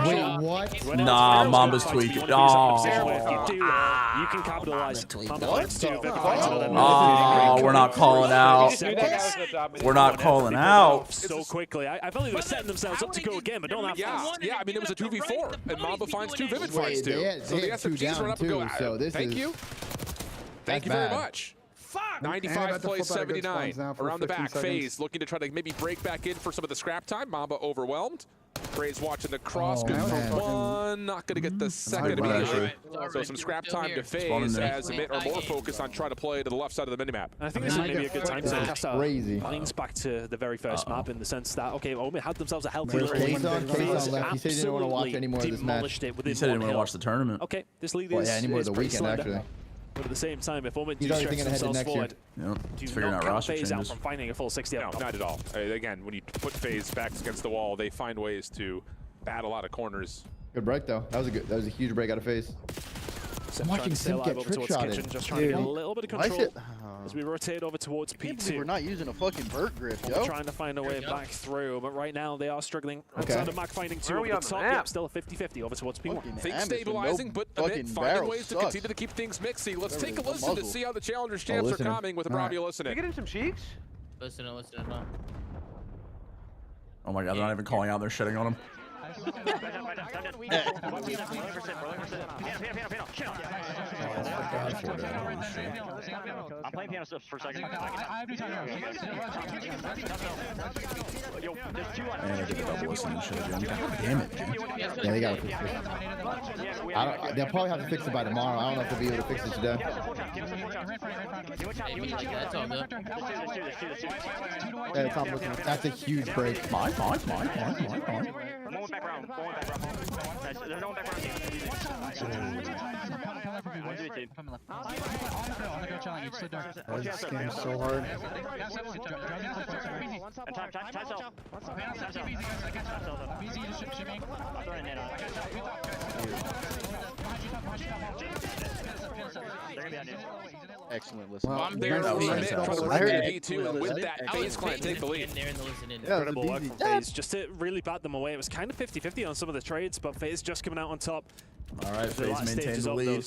Wait, what? Nah, Mamba's tweaking. Oh, You can capitalize. oh, we're not calling out. We're not calling out. So quickly. I felt like they were setting themselves up to go again, but don't have Yeah, I mean, it was a 2v4, and Mamba finds 2 Vivid fights, too. So the SMGs run up and go, thank you. Thank you very much. 95 plays 79. Around the back, FaZe looking to try to maybe break back in for some of the scrap time. Mamba overwhelmed. Craze watching the cross, good for one. Not going to get the second immediately. So some scrap time to FaZe as a bit or more focused on trying to play to the left side of the minimap. I think this is maybe a good time to cast our minds back to the very first map in the sense that, okay, Omi had themselves a healthy little lead. He said he didn't want to watch any more of this match. He said he didn't want to watch the tournament. Okay, this lead is any more of the weekend, actually. But at the same time, if Omen do stretch themselves forward, do not count FaZe out from finding a full 60. No, not at all. Again, when you put FaZe backs against the wall, they find ways to battle out of corners. Good break though. That was a huge break out of FaZe. I'm watching Simp get trick shotted. Just trying to get a little bit of control as we rotate over towards P2. We're not using a fucking vert grip, yo. Trying to find a way back through, but right now they are struggling. Outside of Mac finding 2 over the top, yep, still a 50-50 over towards P1. Think stabilizing, but a bit finding ways to continue to keep things mixy. Let's take a listen to see how the Challengers champs are coming with a Bravia listening. You getting some cheeks? Listening. Oh my god, they're not even calling out, they're shitting on him. I'm playing piano stuff for a second. Yo, there's 2 on. Damn it. Yeah, they got to fix it. They'll probably have to fix it by tomorrow. I don't know if they'll be able to fix it today. That's a huge break. Mine. Going back around. There's no one back This game's so hard. Excellent listen. I'm there to admit, I heard P2 and with that FaZe clan take the lead. Incredible work from FaZe just to really bat them away. It was kind of 50-50 on some of the trades, but FaZe just coming out on top. All right, FaZe maintains the lead.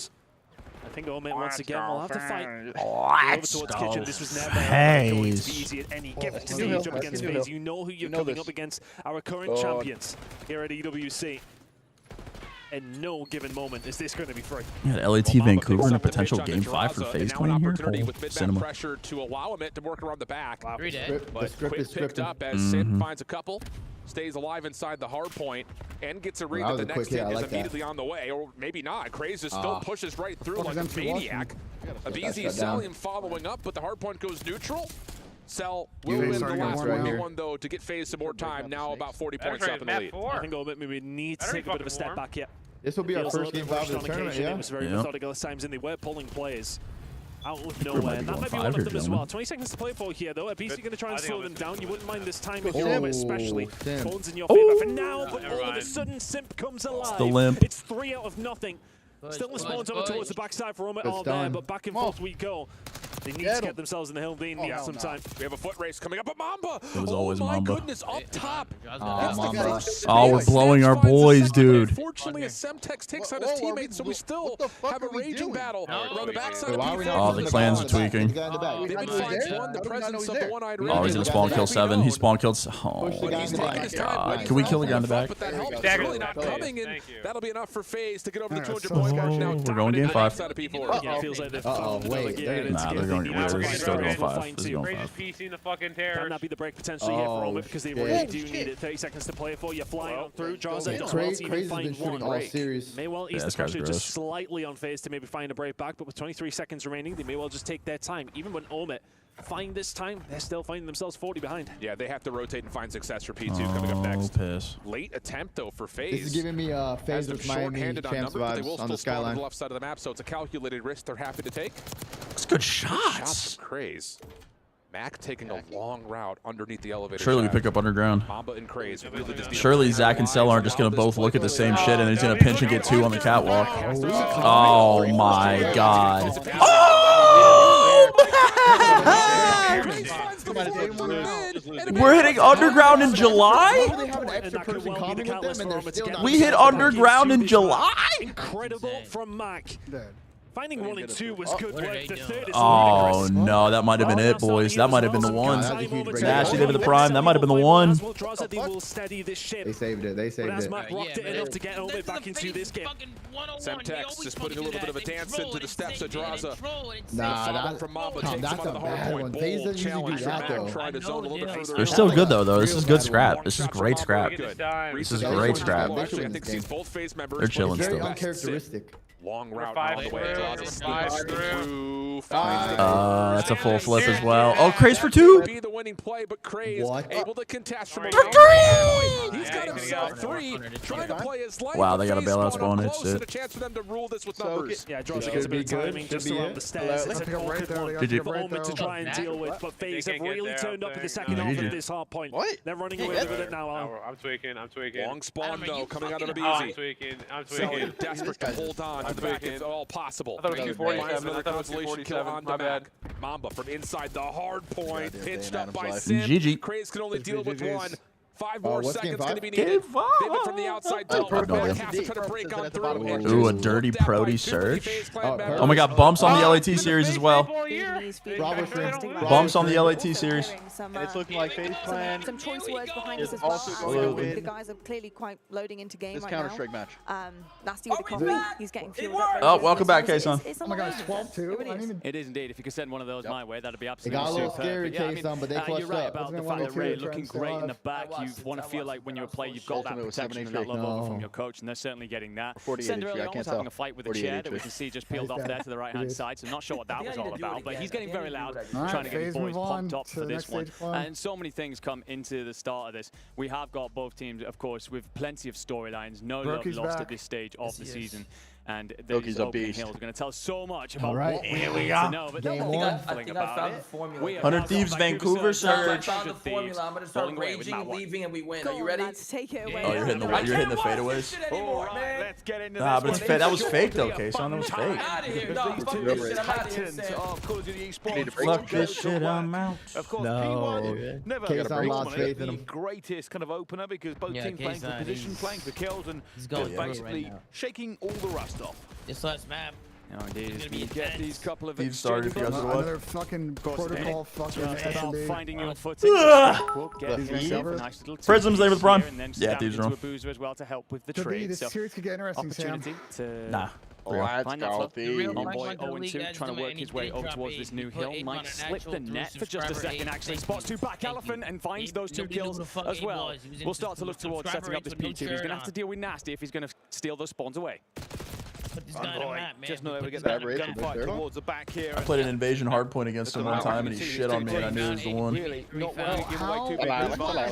I think Omen once again will have to fight over towards Kitchen. This was never going to be easy at any given stage up against FaZe. You know who you're coming up against. Our current champions here at EWC. And no given moment is this going to be free. Yeah, LAT Vancouver in a potential game 5 for FaZe playing here. Cinema. Pressure to allow him to work around the back. The script is picked up as Sid finds a couple, stays alive inside the hard point, and gets a read that the next hit is immediately on the way, or maybe not. Craze just still pushes right through like a maniac. Abizi is Stallion following up, but the hard point goes neutral. Cell will win the last 1v1 though to get FaZe some more time. Now about 40 points up in the lead. I think maybe need to take a bit of a step back here. This will be our first game of the tournament, yeah? It was very methodical at times, and they were pulling plays out of nowhere. And that might be one of them as well. 20 seconds to play for here, though. Abizi going to try and slow them down. You wouldn't mind this time if you're especially. Phone's in your favor for now, but all of a sudden, Simp comes alive. It's the limp. It's 3 out of nothing. Still the spawns over towards the backside for Omen all there, but back and forth we go. They need to get themselves in the hill. They need some time. We have a foot race coming up, but Mamba! It was always Mamba. Oh my goodness, up top! Oh, we're blowing our boys, dude. Fortunately, a Semtex takes out his teammates, so we still have a raging battle around the backside of P4. Oh, the clans are tweaking. Vivid finds one, the presence of the one-eyed Oh, he's gonna spawn kill 7. He spawn killed. Oh my god. Can we kill the guy in the back? But that helps. It's really not coming, and that'll be enough for FaZe to get over the 200-point mark now. We're going game 5. Wait. Nah, they're going. We're still going 5. This is going 5. PC in the fucking terror. Can that be the break potentially here for Omen because they really do need it. 30 seconds to play for. You're flying on through. Draws it. Crazy has been shooting all series. May well ease the pressure just slightly on FaZe to maybe find a break back, but with 23 seconds remaining, they may well just take their time. Even when Omen find this time, they're still finding themselves 40 behind. Yeah, they have to rotate and find success for P2 coming up next. Piss. Late attempt though for FaZe. This is giving me FaZe with Miami champs vibes on the skyline. The left side of the map, so it's a calculated risk they're happy to take. good shots. Craze. Mac taking a long route underneath the elevator. Surely we pick up underground. Mamba and Craze really just Surely Zach and Cell aren't just going to both look at the same shit and then he's going to pinch and get 2 on the catwalk. Oh my god. Oh! We're hitting underground in July? We hit underground in July? Incredible from Mac. Finding 1 and 2 was good work. The third is Oh no, that might have been it, boys. That might have been the one. Nasty David the Prime. That might have been the one. They saved it. They saved it. Mac rocked it enough to get over back into this game. Semtex just putting a little bit of a dance into the steps of Draza. Nah, that's a bad one. FaZe doesn't usually do that though. They're still good though. This is good scrap. This is great scrap. This is great scrap. They're chilling Very still. uncharacteristic. Long route all the way. That's a full flip as well. Oh, Craze for 2. Be the winning play, but Craze able to contest from He's got himself 3. Trying to play his life. Wow, they got a bailout spawn. It's a chance for them to rule this with numbers. Yeah, Draza gets a bit of timing just around the stairs. It's an awkward one at the moment to try and deal with, but FaZe have really turned up in the second half of this hard point. They're running away with it now. I'm tweaking. Long spawn though, coming out of the BZ. I'm tweaking. Desperate to hold on to the back if at all possible. I thought it was 247. I thought it was 247. My bad. Mamba from inside the hard point, pitched up by Sim. GG. Craze can only deal with 1. 5 more seconds going to be Game needed. 5. Pivot from the outside double. Has to try to break on through. Ooh, a dirty Prody surge. Oh my god, bumps on the LAT series as well. Bumps on the LAT series. And it's looking like FaZe plan some choice words behind us is as well. also going with The guys are clearly quite loading into game this right Counter-Strike now. match. Nasty with the coffee. He's getting fueled up. Oh, welcome back, Kason. Oh my god, it's 12-2. It is indeed. If you could send one of those my way, that'd be It absolutely got a little superb. scary, But yeah, Kason, but they clutched you're right up. about the fact that Ray looking great in the back. You want to feel like when you're a player, you've got that protection and that love over from your coach, and they're certainly getting that. Sender earlier on was having a fight with a chair that we can see just peeled off there to the right-hand side, so not sure what that was all about, but he's getting very loud, trying to get his boys pumped up for this one. And so many things come into the start of this. We have got both teams, of course, with plenty of storylines, no love lost at this stage of the season. And these opening hills are going to tell us so much about what we need to know. But I think I found the formula. 100 Thieves, Vancouver surge. I found the formula. I'm going to start raging, leaving, and we win. Are you ready? Take it away. Oh, you're hitting the fadeaways. Let's get into Nah, but it's that was fake though, Kason. That was fake. Out of here. No, fuck this shit. I'm out of here, Sam. Fuck this shit, I'm out. Of course, No. P1 never Kason lost faith in the him. greatest kind of opener because both teams playing for position, playing for kills, and just basically shaking all the rust off. Just let's map. No, indeed. You get these couple of Thieves started for us. Another fucking protocol fucking S&D. Finding your footing. Prism's there with Prime. Yeah, Thieves are on. Boozer as well to help with the Could be, trade. this series could get interesting, Sam. Opportunity to Nah. find that flow. Homeboy 0-2, trying to work his way over towards this new hill. Might slip the net for just a second, actually. Spots 2 back Elephant and finds those 2 kills as well. We'll start to look towards setting up this P2. He's going to have to deal with Nasty if he's going to steal those spawns away. Just not able to get that gunfight towards the back here. I played an invasion hardpoint against him one time and he shit on me and I knew he was the one. Really not willing to give away too big.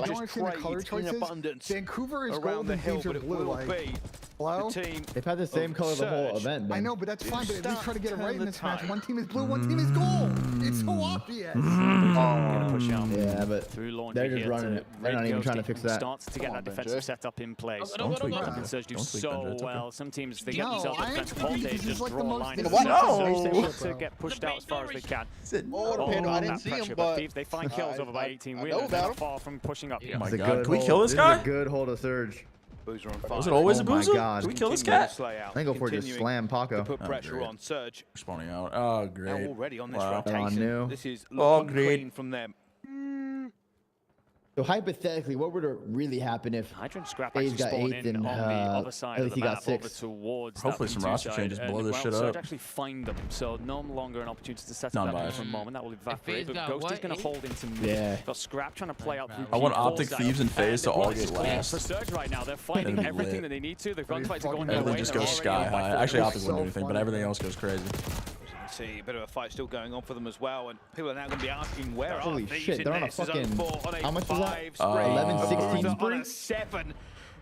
Just trade in abundance. Vancouver is around gold the and hill, Thieves are but it blue. will Like, be hello? the team. They've had the same color the whole event, man. I know, but that's fine. But at least try to get it right in this match. One team is blue, one team is gold. It's so obvious. Gonna push out. Yeah, but through they're just running it. They're not even trying to fix that. Starts to get that defensive setup in place. Surge do so well. Some teams they get No, themselves I defensive ain't voltage, this is just like draw the a most line. No. To get pushed out as far as they can. I didn't see him, but Thieves, they find kills over by 18 I know wheelers. about him. Far from pushing up. Oh my god, can we kill this guy? Good hold of Surge. Boozer on fire. Was it always a Oh my boozer? God. Can we kill this cat? I think go for just slam Paco. Put pressure on Surge. Spawning out. Oh, great. Now already on this Wow. rotation. new. This is Oh, looking great. clean from them. So hypothetically, what would really happen if Hydra and Scrap FaZe actually got spawn 8th in and on the other side at of least the he got map over 6? towards Hopefully that some P2 roster side, changes blow and, this well, shit Surge up. actually find them, so no longer an opportunity to set up that Non-biased. for a moment. That will evaporate, FaZe but got Ghost is what, going to 8? hold into mid. Yeah. Got Scrap trying to play out through I want P4 Optic, side. Thieves, and FaZe to all And get the work is last. for Surge right now. They're That'd finding be everything lit. that they need to. The gunfights are going Everything their way. just They're goes already sky on by high. 4. Actually, Optic wouldn't do anything, but everything else goes crazy. See a bit of a fight still going on for them as well, and people are now going to be asking where Holy are Thieves shit, in they're on a this? There's fucking- on a how much is that? 5 spree. 11-16 on a spree? 7.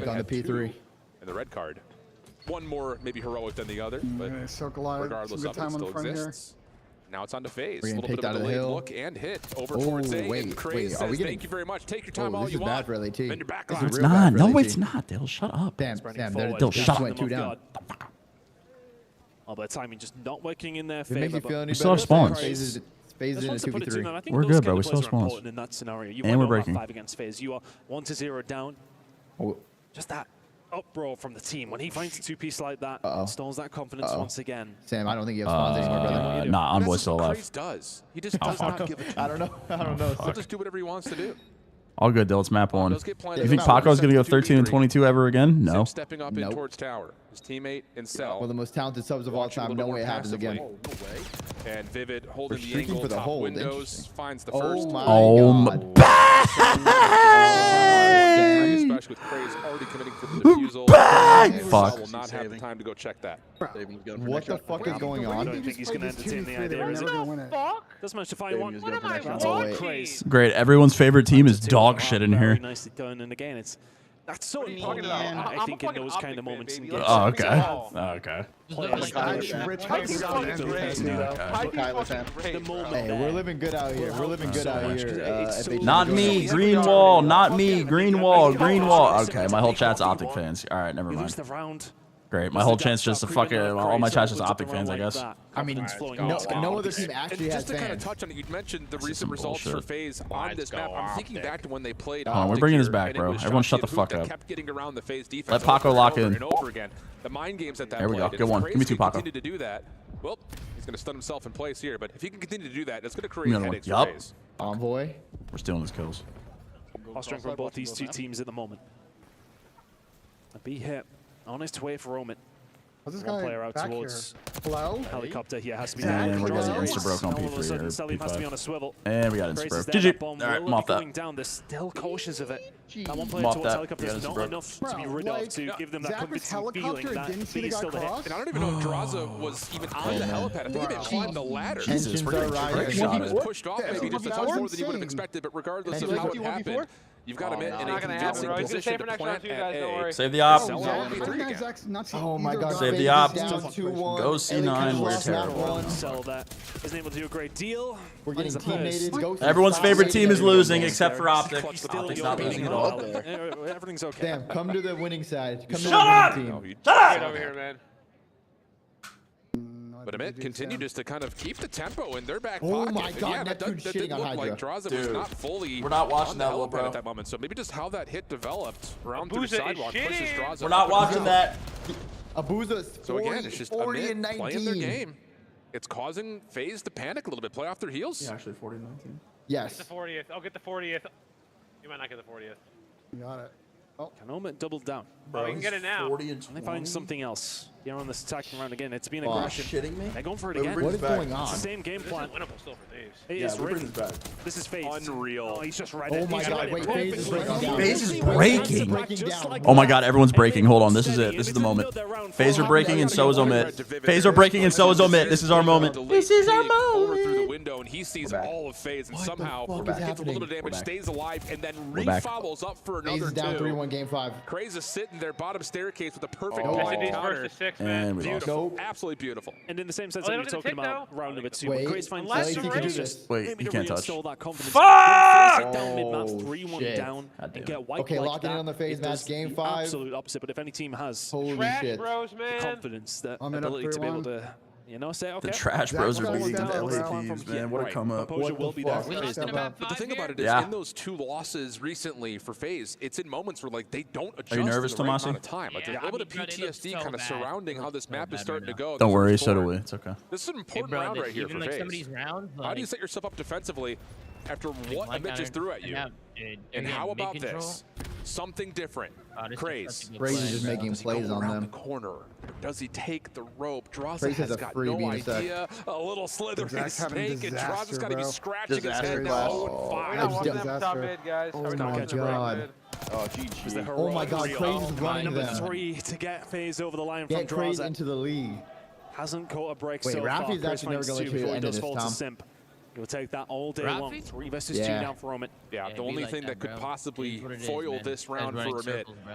Fake on the P3. And the red card. one more maybe heroic than the other, but regardless of it, it still exists. Now it's on to FaZe. A little bit of a delayed look and hit over towards A. And Craze says, thank you very much. Take your time all you want. Then you're back on. It's not. No, it's not. They'll shut up. Damn, they'll shut up. 2 down. Oh, but timing just not working in their favor. We still have spawns. FaZe in a 2v3. We're good, bro. We still have spawns. In that scenario. You And we're breaking. 5 against FaZe. You are 1-0 down. Just that uproar from the team when he finds a 2-piece like that, stalls that confidence once again. Sam, I don't think you have spawns anymore, brother. Nah, Envoy's still alive. Craze does. He just does not give it. I don't know. He'll just do whatever he wants to do. All good, though. It's map 1. You think Paco's going to go 13 and 22 ever again? No. Stepping up in towards tower. His teammate in Cell. One of the most talented subs of all time. No way it happens again. No way. And Vivid holding the angle, for the top hole, windows, finds the first. Oh my Especially with Craze already committing for the defusal. Fuck. Will not have the time to go check that. What the fuck is going on? I don't think he's going to entertain the idea. Doesn't manage to find one. Craze. Great. Everyone's favorite team is dog shit in here. Nicely done. And again, that's so important. I think in those kind of moments. Oh, okay. Okay. Hey, we're living good out here. We're living good out here. Not me. Green wall. Not me. Green wall. Green wall. Okay, my whole chat's Optic fans. All right, never mind. Great. My whole chat's just a fucking. All my chat's just Optic fans, I guess. I mean, no other team actually has fans. Just to kind of fans. touch on it, you mentioned the recent results for FaZe on this map. I'm thinking back to when they played. Hold on, we're bringing this back, bro. Everyone shut the fuck up. Kept getting around the FaZe defense. Let Paco lock in. And over again. The mind games that There we go. Good one. Give me 2, Paco. Continue to do that. Well, he's going to stun himself in place here, but if he can continue to do that, it's going to create headaches for FaZe. Envoy. We're stealing his kills. Posturing from both these 2 teams at the moment. A B hit. On his way for Omit. What's this One guy player out back towards Hello? helicopter here has to be And down. we're getting insta-broke on All of a sudden, P3 Selim or has to be on P5. a swivel. And we got Grace insta-broke. is there, GG. that bomb All right, will I'm off be that. going down. They're still cautious of it. That one I'm player off towards that. helicopter Yeah, is not insta-broke. enough to be rid of to give them that convincing feeling that see B is the still guy the hit. cross? And I don't even know if Draza was even on the helipad. I think he even climbed the ladder. Jesus, we're getting trick He shotted. was pushed off maybe just a touch more than you would have expected, but regardless of how it happened, you've got him in a convincing position to plant at A. Save the op. Oh my god. Save the op. Down 2-1. Go C9. We're terrible. Sell that. Isn't able to do a great deal. We're getting teammated. Everyone's favorite team is losing except for Optic. Optic's not losing at all. Everything's okay. Damn, come to the winning side. Come to Shut up! the winning team. Shut up! Get over here, man. But Amit continued just to kind of keep the tempo in their back Oh pocket. my god, yeah, that Neptune's didn't shitting on look Hydra. like Draza was not fully We're not watching on the that one, helipad bro. at that moment. So maybe just how that hit developed around through the Abuza is sidewalk pushes shitting. Draza. We're not up. watching that. Abuza's 40, So again, it's just 40 Amit and 19. playing their game. It's causing FaZe to panic a little bit, play off their heels. Yeah, actually 40 and 19. Yes. Get the 40th. I'll get the 40th. You might not get the 40th. You got it. Can Omit double down? Bro, we can get it now. 40 and And they find something else. Here on this attacking round again. It's been Oh, aggression. shitting me? They're going for it Wait, again. What is going It's on? the same game This plan. is winnable still for Thieves. It Yeah, is we're written. bringing this back. This is FaZe. Unreal. Oh, he's just right. Oh my god, wait, FaZe is breaking down. FaZe is breaking. down. Oh my god, everyone's breaking. Hold on, this is it. This is the moment. FaZe are breaking and so is Omit. FaZe are breaking and so is Omit. This is our moment. This is our Over through the moment. window, and he sees all of FaZe, and somehow fuck is gets a happening? little bit of damage, stays alive, and then back. re-follows up for FaZe another is down 2. 3-1 game 5. Craze is sitting there, bottom staircase with a perfect Oh. SND's counter. first to 6, man. And we lost. Beautiful, absolutely beautiful. And in the same sense Oh, that they you're don't get talking the pick, about though? round number 2, Wait, Grace finds unless he you're can do racist. this. Wait, maybe you to can't touch. reinstall that confidence. Fuck! Sit down mid-match, Oh, 3-1 shit. down, God and damn get it. wiped Okay, like locking in that. on the FaZe It match, does game the 5. absolute opposite, but if any team has Holy Trash shit. bros, man. confidence, that I'm in up ability to be able 3-1. to, you know, say, okay. The trash bros are Zach's beating the going LA down, Thieves, from man. What a come up. Composure will be there. fuck? for FaZe. Step up. But the thing about it is, Yeah. in those 2 losses recently for FaZe, it's in moments where like they don't adjust Are you nervous, in the right Tomasi? amount of time. Like Yeah, there's a little bit of I mean, bro, they look PTSD so kind of bad. surrounding how this So map is bad starting right to go. Don't This worry, is so do we. forward. It's okay. This is an Hey, important bro, round right here even for like FaZe. some of these rounds, How do you like, set yourself up defensively after what like Amit just threw at you? dude, And they're how getting about mid-control. this? Something different. This is Craze. such a good Craze play, is just bro. making Does he plays go on around them. the corner? Or does he take the rope? Draza Craze has has a got freebie no in a sec. idea. A little slither in his Zach's having a snake, and Draza's disaster, got to be bro. scratching his Disaster head class. now. Oh, We're I not just walking them disaster. top mid, guys. Oh We're my not walking them top god. mid. Oh, GG. Oh my god, Craze is running Number them. 3 to get FaZe over the line from Get Craze Draza. into the league. Hasn't caught a break Wait, so Rafi's far. Chris actually never finds gonna let 2 you before he end it does this fall to time. Simp. He'll take that all day long. Rafi? 3 versus 2 Yeah. now for Omit. Yeah, Yeah, the be only like thing that, that could bro. possibly It is what it is, foil man. this Guys round running for Amit circles, bro.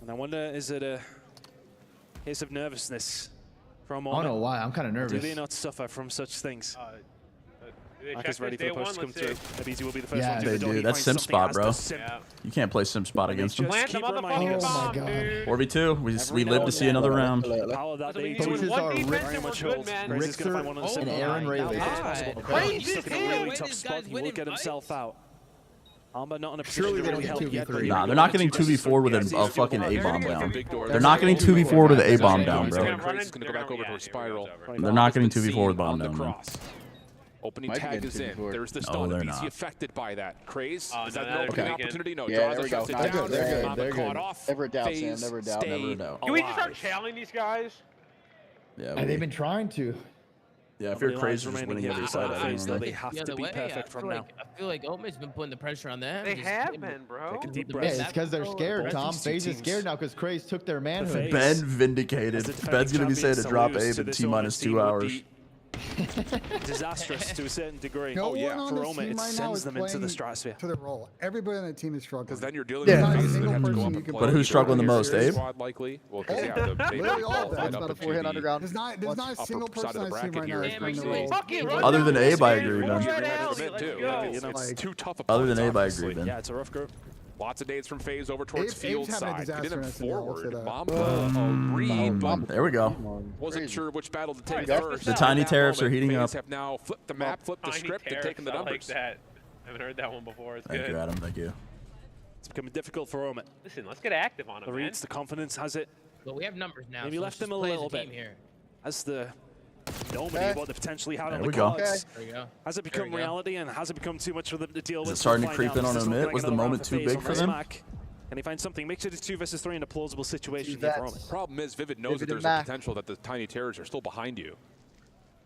And I wonder, is it a case of nervousness from I don't know why. I'm kind of nervous. Do they not suffer from such things? Marcus ready for the push to come through. Maybe will be the first Yeah, one to they do. That's sim spot, bro. You can't play sim spot against them. Plant the motherfucking bomb, dude. 4v2. We live to see another round. Power that they Coaches are Rickster and Aaron Rayleigh. Really tough spot. He will get himself out. Armor not in a position to really help yet. Nah, they're not getting 2v4 with a fucking A-bomb down. They're not getting 2v4 with an A-bomb down, bro. They're not getting 2v4 with bomb down, bro. Opening tag is in. There's the stun. they're Is he not. affected by that? Craze? Is that no, an opening opportunity? No. Yeah, Draws there we go. it down. They're good. They're They're caught good. off. Never doubt, Sam. FaZe Never doubt. Never stayed doubt. Can we just start challenging these guys? Yeah, And they've been trying to. Yeah, if you're crazy, just winning every side, fight, they have to be perfect from now. I feel like Ome's been putting the pressure on them. They have been, bro. Yeah, it's because they're scared, Tom. FaZe is scared now because Craze took their manhood. Ben vindicated. Ben's gonna be saying to drop Abe in T-minus 2 hours. Disastrous to a certain degree. No yeah, one for on Roma, this team it right now sends is them into the playing stratosphere. to the role. Everybody on the team is struggling. Because then you're dealing Yeah. with FaZe that Not a have to go single up person and you play. But who's struggling the most, Abe? Squad likely. Well, because yeah, Literally all of them. About a forehead underground. There's not a single person on this team right now here. that's playing the role. Other than Abe, I agree, Ben. It's too tough a Other than punch, Abe, I obviously. agree, Ben. Yeah, it's a rough group. Lots of dates from FaZe over towards field Abe's having a side. disaster Getting them in SNL, I'll say forward. that. Mamba, read, but There we go. wasn't sure which battle to take Right, first. The tiny tariffs are heating FaZe up. have now flipped the map, flipped the script, and taken the numbers. I like that. I haven't heard that one before. It's Thank good. you, Adam. Thank you. It's becoming difficult for Roma. Listen, let's get active on The him, man. reads, the confidence has it. But we have numbers now. Maybe so left let's them a just play as little bit. team here. As the nobody what they potentially had There on the we go. cards. There you go. Has it become reality and has it become too much for them to deal Is with? it starting to We'll creep find in out. on This is Omit? looking Was like the another moment round too FaZe big on for their them? smack. Can he find something? Makes it a 2 versus 3 in a plausible situation here for Roma. Problem is, Vivid knows that Vivid there's and a Mac. potential that the Tiny Terrors are still behind you.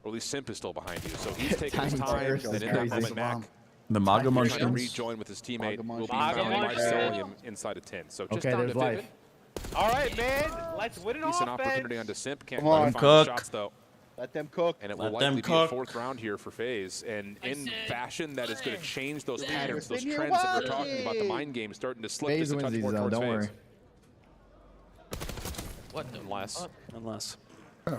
Or at least Simp is still behind you. So he's taking his Tiny time, Terrors and is in that crazy. moment, Mac The Maga is going to Munchkins. rejoin with his teammate. Will be Maga found by Munchkins. selling him inside a 10. So just Okay, down to there's Vivid. life. All right, man. Let's win an Decent offense. opportunity onto Simp. Can't Come on. quite find the Cook. shots, though. Let them cook. And it Let will them likely be a cook. 4th round here for FaZe. And in fashion, that is going to change those Yeah. patterns, those Spin your trends that we're talking body. about. The mind game starting to slip FaZe just a wins touch these more though. towards Don't FaZe. worry. What the Unless. Unless. Oh.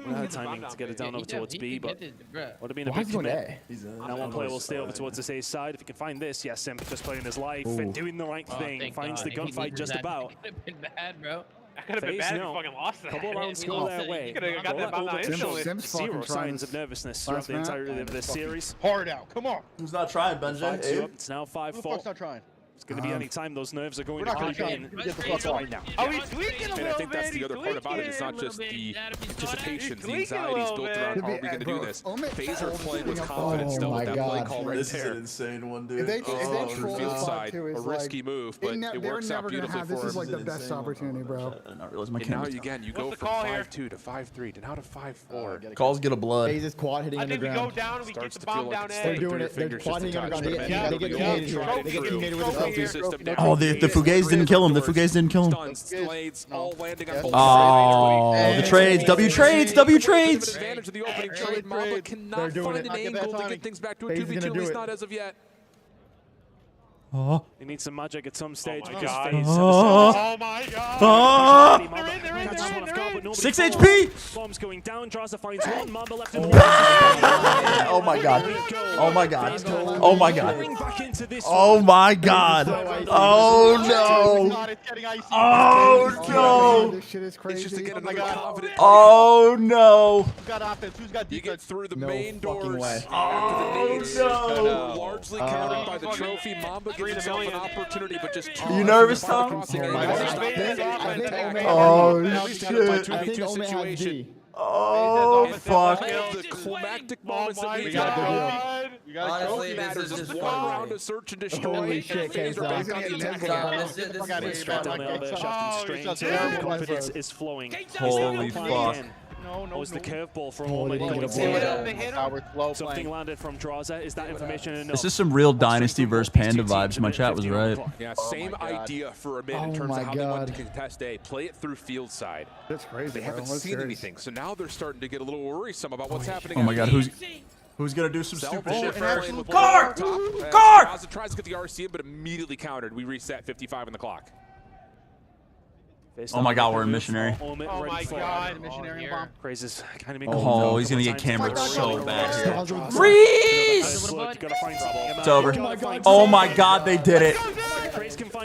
We had timing to get it down over towards B, but would have been a Why big is he going commit. A? Now one player will stay over towards the A side. If he can find this, yes, Simp just playing his life and doing the right thing. Finds the gunfight just about. That could have been bad, bro. That could have been FaZe, bad if no. we fucking lost that. Couple of rounds We go lost their it. way. You could've got that bomb out instantly. Sim's fucking Zero trying signs of nervousness last throughout the map. entirety of this series. Hard out. Come on. Who's not trying, Benji? Abe? It's now Who the 5-4. fuck's not trying? It's going to be any time those nerves are going We're to not gonna creep try. in. Get the fuck right now. Oh, he's tweaking a And I little think that's bit. the other part about it. It's not just the anticipations, the anxieties built around how are we going to do this. FaZe are playing with confidence still with that play call right This is there. an insane one, dude. If they Through troll field the side, too, a it's risky like, move, but it they're works out never gonna beautifully have. for This is him. like the best opportunity, bro. I did not realize my And now camera. again, you go What's the from call here? 5-2 to 5-3 to now to 5-4. Calls get a blood. FaZe is quad hitting I think we go underground. down and we get Starts the to bomb feel like down it's A. They're slipping doing through your it. They're fingers quad just a hitting touch, underground. but They man, get the teammated here. tried They get and teammated with true a trophy selfie. system down. Oh, the Fugazi didn't kill him. The Fugazi didn't kill him. Stuns, blades, all landing on both Oh, sides. the trades. W trades. W trades. Advantage of the opening trade. Mamba cannot doing find it. an Not angle to get things back to a FaZe is 2v2, gonna at do least it. not as of yet. Oh. They need some magic at some stage my because God. FaZe Oh my god. Oh. 6 HP. Bombs going down. Draza finds one. Mamba left in the Oh my god. Oh my god. Oh my god. Oh my god. Oh no. Oh no. This shit is It's crazy. just to get another confident play. Oh no. Who's got offense? Who's got You get defense? through the No main fucking doors. way. After the nades, no. largely countered by the trophy. Mamba gives himself an opportunity, but just too You nervous, Tom? crossing Oh in. my Stop God. that I think attack. Omen Oh, Now he's countered by shit. 2v2 I think Omen has situation. D. Oh fuck. The climactic moments that we got got. You got a Honestly, trophy. this is Just just one fun. round to search and destroy. Holy and shit, FaZe are Kenzo. back on the attack again. This is Fuck out of here. Straight down the elbow, shot Oh, straight he's into not the terrible. confidence is flowing. Holy fuck. No, Was the curveball from Oh, they Omen didn't going get a to blow. They hit him. Power flow something playing. landed from Draza? Is that information enough? This is some real Dynasty versus Panda vibes. My chat was right. Yeah, same idea for a mid in Oh terms my of how they want to God. contest A. Play it through field side. That's crazy. They bro. haven't Let's seen serious. anything, so now they're starting to get a little worrisome about what's happening. Oh my on god. B. Who's gonna do some stupid shit first? Guard! Guard! Tries to get the RCM, but immediately countered. We reset 55 on the clock. Oh my god, we're in missionary. Oh my god. Missionary bomb. Crazes kind of make Oh, he's gonna get cambered so bad here. Freeze! It's over. Oh my god, they did it.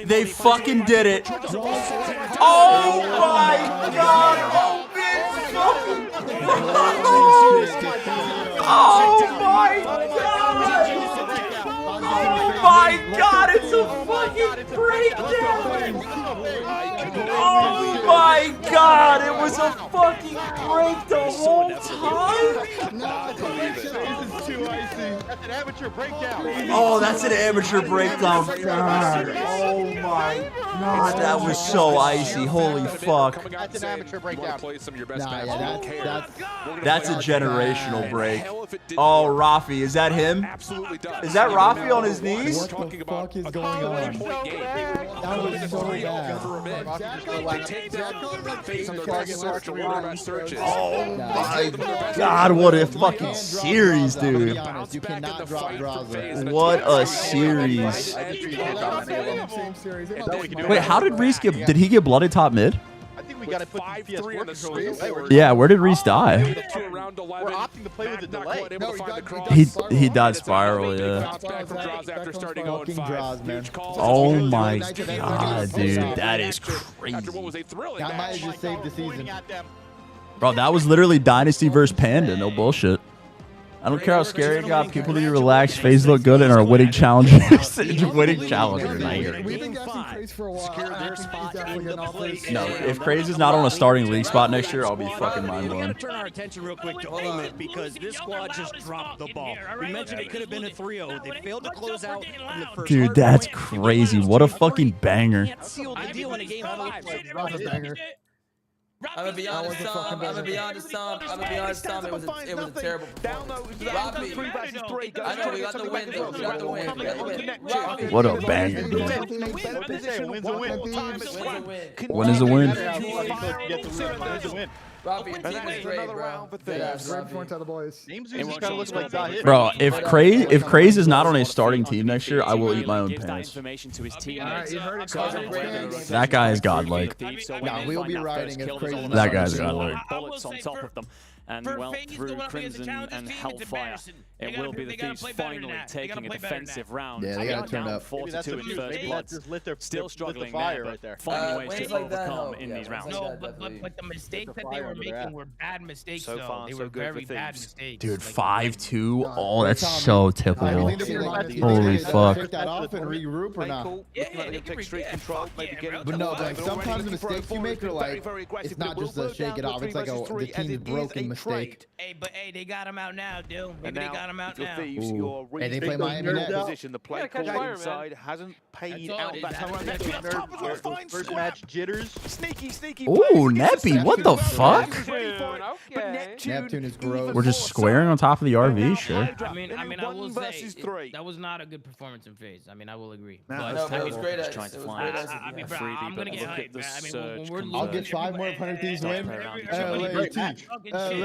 They fucking did it. Oh my god. Oh my god. Oh my god, it's a fucking breakdown. Oh my god, it was a fucking break the whole time. That's an amateur breakdown. Oh, that's an amateur breakdown. God. Oh my God, that was so icy. Holy fuck. That's an amateur breakdown. That's a generational break. Oh, Rafi, is that him? Absolutely does. Is that Rafi on his knees? What the fuck is going on? That was so bad. Oh my God, what a fucking series, dude. You cannot drop Draza. What a series. Wait, how did Reese get, did he get blooded top mid? I think we got to put 5-3 on the screen. Yeah, where did Reese die? We're opting to play with a delay. No, He died spiral, yeah. Oh my God, dude, that is crazy. That might have just saved the season. Bro, that was literally Dynasty versus Panda, no bullshit. I don't care how scary it got. People need to relax. FaZe look good and are winning challenges. Winning challenger night. We've been guessing Craze for a while. No, if Craze is not on a starting league spot next year, I'll be fucking mind blown. We gotta turn our attention real quick to Payment because this squad just dropped the ball. We mentioned it could have been a 3-0. They failed to close out in the first. Dude, that's crazy. What a fucking banger. Sealed the deal in a game 5. I'm gonna be honest, Tom. I'm gonna be honest, Tom. It was a terrible performance. Robbie, I know we got the win, though. We got the win. What a banger, dude. Win is a win. Robbie, your team is great, bro. Bro, if Craze is not on a starting team next year, I will eat my own pants. That guy is godlike. No, we'll be riding if Crazy. That guy's godlike. Bullets on top of them. And well, through Crimson and Hellfire, it will be the Thieves finally taking a defensive round. Yeah, they gotta turn up. 42 in first blood. Still struggling there, but finding ways to overcome in these rounds. No, but the mistakes that they were making were bad mistakes, though. They were very bad mistakes. Dude, 5-2? Oh, that's so typical. Holy fuck. Take that off and regroup or not? But no, like sometimes the mistakes you make are like, it's not just a shake it off. It's like the team's broken mistake. Hey, but hey, they got him out now, dude. Maybe they got him out now. Hey, they play Miami next. Position. The play call inside hasn't paid out that time around. First match jitters. Sneaky. Ooh, Neppy, what the fuck? Neptune is gross. We're just squaring on top of the RV, sure. I mean, I will say that was not a good performance in FaZe. I mean, I will agree. No, it was great. Trying to find I'm gonna get hyped, man. I mean, when we're losing, I'll get 5 more if 100 Thieves win.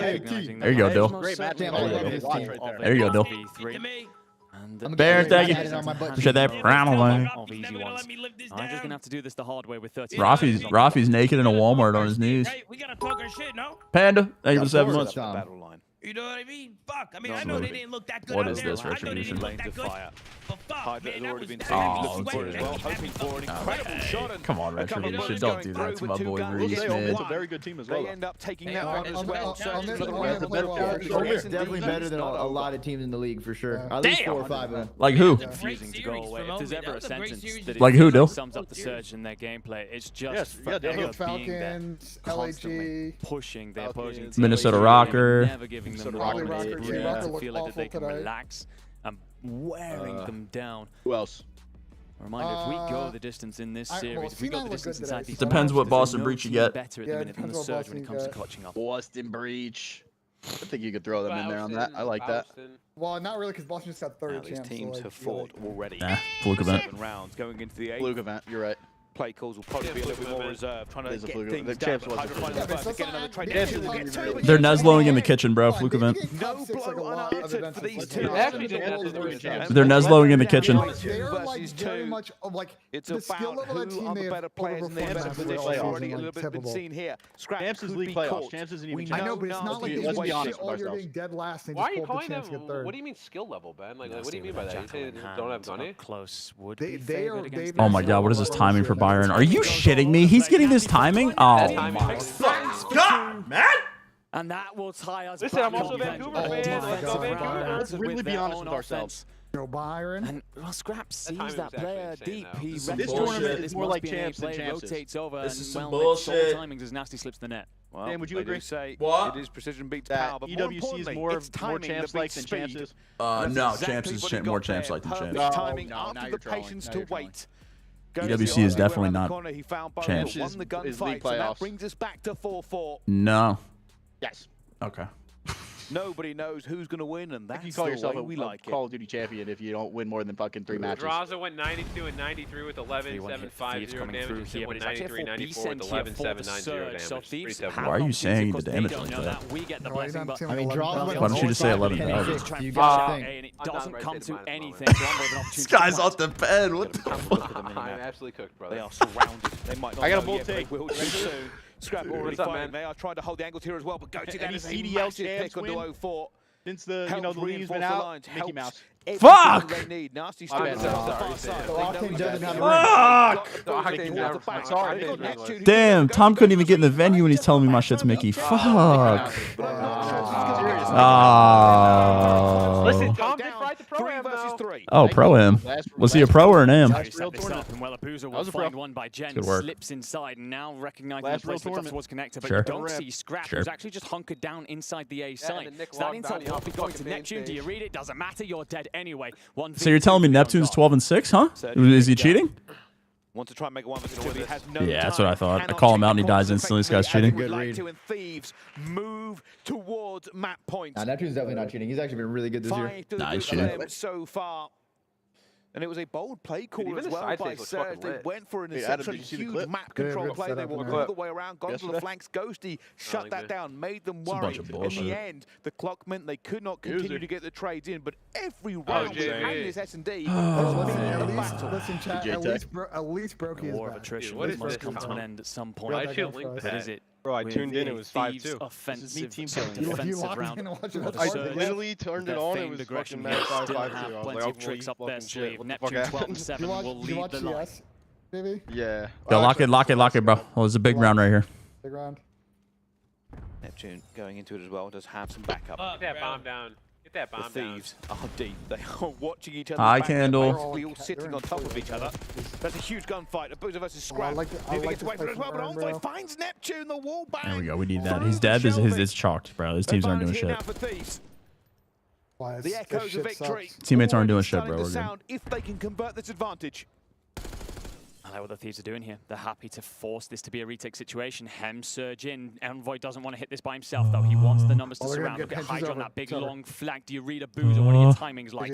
There you go, Dill. There you go, Dill. Baron, thank you. Shit that proudly. I'm just gonna have to do this the hard way with 30. Rafi's naked in a Walmart on his knees. We gotta talk our shit, no? Panda, thank you for 7 months. You know what I mean? Fuck. I mean, I know they didn't look that good. What is this retribution? Come on, retribution. Don't do that to my boy Reese, man. It's a very good team as well. They end up taking that one as well. It's definitely better than a lot of teams in the league for sure. At least 4 or 5 of them. Like who? Refusing to go away. If there's ever a sentence that like who, Dill? sums up the surge in their gameplay, it's just Falcons, constantly pushing their opposing team. Minnesota Rocker. Never giving them room to feel like that they can relax and wearing them down. Who else? Reminder, if we go the distance in this series, if we go the distance inside these depends what Boston Breach you get. Better at the minute than the surge when it comes to clutching up. Boston Breach. I think you could throw them in there on that. I like that. Well, not really, because Boston just got third chance. These teams have fought already. Fluke event. 7 rounds going into the 8th. Fluke event, you're right. Play calls will probably be a little bit more reserved, trying to get things down. They're Nesloing in the kitchen, bro. Fluke event. No blow unanswered for these two. They're Nesloing in the kitchen. It's about who are the better players in the position. Already a little bit been seen here. Champs is league playoffs. Champs isn't even. I know, but it's not like let's be honest all you're being dead last. Why are you calling them? What do you mean skill level, Ben? Like, what do you mean by that? You say they don't have money? Close would be favored against. Oh my God, what is this timing for Byron? Are you shitting me? He's getting this timing? Oh my God, man! And that will tie us. Listen, I'm also Vancouver, man. Let's go Vancouver. Let's really be honest with ourselves. Go Byron. And well, Scrap sees that player deep. He this tournament is more like champs than champs. Rotates over This is and some well, bullshit. timings as Nasty slips the net. Well, Dan, would you agree? Say What? It is precision beats That power, but EWC is more champs-like than champs is? No, champs is more champs-like than champs. Timing after the patience to wait. EWC is definitely not champs. Won the gunfight, so that brings us back to 4-4. No. Yes. Okay. Nobody knows who's going to win, and that's you call the yourself way a we like it. Call of Duty champion if you don't win more than fucking 3 matches. Draza went 92 and 93 with 11, 7, 5, 0 damage. Here, went 93, 94 with 11, 7, 9, 0 damage. Why are you saying the damage like that? We get the blessing, but I mean, Why don't you just say 11,000? You guys and it doesn't come to anything. This guy's off the bed. What the fuck? I'm absolutely cooked, brother. They are surrounded. They might not I got a know bull yet, but take. they will soon. Scrap already fighting. They are trying to hold the angles here as well, but go to that Any is a CDL massive champs pick on win? the 04. Since the lead's been out, Mickey Mouse. Fuck! They need. Nasty My bad, Octane doesn't have a Fuck! Damn, Tom couldn't even get in the venue and he's telling me my shit's Mickey. Fuck. Listen, Tom did fight the pro-am though. Oh, pro-am. Was he a pro or an am? Will find one by Jen, Good work. slips inside, and now recognizing the place that was connected, but Sure. you don't see Scrap, who's actually just hunkered down inside the A site. That intel will be going to Neptune. Do you read it? Doesn't matter, you're dead anyway. So you're telling me Neptune's 12-6, huh? Is he cheating? Want to try and make a 1 versus 2. He has no Yeah, that's what I thought. I Cannot call him out and he check dies the instantly. This guy's effectively cheating. as we would like to, and Thieves move towards map point. Nah, Neptune's definitely not cheating. He's actually been really good this year. Nah, he's cheating. So far. And it was a bold play call Even as the well side by phase was Serge. fucking They lit. went for an Hey, Adam, essentially did you see the huge clip? map control play. They walked all the way around, gone to the flanks. Ghosty shut that down, made them a worry. bunch of In bullshit. the end, the clock meant they could not continue to get the trades in, but every round JB. and this S&D Listen, chat. At least Brokey is War of back. attrition what is must this, come to Tom? an end at some point. I should link But that. is it? Bro, I with tuned in, it was 5-2. Thieves' offensive, team sort of killing. You defensive locked round. in and watched it. of I Surge, literally turned it their on, it famed was aggression, fucking they match still 5-2. have I was plenty like, of tricks up their fucking shit, sleeve. what the fuck Neptune happened? 12-7 will You lead watch the line. CS, baby? Yeah. Yo, lock it, bro. Oh, it's a big round right here. Big round. Neptune going into it as well, does have some backup. Get that bomb down. Get that The bomb down. Thieves are deep. They are watching each other. Hi, Candle. Basically all sitting on top of each other. That's a huge gunfight. The Boozer versus Scrap. I like Gets away this from it as well, but play from Aaron, Envoy finds Neptune. The wall bang. There we go. We need that. He's dead. It's chalked, bro. These teams aren't doing shit. Why, The echoes of victory. Teammates aren't doing Already shit, starting bro. to We're good. sound if they can convert this advantage. I like what the Thieves are doing here. They're happy to force this to be a retake situation. Hem surge in. Envoy doesn't want to hit this by himself, though. He wants the numbers to Oh, they're gonna surround. get Look at pitches Hydra on over. that big It's over. long flank. Do you read a Boozer? What are your timings like?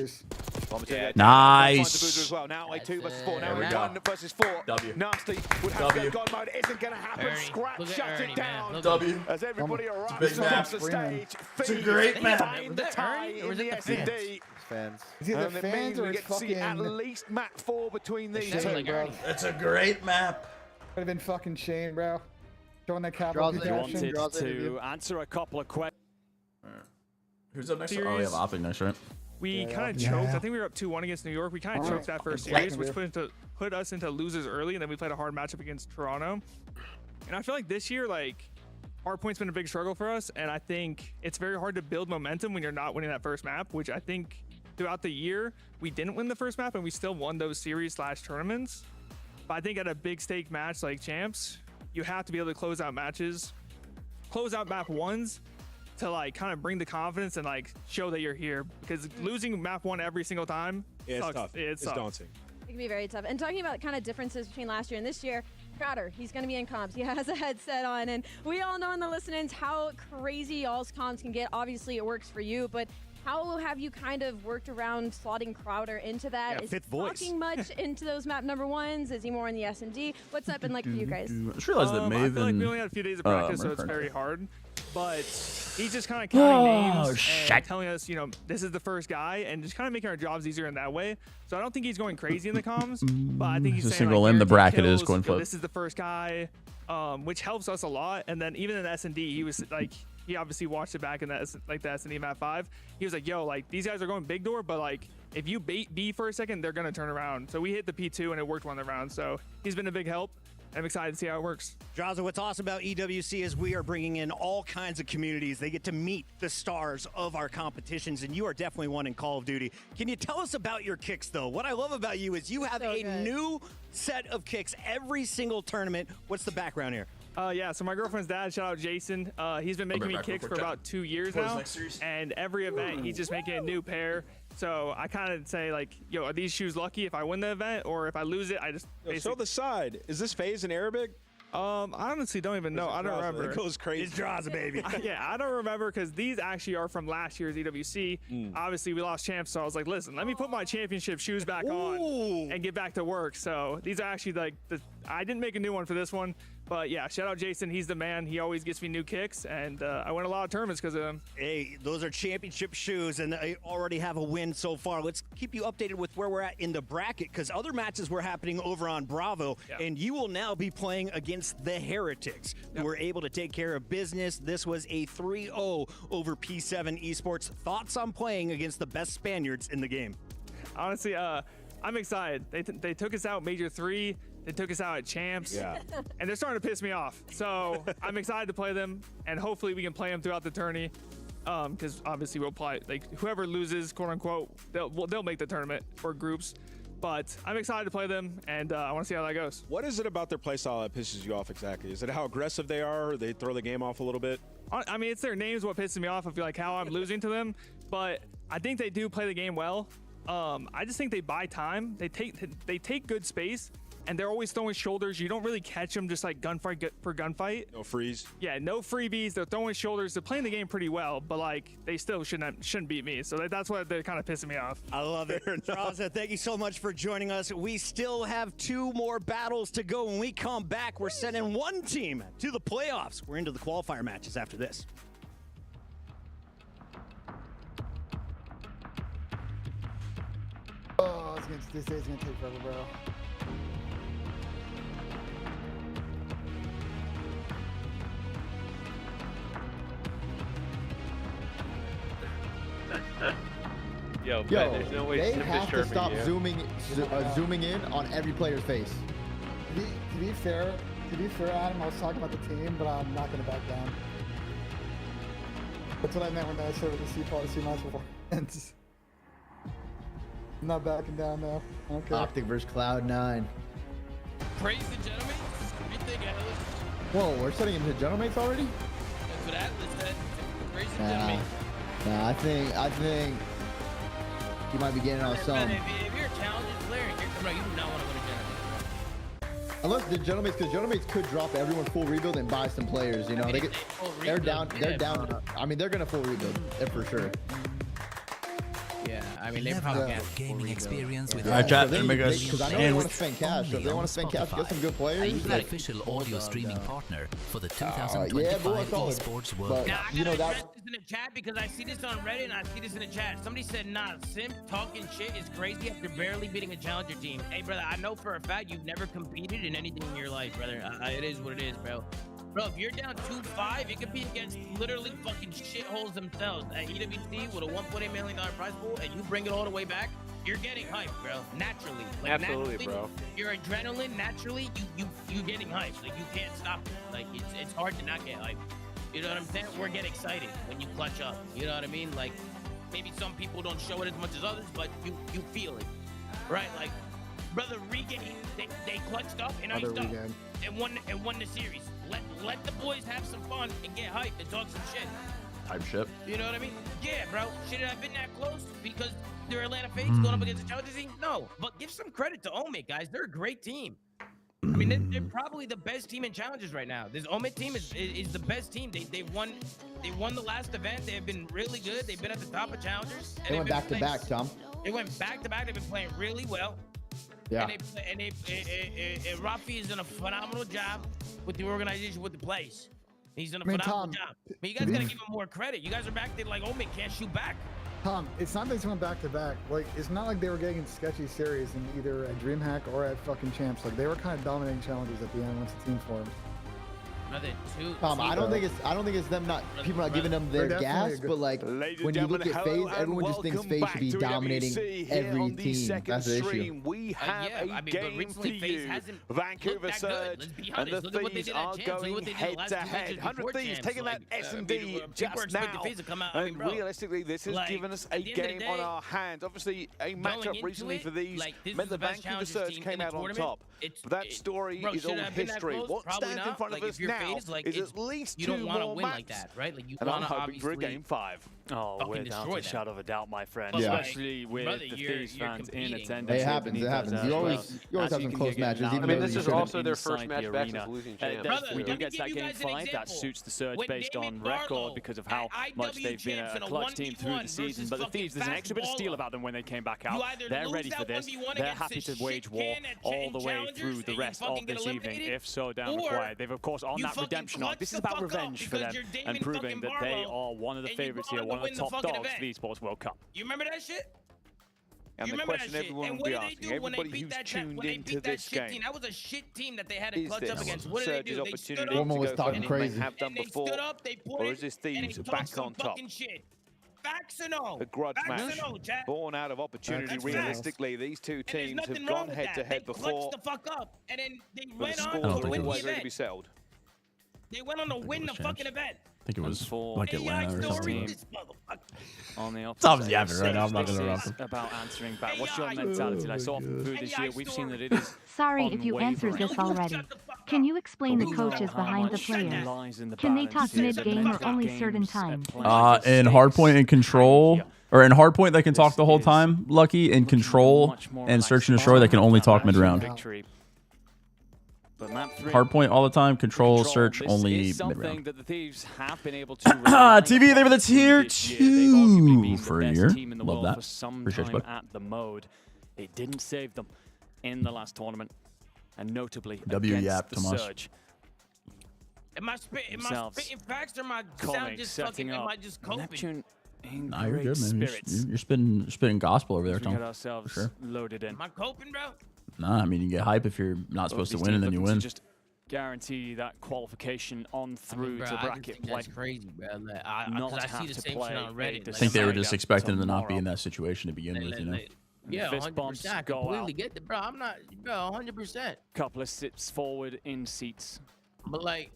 Yeah, Nice. finds the Boozer as well. Now a 2 versus 4. Now There we a go. 1 versus 4. W. Nasty would have to go God mode. It isn't going to happen. Ernie. Scrap Look at shuts Ernie, it man. down. Look W. As everybody big arrives map. across the stage. It's a great map. Find the Was that tie Ernie, or in was the it the fans? S&D. Fans. Is it the And it fans means or we it's get to see at fucking... least map 4 between these Sounds two. like Ernie. It's a great map. Could have been fucking Shane, bro. Showing that cap. Draws up it. You protection. wanted to answer a couple of questions. Who's up next? Series. Oh, yeah, Optic next, right? We Yeah, kind of yeah. choked. I think we were up 2-1 against New York. We kind of Alright. choked that first Yeah. series, which put us into losers early, and then we played a hard matchup against Toronto. And I feel like this year, like, hardpoint's been a big struggle for us, and I think it's very hard to build momentum when you're not winning that first map, which I think throughout the year, we didn't win the first map, and we still won those series/tournaments. But I think at a big stake match like Champs, you have to be able to close out matches, close out map ones, to like kind of bring the confidence and like show that you're here, because losing map 1 every single time It's sucks. tough. It's daunting. It can be very tough. And talking about kind of differences between last year and this year, Crowder, he's going to be in comms. He has a headset on, and we all know in the listen-ins how crazy y'all's comms can get. Obviously, it works for you, but how have you kind of worked around slotting Crowder into that? Yeah, Is he fifth voice. talking much into those map number 1s? Is he more in the S&D? What's that been like for you guys? I just realized that I feel like Maven. we only had a few days of practice, so it's Merc- very hard. But he's just kind of counting names and shit. telling us, you know, this is the first guy, and just kind of making our jobs easier in that way. So I don't think he's going crazy in the comms, but I think he's Just saying single like, in the guaranteed bracket is kills, coin you know, flip. this is the first guy, which helps us a lot. And then even in S&D, he was like, he obviously watched it back in that like the S&D map 5. He was like, yo, like these guys are going big door, but like if you bait B for a second, they're gonna turn around. So we hit the P2 and it worked one of the rounds. So he's been a big help. I'm excited to see how it works. Draza, what's awesome about EWC is we are bringing in all kinds of communities. They get to meet the stars of our competitions, and you are definitely one in Call of Duty. Can you tell us about your kicks, though? What I love about you is you have a new set of kicks every single tournament. What's the background here? Yeah, so my girlfriend's dad, shout out Jason, he's been making me kicks for about 2 years now, and every event he's just making a new pair. So I kind of say, like, yo, are these shoes lucky if I win the event, or if I lose it, I just show the side. Is this FaZe in Arabic? I honestly don't even know. I don't remember. It goes crazy. It's Draza, baby. Yeah, I don't remember, because these actually are from last year's EWC. Obviously, we lost champs, so I was like, listen, let me put my championship shoes back on and get back to work. So these are actually like I didn't make a new one for this one. But yeah, shout out Jason. He's the man. He always gets me new kicks, and I win a lot of tournaments because of him. Hey, those are championship shoes, and I already have a win so far. Let's keep you updated with where we're at in the bracket, because other matches were happening over on Bravo, and you will now be playing against the Heretics, who were able to take care of business. This was a 3-0 over P7 Esports. Thoughts on playing against the best Spaniards in the game? Honestly, I'm excited. They took us out Major 3. They took us out at champs, and they're starting to piss me off. So I'm excited to play them, and hopefully we can play them throughout the tourney. Because obviously we'll play, like, whoever loses, quote unquote, they'll make the tournament for groups. But I'm excited to play them, and I want to see how that goes. What is it about their playstyle that pisses you off exactly? Is it how aggressive they are, or they throw the game off a little bit? I mean, it's their names what pisses me off. I feel like how I'm losing to them, but I think they do play the game well. I just think they buy time. They take good space. And they're always throwing shoulders. You don't really catch them just like gunfight for gunfight. No freeze. Yeah, no freebies. They're throwing shoulders. They're playing the game pretty well, but like they still shouldn't beat me. So that's what they're kind of pissing me off. I love it. Draza, thank you so much for joining us. We still have 2 more battles to go. When we come back, we're sending one team to the playoffs. We're into the qualifier matches after this. Oh, this day's gonna take forever, bro. Yo, there's no way they have to stop zooming in on every player's face. To be fair, Adam, I was talking about the team, but I'm not gonna back down. That's what I meant when I said with the C match performance. I'm not backing down now. Okay. Optic versus Cloud9. Praise the gentlemen. Whoa, we're setting into gentlemates already? That's what Atlas said. Praise the gentlemen. Nah, I think you might be getting on some. If you're a talented player, you do not want to go to gentlemates. Unless the gentlemates, because gentlemates could drop everyone full rebuild and buy some players. You know, they're down. I mean, they're gonna full rebuild, for sure. Yeah, I mean, they probably have gaming experience with. Alright, chat. Because I know they want to spend cash. So if they want to spend cash, get some good players. The official audio streaming partner for the 2025 Esports World Cup. Now, I you know that. This in the chat because I see this on Reddit and I see this in the chat. Somebody said, "Nah, Simp talking shit is crazy after barely beating a challenger team." Hey, brother, I know for a fact you've never competed in anything in your life, brother. It is what it is, bro. Bro, if you're down 2-5, you compete against literally fucking shitholes themselves at EWC with a $1.8 million prize pool, and you bring it all the way back, you're getting hyped, bro. Naturally. Like, absolutely, bro. Your adrenaline, naturally, you getting hyped. Like, you can't stop it. Like, it's hard to not get hyped. You know what I'm saying? Or get excited when you clutch up. You know what I mean? Like, maybe some people don't show it as much as others, but you feel it. Right? Like, brother, Regain, they clutched up and iced up and won the series. Let the boys have some fun and get hyped and talk some shit. Type shit. You know what I mean? Yeah, bro. Should it have been that close because they're Atlanta FaZe going up against the challenger team? No, but give some credit to Omid, guys. They're a great team. I mean, they're probably the best team in challenges right now. This Omid team is the best team. They won the last event. They have been really good. They've been at the top of challengers. They went back to back, Tom. They went back to back. They've been playing really well. Yeah. And Rafi is doing a phenomenal job with the organization, with the plays. He's done a phenomenal job. But you guys gotta give him more credit. You guys are back there like, Omid can't shoot back. Tom, it's not that they went back to back. Like, it's not like they were getting sketchy series in either at DreamHack or at fucking Champs. Like, they were kind of dominating challenges at the end once the team formed. Tom, I don't think it's them not people not giving them their gas, but like when you look at FaZe, everyone just thinks FaZe should be dominating every team. That's the issue. We have a game for you. Vancouver Surge and the Thieves are going head to head. 100 Thieves taking that S&D just now. And realistically, this has given us a game on our hands. Obviously, a matchup recently for these meant the Vancouver Surge came out on top. But that story is all history. What stands in front of us now is at least two more maps. And I'm hoping for a game 5. Oh, without a shadow of a doubt, my friend. Especially with the Thieves fans in attendance. It happens. It happens. You always have some close matches. I mean, this is also their first match back since losing champs. We do get that game 5. That suits the Surge based on record because of how much they've been a clutch team through the season. But the Thieves, there's an extra bit of steel about them when they came back out. They're ready for this. They're happy to wage war all the way through the rest of this evening, if so damn required. They've, of course, on that redemption arc. This is about revenge for them and proving that they are one of the favorites here, one of the top dogs for the Esports World Cup. You remember that shit? And the question everyone will be asking, everybody who's tuned into this game, that was a shit team that they had to clutch up against. What did they do? They stood up. Woman was talking crazy. Have done before, or is this Thieves back on top? A grudge match born out of opportunity. Realistically, these two teams have gone head to head before. And then they But went the on scores to are win the always ready to be event. settled. They went on to win the fucking event. I think it was like Atlanta or something. On the opposite Tom's yapping right now. I'm not gonna interrupt him. About answering back. What's your mentality? Like so often through this year, we've seen that it is. Sorry if you answered this already. Can you explain the coaches behind the players? Can they talk mid-game or only certain times? In hardpoint and control, or in hardpoint they can talk the whole time. Lucky in control and search and destroy they can only talk mid-round. Hardpoint all the time, control, search only mid-round. TV, they were the tier 2 for a year. Love that. Appreciate you, bud. At the mode, it didn't save them in the last tournament, and notably W-yap, against the Surge. Am I spitting facts or am I sound just fucking? Am I just coping? Neptune in Nah, you're great good, man. spirits. You're spitting gospel over there, We Tom. got ourselves For sure. loaded in. Am I coping, bro? Nah, I mean, you get hype if you're not supposed to win and then you win. Just guarantee that qualification on through to bracket play. That's crazy, bro. Like, Not I have see the to same play shit on Reddit. I think they were just expecting them to not be in that situation to begin with, you know. Yeah, Fist bumps 100%. I go completely out. get it, bro. I'm not, bro, 100%. Couple of sits forward in seats. But like,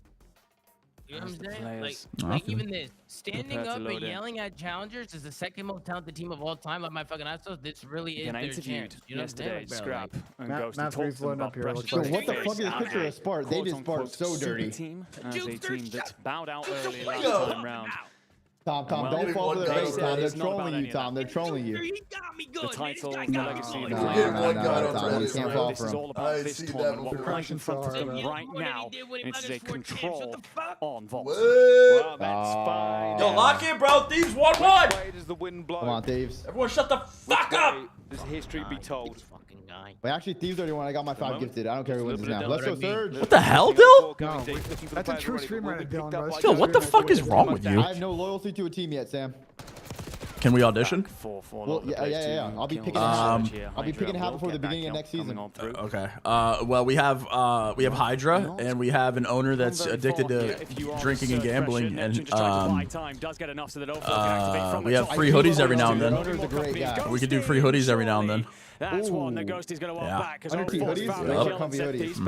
you know what I'm saying? Players. Like even this, standing Prepare to up and load in. yelling at challengers is the second most talented team of all time. Like my fucking Astos, this really is Again, I their interviewed chance. You know what I'm yesterday, saying, bro? Scrap Like, and Matt- Ghost Matt's to talk to them blowing about up here. pressure. Let's So go. what the fuck is this picture of Spark? They did Spark so dirty. Team as a team that bowed out early last time round. Tom, Well, don't fall for the they bait, said Tom. They're it's not about trolling any you, of Tom. that. They're trolling you. He got me good. The title, the No, legacy, the no, clan. Tom. You can't fall This for is him. all about this tournament. What we're right in front of them Sorry. right now. And it is a control on Vault. Well, that's fine. Yo, lock in, bro. Thieves 1-1. Way does the wind blow? Come on, Thieves. Everyone shut the fuck up. Does history be told? Wait, actually, Thieves already won. I got my 5 gifted. I don't care who wins this now. Let's go Surge. What the hell, Dill? No, that's a true stream right now, Dylan, bro. It's Dill, true what the stream fuck right is wrong with you? I have no loyalty to a team yet, Sam. Can we audition? Well, yeah. I'll be picking it out. I'll be picking it out before the beginning of next season. Okay. Well, we have Hydra, and we have an owner that's addicted to drinking and gambling, and we have free hoodies every now and then. Owner's a great guy. We could do free hoodies every now and then. That's one that Ghost is going to want back. Because Under hoodies? Yep. Comfy hoodies.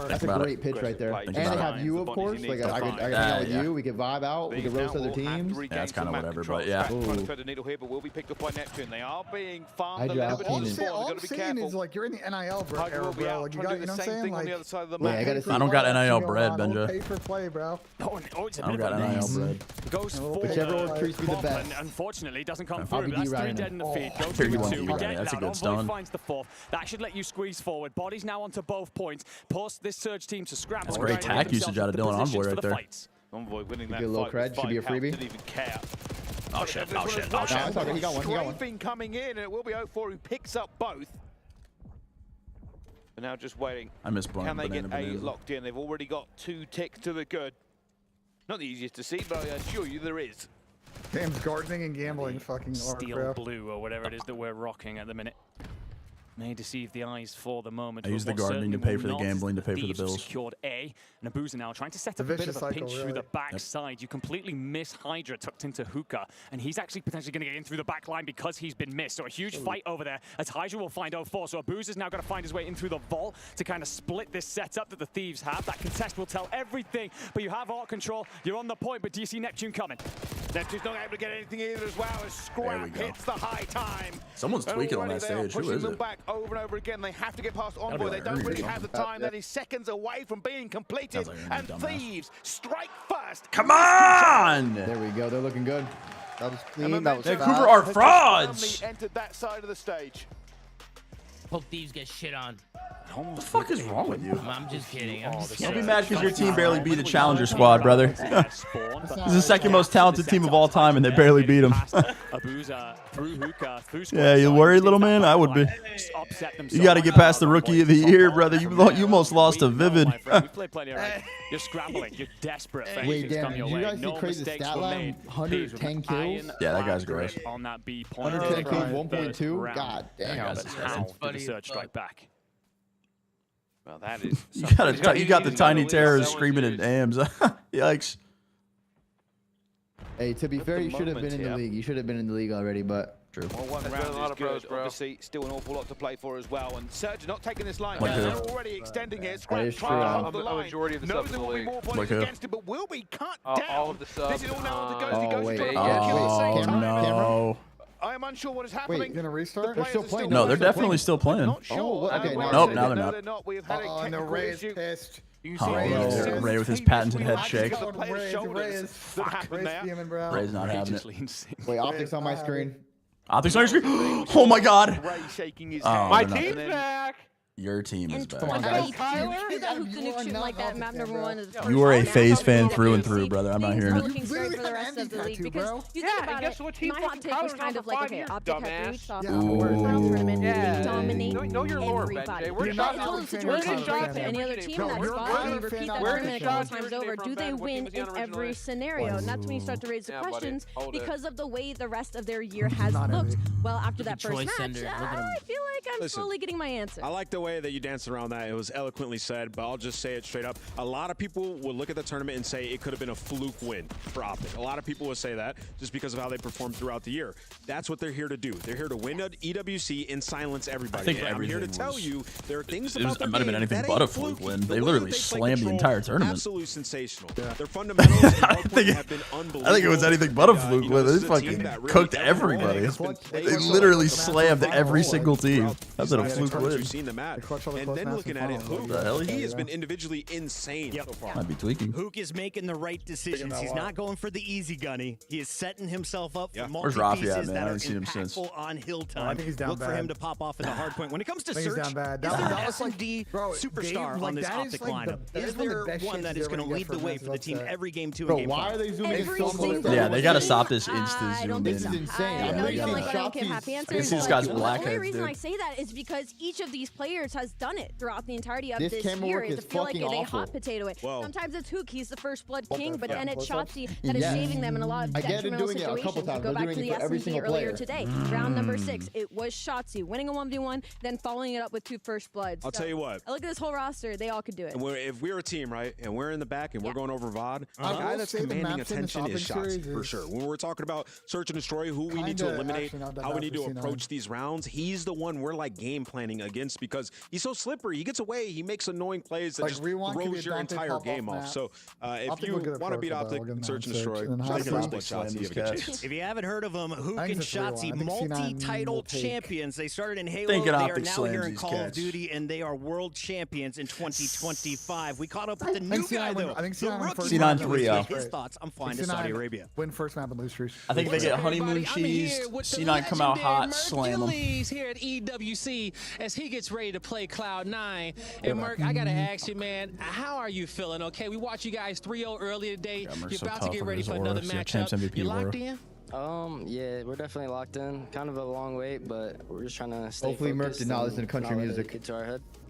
That's That's a great pitch right there. And they have you, of course. Like I could hang out with you. We could vibe out. We could roast other teams. Yeah, that's kind of whatever, but yeah. Trying to thread the needle here, but will be picked up by Neptune. They are being farmed a Hydra little bit. Optic. All I'm saying is, like, you're in the NIL, bro. Hydra will be bro. out. Like, you Trying got, to do the you know what I'm same saying? thing on the Like, other side of the Yeah, I map. gotta see. I don't got NIL bread, Benja. Benja. Pay for play, bro. It's a I don't bit of got a NIL mess. bread. Goes forward. Whichever treats me the best. And unfortunately, it doesn't come I'll through. be That's 3 D-Ryan dead in the feed. Goes Here you with want 2. D-Ryan. Getting That's a down. good Envoy stun. finds the 4th. That should let you squeeze forward. Bodies now onto both points. Plus, this Surge team to scrap. That's great tack usage out of Dylan Envoy right there. Envoy winning Give that you a little fight. cred. Should be a freebie. Didn't even care. Oh shit, oh shit, oh Nah, shit. it's okay. He got one. He got one. Strafing coming in, and it will be 0-4 who picks up both. But now just waiting. I miss Can they get banana. locked in? They've already got 2 ticks to the good. Not the easiest to see, but I assure you there is. Game's gardening and gambling fucking Steel bro. blue or whatever it is that we're rocking at the minute. may deceive the eyes for the moment. I use the gardening to pay for the gambling to pay for the bills. Secured A, and Abuza now trying to set up a bit of a pinch through the backside. You completely miss Hydra tucked into Hookah, and he's actually potentially going to get in through the back line because he's been missed. So a huge fight over there as Hydra will find 04. So Abuza's now going to find his way in through the vault to kind of split this setup that the Thieves have. That contest will tell everything, but you have art control. You're on the point, but do you see Neptune coming? Neptune's not able to get anything either as well as Scrap hits the high time. Someone's tweaking on that stage. Who is it? Back over and over again. They have to get past Envoy. They don't really have the time. That is seconds away from being completed. And Thieves strike first. Come on! There we go. They're looking good. That was clean. That was Vancouver are frauds. Entered that side of the stage. Hope Thieves get shit on. What the fuck is wrong with you? I'm just kidding. Don't be mad because your team barely beat a challenger squad, brother. This is the second most talented team of all time, and they barely beat them. Yeah, you worried, little man? I would be. You got to get past the rookie of the year, brother. You almost lost to Vivid. You're scrambling. You're desperate. Wait, damn. Did you guys see crazy stat line? 110 kills? Yeah, that guy's gross. On that B point. 110 kills, 1.2? God damn. How did the surge strike back? Well, that is. You got the tiny terrors screaming at AMs. Yikes. Hey, to be fair, you should have been in the league. You should have been in the league already, but true. Well, one round is good. Obviously, still an awful lot to play for as well. And Surge not taking this line. They're already extending it. Scrap trying to hold the line. Majority of the subs in the league. More points against it, but will be cut down. All of the subs. This is all now on the Ghosty. Oh, wait. No. I am unsure what is happening. Wait, gonna restart? They're still playing. No, they're definitely still playing. Not sure. Okay, nope, now they're not. We've had a no, Ray is pissed. Ray with his patented head shake. Ray's not having it. Wait, Optic's on my screen. Optic's on your screen? Oh my god. Ray shaking his head. My team's back. Your team is back. You are a FaZe fan through and through, brother. I'm not hearing it. Looking scary for the rest of the league because you think about it, my hot take was kind of like, okay, Optic had 3 weeks off from the tournament, they dominate everybody. But it's also a situation for any other team in that spot, and you repeat that tournament a couple times over, do they win in every scenario? And that's when you start to raise the questions because of the way the rest of their year has looked. Well, after that first match, I feel like I'm slowly getting my answer. I like the way that you danced around that. It was eloquently said, but I'll just say it straight up. A lot of people will look at the tournament and say it could have been a fluke win for Optic. A lot of people will say that just because of how they performed throughout the year. That's what they're here to do. They're here to win an EWC and silence everybody. And I'm here to tell you there are things about the game. It might have been anything but a fluke win. They literally slammed the entire tournament. Absolutely sensational. Their fundamentals have been unbelievable. I think it was anything but a fluke win. They fucking cooked everybody. They literally slammed every single team. That's a fluke win. And then looking at it, Hook, he has been individually insane so far. Might be tweaking. Hook is making the right decisions. He's not going for the easy gunny. He is setting himself up for multi-pieces that are impactful on hill time. I think he's down Look for him to pop off at the hard point. When it comes to Search, is there an S&D superstar on this Optic lineup? Is there one that is going to lead the way for the team every game 2 and game 5? Why are they zooming in so close? Yeah, they got to stop this insta zoom in. This is insane. I know you don't give happy answers. These guys The black only heads, reason dude. I say that is because each of these players has done it throughout the entirety of This this camera year. work To is feel like fucking they awful. hot potato it. Whoa. Sometimes it's Hook, he's the first blood king, but Yeah. then it's Shotzi that is saving them in a lot of I get it detrimental doing it a situations. couple You times. go They're back to doing the it for every S&D single earlier player. today. Round number 6, it was Shotzi winning a 1v1, then following it up with 2 first bloods. I'll tell you what. I look at this whole roster, they all could do it. And if we're a team, right, and we're in the back and we're going over VOD, the I guy will that's say the commanding maps in this attention is Optic Shots, series for is sure. When we're talking about search and destroy, who we need to Kinda eliminate, actually not that how we bad need for to C9. approach these rounds, he's the one we're like game planning against because he's so slippery. He gets away. He makes annoying plays that Like, just Rewind could be throws your Dante entire pop-off game off. map. So if Optic you will get a want to beat pro for that. Optic, We'll get search and Search, destroy, and then just high take a score. split shots. You have a good chance. If you haven't heard of them, Hook I think and it's a 3-1. I Shotzi, think C9 multi-title will take. champions. They started in Halo. Thinking They are Optic now slams here in these Call of cats. Duty, and they are world champions in 2025. We caught up with the I new think guy, C9 win- though. I think The C9 win rookie first C9 round. 3-0. His thoughts, I'm flying to C9 Saudi Arabia. Win first map and lose streaks. I think they get honeymoon cheese, C9 come out hot, slam them. Here at EWC as he gets ready to play Cloud9. And Merc, I gotta ask you, man, how are you feeling? Okay, we watched you guys 3-0 earlier today. You're so about to tough get on ready his for another auras. Yeah, champs matchup. MVP You locked aura. in? Yeah, we're definitely locked in. Kind of a long wait, but we're just trying to stay Hopefully Merc focused did not and listen to country not let it music. get to our head.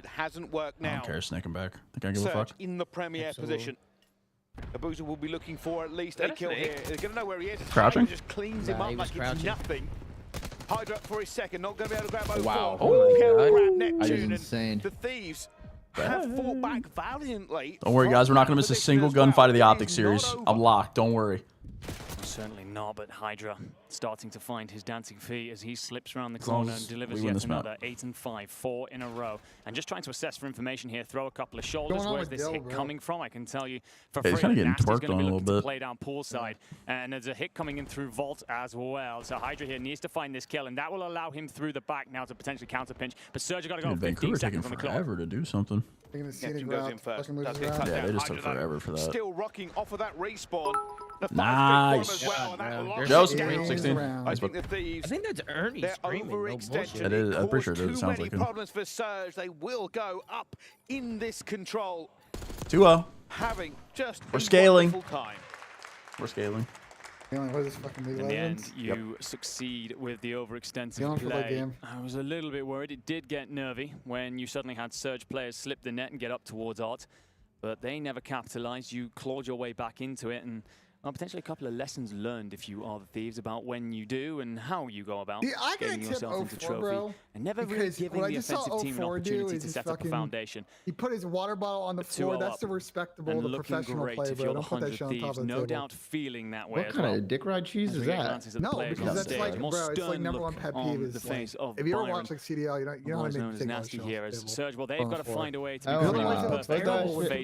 it hasn't worked now. I don't care. Snake him back. Think I give a Surge fuck? in the premier position. Abuza will be looking for at least a kill here. They're going to know where he is. Crouching? Just cleans him up like it's nothing. Hydra for his second, not going to be able to grab over. Wow. Grab Neptune, insane. The Thieves have fought back valiantly. Don't worry, guys. We're not going to miss a single gunfight of the Optic series. I'm locked. Don't worry. Certainly not, but Hydra starting to find his dancing feet as he slips around the corner and delivers yet another 8 and 5, 4 in a row. And just trying to assess for information here, throw a couple of shoulders. Where's this hit coming from? I can tell you for free. He's kind of getting twerked on a little bit. Play down poolside, and there's a hit coming in through Vault as well. So Hydra here needs to find this kill, and that will allow him through the back now to potentially counter pinch. But Serge got to go 15 Vancouver seconds taking on the clock. forever to do something. Neptune goes in first. Yeah, they just took forever for that. Still rocking off of that respawn. Nice. Joe, 16. I think the Thieves. I think that's Ernie screaming. No bullshit. It is. I'm pretty sure it does. It sounds like him. Problems for Surge. They will go up in this control. 2-0. Having just We're scaling. time. We're scaling. In the end, you succeed with the overextensive play. I was a little bit worried. It did get nervy when you suddenly had Surge players slip the net and get up towards Art, but they never capitalized. You clawed your way back into it, and potentially a couple of lessons learned if you are the Thieves about when you do and how you go about getting yourself into trophy. And never really giving the offensive team an opportunity to set up a foundation. He put his water bottle on the floor. That's the respectable, the professional play, if you're the 100 Thieves, no doubt feeling that way as well. What kind of dick ride cheese is that? No, because that's like, bro, it's like number one pet peeve is like, if you ever watch like CDL, you don't know how to make nasty here as Surge. Well, they've got to find a way to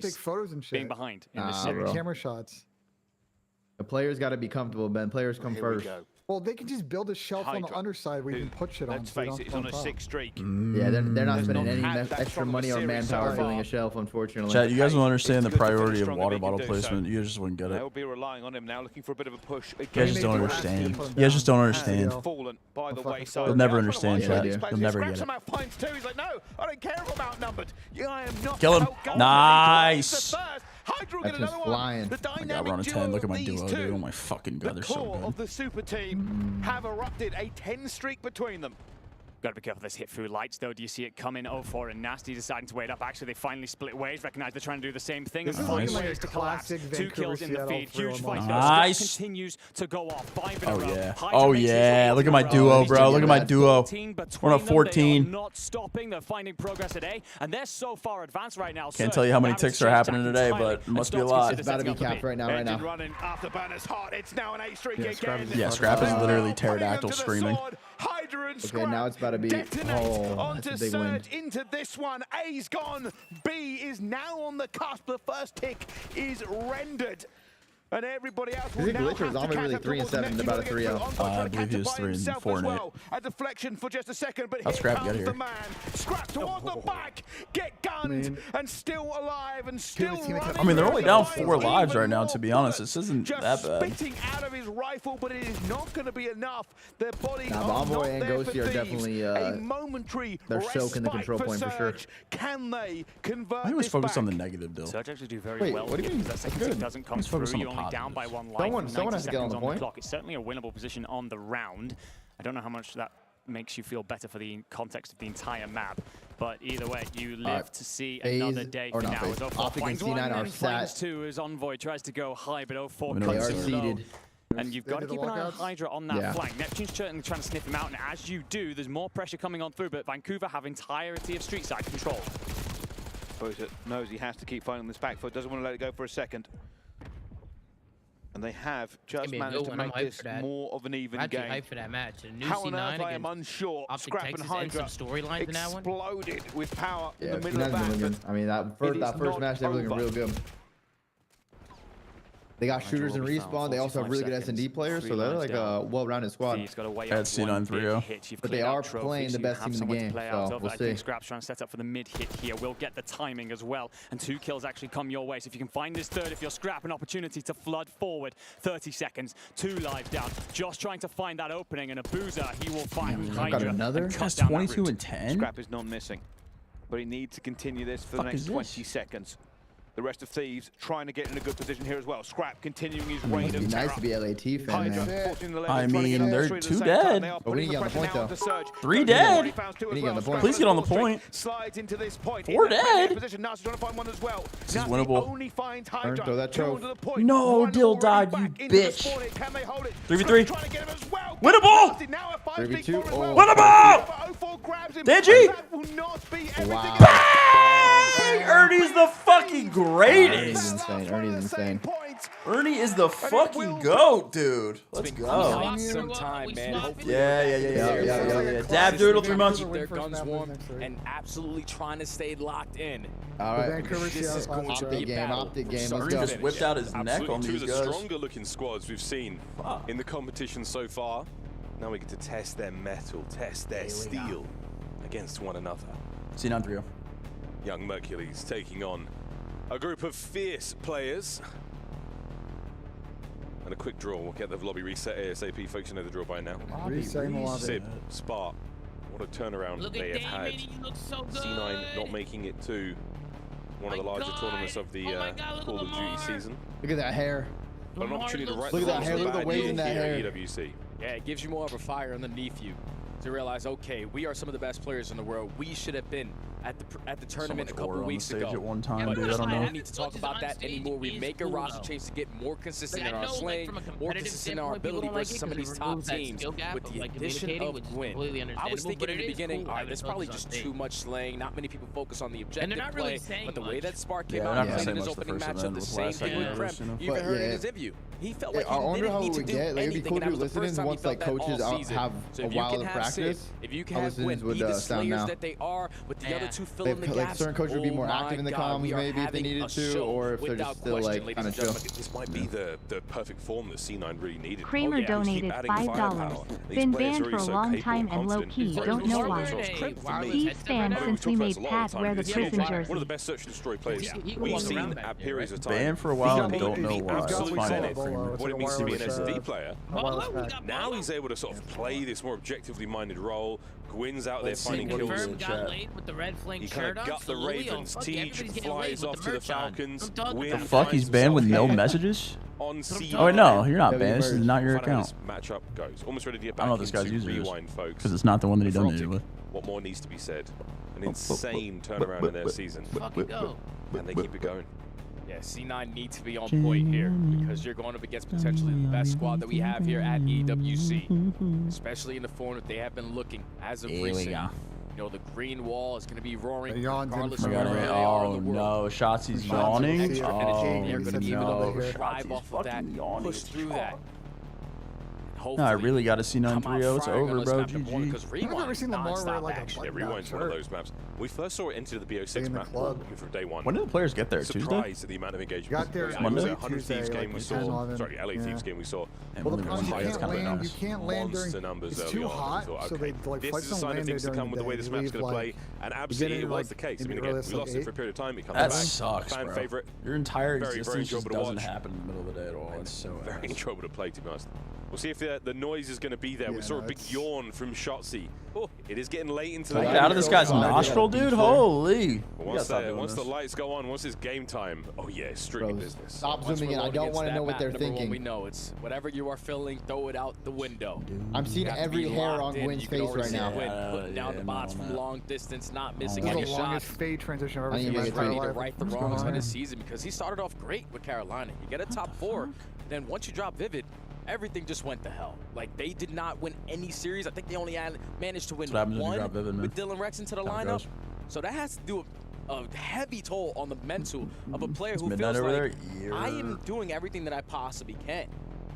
take photos and shit. Being behind in the camera shots. The players got to be comfortable, Ben. Players come first. Well, they can just build a shelf on the underside where you can put shit on. Let's face it, it's on a 6 streak. Yeah, they're not spending any extra money or manpower building a shelf, unfortunately. Chat, you guys don't understand the priority of water bottle placement. You just wouldn't get it. They'll be relying on him now, looking for a bit of a push. You guys just don't understand. You guys just don't understand. Fallen by the wayside. You'll never understand, chat. You'll never get it. He's like, no, I don't care if I'm outnumbered. I am not. Kill him. Nice. That's just flying. I got run a 10. Look at my duo, dude. Oh my fucking god, they're so good. Of the super team have erupted a 10 streak between them. Got to be careful this hit through lights, though. Do you see it come in 0-4 and Nasty deciding to wait up? Actually, they finally split ways. Recognize they're trying to do the same thing. This is like to collapse. 2 kills in the feed. Huge fight. Nice. Continues to go off. 5 in Oh a row. yeah. Oh yeah. Look at my duo, bro. Look at my duo. We're on 14. Not stopping. They're finding progress today, and they're so far advanced right now. Can't tell you how many ticks are happening today, but it must be a lot. It's about to be capped right now. Running after Banner's heart. It's now an 8 streak again. Yeah, Scrap is literally pterodactyl screaming. Hydra and Okay, now it's about to be. Oh, that's a big win. Into this one. A's gone. B is now on the cusp. The first tick is rendered. And everybody else will now have to catch really 3 and 7 about a 3-0. I believe he was 3 and 4 and 8. A deflection for just a second, but here comes get here. the man. Scrap towards the back, get gunned, and still alive and still running. I mean, they're only down 4 lives right now, to be honest. This isn't that bad. Spitting out of his rifle, but it is not going to be enough. Their bodies are Envoy not and there Ghosty for are definitely a momentary they're soaking the control point for sure. Can they convert I always this focus back? on the negative, Dill. Surge actually do very well. What do you mean? That second tick doesn't come through. You're only down by 1 life. Someone has to get on the point. Clock. It's certainly a winnable position on the round. I don't know how much that makes you feel better for the context of the entire map, but either way, you live to see another day for now. As Optic and C9 are sat. 2 as Envoy tries to go high, but 0-4 They are seated. And you've got to keep an eye on Hydra on that flank. Neptune's trying to sniff him out, and as you do, there's more pressure coming on through, but Vancouver have entirety of street side control. Bo6 knows he has to keep finding this back foot, doesn't want to let it go for a second. And they have just managed to make this more of an even game. Hyped for that match. A new How on C9 earth I am unsure. Optic Scrap and Hydra storylines in that one. Exploded with power in the Yeah, middle of that. I mean, that first match, they were looking real good. They got shooters in respawn. They also have really good S&D players, so they're like a well-rounded squad. At C9 3-0. But they are playing the best team in the game, so we'll see. Scrap's trying to set up for the mid hit here. We'll get the timing as well, and 2 kills actually come your way. So if you can find this third, if you're Scrap, an opportunity to flood forward. 30 seconds, 2 lives down. Just trying to find that opening, and a boozer, he will find Hydra. Got another? That's 22 and 10? Scrap is not missing, but he needs to continue this for the next 20 seconds. The rest of Thieves trying to get in a good position here as well. Scrap continuing his reign It'd be of nice terror. to be LAT fan, man. I mean, they're 2 dead. But we didn't get on the point, though. 3 dead. We didn't get on the point. Please get on the point. Slides into this point. 4 dead. Nasi trying to find one as well. This is winnable. Only finds Throw Hydra. that trophy. No, Dill died, you bitch. 3v3. Winnable. 3v2. Oh. Winnable. Digi. Wow. Bang! Ernie's the fucking greatest. Ernie's insane. Ernie is the fucking GOAT, dude. Let's go. Some time, man. Yeah. Dab Doodle 3 months. Keep their guns warm and absolutely trying to stay locked in. All right. This is going to be a battle. Optic game. Ernie just whipped out his neck on Two these of the guys. stronger looking squads we've seen in the competition so far. Now we get to test their metal, test their steel against one another. C9 3-0. Young Mercules taking on a group of fierce players. And a quick draw. We'll get the lobby reset ASAP. Folks, you know the drill by now. Sib, Spark. What a turnaround they have had. C9 not making it to one of the larger tournaments of the Call of Duty season. Look at that hair. But an opportunity to right Look at that hair. Look at the waves in that hair. EWC. Yeah, it gives you more of a fire underneath you to realize, okay, we are some of the best players in the world. We should have been at the tournament a couple weeks ago. At one time, But dude, I don't know. don't need to talk about that anymore. We make a roster change to get more consistent in our slaying, more consistent in our ability versus some of these top teams. With the addition of Gwyn, I was thinking in the beginning, all right, there's probably just too much slaying. Not many people focus on the objective play. But the way that Spark came out and played in his opening matchup, the same thing with Krem. You even heard in his interview. He felt like he didn't need to do anything. And that was the first time he felt that all season. So if you can have Sid, if you can have Gwyn, be the slayers that they are, with the other two filling the gaps. Certain coaches would be more active in the comms maybe if they needed to, or if they're just still like kind of chill. This might be the perfect form that C9 really needed. Kramer donated $5. Been banned for a long time and low-key, don't know why. Thieves fan since we made Pat wear the prison jersey. One of the best search and destroy players we've seen at periods of time. Banned for a while and don't know why. Absolutely That's solid fine. what it means to be an SD player. Now he's able to sort of play this more objectively minded role. Gwyn's out there finding kills. With the red flank He kind of gut the Ravens. Teach flies off to the Falcons. The fuck? He's banned with no messages? On C. Oh wait, no, you're not banned. This is not your account. Matchup goes. Almost ready to get I back don't know if this guy's into user Rewind, folks. because it's not the one that he donated with. What more needs to be said? An insane turnaround in their season. And they keep it going. Yeah, C9 needs to be on point here because you're going up against potentially the best squad that we have here at EWC, especially in the form that they have been looking as of recent. You know, the green wall is going to be roaring regardless of where they are in the world. No, Shotzi's yawning. Oh, they're going to be able to drive off of that, push through that. No, I really got to see 9-3-0. It's over, bro. GG. I've never seen Lamar wear like a Yeah, Rewind's one of those maps. We first saw it into the BO6 map from day one. When did the players get there? Tuesday? Surprised at the amount of engagement. Got there It was Monday? a 100 Thieves game we saw. Sorry, LA Thieves game we saw. Well, the problem is you can't land during. Numbers It's too hot, so they like this flights is a don't sign of land there things to during come with the way this map's going to play. And absolutely it was the case. I mean, again, we lost it for a period of time. It comes That back. sucks, Fan bro. favorite. Your entire Very existence just enjoyable to doesn't watch. happen in the middle of the day at all. It's so Very enjoyable to play, to be honest. We'll see if the noise is going to be there. We saw a big yawn from Shotzi. Oh, it is getting late into the Get out of this guy's nostril, dude. Holy. Once the lights go on, once it's game time, oh yeah, it's strictly business. Stop zooming in. I don't want to know what they're thinking. We know it's whatever you are feeling, throw it out the window. I'm seeing every hair on Gwyn's face right now. Putting down the bots from long distance, not missing any This is the longest shots. fade transition I've ever seen. He's ready to right the wrongs of his season because he started off great with Carolina. You get a top 4, then once you drop Vivid, everything just went to hell. Like, they did not win any series. I think they only managed to win one with Dylan Rex into the lineup. So that has to do a heavy toll on the mental of a player who feels like, I am doing everything that I possibly can.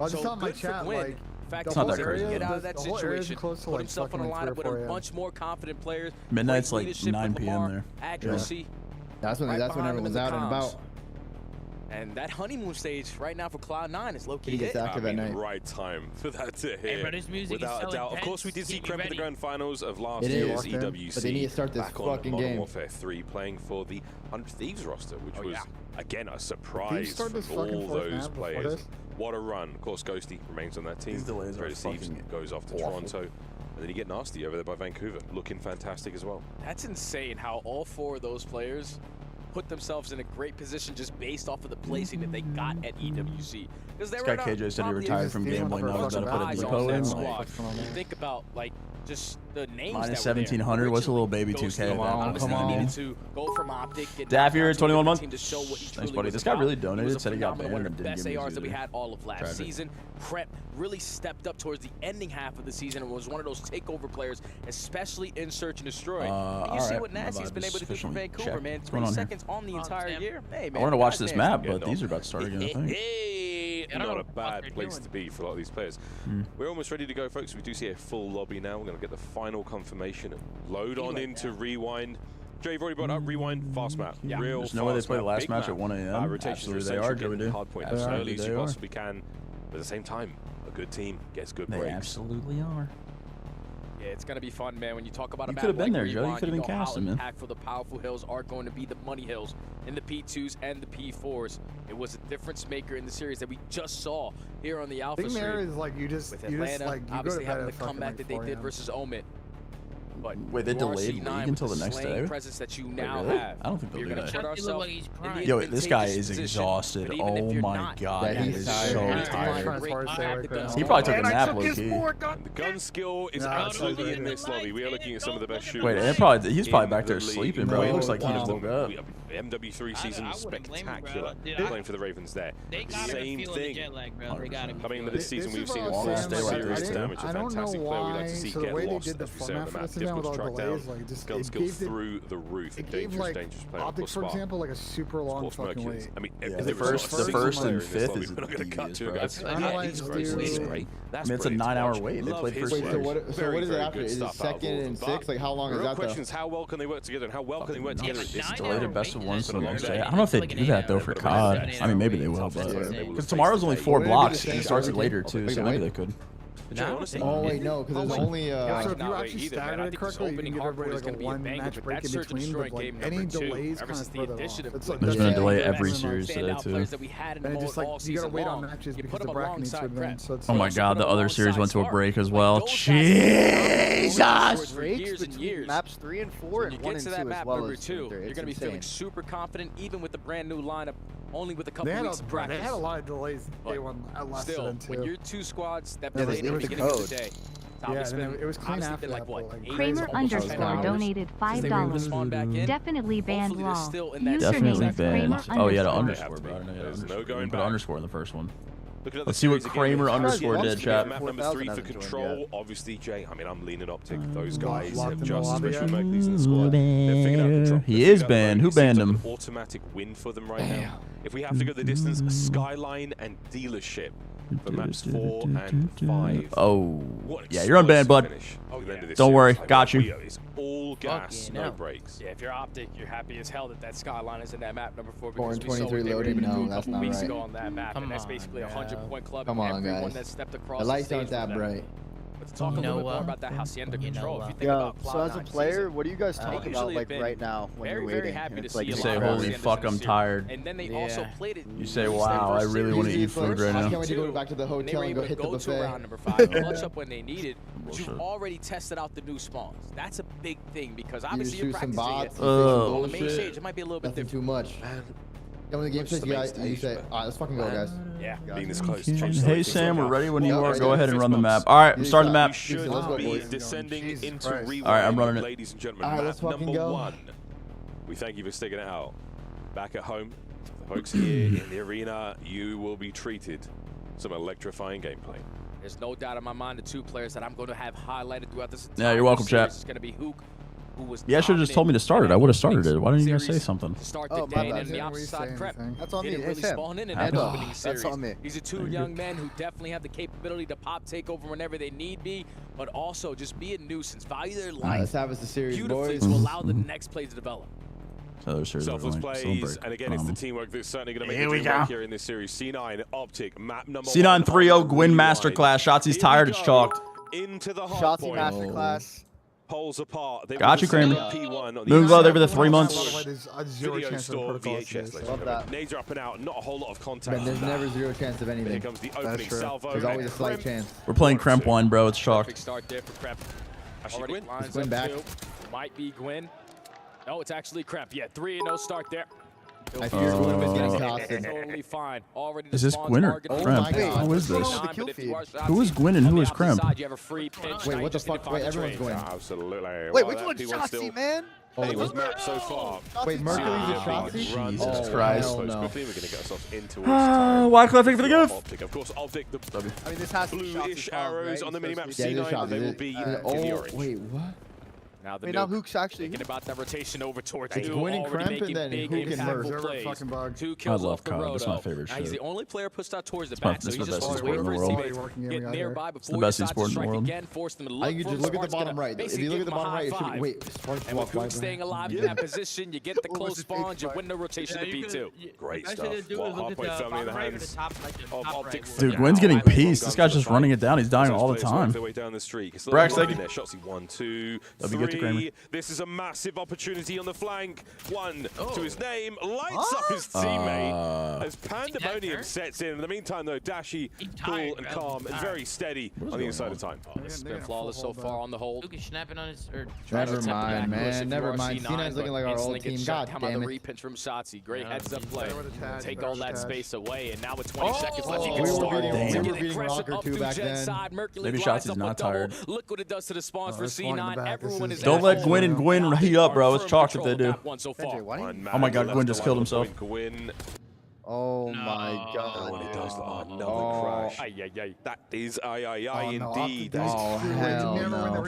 So good for Gwyn. Fact, he's able to get out of that situation, put himself on a lineup with a bunch more confident players. Midnight's like 9 p.m. there. Accuracy. That's when everyone's out and about. And that honeymoon stage right now for Cloud9 is low-key gets active at night. Right time for that to hit. Hey, bro, this music without is so a doubt. Of course, we did see Krem in the grand finals of last year's EWC. But they need to start this fucking Modern game. Warfare 3, playing for the 100 Thieves roster, which was again a surprise for all those players. What a run! Of course, Ghosty remains on that team. Thieves goes off to Toronto. And then you get Nasty over there by Vancouver, looking fantastic as well. That's insane how all 4 of those players put themselves in a great position just based off of the placing that they got at EWC. Because This guy KJ said he retired from gambling. Now he's got to put a depot in. Like, think about like just the names. Minus that were there. 1700. What's a little baby 2K? Come on. Needed to go from Optic. Daff here, 21 months. Thanks, buddy. This guy really donated. Said he got banned and didn't best give me ARs that we either. had all of last season. Prep really stepped up towards the ending half of the season and was one of those takeover players, especially in Search and Destroy. And you see what Nasty's been able to do for Vancouver, man. 20 seconons on the entire year. Hey, man. I wanted to watch this map, but these are about to start again, I think. Not a bad place to be for a lot of these players. We're almost ready to go, folks. We do see a full lobby now. We're going to get the final confirmation and load on into Rewind. Jay, you've already brought up Rewind, fast map. Yeah. Real There's no way they play the last match map. at 1 a.m. Absolutely, they are, Joey. Hard point as early as you possibly can. But at the same time, a good team gets good breaks. They absolutely are. Yeah, it's gonna be fun, man. When you talk about You a map could have been like there, Joe. You Rewind, could have been know how casting, man. impactful the powerful hills are going to be the money hills in the P2s and the P4s. It was a difference maker in the series that we just saw here on the Alpha Big Mare is like you just like obviously having the comeback that they did versus Omit. But wait, they delayed league until the next day? Presence that you now really? have. I don't think they'll do that. Like Yo, this guy is exhausted. Oh my god, he is so tired. He probably took a nap, low key. The gun skill is absolutely in this lobby. We are looking at some of the best shooters. Wait, and he's probably back there sleeping, bro. He looks like he just woke up. MW3 season spectacular playing for the Ravens there. Same thing. Coming into this season, we've seen a serious damage. A fantastic player we like to see get lost, as we say on the map. Difficult to track down. Gun skills through the roof. Dangerous player. Optic, for example, like a super long fucking wait. I mean, the first and fifth is not going to cut to guys. He's great. I mean, it's a 9-hour wait. They played first. Wait, so what is it after? Is it second and six? Like, how long is that? The question is, how well can they work together, and how well can they work together? It's delayed at best of one to the next day. I don't know if they do that though for COD. I mean, maybe they will, but because tomorrow's only 4 blocks, and it starts it later too, so maybe they could. Oh wait, no, because there's only. So if you actually stagger it correctly, you can give everybody like a 1 match break in between. But like any delays kind of further off. There's been a delay every series today too. And it's just like you gotta wait on matches because the bracket needs to advance. So oh my god, the other series went to a break as well. Jesus! Maps 3 and 4 and 1 and 2 as well as 2. You're gonna be feeling super confident, even with the brand new lineup. Only with a couple weeks of practice. They had a lot of delays day one. Still, when you're 2 squads that Yeah, played at the beginning of the day, it was clean after like that. what? Kramer _ donated $5. Definitely banned law. Definitely banned. Oh, yeah, the underscore, bro. There's no going back. back. Underscore in the first one. Let's see what Kramer underscore did, chat. Map number 3 for control. Obviously, Jay. I mean, I'm leaning Optic. Those guys have just, especially Mercury's in the squad. They've figured out control. He is banned. Who banned him? Automatic win for them right now. If we have to go the distance, Skyline and Dealership for maps 4 and 5. Oh, yeah, you're unbanned, bud. Don't worry, got you. It's all gas, no breaks. Yeah, if you're Optic, you're happy as hell that Skyline is in that map number 4 4 because and we saw 23 what they were loading. able to do No, a that's couple not weeks right. ago on that map, and that's basically a 100-point club. Come on, everyone guys. that stepped across The lights stage aren't that was bright. Let's talk a little bit more about that Hacienda control. If you think about so as a Cloud9 player, season, what do you guys talk about usually like been right now when you're very waiting? happy And to it's like see You a say, lot of holy Haciendas fuck, in the I'm series. tired. And then they also played it. You say, wow, I really want to eat food right I can't now. wait to go back to the hotel and go hit the to buffet. round number 5, clutch up when they needed. But you've already tested out the new spawns. That's a big thing because obviously you're some practicing bots, it. On the main bullshit. stage, it might be a little bit Nothing different. too much. When the game says you say, alright, let's fucking go, guys. Yeah. Being this close. Hey, Sam, we're ready when you are. Go ahead and run the map. All right, I'm starting the map. We should be descending into Rewind, All right, I'm running it. ladies and gentlemen. All right, Map let's fucking number go. 1. We thank you for sticking it out. Back at home, the folks here in the arena, you will be treated some electrifying gameplay. There's no doubt in my mind the 2 players that I'm going to have highlighted throughout this Yeah, you're welcome, chat. It's going to be Hook, who was Yeah, should have just told me to start it. I would have started it. Why didn't you guys say something? to start the day and the opposite side prep. That's on me. Didn't Hey, really Sam. spawn in Happens. that opening series. That's on me. These are 2 young men who definitely have the capability to pop take over whenever they need be, but also just be a nuisance, value their life Let's have us the series, beautifully boys. to allow the next play to develop. Selfless plays, and again, it's the teamwork that's certainly going to make it work here in this series. C9, Optic, map number 1. C9 3-0, Gwyn Masterclass. Shotzi's tired, it's chalked. Into the hard Shotzi point. Masterclass. Poles apart. They Got you, Kramer. P1 Moonglow there for the 3 months. Video store VHS. Love that. Nades are up and out. Not a whole lot of contact. Man, there's never 0 chance of Here anything. comes the opening salvo. There's always a slight chance. We're playing Kremp 1, bro. It's chalked. Perfect start there for Crep. Actually, Already Gwyn? lines Gwyn up back. 2. Might be Gwyn. No, it's actually Crep. Yeah, 3-0 start there. I fear Gwyn was getting costed. Totally fine. Already Is this Gwyn or Krem? Who is this? Who is Gwyn and who is Krem? Wait, what the fuck? Wait, everyone's going. Absolutely. Wait, which one's Shotzi, man? He was mapped so far. Wait, Mercury's a Shotzi? Jesus Christ. We're going to get ourselves into Why clapping for the gift? Optic. Of course, Optic, the I mean, this has bluish arrows on the minimap Yeah, C9, they will be in the orange. Wait, what? Now the now Hook's actually thinking about that rotation over towards It's Gwyn and Kremp and then Hook and Merc. 2 kills off the road. That's my favorite shit. He's the only player pushed out towards the back, so he just wants to wait for his teammates get nearby before he decides to strike again, force them to look. I think you just look at the bottom right. If you look at the bottom right, it should be, wait, and with Hook staying alive in that position, you get the close spawns, you win the rotation to B2. Great stuff. Halfway firmly in the hands of Optic. Dude, Gwyn's getting pieced. This guy's just running it down. He's dying all the time. Brax, thank you. Shotzi 1, 2, That'd be good to Kramer. 3. This is a massive opportunity on the flank. 1 to his name, lights up his teammate as pandemonium sets in. In the meantime, though, Dashy, cool and calm and very steady on the inside of time. This has been flawless so far on the hold. Luke is snapping on his. Never mind, man. Never mind. C9's looking like our old team. God damn the it. repinch from Shotzi. Great heads up play. Take all that space away, and now with 20 seconds left, he We can were start. beating Rocker 2 back then. Maybe Shotzi's not tired. Look what it does to the spawns for C9. Everyone is Don't let Gwyn and Gwyn heat up, bro. It's chalked if they do. Oh my god, Gwyn just killed himself. Oh my god. When it does another crash. That is indeed. Oh, hell no.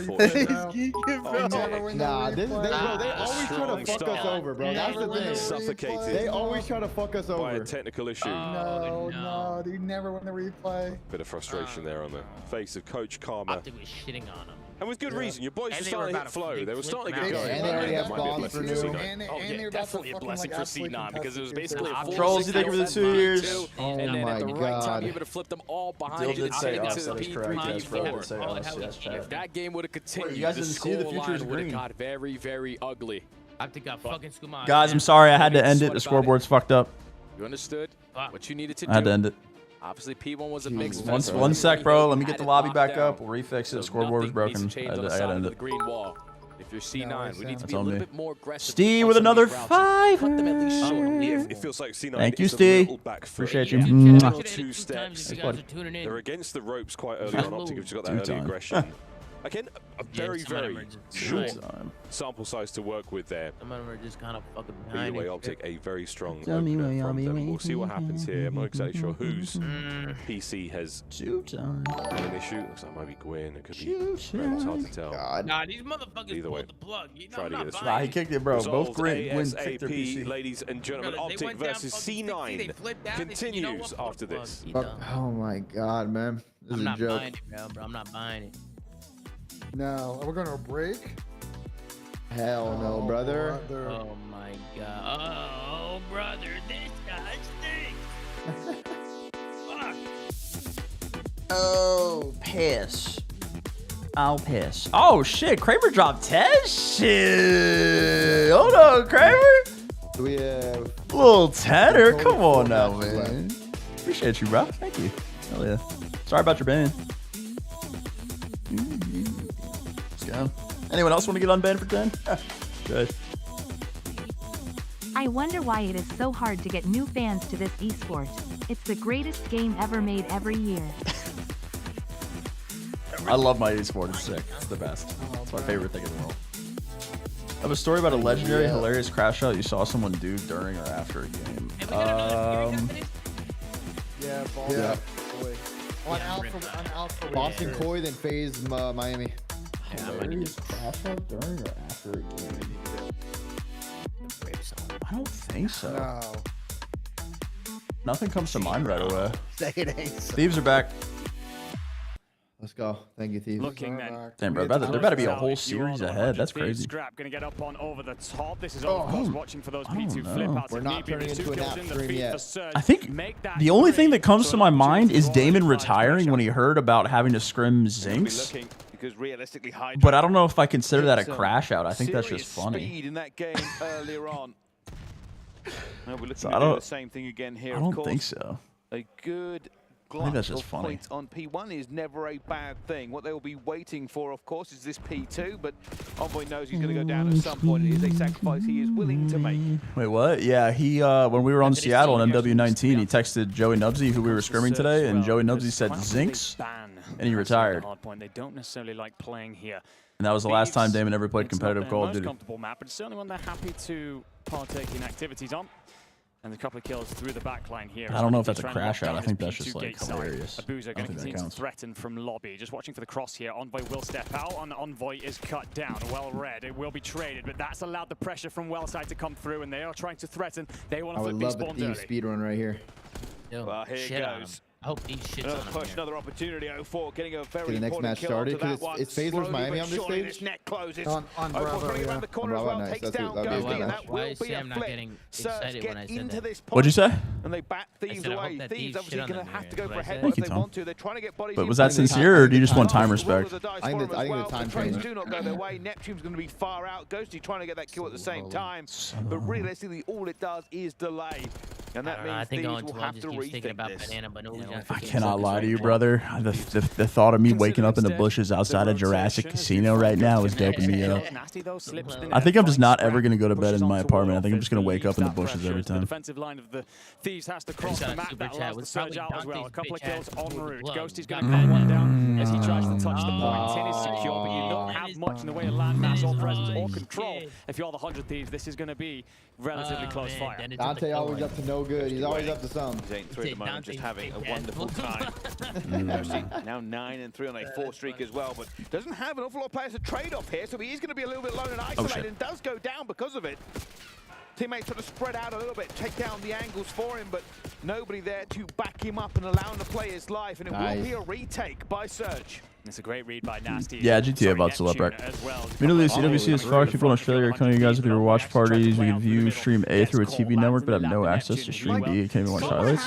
Nah, they always try to fuck us over, bro. That's the thing. Suffocated. They always try to fuck us over. By a technical issue. No, they never win the replay. Bit of frustration there on the face of Coach Karma. Optic was shitting on him. And with good reason. Your boys were starting to hit flow. They were starting to get going. And they already have bombs for new. Definitely a blessing for C9 because it was basically a full Trolls, you think of the 2 years? Oh and then my at the right time, god. you're able to flip them all behind Dill you did say to us. the That is correct. Yes, bro. Did say us. Yes, If chat. that game would have continued, You guys the didn't see the future is scoreline would have green. got very, very ugly. Optic got fucking scuba. Guys, I'm sorry. I had to end it. The scoreboard's fucked up. You understood what you needed to do. I had to end it. Obviously, P1 was a mixed One sec, bro. Let me get the lobby back up. We'll refix it. The scoreboard is broken. I gotta end it. Green wall. If you're C9, we need to be a little bit more aggressive. Steve with another 5. It feels like C9. Thank you, is a Steve. little back foot. Appreciate you. Mwah. 2 steps. They're against the ropes quite early on. Optic have just got that early aggression. Again, a very, very short sample size to work with there. Some of them are just kind of fucking Either behind way, him. Optic a very strong opener from them. We'll see what happens here. I'm not exactly sure whose PC has had an issue. Looks like it might be Gwyn. It could be Krem. It's hard to tell. Nah, these motherfuckers Either way, pulled the plug. try to get us Nah, he kicked it, bro. Both Gwyn kicked their ASAP, PC. ladies and gentlemen. Optic versus C9 continues after this. Oh my god, man. This is a joke. Buying it, bro. I'm not buying it. No, are we going to a break? Hell no, brother. Oh my god. Oh, brother, this guy stinks. Fuck. Oh, piss. I'll piss. Oh, shit. Kramer dropped 10? Shit. Hold on, Kramer. We have little tenner. Come on now, man. Appreciate you, bro. Thank you. Hell yeah. Sorry about your ban. Let's go. Anyone else want to get unbanned for 10? Good. I wonder why it is so hard to get new fans to this esport. It's the greatest game ever made every year. I love my esport. It's sick. It's the best. It's my favorite thing in the world. I have a story about a legendary, hilarious crash out you saw someone do during or after a game. Yeah. Boston Koi, then FaZe Miami. Hilarious crash out during or after a game? I don't think so. No. Nothing comes to mind right away. Say it ain't so. Thieves are back. Let's go. Thank you, Thieves. Looking then. Damn, bro, there better be a whole series ahead. That's crazy. Scrap gonna get up on over the top. This is of course watching for those P2 flip outs. We're not turning into a nap stream yet. I think the only thing that comes to my mind is Damon retiring when he heard about having to scrim Zinx. Because realistically, But I don't know if I consider that a crash out. I think that's just funny. Speed in that game earlier on. Well, we're looking So at the same thing again here. I don't think so. A good that's just funny. Points on P1 is never a bad thing. What they will be waiting for, of course, is this P2, but Envoy knows he's going to go down at some point. It is a sacrifice he is willing to make. Wait, what? Yeah, he when we were on Seattle in MW19, he texted Joey Nubsy, who we were scrimming today, and Joey Nubsy said Zinx, and he retired. They don't necessarily like playing here. And that was the last time Damon ever played competitive Call of Duty. Comfortable map, but it's certainly one they're happy to partake in activities on. And a couple of kills through the back line here. I don't know if that's a crash out. I think that's just like hilarious. Abuza going to continue to threaten from lobby. Just watching for the cross here. Envoy will step out. Envoy is cut down. Well read. It will be traded, but that's allowed the pressure from well side to come through, and they are trying to threaten. They want to flip these spawns early. I would love a Thieves speedrun right here. Well, here it goes. I hope these shits another push, another opportunity. 04 getting a very the next match started because it's FaZe versus Miami on this stage. This net closes. On Bravo, around the corner as well. Nice. Takes down Ghosty, and that will be a flip. Surge get into this point. What'd you say? And they bat Thieves away. Thieves obviously going to have to go for a head if they want to. They're trying to get bodies. But was that sincere, or do you just want time respect? I think the time change. Do not go their way. Neptune's going to be far out. Ghosty trying to get that kill at the same time. But realistically, all it does is delay. And that means Thieves will have to rethink this. I cannot lie to you, brother. The thought of me waking up in the bushes outside of Jurassic Casino right now is doping me up. I think I'm just not ever going to go to bed in my apartment. I think I'm just going to wake up in the bushes every time. Defensive line of the Thieves has to cross the map. That allows the surge out as well. A couple of kills en route. Ghosty's going to gun one down as he tries to touch the point. 10 is secure, but you don't have much in the way of land mass or presence or control. If you're the 100 Thieves, this is going to be relatively close fire. Dante always up to no good. He's always up to some. He's 8-3 at the moment, just having a wonderful time. Now 9-3 on a 4 streak as well, but doesn't have an awful lot of players to trade off here, so he is going to be a little bit lone and isolated and does go down because of it. Teammates trying to spread out a little bit, take down the angles for him, but nobody there to back him up and allow him to play his life, and it will be a retake by Surge. It's a great read by Nasty. Yeah, GTA about to up, Middle East, CWC is far. People in Australia are coming to you guys with your watch parties. We can view stream A through a TV network, but have no access to stream B. Can't even watch highlights.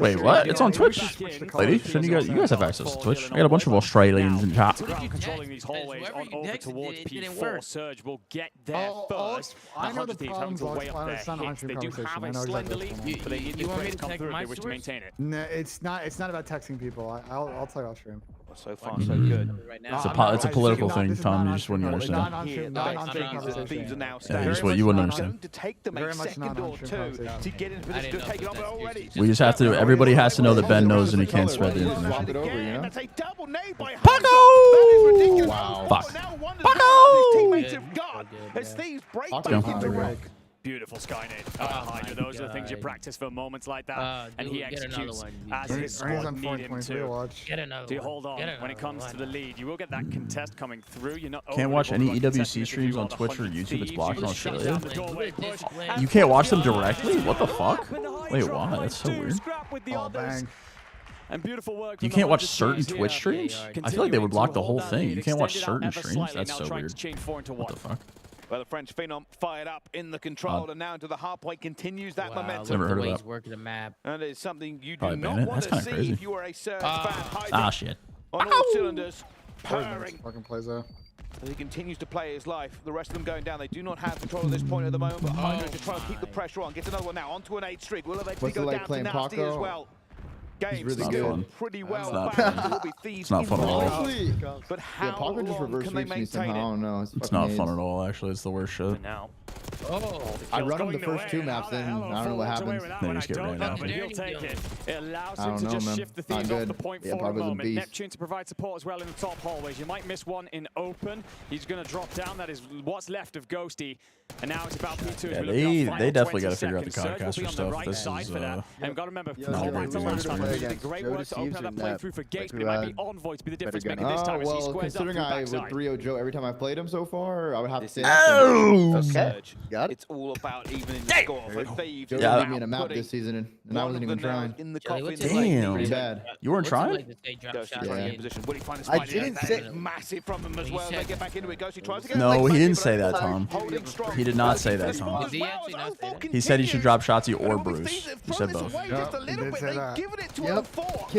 Wait, what? It's on Twitch? Lady, shouldn't you guys have access to Twitch? I got a bunch of Australians in chat. Controlling these hallways on over towards P4. Surge will get there first. I know the problems way up there. They do have a slender lead, but they need to come through if they wish to maintain it. No, it's not about texting people. I'll tell you off stream. So far, so good. It's a political thing, Tom. You just wouldn't understand. You wouldn't understand. We just have to. Everybody has to know that Ben knows and he can't spread the information. Paco! Wow. Fuck. Paco! Beautiful Skynet. Hydra, those are the things you practice for moments like that, and he executes as his squad need him to hold on when it comes to the lead. You will get that contest coming through. You're not can't watch any EWC streams on Twitch or YouTube. It's blocked in Australia. You can't watch them directly? What the fuck? Wait, why? That's so weird. Oh, bang. And beautiful work. You can't watch certain Twitch streams? I feel like they would block the whole thing. You can't watch certain streams? That's so weird. What the fuck? Well, the French Phenom fired up in the control, and now into the hard point continues that momentum. Never heard of that. Working the map. And it's something you do not want to see if you are a Surge fan. Shit. On all cylinders, purring. Fucking plays there. As he continues to play his life, the rest of them going down. They do not have control at this point at the moment, but Hydra to try to keep the pressure on. Gets another one now, onto an 8 streak. Will eventually go down to Nasty as well. Game's really good. Pretty well. It's not fun at all. But how long can they maintain it? I don't know. It's not fun at all, actually. It's the worst shit. I run him the first 2 maps, then I don't know what happens. Then you just get ran out. It allows him to just shift the Thieves off the point for a moment. Neptune to provide support as well in the top hallways. You might miss one in open. He's going to drop down. That is what's left of Ghosty. And now it's about P2. Yeah, they definitely got to figure out the Concaster stuff. This is and got to remember, the great work to open up that playthrough for Gates, but it might be Envoy to be the difference maker this time. Well, considering I would 3-0 Joe every time I've played him so far, I would have to say Surge. It's all about even the score for Thieves. Joe gave me a map this season, and I wasn't even trying. Damn. Bad. You weren't trying? I didn't say massive from him as well. They get back into it. Ghosty tries to get No, he didn't say that, Tom. He did not say that, Tom. He said he should drop Shotzi or Bruce. He said both. Yep.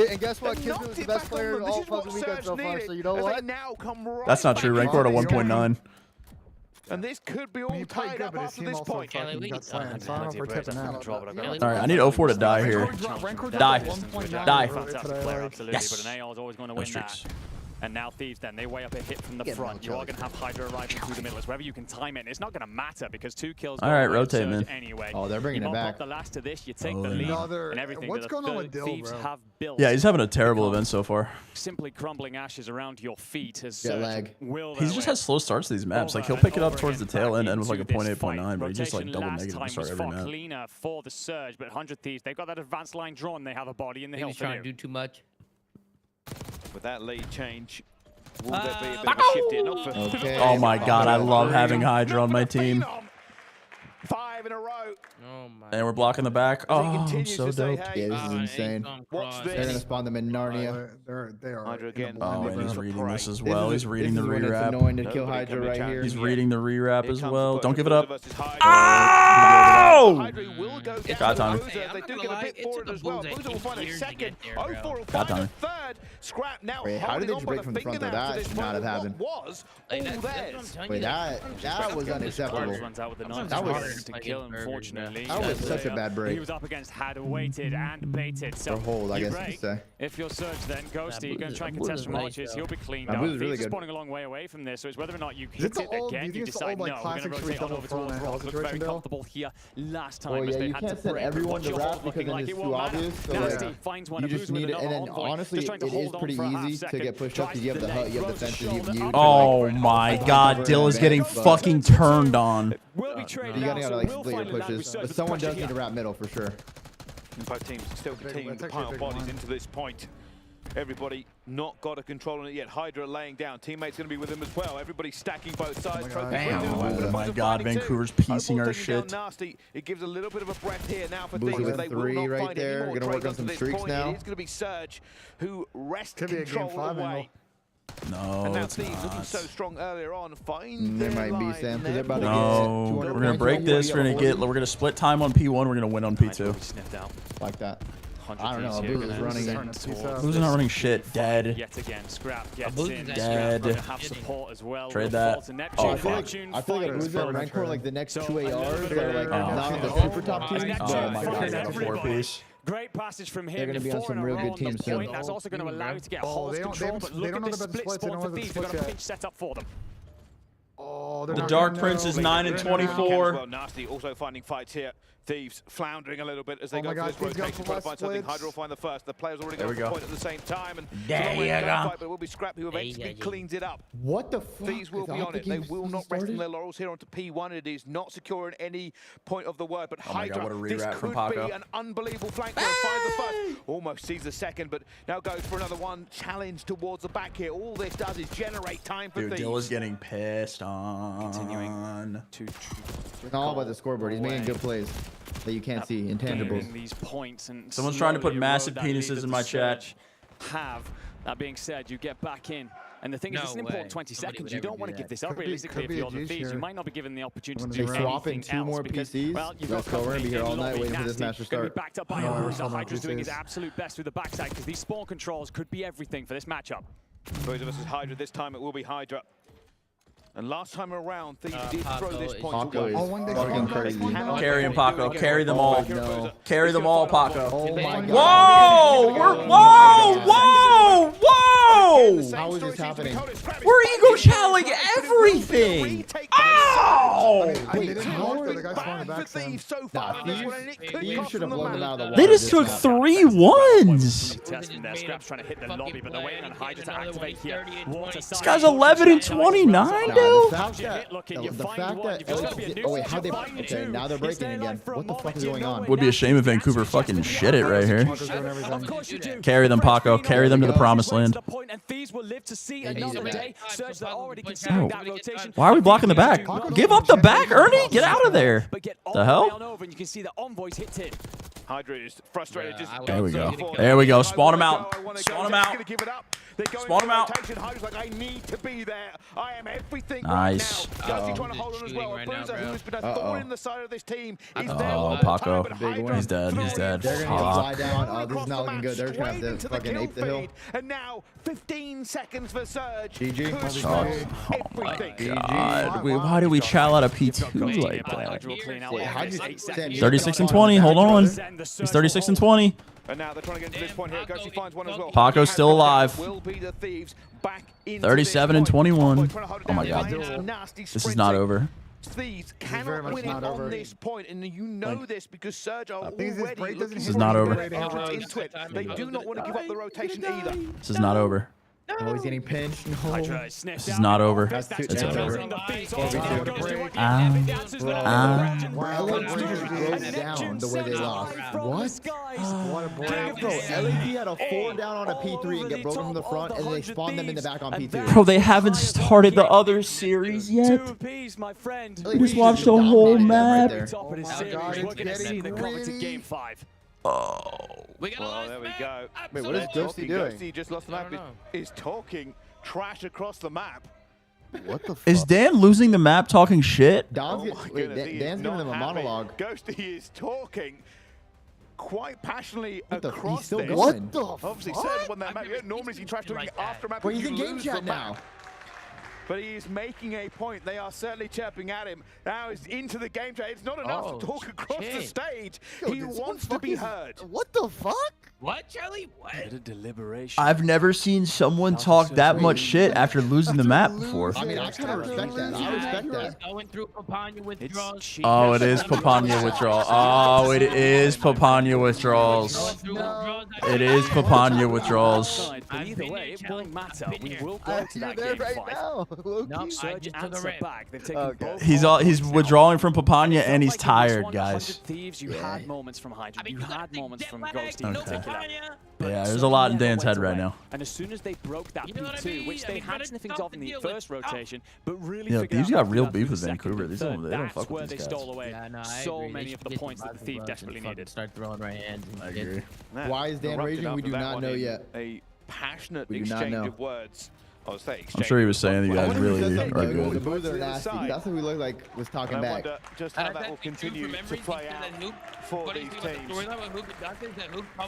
And guess what? Kismet was the best player all fucking weekend so far, so you know what? That's not true. Rancor at a 1.9. And this could be all tied up after this point. All right, I need 04 to die here. Die. Die. Yes. But an AR is always going to win that. And now Thieves then, they weigh up a hit from the front. You are going to have Hydra arriving through the middle. It's whether you can time it. It's not going to matter because 2 kills. All right, rotate, man. Anyway. Oh, they're bringing it back. The last of this, you take the lead and everything what's going on with Dill, Thieves bro? have built. Yeah, he's having a terrible event so far. Simply crumbling ashes around your feet as lag. He just has slow starts to these maps. Like he'll pick it up towards the tail end with like a 0.8, but he just like double negative to start every map. Cleaner for the surge, but 100 Thieves, they've got that advanced line drawn. They have a body in the hill. Trying to do too much. With that lead change, will there be a bit of a shift here? Not for Oh my god, I love having Hydra on my team. 5 in a row. Oh my. And we're blocking the back. Oh, I'm so dope. Yeah, this is insane. Watch They're this. gonna spawn them in Narnia. They are. Hydra again. Oh, and he's reading this as well. He's reading the It's rewrap. annoying to kill Hydra right here. He's reading the rewrap as well. Don't give it up. Oh! Got time. They do get a bit forward as well. Boozer will find a second. 04 will Got find a time. third. Scrap now. Wait, how did they just break from the front though? That should not have happened. Was all theirs. Wait, that was unacceptable. That was to kill, unfortunately. That was such a bad break. He was up against had waited and baited. So or hold, I guess you could say. If your surge then Ghosty, you're going to try and contest from arches, he'll be cleaned up. Really He's good. spawning a long way away from this, so it's whether or not you hit it again. You decide no, we're going to rotate on over towards Rock. Looked very comfortable here last time. Well, yeah, you can't send everyone to wrap because then it's too obvious. So you just need it, and then honestly, it is pretty easy to get pushed up because you have the hut, you have the fences, you have you. Oh my god, Dill is getting fucking turned on. You gotta like split your pushes, but someone does need to wrap middle for sure. Both teams still continuing to pile bodies into this point. Everybody not got a control on it yet. Hydra laying down. Teammates going to be with him as well. Everybody stacking both sides. Oh my god, Vancouver's piecing our shit. Nasty. It gives a little bit of a breath here now for Boozer Thieves. with They 3 will not right find there. any more Gonna work trades on some up to this streaks point. now. It is going to be Surge who wrest Could be a game control 5 away. No, And now it's Thieves looking not. so strong earlier on. Find There their might be line. Sam because they're about to No, get we're gonna break this. We're gonna split time on P1. We're gonna win on P2. like that. I don't know. Boozer's running it. Boozer's not running shit. Dead. Yet again, Scrap gets in. Dead. Have support as well. Trade that. Oh, I feel like Boozer and Rancor like the next 2 ARs are like not on the super top teams. Oh my god, got a 4-piece. Great passage from him. They're going to be on some real good teams soon. That's also going to allow you to get hold control, but look at this split spawn for Thieves. They've got a pinch set up for them. Oh, The Dark Prince is 9 and 24. Well, Nasty also finding fights here. Thieves floundering a little bit as they go God, for this rotation, trying to find something. splits. Hydra will find the first. The players already go There we for the go. point at the same time. And There you go. Fight, but it will be Scrap who eventually cleans it up. What the fuck? Thieves will be on it. They will not rest on their laurels here onto P1. It is not secure in any point of the word. But Oh my God, Hydra, what a this rewrap could from be Paco. an unbelievable flank here. Finds the first. Almost sees the second, but now goes for another one. Challenge towards the back here. All this does is generate time for Dude, Thieves. Dill is getting pissed on. Continuing to It's all about the scoreboard. He's making good plays that you can't see. Intangibles. These points and Someone's trying to put slowly massive erode that lead penises that in the my chat. Surge Have that being said, you get back in. And the thing is, No it's an way. important 20 Somebody seconds. would You don't ever want do to give that. this up Could be- realistically could if be you're a the juice Thieves. You here. might not be given the opportunity to When do they're swapping anything 2 else more because, PCs, well, you've let's got go. We're gonna be here all company night in waiting for this Nasty. match to Gonna be start. backed up by Oh, Bruiser. some Hydra's doing his PCs. absolute best through the backside because these spawn controls could be everything for this matchup. Bruiser versus Hydra. This time it will be Hydra. And last time around, Thieves did throw Paco this is- point Paco away. is fucking crazy. Carry him, Paco. Carry them all. No. Carry them all, Paco. Oh my god. Whoa! Whoa! Whoa! How is this happening? We're ego challenging everything. Ow! Wait, how are the guy spawned Bad back for then. Thieves so Nah, far on this one, and it could Thieves cost should them have the blown them match. out of the water. They just this took map. 3 ones. Testing there. Scraps trying to hit the lobby, but they're waiting on Hydra to activate here. This guy's 11 and 29, Nah, dude. the fact that Oh wait, how they? Okay, now they're breaking again. What the fuck is going on? Would be a shame if Vancouver fucking shit it right here. Of course you do. Carry them, Paco. Carry them to the promised land. And Thieves will live to see another that. day. Surge that already Oh. considering that rotation. Why are we blocking the back? Give up the back, Ernie. Get out of there. But get all The way hell? on over and you can see the envoys hit it. Hydra is frustrated. Just There we go. so There we go. I Spawn him wanna out. go, I wanna Spawn go. him Just out. gonna give it up. They go Spawn him out. Hydra's like, I need to be there. I am everything Nice. right now. Ghosty trying to hold on as well. A Bruiser who's been a thorn in the side of this team. He's there Oh, Paco. He's dead. He's dead. They're going to fly down. Oh, this is not looking good. They're just going to have to fucking ape the hill. And now 15 seconds for Surge. GG. Oh my god. Why do we chow out a P2 like that? 36 and 20. Hold on. He's 36 and 20. And now they're trying to get into this point here. Ghosty finds one as well. Paco's still alive. Will be the Thieves back into 37 and 21. Oh my god. Nasty This is not over. Thieves cannot win it on this point, and you know this because Surge are already looking This is not over. into it. They do not want to give up the rotation either. This is not over. Oh, he's getting pinched. No. This is not over. It's over. Down the way they lost. What? Bro, LED had a 4 down on a P3 and get broken from the front, and they spawned them in the back on P2. Bro, they haven't started the other series yet. We just watched the whole map. Oh. Well, there we go. Wait, what is Ghosty doing? Ghosty just lost the map. Is talking trash across the map. What the fuck? Is Dan losing the map talking shit? Dan's giving them a monologue. Ghosty is talking quite passionately across he's still this. going. What the Obviously said when that map. Normally he trash talking after a map. But he's in game chat now. But he is making a point. They are certainly chirping at him. Now he's into the game chat. It's not enough to talk across the stage. He wants to be heard. What the fuck? What, Charlie? What? I've never seen someone talk that much shit after losing the map before. I mean, I kind of respect that. I respect that. Going through Papania withdrawals. Oh, it is Papania withdrawal. Oh, it is Papania withdrawals. It is Papania withdrawals. Either way, it won't matter. We will go to that game fight. Surge answer back. They've taken both. He's withdrawing from Papania and he's tired, guys. Thieves, you had moments from Hydra. You had moments from Ghosty in particular. Yeah, there's a lot in Dan's head right now. And as soon as they broke that P2, which they had sniffings of in the first rotation, but really Thieves got real beef with Vancouver. They don't fuck with these guys. Stole away so many of the points that the Thieves desperately needed. Start throwing right hands. I agree. Why is Dan raging? We do not know yet. A passionate exchange of words. I'm sure he was saying you guys really are good. The moves are nasty. That's what we look like was talking back. I wonder just how that will continue to play out for these teams.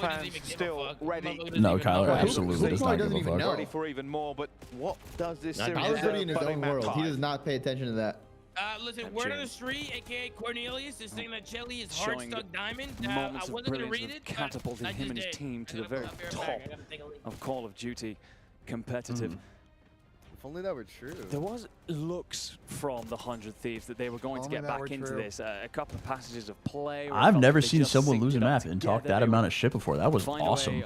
Fans still ready. No, Kyler absolutely does not give a fuck. Ready for even more, but what does this series Kyler's ready in his own world. He does not pay attention to that. Listen, word on the street, aka Cornelius, is saying that Chelly is hard stuck diamond. I wasn't gonna read it. Catapulting him and his team to the very top of Call of Duty competitive. If only that were true. There was looks from the 100 Thieves that they were going to get back into this. A couple of passages of play. I've never seen someone lose a map and talk that amount of shit before. That was awesome.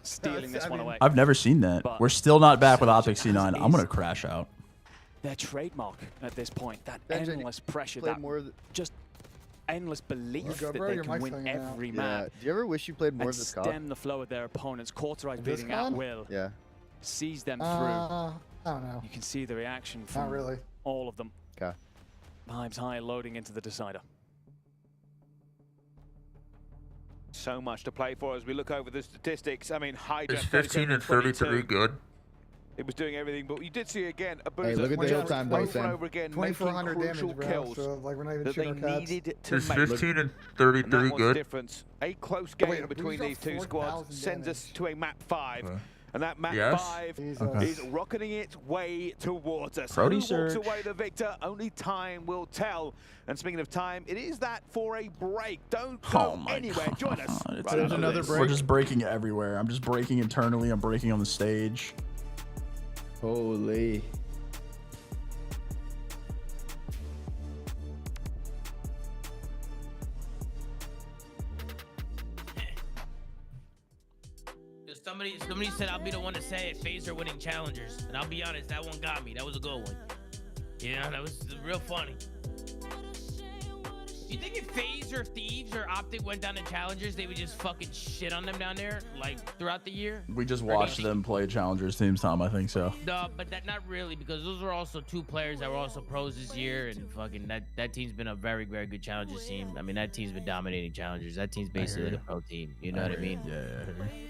Stealing this one away. I've never seen that. We're still not back with Optic C9. I'm gonna crash out. Their trademark at this point, that endless pressure, that just endless belief that they can win every map. Do you ever wish you played more of this COD? Stem the flow of their opponents, cauterize beating at will. Yeah. Sees them through. I don't know. You can see the reaction from all of them. Okay. Vibes high, loading into the decider. So much to play for as we look over the statistics. I mean, Hydra. Is 15 and 33 good? It was doing everything, but you did see again a boost. Hey, look at the hill time, though, Sam. 2,400 damage, bro. So like we're not even shooting cards. Is 15 and 33 good? Difference. A close game between these two squads sends us to a map 5. And that map 5 is rocketing its way towards us. Who walks away the victor? Only time will tell. And speaking of time, it is that for a break. Don't go anywhere. Join us. There's another break. We're just breaking everywhere. I'm just breaking internally. I'm breaking on the stage. Holy. Somebody said I'll be the one to say it. FaZe are winning challengers, and I'll be honest, that one got me. That was a good one. Yeah, that was real funny. You think if FaZe or Thieves or Optic went down to Challengers, they would just fucking shit on them down there, like, throughout the year? We just watched them play Challengers teams, Tom. I think so. No, but not really, because those were also 2 players that were also pros this year, and fucking that team's been a very, very good Challengers team. I mean, that team's been dominating Challengers. That team's basically like a pro team. You know what I mean? Yeah.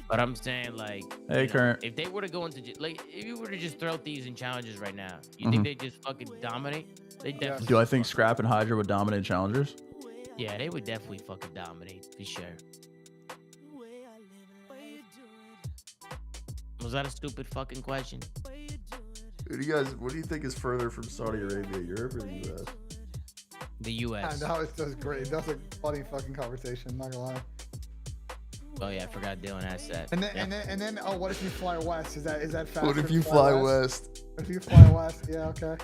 But I'm saying, like, hey, Current. If they were to go into, like, if you were to just throw Thieves in Challengers right now, you think they just fucking dominate? They definitely. Do I think Scrap and Hydra would dominate Challengers? Yeah, they would definitely fucking dominate, for sure. Was that a stupid fucking question? Dude, you guys, what do you think is further from Saudi Arabia, Europe or the U.S.? The U.S. I know, it's just great. That's a funny fucking conversation, not gonna lie. Oh yeah, I forgot Dylan asked that. And then, oh, what if you fly west? Is that faster? What if you fly west? What if you fly west? Yeah, okay.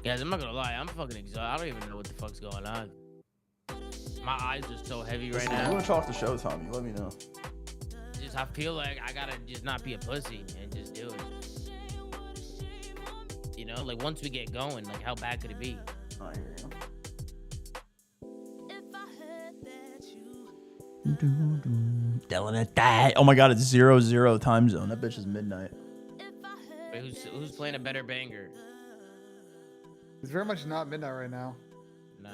Guys, I'm not gonna lie, I'm fucking exhausted. I don't even know what the fuck's going on. My eyes are so heavy right now. You want to talk the show, Tommy? Let me know. Just, I feel like I gotta just not be a pussy and just do it. You know, like once we get going, like how bad could it be? I hear you. Dylan at that. Oh my god, it's 0-0 time zone. That bitch is midnight. Wait, who's playing a better banger? It's very much not midnight right now. Nah,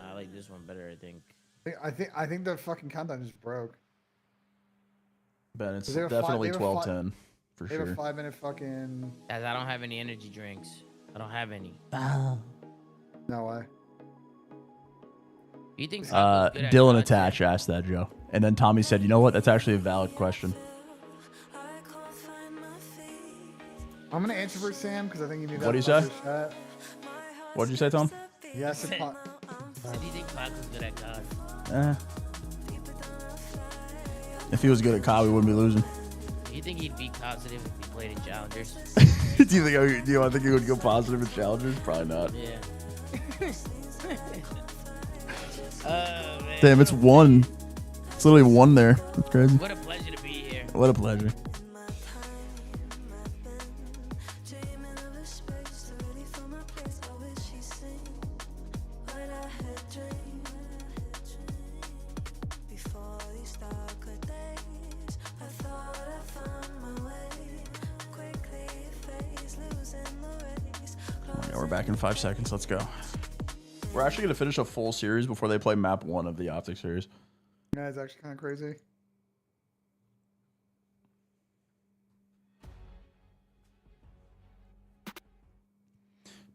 I like this one better, I think. I think the fucking countdown just broke. Ben, it's definitely 12:10 for sure. They have a 5-minute fucking. Guys, I don't have any energy drinks. I don't have any. No way. You think Dylan Attach asked that, Joe. And then Tommy said, you know what? That's actually a valid question. I'm going to answer for Sam because I think you need that. What do you say? What did you say, Tom? Yes, do you think Fox is good at COD? If he was good at COD, we wouldn't be losing. Do you think he'd be positive if he played in Challengers? Do I think he would go positive in Challengers? Probably not. Yeah. Oh, man. Damn, it's 1. It's literally 1 there. That's crazy. What a pleasure to be here. What a pleasure. We're back in 5 seconds. Let's go. We're actually going to finish a full series before they play map 1 of the Optic series. Yeah, it's actually kind of crazy.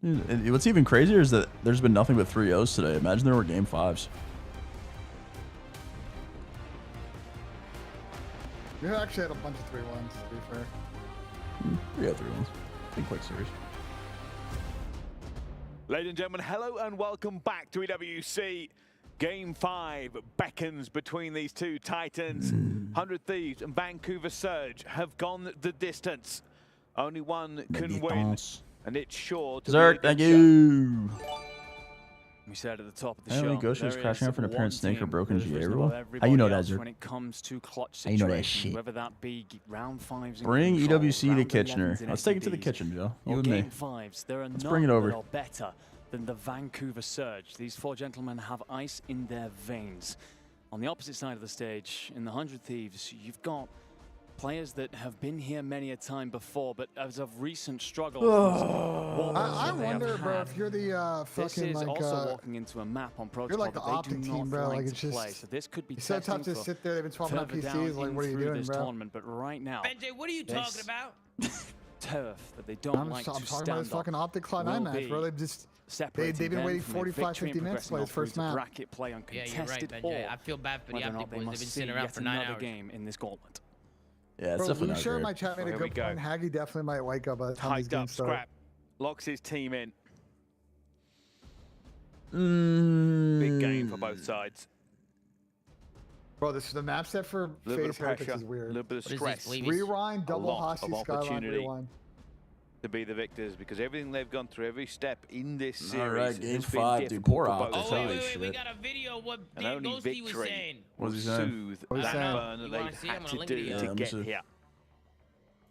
Dude, what's even crazier is that there's been nothing but 3-0s today. Imagine there were game 5s. We actually had a bunch of 3-1s, to be fair. We had 3-1s. Big quick series. Ladies and gentlemen, hello and welcome back to EWC. Game 5 beckons between these two titans. 100 Thieves and Vancouver Surge have gone the distance. Only one can win, and it's sure to Zerk, thank you. We said at the top of the show. Ghost was crashing out for an apparent snake or broken GA rule. How you know that, Zerk? When it comes to clutch How you know that shit? Whether that be round 5s. Bring EWC to Kitchener. Let's take it to the kitchen, Joe. You and me. Game 5s. There are Let's bring it over. That are better than the Vancouver Surge. These 4 gentlemen have ice in their veins. On the opposite side of the stage, in the 100 Thieves, you've got players that have been here many a time before, but as of recent struggles. I wonder, bro, if you're the fucking this is like. Also walking into a map on Protocol. You're like the Optic team, bro. Like it's just. Play. So this could be it's so tough to sit there. They've been swapping out PCs. Like, what are you doing, bro? Tournament, but right now. Benjay, what are you talking about? Turf that they don't like to stand I'm talking about this fucking Optic Cloud9 match, bro. They've just. They've been waiting 45-50 minutes to play this first map. Bracket play on contested, yeah, you're right, Benjay. I feel bad for the Optic boys. They've been sitting around for 9 hours. Game in this gauntlet. Yeah, it's bro, definitely Lucia in my chat made a good point. Haggy definitely might wake up by the time these games start. Scrap locks his team in. Big game for both sides. Bro, this is the map set for FaZe Heretics is weird. A little bit of stress. Rewind, double Hossie, Skyline, rewind. To be the victors because everything they've gone through, every step in this series. All right, game 5, dude. Poor Optic. Wait, we got a video. What Ghosty was saying. What was he saying? Soothe that burn that they've had to do to get here.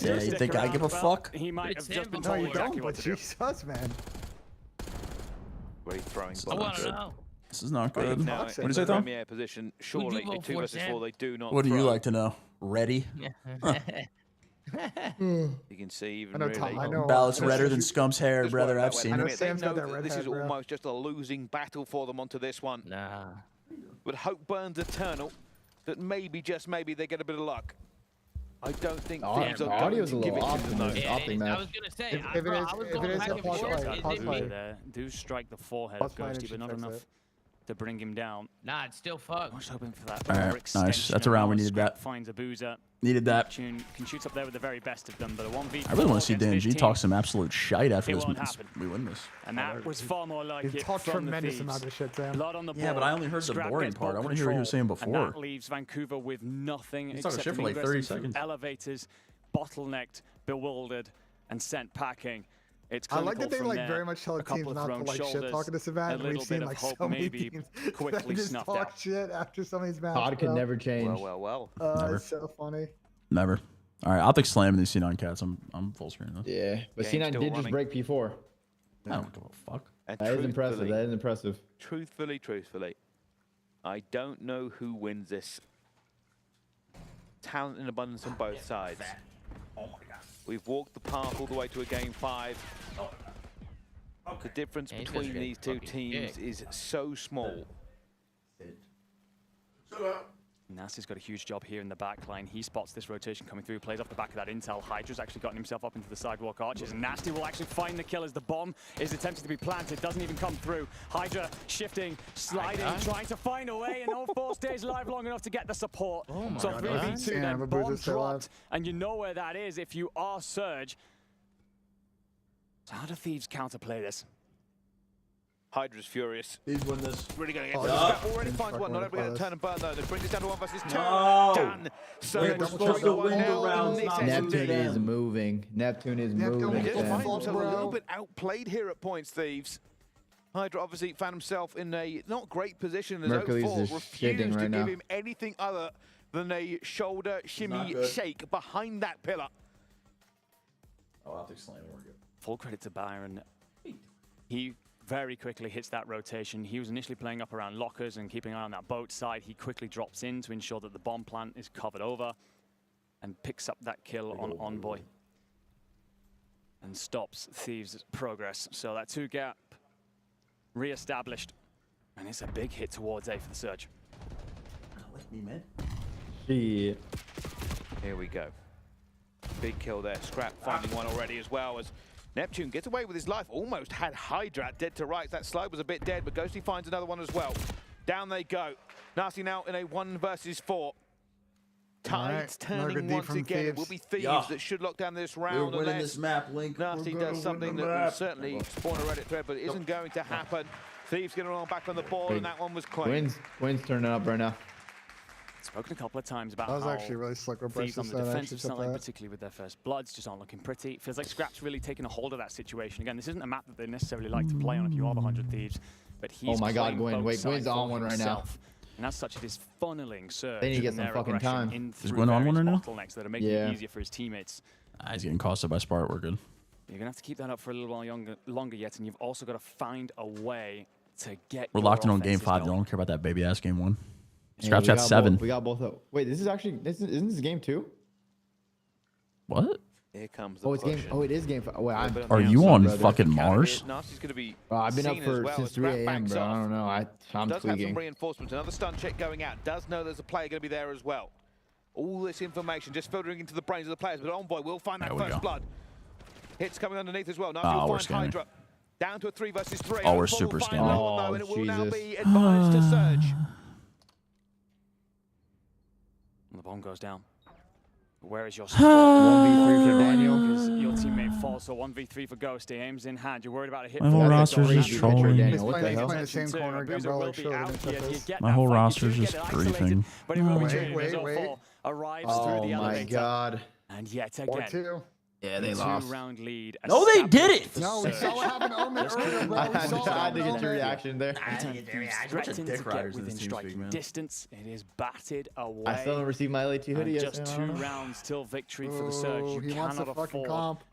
Yeah, you think I give a fuck? He might have just been No, told you exactly don't, what but to do. Jesus, man. Great throwing. I want to know. This is not good. What do you say, Tom? Premier position, surely a 2 versus 4, they do not. What do you like to know? Ready? You can see even Ballot's redder than Scump's hair, brother. I've seen it. They know that this is almost just a losing battle for them onto this one. Nah. But hope burns eternal that maybe, just maybe, they get a bit of luck. I don't think Thieves are going to give it to them. I was gonna say, if it is a pause fight, Do strike the forehead of Ghosty, but not enough to bring him down. Nah, it's still fucked. I'm just hoping for that. All right, nice. That's a round we needed that. Finds a boozer. Needed that. Can shoot up there with the very best of them, but a 1v4. I really want to see DNG talk some absolute shite after this. won't happen. We win this. And that was far more like it. He's talked tremendous amount of shit, Sam. Blood on the Yeah, but I only heard the boring part. I want to hear what he was saying before. And that leaves Vancouver with nothing He's talking except shit for like 30 seconds. elevators, bottlenecked, bewildered, and sent packing. It's I like that they from like there. very much tell the teams not to like shit talk at this event. We've seen like so many teams that just talk shit after some of these matches. Pod can never change. Well. Never. It's so funny. Never. All right, Optic slamming these C9 cats. I'm full screen though. Yeah, but C9 did just break P4. I don't give a fuck. And that is impressive. That is impressive. Truthfully, I don't know who wins this. Talent in abundance on both sides. Oh my god. We've walked the path all the way to a game 5. The difference between these two teams is so small. Nasty's got a huge job here in the back line. He spots this rotation coming through, plays off the back of that intel. Hydra's actually gotten himself up into the sidewalk arches, and Nasty will actually find the kill as the bomb is attempted to be planted. Doesn't even come through. Hydra shifting, sliding, trying to find a way, and all 4 stays live long enough to get the support. So 3v2 then, bomb dropped, and you know where that is if you are Surge. So how do Thieves counterplay this? Hydra's furious. These win this. Really going into the scrap. Already finds one. Not able to get a turn and burn though. They bring this down to 1 versus 2. Done. So we're supposed to win the rounds. Neptune is moving. Neptune is moving. He finds himself a little bit outplayed here at points, Thieves. Hydra obviously found himself in a not great position as Mercury's refused to give him anything other than a shoulder shimmy shake behind that pillar. Oh, Optic slamming. We're good. Full credit to Byron. He very quickly hits that rotation. He was initially playing up around lockers and keeping an eye on that boat side. He quickly drops in to ensure that the bomb plant is covered over and picks up that kill on Envoy and stops Thieves' progress. So that 2 gap re-established, and it's a big hit towards A for the Surge. Like me, man. Here we go. Big kill there. Scrap finding one already as well as Neptune gets away with his life. Almost had Hydra dead to rights. That slide was a bit dead, but Ghosty finds another one as well. Down they go. Nasty now in a 1 versus 4. Tides turning once again. It will be Thieves that should lock down this round. We're winning this map, Link. Nasty does something that will certainly spawn a Reddit thread, but it isn't going to happen. Thieves getting along back on the ball, and that one was clean. Wins turning up right now. Spoken a couple of times about that was how actually really slick. Thieves on the defensive side, particularly with their first bloods, just aren't looking pretty. It feels like Scrap's really taken a hold of that situation. Again, this isn't a map that they necessarily like to play on if you are the 100 Thieves, but he's oh my god, Gwen, wait, Gwen's on one right now. And as such, it is funneling Surge. They need to get some fucking time. Is Gwen on one right now? Bottlenecks that are making it easier for his teammates. He's getting costed by Spart. We're good. You're gonna have to keep that up for a little while longer yet, and you've also got to find a way to get. We're locked in on game 5. They don't care about that baby ass game 1. Scrap's got 7. We got both up. Wait, this is actually isn't this game 2? What? Here comes the it is game 5. Wait, are you on fucking Mars? Nasty's going to be I've been up since 3 a.m. bro. I don't know. I'm does tweaking. have some reinforcements. Another stun check going out. Does know there's a player going to be there as well. All this information just filtering into the brains of the players, but Envoy will find that first blood. Hits coming underneath as well. Nasty will find Hydra. Down to a 3 versus 3. Oh, we're super scanning. Oh, and it will now be advised to Surge. The bomb goes down. Where is your support? 1v3 for Daniel because your teammate falls. So 1v3 for Ghost. He aims in hand. You're worried about a hit. My whole roster's just trolling. What the hell? My whole roster's just griefing. But it will be wait. Arrives through the elevator. Oh my god. And yet again. Yeah, they lost. 2-round lead. No, they did it. No, we saw what happened earlier, bro. I had to get your reaction there. Threatened to get within striking distance. It is batted away. I still haven't received my LA2 hoodie yet. Just 2 rounds till victory for the Surge. You cannot afford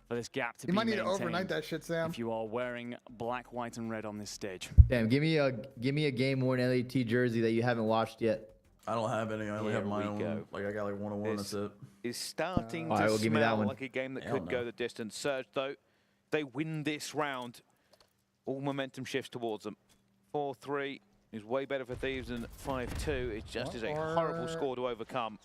for this gap to be maintained. You might need to overnight that shit, Sam. If you are wearing black, white, and red on this stage. Damn, give me a game worn LAT jersey that you haven't watched yet. I don't have any. I only have my own. Like I got like 101. That's it. Is starting to smell like a game that could go the distance. Surge though, they win this round. All momentum shifts towards them. 4-3 is way better for Thieves than 5-2. It just is a horrible score to overcome.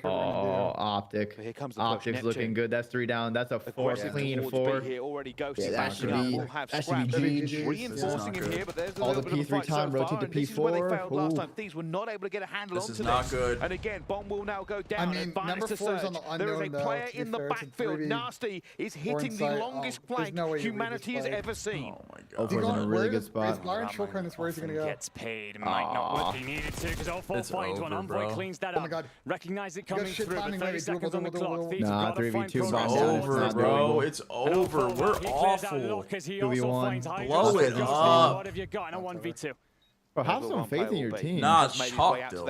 Oh, Optic. Here comes the Optic's looking good. That's 3 down. That's a 4 clean 4. Here already goes. Yeah, that should be GG. Reinforcing him here, but there's a all the little bit of a P3 fight time, so rotate far, to and this is where they P4. failed last time. Thieves were not able to get a handle onto this. This is not good. And again, bomb will now go down. I mean, number 4 is on the unknown. There is a player in the backfield. Nasty is hitting the longest flank humanity has ever seen. Oh my god. Ofo's in a really good spot. Is Byron Shulker this? Where is he going to go? Gets paid. Might not what he needed to because Ofo finds one. Envoy cleans that up. Oh my god. Recognize it coming through. 30 seconds on the clock. Nah, 3v2. It's over, bro. It's over. We're awful. 2v1. Blow it up. What have you got in a 1v2? Bro, have some faith in your team. Nah, it's chalk, though.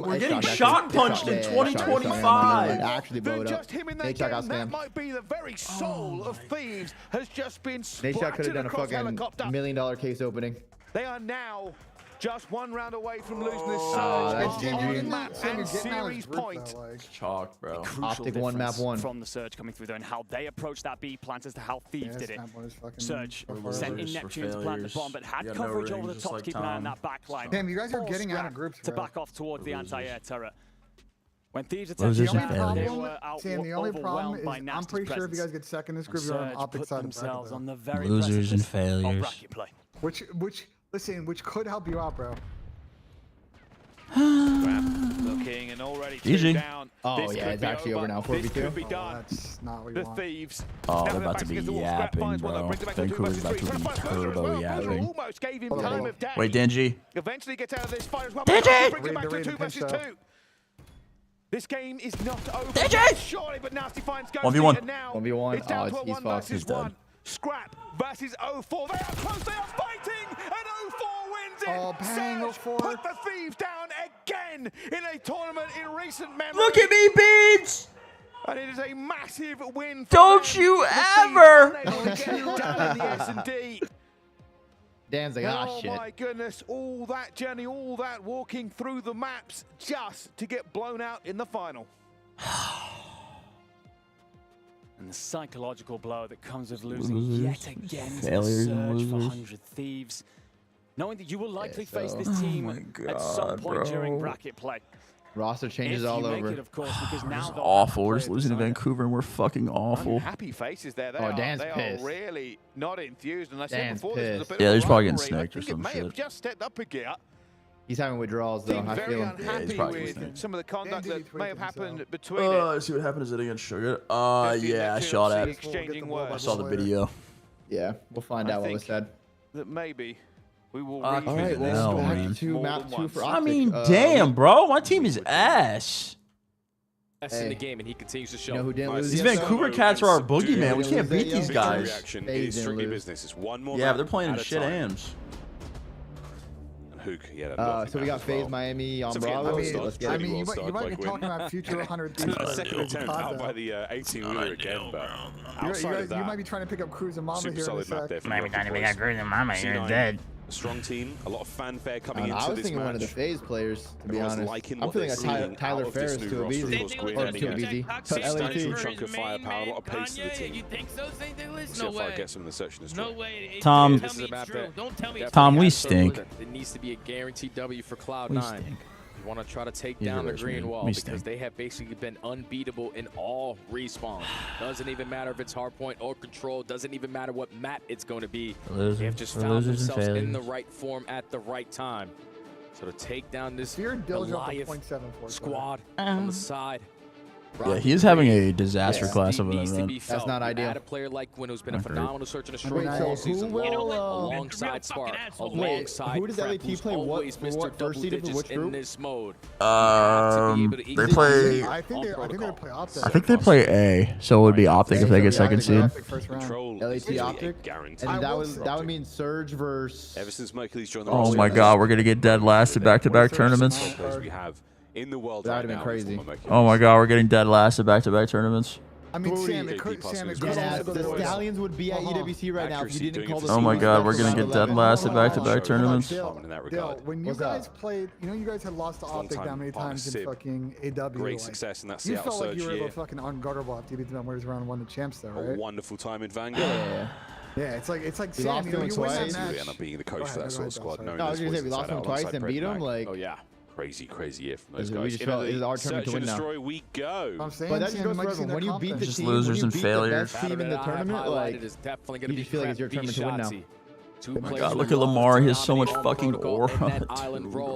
We're getting shot punched in 2025. Actually blow it up. That might be the very soul of Thieves has just been Nate could have done a fucking $1 million case opening. They are now just 1 round away from losing this that's surge and series point. Chalk, bro. Optic 1 map 1. From the surge coming through there and how they approached that B plant as to how Thieves did it. Surge sent in Neptune to plant the bomb, but had coverage over the top to keep an eye on that back line. Damn, you guys are getting out of groups, to back off towards the anti-air turret. When Thieves Losers attempted and they failures. were out Sam, the only problem is by I'm pretty sure if you guys get second in this group, you're on Optic side of the on the very Losers and failures. Which could help you out, bro. Looking and already GG. down. Oh yeah, it's actually over now. 4v2. That's not what you want. Thieves. Oh, they're about to be yapping, bro. Vancouver's about to be turbo yapping. Almost gave him time of day. Wait, Denji. Eventually gets out of this fight as well. Denji! Brings it back to 2 versus 2. This game is not over. Denji! Surely, but Nasty finds Ghost. 1v1. And now 1v1. it's down to a He's 1 fucked. versus 1. Scrap versus 04. They are close. They are fighting, and 04 wins it. Oh, bang, 04. Put the Thieves down again in a tournament in recent memory. Look at me, Beans! And it is a massive win. For Don't them. you The ever! Thieves unable to get it done in the S&D. Dan's like, Oh shit. my goodness, all that journey, all that walking through the maps just to get blown out in the final. And the psychological blow that comes with losing yet again to the Failures surge and for losers. 100 Thieves. Knowing that you will likely face this Oh team my at some God, point bro. during bracket play. Roster changes all If you over. make it, of course, because now It's they'll awful. have We're to just play losing to beside it. Vancouver, and we're fucking awful. Happy faces there. They Dan's they pissed. are really not enthused. And I said Dan's before, this was a bit pissed. Yeah, of they're a just probably getting rivalry. snaked or I think some it may shit. have just stepped up a gear. He's having withdrawals though. Seemed I very feel him. unhappy probably with snaked. some of the conduct Dan, did he that may have tweak happened himself? between it. Let's see what happens against Sugar. Yeah, I saw that. Exchanging I words. saw the video. Yeah, we'll find out what was said. That maybe we will All revisit right, this well, story man. To more map than 2 once. for I Optic. mean, damn, bro. My team is ass. In the game, and he continues to show. You know who didn't lose These yet? Vancouver cats are our boogeyman. We can't beat these guys. Reaction FaZe is didn't strictly lose. business. It's one more. Yeah, but they're map playing at in a shit time. AMs. And Hook, yeah. So we got FaZe Miami on So forget Bravo. about Let's get I it. mean, you Well might be started, talking about future 100 Thieves. A second attempt out by the 18-wheeler again, but outside of that, You might be trying to pick up Cruz and Mama super here in a solid map sec. there. Maybe trying to pick up Cruz and Mama. You're C9, dead. A strong team, a lot of fanfare coming into I was this thinking match. one of the FaZe players, to be Everyone's honest. liking I'm what feeling they're like seeing Tyler out of this Ferris new to a roster BZ. of Squid. Or And to a again, BZ. substantial LAT. chunk of firepower, a lot of pace to the team. You think so, St. Nicholas? See No how far way. it gets them in the search and No destroy. way. Tom. Don't tell me it's true. Don't tell me it's Tom, true. we stink. It needs to be a guaranteed W for We Cloud9. stink. You want to try to take He's down the a rich green man. wall We because stink. they have basically been unbeatable in all respawns. Doesn't even matter if it's hardpoint or control. Doesn't even matter what map it's going to be. They have just found themselves in the right form at the right time. So to take down this Goliath squad on the side. Yeah, he is having a disaster class of an needs to event. be felt. That's not ideal. Add a player like Quinn, who's been a Not great. phenomenal search and a Wait, strong so all who season will, long, alongside Spark, alongside who does Prep, LAT who's play? What- always for Mr. what Double first seed of digits which in group? this mode. They play. I think they play Optic. I think they play A, so it would be Optic if they get second seed. Control. LAT Optic. Guaranteed. And that would mean Surge versus. Ever since Mercury's joined the Oh roster, my God, we're gonna get dead last at back-to-back tournaments. players we have in the world That right would've been now crazy. is Mercury. Oh my God, we're getting dead last at back-to-back tournaments. I mean, Booty. Sam, it could Yeah, also the go to Stallions would be at EWC right now if you didn't call the. Oh my God, we're gonna get dead last at back-to-back tournaments. Dale, when you guys played, you guys had lost to Optic that many times in fucking AW. Great success in that You Seattle felt like Surge you were year. able to fucking unguardable after you beat them when it was round 1 the champs though, A right? wonderful time in Vanguard. Yeah, it's like We Sam, lost you know, them you win that twice. match. We end up being the coach for that sort of squad. No, I was gonna say we lost them twice and beat them. Like, oh yeah. crazy year from those guys. We just felt it is our turn to win now. Destroy, we go. I'm saying, But that just goes for everyone. When you beat the Just team, losers and the failures. best team in the tournament, like, is definitely going you to just feel like it's your turn to win now. Oh my God, look at Lamar. He has so much fucking aura.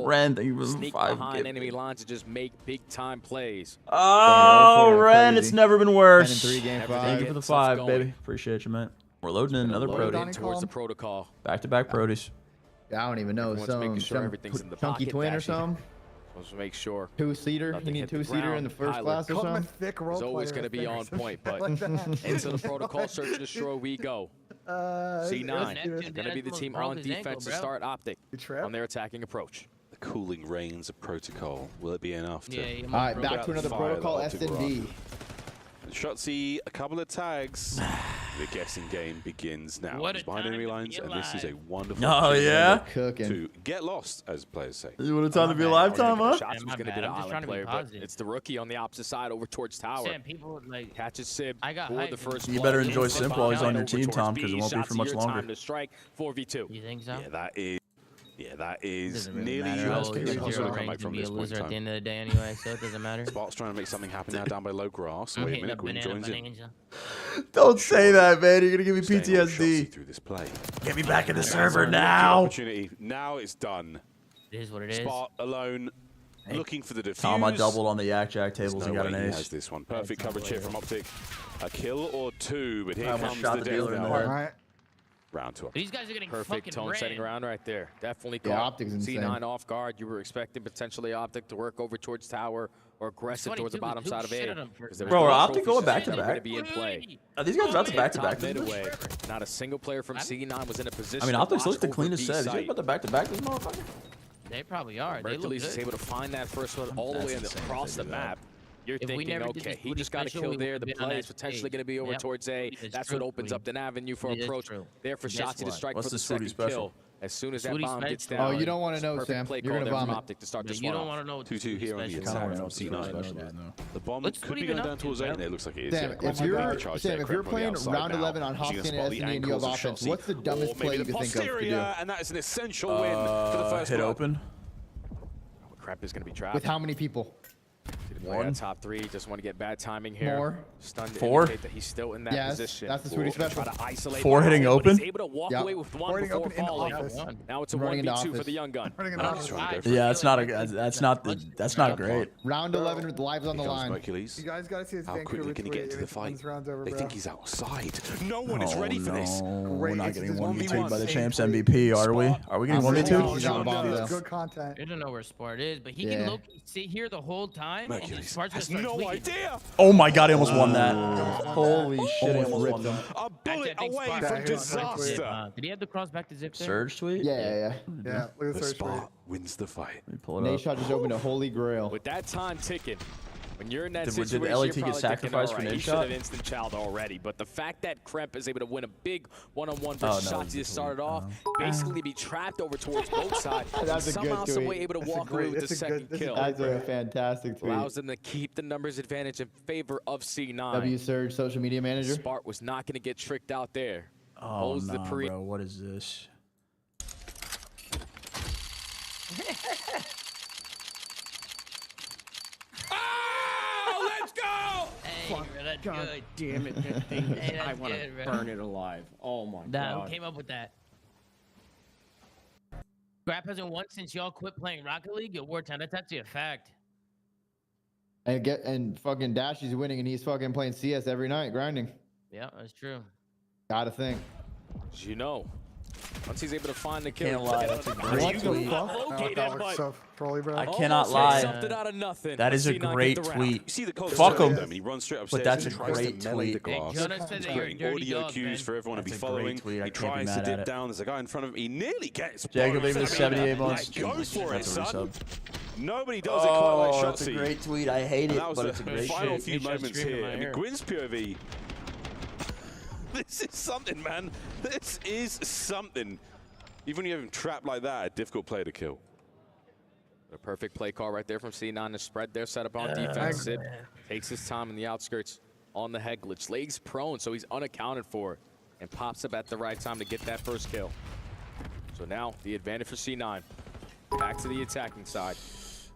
Ren, thank you for the Sneak 5 behind enemy lines to just make big time plays. Oh, Ren, it's never been worse. 10-3 game 5. Thank you for the 5, baby. Appreciate you, man. We're loading in another Prody. Towards the protocol. Back-to-back Prodies. I don't even know. Some chunky twin or something. Let's make sure. 2-seater. You need 2-seater in the first class or something. It's always going to be on point, but into the protocol search and destroy we go. C9 is going to be the team on defense to start Optic on their attacking approach. The cooling rains of protocol. Will it be enough to... All right, back to another protocol S&D. Shotzi, a couple of tags. The guessing game begins now. He's behind enemy lines, and this is a wonderful opportunity to get lost, as players say. You want a time to be alive, Tom, huh? Shotzi was going to be the island player, but it's the rookie on the opposite side over towards tower. Sam, people like catches Sib. The first you better enjoy Simp while he's on your team, Tom, because it won't be for much longer. Time to strike 4v2. You think so? Yeah, that is nearly impossible to come back from this point in time. At the end of the day anyway, so it doesn't matter. Spot's trying to make something happen now down by low grass. Wait a minute, Gwyn joins in. Don't say that, man. You're gonna give me PTSD. Through this play. Get me back in the server now. Opportunity. Now it's done. It is what it is. Spot alone. Looking for the defuse. Tom, I doubled on the yak tables and got an ace. He has this one. Perfect coverage here from Optic. A kill or two, but here comes the death now. Round 2. These guys are getting perfect tone setting around right there. Definitely caught. Optic's insane. C9 off guard. You were expecting potentially Optic to work over towards tower or aggressive towards the bottom side of A. Bro, are Optic going back to back? Be in play. Are these guys about to back to back? Not a single player from C9 was in a position. I mean, Optic's looked the cleanest set. These guys about to back this motherfucker? They probably are. They look good. Able to find that first one all the way across the map. You're thinking, okay, he just got a kill there. The play is potentially going to be over towards A. That's what opens up an avenue for approach there for Shotzi to strike for the second kill. As soon as that bomb gets down. Oh, you don't want to know, Sam. You're going to bomb Optic to start this one. You don't want to know. 2-2 here on the inside from C9. The bomb could be going down towards A, and it looks like it is. Sam, if you're playing round 11 on Hopkins and S&D and you have offense, what's the dumbest play you can think of to do? And that is an essential win for the first hit open. Crap is going to be trapped. With how many people? One. Top 3. Just want to get bad timing here. More. Stunned 4. That he's still in that position. That's the Swedish special. 4 hitting open. He's able to walk away with one before falling. Now it's a 1v2 for the young gun. Yeah, that's not great. Round 11 with lives on the line. Hercules. You guys gotta see his How quickly can he get into the fight? They think he's outside. No one is ready for this. We're not getting 1v2 by the champs MVP, are we? Are we getting 1v2? Good content. You don't know where Spart is, but he can sit here the whole time. Has no idea. Oh my God, he almost won that. Holy shit, he almost won that. A bullet away from disaster. Did he have the cross back to Zip there? Surge tweet? Yeah. Look at the The search Spot wins the fight. Let me pull it Nate up. shot just opened a holy grail. With that time ticking, when you're in that Did situation, the LAT you're get sacrificed for Nate Nate should shot? have instant child already. But the fact that Kremp is able to win a big one-on-one versus Shotzi to start it off, basically be trapped over towards both sides, That's a somehow, good some tweet. way able to walk away with the second kill. That's a fantastic tweet. Allows them to keep the numbers advantage in favor of C9. W Surge, social media manager. Spart was not going to get tricked out there. Oh, nah, bro. What is this? Oh, let's go! Hey, that's God good. damn it, that thing. Hey, I want to burn it alive. Oh my God. Who came up with that? Scrap hasn't won since y'all quit playing Rocket League at Wartime. That's actually a fact. And fucking Dashy's winning, and he's fucking playing CS every night, grinding. Yeah, that's true. Gotta think. You know, once he's able to find the kill, Can't lie, that's a great tweet. I cannot lie. Something out of nothing. That is a great tweet. See the Fuck him. He runs straight upstairs. But that's a tries to great melee the tweet. glass. Jonas said that you're a dirty Audio dog, cues man. for everyone to be That's a following. great tweet. I He can't be tries to mad at dip it. down. There's a guy in front of him. He nearly gets Jacob, leave it at 78 bonus. months. Go for it, That's a son. resub. Nobody does it quite like Shotzi. That's a great tweet. I hate it, And that was but it's a the great final shit. few moments here. I mean, Gwyn's POV. This is something, man. This is something. Even when you have him trapped like that, a difficult player to kill. A perfect play call right there from C9 to spread their setup on defense. Sib takes his time in the outskirts on the head glitch. Legs prone, so he's unaccounted for. And pops up at the right time to get that first kill. So now the advantage for C9. Back to the attacking side.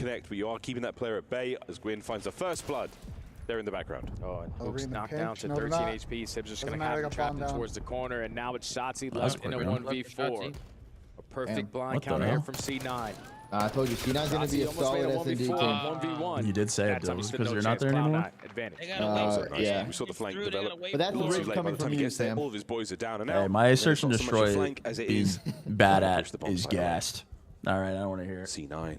connect, but you are keeping that player at bay as Gwyn finds the first blood there in the background. Oh, and Hook's knocked down to 13 HP. Sib's just going to have him trapped towards the corner, and now it's Shotzzy left in a 1v4. A perfect blind counter here from C9. I told you, C9's going to be a solid S&D team. 1v1. You did say it, though, because you're not there anymore? Yeah. We saw the flank develop. But that's the risk coming from you, Sam. All of his boys are down and Hey, out. my search and destroy being bad at is gassed. All right, I don't want to hear it. C9.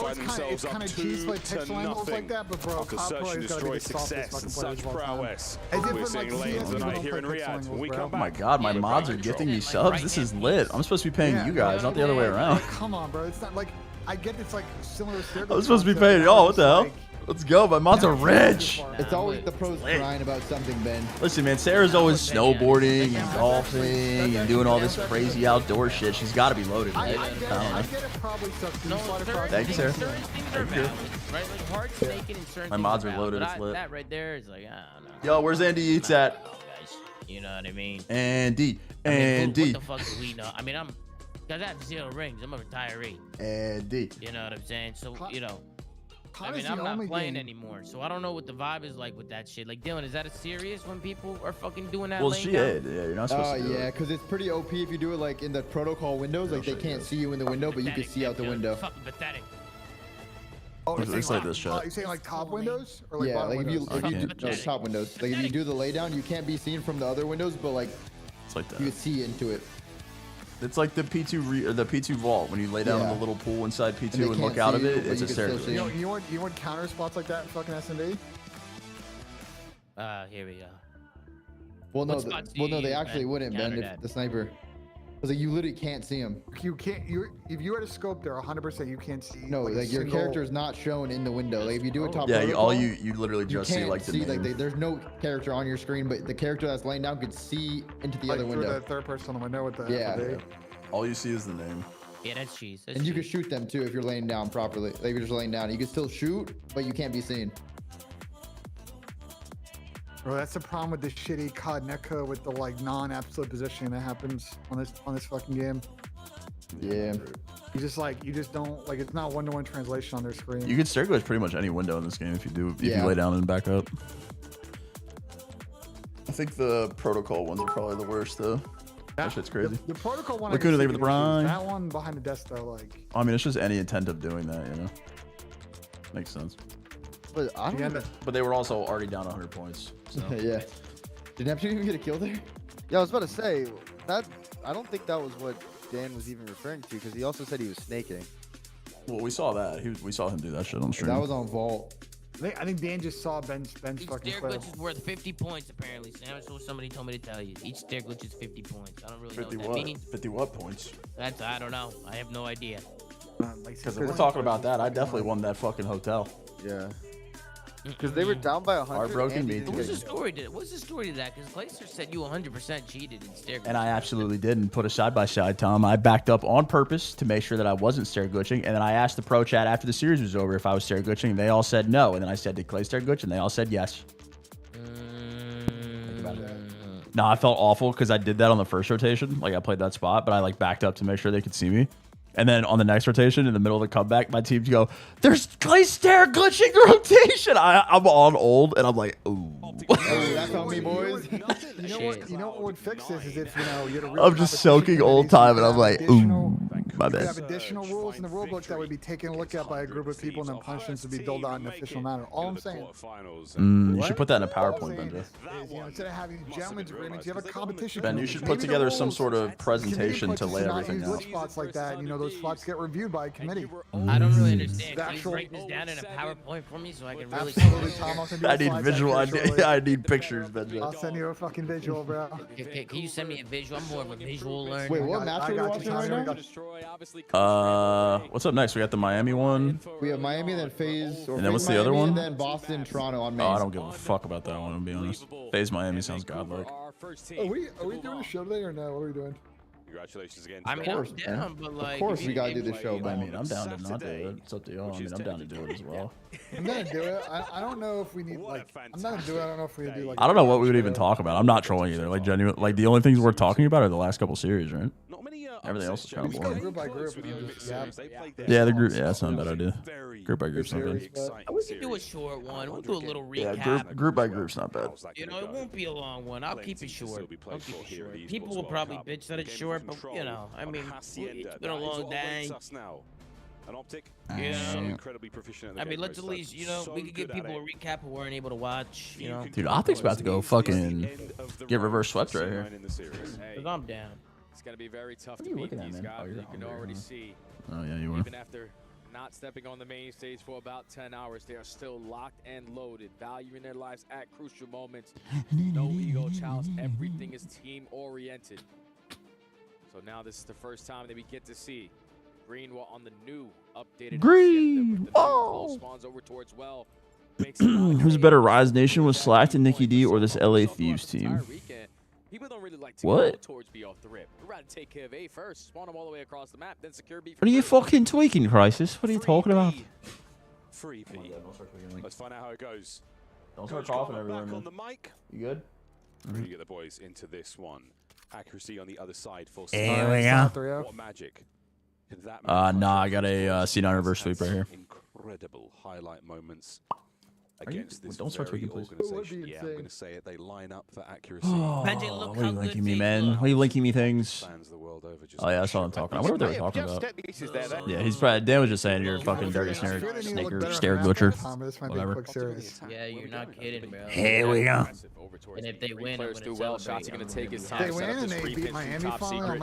find themselves up 2-0 like that, but bro, after search and destroy success and such prowess. We're seeing lanes tonight here in Riyadh. When we come back, Oh my god, my mods are gifting me subs. This is lit. I'm supposed to be paying you guys, not the other way around. Come on, bro. It's not like I get it's like similar. I was supposed to be paying y'all. What the hell? Let's go. My mods are rich. It's always the pros crying about something, Ben. Listen, man, Sarah's always snowboarding and golfing and doing all this crazy outdoor shit. She's got to be loaded, right? I get it probably Thank you, Sarah. Thank you. Right, like hard snaking in certain My mods are loaded. It's lit. That right there is like, I don't know. Yo, where's Andy Eats at? You know what I mean? Andy. What the fuck do we know? I mean, because I have 0 rings. I'm a retiree. Andy. You know what I'm saying? So, you know. I mean, I'm not playing anymore, so I don't know what the vibe is like with that shit. Like, Dylan, is that a serious when people are fucking doing that? Well, yeah, you're not supposed to do yeah, because it's pretty OP if you do it like in the protocol windows. Like they can't see you in the window, but you can see out the window. Fucking pathetic. Oh, it's like this shot. You saying like top windows or like yeah, bottom like windows? if you do top windows. Like if you do the lay down, you can't be seen from the other windows, but like it's like that. You can see into it. It's like the P2 vault when you lay down in the little pool inside P2 and look out of it. It's a staircase. You want counter spots like that in fucking S&D? Here we go. Well, no, they actually wouldn't, Ben. If the sniper, because like, you literally can't see him. You can't. If you had a scope there, 100%, you can't see. No, like your character is not shown in the window. Like if you do a top. Yeah, protocol, all you literally just see like the name. Like there's no character on your screen, but the character that's laying down could see into the other window. The third person on the window with the. Yeah. All you see is the name. Yeah, that's cheese. And you can shoot them too if you're laying down properly. Like if you're just laying down, you can still shoot, but you can't be seen. Bro, that's the problem with this shitty COD netcode with the like non-absolute positioning that happens on this fucking game. Yeah. You just don't like, it's not one-to-one translation on their screen. You can stair glitch pretty much any window in this game if you lay down and back up. I think the protocol ones are probably the worst though. That shit's crazy. The protocol one. Lacuna, they with the brine. That one behind the desk though, like. I mean, it's just any intent of doing that, you know. Makes sense. But I don't. But they were also already down 100 points. So. Yeah. Did Neptune even get a kill there? Yeah, I was about to say that. I don't think that was what Dan was even referring to, because he also said he was snaking. Well, we saw that. We saw him do that shit on stream. That was on Vault. I think Dan just saw Ben's fucking stair glitch is worth 50 points apparently. So somebody told me to tell you. Each stair glitch is 50 points. I don't really know what that means. 50 what points? I don't know. I have no idea. Because if we're talking about that, I definitely won that fucking hotel. Yeah. Because they were down by 100. Heartbroken me. What's the story to that? Because Glacier said you 100% cheated in stair glitch. And I absolutely didn't put a side-by-side, Tom. I backed up on purpose to make sure that I wasn't stair glitching. And then I asked the pro chat after the series was over if I was stair glitching. And they all said no. And then I said, did Clay stair glitch? And they all said yes. No, I felt awful because I did that on the first rotation. Like I played that spot, but I like backed up to make sure they could see me. And then on the next rotation, in the middle of the comeback, my teams go, there's Clay stair glitching the rotation. I'm on old, and I'm like, ooh. That's on me, boys. You know what would fix this is if, you know, you had a real I'm just soaking old time, and I'm like, ooh, my you bad. have additional rules in the rulebook that would be taken a look at by a group of people, and then punishments would be doled out in an official manner. All I'm saying. You should put that in a PowerPoint, Ben. You know, instead of having gentlemen's agreements, you have a competition. Ben, you should put together some sort of presentation to lay everything out. Spots like that, you know, those spots get reviewed by a committee. I don't really understand. Can you break this down in a PowerPoint for me so I can really? Absolutely, Tom. I need visual. I need pictures, Ben. I'll send you a fucking visual, bro. Can you send me a visual? I'm more of a visual learner. Wait, what match are we watching right now? What's up next? We got the Miami one. We have Miami, then FaZe. And then what's the other one? And then Boston, Toronto on main. Oh, I don't give a fuck about that one, to be honest. FaZe Miami sounds godlike. Are we doing a show today or no? What are we doing? Congratulations again. I mean, I'm down, but like, of course we gotta do the show, I mean, I'm down to not do it. It's up to y'all. I mean, I'm down to do it as well. I'm gonna do it. I don't know if we need like. I'm not gonna do it. I don't know if we do like. I don't know what we would even talk about. I'm not trolling either. Like genuine. Like the only things we're talking about are the last couple series, right? Everything else is kind of boring. Group by group. Yeah, the group. Yeah, that's not a bad idea. Group by group's not bad. We can do a short one. We'll do a little recap. Yeah, group by group's not bad. You know, it won't be a long one. I'll keep it short. People will probably bitch that it's short, but you know, I mean, it's been a long day. An Optic. Yeah. Incredibly proficient. I mean, let's at least, you know, we could give people a recap who weren't able to watch, you know. Dude, Optic's about to go fucking get reverse swept right here. Because I'm down. It's going to be very tough to beat these guys. You can already see. Oh, yeah, you were. Even after not stepping on the main stage for about 10 hours, they are still locked and loaded, valuing their lives at crucial moments. No ego challenge. Everything is team-oriented. So now this is the first time that we get to see Green on the new updated Green. Oh. Spawns over towards well. Who's better, Rise Nation with Slack and Nikki D or this LA Thieves team? People don't really like to what? Go towards B off the rip. We're about to take care of A first, spawn them all the way across the map, then secure B. What are you fucking tweaking, Crisis? What are you talking about? Free P. Let's find out how it goes. Don't start coughing everywhere, man. On the mic. You good? Really get the boys into this one. Accuracy on the other side. Full Here we go. What magic? Nah, I got a C9 reverse sweep right here. incredible highlight moments against this don't start very tweaking, please. organization. Yeah, I'm going to say it. They line up for accuracy. Oh, what are you linking me, man? Why are you linking me things? Oh yeah, I saw him talking. I wonder what they were talking about. Yeah, he's probably. Dan was just saying you're a fucking dirty snaker, stare glitcher, whatever. Yeah, you're not kidding, bro. Here we go. And if they win, players do well. Shots are going to take his time. They win and they beat Miami. I don't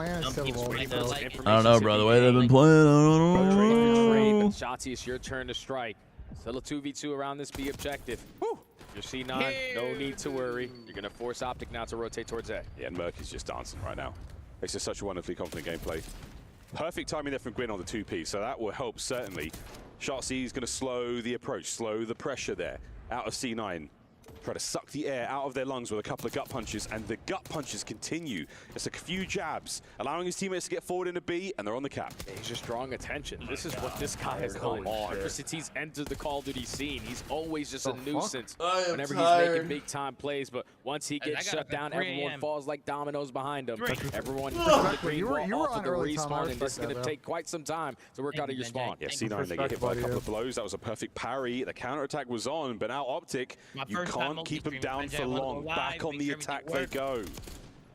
know, bro. The way they've been playing, I don't know. Shotzi, it's your turn to strike. Still a 2v2 around this B objective. Woo! Your C9, no need to worry. You're going to force Optic now to rotate towards A. Yeah, and Merc is just dancing right now. It's just such a wonderfully confident gameplay. Perfect timing there from Gwyn on the 2P, so that will help certainly. Shotzi is going to slow the approach, slow the pressure there out of C9. Try to suck the air out of their lungs with a couple of gut punches, and the gut punches continue. It's a few jabs, allowing his teammates to get forward in a B, and they're on the cap. He's just drawing attention. This is what this guy has done. Ever since he's entered the Call of Duty scene, he's always just a nuisance whenever he's making big-time plays, but once he gets shut down, everyone falls like dominoes behind him. Everyone the green wall off of the respawn, and this is going to take quite some time to work out of your spawn. Yeah, C9, they get hit by a couple of blows. That was a perfect parry. The counterattack was on, but now Optic, you can't keep him down for long. Back on the attack they go.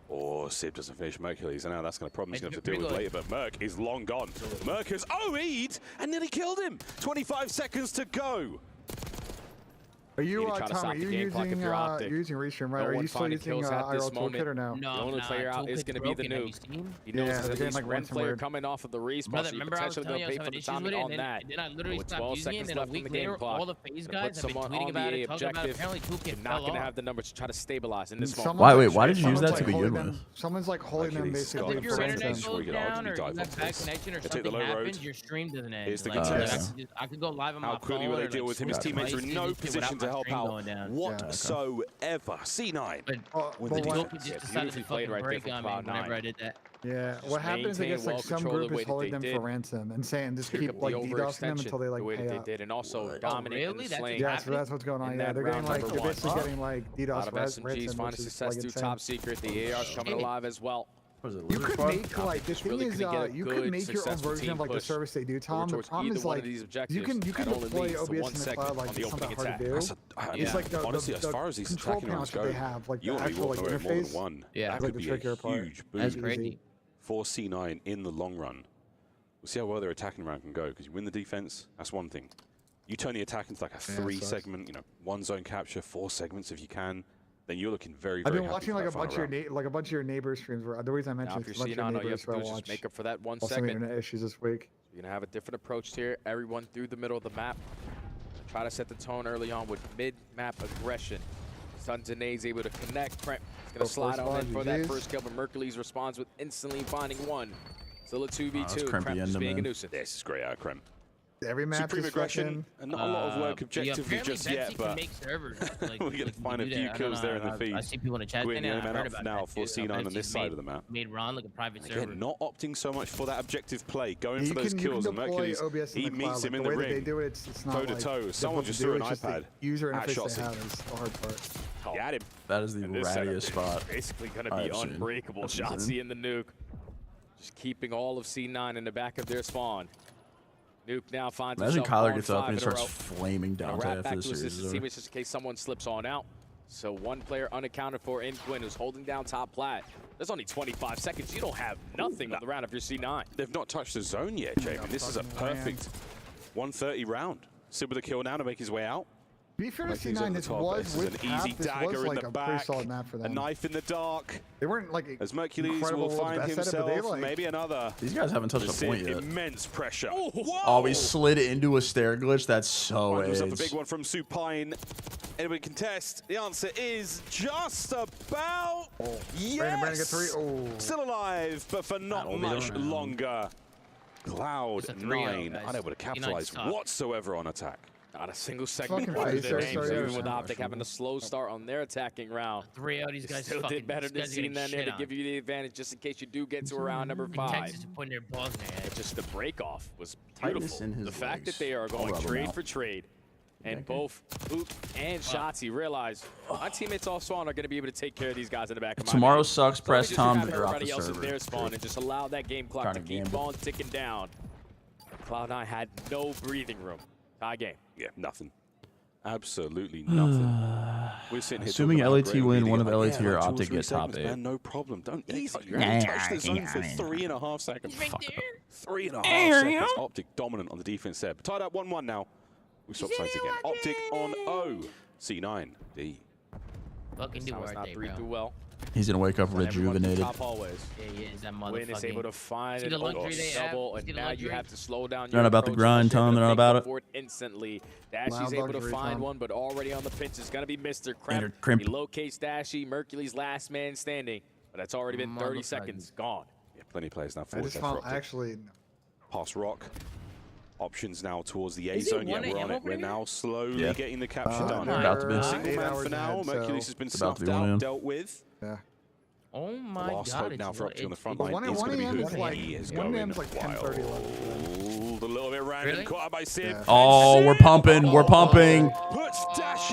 Or Sib doesn't finish Mercules, and now that's going to problem he's going to have to deal with later, but Merc is long gone. Merc has OE'd and nearly killed him. 25 seconds to go. Are you, Tom, are you using Restream, right? Are you still using IRL Toolkit or no? No, the only player out is going to be the nuke. He knows there's at least one player coming off of the respawn, so you potentially going to pay for the timing on that. With 12 seconds left in the game clock, all the FaZe guys have been tweeting about it, talking about it. Apparently Toolkit not going to have the numbers to try to stabilize in this moment. Why did you use that to begin with? Someone's like holding them basically. If your internet goes down or you have bad connection or something happens, your stream doesn't end. I could go live on my phone. How quickly will they deal with him? His teammates are in no position to help out whatsoever. C9. Beautifully played right there from Cloud9. I did that. Yeah, what happens is I guess like some group is holding them for ransom and saying just keep like DDoSing them until they like pay up. And also dominating the lane. Yeah, so that's what's going on. Yeah, they're getting like they're basically getting like DDoS. A lot of SMGs finding success through top secret. The AR's coming alive as well. You could make like the thing is you could make your own version of like the service they do, Tom. The problem is like you can deploy OBS in the cloud like it's not that hard to do. It's like honestly, as far as these attacking rounds go, they have like you the actual like interface. That could be a huge boost for C9 in the long run. We'll see how well their attacking round can go, because you win the defense, that's one thing. You turn the attack into like a 3-segment, you know, 1 zone capture, 4 segments if you can. Then you're looking very, very I've been watching like a bunch of your neighbors streams. The reason I mentioned it's a bunch of neighbors who I watch. Make up for that 1 second. Internet issues this week. You're gonna have a different approach here. Everyone through the middle of the map. Try to set the tone early on with mid-map aggression. Sunzanae's able to connect. He's gonna slide on in for that first kill, but Mercules responds with instantly finding 1. Still a 2v2. Kremp just being a nuisance. This is great out, Kremp. Every map Supreme aggression, and not a lot of work objectively just yet, but we're going to find a few kills there in the feed. I see people in the chat. Gwyn, the only man up now for C9 on this side of the map. Made Ron like a private server. Again, not opting so much for that objective play, going for those kills, and Mercules, he meets him in the ring, toe-to-toe. Someone just threw an iPad at Shotzi. The hard part. He had him. That is the rattiest spot. Basically going to be unbreakable. Shotzi in the nuke. Just keeping all of C9 in the back of their spawn. Nuke now finds Imagine Kyler gets up and he starts flaming down after this series. Just in case someone slips on out. So 1 player unaccounted for in Gwyn who's holding down top plat. There's only 25 seconds. You don't have nothing on the round if you're C9. They've not touched the zone yet, Jamie. This is a perfect 130 round. Sib with a kill now to make his way out. Be fair to C9, this was an easy dagger in the back, a knife in the dark. They weren't like as Mercules will find himself maybe another. These guys haven't touched a point yet. Immense pressure. Oh, he slid into a stair glitch. That's so AIDS. A big one from Supine. Anybody contest? The answer is just about yes. Brandon get 3. Oh. Still alive, but for not much longer. Cloud9 unable to capitalize whatsoever on attack. Not a single segment for their names, even with Optic having a slow start on their attacking round. 3 these guys still did better than seeing them there to give you the advantage just in case you do get to round number 5. Texas putting their balls in their head. Just the break off was beautiful. The fact that they are going trade for trade, and both Oop and Shotzi realize my teammates off spawn are going to be able to take care of these guys in the back of my Tomorrow sucks. Press Tom to drop the server. Else in their spawn please. And just allow that game clock to keep on ticking down. Cloud9 had no breathing room. Tie game. Yeah, nothing. Absolutely nothing. We're sitting here assuming LAT win, one of like, LAT or Optic get top 8. Man, no problem. Don't easy. You haven't touched the zone for 3.5 seconds. 3.5 seconds. Optic dominant on the defense there. Tied up 1-1 now. We swap sides again. Optic on O. C9 D. Fucking do not breathe too well. He's gonna wake up rejuvenated. Top hallways. Yeah, is that motherfucking. Win is able to find an double, and now you have to slow down. They're not about the grind, Tom. They're not about it. Instantly, Dashy's able to find one, but already on the pinch is gonna be Mr. Crimp. He locates Dashy, Mercury's last man standing, but that's already been 30 seconds gone. Yeah, plenty of players now. I just found actually. Pass rock. Options now towards the A zone. Yeah, we're on it. We're now slowly getting the capture done. About to be. Single man for now. Mercury's has been snuffed out, dealt with. Yeah. Oh my God. Last hope now for Optic on the front line is going to be who he is going wild. A little bit random, caught out by Sib. Oh, we're pumping. We're pumping.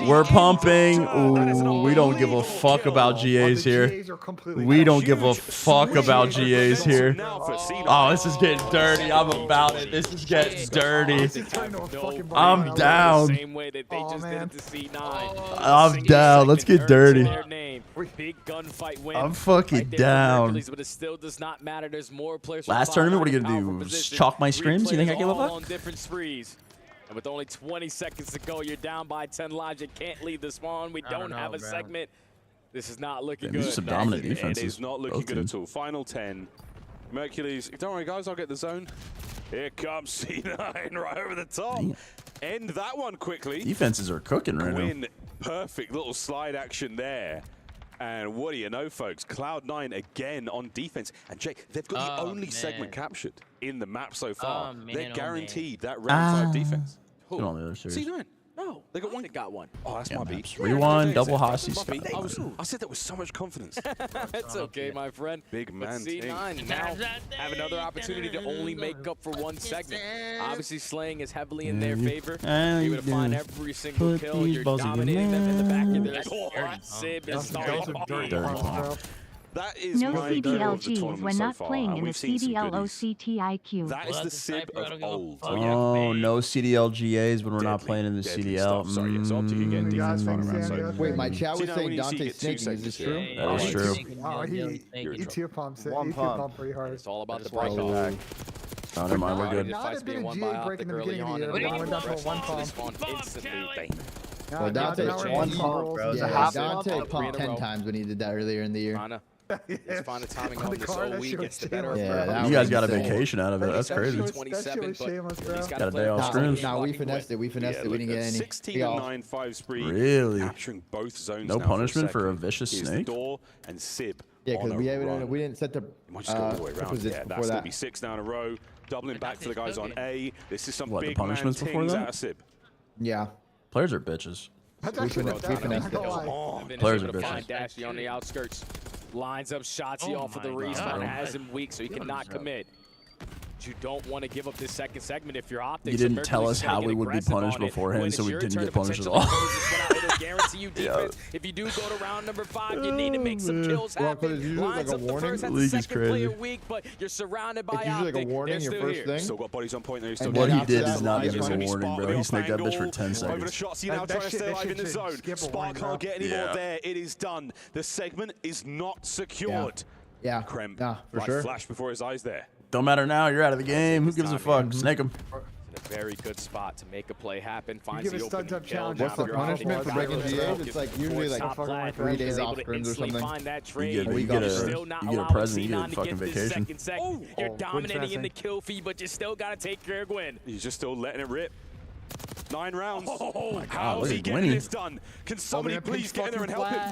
We're pumping. Ooh, we don't give a fuck about GAs here. We don't give a fuck about GAs here. Oh, this is getting dirty. I'm about it. This is getting dirty. I'm down. I'm down. Let's get dirty. Big gunfight win. I'm fucking down. But it still does not matter. There's more players. Last tournament, what are you gonna do? Chalk my scrims? You think I give a fuck? On different sprees. And with only 20 seconds to go, you're down by 10 lives. You can't leave the spawn. We don't have a segment. This is not looking good. These are some dominant defenses. It is not looking good at all. Final 10. Mercury's. Don't worry, guys. I'll get the zone. Here comes C9 right over the top. Damn. End that one quickly. Defenses are cooking right now. Perfect little slide action there. And what do you know, folks? Cloud9 again on defense. And Jake, they've got the only segment captured in the map so far. They're guaranteed that round 5 defense. Who? On the other series. C9. No, they got one. They got one. Oh, that's my beat. Rewind, double Hossie. I said that with so much confidence. That's okay, my friend. Big man. C9 now have another opportunity to only make up for one segment. Obviously, slaying is heavily in their favor. You're able to find every single kill. You're dominating them in the back of their court. Sib is starting. That is no CDLGs when not playing in the CDLOCTIQ. That is the Sib of old. Oh, no CDLGAs when we're not playing in the CDL. Wait, my chat was saying Dante's snaking. Is this true? That is true. Oh, he tier pumps it. He tier pump pretty hard. It's all about the break off. Oh, never mind, we're good. Not a bit of GA break in the beginning of the year. We went down to one pump. Well, Dante pumped, bro. Yeah, Dante pumped 10 times when he did that earlier in the year. Let's find a timing on this whole week. It's the better. Yeah, you guys got a vacation out of it. That's crazy. 27, but got a day off scrims. No, we finessed it. We finessed it. We didn't get any. 16-9-5 spree. Really? Capturing both zones. No punishment for a vicious snake. Door and Sib. Yeah, because we didn't set the yeah, that's going to be 6 down a row. Doubling back for the guys on A. This is some big punishments before that? Out of Sib. Yeah. Players are bitches. We finessed it. Players are bitches. Dashy on the outskirts. Lines up Shotzi off of the respawn, has him weak, so he cannot commit. You don't want to give up this second segment if you're Optic. You didn't tell us how we would be punished beforehand, so we didn't get punished at all. It'll guarantee you defense. If you do go to round number 5, you need to make some kills happen. Lines up the first and the second player weak, but you're surrounded by Optic. It's usually like a warning your first thing. Still got bodies on point there. What he did is not give us a warning, bro. He snaked that bitch for 10 seconds. Over the shots, now trying to stay alive in the zone. Spark can't get any more there. It is done. The segment is not secured. Yeah. Krem, for sure. Flash before his eyes there. Don't matter now. You're out of the game. Who gives a fuck? Snake him. In a very good spot to make a play happen. Finds the open kill. What's the punishment for breaking GA? It's like usually like 3 days off scrims or something. You get a present. You get a fucking vacation. You're dominating in the kill feed, but you still got to take care of Gwen. You're just still letting it rip. 9 rounds. How's he getting this done? Can somebody please get in there and help him?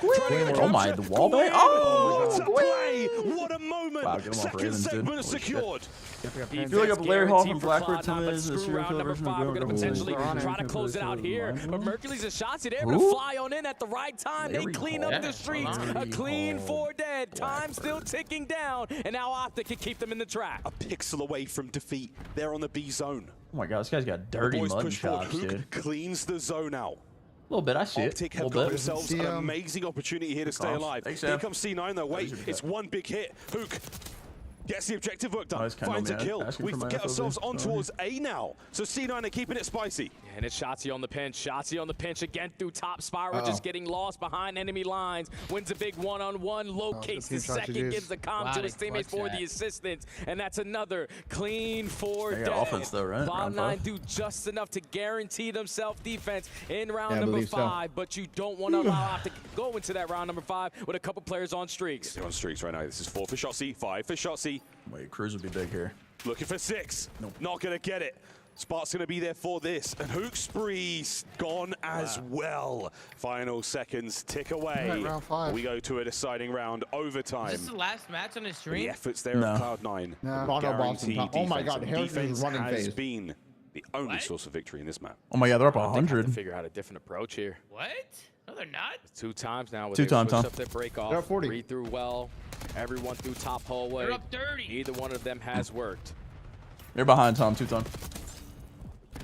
Oh my, the wall bang. Oh, what a play! What a moment! Wow, second segment secured. I feel like I'm Larry Hall from Blackbird. Number 5, we're going to potentially try to close it out here. But Mercury's and Shotzi, they're able to fly on in at the right time. They clean up the streets. A clean 4 dead. Time still ticking down. And now Optic can keep them in the trap. A pixel away from defeat. They're on the B zone. Oh my god, this guy's got dirty mud chops, dude. Cleans the zone out. A little bit, I see it. Optic have got themselves an amazing opportunity here to stay alive. Here comes C9 though. Wait, it's one big hit. Hook gets the objective work done. Finds a kill. We get ourselves on towards A now. So C9 are keeping it spicy. And it's Shotzzy on the pinch. Shotzzy on the pinch again through top spiral, just getting lost behind enemy lines. Wins a big one-on-one, locates the second, gives the comm to his teammates for the assistance. And that's another clean 4 dead. Offense though, right? Cloud9 do just enough to guarantee themselves defense in round number 5, but you don't want to allow Optic to go into that round number 5 with a couple players on streaks. They're on streaks right now. This is 4 for Shotzzy, 5 for Shotzzy. Wait, Cruz would be big here. Looking for 6. Nope. Not going to get it. Spark's going to be there for this. And Hook Spree's gone as well. Final seconds tick away. Round 5. We go to a deciding round, overtime. Is this the last match on the stream? The efforts there of Cloud9. Oh my God, Heretics is running has FaZe. been the only source of victory in this map. Oh my God, they're up They have to 100. figure out a different approach here. What? No, they're not. 2 times now. 2 times, Up their break off. They're at 40. Read through well. Everyone through top hallway. They're up 30. Neither one of them has worked. They're behind Tom, 2 times.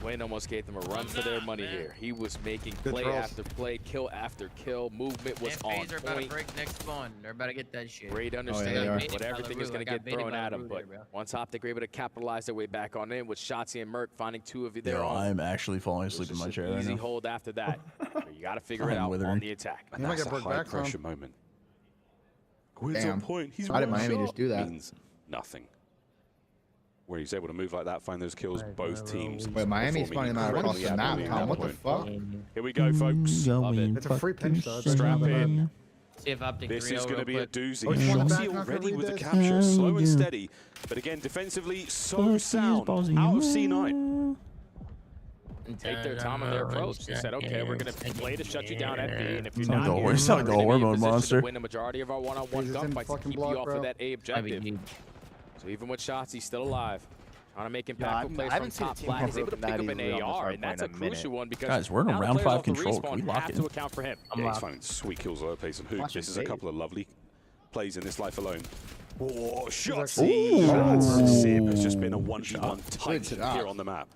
Wayne almost gave them a run for their money here. He was making play after play, kill after kill. Movement was on FaZe are about to point. break next spawn. They're about to get that shit. Great understanding, but everything is going to get thrown at them. But once Optic are able to capitalize their way back on in with Shotzzy and Merc finding 2 of their own. I'm actually falling asleep in my chair right Easy now. hold after that. You got to figure it out on the attack. And that's a high pressure moment. Gwyn's on point. He's Why did Miami just do that? Means nothing. Where he's able to move like that, find those kills, both teams. Wait, Miami's spawning them out across the map, Tom. What the fuck? Here we go, folks. Love it. It's a free pinch, though. Strap in. See if Optic This is going to be a doozy. Oh, you want the Shotzzy back already with the read capture, slow and steady. But again, defensively, so sound. Out of C9. Take their time on their approach. They said, okay, we're going to play to shut you down at B, and if you're Sound not like here, the- sound like the hormone monster. win the majority of our one-on-one Jesus in gunfights to fucking keep block, you off bro. of that A objective. So even with shots, he's still alive. Trying to make impactful plays from top flat. He's able to pick up an AR, and that's a crucial one because Guys, we're in a now the round players 5 off the control. respawn Can we lock have in? to account for him. Yeah, he's finding sweet kills all over the place. And Hook, this is a couple of lovely plays in this life alone. Oh, Shotzzy! Sib has just been a 1v1 titan here on the map.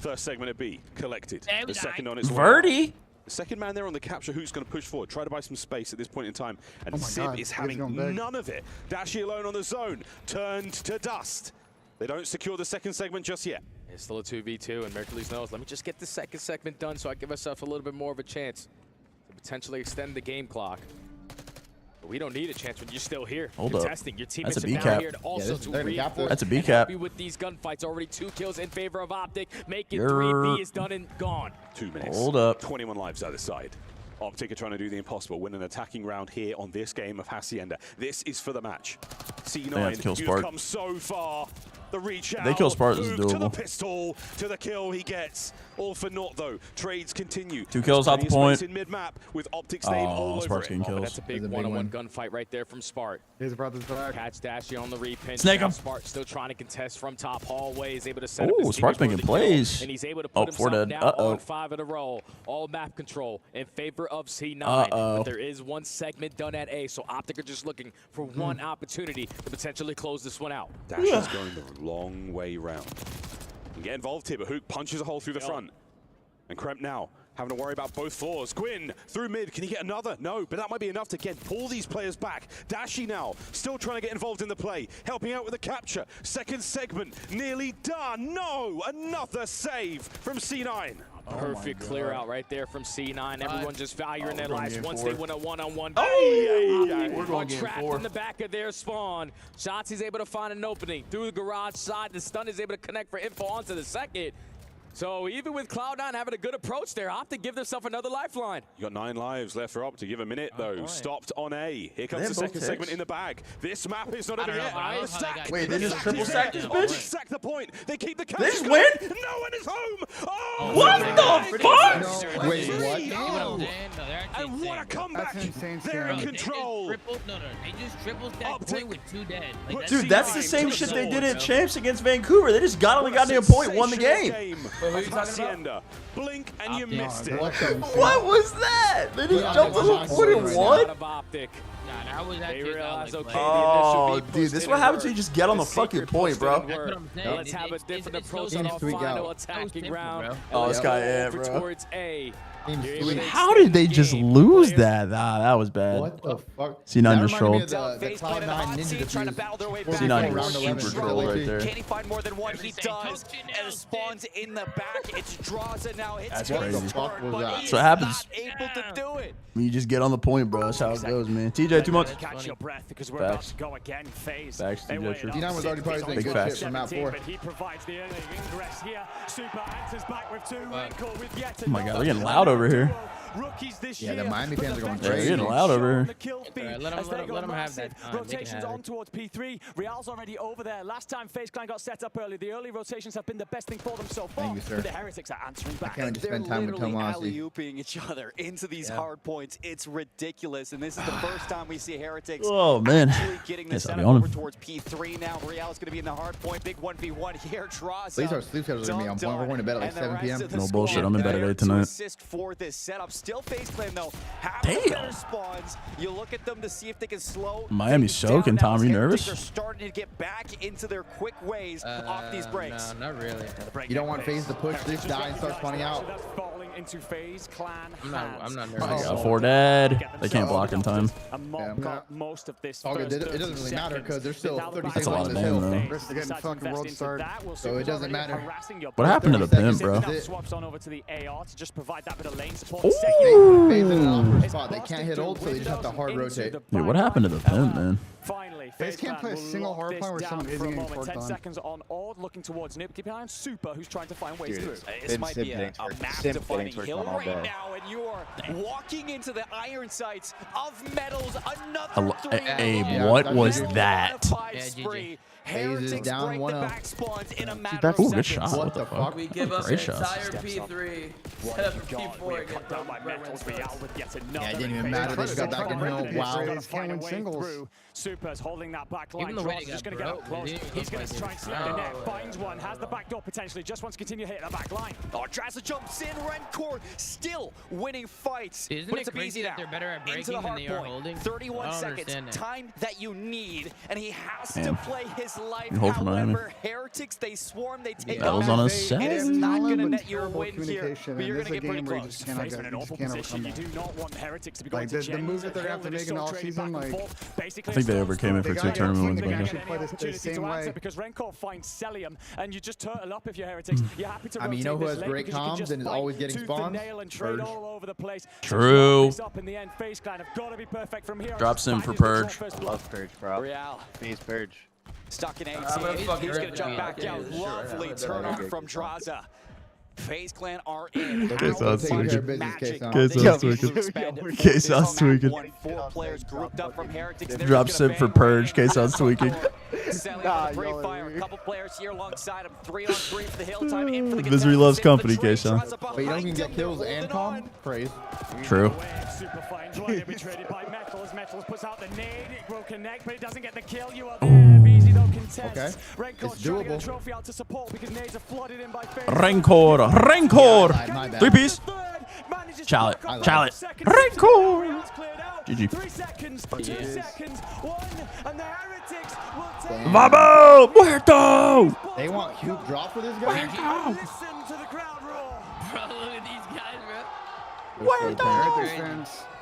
First segment of B, collected. The second on its way. Verdi? The second man there on the capture, who's going to push forward, try to buy some space at this point in time. And Oh my Sib God, is he's having going big. none of it. Dashy alone on the zone, turned to dust. They don't secure the second segment just yet. It's still a 2v2, and Mercules knows, let me just get the second segment done so I give myself a little bit more of a chance to potentially extend the game clock. But we don't need a chance when you're still here. Hold you're up. testing. Your teammates That's a are B down cap. here to also to reinforce. That's a B and cap. help you with these gunfights. Already 2 kills in favor of Optic. Make it 3. B is done and gone. 2 minutes. Hold up. 21 lives either side. Optic are trying to do the impossible, win an attacking round here on this game of Hacienda. This is for the match. C9, kill you've Spark. come so far. The reach out. They kill Spark, this is Hook to the doable. pistol, to the kill he gets. All for naught though. Trades continue. 2 kills out the point. In mid-map with Optic's name all over Spark's it. getting kills. That's a big one-on-one gunfight right there from Spark. His brother's back. Catch Dashy on the repin. Snake him. Spark still trying to contest from top hallway. He's able to set up Ooh, his Spark's teammates making for the kill, plays. and he's able to Oh, put 4 himself dead. now Uh-oh. on 5 in a row. All map control in favor of C9. Uh-oh. But there is 1 segment done at A, so Optic are just looking for 1 opportunity to potentially close this one out. Dash is going the long way round. And get involved here, but Hook punches a hole through the front. And Kremp now having to worry about both floors. Gwyn through mid, can he get another? No, but that might be enough to again pull these players back. Dashy now, still trying to get involved in the play, helping out with the capture. Second segment, nearly done. No, another save from C9. Perfect clear out right there from C9. Everyone just valuing their lives once they win a one-on-one. We're going game trapped 4. in the back of their spawn. Shotzi's able to find an opening through the garage side. The stun is able to connect for info onto the second. So even with Cloud9 having a good approach there, Optic give themselves another lifeline. You got 9 lives left for Optic. Give a minute though. Stopped on A. Here comes the second segment in the bag. This map is not over yet. Wait, they just triple sacked this bitch? Sack the point. They keep the They capture. just win? No one is home. Oh, What the fuck? No, wait, what? And what a comeback. That's insane. They're in control. They just triple stacked point with 2 dead. Like, Dude, that's the same shit they did at Champs against Vancouver. They just got on the goddamn point, won the game. Hacienda. Blink and you missed it. What was that? They just jumped on the point and won? Optic. Nah, that was actually Oh, dude, this is what happens when you just get on the fucking point, bro. That's what I'm saying. Let's have a different approach in on our freak final out. attacking round. Oh, this guy, yeah, Over bro. towards A. How did they just lose that? Ah, that was bad. What the fuck? C9 just trolled. C9 was super troll right there. Can he find more than one? He does. And spawns in the back. It's Draza now. That's crazy. That's what happens. Able to do it. You just get on the point, bro. That's how it goes, man. TJ, 2 months. Catch your breath because we're about to go again. FaZe. Facts, TJ. D9 was already probably big good facts. shit from map 4. But he provides the early ingress here. Super answers back with 2. Wrinkle with yet Oh my god, they're getting loud over here. Yeah, the Miami fans are going They're crazy. getting loud over here. Let them have that. Rotations on towards P3. Real's already over there. Last time FaZe Clan got set up early, the early rotations have been the best thing for them so far. Thank you, sir. But the Heretics are answering back. I can't just spend time with They're literally Tomasi. alley-ooping each other into these hard points. It's ridiculous, and this is the first time we see Heretics Oh, man. actually getting the Guess I'll setup be on over him. towards P3 now. Real's going to be in the hard point. Big 1v1 here. Draza. At least our sleep schedules are going to be on point. We're going to bed at like 7 p.m. No bullshit. I'm in bed at 8 tonight. Assist for this setup. Still FaZe Clan though. Damn. Spawns. You look at them to see if they can slow. Miami's soaking, Tom. Are you nervous? They're starting to get back into their quick ways off these breaks. No, not really. You don't want FaZe to push this, die, and start spawning out. Into FaZe Clan. I'm not I nervous. got 4 dead. They can't block in time. Most of this. It doesn't really matter because there's still 30 That's seconds a lot on of this damn, hill. though. Risk of getting fucking world start. So it doesn't matter. What happened to the pimp, bro? Swaps on over to the AR to just provide that bit of lane support. FaZe in an awkward spot. They can't hit ult, so they just have to hard rotate. Dude, what happened to the pimp, man? Finally, FaZe can't play a single hard point where someone isn't getting forked 10 on. seconds on Ord, looking towards Nip. Keep an eye on Super, who's trying to find ways through. This might be a map-defining hill right now, and you are walking into the iron sights of metals. Another Abe, what was that? FaZe is down 1-0. Ooh, good shot. What the fuck? We give up Great an shot. entire P3. Set up a P4 against down by Metals. Real with yet another. Yeah, it didn't even matter. They just got back in hill. Wow. Find a way through. Super's holding that back line. Dross just going to get up close. He's going to try and slip the net. Finds one. Has the back door potentially. Just wants to continue hitting the back line. Oh, Draza jumps in. Rencor still winning fights. Isn't it crazy that they're better at breaking than they are holding? 31 seconds. Time that you need. And he has to Damn. play his life. Hold for Miami. However, Heretics, they swarm. They take Battles on a set. It is not going to But net your terrible win here. communication, But you're and going to this is a get game pretty where you just close. cannot Faced in an awful position. You do not want Heretics to be going Like to the move that they're going to have to make in the offseason, like I think they overcame it for 2 tournament wins. the same way. Because Rencor finds Celium, and you just turtle up if you're Heretics. You're happy to I mean, you know who has rotate this great lane because you can comms just and is fight always getting tooth and spawns? nail and trade Purge. all over the place. True. So up in the end, FaZe Clan have got to be perfect from here. Drop sim for Purge. Love Purge, bro. Real. Please Purge. Stuck in 18. I'm gonna He's fucking going to rip jump it. back Yeah, out. yeah, sure, Lovely yeah, turn yeah, on from Draza. FaZe Clan are in. K-Sauce tweaking. K-Sauce tweaking. K-Sauce tweaking. 4 players grouped up from Heretics. Drop sim for Purge. K-Sauce tweaking. A couple players here alongside him. 3-on-3 for the hill time. In for the Misery loves company, K-Sauce. But you don't even get kills and calm? Praise. True. Super fine joy to be traded by Metals. Metals puts out the nade. It will connect, but it doesn't get the kill. You are there. Beezy though contest. Okay. Renkor's It's trying to get doable. a trophy out to support because nades are flooded in by FaZe. Rancor. Rancor. My bad. 3 piece. Chalet. Chalet. Rancor. GG. 3 seconds. 2 seconds. 1. And the Heretics will take. Vamos. Muerto. They want cube drop for this guy? Listen to the crowd roar. Bro, look at these guys, bro.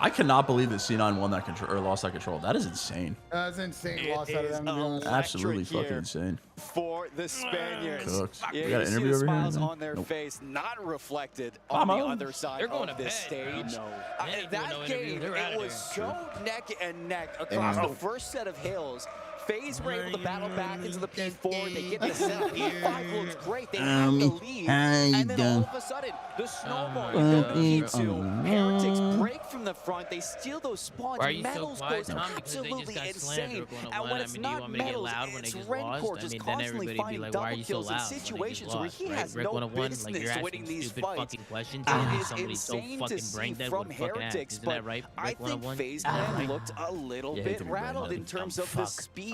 I cannot believe that C9 won that control or lost that control. That is insane. That's insane. Loss out of them, to be honest. Absolutely fucking insane. For the Spaniards. Cooked. Yeah, We got an you see interview the over here, smiles man? on their Nope. face, not reflected on the other side They're going of to this bed, stage. bro. Uh, They ain't doing that no game, interviews. They're it outta was there. so neck and neck across the first set of hills. FaZe were able to battle back into the P4. They get the setup. P5 looks great. They have the lead. And then all of a sudden, the snowball go to P2. Heretics break from the front. They steal those spawns. Why are you so Metals quiet, goes Tom? Because they just absolutely got slammed. insane. They're going to And win. when I it's mean, do you not want me to get Metals, loud when they it's just Rencor lost? I just mean, then constantly everybody be finding like, why are double you so kills in loud when they just situations where lost, he right? has Rick no 101, like business you're winning asking these stupid fights. fucking questions It and is somebody so insane to fucking see brain dead from would fucking act. Heretics, Isn't but that right? I Rick think 101? FaZe Ah, Clan right. looked a little Yeah, he bit could be brain rattled dead. in terms Dumb of the fuck. speed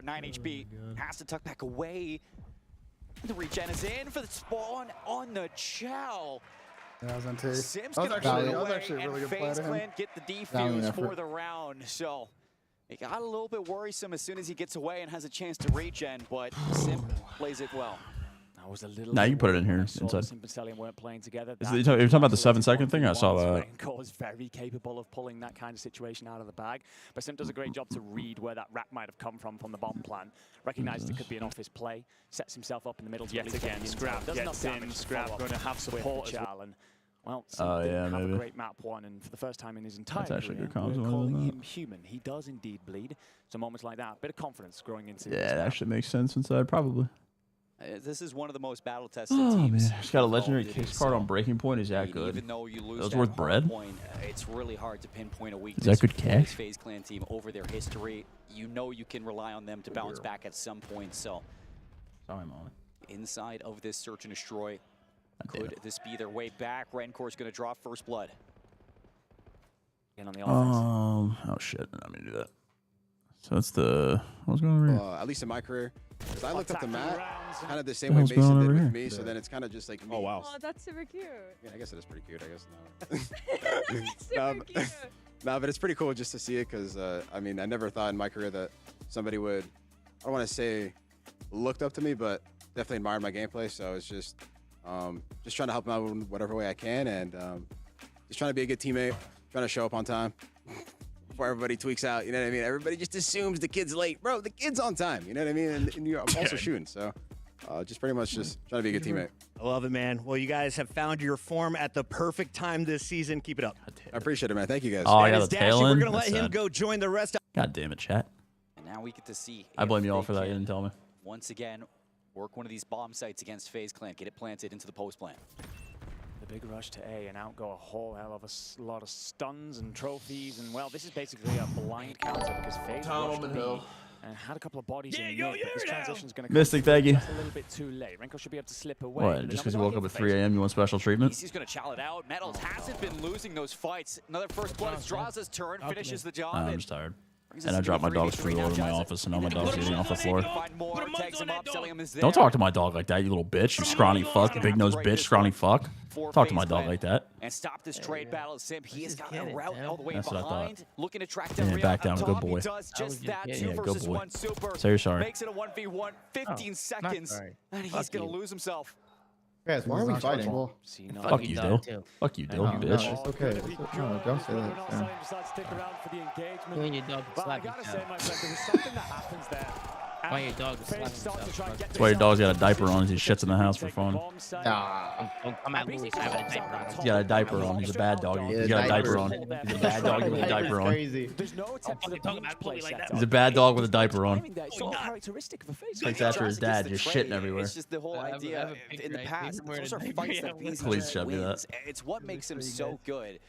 at 9 HP. Has to tuck back away. The regen is in for the spawn on the Chow. Yeah, I was on tape. Sim's that was gonna actually a really good play FaZe to him. Clan get the defuse for the round. So it got a little bit worrisome as soon as he gets away and has a chance to regen, but Sim plays it well. Nah, you can put it in here inside. Weren't playing together. You're talking about the 7-second thing? I saw that. Is very capable of pulling that kind of situation out of the bag, but Sim does a great job to read where that rat might have come from the bomb plan. Recognizes it could be an office play, sets himself up in the middle. Yet again, Scrap gets in. Scrap going to have support as well. And well, yeah, have maybe. a great map one, and for the first time in his entire career, we're calling him human. He does indeed bleed. So moments like that, a bit of confidence growing into. Yeah, it actually makes sense inside, probably. This is one of the most battle-tested teams. Man. He's got a legendary case card on Breaking Point. Is that good? Even though you lose that was worth bread. Point, it's really hard to pinpoint a weakness. Is that good cash? FaZe Clan team over their history. You know you can rely on them to bounce back at some point. So, sorry, Molly. Inside of this search and destroy, could this be their way back? Renkor's going to draw first blood. And on the offense. Oh shit! I'm gonna do that. So that's the what's going on here? At least in my career, because I looked up the map kind of the same way Mason did with me. So then it's kind of just like me. Oh wow! Oh, that's super cute. Yeah, I guess it is pretty cute. I guess no. No, but it's pretty cool just to see it because I mean I never thought in my career that somebody would, I don't want to say looked up to me, but definitely admired my gameplay. So it's just trying to help them out in whatever way I can, and just trying to be a good teammate, trying to show up on time before everybody tweaks out. You know what I mean? Everybody just assumes the kid's late, bro. The kid's on time. You know what I mean? And I'm also shooting, so just pretty much just trying to be a good teammate. I love it, man. Well, you guys have found your form at the perfect time this season. Keep it up. I appreciate it, man. Thank you guys. Oh, yeah, the tail We're end. gonna let him go join the rest. God damn it, chat. And now we get to see. I blame you all for that. You didn't tell me. Once again, work one of these bomb sites against FaZe Clan. Get it planted into the post plant. The big rush to A, and out go a whole hell of a lot of stuns and trophies, and well, this is basically a blind counter because FaZe rushed B and had a couple of bodies in mid, but this transition's going to Mystic, thank you. a little bit too late. Renko should be able to slip away. What, just because you woke up at 3 a.m. you want special treatment? He's going to chow it out. Metals hasn't been losing those fights. Another first blood. It's Draza's turn, finishes the job. I'm just tired. And I dropped my dog's food all over my office, and all my dog's eating off the floor. Don't talk to my dog like that, you little bitch. You scrawny fuck, big nose bitch, scrawny fuck. Talk to my dog like that. And stop this trade battle. Simp, he has got a route all the way That's what I behind. thought. Looking to track down back down, good boy. Yeah, good boy. Say you're sorry. Makes it a 1v1, 15 seconds, and he's going to lose himself. Guys, why are we fighting? Fuck you, Dill. Fuck you, Dill, you bitch. No, it's okay. No, don't say that. You and your dog slap each other. Why your dog slap himself? That's why your dog's got a diaper on. He shits in the house for fun. Don't come at Louis having a diaper on. He's got a diaper on. He's a bad doggy. He's got a diaper on. He's a bad dog with a diaper on. He's a bad dog with a diaper on. Takes after his dad, just shitting everywhere. It's just the whole idea in the past. Those are fights that FaZe Please shut me that. It's what makes him so good.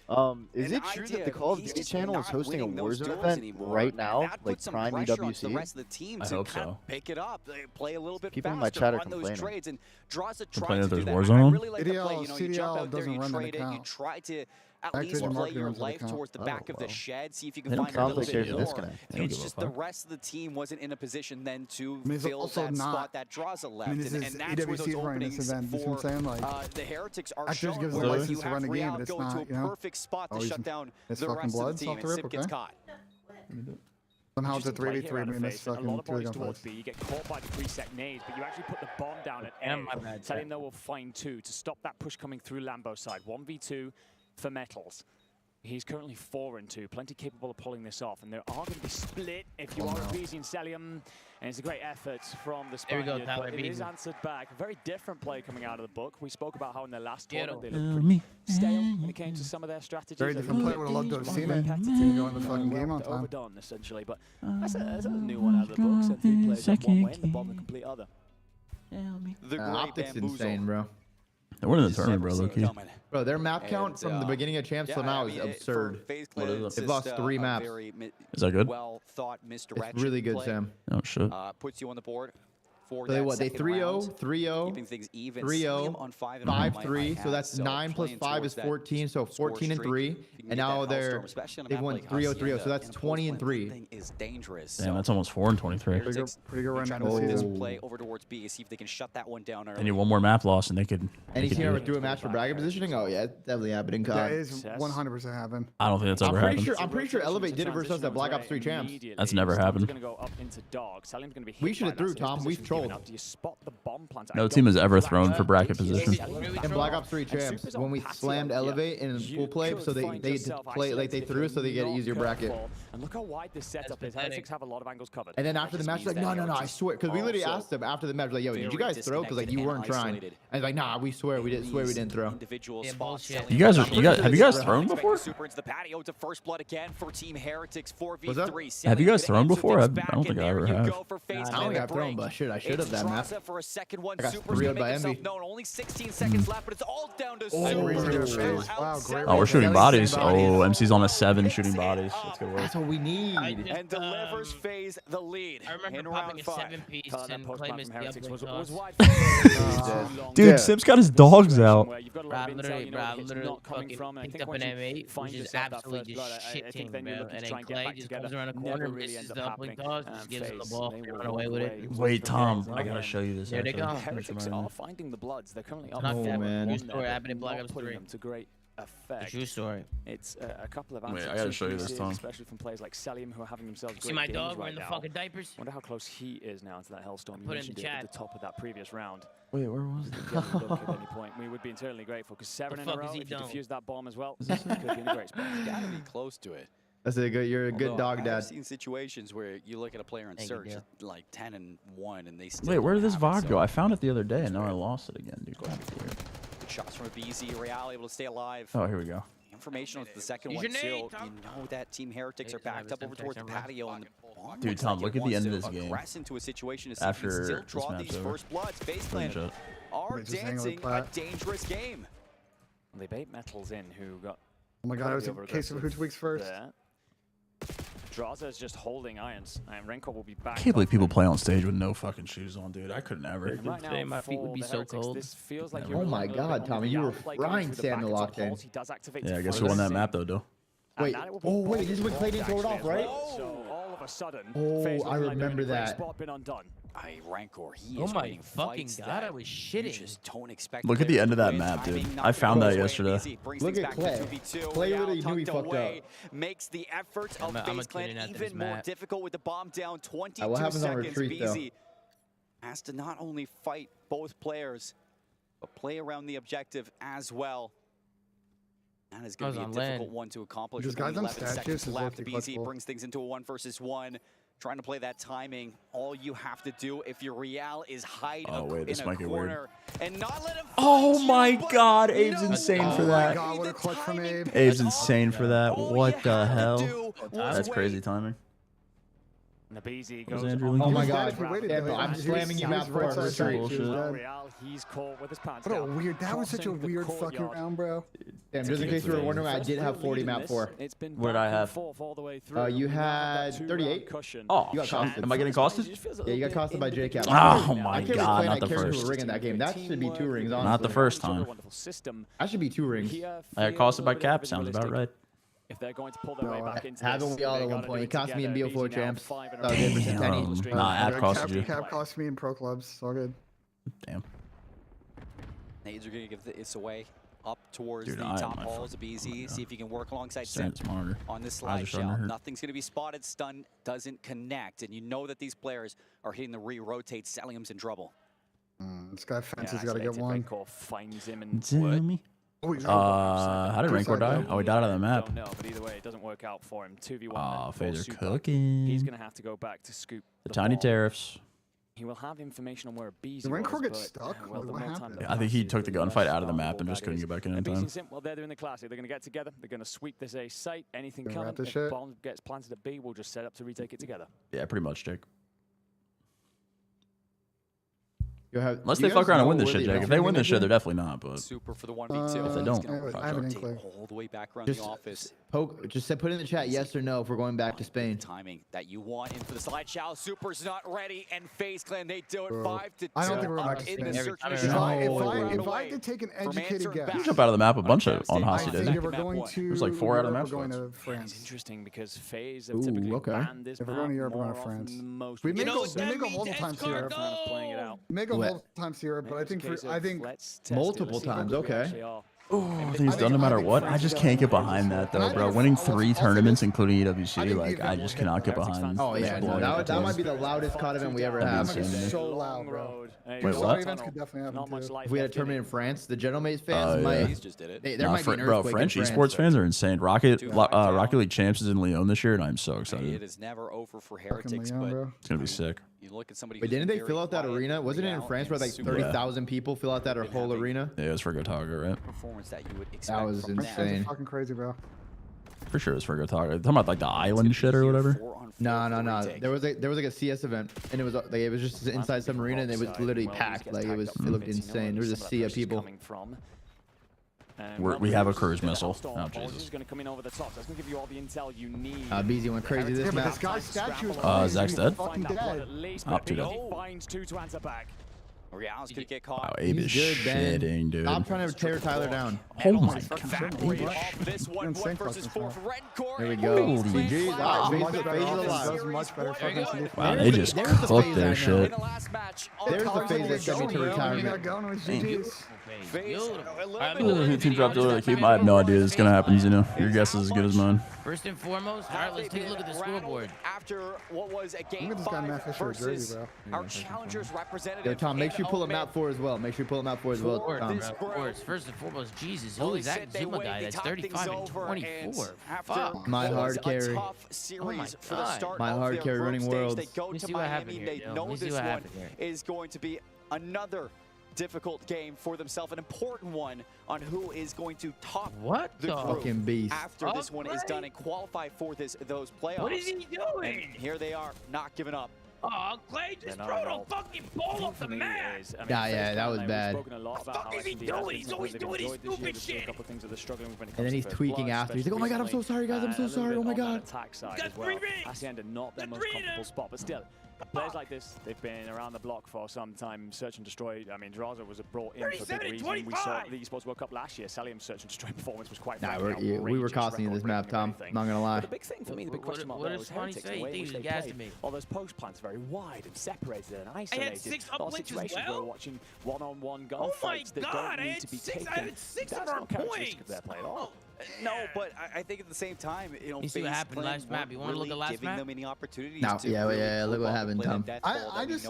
Is it true that the Call of Duty channel is hosting a Warzone event right now, like Prime UWC? I hope so. Pick it up, play a little bit People faster, in my chat are run those complaining. trades, and Draza Complaining tries to do there's that. Warzone? I really like the play. You know, you CDL jump out there, doesn't you run an trade it, you account. try to at Activision least play marketing your runs an life account. towards the back of the shed, see if you They can don't find a sound little like bit there's a more. disconnect. They don't It's give a just the fuck. rest of the team wasn't in a position then to mean, it's fill also that not- spot that Draza left, I mean, this and is that's where those EWC running this openings event. You see what I'm saying? Like, the Heretics are Activision showing gives them where license you to have run the game, Real but it's go not, to a you know? perfect spot to Oh, shut down it's the fucking rest of blood, the team, off the and rip, Simp gets okay. caught. Somehow it's a Interesting play 3v3 here out and we of miss FaZe. A fucking lot of 2 bodies gunfights. towards B. You get caught by the preset nades, but you actually put the bomb down at A. Telling them will find 2 to stop that push coming through Lambo's side. 1v2 for Metals. He's currently 4-2, plenty capable of pulling this off, and there are going to be split if you are a BZ and Celium, and it's a great effort from the There we go, Spaniard, Tyler, but it is BZ. answered back. Very different play coming out of the book. We spoke about how in their last tournament they looked pretty stale when it came to some of their strategies. Very different play. Would have loved to have seen it. You go in the fucking game on time. Overdone, essentially, but that's a new one out of the book. So 3 players up one way and the bomb the complete other. The great Optic's bamboozle. insane, bro. They weren't in the tournament, bro, low-key. Bro, their map count from the beginning of champs till now is for absurd. FaZe What Clan, is it's They've lost just, 3 a maps. very Is that good? well thought misdirection. It's really good, play. Sam. Oh, shit. Puts you on the board for So they that what? They second 3-0, round, 3-0, keeping things even. 3-0, Celium on 5 and 1 might 5-3. have, So that's 9 plus playing 5 is towards that 14. So score 14 and streak. 3. If you can And get now that Hellstorm, they've especially on a they've map won like 3-0-3-0. So Hacienda that's and 20 and Post 3. Plant, that thing is dangerous. Damn, that's almost 4 and 23. Pretty good run down Trying the to this season. play over towards B, see if they can shut that one down early. They need one more map loss, and they could. Any could team do ever it. do a match for bracket positioning? Oh yeah, it's definitely happening. That is 100% happened. I don't think that's ever happened. I'm pretty sure Elevate did it versus us at Black Ops 3 champs. That's never happened. Gonna go up into dog. Salim's gonna be hit We should by have that, threw, so his Tom. We've position's trolled cold. Do you spot the bomb plant? No team has ever thrown for bracket position. In Black Ops 3 champs, when we slammed elevate in full play, so they play like they threw, so they get an easier bracket. And look how wide this setup is. Heretics have a lot of angles covered. And then after the match, like, no, I swear, because we literally asked them after the match, like, yo, did you guys throw? Because like you weren't trying. And he's like, nah, we swear we didn't throw. You guys have you guys thrown before? Have you guys thrown before? I don't think I ever have. I don't think I've thrown, but shit, I should have that map. I got reeled by Envy. Only 16 seconds left, but it's all down to Oh, we're shooting bodies. Oh, MC's on a 7 shooting bodies. That's good work. That's what we need. And delivers FaZe the lead. I remember popping a 7-piece and claiming the Dude, Sim's got his dogs out. literally fucking picked up an M8, which is absolutely just shitting, bro. And then Clay just comes around the corner, misses the uplink toss, just gives him the ball, run away with it. Wait, Tom, I gotta show you this. There they go. Heretics are finding the Bloods. They're currently up. Oh, man. True story happened in Black Ops 3. To great effect. True story. It's a couple of Wait, I gotta show you this, Tom. Especially from players like Selium, who are having themselves great See my games dog right wearing the now. fucking diapers? Wonder how close he is now to that Hellstorm. You Put it in mentioned the it chat. at the top of that previous round. Wait, where was it? At any point, we would be eternally grateful because 7 in a row. If you defuse that bomb as well, could be in a great spot. You gotta be close to it. That's a good. You're a good dog, Dad. I've seen situations where you look at a player and search like 10 and 1, and they still. Wait, where did this vibe VOD go? I found it the other day, and now I lost it again, dude. Shots from a BZ, Real able to stay alive. Oh, here we go. Information on the second one too. You know that Team Heretics are backed up over towards the patio, and the bomb Dude, Tom, look at the end of this game. Into a situation to see if he After still this draw match these over. first bloods. FaZe Clan are dancing a dangerous game. They bait Metals in, who got. Oh my god, it was a case of who's weeks first. Draza is just holding irons, and Renko will be back. I can't believe people play on stage with no fucking shoes on, dude. I could never. Right now, my feet would be so cold. This feels like Oh my god, Tommy, you were frying Samuel Octane. Yeah, I guess who won that map though, Doe? Wait, oh wait, this is when Clay didn't throw it off, right? So all of a sudden, oh, I remember that. Rancor, he oh is my fucking god, I was shitting. Just don't expect. Look at the end of that map, dude. I found that yesterday. Look at Clay. Clay literally knew he fucked up. Makes the efforts of FaZe Clan even more difficult with the bomb down. 22 what happens on seconds. retreat, BZ has to not only fight both players, but play around the objective as well. That is going to be a difficult one to accomplish. This guy's on 11 seconds statues is left. really BZ flexible. brings things into a 1 versus 1. Trying to play that timing. All you have to do if your Real is hide Oh wait, this in might a get corner weird. and not let him. Oh my god, Abe's insane for Oh that. my god, what a clutch from Abe. Abe's insane for that. What the hell? That's crazy timing. Nabizi Goes goes Andrew Oh my He was god, dead if he waited, Damn, though. I'm He slamming you was out right for side retreat. bullshit. He's caught with his pants What a down. weird, that was such a Crossing the weird fucking courtyard. round, bro. Damn, just in case you were wondering, I did have 40 map 4. It's been What did I back and have? forth all the way through. You We now have had that 38. cushion. Oh, You got costed. am I getting costed? Yeah, you got costed by JCap. Oh my I can't god, believe not the I carried first. a ring in that game. That should be 2 rings, honestly. Not the first time. That should be 2 rings. I got costed by Cap. Sounds about right. If they're going to pull their way back into Haven't this, we all they at one gotta point? do It cost me in together. BO4 Easy now, champs. 5 in a That was row. it for Centennial. Nah, App costed you. Cap cost me in pro clubs. It's all good. Damn. Nades are going to give this away up towards Dude, the I am top my halls of BZ. See if you can work alongside Stand Sim smarter. on this Eyes slide are starting to shell. hurt. Nothing's going to be spotted. Stun doesn't connect. And you know that these players are hitting the re-rotate. Selium's in trouble. This guy Fence has got to get one. Finds him and Jimmy. How did Rancor die? Oh, he died on the map. Don't know, but either way, it doesn't work out for him. 2v1. Oh, FaZe are Super. cooking. He's going to have to go back to scoop The tiny ball. tariffs. He will have information on where a BZ Did Rancor was, get but, stuck? well, the What more time happened? that I think he passes, took the the gunfight less out of the map valuable and just that couldn't is. get back in And time. BZ Sim, well, they're doing the classic. They're going to get together. They're going to sweep this A site. Anything Gonna coming, wrap this if shit. bomb gets planted at B, we'll just set up to retake it together. Yeah, pretty much, Jake. Unless they fuck around and win this shit, Jake. If they win this shit, they're definitely not. But Super for the 1v2. if they don't, I have an inkling. All the way back around the office. Put in the chat yes or no if we're going back to Spain. Timing that you want in for the slide shell. Super's not ready, and FaZe Clan, they do it. Bro, 5-2. I don't think we're back to in Spain. the search Every mission. time. If I could take an educated guess, you jump out of the map a bunch of on I Hossie, think didn't if we're going to There's like 4 out of the Europe, match we're going spots. to France. It's interesting because FaZe have typically banned this If we're map going to Europe, we're more going to often France. than most. We You may know go what that multiple means, times to Europe. Playing it out. We may go multiple times to Europe, but I think Maybe it's a I case of think let's test it. Multiple Let's see how times, good we okay. actually are. I think it's done no matter what. I just can't get behind that though, bro. Winning 3 tournaments, including EWC, like I just cannot get behind. Oh yeah, no, that might be the loudest COD event we ever have. So loud, bro. Wait, what? Events could definitely happen If we had a tournament in France, the General Mates fans might. just did it. There might be an bro, earthquake French in esports France. fans are insane. Rocket League Champs is in Lyon this year, and I'm so excited. It is never over for Heretics, but it's gonna be sick. you look at somebody. Wait, didn't they fill out that arena? Wasn't it in France where like 30,000 people fill out that whole arena? Yeah, it was for Gotaga, right? Performance that you would expect. That was insane. Fucking crazy, bro. For sure, it was for Gotaga. Talking about like the island shit or whatever. No. There was like a CS event, and it was just inside some arena, and it was literally packed. Like it looked insane. There was a sea of people. We have a cruise missile. Oh Jesus. Going to come in over the top. That's going to give you all the intel you need. BZ went crazy this but map. this guy's statue is Zach's dead. fucking dead. Optic dead. Finds 2 to answer back. Real's gonna get caught. Wow, Abe is shitting, dude. Stop trying to tear Tyler down. Oh my god. This one versus 4 for Rencore. There we go. Holy GG's. Wow, they just cooked their shit. There's the FaZe that sent me to retirement. Who team dropped over the cube? I have no idea this is gonna happen. You know, your guess is as good as mine. First and foremost, all right, let's take a look at the scoreboard. After what was a game 5 versus our challengers representative. Yo, Tom, make sure you pull up map 4 as well. Make sure you pull up map 4 as well, Tom. Of course, first and foremost, Jesus, who is that Zuma guy that's 35 and 24? Fuck. My hard carry. Oh my god. My hard carry running worlds. They go to Miami. They know this one is going to be another difficult game for themselves, an important one on who is going to top the fucking beast after this one is done and qualify for those playoffs. What is he doing? And here they are, not giving up. Oh, Clay just throw the fucking ball off the mat. Yeah, that was bad. What the fuck is he doing? He's always doing his stupid shit. And then he's tweaking after. He's like, oh my god, I'm so sorry, guys. I'm so sorry. Oh my god. Hacienda, not their most comfortable spot, but still. Players like this, they've been around the block for some time. Search and destroy. I mean, Draza was brought in for a big reason. We saw the Esports World Cup last year. Salium's search and destroy performance was quite. We were costing you this map, Tom. Not gonna lie. But the big thing for me, the big question mark there was Heretics, the way in which they played. All those post plants very wide and separated and isolated. I had 6 uplink as well. We're watching one-on-one gunfights that don't need to be taken. I had 6 That's not characteristic of their play at all. No, but I think at the same time, you know, you see what happened last map. You want to look at last map? Them any opportunities yeah. Look what happened, Tom. I just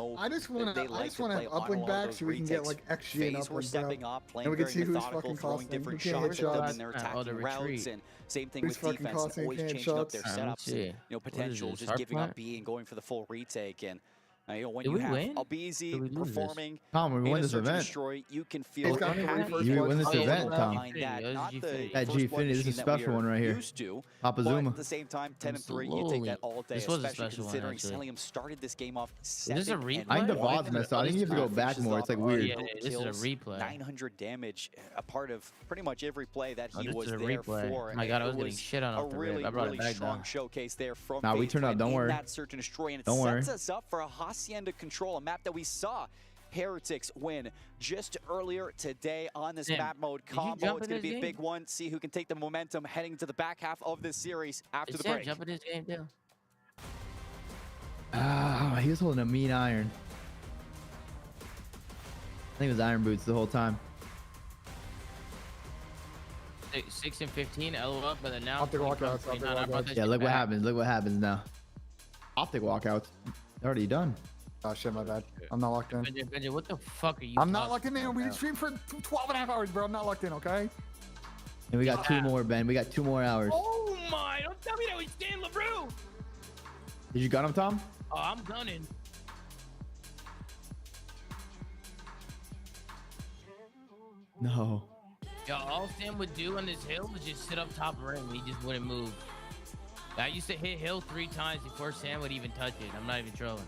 want to have uplink back so we can get like XG and uplink, bro. And we can see who's fucking costing. Who can't hit shots. And they're attacking routes, and same thing with defense, always changing up their setups. You know, potential, just giving up B and going for the full retake. And you know, when you have Albizi performing Tom, we win this event. Destroy, you can feel you win this event, Tom. That G-Finity, this is a special one right here. Papa Zuma. At the same time, 10-3, you take that all day, especially considering Celium started this game off 7. This is a replay. I think the VOD's messed up. I think you have to go back more. It's like weird. Yeah, this is a replay. 900 damage, a part of pretty much every play that he was there for. Oh my god, I was getting shit on off the rip. I brought it back down. Showcase there from we turn up. Don't worry. That search and destroy, and it sets us up for a Hacienda control, a map that we saw Heretics win just earlier today on this map mode combo. It's going to be a big one. See who can take the momentum heading to the back half of this series after the break. Jump in this game too. He was holding a mean iron. I think it was iron boots the whole time. 6 and 15, L up, but then now. Optic walkouts. Yeah, look what happens. Look what happens now. Optic walkouts. They're already done. Oh shit, my bad. I'm not locked in. Benji, what the fuck are you? I'm not locked in. We streamed for 12.5 hours, bro. I'm not locked in, okay? And we got 2 more, Ben. We got 2 more hours. Oh my! Don't tell me that we stand LeBrew. Did you gun him, Tom? Oh, I'm gunning. No. Yo, all Sam would do on this hill was just sit up top ring. He just wouldn't move. I used to hit hill 3 times before Sam would even touch it. I'm not even trolling.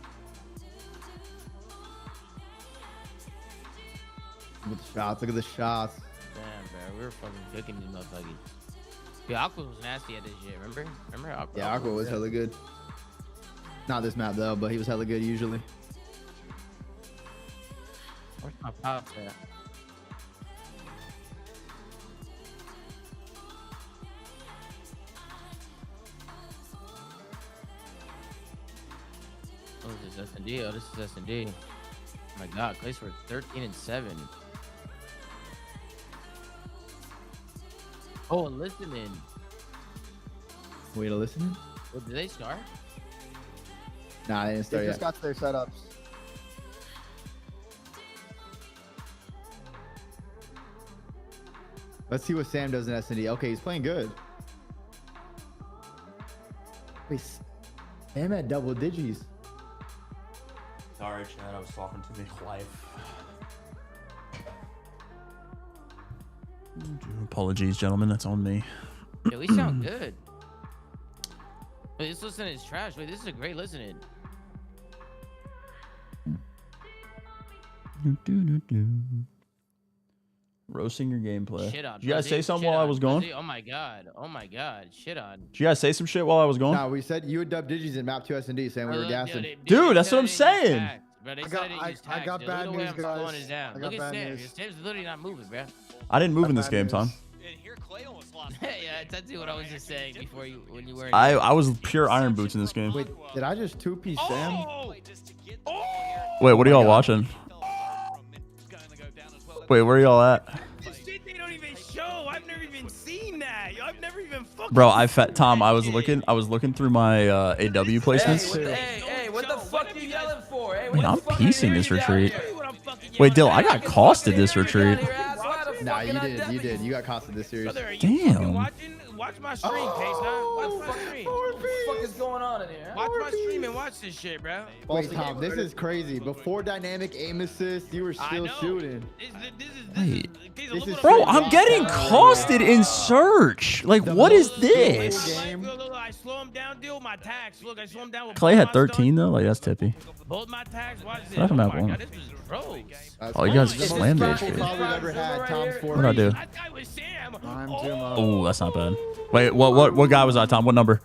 Look at the shots. Look at the shots. Damn, bro. We were fucking cooking these motherfuckers. Yeah, Aqua was nasty at this shit. Remember Aqua? Yeah, Aqua was hella good. Not this map, though, but he was hella good usually. Where's my pops at? Oh, this is S&D. Oh, this is S&D. Oh my god, Clay's for 13 and 7. Oh, listening. Wait to listen? Oh, did they start? Nah, they didn't start They yet. just got to their setups. Let's see what Sam does in S&D. Okay, he's playing good. Wait, Sam had double digits. Sorry, Chad. I was talking to my wife. Apologies, gentlemen. That's on me. Yeah, we sound good. Wait, this listening is trash. Wait, this is a great listening. Roasting your gameplay. Shit on. Did you guys say something Shit while I on. was gone? Oh my god. Oh my god. Shit on. Did you guys say some shit while I was gone? Nah, we said you would dub digits in map 2 S&D, saying we were gassing. Dude, that's what I'm saying. Bro, they I got bad news, guys. Look at Sam. Sam's literally not moving, bro. I didn't move in this game, Tom. Yeah, that's what I was just saying before when you were. I was pure iron boots in this game. Wait, did I just 2-piece Sam? Wait, what are y'all watching? Wait, where are y'all at? Shit, they don't even show. I've never even seen that. I've never even fucking. Bro, Tom, I was looking through my AW placements. Hey, what the fuck are you yelling for? Hey, Man, I'm piecing this retreat. Wait, Dill, I got costed this retreat. Nah, you did. You got costed this series. Damn. Watch my stream, Case. Watch my stream. What the fuck is going on in here? Watch my stream and watch this shit, bro. Wait, Tom, this is crazy. Before dynamic aim assist, you were still shooting. Wait. This is Bro, crazy. I'm getting costed in search. Like, what is this? I slow him down, deal with my tags. Look, I slow him down with Clay had 13 though. Like, that's tippy. both my tags. Watch this. What happened to that one? God, this is pros. Oh, you guys slammed it. What did I do? Oh, that's not bad. Wait, what guy was that, Tom? What number?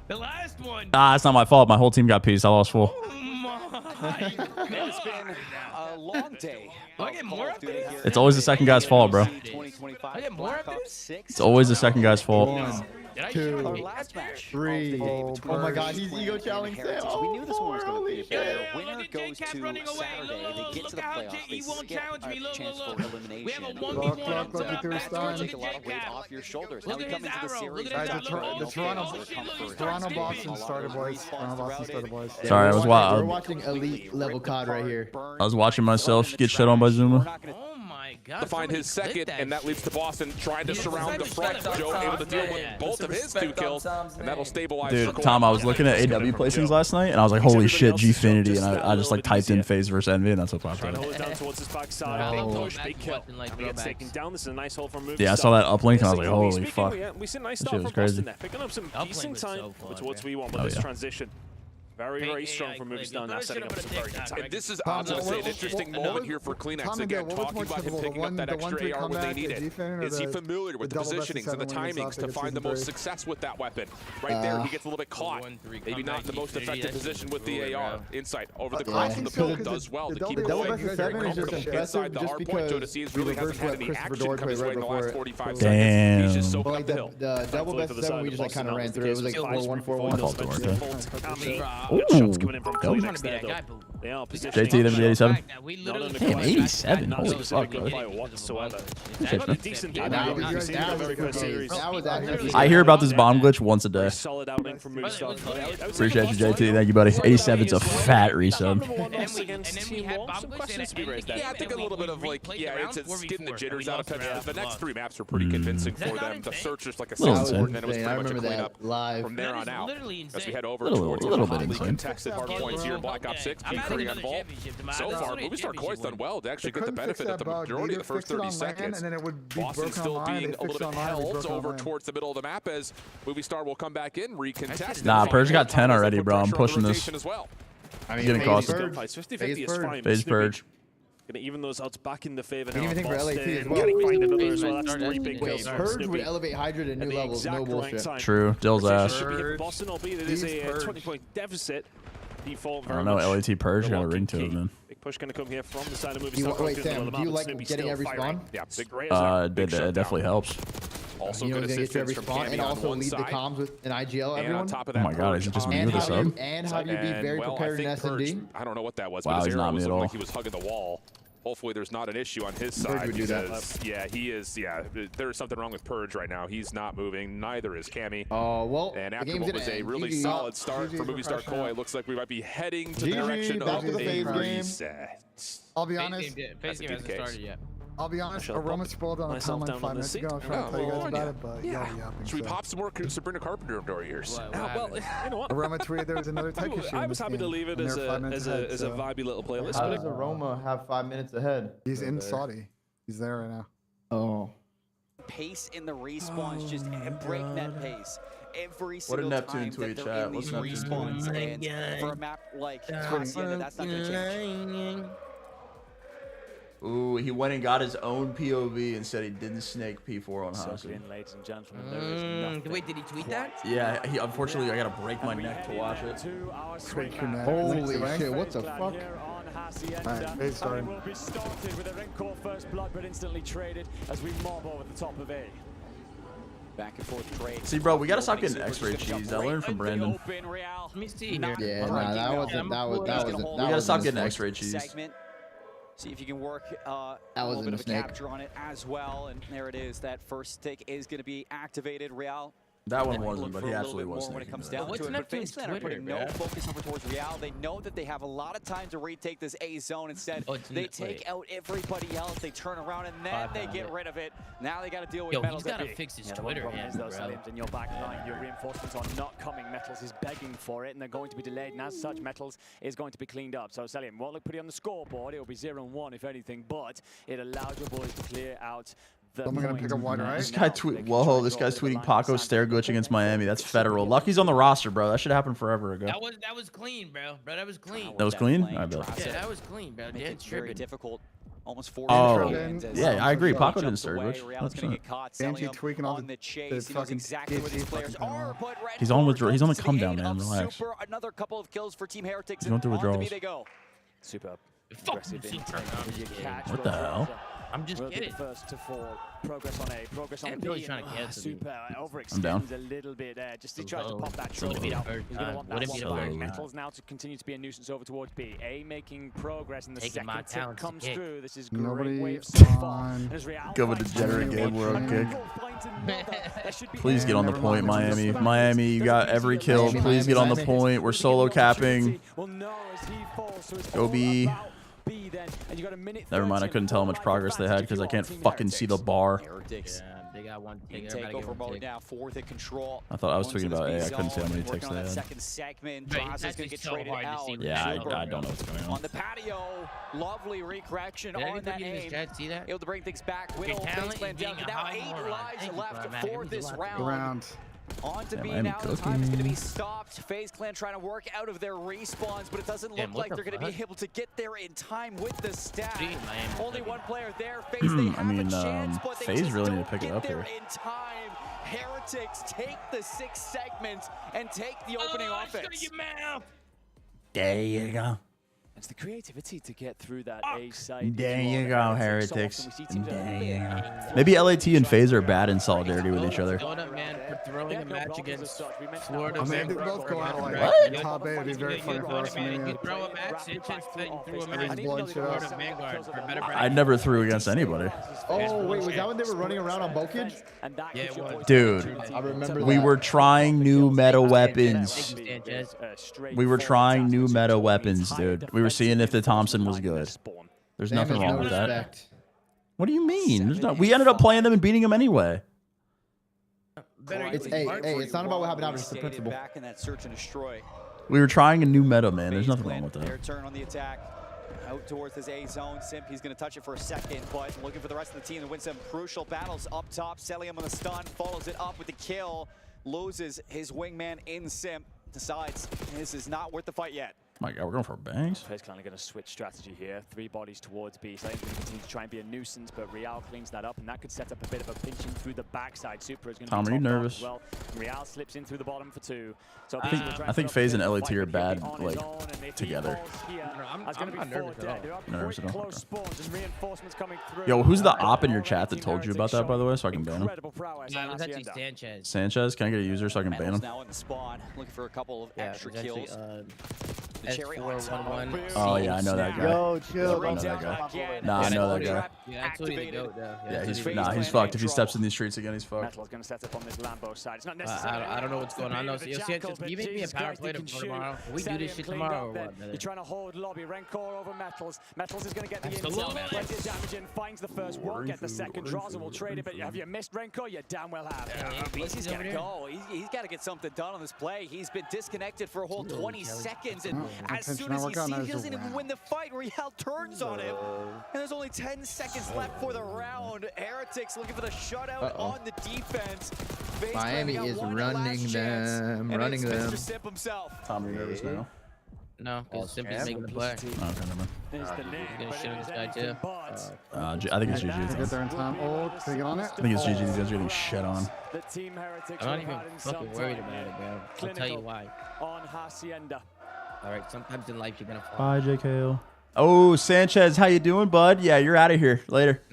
The last one. Ah, it's not my fault. My whole team got pieced. I lost full. It's been a long day. Do I get more up there? It's always the second guy's fault, bro. I get more up there? It's always the second guy's fault. 1, 2, 3. Oh my God, he's ego challenging Sam. We knew this one was going to be Yeah, better. look Winner at goes J-Cat to running away. Saturday. They get to the playoffs. They He won't skip challenge me. a Look, chance look, for look. elimination. We have a Look, 1v1 look, look, up through top. his time. Take a lot of weight off your shoulders. Now Look we at come his into the arrow. series. Look at his arrow. The Toronto Boston started, boys. Toronto Boston started, boys. Sorry, I was We're watching elite level COD right here. I was watching myself get shit on by Zuma. Oh my God. To find his second, and that leads to Boston trying to surround the front. Joe able to deal with both of his 2 kills, and that'll stabilize. Dude, Tom, I was looking at AW placings last night, and I was like, holy shit, Gfinity, and I just like typed in FaZe versus Envy, and that's what popped up. Yeah, I saw that uplink, and I was like, holy fuck. That shit was crazy. Picking up some decent time, which what we want with this transition. Very, very strong from moves done. Now setting up some very good time. And this is, I'm going to say, an interesting moment here for Kleenex. Again, talking about him picking up that extra AR when they need it. Is he familiar with the positionings and the timings to find the most success with that weapon? Right there, he gets a little bit caught. Maybe not in the most effective position with the AR. Insight over the cross from the build does well to keep it going. Very comfortable inside the hard point. Joe to see really hasn't had any action come his way in the last 45 seconds. He's just soaking up the hill. The double best 7 we just like kind of ran through. It was like 4-1, 4-1. Ooh, JT, them 87. Damn, 87. Holy fuck, bro. I hear about this bomb glitch once a day. Appreciate you, JT. Thank you, buddy. 87's a fat resub. Yeah, I think a little bit of like, it's getting the jitters out of Petra. The next 3 maps are pretty convincing for them. The search is like a sound, and then it was pretty much a cleanup from there on out. As we head over towards little bit insane. contested hard points here in Black Ops 6. Keep Curry on ball. So far, Movistar Koi's done well to actually get the benefit of the majority of the first 30 seconds. Boston still being a little bit held over towards the middle of the map as Movistar will come back in, recontest. Nah, Purge got 10 already, bro. I'm pushing this. I mean, getting costed. 50-50 is fine. FaZe Purge. Gonna even those odds back in the favor now. Anything for LAT as well. Getting find another as well. That's 3 big kills. Purge would elevate Hydra to new levels. No bullshit. True. Dill's ass. Boston, albeit it is a 20-point deficit. Default. I don't know. LAT Purge got a ring to it, man. Big push gonna come here from the side of Movistar. Wait, Sam, do you like getting every spawn? Yeah, big It definitely helps. Also you know, good gonna get you every assistance from spawn Cammy and on also one lead the side. comms with an IGL. And Everyone. on top of Oh that, my God, is it just me with a sub? And have you be very well, prepared in I think S&D? Purge, I don't know what that was, Wow, but his he's arrow not me was at looking all. like he was hugging the wall. hopefully there's not an issue on his side because, yeah, he is, there's something wrong with Purge right now. He's not moving. Neither is Cammy. Oh, well, and after what was a really solid start for Movie Star Koi, it looks like we might be heading to the direction of a reset. I'll be honest. FaZe game hasn't started yet. I'll be honest, Aroma spoiled on a comment 5 minutes ago. I'm trying to tell you guys about it, but Should we pop some more Sabrina Carpenter into our ears? Well, you know what? Aroma tweeted there was another tech issue. I was happy to leave it as a vibey little playlist. How does Aroma have 5 minutes ahead? He's in Saudi. He's there right now. Oh. Pace in the respawns, just breakneck pace. Every What a single Neptune time tweet, that they're chat. in these What's respawns, and for a map like Hacienda, that's not going to change. Ooh, he went and got his own POV and said he didn't snake P4 on Hacienda. Ladies and gentlemen, there is nothing. Wait, did he tweet that? Yeah, unfortunately, I gotta break my neck to watch it. Holy shit, what the fuck? Alright, FaZe starting. Will be started with a Rincore first blood, but instantly traded as we mob over the top of A. Back and forth trade. See, bro, we gotta stop getting X-ray cheese. I learned from Brandon. Let me see. Yeah, nah, that wasn't. We gotta stop getting X-ray cheese. See if you can work that a little wasn't bit a of a snake. capture on it as well. And there it is. That first stick is going to be activated. Real. That one wasn't, but he absolutely was. When it comes down to it, but FaZe are putting no focus over towards Real. They know that they have a lot of time to retake this A zone. Instead, they take out everybody else. They turn around and then they get rid of it. Now they got to deal with Metals. He's got to fix his Twitter handle, bro. Salims in your back line, your reinforcements are not coming. Metals is begging for it, and they're going to be delayed. And as such, Metals is going to be cleaned up. So Salim won't look pretty on the scoreboard. It'll be 0-1 if anything, but it allowed your boys to clear out. I'm gonna pick up one, right? This guy Whoa, this guy's tweeting Paco stare glitch against Miami. That's federal. Lucky's on the roster, bro. That should happen forever ago. That was clean, bro. That was clean. That was clean? I bet. Yeah, that was clean, bro. It's very difficult. Almost 4 yeah, I agree. Paco didn't stare glitch. Angie tweaking on the chase. He knows exactly what his players are. He's on the come down, man. Relax. Another couple of kills for Team Heretics. He's going through withdrawals. Super. What the hell? I'm just kidding. First to fall. Progress on A. Progress on Billy's trying to cancel Super. I'm down. Overextends a little bit there. Just he tries to pop that shot. He's going to want that one back. Metals now to continue to be a nuisance over towards B. A making progress in the second tip comes through. This is great wave so far. Go with degenerate game world kick. Please get on the point, Miami. Miami, you got every kill. Please get on the point. We're solo capping. Go B. Never mind, I couldn't tell how much progress they had because I can't fucking see the bar. Yeah, they got one tick. Takeover mode now for the control. I thought I was talking about A. I couldn't see how many ticks they had. Second segment, Droz is going to get traded out. Yeah, I don't know what's going on. On the patio, lovely recorrection on that aim. See that? Able to bring things back. Whittle, FaZe down. Now 8 lives left for this round. On to B now, the time is going to be stopped. FaZe Clan trying to work out of their respawns, but it doesn't look like they're going to be able to get there in time with the stack. Only one player there. FaZe, they have a chance, but they FaZe just really don't need to pick it get up there here. in time. Heretics take the 6th segment and take the opening offense. There you go. It's the creativity to get through that A side. There you go, Heretics. There you go. Maybe LAT and FaZe are bad in solidarity with each other. Man, for throwing a match against Florida. I mean, if they both go out like top 8, it'd be very funny for us. You throw a match, Sanchez threw a match against Florida Vanguard for better I never threw against anybody. Oh, wait, was that when they were running around on Bokage? Yeah, it was. Dude, I remember we were trying new meta weapons. We were trying new meta weapons, dude. We were seeing if the Thompson was good. There's nothing wrong with that. What do you mean? There's not. We ended up playing them and beating them anyway. It's it's not about what happened. It's the principle. Back in that search and destroy. We were trying a new meta, man. There's nothing wrong with that. Their turn on the attack. Out towards his A zone. Simp, he's going to touch it for a second, but looking for the rest of the team to win some crucial battles up top. Celium on the stun, follows it up with the kill. Loses his wingman in Simp. Decides this is not worth the fight yet. My God, we're going for bangs. FaZe kind of going to switch strategy here. 3 bodies towards B. So he's going to continue to try and be a nuisance, but Real cleans that up, and that could set up a bit of a pinching through the backside. Super is going to be Tom, are you nervous? as well. Real slips in through the bottom for 2. So I think FaZe and LAT are bad, like, together. I'm not nervous at all. Nervous at all. Okay. Yo, who's the op in your chat that told you about that, by the way, so I can ban him? Yeah, it was actually Sanchez. Sanchez? Can I get a user so I can ban him? Now in the spawn, looking for a couple of extra kills. The cherry on top. Oh yeah, I know that guy. Yo, chill. I know that guy. Nah, I know that guy. Yeah, that's what he goat though. Yeah, he's fucked. If he steps in these streets again, he's fucked. Metal's gonna set up on this Lambo side. It's not I don't know what's going on. No, so you'll see it. Just give me a power play for tomorrow. We do this shit tomorrow or what? You're trying to hold lobby. Rencor over Metals. Metals is gonna get the intel. Plenty of damage in. Finds the first. Won't get the second. Draws and will trade it. But have you missed Rencor? You damn well have. He's gotta go. He's got to get something done on this play. He's been disconnected for a whole 20 seconds, and as soon as he sees, he doesn't even win the fight. Real turns on him, and there's only 10 seconds left for the round. Heretics looking for the shutout on the defense. Miami is running them, running them. Tom, you nervous now? No, because Simply's making the play. Okay, never mind. He's gonna shit on this guy too. I think it's GG. Get there in time. Oh, can you get on it? I think it's GG. These guys are getting shit on. I'm not even fucking worried about it, bro. I'll tell you why. On Hacienda. All right, sometimes in life you're gonna fall. Bye, JKO. Oh, Sanchez, how you doing, bud? Yeah, you're out of here later.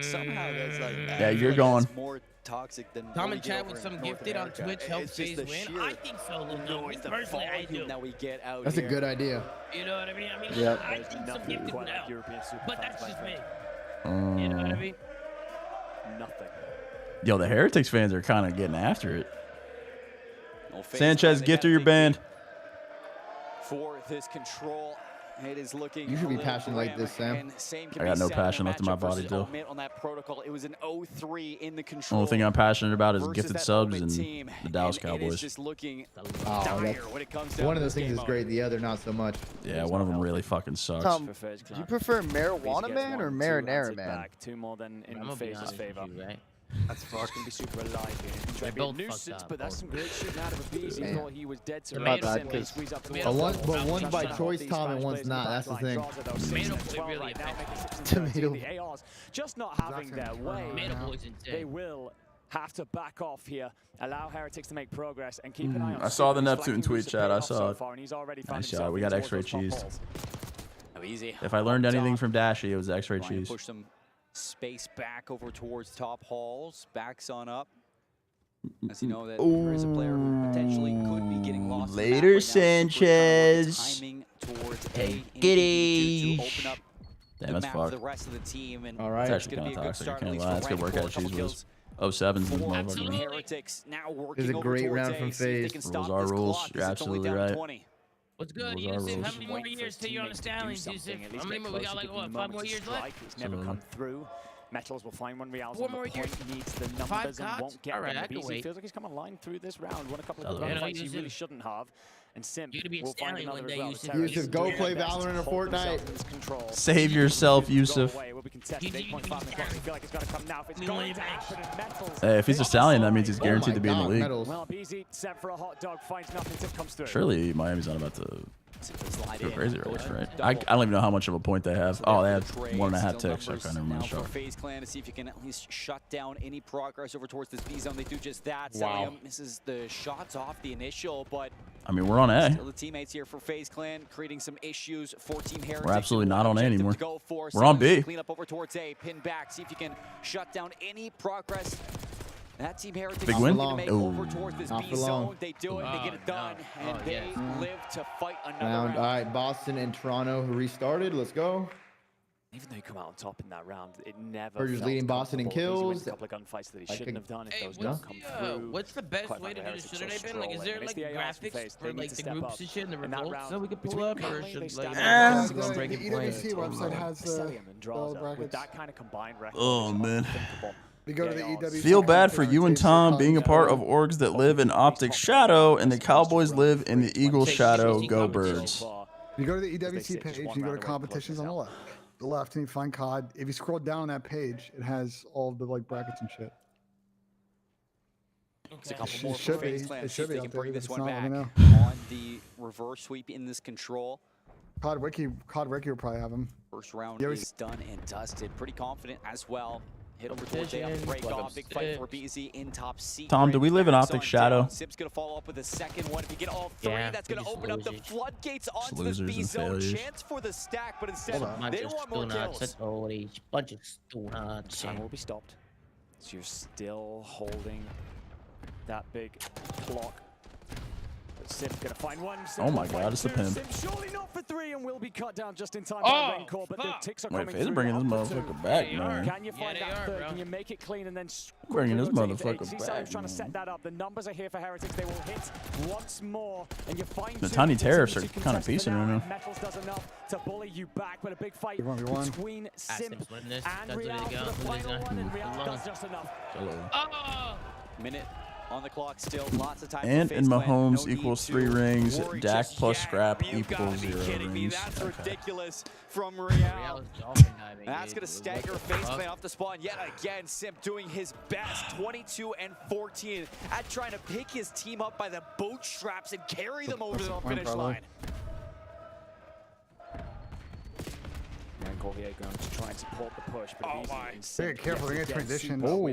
Somehow that's like that. Yeah, you're going. More toxic than Tom and chat with some gifted on Twitch help FaZe win. I think so, Lil. Personally, I do. That we get out That's a good idea. You know what I mean? Yep. I think some gifted would help. But that's just me. You know what I mean? Nothing. Yo, the Heretics fans are kind of getting after it. Sanchez, gifter your band. For this control, it is looking. You should be passionate like this, Sam. I got no passion left in my body, Dill. On that protocol, it was an 0-3 in the control. Only thing I'm passionate about is gifted subs and the Dallas Cowboys. Just looking one of those things is great, the other not so much. Yeah, one of them really fucking sucks. Tom, do you prefer Marijuana Man or Marinara Man? Two more than in FaZe's favor. That's fucked. Gonna be super alive here. They're Be a both nuisance, fucked but that's some great shooting out of a bees. He thought he was dead to About that, because one's by choice, Tom, and one's not. That's the thing. Tomato. The ARs just not having their way. They will have to back off here, allow Heretics to make progress, and keep an eye on. I saw the Neptune tweet, chat. I saw it. Nice shot. We got X-ray cheese. If I learned anything from Dashy, it was X-ray cheese. Push some space back over towards top halls. Backs on up. As you know that there is a player who potentially could be getting lost. Later, Sanchez. Hey, Giddy. Damn, that's fucked. The rest of the team, and all right. It's actually kind of toxic. I can't lie. That's good workout. Cheese was 07's this motherfucker. It was a great round from FaZe. Rules are rules. You're absolutely right. What's good, Yusuf? How many more years till you're on the Stallions, Yusuf? How many more? We got like, what, 5 more years left? It's never come through. Metals will find one. Real's on the point, needs the numbers and won't get them. BZ feels like he's come aligned through this round. Won a couple of good fights he really shouldn't have. And Simp will find another as well. Yusuf, go play Valorant or Fortnite. Save yourself, Yusuf. Hey, if he's a Stallion, that means he's guaranteed to be in the league. Well, BZ set for a hot dog, finds nothing, Tip comes through. Surely Miami's not about to go crazy right? I don't even know how much of a point they have. Oh, they have 1.5 ticks. Okay, never mind. Sure. FaZe Clan to see if you can at least shut down any progress over towards this B zone. They do just that. Wow. Misses the shots off the initial, but I mean, we're on A. still the teammates here for FaZe Clan creating some issues for Team Heretics. We're absolutely not on A anymore. We're on B. Clean up over towards A, pin back, see if you can shut down any progress. That Team Heretics big win. Over towards this B zone. They do it, they get it done, and they live to fight another round. All right, Boston and Toronto restarted. Let's go. Even though he come out on top in that round, it never. Purger's leading Boston in kills. A couple of gunfights that he shouldn't have done if those don't come through. What's the best way to do this? Should it have been like, is there like graphics for like the groups and shit and the results that we could pull up, or should like the EWC website has the brackets. With that kind of combined record. Oh man. We go to the EWC. Feel bad for you and Tom being a part of orgs that live in Optic's shadow, and the Cowboys live in the Eagles' shadow. Go Birds. You go to the EWC page, you go to competitions on the left. And you find COD. If you scroll down on that page, it has all the like brackets and shit. It's a couple more for FaZe Clan. It should be. They can bring this one back on the reverse sweep in this control. COD Wiki will probably have him. First round is done and dusted. Pretty confident as well. Hit over towards A on the break off. Big fight for BZ in top C. Tom, do we live in Optic shadow? Sip's gonna follow up with a second one. If you get all three, that's gonna open up the floodgates onto this B zone. Chance for the stack, but instead they don't want more kills. Bunch of donuts. Time will be stopped. So you're still holding that big clock. Sim gonna find one. Oh my God, it's the pimp. Sim surely not for 3 and will be cut down just in time by Raincore, but the ticks are coming FaZe through. bringing this motherfucker back, man. Can you find that third? Can you make it clean and then Bringing this motherfucker back, trying to set that up. The numbers are here for Heretics. They will hit once more, and you find the tiny tariffs are kind of piecing right now. Metals does enough to bully you back, but a big fight between Sim and Real for the final one, and Real does just enough. Minute on the clock still, lots of time. And in Mahomes equals 3 rings, Dak plus Scrap equals 0 rings. That's ridiculous from Real. That's going to stagger FaZe Clan off the spawn yet again. Sim doing his best, 22 and 14 at trying to pick his team up by the bootstraps and carry them over the finish line. Corvier going to try and support the push, but very careful against transition. Oh,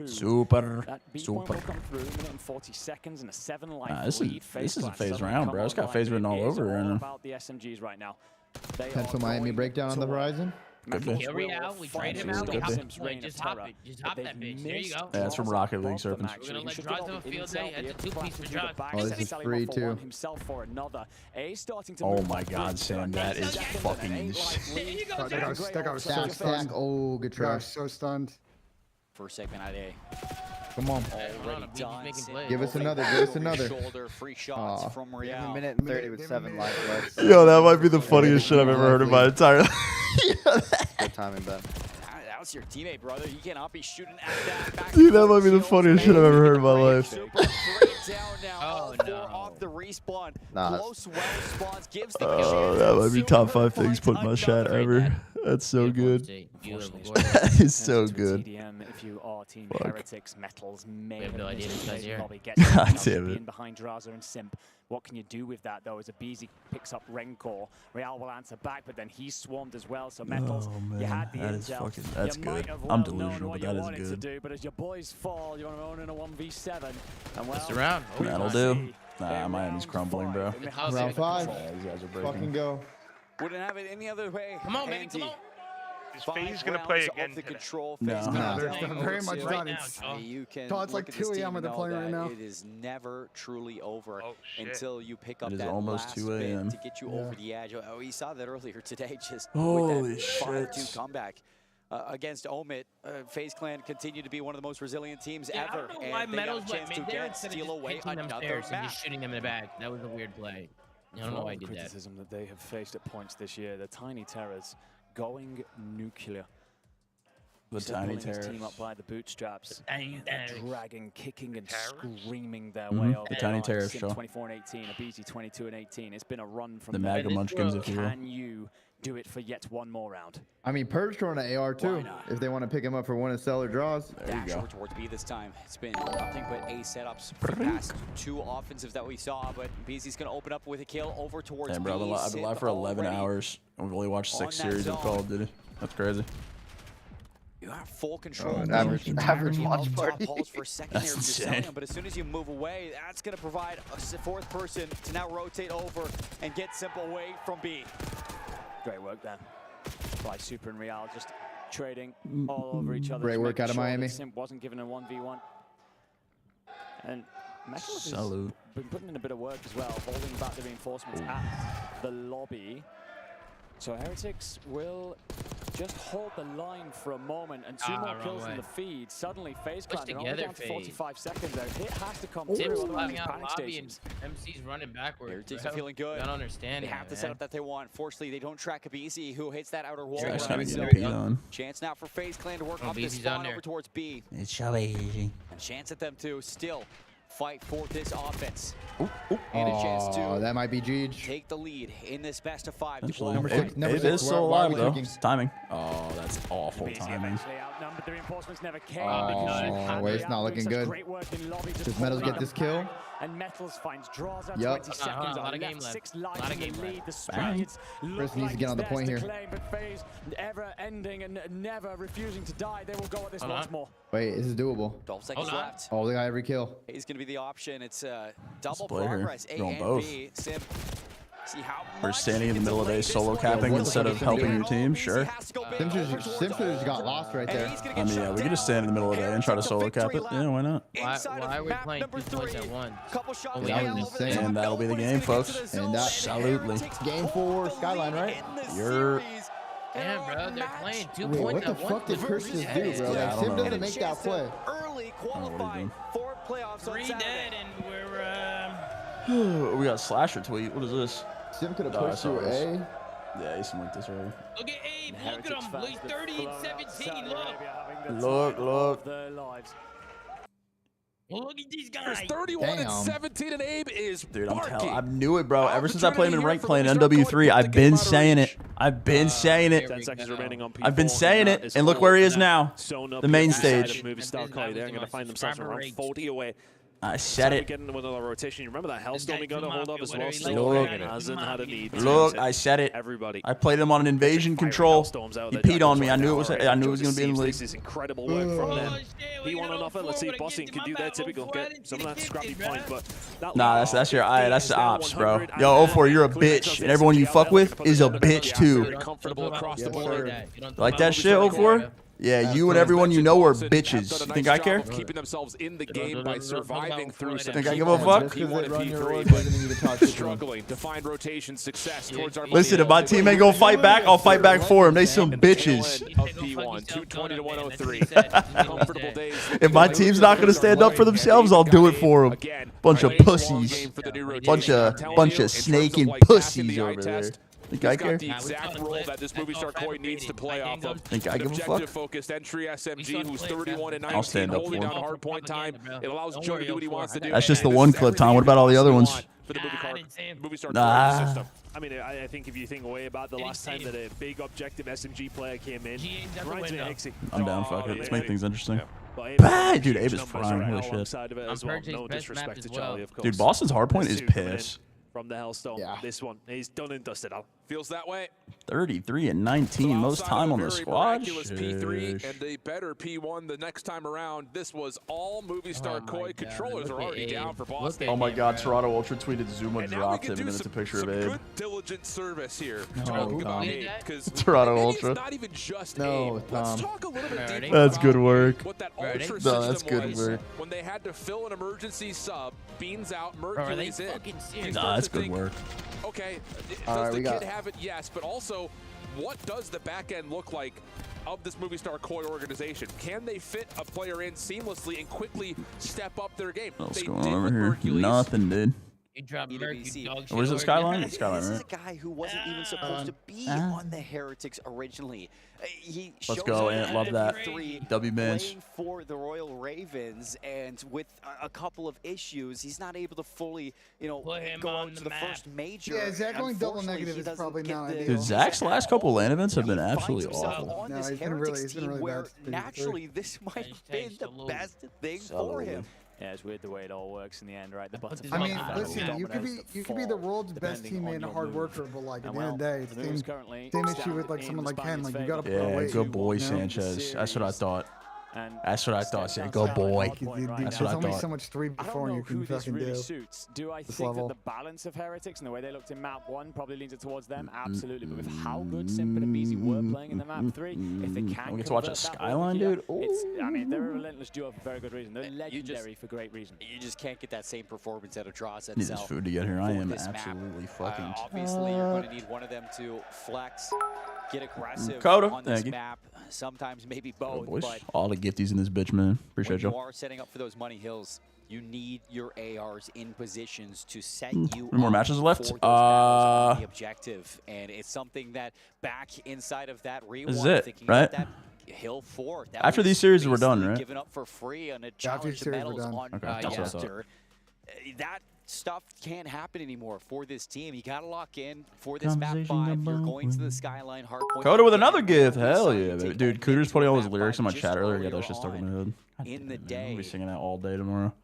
super. Will come through, minute and 40 seconds and a 7-life lead. This is a FaZe round, bro. It's got FaZe written all over it right now. About the SMGs right now. Pencil Miami breakdown on the horizon. Kill Real, we trade him out, we hop it. Just hop it. Just hop that bitch. There you go. Yeah, that's from Rocket League Serpents. We're gonna let Draws have a field day. That's a 2-piece for Draws. Oh, this is free too. Oh my God, Sam, that is fucking insane. That guy was so Stack. stunned. Oh, good try. So stunned. First segment at A. Come on. Give us another. Give us another. Shoulder free shots from Real. A minute and 30 with 7 life left. Yo, that might be the funniest shit I've ever heard in my entire life. Good timing, Ben. That was your teammate, brother. You cannot be shooting at that. Dude, that might be the funniest shit I've ever heard in my life. Oh no! Off the respawn. Close well spawns gives the that might be top 5 things put in my chat ever. That's so good. That is so good. If you are Team Heretics, Metals may have no idea this guy's here. God damn it. Behind Draza and Simp. What can you do with that, though, as a BZ picks up Raincore? Real will answer back, but then he's swarmed as well, so Metals, you had the intel. That's good. I'm delusional, but that is good. Do, but as your boys fall, you're on in a 1v7. And well, around. That'll do. Nah, Miami's crumbling, bro. Round 5. Yeah, these guys are breaking. Fucking go. Wouldn't have it any other way. Come on, baby, come on. Is FaZe going to play again? No, they're very much done. It's like 2 a.m. they're playing right now. It is never truly over until you pick up that almost last 2 a.m. to get you over the edge. Oh, we saw that earlier today, just holy with that 5-2 comeback. Against Omit, FaZe Clan continue to be one of the most resilient teams ever. I don't know why Metals went mid there instead of steal away them another stairs and map. just shooting them in the back. That was a weird play. I don't know why I did that. Criticism that they have faced at points this year. The Tiny Terrors going nuclear. The Tiny Terrors. Team up by the bootstraps, dragging, kicking, and screaming their way over. The Tiny Terrors show. 24 and 18, a BZ 22 and 18. It's been a run from the Maga Munchkins, if you will. Can you do it for yet one more round? I mean, Purge throwing an AR too. If they want to pick him up for one and sell or draws. There you go. Over towards B this time. It's been nothing but A setups for the past 2 offensives that we saw, but BZ's going to open up with a kill over towards B. Bro, I've been live for 11 hours and we've only watched 6 series of Call of Duty. That's crazy. You have full control. Average watch party. For secondary, but as soon as you move away, that's going to provide a 4th person to now rotate over and get Simple away from B. Great work then by Super and Real, just trading all over each other. Great work out of Miami. Simp wasn't given a 1v1. And Metals has been putting in a bit of work as well, holding back the reinforcements at the lobby. So Heretics will just hold the line for a moment, and 2 more kills in the feed. Suddenly, FaZe Clan are only down to 45 seconds. Their hit has to come through. Panic stations. MC's running backwards. Heretics are feeling good. I don't understand. They have the setup that they want. Fortunately, they don't track a BZ who hits that outer wall. Chance now for FaZe Clan to work up this spawn over towards B. It's so easy. And chance at them to still fight for this offense. And a chance to that might be Jeej. Take the lead in this best of 5. It is still alive though. Timing. Oh, that's awful timing. The reinforcements never came. Wait, it's not looking good. Does Metals get this kill? And Metals finds draws at 20 seconds. A lot of game left. 6 lives in the lead. The Spaniards Chris needs to get on the point here. But FaZe ever ending and never refusing to die. They will go at this once more. Wait, this is doable. 12 seconds left. Oh, they got every kill. He's going to be the option. It's double progress. A and both. B. Sim Or standing in the middle of a solo capping instead of helping your team, sure. Simpsons got lost right there. I mean, yeah, we could just stand in the middle of the day and try to solo cap it. Yeah, why not? Why are we playing 2 points at once? And that'll be the game, folks. And that, absolutely. Game 4, Skyline, right? You're... Damn, bro, they're playing 2 Wait, points what the fuck did Christian do, bro? Yeah, Like, Sim doesn't make that play. Early qualifying for playoffs. 3 dead, and we got a slasher tweet. What is this? Sim could have pushed through A. Yeah, he's linked this already. Look at Abe, look at him. He's 30 and 17, Look. look. Look at these guys. There's 31 and 17, and Abe is Dude, I knew it, bro. Ever since I played him in ranked playing NW3, I've been saying it. I've been saying it. 10 seconds remaining on P4. I've been saying it, and look where he is now. The main stage. They're going to find themselves around 40 away. I said it. Getting with another rotation. You remember that Hellstorm we got a hold of as well? Look, hasn't had a need. Look, I said it. Everybody. I played him on an invasion control. He peed on me. I knew it was. I knew it was going to be in the league. This is incredible work from them. He won enough. Let's see if Bossing can do their typical. Get some of that scrappy point, but nah, that's your eye. That's the ops, bro. Yo, 04, you're a bitch, and everyone you fuck with is a bitch too. Comfortable across the board. Like that shit, 04? Yeah, you and everyone you know are bitches. You think I care? Keeping themselves in the game by surviving through some. Think I give a fuck? P1 and P3, struggling to find rotation success towards our. Listen, if my team ain't gonna fight back, I'll fight back for him. They some bitches. Of P1, 220 to 103. Comfortable days. If my team's not gonna stand up for themselves, I'll do it for them. Bunch of pussies. Bunch of snaking pussies over there. Think I care? The exact role that this movie star Koi needs to play off of. Think I give a fuck? Objective-focused entry SMG, who's 31 and 19, holding down hard point time. It allows Joe to do what he wants to do. That's just the one clip, Tom. What about all the other ones? For the movie star nah. I mean, I think if you think away about the last time that a big objective SMG player came in, I'm down, fuck it. Let's make things interesting. Bad! Dude, Abe is frying. Holy shit. No disrespect to Charlie, of course. Dude, Boston's hardpoint is piss. From the Hellstone. Yeah. This one, he's done and dusted out. Feels that way. 33 and 19, most time on the squad. P3 and a better P1 the next time around. This was all movie star Koi. Controllers are already down for Boston. Oh my God, Toronto Ultra tweeted Zuma dropped him, and then it's a picture of Abe. Good diligent service here. Oh, about Abe, Toronto Ultra. It's not even just no, Abe. Let's talk a little bit deeper. That's good work. What that Ultra no, that's good was work. When they had to fill an emergency sub, beans out, Mercury's in. Nah, that's good work. Okay, does the kid have it? Yes, but also, what does the back end look like of this movie star Koi organization? Can they fit a player in seamlessly and quickly step up their game? What's going on over here? Hercules. Nothing, dude. You dropped Mercury, dog shit. What is it, Skyline? It's Skyline, This right? is a guy who wasn't even supposed to be on the Heretics originally. Let's go, Ant. Love that. W-Mans. Playing for the Royal Ravens, and with a couple of issues, he's not able to fully, go out to the first major. Yeah, Zach going double negative is probably not ideal. Dude, Zach's last couple LAN events have been absolutely awful. On this Heretics team, where naturally this might have been the best thing for him. Yeah, it's weird the way it all works in the end, right? The I mean, listen, you could be the world's best teammate and a hard worker, but like at the end of the day, it's the same issue with like someone like Ken. Like you gotta put away. Yeah, good boy, Sanchez. That's what I thought. That's what I thought. Say, go boy. That's what I There's only so much 3 before you can fucking do. Do I think that the balance of Heretics and the way they looked in map 1 probably leans it towards them? Absolutely. But with how good Simple and BZ were playing in the map 3, if they can we get to watch a Skyline, dude. I mean, they're a relentless duo for very good reason. They're legendary for great reason. You just can't get that same performance out of Dross Need this food to get here. I am absolutely fucking obviously, you're going to need one of them to flex, get aggressive on this map. Sometimes maybe both. But all the gifties in this bitch, man. Appreciate you. When you are setting up for those money hills, you need your ARs in positions to set you more matches left. The objective, and it's something that back inside of that rewind, this is it, right? That Hill 4. After these series, we're done, right? Given up for free on a challenge to medals on Yester. That stuff can't happen anymore for this team. You got to lock in for this map 5. You're going to the Skyline hardpoint. Coda with another gift. Hell yeah, baby. Dude, Cooter's putting all his lyrics in my chat earlier. Yeah, that shit stuck in my head. In the day, I'll be singing that all day tomorrow.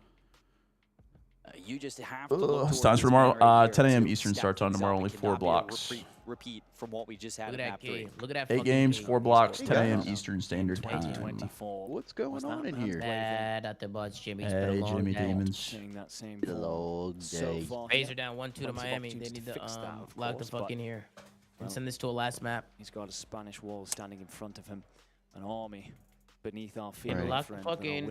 You just have to It's time for tomorrow. 10 a.m. Eastern start time tomorrow. Only 4 blocks. repeat from what we just had. Look at that game. Look at that. 8 games, 4 blocks, 10 a.m. Eastern Standard Time. 2024. What's going on in here? Bad at the butts, Jimmy. Hey, Jimmy Demons. The long day. FaZe are down 1-2 to Miami. They need to lock the fuck in here and send this to a last map. He's got a Spanish wall standing in front of him, an army beneath our feet. Lock the fuck in.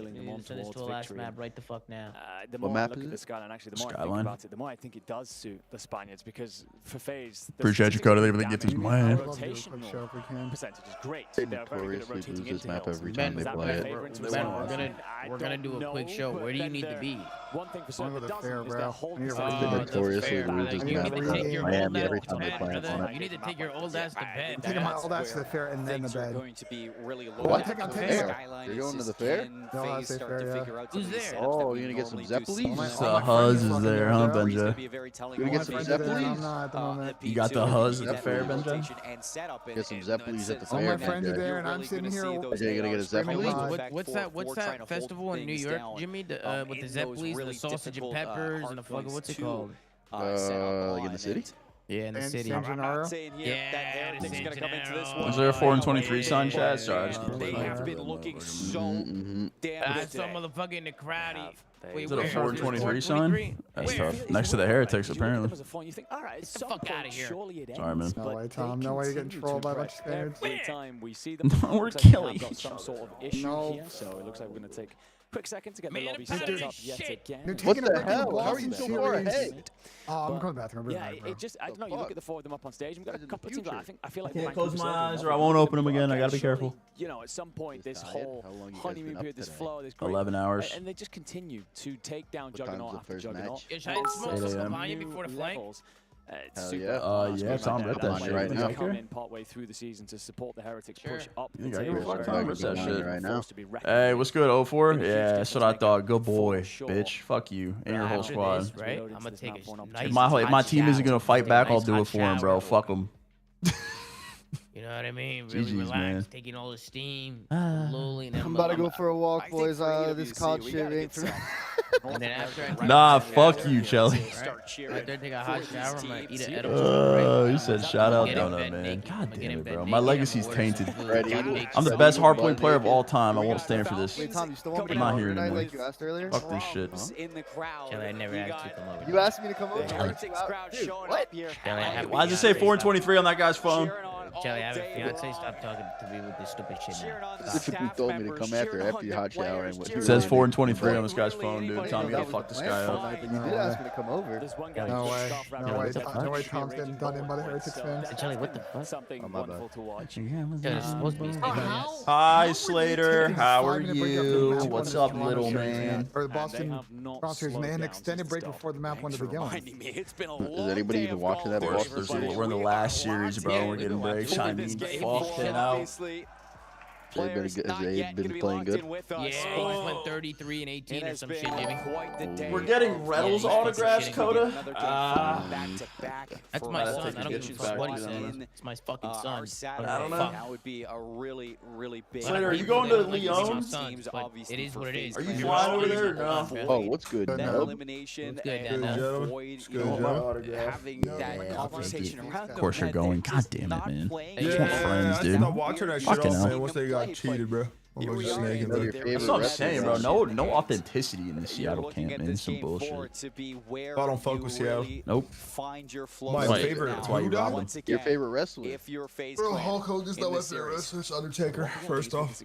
Send this to a last map right the fuck now. The more I look at the skyline, actually, the more I think about it, the more I think it does suit the Spaniards, because for FaZe, appreciate you, Coda. They really get these man. Rotational percentage is great. They notoriously lose this map every time they play it. Ben, we're gonna do a quick show. Where do you need to be? One thing for certain, They notoriously lose this map in Miami every time they play it. You need to take your old ass to bed. I'm taking my old ass to the fair and then the bed. Going to be really What? You're going to the fair? No, I say fair, yeah. Who's there? Oh, you're gonna get some Zeppelis? The Huzz is there, huh, Benja? You gonna get some Zeppelis? You got the Huzz at the fair, Benja? Get some Zeppelis at the All fair, my friends are Benja. there, and I'm sitting here. Are you gonna get a Zeppeli? What's that festival in New York, Jimmy? With the Zeppelis, the sausage and peppers, and the fucking what's it called? Like in the city? Yeah, in the city. I'm not saying here that Heretics gonna come into this one. Is there a 4-23 sign, Chad? Sorry, I just They have been looking so damn I good saw today. motherfucker in the crowd. Is it a 4-23 sign? That's tough. Next to the Heretics, apparently. You think, all right, get the fuck out of here. Sorry, man. No way, Tom. No way you're getting trolled by a bunch of Spaniards. Every time we see them, We're killing got some sort of issue here, so it looks like we're gonna take a quick second to get the lobby set up yet again. What the hell? How are you so far ahead? Oh, I'm going to the bathroom. Yeah, it just, I don't know, you look at the 4 of them up on stage, we've got a couple of teams, I feel like I can't close my eyes or I won't open them again. I gotta be careful. You know, at some point, this whole honeymoon period, this flow, this 11 hours. and they just continue to take down Juggernaut after Juggernaut. Should I smoke some behind you before the flank? Hell yeah. Yeah, Tom, rip that shit right now. Come in partway through the seson to support the Heretics push up. You think I give a fuck, Tom? Rip that shit right now. Hey, what's good, 04? Yeah, that's what I thought. Good boy, bitch. Fuck you and your whole squad. Right? I'm gonna take a nice If my team isn't gonna fight back, I'll do it for him, bro. Fuck him. You know what I mean? Really GG's, relax, man. taking all the steam, slowly. And then I'm about to go for a walk, boys. This COD shit ain't for me. And then after Nah, fuck you, Chelly. Right there, take a hot shower. I'm gonna eat an edible. You said shout out donut, man. God damn it, bro. My legacy's tainted. I'm the best hardpoint player of all time. I won't stand for this. Wait, Tom, you still want me I'm to not come here over tonight anymore. like you asked earlier? Fuck this shit. Chelly, I never asked you to come over. You asked me to come over. Dude, what? Why does it say 4-23 on that guy's phone? Chelly, I have a fiance. Stop talking to me with this stupid shit now. Specifically told me to come after you hot shower. It says 4-23 on this guy's phone, dude. Tom, you gotta fuck this guy up. You did ask me to come over. No way. No way Tom's getting done in by the Heretics fans. Chelly, what the fuck? Something wonderful to watch. It's supposed to be. Hi, Slater. How are you? What's up, little man? Or the Boston Bouncers, and they had an extended break before the map went to begin with. Is anybody even watching that? We're in the last series, bro. We're getting breaks. I mean, fucking out. Has Abe been playing good? Yeah, he went 33 and 18 or some shit, Jimmy. We're getting Reynolds autographs, Coda. That's my son. I don't give a fuck what he says. It's my fucking son. I don't know. That would be a really big. Slater, are you going to Lyon? It is what it is. Are you flying over there or no? Oh, what's good? That elimination and avoid having that conversation around. Of course you're going. God damn it, man. Yeah, Just want friends, dude. Fucking hell. Once they got cheated, bro. That's what I'm saying, bro. No authenticity in this Seattle camp, man. It's some bullshit. I don't fuck with Seattle. Nope. My favorite. That's why you robbed them. Your favorite wrestler? Bro, Hulk Hogan's not my favorite wrestler. It's Undertaker. First off,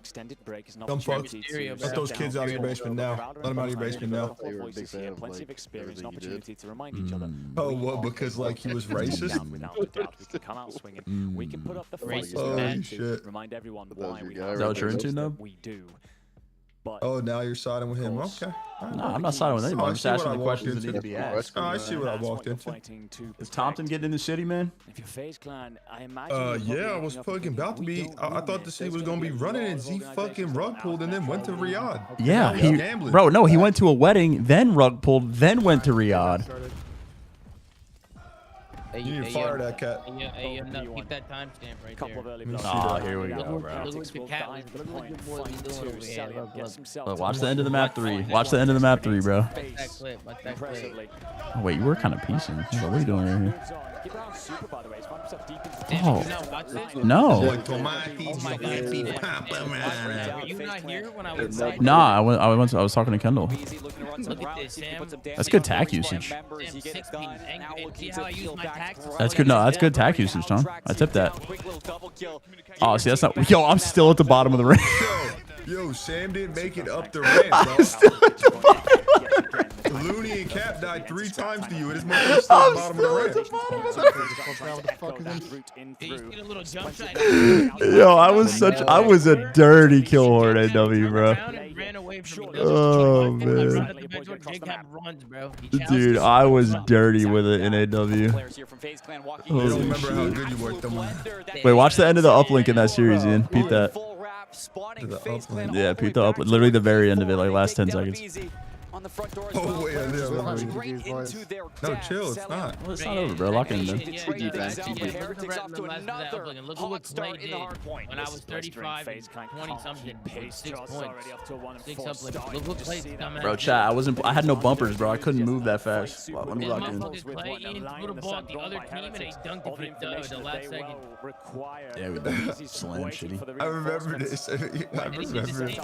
dumb fuck. Let those kids out of your basement now. Let them out of your basement now. Plenty of experience and opportunity to remind each other. Oh, what? Because like he was racist? Without a doubt, we can come out swinging. We can put up the fight to remind everyone why we have. Is that what you're into, Nub? We do. But oh, now you're siding with him. Okay. No, I'm not siding with anyone. I'm just asking the questions that need to be asked. Oh, I see what I walked into. Is Thompson getting in the city, man? If your FaZe clan, I imagine. Yeah, I was fucking about to be. I thought the city was gonna be running, and Z fucking rug pulled, and then went to Riyadh. Yeah, bro, no, he went to a wedding, then rug pulled, then went to Riyadh. You need to fire that cat. Hey, no, keep that timestamp right there. Oh, here we go, bro. Look what your cat was doing over here. Look, watch the end of the map 3. Watch the end of the map 3, bro. Watch that clip. Oh, wait, you were kind of piecing. What are you doing right here? Oh, no. Were you not here when I was inside? Nah, I was talking to Kendall. Look at this, Sam. That's good tack usage. See how I use my tax? That's good. No, that's good tack usage, Tom. I tipped that. Oh, see, that's not. Yo, I'm still at the bottom of the ring. Yo, Sam didn't make it up the ramp, bro. I'm still at the bottom. Looney and Cap died 3 times to you. It is still at the bottom of the ramp. Yo, I was a dirty kill horde at W, bro. Oh man, dude, I was dirty with it in AW. Wait, watch the end of the uplink in that series, Ian. Peep that. Yeah, peep the uplink. Literally the very end of it, like last 10 seconds. Oh, wait, no, chill, it's not. Well, it's not over, bro. Lock in, man. Look who played in when I was 35, 20-something, 6 points. 6 uplifts. Look who played, dumbass. Bro, chat, I had no bumpers, bro. I couldn't move that fast. Well, let me lock in. The other team and they dunked it the last second. Yeah, we did. Slam shitty. I remember this. I remember it. I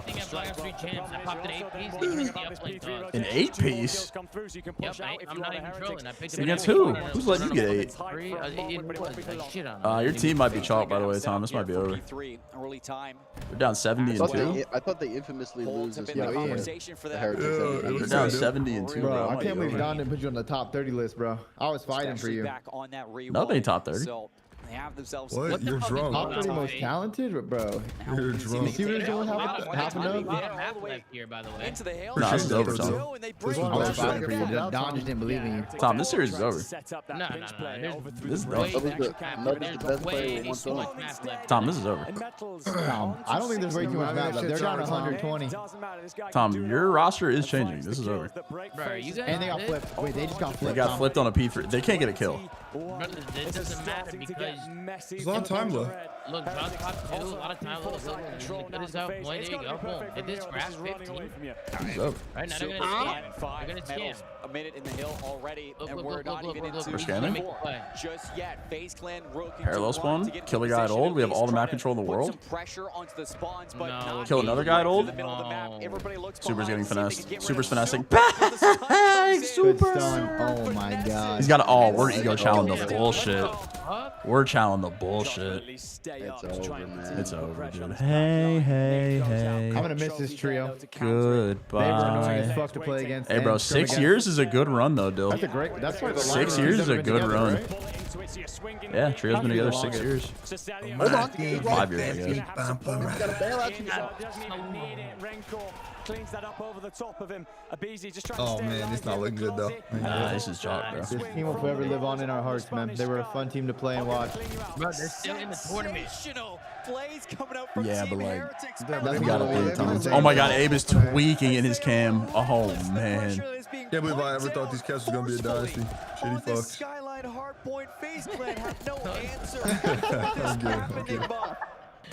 popped an 8 piece. An 8-piece? Yep, I'm not even trolling. I picked Against who? Who's letting you get 8? Your team might be chalked, by the way, Tom. This might be over. They're down 70 and 2. I thought they infamously lose this year. The Heretics. They're down 70 and 2, bro. I can't believe Don didn't put you on the top 30 list, bro. I was fighting for you. No, they ain't top 30. What? You're drunk. Top 30 most talented, You're bro. drunk. See what he's doing? Half a note? Nah, this is over, Tom. I was fighting for you. Don just didn't believe in you. Tom, this series is over. No. This is done. Tom, this is over. Tom, I don't think there's way too much map left. They're down 120. Tom, your roster is changing. This is over. And they got flipped. Wait, they just got flipped. They got flipped on a P3. They can't get a kill. It doesn't matter because There's a lot of time left. Look, John top 2, a lot of time left. There you go. Boom. Hit this grass 15. It's over. Right now they're gonna scam. They're gonna scam. A minute in the hill already, and we're not even into scamming? just yet. FaZe Clan Parallel spawn. Kill a guy at old. We have all the map control in the world. Pressure onto the spawns, but not kill another guy at old. Super's getting finessed. Super's finessing. Bang! Super. Oh my god. He's got all. We're ego challenging the bullshit. We're challenging the bullshit. It's over, man. It's over, dude. Hey. I'm gonna miss this trio. Goodbye. They were annoying as fuck to play against. Hey, bro, 6 years is a good run, though, Dill. That's a great. That's like 6 years is a good run. Yeah, trio's been together 6 years. 5 years, I guess. Cleans that up over the top of him. Abizi just trying to man, it's not looking good though. Nah, this is chalk, bro. This team will forever live on in our hearts, man. They were a fun team to play and watch. Bro, they're still in the tournament. Yeah, but like, we got a big time. Oh my god, Abe is tweaking in his cam. Oh man. Can't believe I ever thought these cats was gonna be a dynasty. Shitty fucks. Skyline Hardpoint FaZe Clan have no answer. I'm good.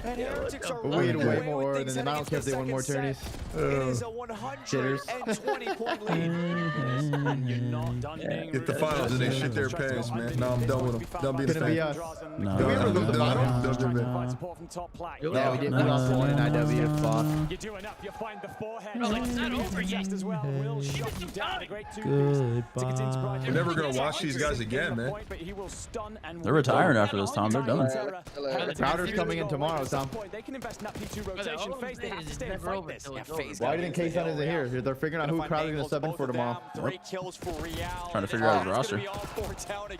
And Heretics are way more than them. I don't care if they won more tourneys. It is a 120-point lead. Get the finals and they shit their pants, man. Nah, I'm done with them. Done being a fan. No. Yeah, we did. We lost one in IW. Fuck. You do enough, you find the forehead. It's not over yet as well. Will shut you down. Goodbye. We're never gonna watch these guys again, man. They're retiring after this, Tom. They're done. Crowder's coming in tomorrow, Tom. They can invest in that P2 rotation phase. They have to stay and fight this. Why didn't K-Sun isn't here? They're figuring out who Crowder's gonna sub in for tomorrow. Trying to figure out his roster.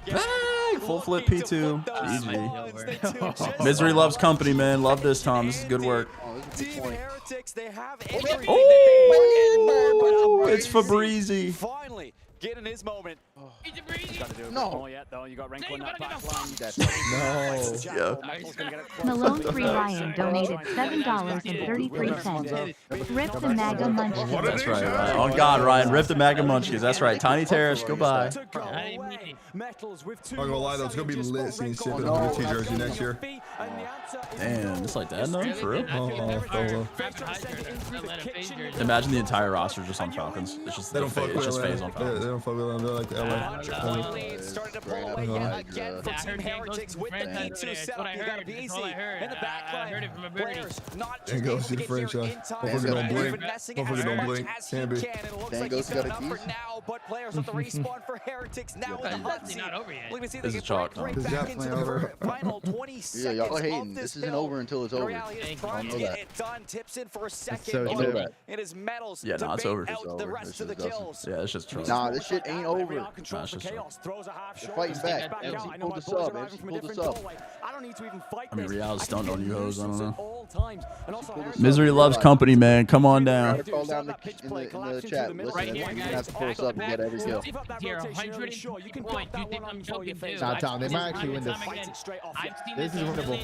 Bang! Full flip P2. GG. Misery loves company, man. Love this, Tom. This is good work. Heretics, they have oh, it's Fabrizi. Finally, getting his moment. No. Oh, yeah, though. You got Renko in that back line. No. Malone 3 Ryan donated $7.33. Rip the MAGA Munchkins. That's right, Ryan. On God, Ryan. Rip the MAGA Munchkins. That's right. Tiny Terrace, goodbye. I'm gonna lie though, it's gonna be lit seeing Sip in a blue T jersey next year. Damn, it's like that, no? For real? Oh. Imagine the entire roster just on Falcons. It's just FaZe on Falcons. They don't fuck with them. They're like the LA. Started to blow away again for Team Heretics with the E2 setup. You gotta be easy. In the back line, players not There goes the franchise. Motherfucker don't blink. Motherfucker don't blink. Can't be. It looks like he's got enough for now, but players with the respawn for Heretics now in the hot seat. This is chalk, Tom. This is definitely over. Final 20 seconds. Yeah, y'all are hating. This isn't over until it's over. Trying to get it done. Tips in for a second. It is medals. Yeah, nah, it's over. The rest of the kills. Yeah, it's just chalk. Nah, this shit ain't over. Nah, it's just chalk. They're fighting back. MC pulled the sub. MC pulled the sub. I mean, Real's stunned on you hoes. I don't know. Misery loves company, man. Come on down. Call down in the chat. Listen, you're gonna have to pull us up and get every kill. Nah, Tom, they might actually win this. This is winnable.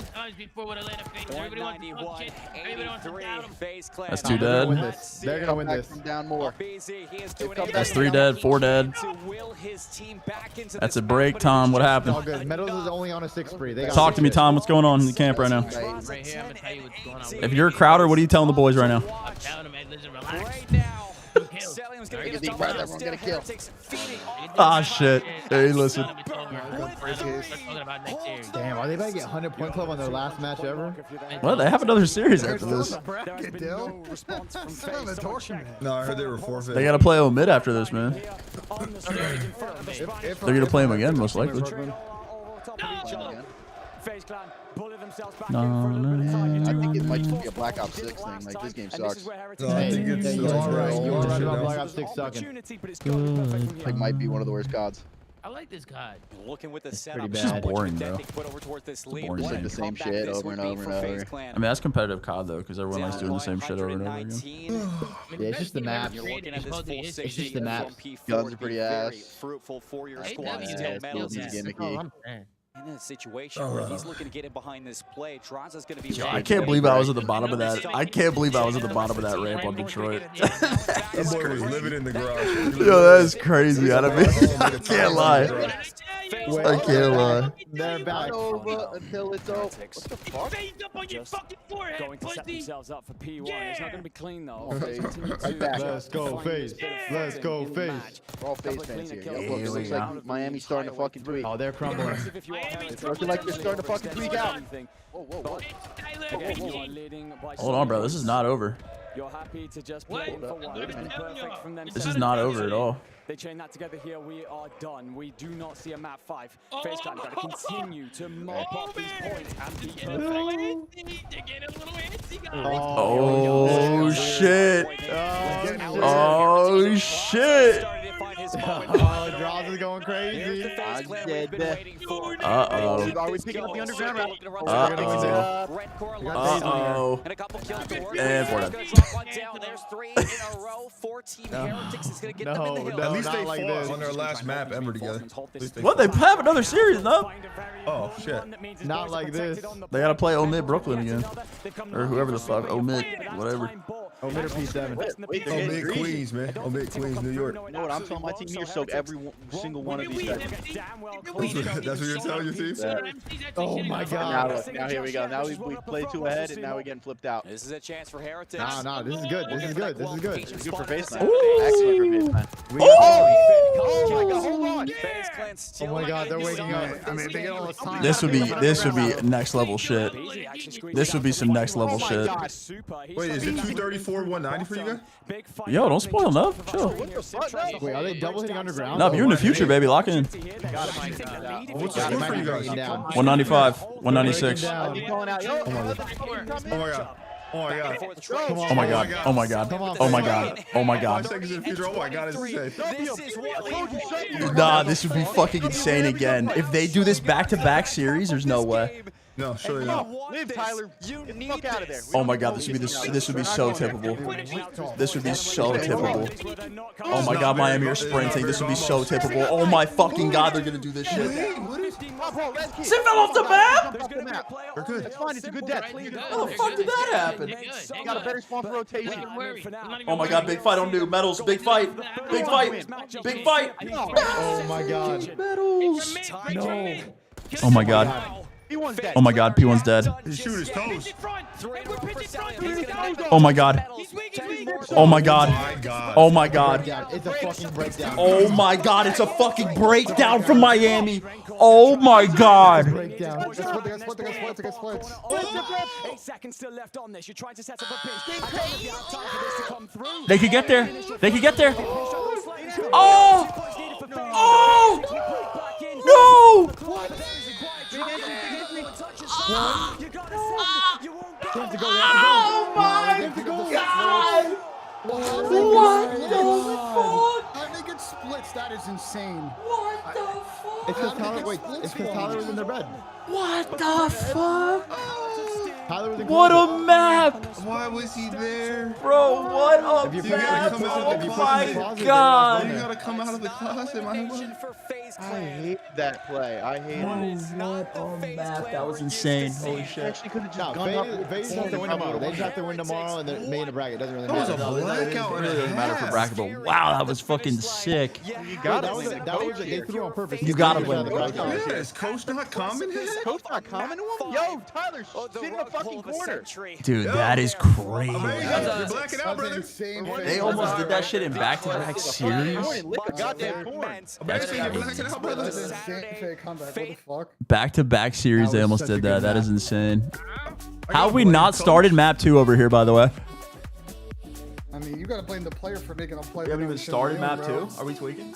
That's 2 dead. They're gonna win this. Down more. That's 3 dead, 4 dead. That's a break, Tom. What happened? All good. Medals is only on a 6-free. Talk to me, Tom. What's going on in the camp right now? If you're a Crowder, what are you telling the boys right now? Right now. Ah, shit. Hey, listen. Damn, are they about to get 100-point club on their last match ever? Well, they have another series after this. No, I heard they were forfeit. They got to play Omid after this, man. They're going to play him again, most likely. I think it might just be a Black Ops 6 thing. Like, this game sucks. No, I think it's You're right about Black Ops 6 sucking. Like, might be one of the worst CODs. I like this card. Looking with the setup. It's just boring, though. Boring. It's like the same shit over and over and over. I mean, that's competitive COD, though, because everyone likes doing the same shit over and over again. Yeah, it's just the map. It's just the map. Guns are pretty ass. Fruitful for your squad. Gimmicky. In a situation where he's looking to get in behind this play, Tronza's going to be. I can't believe I was at the bottom of that. I can't believe I was at the bottom of that ramp on Detroit. That boy was living in the garage. Yo, that is crazy. I can't lie. I can't lie. They're back. Over until it's over. What the fuck? Going to set themselves up for P1. It's not going to be clean, though. Right back. Let's go, FaZe. Let's go, FaZe. We're all FaZe fans here. Yo, look, it looks like Miami's starting to fucking tweak. Oh, they're crumbling. It's looking like they're starting to fucking tweak out. Whoa. Hold on, bro. This is not over. You're happy to just play for one. Perfect from them. This is not over at all. They chain that together here. We are done. We do not see a map 5. FaZe Clan got to continue to mop up these points and be Oh, shit. Oh, shit. Oh, Draws is going crazy. Uh-oh. Are we picking up the underground route? Uh-oh. And 4 dead. There's 3 in a row. 14 Heretics is going to get them in the hill. At least they fought on their last map ever together. What? They have another series, no? Oh, shit. Not like this. They got to play Omid Brooklyn again. Or whoever the fuck. Omid. Whatever. Omid or P7. Omid Queens, man. Omid Queens, New York. You know what I'm telling my team here? Soak every single one of these guys. That's what you're telling your team? Oh my god. Now here we go. Now we played 2 ahead and now we're getting flipped out. This is a chance for Heretics. Nah, this is good. This is good. This is good. It's good for FaZe Clan. Excellent for FaZe Clan. Hold on. Oh my god, they're waking up. I mean, they get all this time. This would be next level shit. This would be some next level shit. Wait, is it 234, 190 for you guys? Yo, don't spoil enough. Chill. Wait, are they double hitting underground? No, if you're in the future, baby, lock in. What's the score for you guys? 195, 196. Oh my god. Oh my god. Oh my god. Oh my god. Oh my god. Oh my god. 5 seconds in the future. Oh my god, it's insane. Nah, this would be fucking insane again. If they do this back-to-back series, there's no way. No, surely not. Live, Tyler. You need fuck out of there. Oh my God, this would be so typical. This would be so typical. Oh my God, Miami are sprinting. This would be so typical. Oh my fucking God, they're gonna do this shit. Sit fell off the map. They're good. That's fine. It's a good death. How the fuck did that happen? You got a better spawn for rotation. Oh my God, big fight on new. Metals, big fight. Big fight. Big fight. Oh my God. Metals. No. Oh my God. Oh my God, P1's dead. He shoot his toes. Oh my God. Oh my God. Oh my God. It's a fucking breakdown. Oh my God, it's a fucking breakdown from Miami. Oh my God. 8 seconds still left on this. You're trying to set up a pinch. I don't know if you have time for this to come through. They could get there. They could get there. Oh! Oh! No! Oh my God! What the fuck? I think it splits. That is insane. What the fuck? It's because Tyler, wait, it's because Tyler was in their bed. What the fuck? Tyler was in What a map! Why was he there? Bro, what a map! Oh my God! You gotta come out of the closet, my boy. I hate that play. I hate it. What a map! That was insane. Holy shit. Actually could have just gone up. FaZe have to win tomorrow. They just have to win tomorrow and they're made in a bracket. It doesn't really matter. That was a blackout. It really doesn't matter for bracket, but wow, that was fucking sick. You got it. That was they threw on purpose. You gotta win. Yeah, is Coach not common here? Coach not common to him? Yo, Tyler, sit in the fucking corner. Dude, that is crazy. You're blacking out, brother. They almost did that shit in back-to-back series. That's blacking out, brother. What the fuck? Back-to-back series, they almost did that. That is insane. How have we not started map 2 over here, by the way? I mean, you gotta blame the player for making a play. We haven't even started map 2? Are we tweaking?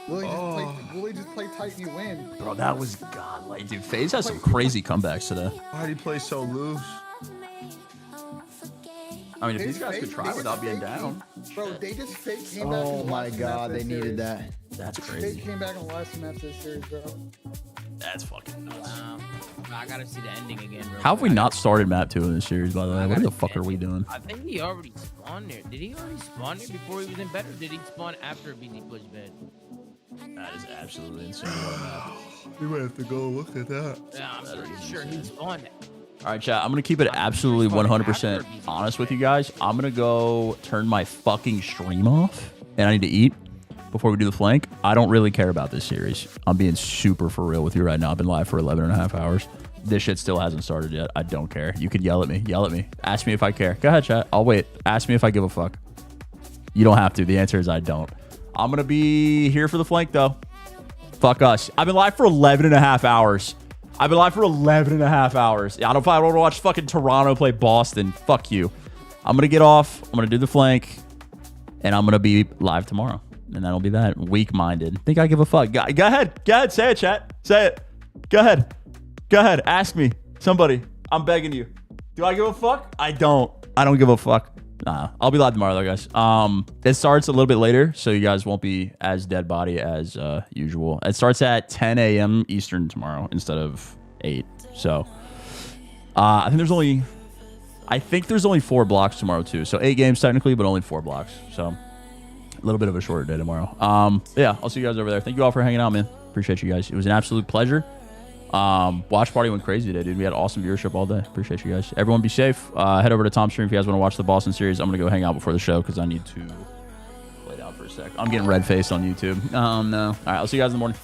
Willie just play tight and you win. Bro, that was godlike. Dude, FaZe has some crazy comebacks today. Why'd he play so loose? I mean, if these guys could try without being down. Bro, they just fake came back. Oh my God, they needed that. That's They crazy. came back in the last match of this series, bro. That's fucking nuts. I gotta see the ending again, bro. How have we not started map 2 in this series, by the way? What the fuck are we doing? I think he already spawned there. Did he already spawn there before he was in bed, or did he spawn after BZ pushed bed? That is absolutely insane. What a map. We might have to go look at that. Yeah, I'm pretty sure he spawned there. All right, chat. I'm going to keep it absolutely 100% honest with you guys. I'm going to go turn my fucking stream off, and I need to eat before we do the flank. I don't really care about this series. I'm being super for real with you right now. I've been live for 11 and a half hours. This shit still hasn't started yet. I don't care. You could yell at me. Yell at me. Ask me if I care. Go ahead, chat. I'll wait. Ask me if I give a fuck. You don't have to. The answer is I don't. I'm going to be here for the flank, though. Fuck us. I've been live for 11 and a half hours. I've been live for 11 and a half hours. I don't want to watch fucking Toronto play Boston. Fuck you. I'm going to get off. I'm going to do the flank. And I'm going to be live tomorrow. And that'll be that. Weak-minded. Think I give a fuck. Go ahead. Go ahead. Say it, chat. Say it. Go ahead. Go ahead. Ask me. Somebody. I'm begging you. Do I give a fuck? I don't. I don't give a fuck. Nah. I'll be live tomorrow, though, guys. It starts a little bit later, so you guys won't be as dead body as usual. It starts at 10 a.m. Eastern tomorrow instead of 8. So I think there's only 4 blocks tomorrow, too. So 8 games technically, but only 4 blocks. So a little bit of a shorter day tomorrow. Yeah, I'll see you guys over there. Thank you all for hanging out, man. Appreciate you guys. It was an absolute pleasure. Watch party went crazy today, dude. We had awesome viewership all day. Appreciate you guys. Everyone be safe. Head over to Tom's stream if you guys want to watch the Boston series. I'm going to go hang out before the show because I need to lay down for a sec. I'm getting red-faced on YouTube. No. All right, I'll see you guys in the morning.